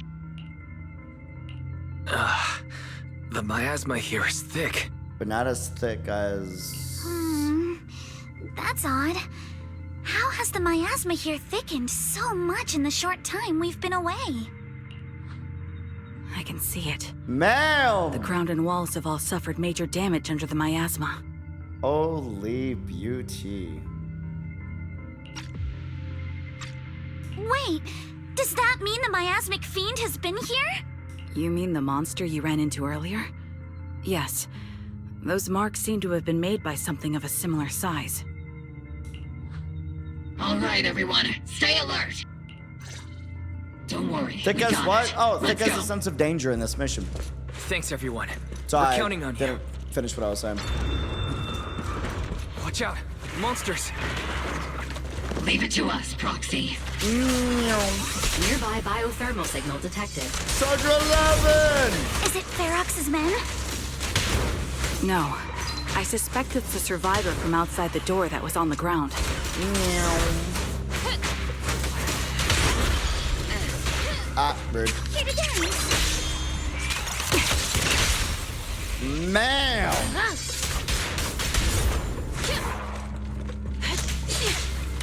The miasma here is thick. But not as thick as... That's odd. How has the miasma here thickened so much in the short time we've been away? I can see it. Ma'am! The ground and walls have all suffered major damage under the miasma. Holy beauty. Wait, does that mean the miasmic fiend has been here? You mean the monster you ran into earlier? Yes. Those marks seem to have been made by something of a similar size. All right, everyone, stay alert. Don't worry. Thick as what? Oh, thick as a sense of danger in this mission. Thanks, everyone. So We're counting on you. Didn't finish what I was saying. Watch out, monsters. Leave it to us, Proxy. Nearby biothermal signal detected. Soldier 11! Is it Ferox's men? No. I suspect it's the survivor from outside the door that was on the ground. Rude. Here it is. Man!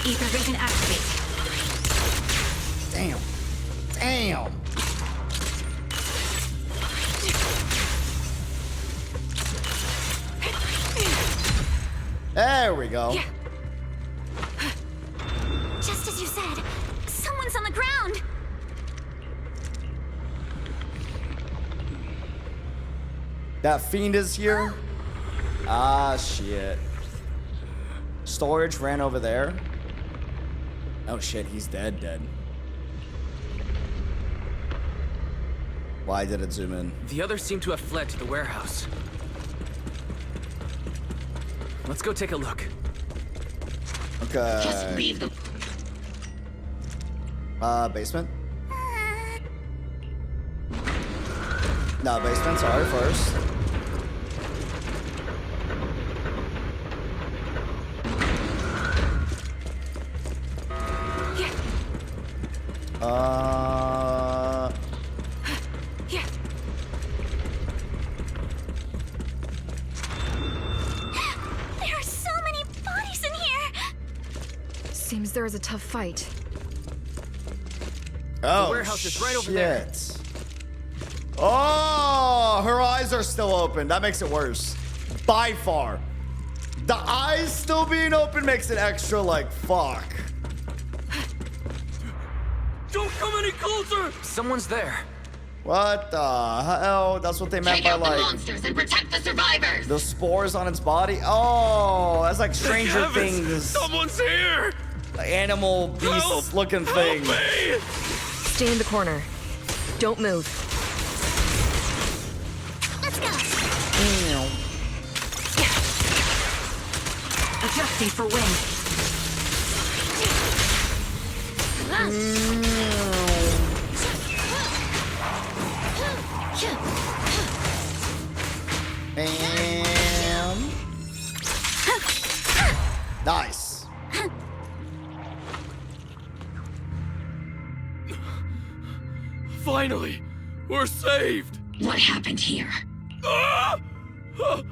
Ether vision activate. Damn. There we go. Just as you said, someone's on the ground. That fiend is here? Ah, shit. Storage ran over there. Oh shit, he's dead. Why did it zoom in? The others seem to have fled to the warehouse. Let's go take a look. Okay. Just leave the... Basement? No, basement, sorry, first. Yeah. There are so many bodies in here. Seems there was a tough fight. Oh, the warehouse is right over there. Oh, her eyes are still open. That makes it worse. By far. The eyes still being open makes it extra like, fuck. Don't come any closer! Someone's there. What the hell? That's what they meant Take by out the like monsters and protect the survivors. the spores on its body. Oh, that's like Stranger Things. Someone's here! Animal beast looking thing. Stay in the corner. Don't move. Let's go. Adjusting for wind. Nice. Finally, we're saved. What happened here? Ah! Oh,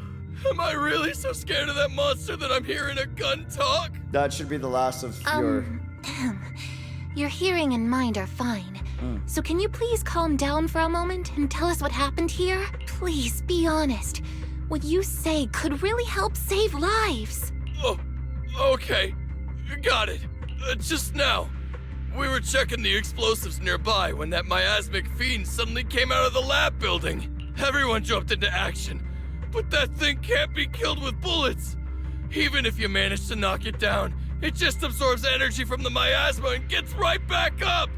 am I really so scared of that monster that I'm hearing a gun talk? That should be the last of your... Your hearing and mind are fine. So can you please calm down for a moment and tell us what happened here? Please, be honest. What you say could really help save lives. Oh, okay. Got it. Just now, we were checking the explosives nearby when that miasmic fiend suddenly came out of the lab building. Everyone jumped into action. But that thing can't be killed with bullets. Even if you manage to knock it down, it just absorbs energy from the miasma and gets right back up.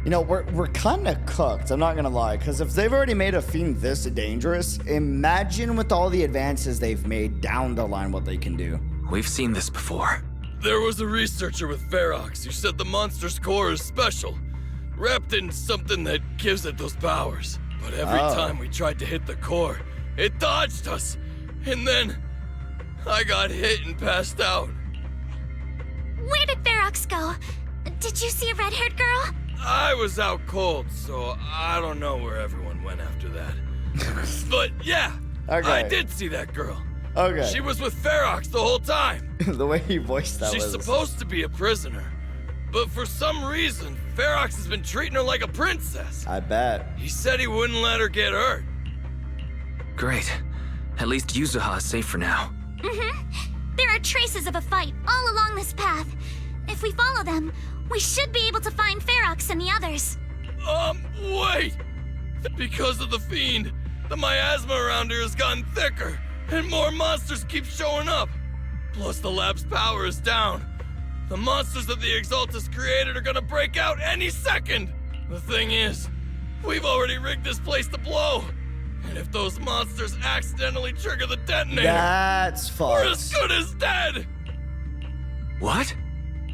You know, we're kind of cooked, I'm not gonna lie, because if they've already made a fiend this dangerous, imagine with all the advances they've made down the line what they can do. We've seen this before. There was a researcher with Ferox who said the monster's core is special, wrapped in something that gives it those powers. But every time we tried to hit the core, it dodged us. And then I got hit and passed out. Where did Ferox go? Did you see a red-haired girl? I was out cold, so I don't know where everyone went after that. But yeah, I did see that girl. Okay. She was with Ferox the whole time. The way he voiced that She's was... supposed to be a prisoner. But for some reason, Ferox has been treating her like a princess. I bet. He said he wouldn't let her get hurt. Great. At least Yuzuha is safe for now. There are traces of a fight all along this path. If we follow them, we should be able to find Ferox and the others. Wait! Because of the fiend, the miasma around here has gotten thicker, and more monsters keep showing up. Plus the lab's power is down. The monsters that the Exaltus created are gonna break out any second! The thing is, we've already rigged this place to blow. And if those monsters accidentally trigger the detonator, that's fucked. We're as good as dead! What?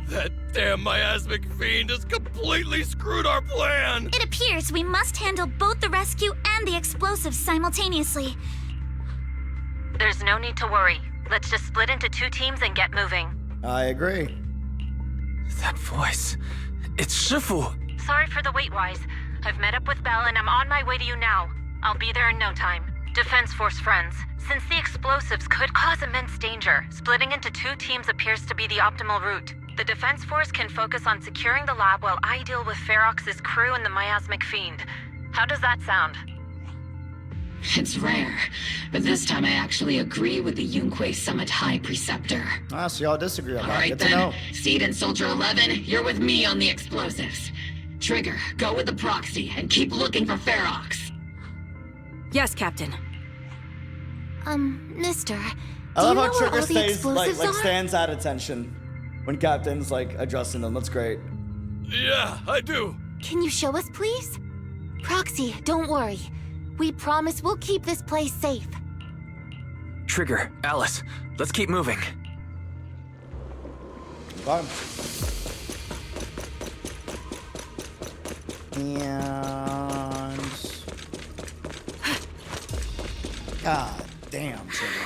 That damn miasmic fiend has completely screwed our plan! It appears we must handle both the rescue and the explosives simultaneously. There's no need to worry. Let's just split into 2 teams and get moving. I agree. That voice. It's Shifu! Sorry for the wait, Wise. I've met up with Belle and I'm on my way to you now. I'll be there in no time. Defense Force friends, since the explosives could cause immense danger, splitting into 2 teams appears to be the optimal route. The Defense Force can focus on securing the lab while I deal with Ferox's crew and the miasmic fiend. How does that sound? It's rare, but this time I actually agree with the Yunque Summit High Preceptor. Ah, so y'all disagree on that. Alright Good then, to know. Seed and Soldier 11, you're with me on the explosives. Trigger, go with the proxy and keep looking for Ferox. Yes, Captain. Mister, I love do you how know where Trigger all the stays like explosives are? stands at attention when Captain's like addressing them. That's great. Yeah, I do. Can you show us, please? Proxy, don't worry. We promise we'll keep this place safe. Trigger, Alice, let's keep moving. Fine. And... God damn, Trigger.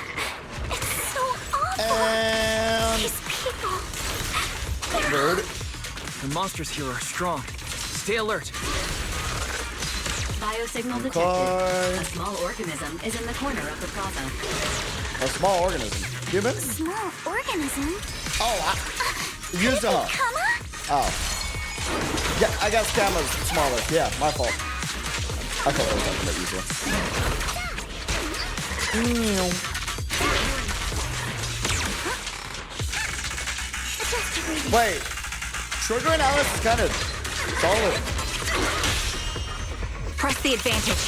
It's so awful. And... These people. Bird. The monsters here are strong. Stay alert. Biosignal detected. A small organism is in the corner of the plaza. A small organism. Human? Small organism? Oh, Yuzuha. Oh. Yeah, I guess Kama's smaller. Yeah, my fault. I thought I was talking about Yuzuha. Wait. Trigger and Alice is kind of solid. Press the advantage.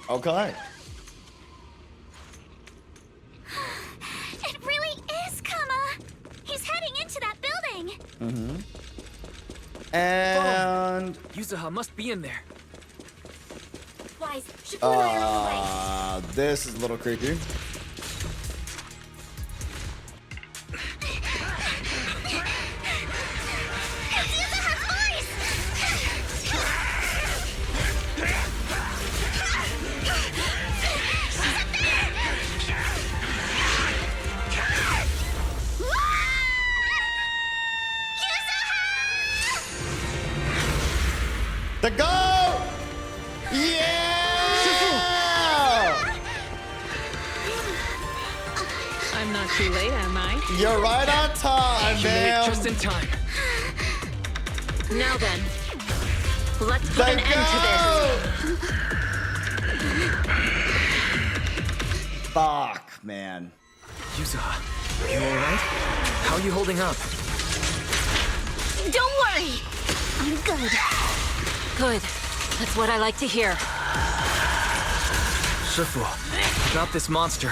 Okay. It really is Kama. He's heading into that building. And... Yuzuha must be in there. Wise, Shifu and I are on the way. This is a little creepy. The goat! Yeah! I'm not too late, am I? You're right on time, You made it man. just in time. Now then, let's put an end to this. Fuck, man. Yuzuha, you alright? How are you holding up? Don't worry. I'm good. Good. That's what I like to hear. Shifu, not this monster.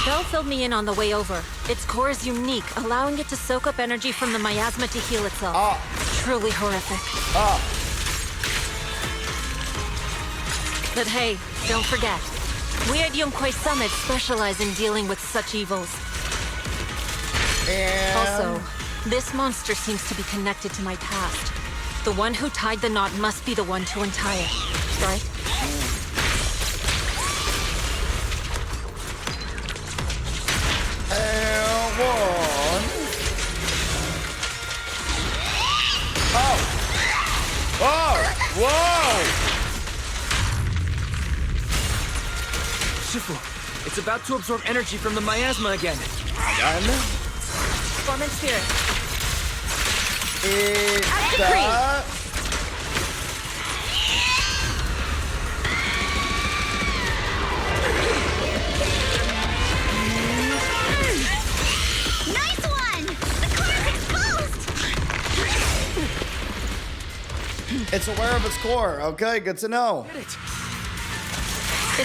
Belle filled me in on the way over. Its core is unique, allowing it to soak up energy from the miasma to heal itself. Truly horrific. But hey, don't forget. We at Yunquay Summit specialize in dealing with such evils. Also, this monster seems to be connected to my past. The one who tied the knot must be the one to untie it, right? Whoa! Shifu, it's about to absorb energy from the miasma again. Form and spirit. Nice one! The core is exposed! It's aware of its core. Okay, good to know. Its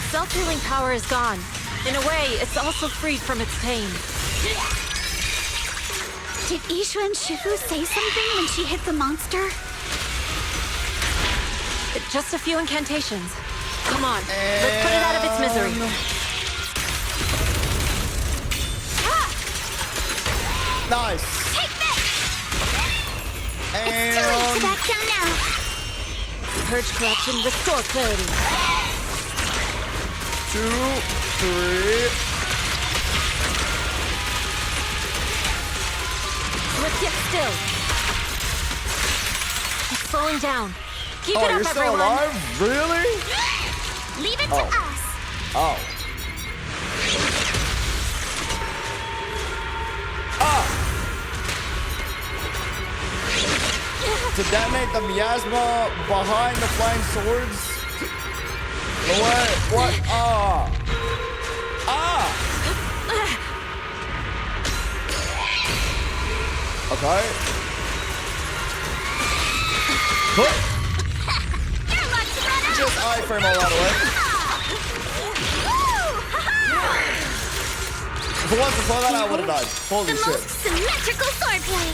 self-healing power is gone. In a way, it's also freed from its pain. Did Yixuan Shifu say something when she hit the monster? Just a few incantations. Come on, let's put it out of its misery. Nice. Take this! It's too late to back down now. Purge corruption, restore clarity. 2, 3. Let's get still. It's slowing down. Keep it Oh, up, you're still everyone. alive? Really? Leave it to us. Oh. To detonate the miasma behind the flying swords? What? Okay. Just iframe all that away. If it wasn't for that, I would have died. Holy The shit. most symmetrical swordplay.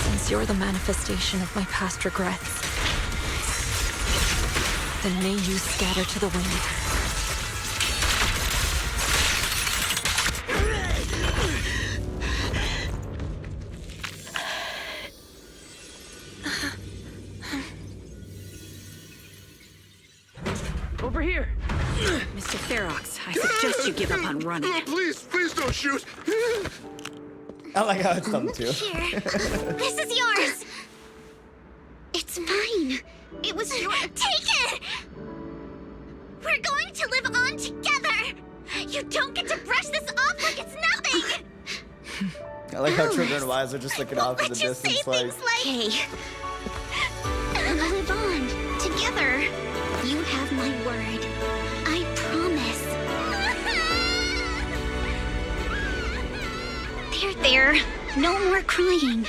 Since you're the manifestation of my past regrets, then may you scatter to the wind. Over here. Mr. Ferox, I suggest you give up on running. Please don't shoot. I like how it's done too. Here. This is yours. It's mine. It was yours. Take it! We're going to live on together. You don't get to brush this off like it's nothing. I like how Trigger and Wise are just looking off in the distance like... Hey. We'll live on together. You have my word. I promise. There. No more crying. A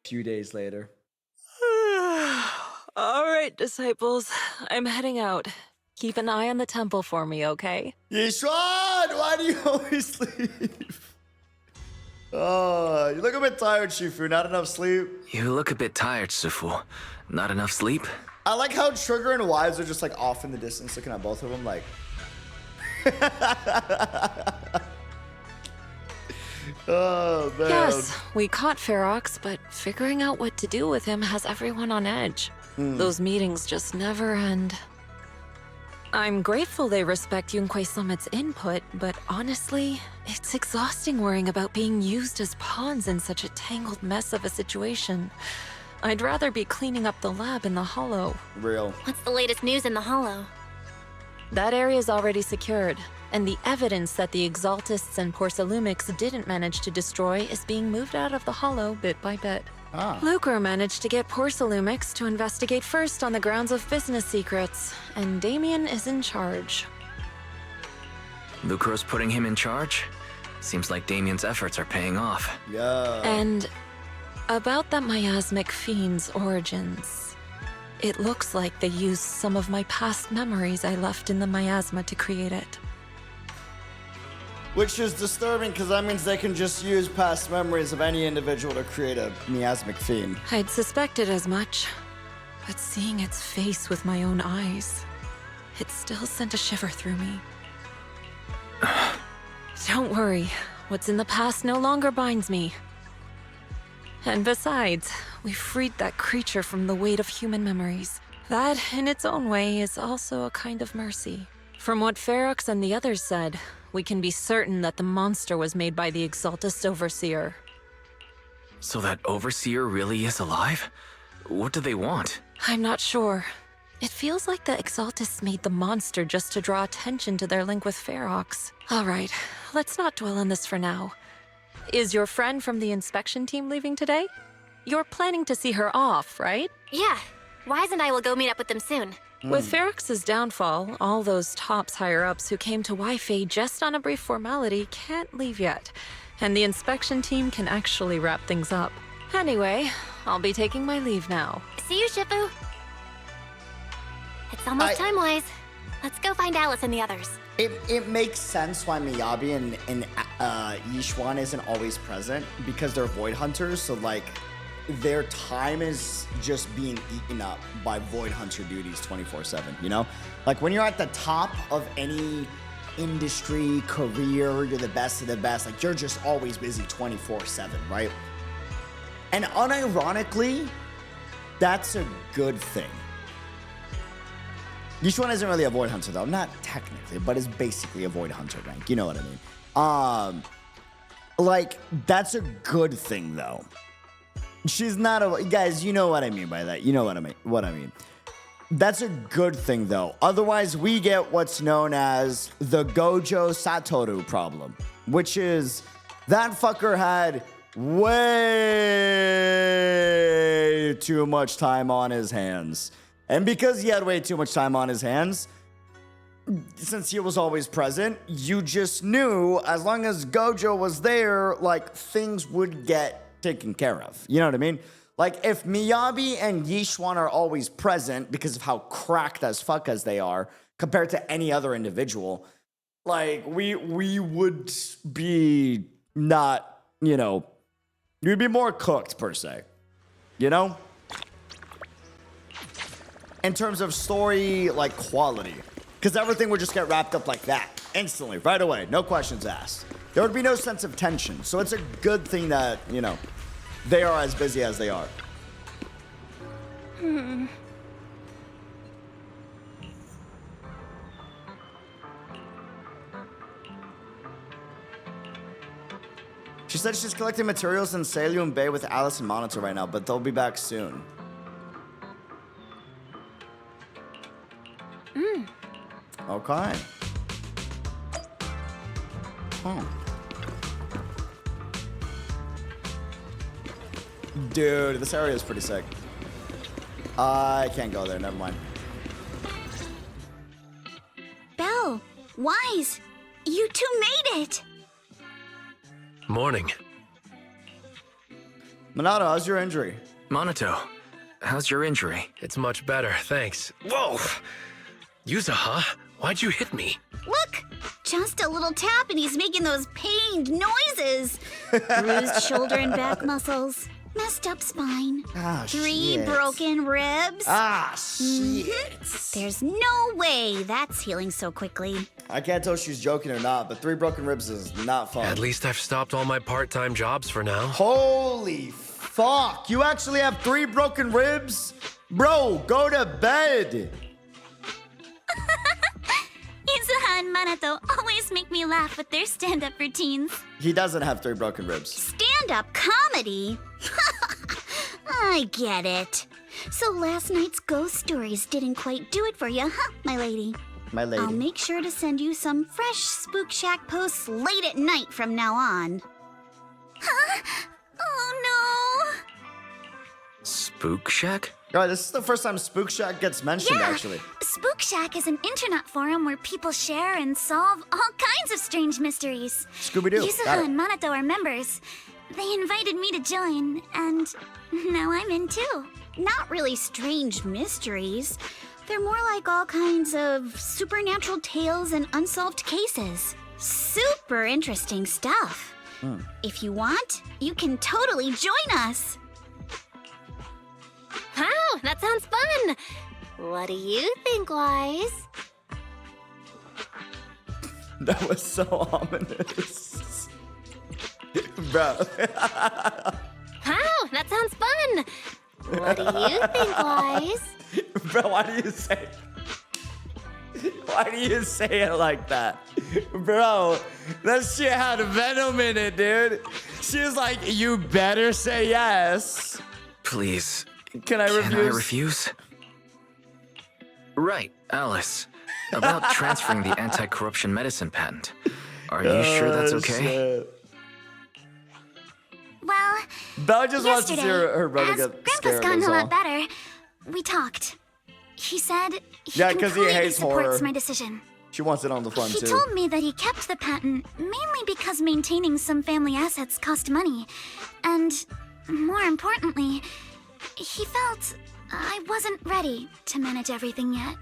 few days later. All right, disciples. I'm heading out. Keep an eye on the temple for me, okay? Yixuan, why do you always leave? Oh, you look a bit tired, Shifu. Not enough sleep. You look a bit tired, Shifu. Not enough sleep? I like how Trigger and Wise are just like off in the distance looking at both of them like... Oh, man. Yes, we caught Ferox, but figuring out what to do with him has everyone on edge. Those meetings just never end. I'm grateful they respect Yunquei Summit's input, but honestly, it's exhausting worrying about being used as pawns in such a tangled mess of a situation. I'd rather be cleaning up the lab in the Hollow. Real. What's the latest news in the Hollow? That area's already secured, and the evidence that the Exaltists and Porcelumics didn't manage to destroy is being moved out of the Hollow bit by bit. Lucre managed to get Porcelumics to investigate first on the grounds of business secrets, and Damian is in charge. Lucre's putting him in charge? Seems like Damian's efforts are paying off. Yeah. And about that miasmic fiend's origins, it looks like they used some of my past memories I left in the miasma to create it. Which is disturbing because that means they can just use past memories of any individual to create a miasmic fiend. I'd suspected as much, but seeing its face with my own eyes, it still sent a shiver through me. Don't worry, what's in the past no longer binds me. And besides, we freed that creature from the weight of human memories. That, in its own way, is also a kind of mercy. From what Ferox and the others said, we can be certain that the monster was made by the Exaltist Overseer. So that Overseer really is alive? What do they want? I'm not sure. It feels like the Exaltists made the monster just to draw attention to their link with Ferox. Alright, let's not dwell on this for now. Is your friend from the inspection team leaving today? You're planning to see her off, right? Yeah. Wise and I will go meet up with them soon. With Ferox's downfall, all those tops higher-ups who came to Wi-Fi just on a brief formality can't leave yet, and the inspection team can actually wrap things up. Anyway, I'll be taking my leave now. See you, Shifu. It's almost time, Wise. Let's go find Alice and the others. It makes sense why Miyabi and Yixuan isn't always present because they're void hunters, so like their time is just being eaten up by void hunter duties 24/7, you know? Like when you're at the top of any industry, career, you're the best of the best, like you're just always busy 24/7, right? And unironically, that's a good thing. Yixuan isn't really a void hunter though, not technically, but is basically a void hunter rank, you know what I mean? Like that's a good thing though. She's not a guys, you know what I mean by that. You know what I mean. That's a good thing though. Otherwise, we get what's known as the Gojo Satoru problem, which is that fucker had way too much time on his hands. And because he had way too much time on his hands, since he was always present, you just knew as long as Gojo was there, like things would get taken care of. You know what I mean? Like if Miyabi and Yixuan are always present because of how cracked as fuck as they are compared to any other individual, like we would be not, you know, we'd be more cooked per se. You know? In terms of story, like quality. Because everything would just get wrapped up like that. Instantly, right away. No questions asked. There would be no sense of tension. So it's a good thing that, you know, they are as busy as they are. She said she's collecting materials in Failume Bay with Alice and Monitor right now, but they'll be back soon. Okay. Dude, this area is pretty sick. I can't go there, never mind. Belle, Wise, you two made it! Morning. Minato, how's your injury? Monato, how's your injury? It's much better, thanks. Whoa! Yuzuha, why'd you hit me? Look! Just a little tap and he's making those pained noises. Bruised shoulder and back muscles. Messed up spine. Three broken ribs. Shit. There's no way that's healing so quickly. I can't tell if she's joking or not, but 3 broken ribs is not fun. At least I've stopped all my part-time jobs for now. Holy fuck! You actually have 3 broken ribs? Bro, go to bed! and Manato always make me laugh with their stand-up routines. He doesn't have 3 broken ribs. Stand-up comedy? I get it. So last night's ghost stories didn't quite do it for you, huh, my lady? My lady. I'll make sure to send you some fresh Spook Shack posts late at night from now on. Huh? Oh no! Spook Shack? God, this is the first time Spook Shack gets mentioned, Yeah. actually. Spook Shack is an internet forum where people share and solve all kinds of strange mysteries. Scooby-Doo. Got Yuzuha it. and Manato are members. They invited me to join, and now I'm in too. Not really strange mysteries. They're more like all kinds of supernatural tales and unsolved cases. Super interesting stuff. If you want, you can totally join us. Wow, that sounds fun! What do you think, Wise? That was so ominous. Bro. Wow, that sounds fun! What do you think, Wise? Bro, why do you say it like that? Bro, that shit had venom in it, dude. She was like, you better say yes. Please. Can I refuse? Can I refuse? Right, Alice. About transferring the anti-corruption medicine patent. Are you sure that's okay? Shit. Well, Bella just wants to see yesterday, her brother as get Grandpa's scared. gotten is a all. lot better, we talked. He said he Yeah, 'cause he completely hates supports horror. my decision. She wants it on the front, He too. told me that he kept the patent mainly because maintaining some family assets cost money. And more importantly, he felt I wasn't ready to manage everything yet.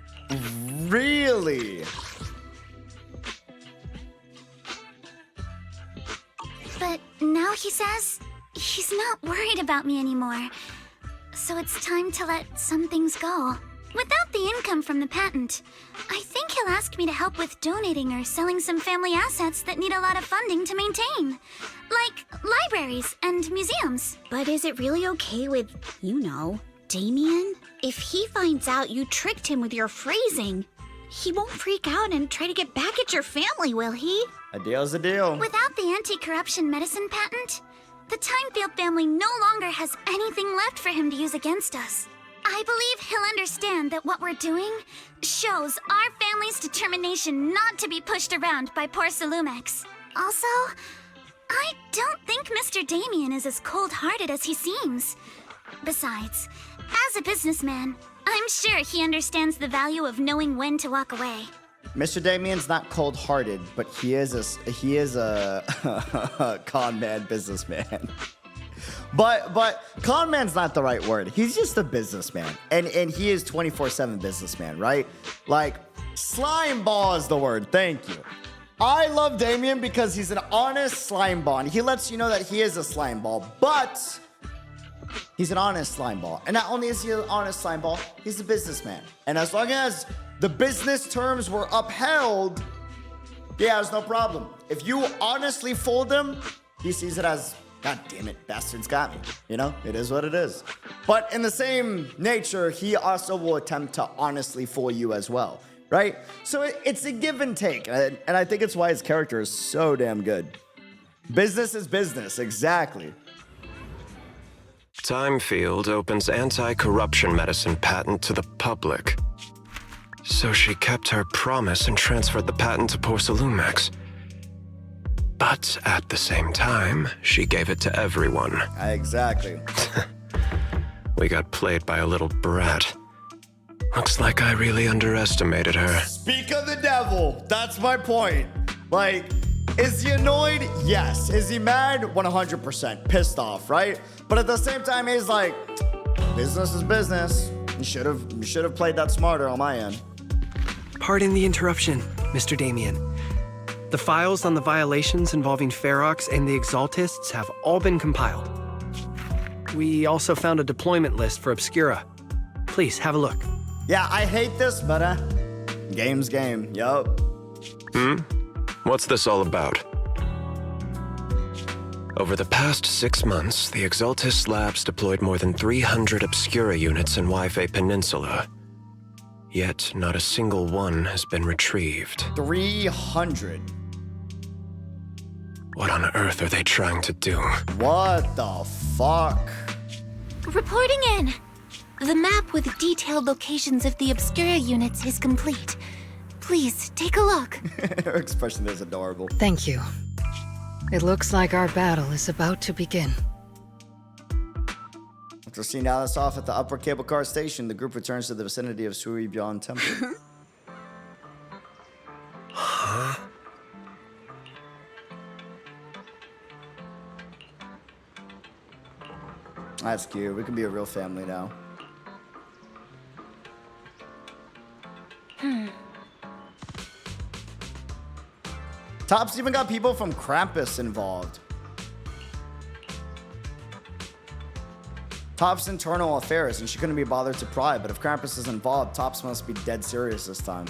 Really? But now he says he's not worried about me anymore. So it's time to let some things go. Without the income from the patent, I think he'll ask me to help with donating or selling some family assets that need a lot of funding to maintain. Like libraries and museums. But is it really okay with, Damian? If he finds out you tricked him with your phrasing, he won't freak out and try to get back at your family, will he? A deal's a deal. Without the anti-corruption medicine patent, the Timefield family no longer has anything left for him to use against us. I believe he'll understand that what we're doing shows our family's determination not to be pushed around by poor Salumex. Also, I don't think Mr. Damian is as cold-hearted as he seems. Besides, as a businessman, I'm sure he understands the value of knowing when to walk away. Mr. Damian's not cold-hearted, but he is a con man businessman. But con man's not the right word. He's just a businessman, and he is 24/7 businessman, right? Like slime ball is the word. Thank you. I love Damian because he's an honest slime ball, and he lets you know that he is a slime ball, but he's an honest slime ball. And not only is he an honest slime ball, he's a businessman. And as long as the business terms were upheld, yeah, there's no problem. If you honestly fool them, he sees it as, God damn it, bastards got me. It is what it is. But in the same nature, he also will attempt to honestly fool you as well, right? So it's a give and take. And I think it's why his character is so damn good. Business is business, exactly. Timefield opens anti-corruption medicine patent to the public. So she kept her promise and transferred the patent to poor Salumex. But at the same time, she gave it to everyone. Exactly. We got played by a little brat. Looks like I really underestimated her. Speak of the devil. That's my point. Like, is he annoyed? Yes. Is he mad? 100%. Pissed off, right? But at the same time, he's like, business is business. You should have played that smarter on my end. Pardon the interruption, Mr. Damian. The files on the violations involving Ferox and the Exaltists have all been compiled. We also found a deployment list for Obscura. Please, have a look. Yeah, I hate this, but game's game. Yup. What's this all about? Over the past 6 months, the Exaltist Labs deployed more than 300 Obscura units in Wi-Fi Peninsula. Yet not a single one has been retrieved. 300. What on earth are they trying to do? What the fuck? Reporting in. The map with detailed locations of the Obscura units is complete. Please, take a look. Her expression is adorable. Thank you. It looks like our battle is about to begin. After seeing Alice off at the upper cable car station, the group returns to the vicinity of Suibyan Temple. Huh? That's cute. We can be a real family now. Top's even got people from Krampus involved. Top's internal affairs, and she couldn't be bothered to pry, but if Krampus is involved, Tops must be dead serious this time.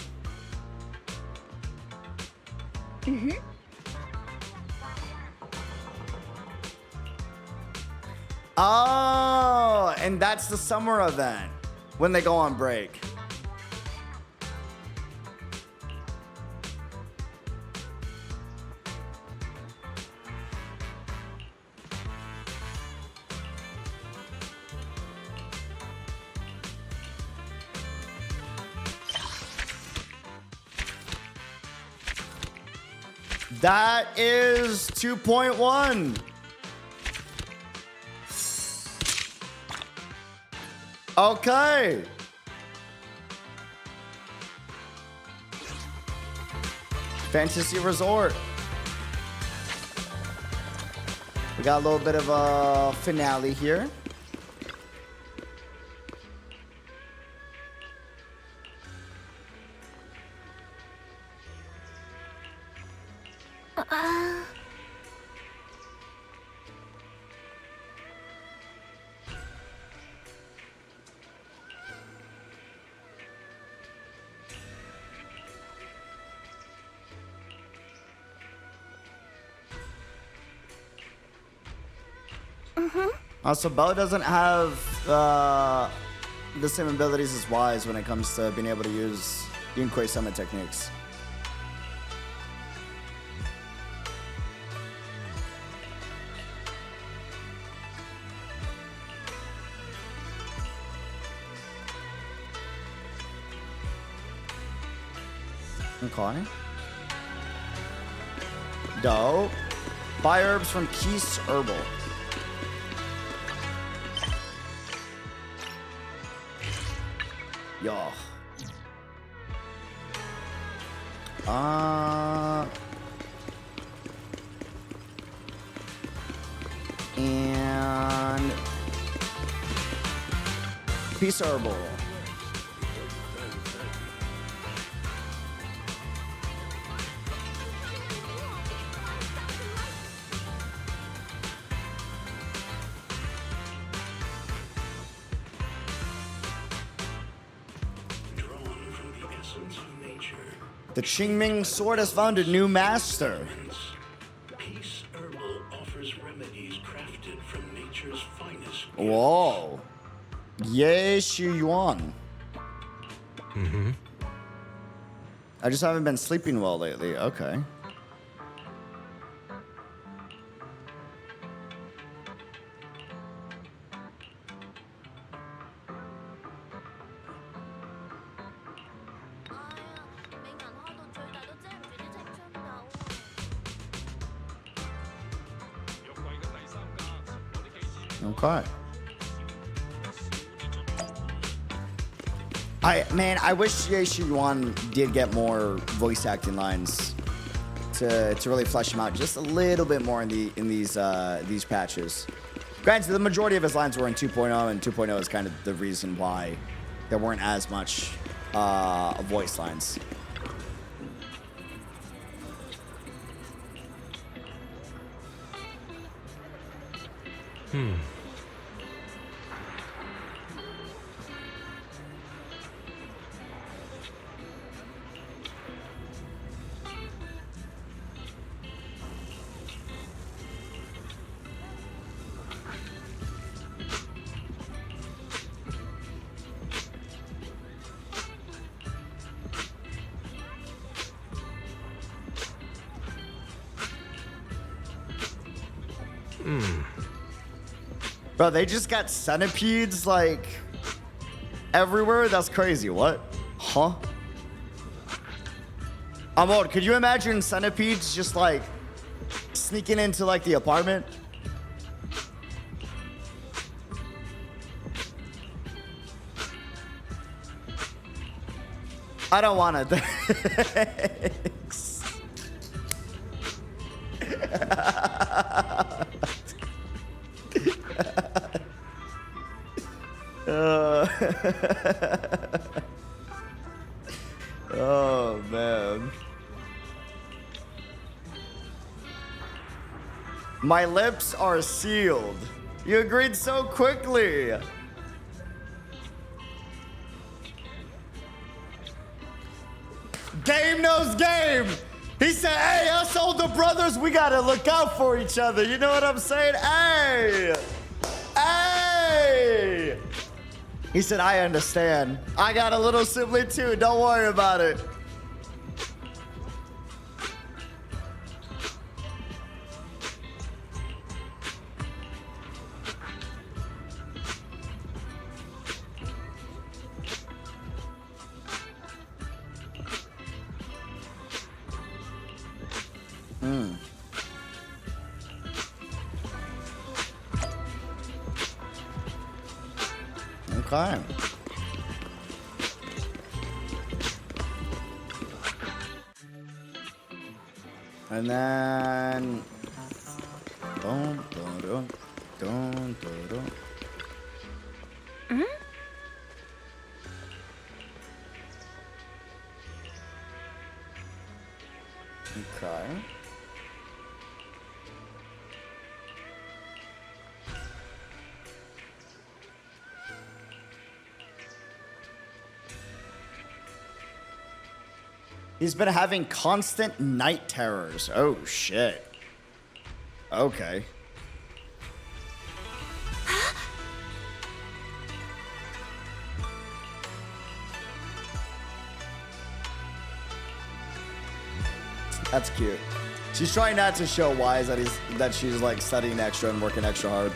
Oh, and that's the summer event when they go on break. That is 2.1. Okay. Fantasy Resort. We got a little bit of a finale here. So Bella doesn't have the same abilities as Wise when it comes to being able to use Yunkei summon techniques. Okay. Dope. Buy herbs from Keith's Herbal. Yo. And Peace Herbal. The Qingming sword has found a new master. Peace Herbal offers remedies crafted from nature's finest. Whoa. Yixuan. I just haven't been sleeping well lately. Okay. Okay. I wish Yixuan did get more voice acting lines to really flesh him out just a little bit more in these patches. Granted, the majority of his lines were in 2.0, and 2.0 is kind of the reason why there weren't as much voice lines. Bro, they just got centipedes, like, everywhere? That's crazy. What? Huh? I'm old. Could you imagine centipedes just, like, sneaking into, like, the apartment? I don't want it. Thanks. Oh, man. My lips are sealed. You agreed so quickly. Game knows game. He said, hey, us older brothers, we gotta look out for each other. You know what I'm saying? Hey. Hey. He said, I understand. I got a little sibling too. Don't worry about it. Okay. And then dun, dun, dun, dun, dun, dun. Okay. He's been having constant night terrors. Oh, shit. Okay. That's cute. She's trying not to show Wise that she's like studying extra and working extra hard.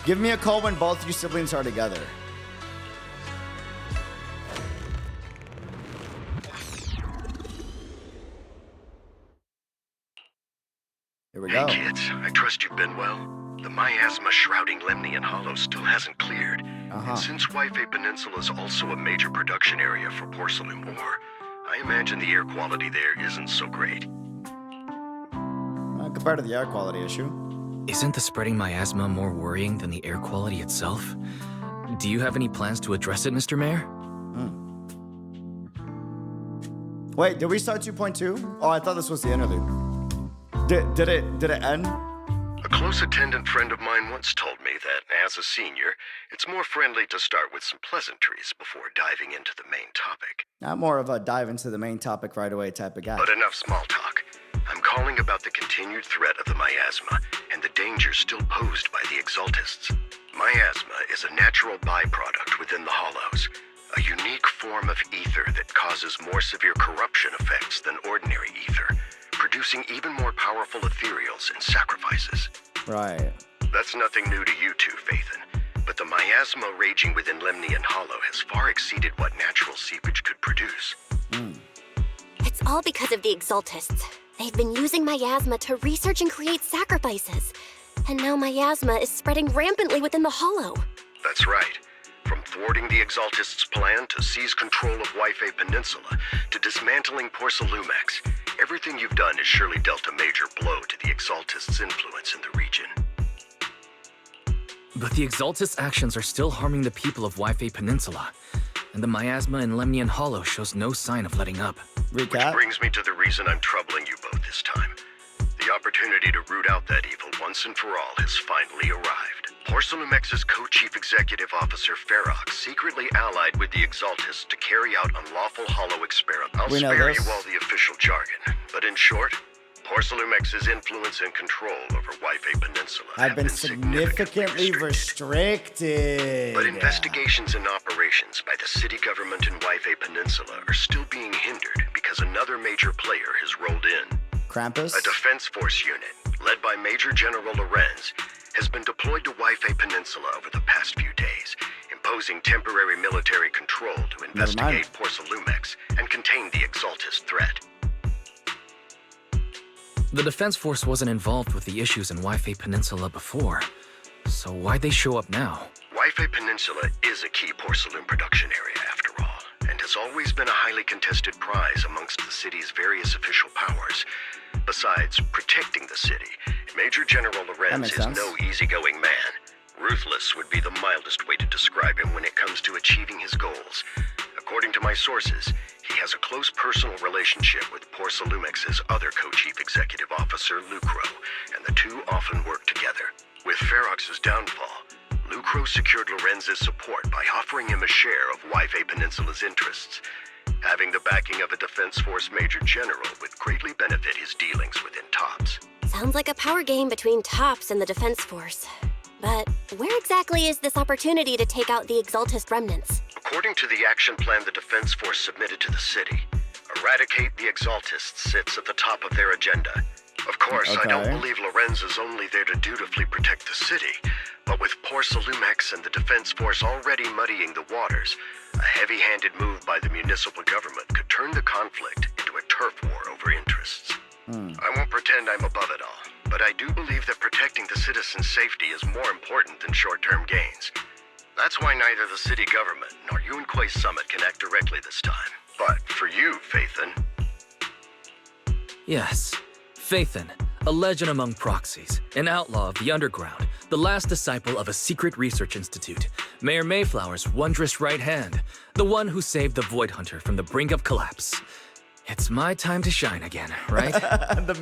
Give me a call when both you siblings are together. Here we go. Hey kids, I trust you've been well. The miasma shrouding Lemnian Hollow still hasn't cleared. And since Waifei Peninsula is also a major production area for porcelain ore, I imagine the air quality there isn't so great. Compared to the air quality issue. Isn't the spreading miasma more worrying than the air quality itself? Do you have any plans to address it, Mr. Mayor? Wait, did we start 2.2? Oh, I thought this was the interlude. Did it end? A close attendant friend of mine once told me that, as a senior, it's more friendly to start with some pleasantries before diving into the main topic. Not more of a dive into the main topic right away type of guy. But enough small talk. I'm calling about the continued threat of the miasma and the danger still posed by the Exaltists. Miasma is a natural byproduct within the Hollows, a unique form of ether that causes more severe corruption effects than ordinary ether, producing even more powerful ethereals and sacrifices. Right. That's nothing new to you two, Phaethon, but the miasma raging within Lemnian Hollow has far exceeded what natural seepage could produce. It's all because of the Exaltists. They've been using miasma to research and create sacrifices. And now miasma is spreading rampantly within the Hollow. That's right. From thwarting the Exaltists' plan to seize control of Waifei Peninsula to dismantling Porcelumex, everything you've done has surely dealt a major blow to the Exaltists' influence in the region. But the Exaltists' actions are still harming the people of Waifei Peninsula, and the miasma in Lemnian Hollow shows no sign of letting up. Which brings me to the reason I'm troubling you both this time. The opportunity to root out that evil once and for all has finally arrived. Porcelumex's co-chief executive officer Ferox secretly allied with the Exaltists to carry out unlawful hollow experiments. I'll spare you all the official jargon, but in short, Porcelumex's influence and control over Waifei Peninsula have been significantly restricted. But investigations and operations operations by the city government in Waifei Peninsula are still being hindered because another major player has rolled in. Krampus? A defense force unit, led by Major General Lorenz, has been deployed to Waifei Peninsula over the past few days, imposing temporary military control to investigate Porcelumex and contain the Exaltist threat. The Defense Force wasn't involved with the issues in Waifei Peninsula before, so why'd they show up now? Waifei Peninsula is a key porcelain production area, after all, and has always been a highly contested prize amongst the city's various official powers. Besides protecting the city, Major General Lorenz is no easygoing man. Ruthless would be the mildest way to describe him when it comes to achieving his goals. According to my sources, he has a close personal relationship with Porcelumex's other co-chief executive officer, Lucro, and the two often work together. With Ferox's downfall, Lucro secured Lorenz's support by offering him a share of Waifei Peninsula's interests. Having the backing of a Defense Force Major General would greatly benefit his dealings within TOPS. Sounds like a power game between TOPS and the Defense Force. But where exactly is this opportunity to take out the Exaltist remnants? According to the action plan the Defense Force submitted to the city, eradicate the Exaltists sits at the top of their agenda. Of course, I don't believe Lorenz is only there to dutifully protect the city, but with Porcelumex and the Defense Force already muddying the waters, a heavy-handed move by the municipal government could turn the conflict into a turf war over interests. I won't pretend I'm above it all, but I do believe that protecting the citizens' safety is more important than short-term gains. That's why neither the city government nor Yunquei Summit can act directly this time. But for you, Phaethon... Yes, Phaethon, a legend among proxies, an outlaw of the underground, the last disciple of a secret research institute, Mayor Mayflower's wondrous right hand, the one who saved the Void Hunter from the brink of collapse. It's my time to shine again, right? The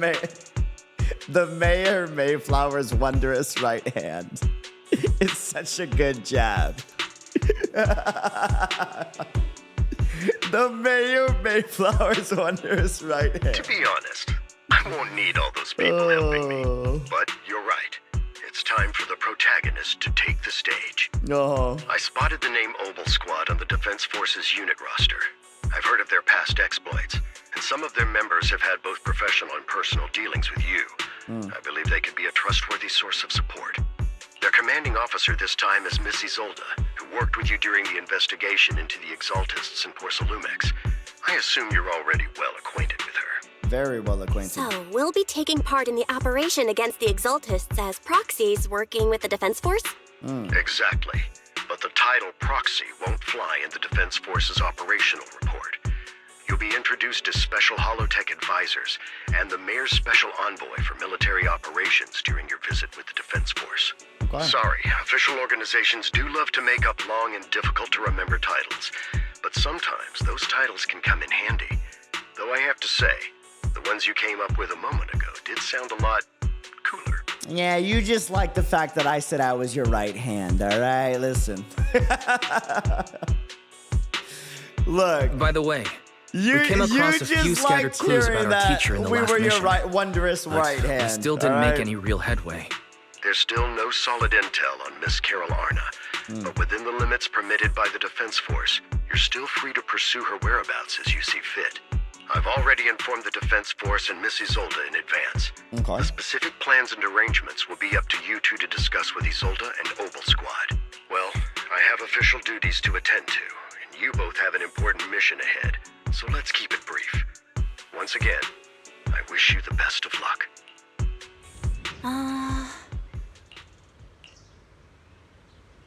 Mayor Mayflower's wondrous right hand. It's such a good jab. The Mayor Mayflower's wondrous right hand. To be honest, I won't need all those people helping me. But you're right. It's time for the protagonist to take the stage. I spotted the name Obel Squad on the Defense Force's unit roster. I've heard of their past exploits, and some of their members have had both professional and personal dealings with you. I believe they could be a trustworthy source of support. Their commanding officer this time is Miss Isolde, who worked with you during the investigation into the Exaltists in Porcelumex. I assume you're already well acquainted with her. Very well acquainted. So, we'll be taking part in the operation against the Exaltists as proxies working with the Defense Force? Exactly. But the title proxy won't fly in the Defense Force's operational report. You'll be introduced as Special Holotech Advisors and the Mayor's Special Envoy for Military Operations during your visit with the Defense Force. Sorry, official organizations do love to make up long and difficult-to-remember titles, but sometimes those titles can come in handy. Though I have to say, the ones you came up with a moment ago did sound a lot cooler. Yeah, you just like the fact that I said I was your right hand, all right? Listen. Look. By the way, we came across a few scattered clues about our teacher in the last mission. We were your wondrous right hand. We still didn't make any real headway. There's still no solid intel on Miss Carol Arna, but within the limits permitted by the Defense Force, you're still free to pursue her whereabouts as you see fit. I've already informed the Defense Force and Miss Isolde in advance. The specific plans and arrangements will be up to you two to discuss with Isolde and Obel Squad. Well, I have official duties to attend to, and you both have an important mission ahead, so let's keep it brief. Once again, I wish you the best of luck.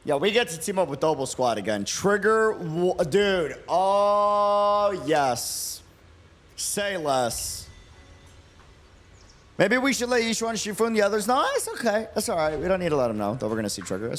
Yeah, we get to team up with Obel Squad again. Trigger, dude. Oh, yes. Say less. Maybe we should let Yixuan, Shifu, and the others know. It's okay. That's all right. We don't need to let them know that we're going to see Trigger.